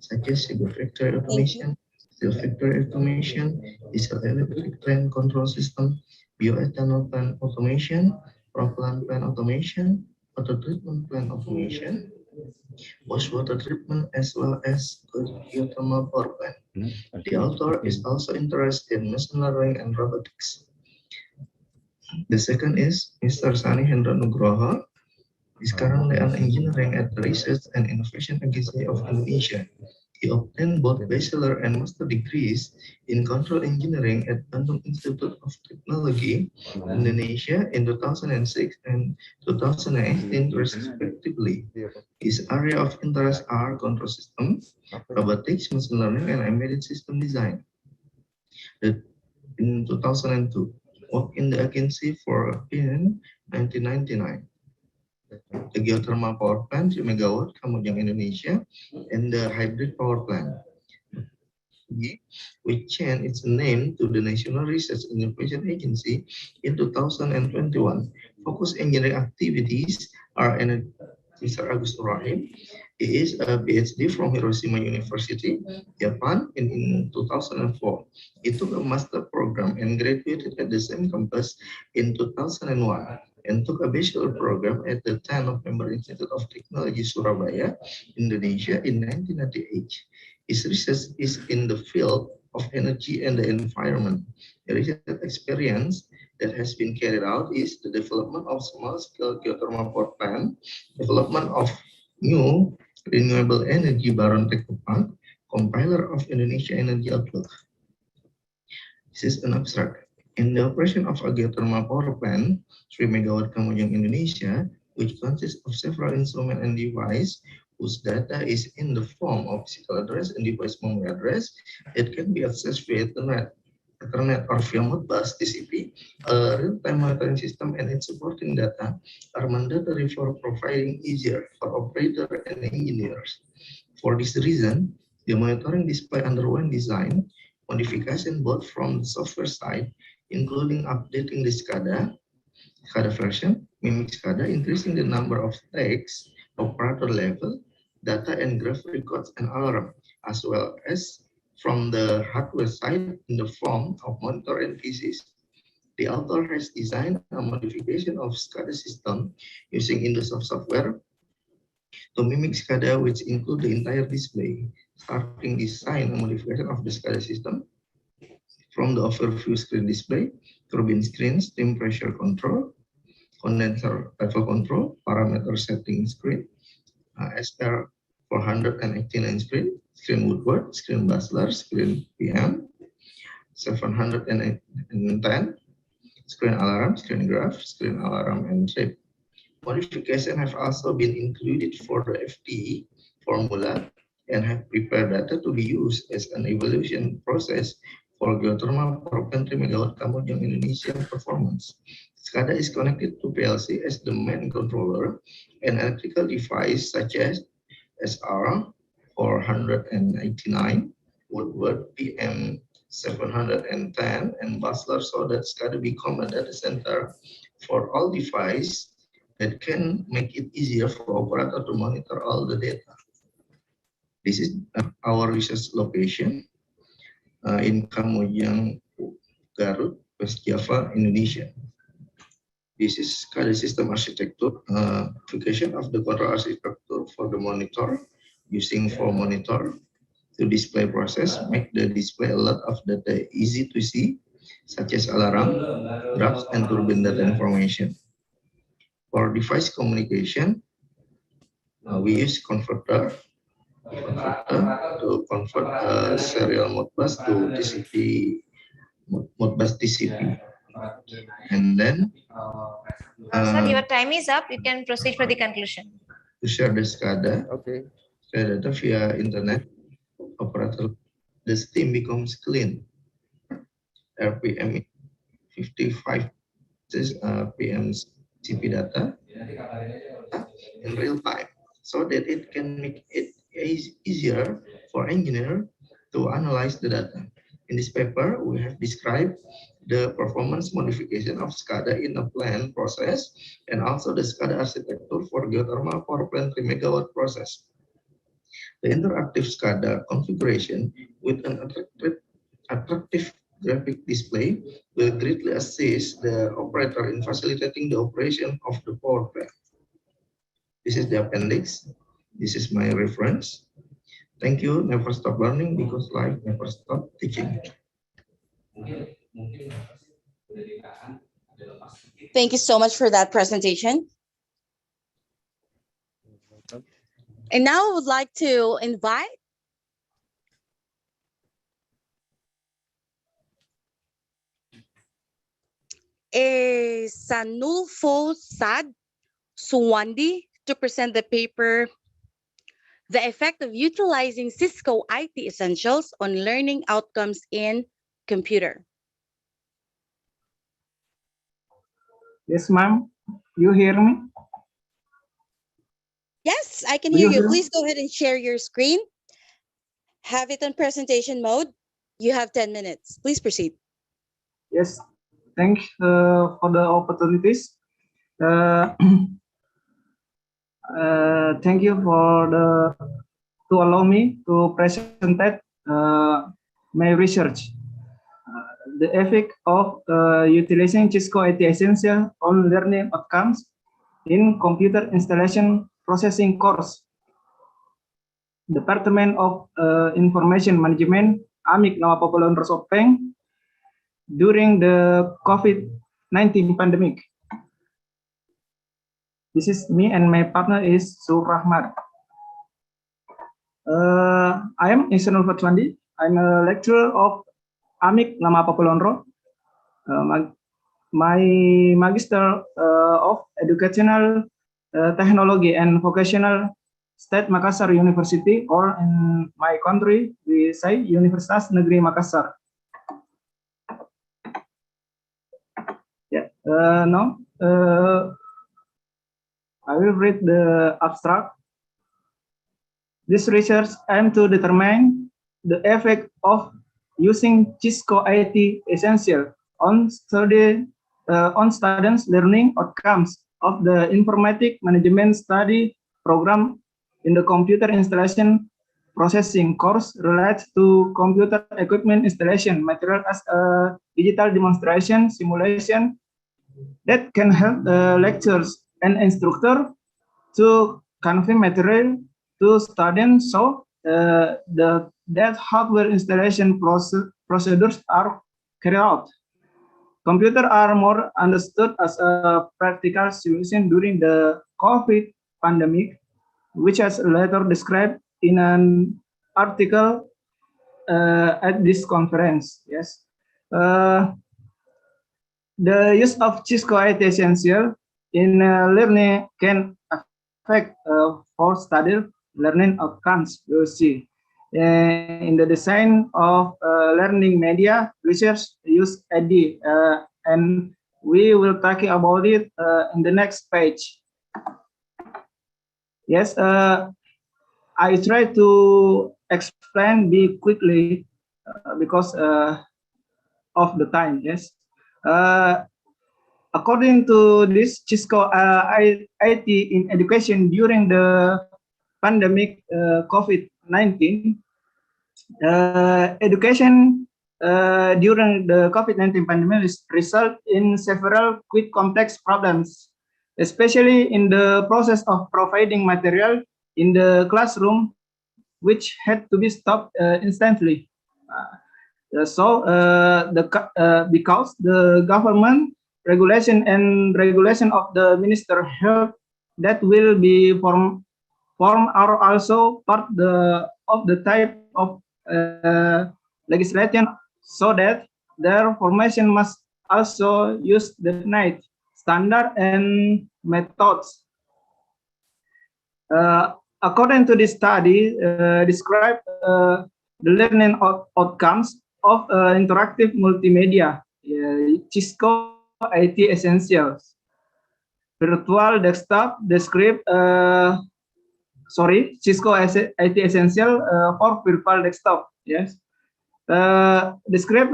such as civil factory automation, steel factory automation, diesel electric plant control system, bioethanol plant automation, propellant plant automation, water treatment plant automation, wastewater treatment, as well as geothermal power plant. The author is also interested in machine learning and robotics. The second is Mr. Sani Hendra Nugroho. Is currently an engineering at the Research and Innovation Agency of Indonesia. He obtained both bachelor and master degrees in control engineering at Bandung Institute of Technology, Indonesia in 2006 and 2018 respectively. His area of interest are control system, robotics, machine learning, and embedded system design. In 2002, worked in the agency for 1999. The geothermal power plant 3 MW Kamojang, Indonesia, and the hybrid power plant, which changed its name to the National Research and Innovation Agency in 2021. Focus engineering activities are Mr. Agus Rahim. He is a PhD from Hiroshima University, Japan, in 2004. He took a master program and graduated at the same campus in 2001. And took a bachelor program at the 10 November Institute of Technology, Surabaya, Indonesia in 1998. His research is in the field of energy and the environment. The research experience that has been carried out is the development of small-scale geothermal power plant, development of new renewable energy baron technopark, compiler of Indonesia Energy Outlook. This is an abstract. In the operation of a geothermal power plant, 3 megawatt Kamojang Indonesia, which consists of several instruments and devices whose data is in the form of physical address and device memory address, it can be accessed via Ethernet or via Modbus TCP. A real-time monitoring system and its supporting data are mandatory for providing easier for operator and engineers. For this reason, the monitoring display underwent design modification both from the software side, including updating the SCADA version, mimic SCADA, increasing the number of tags, operator level, data and graph records and alarm, as well as from the hardware side in the form of monitor and PCs. The author has designed a modification of SCADA system using Windows software to mimic SCADA, which include the entire display, starting design and modification of the SCADA system from the overview screen display, turbine screen, steam pressure control, condenser level control, parameter setting screen, SR 489 screen, screen woodward, screen bustler, screen PM, 710, screen alarm, screen graph, screen alarm, and trip. Modification have also been included for the FTE formula and have prepared data to be used as an evaluation process for geothermal power plant 3 megawatt Kamojang Indonesia performance. SCADA is connected to PLC as the main controller, and electrical device such as SR 489, Woodward PM 710, and Bustler, so that SCADA become a data center for all devices that can make it easier for operator to monitor all the data. This is our research location in Kamojang, Garut, West Java, Indonesia. This is SCADA system architecture, application of the control architecture for the monitor, using for monitor to display process, make the display a lot of data easy to see, such as alarm, graphs, and turbine data information. For device communication, we use converter to convert serial Modbus to TCP, Modbus TCP. And then Sir, your time is up. You can proceed for the conclusion. To share the SCADA, share data via internet, operator, the steam becomes clean. RPM 55 is PM CP data in real time, so that it can make it easier for engineer to analyze the data. In this paper, we have described the performance modification of SCADA in a plant process, and also the SCADA architecture for geothermal power plant 3 megawatt process. The interactive SCADA configuration with an attractive graphic display will greatly assist the operator in facilitating the operation of the power plant. This is the appendix. This is my reference. Thank you. Never stop learning, because life never stop teaching. Thank you so much for that presentation. And now I would like to invite Sanulfo Sad Suwandi to present the paper, The Effect of Utilizing Cisco IT Essentials on Learning Outcomes in Computer. Yes, ma'am. You hear me? Yes, I can hear you. Please go ahead and share your screen. Have it on presentation mode. You have 10 minutes. Please proceed. Yes, thanks for the opportunities. Thank you to allow me to present my research. The effect of utilizing Cisco IT Essentials on learning outcomes in computer installation processing course. Department of Information Management, Amik Nama Populon Resopeng, during the COVID-19 pandemic. This is me, and my partner is Surahmat. I am Isanul Fatwandi. I'm a lecturer of Amik Nama Populonro. My Magister of Educational Technology and Vocational State Makassar University, or in my country we say Universitas Negeri Makassar. Yeah. Now I will read the abstract. This research aims to determine the effect of using Cisco IT Essential on students' learning outcomes of the Informatic Management Study program in the Computer Installation Processing course related to computer equipment installation material as a digital demonstration simulation that can help lecturers and instructors to convey material to students, so that hardware installation procedures are carried out. Computers are more understood as a practical solution during the COVID pandemic, which is later described in an article at this conference. Yes. The use of Cisco IT Essential in learning can affect for study learning outcomes. We'll see. In the design of learning media, research use AD, and we will talk about it in the next page. Yes, I try to explain quickly because of the time. Yes. According to this Cisco IT in education during the pandemic COVID-19, education during the COVID-19 pandemic result in several quite complex problems, especially in the process of providing material in the classroom, which had to be stopped instantly. Because the government regulation of the Minister of Health that will be formed are also part of the type of legislation, so that their formation must also use the night standard and methods. According to this study, describe the learning outcomes of interactive multimedia, Cisco IT Essentials. Virtual desktop describe, Cisco IT Essential for virtual desktop. Yes. Describe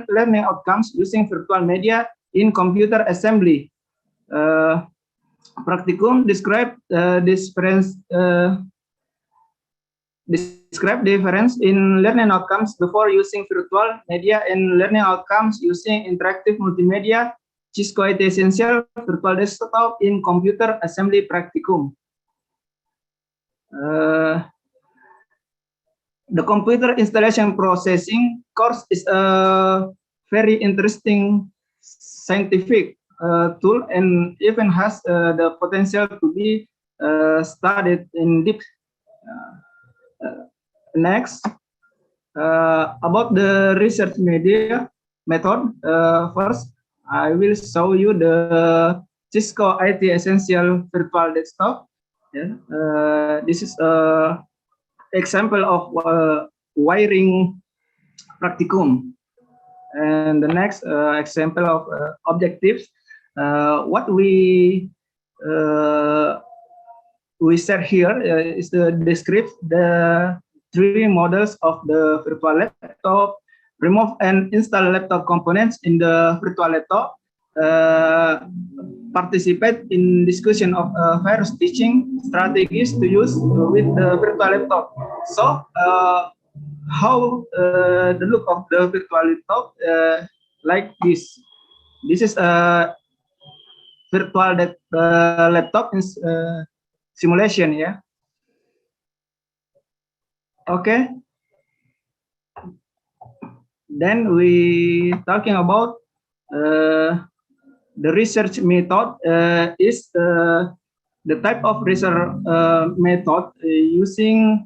learning outcomes using virtual media in computer assembly. Practicum describe difference in learning outcomes before using virtual media and learning outcomes using interactive multimedia, Cisco IT Essential, virtual desktop in computer assembly practicum. The computer installation processing course is a very interesting scientific tool and even has the potential to be studied in depth. Next, about the research media method. First, I will show you the Cisco IT Essential virtual desktop. Yeah. This is an example of wiring practicum. And the next example of objectives. What we share here is the describe the three models of the virtual laptop, remove and install laptop components in the virtual laptop, participate in discussion of various teaching strategies to use with the virtual laptop. So, how the look of the virtual laptop like this. This is a virtual laptop in simulation, yeah. Okay. Then we talking about the research method is the type of research method using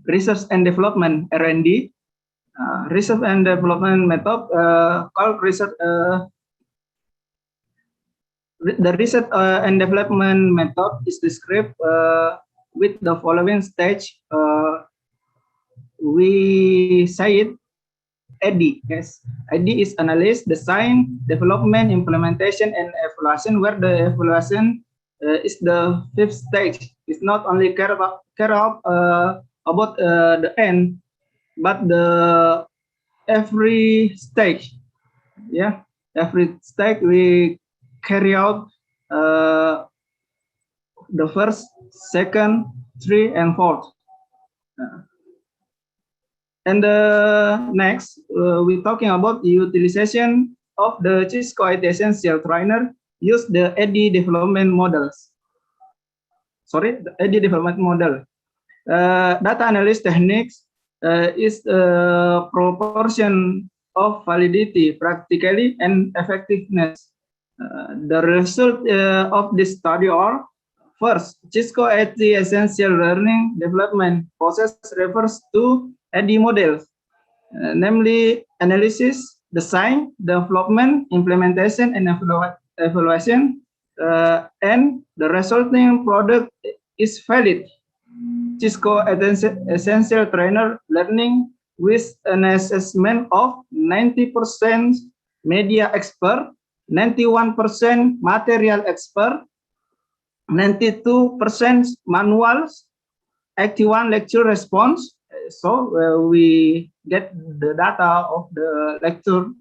research and development (R&D) research and development method called research. The research and development method is described with the following stage. We say it AD. Yes, AD is analysis, design, development, implementation, and evaluation. Where the evaluation is the fifth stage. It's not only care about the end, but the every stage. Yeah, every stage we carry out the first, second, third, and fourth. And next, we're talking about the utilization of the Cisco IT Essential Trainer. Use the AD development models. Sorry, the AD development model. Data analysis techniques is a proportion of validity, practically, and effectiveness. The result of this study are: first, Cisco IT Essential Learning Development process refers to AD models, namely analysis, design, development, implementation, and evaluation, and the resulting product is valid. Cisco Essential Trainer Learning with an assessment of 90% media expert, 91% material expert, 92% manuals, 81 lecture response. So we get the data of the lecture,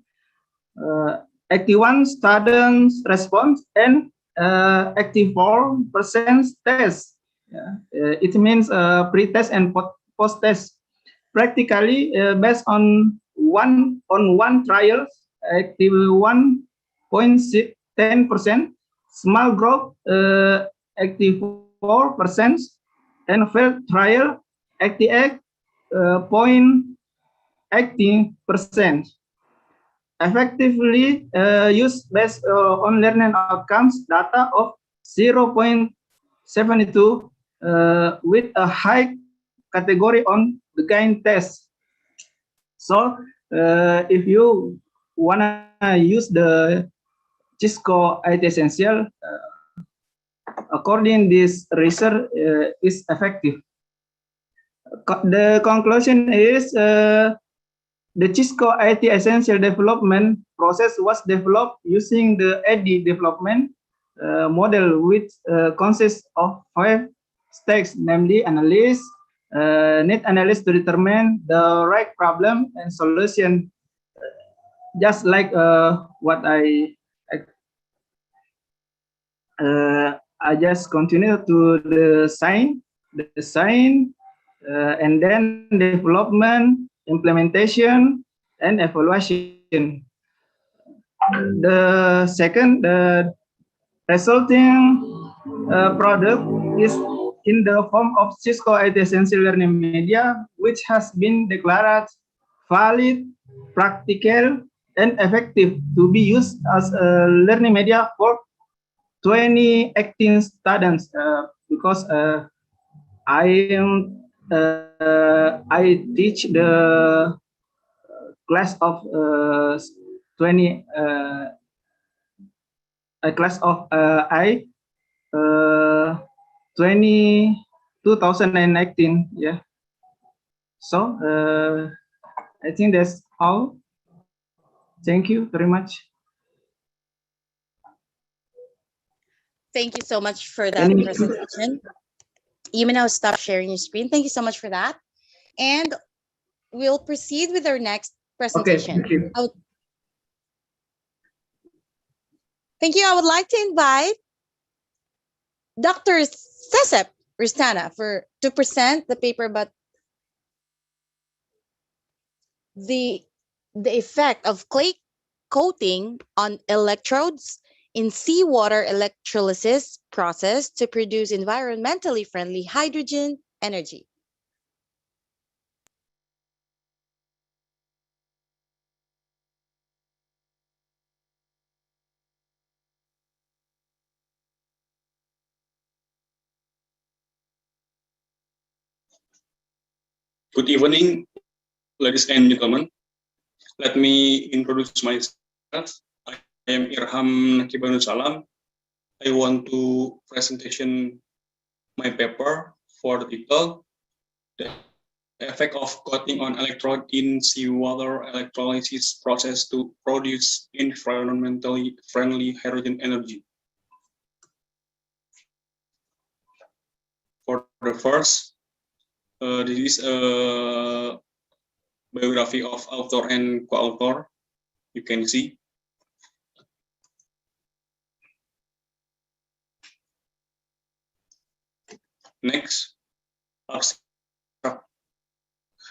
81 students response, and 84% test. It means pre-test and post-test. Practically, based on one trial, 81.10%, small group 84%, and failed trial 88.18%. Effectively used based on learning outcomes data of 0.72 with a high category on the gain test. So if you wanna use the Cisco IT Essential, according this research is effective. The conclusion is the Cisco IT Essential development process was developed using the AD development model, which consists of 5 steps, namely analysis, need analysis to determine the right problem and solution. Just like what I just continue to the design, and then development, implementation, and evaluation. The second, the resulting product is in the form of Cisco IT Essential Learning Media, which has been declared valid, practical, and effective to be used as a learning media for 2018 students. Because I teach the class of 20 a class of 2018. Yeah. So I think that's all. Thank you very much. Thank you so much for that presentation. You may now stop sharing your screen. Thank you so much for that. And we'll proceed with our next presentation. Okay, thank you. Thank you. I would like to invite Dr. Cecep Rustana to present the paper about the effect of clay coating on electrodes in seawater electrolysis process to produce environmentally friendly hydrogen energy. Good evening, Ladies and gentlemen, let me introduce myself. I am Irham Nakibanul Salam. I want to presentation my paper for the title, The Effect of Coating on Electrode in Seawater Electrolysis Process to Produce Environmentally Friendly Hydrogen Energy. For the first, this is a biography of author and co-author. You can see. Next,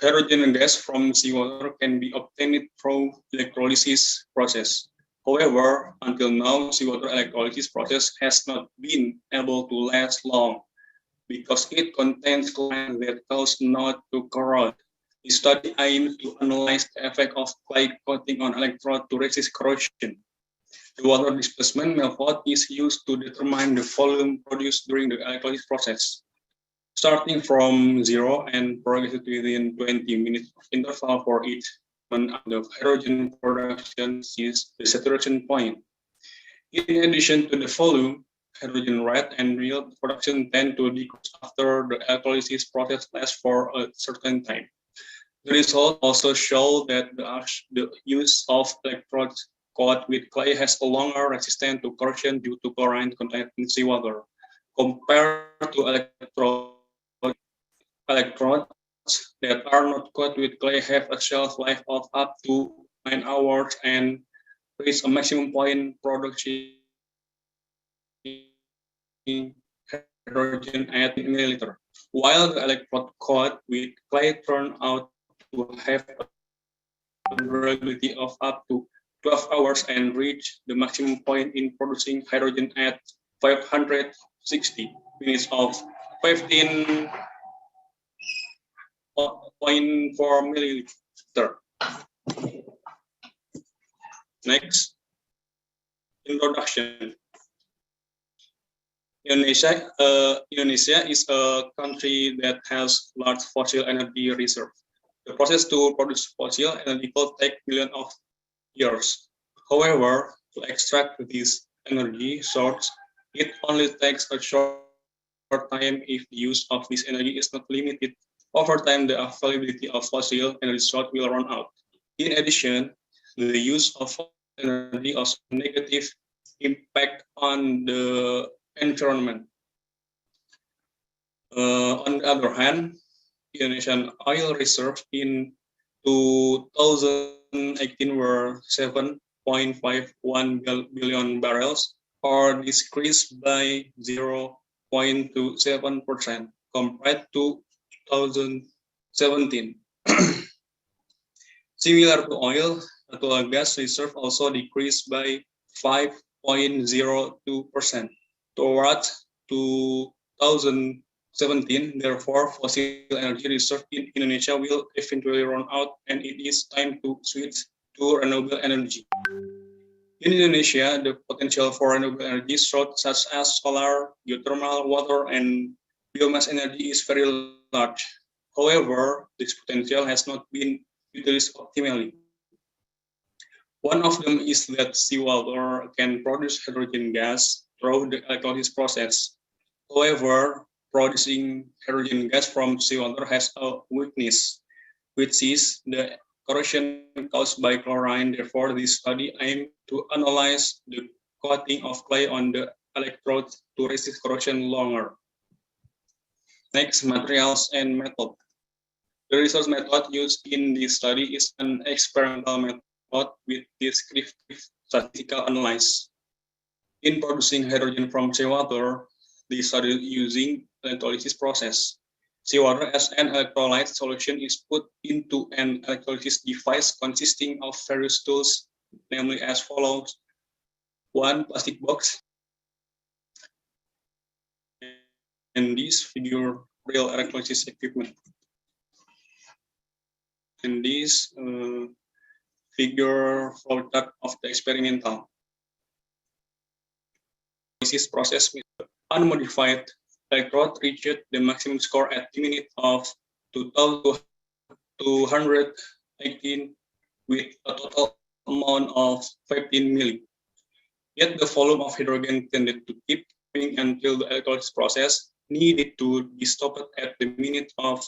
hydrogen gas from seawater can be obtained through electrolysis process. However, until now, seawater electrolysis process has not been able to last long because it contains clay that cause not to corrode. The study aims to analyze the effect of clay coating on electrode to resist corrosion. The water displacement method is used to determine the volume produced during the electrolysis process, starting from 0 and progressing within 20 minutes of interval for each. When the hydrogen production is the saturation point. In addition to the volume, hydrogen rate and yield production tend to decrease after the electrolysis process lasts for a certain time. The results also show that the use of electrodes coated with clay has a longer resistance to corrosion due to chlorine content in seawater compared to electrodes that are not coated with clay have a shelf life of up to 9 hours and reach a maximum point production hydrogen at milliliter, while the electrode coated with clay turn out to have a durability of up to 12 hours and reach the maximum point in producing hydrogen at 560 minutes of 15.4 milliliter. Next, introduction. Indonesia is a country that has large fossil energy reserve. The process to produce fossil energy will take millions of years. However, to extract this energy source, it only takes a short time if the use of this energy is not limited. Over time, the availability of fossil energy source will run out. In addition, the use of energy also negative impact on the environment. On the other hand, Indonesian oil reserves in 2018 were 7.51 billion barrels, or decreased by 0.27% compared to 2017. Similar to oil, natural gas reserve also decreased by 5.02% towards 2017. Therefore, fossil energy reserve in Indonesia will eventually run out, and it is time to switch to renewable energy. In Indonesia, the potential for renewable energy sources such as solar, geothermal, water, and biomass energy is very large. However, this potential has not been utilized optimally. One of them is that seawater can produce hydrogen gas through the electrolysis process. However, producing hydrogen gas from seawater has a weakness, which is the corrosion caused by chlorine. Therefore, this study aimed to analyze the coating of clay on the electrode to resist corrosion longer. Next, materials and method. The research method used in this study is an experimental method with descriptive statistical analysis. In producing hydrogen from seawater, they studied using electrolysis process. Seawater as an electrolyte solution is put into an electrolysis device consisting of various tools, namely as follows: one plastic box, and this figure real electrolysis equipment, and this figure product of the experimental process with unmodified electrode reached the maximum score at the minute of 200 2018 with a total amount of 15 milli. Yet the volume of hydrogen tended to keep going until the electrolysis process needed to be stopped at the minute of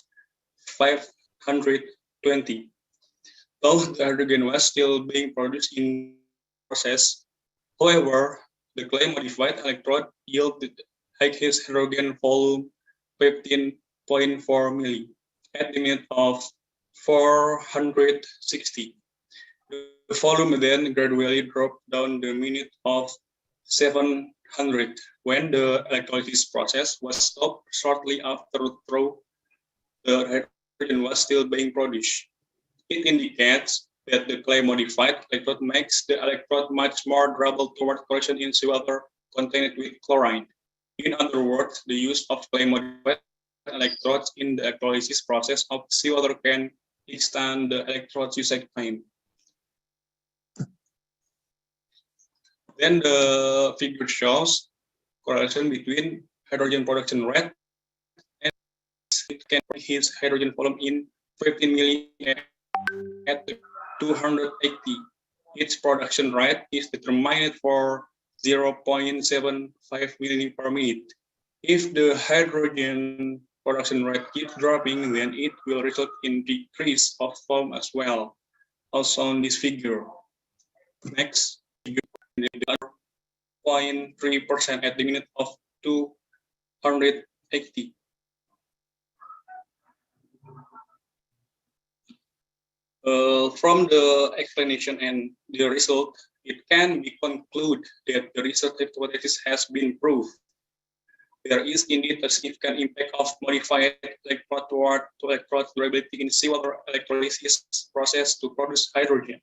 520. Though the hydrogen was still being produced in the process, however, the clay modified electrode yielded highest hydrogen volume 15.4 milli at the minute of 460. The volume then gradually dropped down the minute of 700 when the electrolysis process was stopped shortly after, though the hydrogen was still being produced. It indicates that the clay modified electrode makes the electrode much more durable toward corrosion in seawater contained with chlorine. In other words, the use of clay modified electrodes in the electrolysis process of seawater can extend the electrode's usage time. Then the figure shows correlation between hydrogen production rate and it can hit hydrogen volume in 15 milli at 280. Its production rate is determined for 0.75 milli per minute. If the hydrogen production rate keeps dropping, then it will result in decrease of volume as well, also on this figure. Next, 0.3% at the minute of 280. From the explanation and the result, it can be concluded that the research hypothesis has been proved. There is indeed a significant impact of modified electrode toward electrode durability in seawater electrolysis process to produce hydrogen.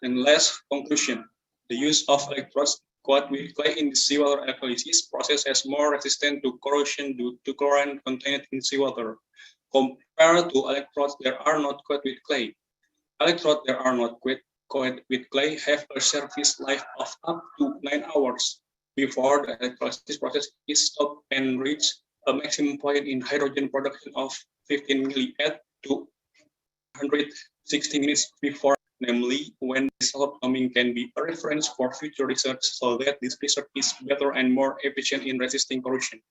And last conclusion, the use of electrodes coated with clay in the seawater electrolysis process is more resistant to corrosion due to chlorine contained in seawater, compared to electrodes that are not coated with clay. Electrodes that are not coated with clay have a service life of up to 9 hours before the electrolysis process is stopped and reach a maximum point in hydrogen production of 15 milli at 260 minutes before, namely when this outcoming can be a reference for future research so that this research is better and more efficient in resisting corrosion.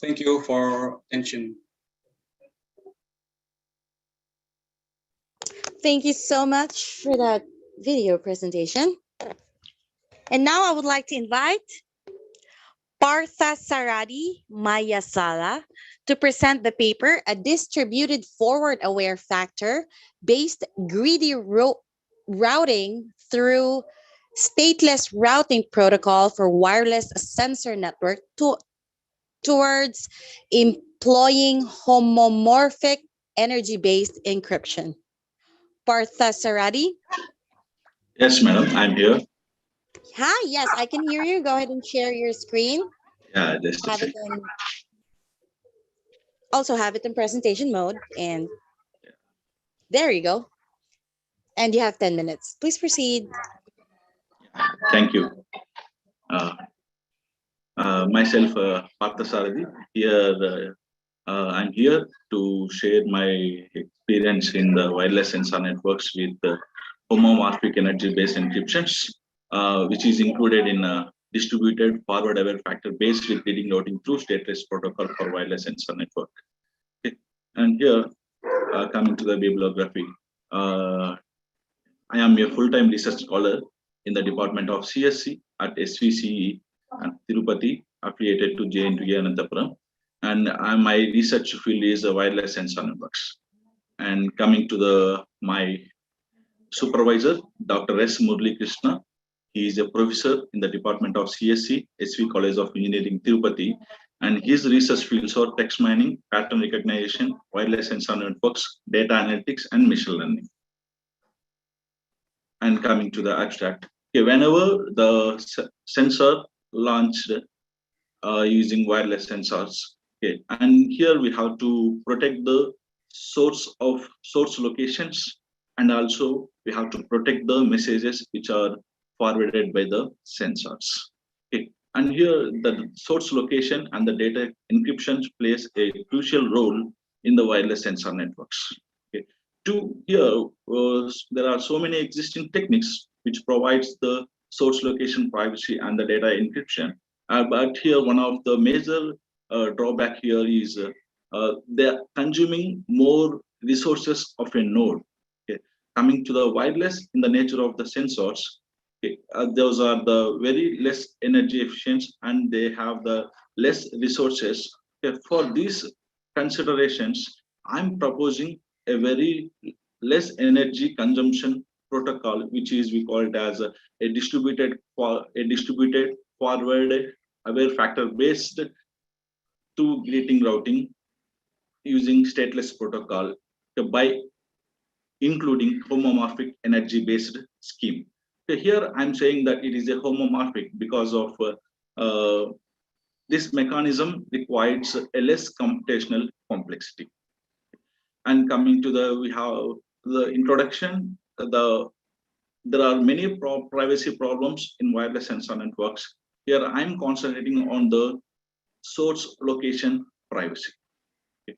Thank you for attention. Thank you so much for that video presentation. And now I would like to invite Parthasarthi Mayasala to present the paper, A Distributed Forward Aware Factor Based Greedy Routing Through Stateless Routing Protocol for Wireless Sensor Network towards employing homomorphic energy-based encryption. Parthasarthi? Yes, madam, I'm here. Hi, yes, I can hear you. Go ahead and share your screen. Yeah, just have it in, also have it in presentation mode, and there you go. And you have 10 minutes. Please proceed. Thank you. Myself, Parthasarthi. Here, I'm here to share my experience in the wireless sensor networks with homomorphic energy-based encryptions, which is included in a distributed forward aware factor based with leading routing through stateless protocol for wireless sensor network. Okay. And here, coming to the bibliography, I am a full-time research scholar in the Department of CSC at SVCE and Tirupati, affiliated to JNTU Anantapuram. And my research field is wireless sensor networks. And coming to my supervisor, Dr. S. Murli Krishna. He is a professor in the Department of CSC, SV College of Engineering, Tirupati. And his research fields are text mining, pattern recognition, wireless sensor networks, data analytics, and machine learning. And coming to the abstract, okay, whenever the sensor launched using wireless sensors, okay, and here we have to protect the source locations, and also we have to protect the messages which are forwarded by the sensors. Okay, and here the source location and the data encryption plays a crucial role in the wireless sensor networks. Okay. There are so many existing techniques which provides the source location privacy and the data encryption. But here, one of the major drawback here is they're consuming more resources of a node. Okay. Coming to the wireless, in the nature of the sensors, okay, those are the very less energy efficient and they have the less resources. Okay. For these considerations, I'm proposing a very less energy consumption protocol, which is we call it as a distributed forward aware factor based to gating routing using stateless protocol by including homomorphic energy based scheme. So here I'm saying that it is a homomorphic because of this mechanism requires a less computational complexity. And coming to we have the introduction, there are many privacy problems in wireless sensor networks. Here I'm concentrating on the source location privacy. Okay.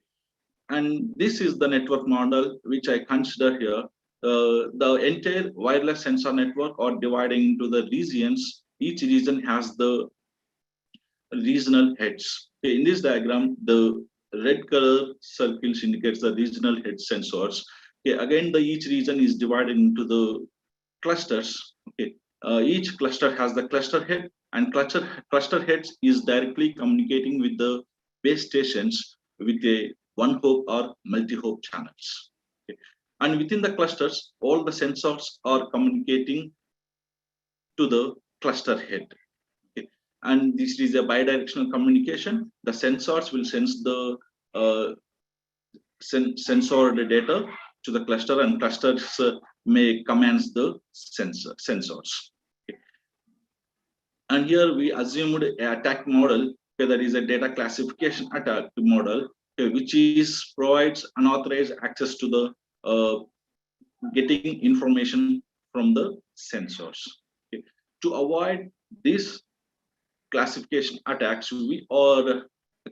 And this is the network model which I consider here. The entire wireless sensor network are dividing into the regions. Each region has the regional heads. Okay. In this diagram, the red color circles indicates the regional head sensors. Okay. Again, each region is divided into the clusters. Okay. Each cluster has the cluster head, and cluster heads is directly communicating with the base stations with a one hop or multi-hop channels. Okay. And within the clusters, all the sensors are communicating to the cluster head. Okay. And this is a bidirectional communication. The sensors will sense the sensored data to the cluster, and clusters may commands the sensors. Okay. And here we assumed an attack model, okay, that is a data classification attack model, okay, which provides unauthorized access to the getting information from the sensors. Okay. To avoid these classification attacks, we are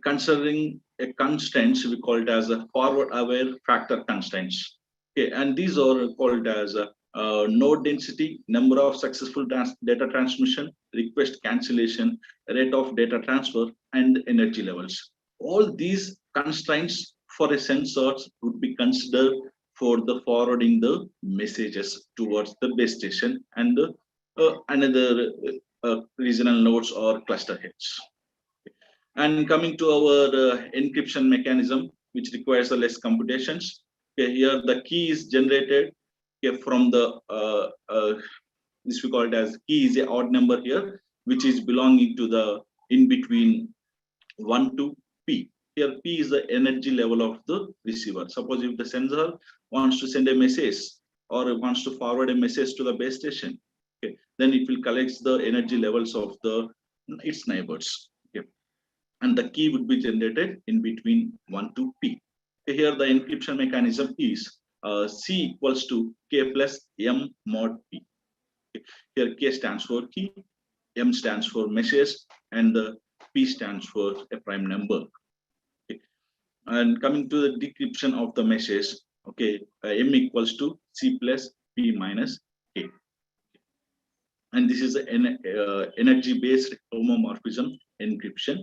considering a constraints we call it as a forward aware factor constraints. Okay, and these are called as node density, number of successful data transmission, request cancellation, rate of data transfer, and energy levels. All these constraints for a sensor would be considered for the forwarding the messages towards the base station and another regional nodes or cluster heads. And coming to our encryption mechanism, which requires less computations. Okay, here the key is generated, okay, from the this we call it as key is an odd number here, which is belonging to the in between 1 to P. Here P is the energy level of the receiver. Suppose if the sensor wants to send a message or wants to forward a message to the base station, okay, then it will collect the energy levels of its neighbors. Okay. And the key would be generated in between 1 to P. Here the encryption mechanism is C equals to K plus M mod P. Here K stands for key, M stands for message, and the P stands for a prime number. Okay. And coming to the decryption of the message, okay, M equals to C plus P minus K. And this is an energy-based homomorphism encryption.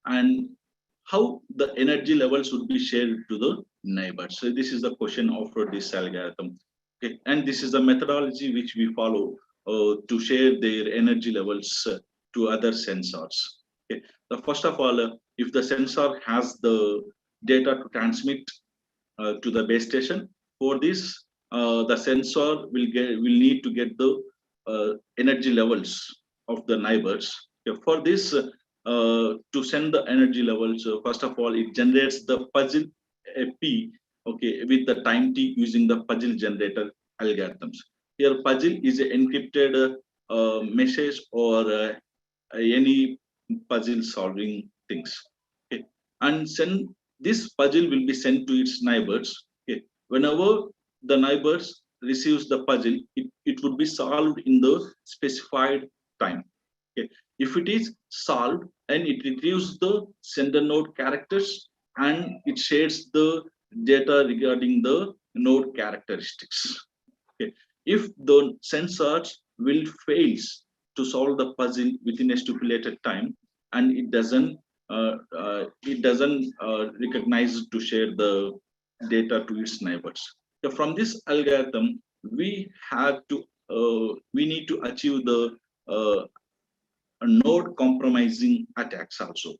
And how the energy levels would be shared to the neighbors. So this is the question of this algorithm. Okay. And this is the methodology which we follow to share their energy levels to other sensors. Okay. So first of all, if the sensor has the data to transmit to the base station, for this, the sensor will need to get the energy levels of the neighbors. Okay. For this, to send the energy levels, first of all, it generates the puzzle P, okay, with the time t using the puzzle generator algorithms. Here, puzzle is an encrypted message or any puzzle solving things. Okay. And this puzzle will be sent to its neighbors. Okay. Whenever the neighbors receives the puzzle, it would be solved in the specified time. Okay. If it is solved and it retrieves the sender node characters and it shares the data regarding the node characteristics. Okay. If the sensors will fails to solve the puzzle within a stipulated time, and it doesn't recognize to share the data to its neighbors. So from this algorithm, we need to achieve the node compromising attacks also.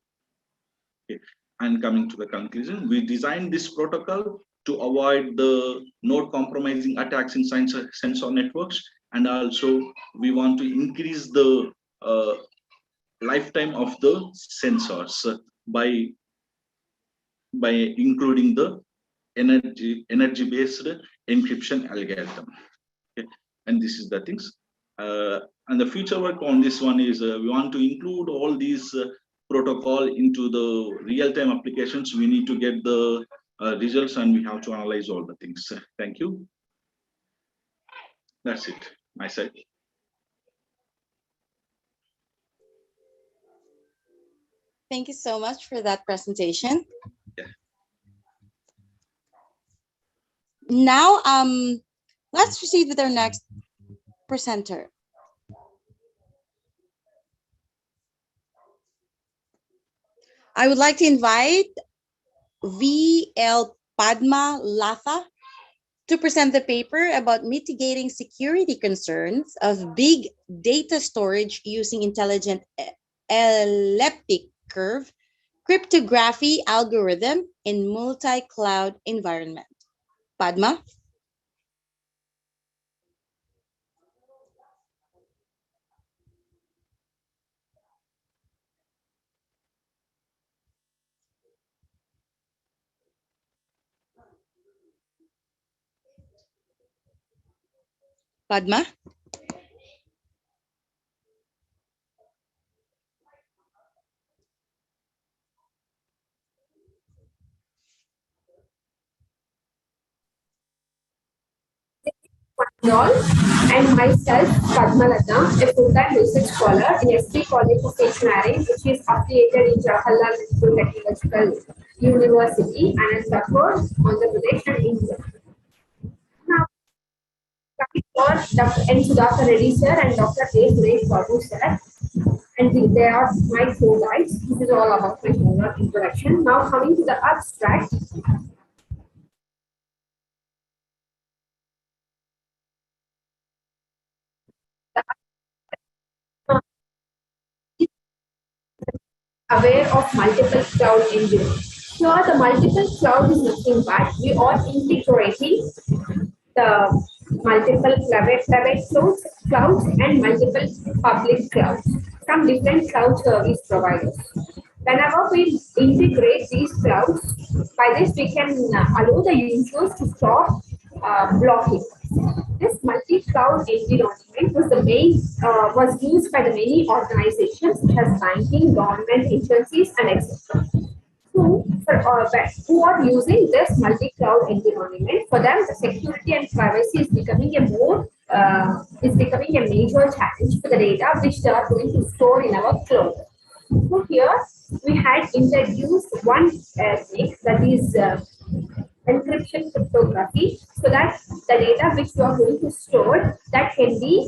Okay. And coming to the conclusion, we designed this protocol to avoid the node compromising attacks in sensor networks, and also we want to increase the lifetime of the sensors by including the energy-based encryption algorithm. Okay. And this is the things. And the future work on this one is we want to include all these protocol into the real-time applications. We need to get the results, and we have to analyze all the things. Thank you. That's it, my side. Thank you so much for that presentation. Yeah. Now, let's proceed with our next presenter. I would like to invite VL Padma Latha to present the paper about mitigating security concerns of big data storage using intelligent elliptic curve cryptography algorithm in multi-cloud environment. Padma? Padma? And myself, Padmalata, a full-time research scholar in ST College of Engineering, which is affiliated in Jawaharlal Nehru Technological University, Anantapur, Andhra Pradesh, and India. Now, coming for Dr. N. Sudhakar Reddy sir and Dr. A. Suresh Babu sir, and they are my two guides. This is all about my introduction. Now, coming to the abstract. Aware of multiple cloud engines. Here, the multiple cloud is nothing but we are integrating the multiple private clouds and multiple public clouds from different cloud service providers. Whenever we integrate these clouds, by this we can allow the users to stop blocking. This multi-cloud environment was used by the many organizations such as banking, government agencies, and etc. So, who are using this multi-cloud environment, for them the security and privacy is becoming a major challenge for the data which they are going to store in our cloud. So here we had introduced one technique, that is encryption cryptography, so that the data which you are going to store that can be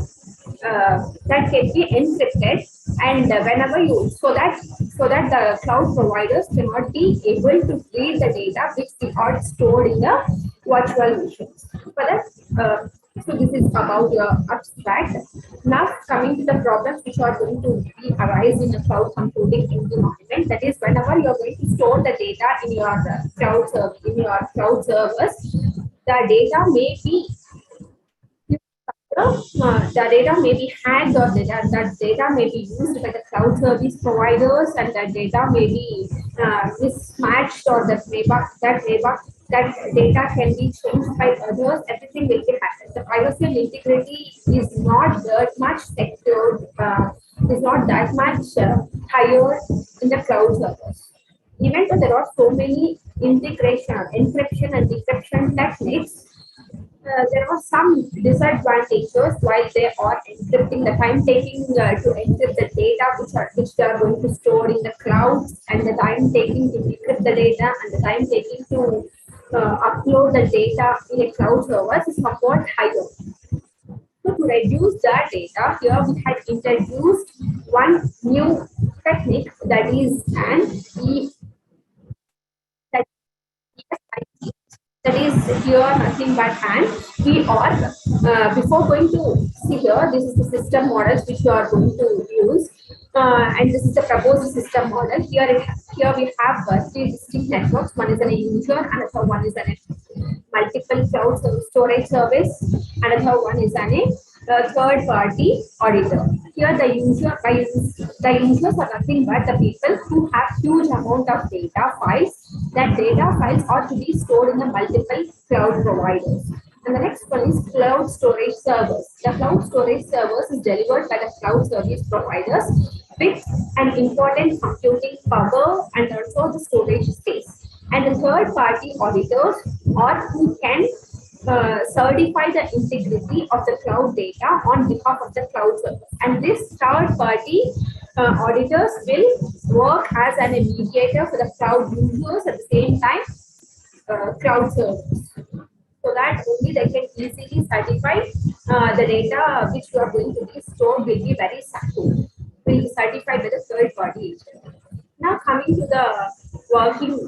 encrypted, and whenever you so that the cloud providers cannot be able to read the data which are stored in the virtual machines. For that, so this is about your abstract. Now coming to the problems which are going to arise in a cloud computing environment. That is, whenever you are going to store the data in your cloud servers, the data may be hacked, or that data may be used by the cloud service providers, and that data may be mismatched, or that data can be changed by others. Everything will be hacked. The privacy and integrity is not that much secured, is not that much higher in the cloud servers. Even though there are so many integration, encryption and decryption techniques, there are some disadvantages while they are encrypting. The time taking to encrypt the data which they are going to store in the cloud, and the time taking to decrypt the data and the time taken to upload the data in a cloud service is somewhat higher. So to reduce that data, here we had introduced one new technique, that is that is here nothing but hand. We are before going to see here, this is the system models which you are going to use, and this is the proposed system model. Here we have three distinct networks. One is an user, another one is an multiple cloud storage service, another one is an third party auditor. Here the users are nothing but the people who have huge amount of data files. That data files are to be stored in the multiple cloud providers. And the next one is cloud storage servers. The cloud storage servers is delivered by the cloud service providers with an important computing power and also the storage space. And the third party auditors are who can certify the integrity of the cloud data on behalf of the cloud service. And this third party auditors will work as an mediator for the cloud users at the same time cloud servers, so that only they can easily certify the data which you are going to be stored will be very secure, will be certified by the third party. Now coming to the working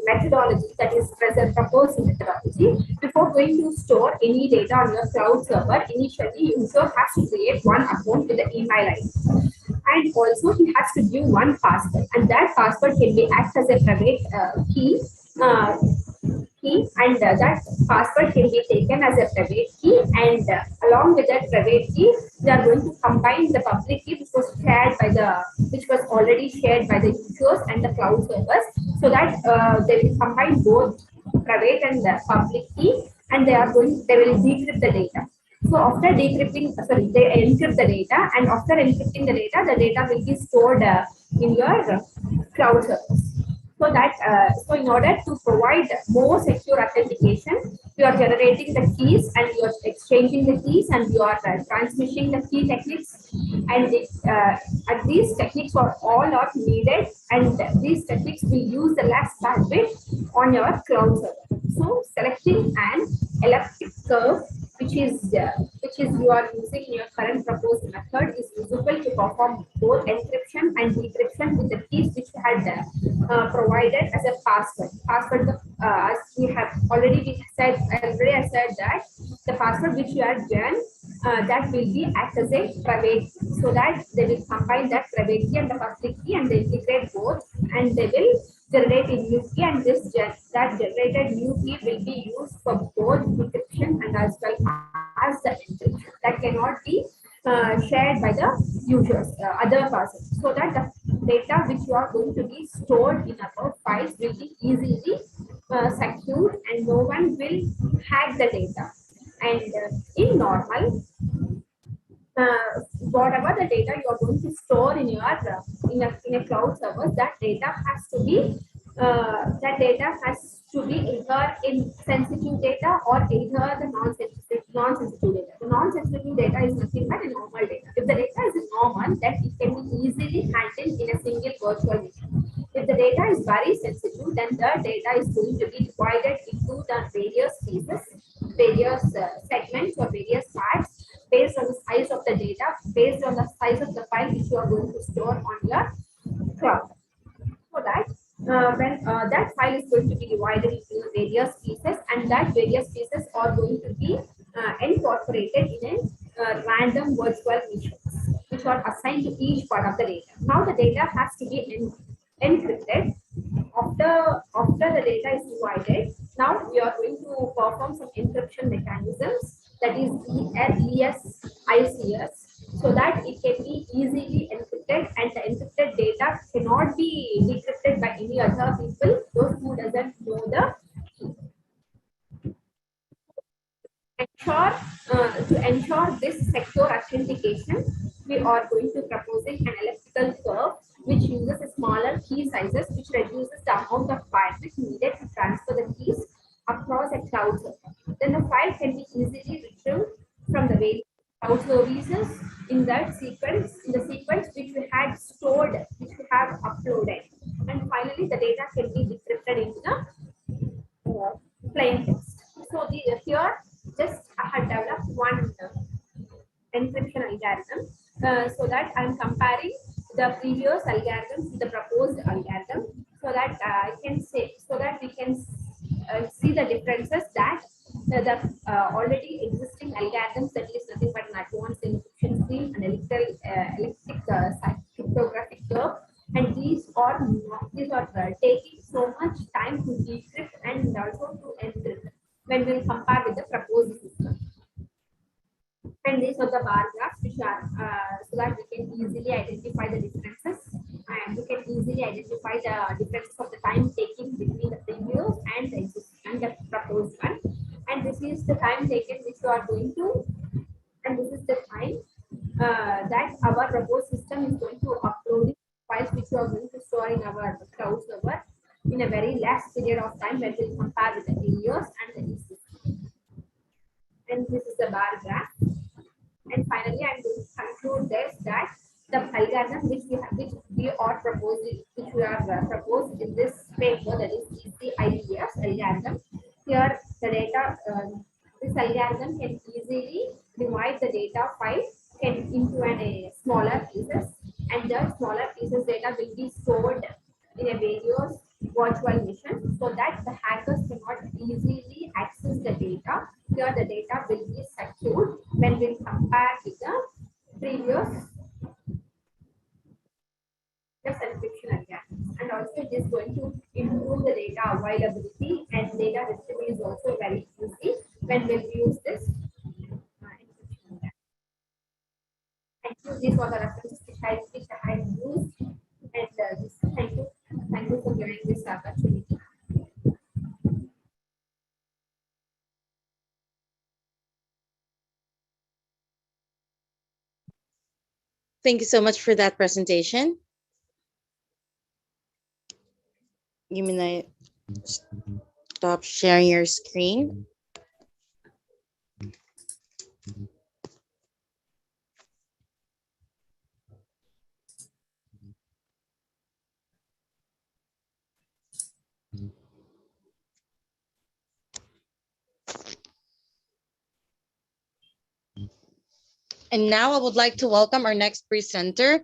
methodology, that is proposed methodology. Before going to store any data on your cloud server, initially user has to create one account with the email ID. And also he has to give one password, and that password can be act as a private key, and that password can be taken as a private key, and along with that private key, they are going to combine the public key which was already shared by the users and the cloud servers, so that they will combine both private and the public key, and they will decrypt the data. So after decrypting, they encrypt the data, and after encrypting the data will be stored in your cloud service. So that in order to provide more secure authentication, you are generating the keys and you are exchanging the keys and you are transmitting the key techniques, and these techniques are needed, and these techniques will use the less bandwidth on your cloud server. So selecting an elliptic curve which is you are using in your current proposed method is useful to perform both encryption and decryption with the keys which you had provided as a password. As we have already said that the password which you have done that will be act as a private key, so that they will combine that private key and the public key and they integrate both, and they will generate a new key, and that generated new key will be used for both decryption and as well as the encryption. That cannot be shared by the users, other persons, so that the data which you are going to be stored in our files will be easily secured and no one will hack the data. And in normal, whatever the data you are going to store in your in a cloud server, that data has to be either in sensitive data or either the non-sensitive data. The non-sensitive data is nothing but a normal data. If the data is normal, then it can be easily handled in a single virtual machine. If the data is very sensitive, then the data is going to be divided into the various pieces, various segments or various parts based on the size of the data, based on the size of the file which you are going to store on your cloud. So that when that file is going to be divided into various pieces, and that various pieces are going to be incorporated in a random virtual machines which are assigned to each part of the data. Now the data has to be encrypted. After the data is divided, now we are going to perform some encryption mechanisms, that is ES, ICS, so that it can be easily encrypted, and the encrypted data cannot be decrypted by any other people, those who doesn't know the key. To ensure this secure authentication, we are going to proposing an elliptical curve which uses a smaller key sizes, which reduces the amount of bandwidth needed to transfer the keys across a cloud server. Then the file can be easily retrieved from the various cloud services in the sequence which we had stored, which we have uploaded. And finally, finally the data can be decrypted into the plain text. So here just I had developed one encryption algorithm so that I'm comparing the previous algorithm to the proposed algorithm, so that I can say, so that we can see the differences that the already existing algorithms, that is nothing but an advanced encryption scheme and elliptic cryptographic curve, and these are taking so much time to decrypt and also to encrypt when we compare with the proposed system. And these are the bar graphs, which are so that we can easily identify the differences, and we can easily identify the differences of the time taken between the previous and the proposed one. And this is the time taken which you are going to, and this is the time that our proposed system is going to upload files which you are going to store in our cloud server in a very less period of time when we compare with the previous and the new system. And this is the bar graph. And finally, I'm going to conclude this, that the algorithm which we are proposing, which we are proposed in this paper, that is the IES algorithm. Here, the data, this algorithm can easily divide the data file into smaller pieces, and the smaller pieces data will be stored in a various virtual machine, so that the hackers cannot easily access the data. Here the data will be secured when we compare with the previous encryption algorithm. And also it is going to improve the data availability, and data retrieval is also very easy when we use this encryption algorithm. Thank you. These were the references which I used, and thank you for giving this opportunity. Thank you so much for that presentation. You mean I stop sharing your screen? And now I would like to welcome our next presenter,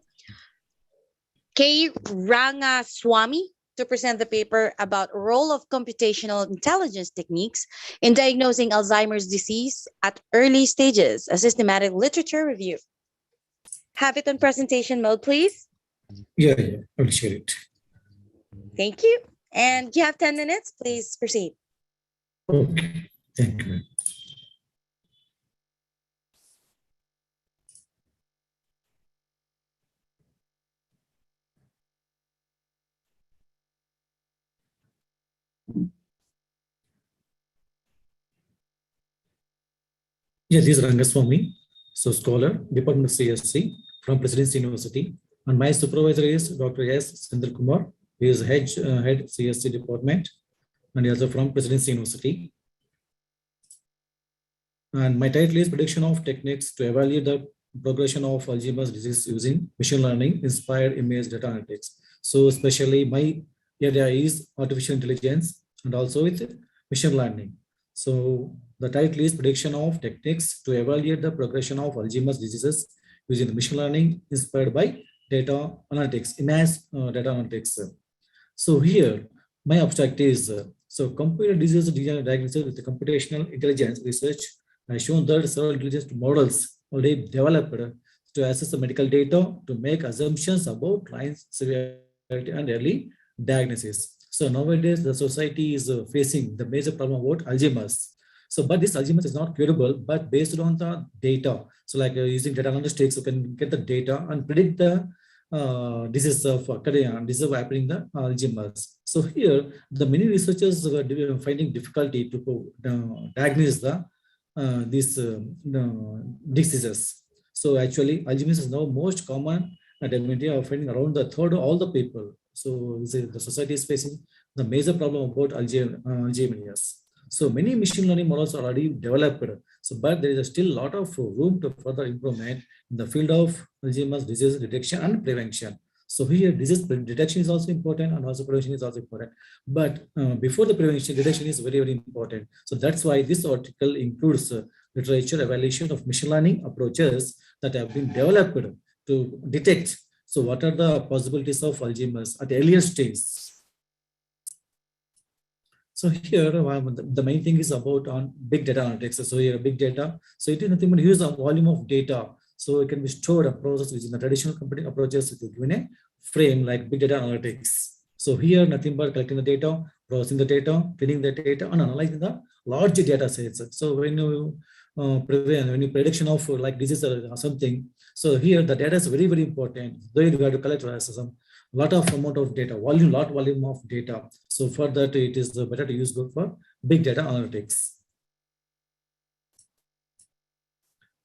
K. Rangaswamy, to present the paper about role of computational intelligence techniques in diagnosing Alzheimer's disease at early stages, a systematic literature review. Have it on presentation mode, please. Yeah, I'll share it. Thank you. And you have 10 minutes, please proceed. Okay, thank you. Yeah, this is Rangaswamy, so scholar, Department of CSC from Presidency University. And my supervisor is Dr. S. Sendil Kumar. He is head CSC department, and he is also from Presidency University. And my title is Prediction of Techniques to Evaluate the Progression of Alzheimer's Disease Using Machine Learning Inspired Image Data Analytics. So especially my area is artificial intelligence and also with machine learning. So the title is Prediction of Techniques to Evaluate the Progression of Alzheimer's Diseases Using Machine Learning Inspired by Data Analytics, Image Data Analytics. So here, my abstract is, so computer disease diagnosis with the computational intelligence research has shown that several intelligence models already developed to assess the medical data to make assumptions about lines, severity, and early diagnosis. So nowadays, the society is facing the major problem about Alzheimer's. So, but this Alzheimer's is not curable, but based on the data. So like using data analytics, you can get the data and predict the disease of happening in the Alzheimer's. So here, the many researchers were finding difficulty to diagnose the these diseases. So actually, Alzheimer's is now most common dementia offending around the third of all the people. So the society is facing the major problem about Alzheimer's. So many machine learning models are already developed. So, but there is still a lot of room to further improvement in the field of Alzheimer's disease detection and prevention. So here, disease detection is also important, and also prevention is also important. But before the prevention, detection is very, very important. So that's why this article includes literature evaluation of machine learning approaches that have been developed to detect. So what are the possibilities of Alzheimer's at the earlier stage? So here, the main thing is about on big data analytics. So here, big data. So it is nothing but use a volume of data. So it can be stored and processed using the traditional computing approaches to given a frame like big data analytics. So here, nothing but collecting the data, processing the data, cleaning the data, and analyzing the large data sets. So when you prediction of like disease or something, so here the data is very, very important. There you have to collect some lot of amount of data, volume of data. So for that, it is better to use for big data analytics.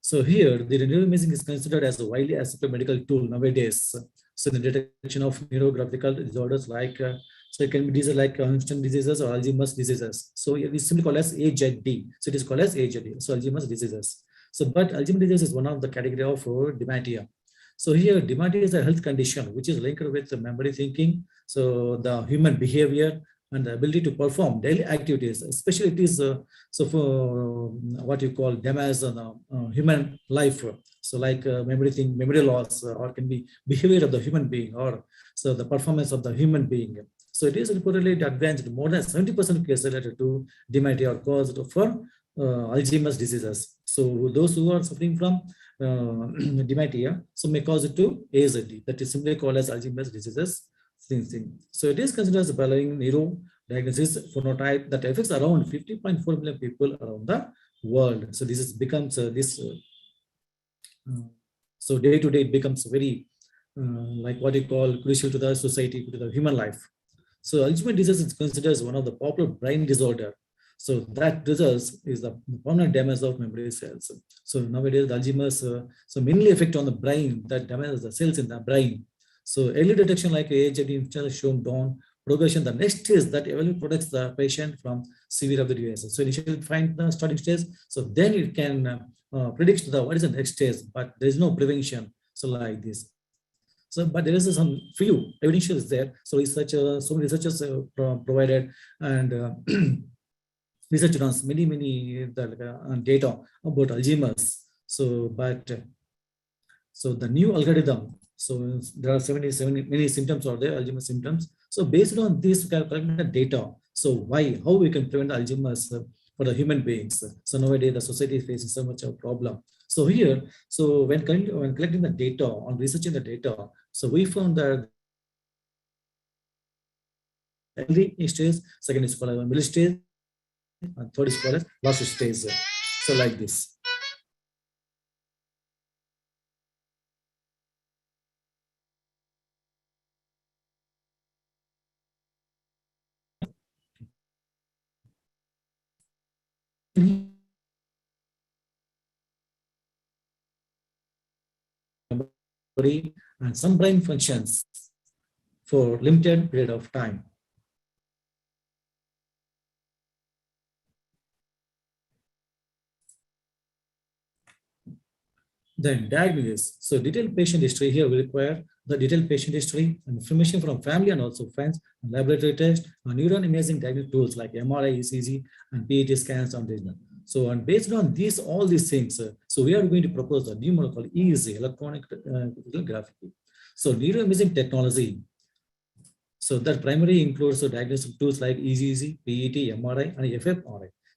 So here, the neuroimaging is considered as a widely accepted medical tool nowadays. So the detection of neurographical disorders like, so it can be diseases like Huntington's diseases or Alzheimer's diseases. So it is simply called as AJD. So it is called as AJD, so Alzheimer's diseases. So but Alzheimer's disease is one of the category of dementia. So here, dementia is a health condition which is linked with memory thinking, so the human behavior and the ability to perform daily activities, especially it is so for what you call damage on human life. So like memory loss, or can be behavior of the human being, or so the performance of the human being. So it is reportedly advanced more than 70% of cases related to dementia are caused for Alzheimer's diseases. So those who are suffering from dementia, so may cause it to AZD, that is simply called as Alzheimer's diseases. So it is considered as a Bellaire neuro diagnosis phenotype that affects around 50.4 million people around the world. So this is becomes so day to day it becomes very like what you call crucial to the society, to the human life. So Alzheimer's disease is considered as one of the popular brain disorder. So that results is the permanent damage of memory cells. So nowadays the Alzheimer's so mainly affect on the brain, that damages the cells in the brain. So early detection like AHD is shown down progression. The next is that evaluate protects the patient from severe of the disease. So initially find the starting stage. So then it can predict what is the next stage, but there is no prevention. So like this. So, but there is some few evidence is there. So research, so many researchers provided and research runs many data about Alzheimer's. So, but so the new algorithm. So there are many symptoms are there, Alzheimer's symptoms. So based on this, we can collect the data. So how we can prevent Alzheimer's for the human beings. So nowadays the society is facing so much of a problem. So here, so when collecting the data, on researching the data, so we found that early stage, second is called middle stage, and third is called as last stage. So like this. And some brain functions for limited period of time. Then diagnosis. So detailed patient history here will require the detailed patient history and information from family and also friends, and laboratory tests, and neuron imaging diagnostic tools like MRI, ECG, and PET scans on data. So, and based on these, all these things, so we are going to propose a new model called EEG, electronic graphic. So neuroimaging technology. So that primarily includes the diagnostic tools like ECG, PET, MRI, and IFERP.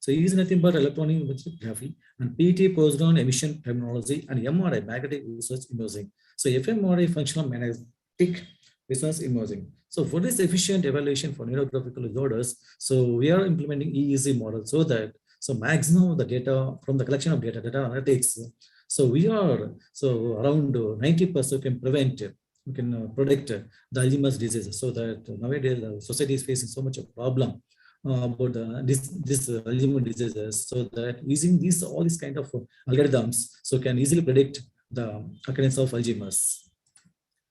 So it is nothing but electronic graphy, and PET positron emission terminology, and MRI magnetic resonance imaging. So fMRI functional magnetic resonance imaging. So for this efficient evaluation for neurographical disorders, so we are implementing EEG model so that maximum of the data from the collection of data analytics. So we are around 90% can prevent. We can predict the Alzheimer's disease, so that nowadays the society is facing so much of problem about this Alzheimer's diseases, so that using all these kind of algorithms, so can easily predict the occurrence of Alzheimer's.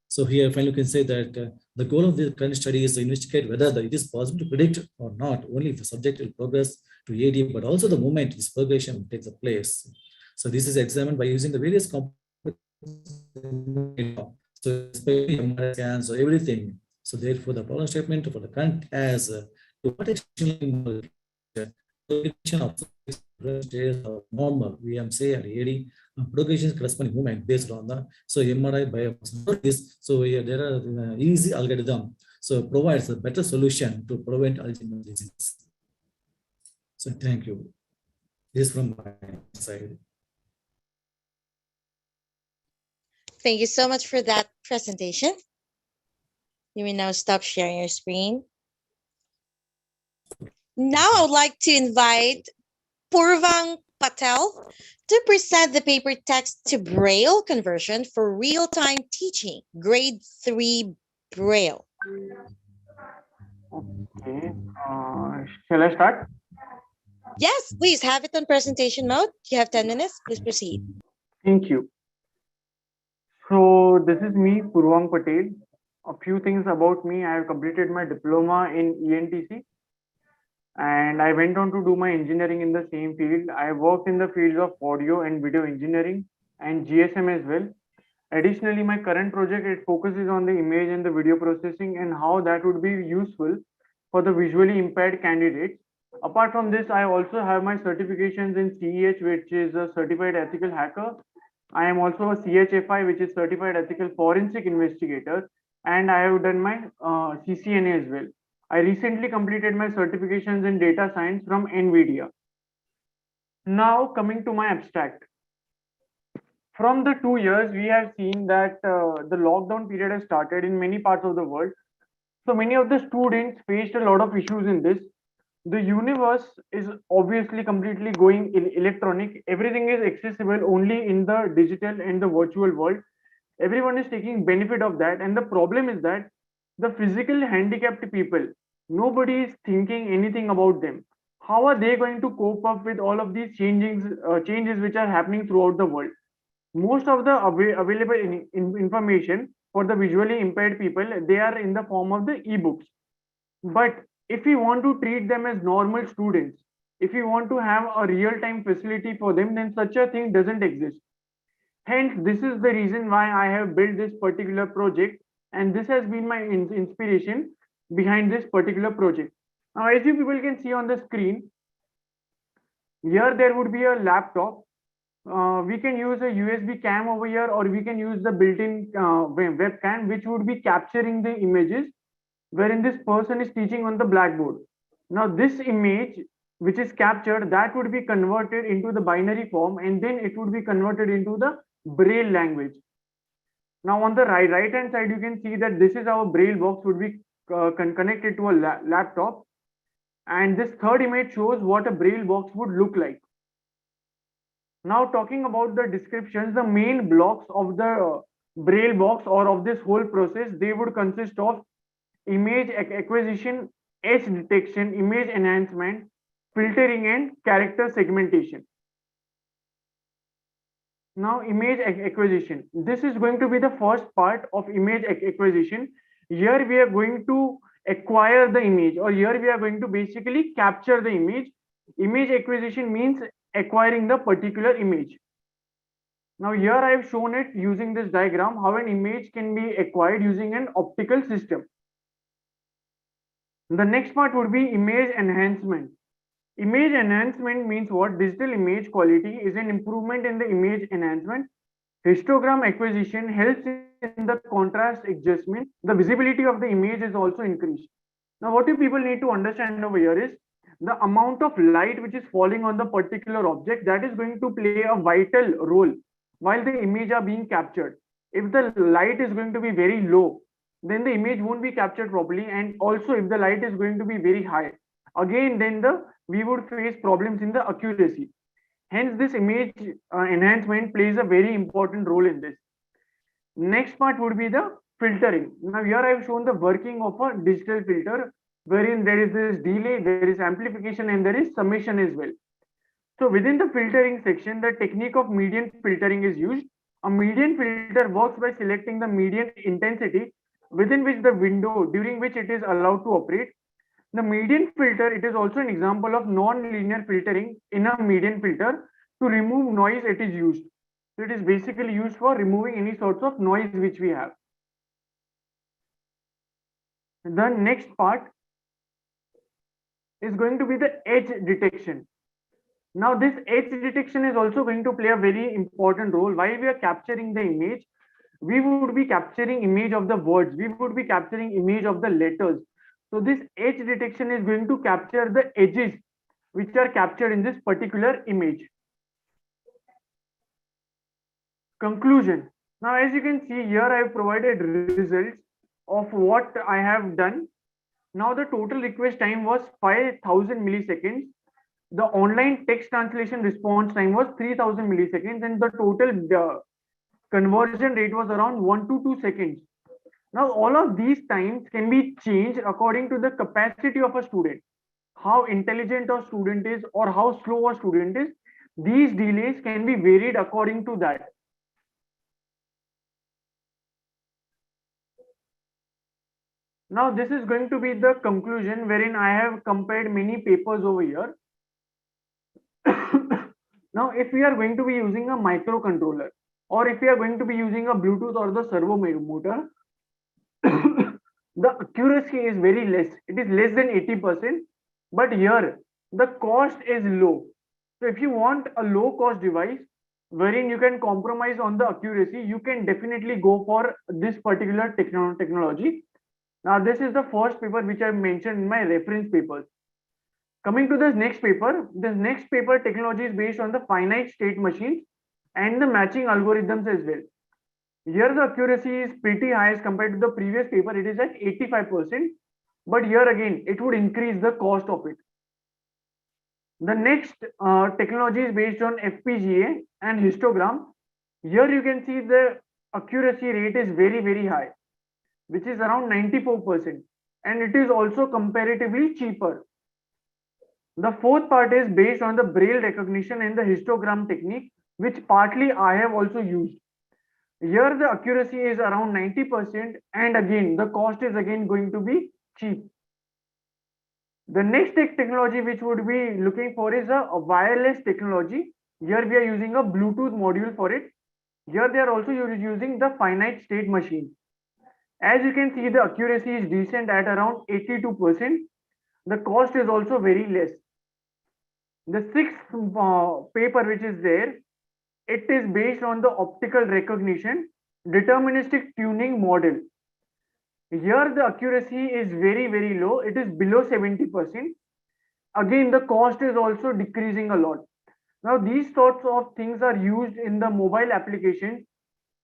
So here finally you can say that the goal of the current study is to investigate whether it is possible to predict or not only if the subject will progress to AD, but also the moment this progression takes place. So this is examined by using the various components. So especially MRI scans or everything. So therefore, the problem statement for the current as to what extent of normal VMC and AD progression corresponding movement based on the MRI biomarkers. So there are easy algorithm. So provides a better solution to prevent Alzheimer's disease. So thank you. This is from my side. Thank you so much for that presentation. You may now stop sharing your screen. Now I would like to invite Purvang Patel to present the paper text to Braille conversion for real-time teaching, grade 3 Braille. Okay, shall I start? Yes, please have it on presentation mode. You have 10 minutes. Please proceed. Thank you. So this is me, Purvang Patel. A few things about me. I have completed my diploma in ENTC and I went on to do my engineering in the same field. I worked in the fields of audio and video engineering and GSM as well. Additionally, my current project, it focuses on the image and the video processing and how that would be useful for the visually impaired candidates. Apart from this, I also have my certifications in CEH, which is a Certified Ethical Hacker. I am also a CHFI, which is Certified Ethical Forensic Investigator, and I have done my CCNA as well. I recently completed my certifications in data science from NVIDIA. Now coming to my abstract. From the 2 years, we have seen that the lockdown period has started in many parts of the world. So many of the students faced a lot of issues in this. The universe is obviously completely going electronic. Everything is accessible only in the digital and the virtual world. Everyone is taking benefit of that. And the problem is that the physical handicapped people, nobody is thinking anything about them. How are they going to cope up with all of these changes which are happening throughout the world? Most of the available information for the visually impaired people, they are in the form of the ebooks. But if we want to treat them as normal students, if we want to have a real-time facility for them, then such a thing doesn't exist. Hence, this is the reason why I have built this particular project, and this has been my inspiration behind this particular project. Now, as you people can see on the screen, here there would be a laptop. We can use a USB cam over here, or we can use the built-in webcam, which would be capturing the images wherein this person is teaching on the blackboard. Now this image which is captured, that would be converted into the binary form, and then it would be converted into the Braille language. Now on the right hand side, you can see that this is how a Braille box would be connected to a laptop, and this third image shows what a Braille box would look like. Now talking about the descriptions, the main blocks of the Braille box or of this whole process, they would consist of image acquisition, edge detection, image enhancement, filtering, and character segmentation. Now image acquisition. This is going to be the first part of image acquisition. Here we are going to acquire the image, or here we are going to basically capture the image. Image acquisition means acquiring the particular image. Now here I have shown it using this diagram, how an image can be acquired using an optical system. The next part would be image enhancement. Image enhancement means what? Digital image quality is an improvement in the image enhancement. Histogram acquisition helps in the contrast adjustment. The visibility of the image is also increased. Now what you people need to understand over here is the amount of light which is falling on the particular object, that is going to play a vital role while the image are being captured. If the light is going to be very low, then the image won't be captured properly, and also if the light is going to be very high, again then we would face problems in the accuracy. Hence this image enhancement plays a very important role in this. Next part would be the filtering. Now here I have shown the working of a digital filter, wherein there is this delay, there is amplification, and there is summation as well. So within the filtering section, the technique of median filtering is used. A median filter works by selecting the median intensity within which the window during which it is allowed to operate. The median filter, it is also an example of non-linear filtering. In a median filter, to remove noise it is used. So it is basically used for removing any sorts of noise which we have. The next part is going to be the edge detection. Now this edge detection is also going to play a very important role. While we are capturing the image, we would be capturing image of the words, we would be capturing image of the letters. So this edge detection is going to capture the edges which are captured in this particular image. Conclusion. Now as you can see here, I have provided results of what I have done. Now the total request time was 5000 milliseconds. The online text translation response time was 3000 milliseconds, and the total conversion rate was around 1 to 2 seconds. Now all of these times can be changed according to the capacity of a student, how intelligent a student is or how slow a student is. These delays can be varied according to that. Now this is going to be the conclusion, wherein I have compared many papers over here. Now if we are going to be using a microcontroller, or if we are going to be using a Bluetooth or the servo motor, the accuracy is very less. It is less than 80%, but here the cost is low. So if you want a low cost device wherein you can compromise on the accuracy, you can definitely go for this particular technology. Now this is the first paper which I mentioned in my reference papers. Coming to this next paper technology is based on the finite state machines and the matching algorithms as well. Here the accuracy is pretty high as compared to the previous paper. It is at 85%, but here again it would increase the cost of it. The next technology is based on FPGA and histogram. Here you can see the accuracy rate is very high, which is around 94%, and it is also comparatively cheaper. The fourth part is based on the braille recognition and the histogram technique, which partly I have also used. Here the accuracy is around 90%, and again the cost is again going to be cheap. The next technology which would be looking for is a wireless technology. Here we are using a Bluetooth module for it. Here they are also using the finite state machine. As you can see, the accuracy is decent at around 82%. The cost is also very less. The sixth paper which is there, it is based on the optical recognition deterministic tuning model. Here the accuracy is very low. It is below 70%. Again, the cost is also decreasing a lot. Now these sorts of things are used in the mobile applications,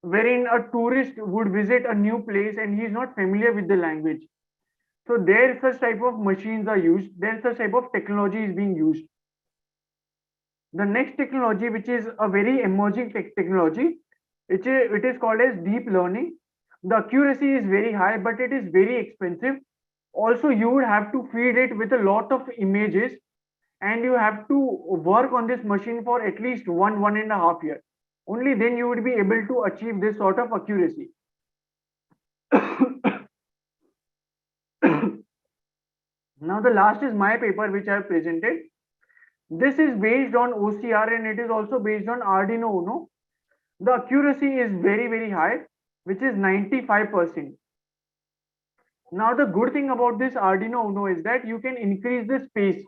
wherein a tourist would visit a new place and he is not familiar with the language. So there such type of machines are used. There such type of technology is being used. The next technology, which is a very emerging technology, it is called as deep learning. The accuracy is very high, but it is very expensive. Also, you would have to feed it with a lot of images, and you have to work on this machine for at least 1.5 years. Only then you would be able to achieve this sort of accuracy. Now the last is my paper which I have presented. This is based on OCR and it is also based on Arduino Uno. The accuracy is very high, which is 95%. Now the good thing about this Arduino Uno is that you can increase the space.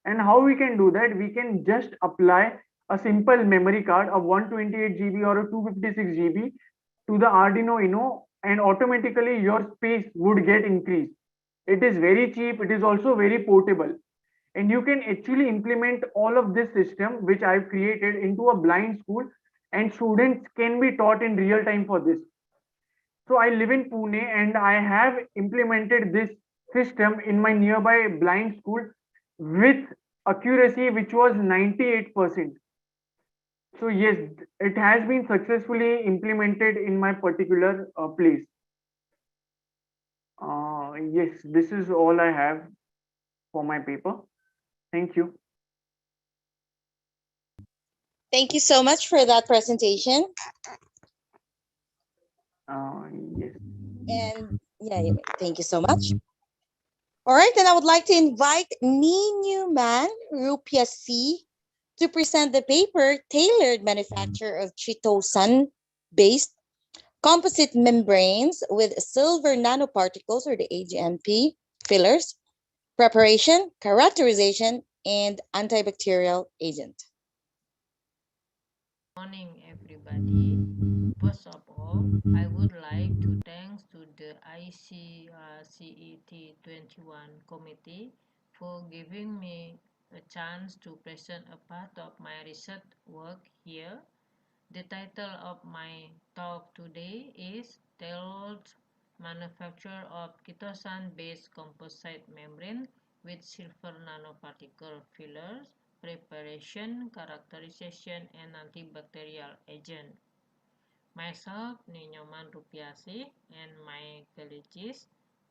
And how we can do that? We can just apply a simple memory card, a 128 GB or a 256 GB to the Arduino Uno, and automatically your space would get increased. It is very cheap. It is also very portable. And you can actually implement all of this system which I've created into a blind school, and students can be taught in real time for this. So I live in Pune and I have implemented this system in my nearby blind school with accuracy which was 98%. So yes, it has been successfully implemented in my particular place. Yes, this is all I have for my paper. Thank you. Thank you so much for that presentation. Yes. And yeah, thank you so much. All right, and I would like to invite Newman Rupia C to present the paper Tailored Manufacture of Chitosan-based composite membranes with silver nanoparticles, or the AGMP fillers, preparation, characterization, and antibacterial agent. Morning, everybody. First of all, I would like to thank to the ICRCET-21 committee for giving me a chance to present a part of my research work here. The title of my talk today is Tailored Manufacture of Chitosan-based composite membrane with silver nanoparticle fillers, preparation, characterization, and antibacterial agent. Myself, Ninyoman Rupiasih, and my colleagues,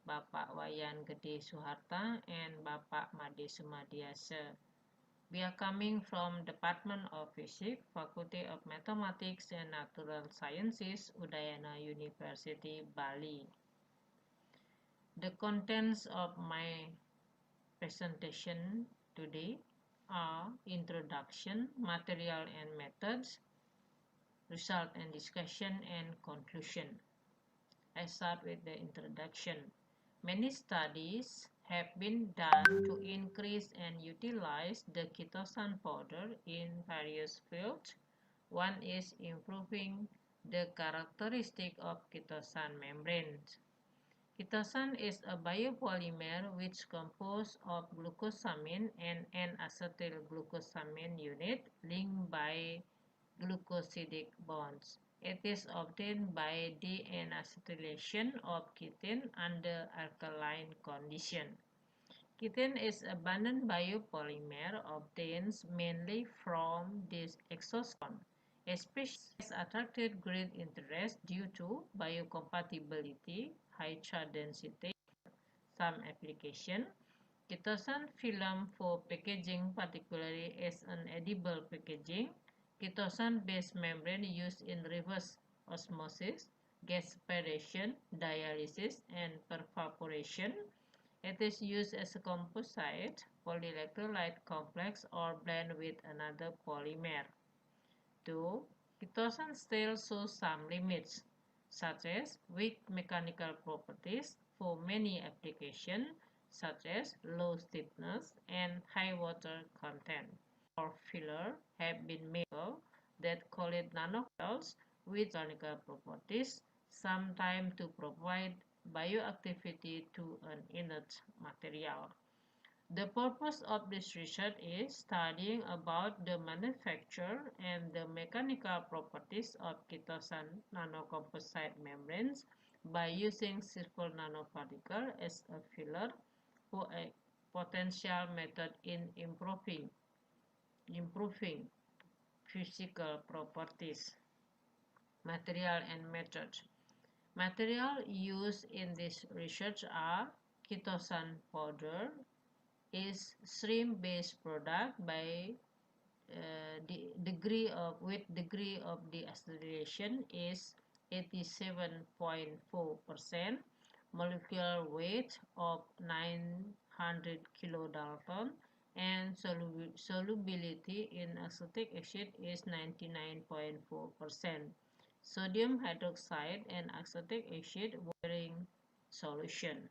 Bapak Wayan Gede Suharta and Bapak Made Sumadiasa. We are coming from Department of Physics, Faculty of Mathematics and Natural Sciences, Udayana University, Bali. The contents of my presentation today are introduction, material and methods, result and discussion, and conclusion. I start with the introduction. Many studies have been done to increase and utilize the chitosan powder in various fields. One is improving the characteristic of chitosan membranes. Chitosan is a biopolymer which composed of glucosamine and an acetylglucosamine unit linked by glucosidic bonds. It is obtained by deacetylation of chitin under alkaline condition. Chitin is abundant biopolymer obtained mainly from this exoskeleton. A species has attracted great interest due to biocompatibility, high charge density, some application. Chitosan film for packaging, particularly as an edible packaging. Chitosan-based membrane used in reverse osmosis, gas separation, dialysis, and pervaporation. It is used as a composite, polyelectrolyte complex, or blend with another polymer. 2. Chitosan still shows some limits, such as weak mechanical properties for many applications, such as low stiffness and high water content. Or filler have been made that call it nanofills with mechanical properties, sometimes to provide bioactivity to an inert material. The purpose of this research is studying about the manufacture and the mechanical properties of chitosan nanocomposite membranes by using silver nanoparticle as a filler for a potential method in improving physical properties. Material and method. Material used in this research are chitosan powder, is shrimp-based product by degree of deacetylation is 87.4%, molecular weight of 900 kilodalton, and solubility in acetic acid is 99.4%. Sodium hydroxide and acetic acid wearing solution.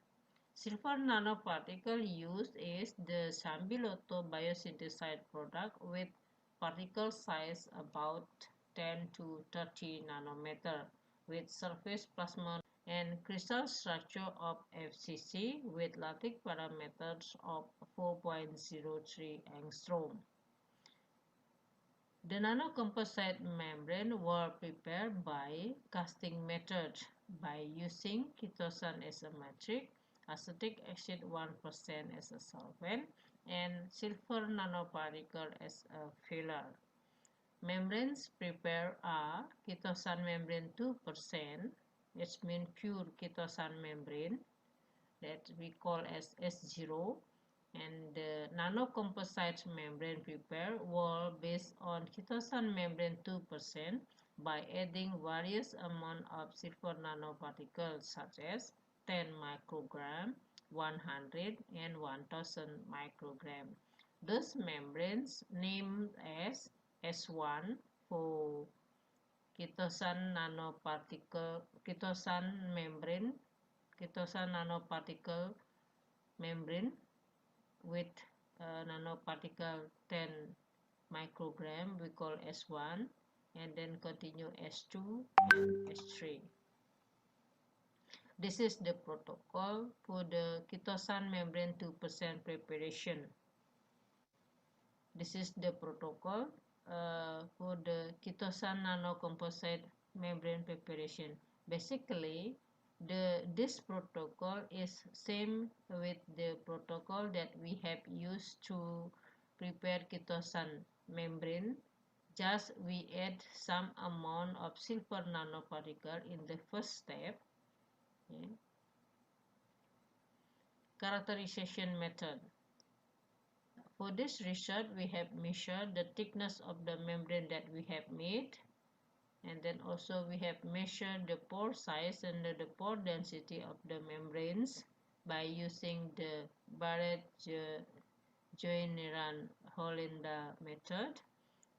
Silver nanoparticle used is the Sambiloto biosynthesized product with particle size about 10 to 30 nanometer with surface plasmon and crystal structure of FCC with lattice parameters of 4.03 angstrom. The nanocomposite membrane were prepared by casting method by using chitosan as a matrix, acetic acid 1% as a solvent, and silver nanoparticle as a filler. Membranes prepared are chitosan membrane 2%, which means pure chitosan membrane that we call as S0, and the nanocomposite membrane prepared were based on chitosan membrane 2% by adding various amount of silver nanoparticles such as 10 microgram, 100 and 1000 microgram. Those membranes named as S1 for Kitosan nanoparticle, kitosan membrane, kitosan nanoparticle membrane with nanoparticle 10 microgram we call S1, and then continue S2 and S3. This is the protocol for the kitosan membrane 2% preparation. This is the protocol for the kitosan nanocomposite membrane preparation. Basically, this protocol is same with the protocol that we have used to prepare kitosan membrane. Just we add some amount of silver nanoparticle in the first step. Okay. Characterization method. For this research, we have measured the thickness of the membrane that we have made, and then also we have measured the pore size and the pore density of the membranes by using the Barrett-Joyneran-Hollenda method,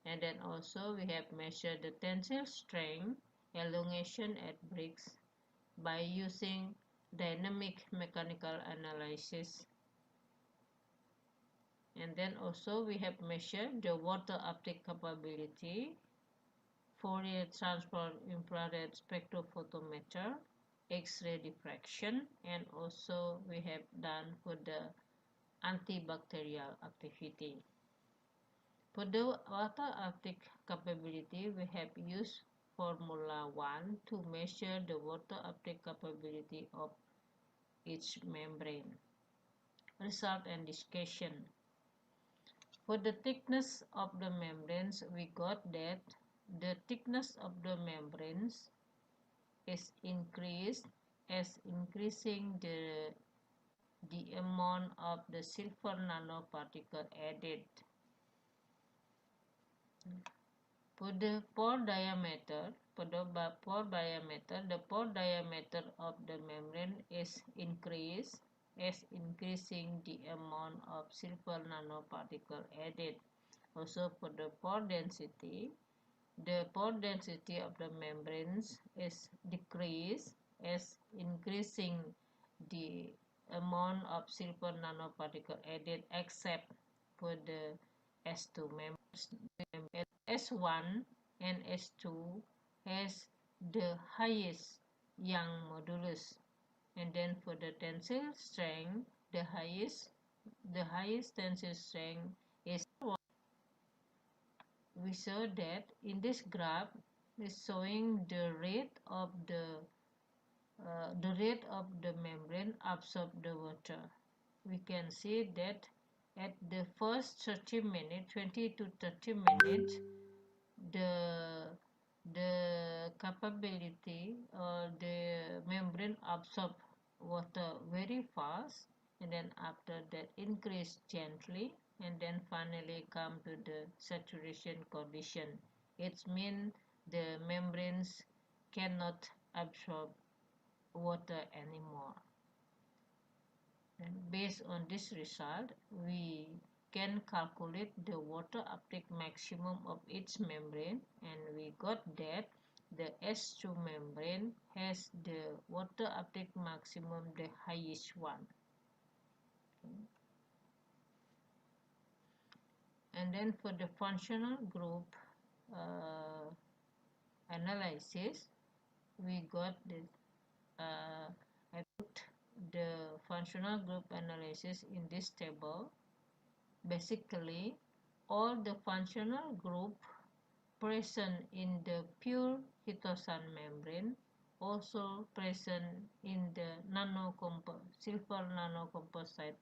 and then also we have measured the tensile strength, elongation at bricks by using dynamic mechanical analysis. And then also we have measured the water uptake capability, Fourier transform infrared spectrophotometer, X-ray diffraction, and also we have done for the antibacterial activity. For the water uptake capability, we have used Formula 1 to measure the water uptake capability of each membrane. Result and discussion. For the thickness of the membranes, we got that the thickness of the membranes is increased as increasing the amount of the silver nanoparticle added. For the pore diameter, the pore diameter of the membrane is increased as increasing the amount of silver nanoparticle added. Also for the pore density of the membranes is decreased as increasing the amount of silver nanoparticle added, except for the S2 membranes. S1 and S2 has the highest Young modulus, and then for the tensile strength, the highest tensile strength is 1. We saw that in this graph is showing the rate of the membrane absorb the water. We can see that at the first 30 minutes, 20 to 30 minutes, the capability or the membrane absorb water very fast, and then after that increase gently, and then finally come to the saturation condition. It means the membranes cannot absorb water anymore. And based on this result, we can calculate the water uptake maximum of each membrane, and we got that the S2 membrane has the water uptake maximum, the highest one. Okay. And then for the functional group analysis, we got the I put the functional group analysis in this table. Basically, all the functional group present in the pure kitosan membrane also present in the silver nanocomposite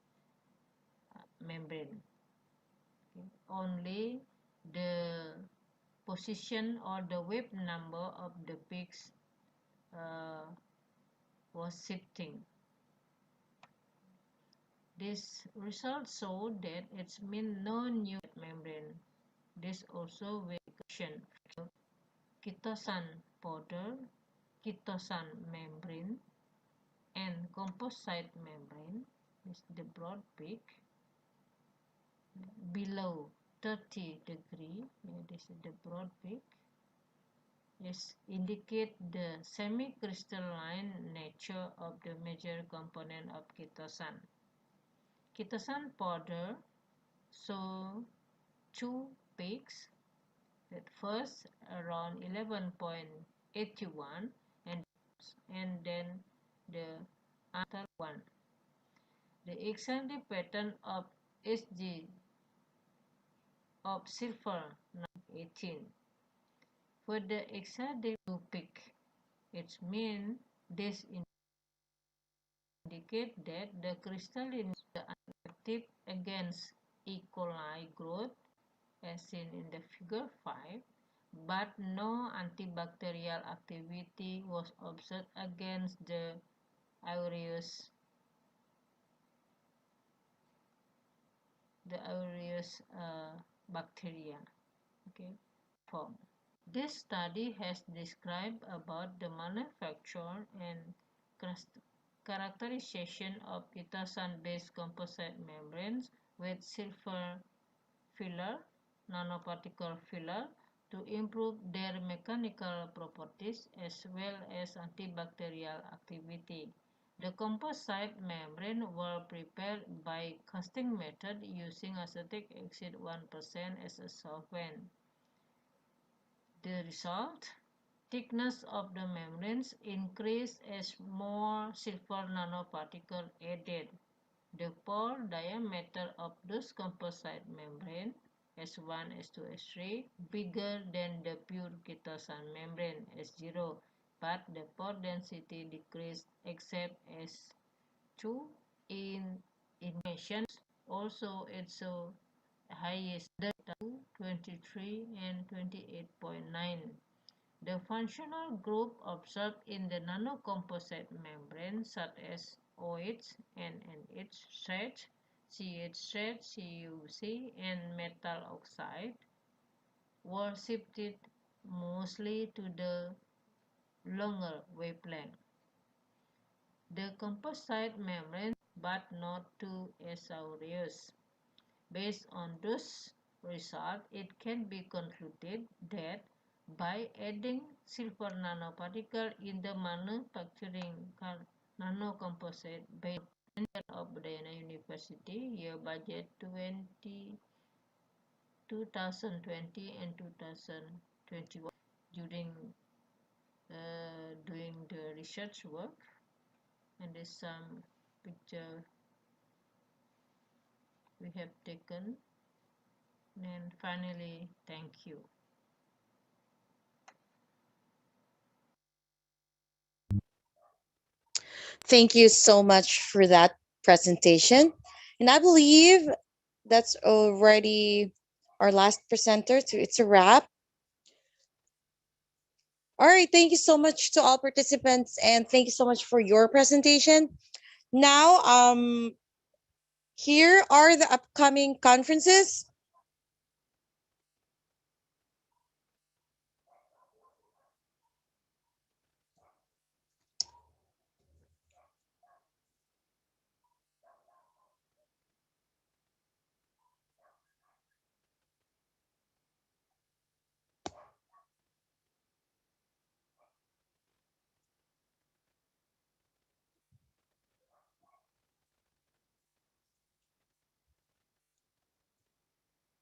membrane. Okay. Only the position or the wave number of the peaks was shifting. This result showed that it means no new membrane. This also will question kitosan powder, kitosan membrane, and composite membrane. This is the broad peak below 30 degree. Yeah, this is the broad peak. indicate the semi-crystalline nature of the major component of chitosan. Chitosan powder show two peaks. At first around 11.81 and then the other one. The extended pattern of Hg of silver 18. For the extended to peak, it means this indicate that the crystalline is active against E. coli growth as seen in the figure 5, but no antibacterial activity was observed against the aureus bacteria. Okay, form. This study has described about the manufacture and characterization of chitosan-based composite membranes with silver filler, nanoparticle filler, to improve their mechanical properties as well as antibacterial activity. The composite membrane were prepared by casting method using acetic acid 1% as a solvent. The result? Thickness of the membranes increased as more silver nanoparticle added. The pore diameter of those composite membrane S1, S2, S3 bigger than the pure chitosan membrane S0, but the pore density decreased except S2 in emissions. Also, it's so highest data 23 and 28.9. The functional group observed in the nanocomposite membrane such as OH and NH stretch, CH stretch, CuC, and metal oxide were shifted mostly to the longer wavelength. The composite membrane but not to aureus. Based on those results, it can be concluded that by adding silver nanoparticle in the manufacturing nanocomposite based of Diana University, year budget 2020 and 2021 during doing the research work, and there's some picture we have taken. And finally, thank you. Thank you so much for that presentation. And I believe that's already our last presenter. So it's a wrap. All right. Thank you so much to all participants, and thank you so much for your presentation. Now, here are the upcoming conferences.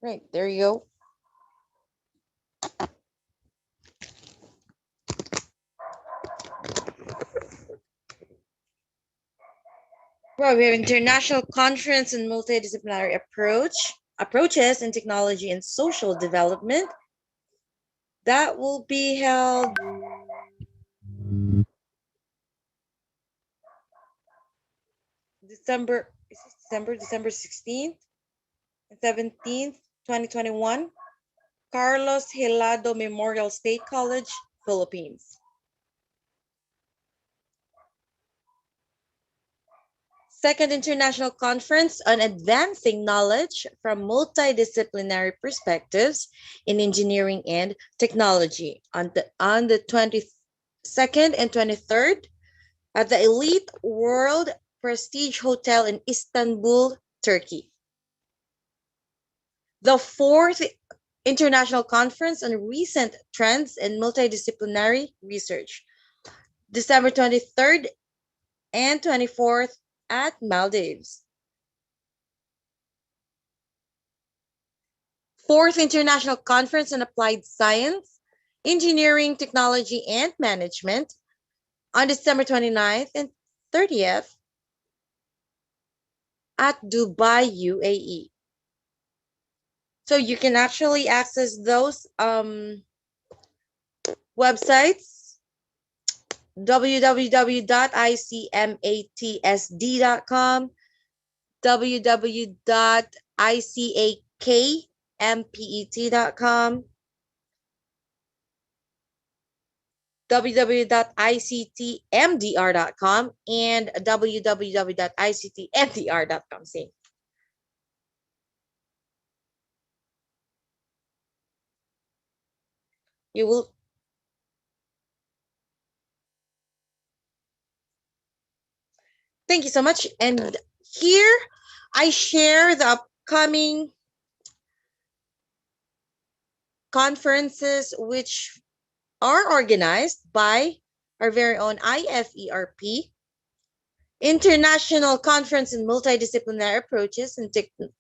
Right, there you go. Well, we have International Conference and Multidisciplinary Approaches in Technology and Social Development. That will be held December 16th and 17th, 2021, Carlos Helado Memorial State College, Philippines. Second International Conference on Advancing Knowledge from Multidisciplinary Perspectives in Engineering and Technology on the 22nd and 23rd at the Elite World Prestige Hotel in Istanbul, Turkey. The fourth International Conference on Recent Trends in Multidisciplinary Research, December 23rd and 24th at Maldives. Fourth International Conference on Applied Science, Engineering, Technology, and Management on December 29th and 30th at Dubai, UAE. So you can actually access those websites, www.icmatsd.com, www.icakmpet.com, www.ictmdr.com, and www.ictmdr.com. Same. You will Thank you so much. And here I share the upcoming conferences which are organized by our very own IFERP, International Conference in Multidisciplinary Approaches in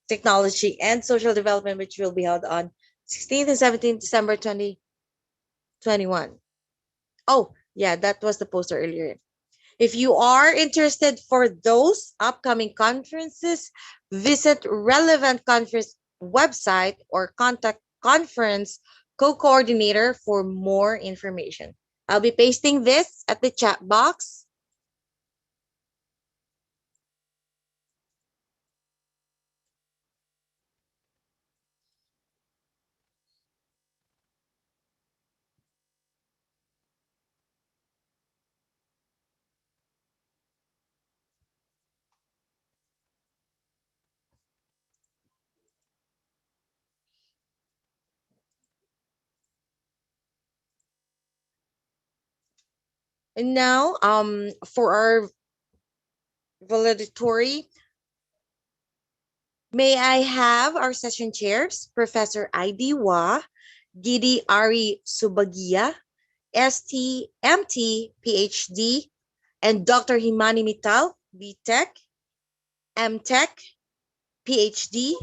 Technology and Social Development, which will be held on 16th and 17th December 2021. Oh, yeah, that was the poster earlier. If you are interested for those upcoming conferences, visit relevant conference website or contact conference co-coordinator for more information. I'll be pasting this at the chat box. And now, for our valedictory, may I have our session chairs, Professor Aidiwa, Gidi Ari Subagia, ST, MT, PhD, and Dr. Himani Mittal, BTech, MTech, PhD,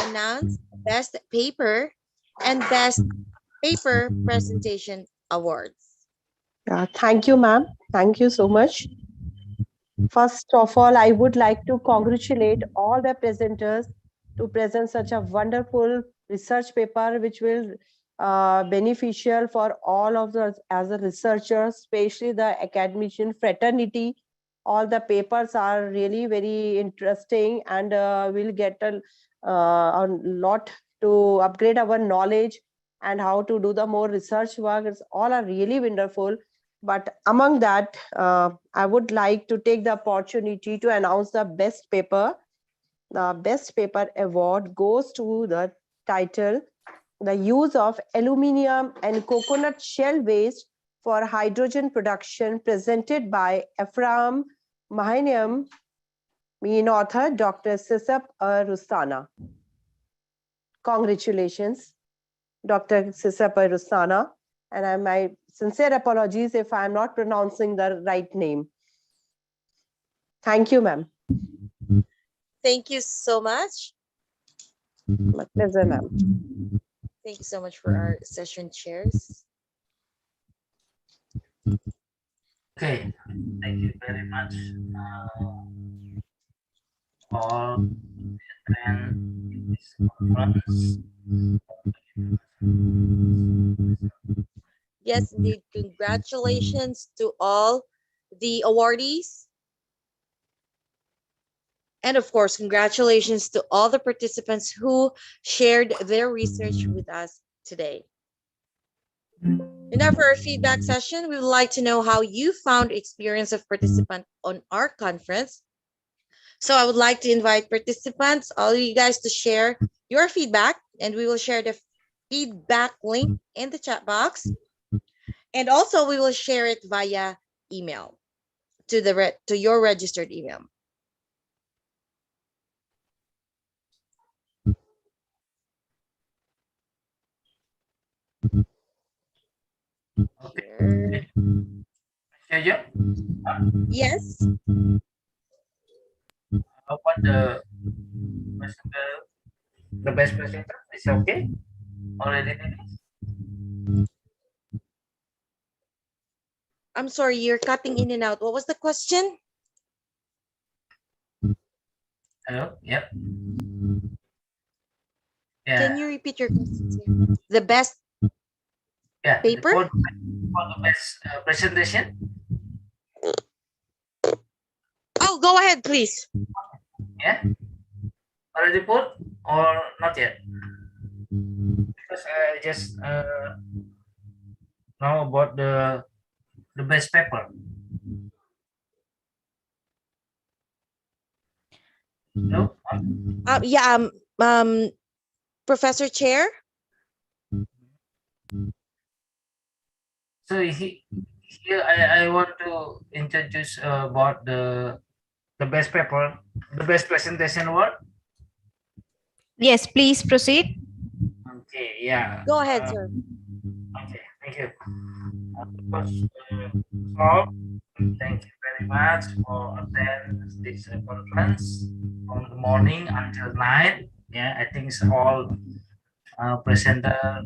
announce Best Paper and Best Paper Presentation Awards. Thank you, ma'am. Thank you so much. First of all, I would like to congratulate all the presenters to present such a wonderful research paper, which will beneficial for all of us as a researchers, especially the academician fraternity. All the papers are really very interesting and we'll get a lot to upgrade our knowledge and how to do the more research work. It's all are really wonderful. But among that, I would like to take the opportunity to announce the best paper. The best paper award goes to the title, The Use of Aluminium and Coconut Shell Waste for Hydrogen Production, presented by Ephraim Mahaniam, main author, Dr. Sisap Rustana. Congratulations, Dr. Sisap Rustana. And my sincere apologies if I'm not pronouncing the right name. Thank you, ma'am. Thank you so much. My pleasure, ma'am. Thank you so much for our session chairs. Okay, thank you very much. All in this conference. Yes, indeed. Congratulations to all the awardees. And of course, congratulations to all the participants who shared their research with us today. And now for our feedback session, we would like to know how you found experience of participant on our conference. So I would like to invite participants, all of you guys, to share your feedback, and we will share the feedback link in the chat box. And also we will share it via email to your registered email. Yeah. Yes. What the best presenter is okay? Already finished? I'm sorry, you're cutting in and out. What was the question? Hello? Yep. Can you repeat your question? The best paper? For the best presentation. Oh, go ahead, please. Yeah. Already put or not yet? Because I just know about the best paper. No. Yeah. Professor Chair. So here I want to introduce about the best paper, the best presentation award. Yes, please proceed. Okay, yeah. Go ahead, sir. Okay, thank you. So, thank you very much for attending this conference from the morning until night. Yeah, I think it's all presenter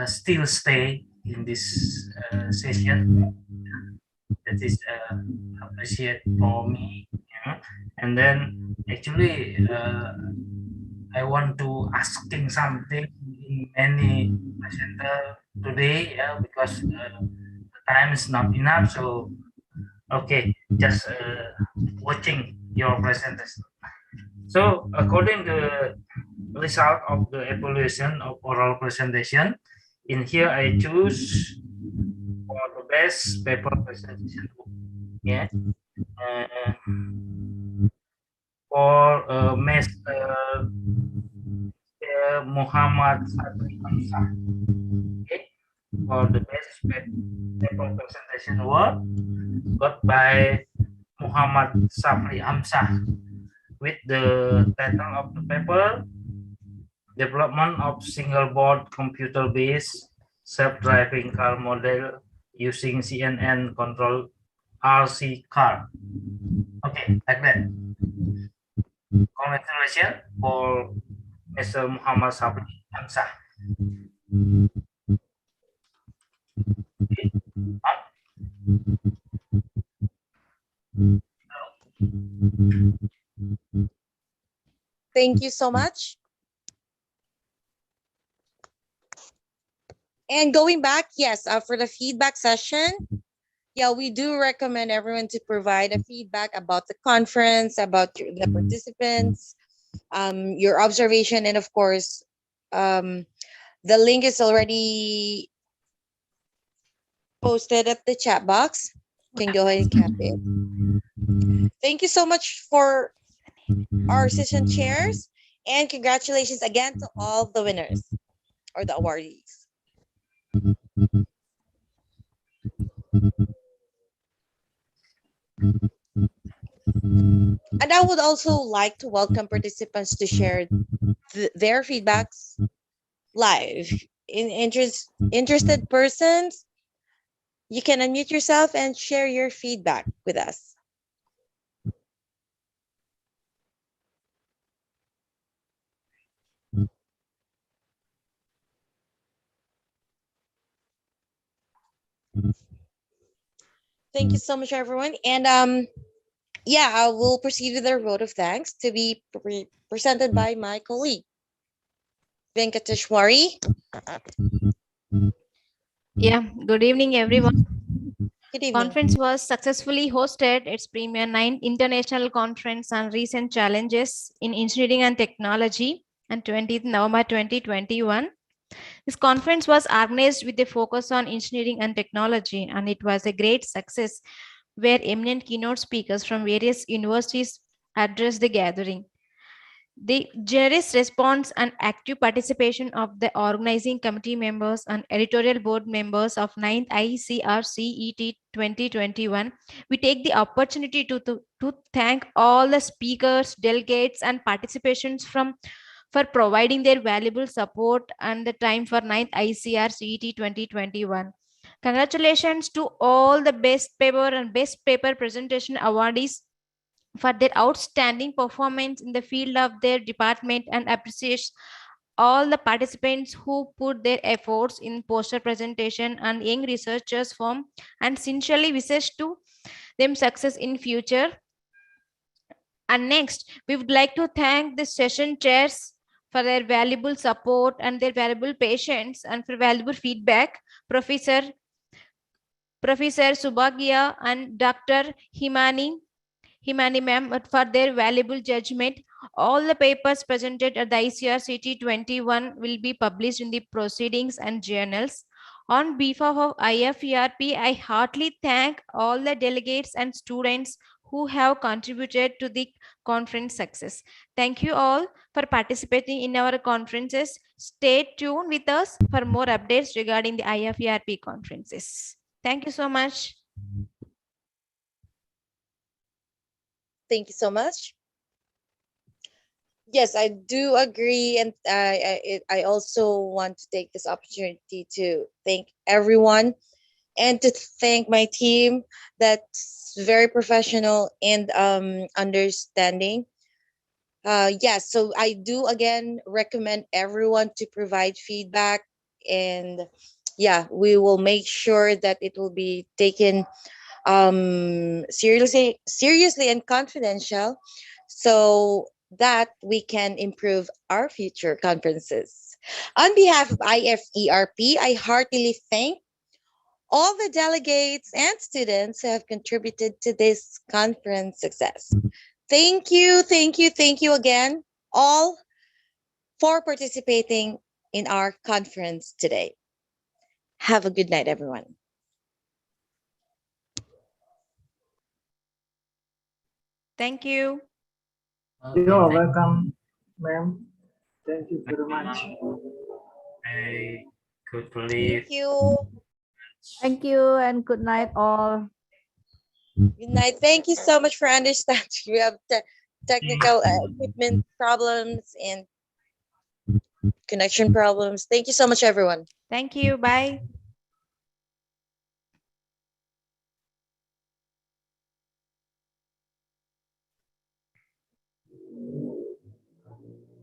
still stay in this session. That is appreciate for me. Yeah. And then actually I want to asking something in many presenter today because the time is not enough. So okay, just watching your presentation. So according to the result of the evaluation of oral presentation, in here I choose for the best paper presentation. Yeah. For Mr. Muhammad Sadri Hamzah. Okay. For the best paper presentation award got by Muhammad Safri Hamzah with the title of the paper Development of Single Board Computer Based Self-Driving Car Model Using CNN Control RC Car. Okay, like that. Congratulations for Mr. Muhammad Safri Hamzah. Thank you so much. And going back, yes, for the feedback session, yeah, we do recommend everyone to provide a feedback about the conference, about the participants, your observation, and of course, the link is already posted at the chat box. You can go ahead and cap it. Thank you so much for our session chairs, and congratulations again to all the winners or the awardees. And I would also like to welcome participants to share their feedbacks live. Interested persons, you can unmute yourself and share your feedback with us. Thank you so much, everyone. And yeah, I will proceed with our vote of thanks to be presented by my colleague, Venkateshwari. Yeah, good evening, everyone. Good evening. Conference was successfully hosted. Its premier 9th international conference on recent challenges in engineering and technology on 20th November 2021. This conference was organized with a focus on engineering and technology, and it was a great success where eminent keynote speakers from various universities addressed the gathering. The generous response and active participation of the organizing committee members and editorial board members of 9th ICRCET 2021, we take the opportunity to thank all the speakers, delegates, and participations for providing their valuable support and the time for 9th ICRCET 2021. Congratulations to all the best paper and best paper presentation awardees for their outstanding performance in the field of their department, and appreciates all the participants who put their efforts in poster presentation and young researchers firm, and sincerely wishes to them success in future. And next, we would like to thank the session chairs for their valuable support and their valuable patience and for valuable feedback. Professor Subhagia and Dr. Himani ma'am for their valuable judgment. All the papers presented at the ICRCET-21 will be published in the proceedings and journals. On behalf of IFERP, I heartily thank all the delegates and students who have contributed to the conference success. Thank you all for participating in our conferences. Stay tuned with us for more updates regarding the IFERP conferences. Thank you so much. Thank you so much. Yes, I do agree, and I also want to take this opportunity to thank everyone and to thank my team that's very professional and understanding. Yes, so I do again recommend everyone to provide feedback, and yeah, we will make sure that it will be taken seriously and confidential, so that we can improve our future conferences. On behalf of IFERP, I heartily thank all the delegates and students who have contributed to this conference success. Thank you again, all, for participating in our conference today. Have a good night, everyone. Thank you. Okay, you're welcome, ma'am. Thank you very much. I could believe. Thank you. Thank you and good night all. Good night. Thank you so much for understanding. We have technical equipment problems and connection problems. Thank you so much, everyone. Thank you. Bye.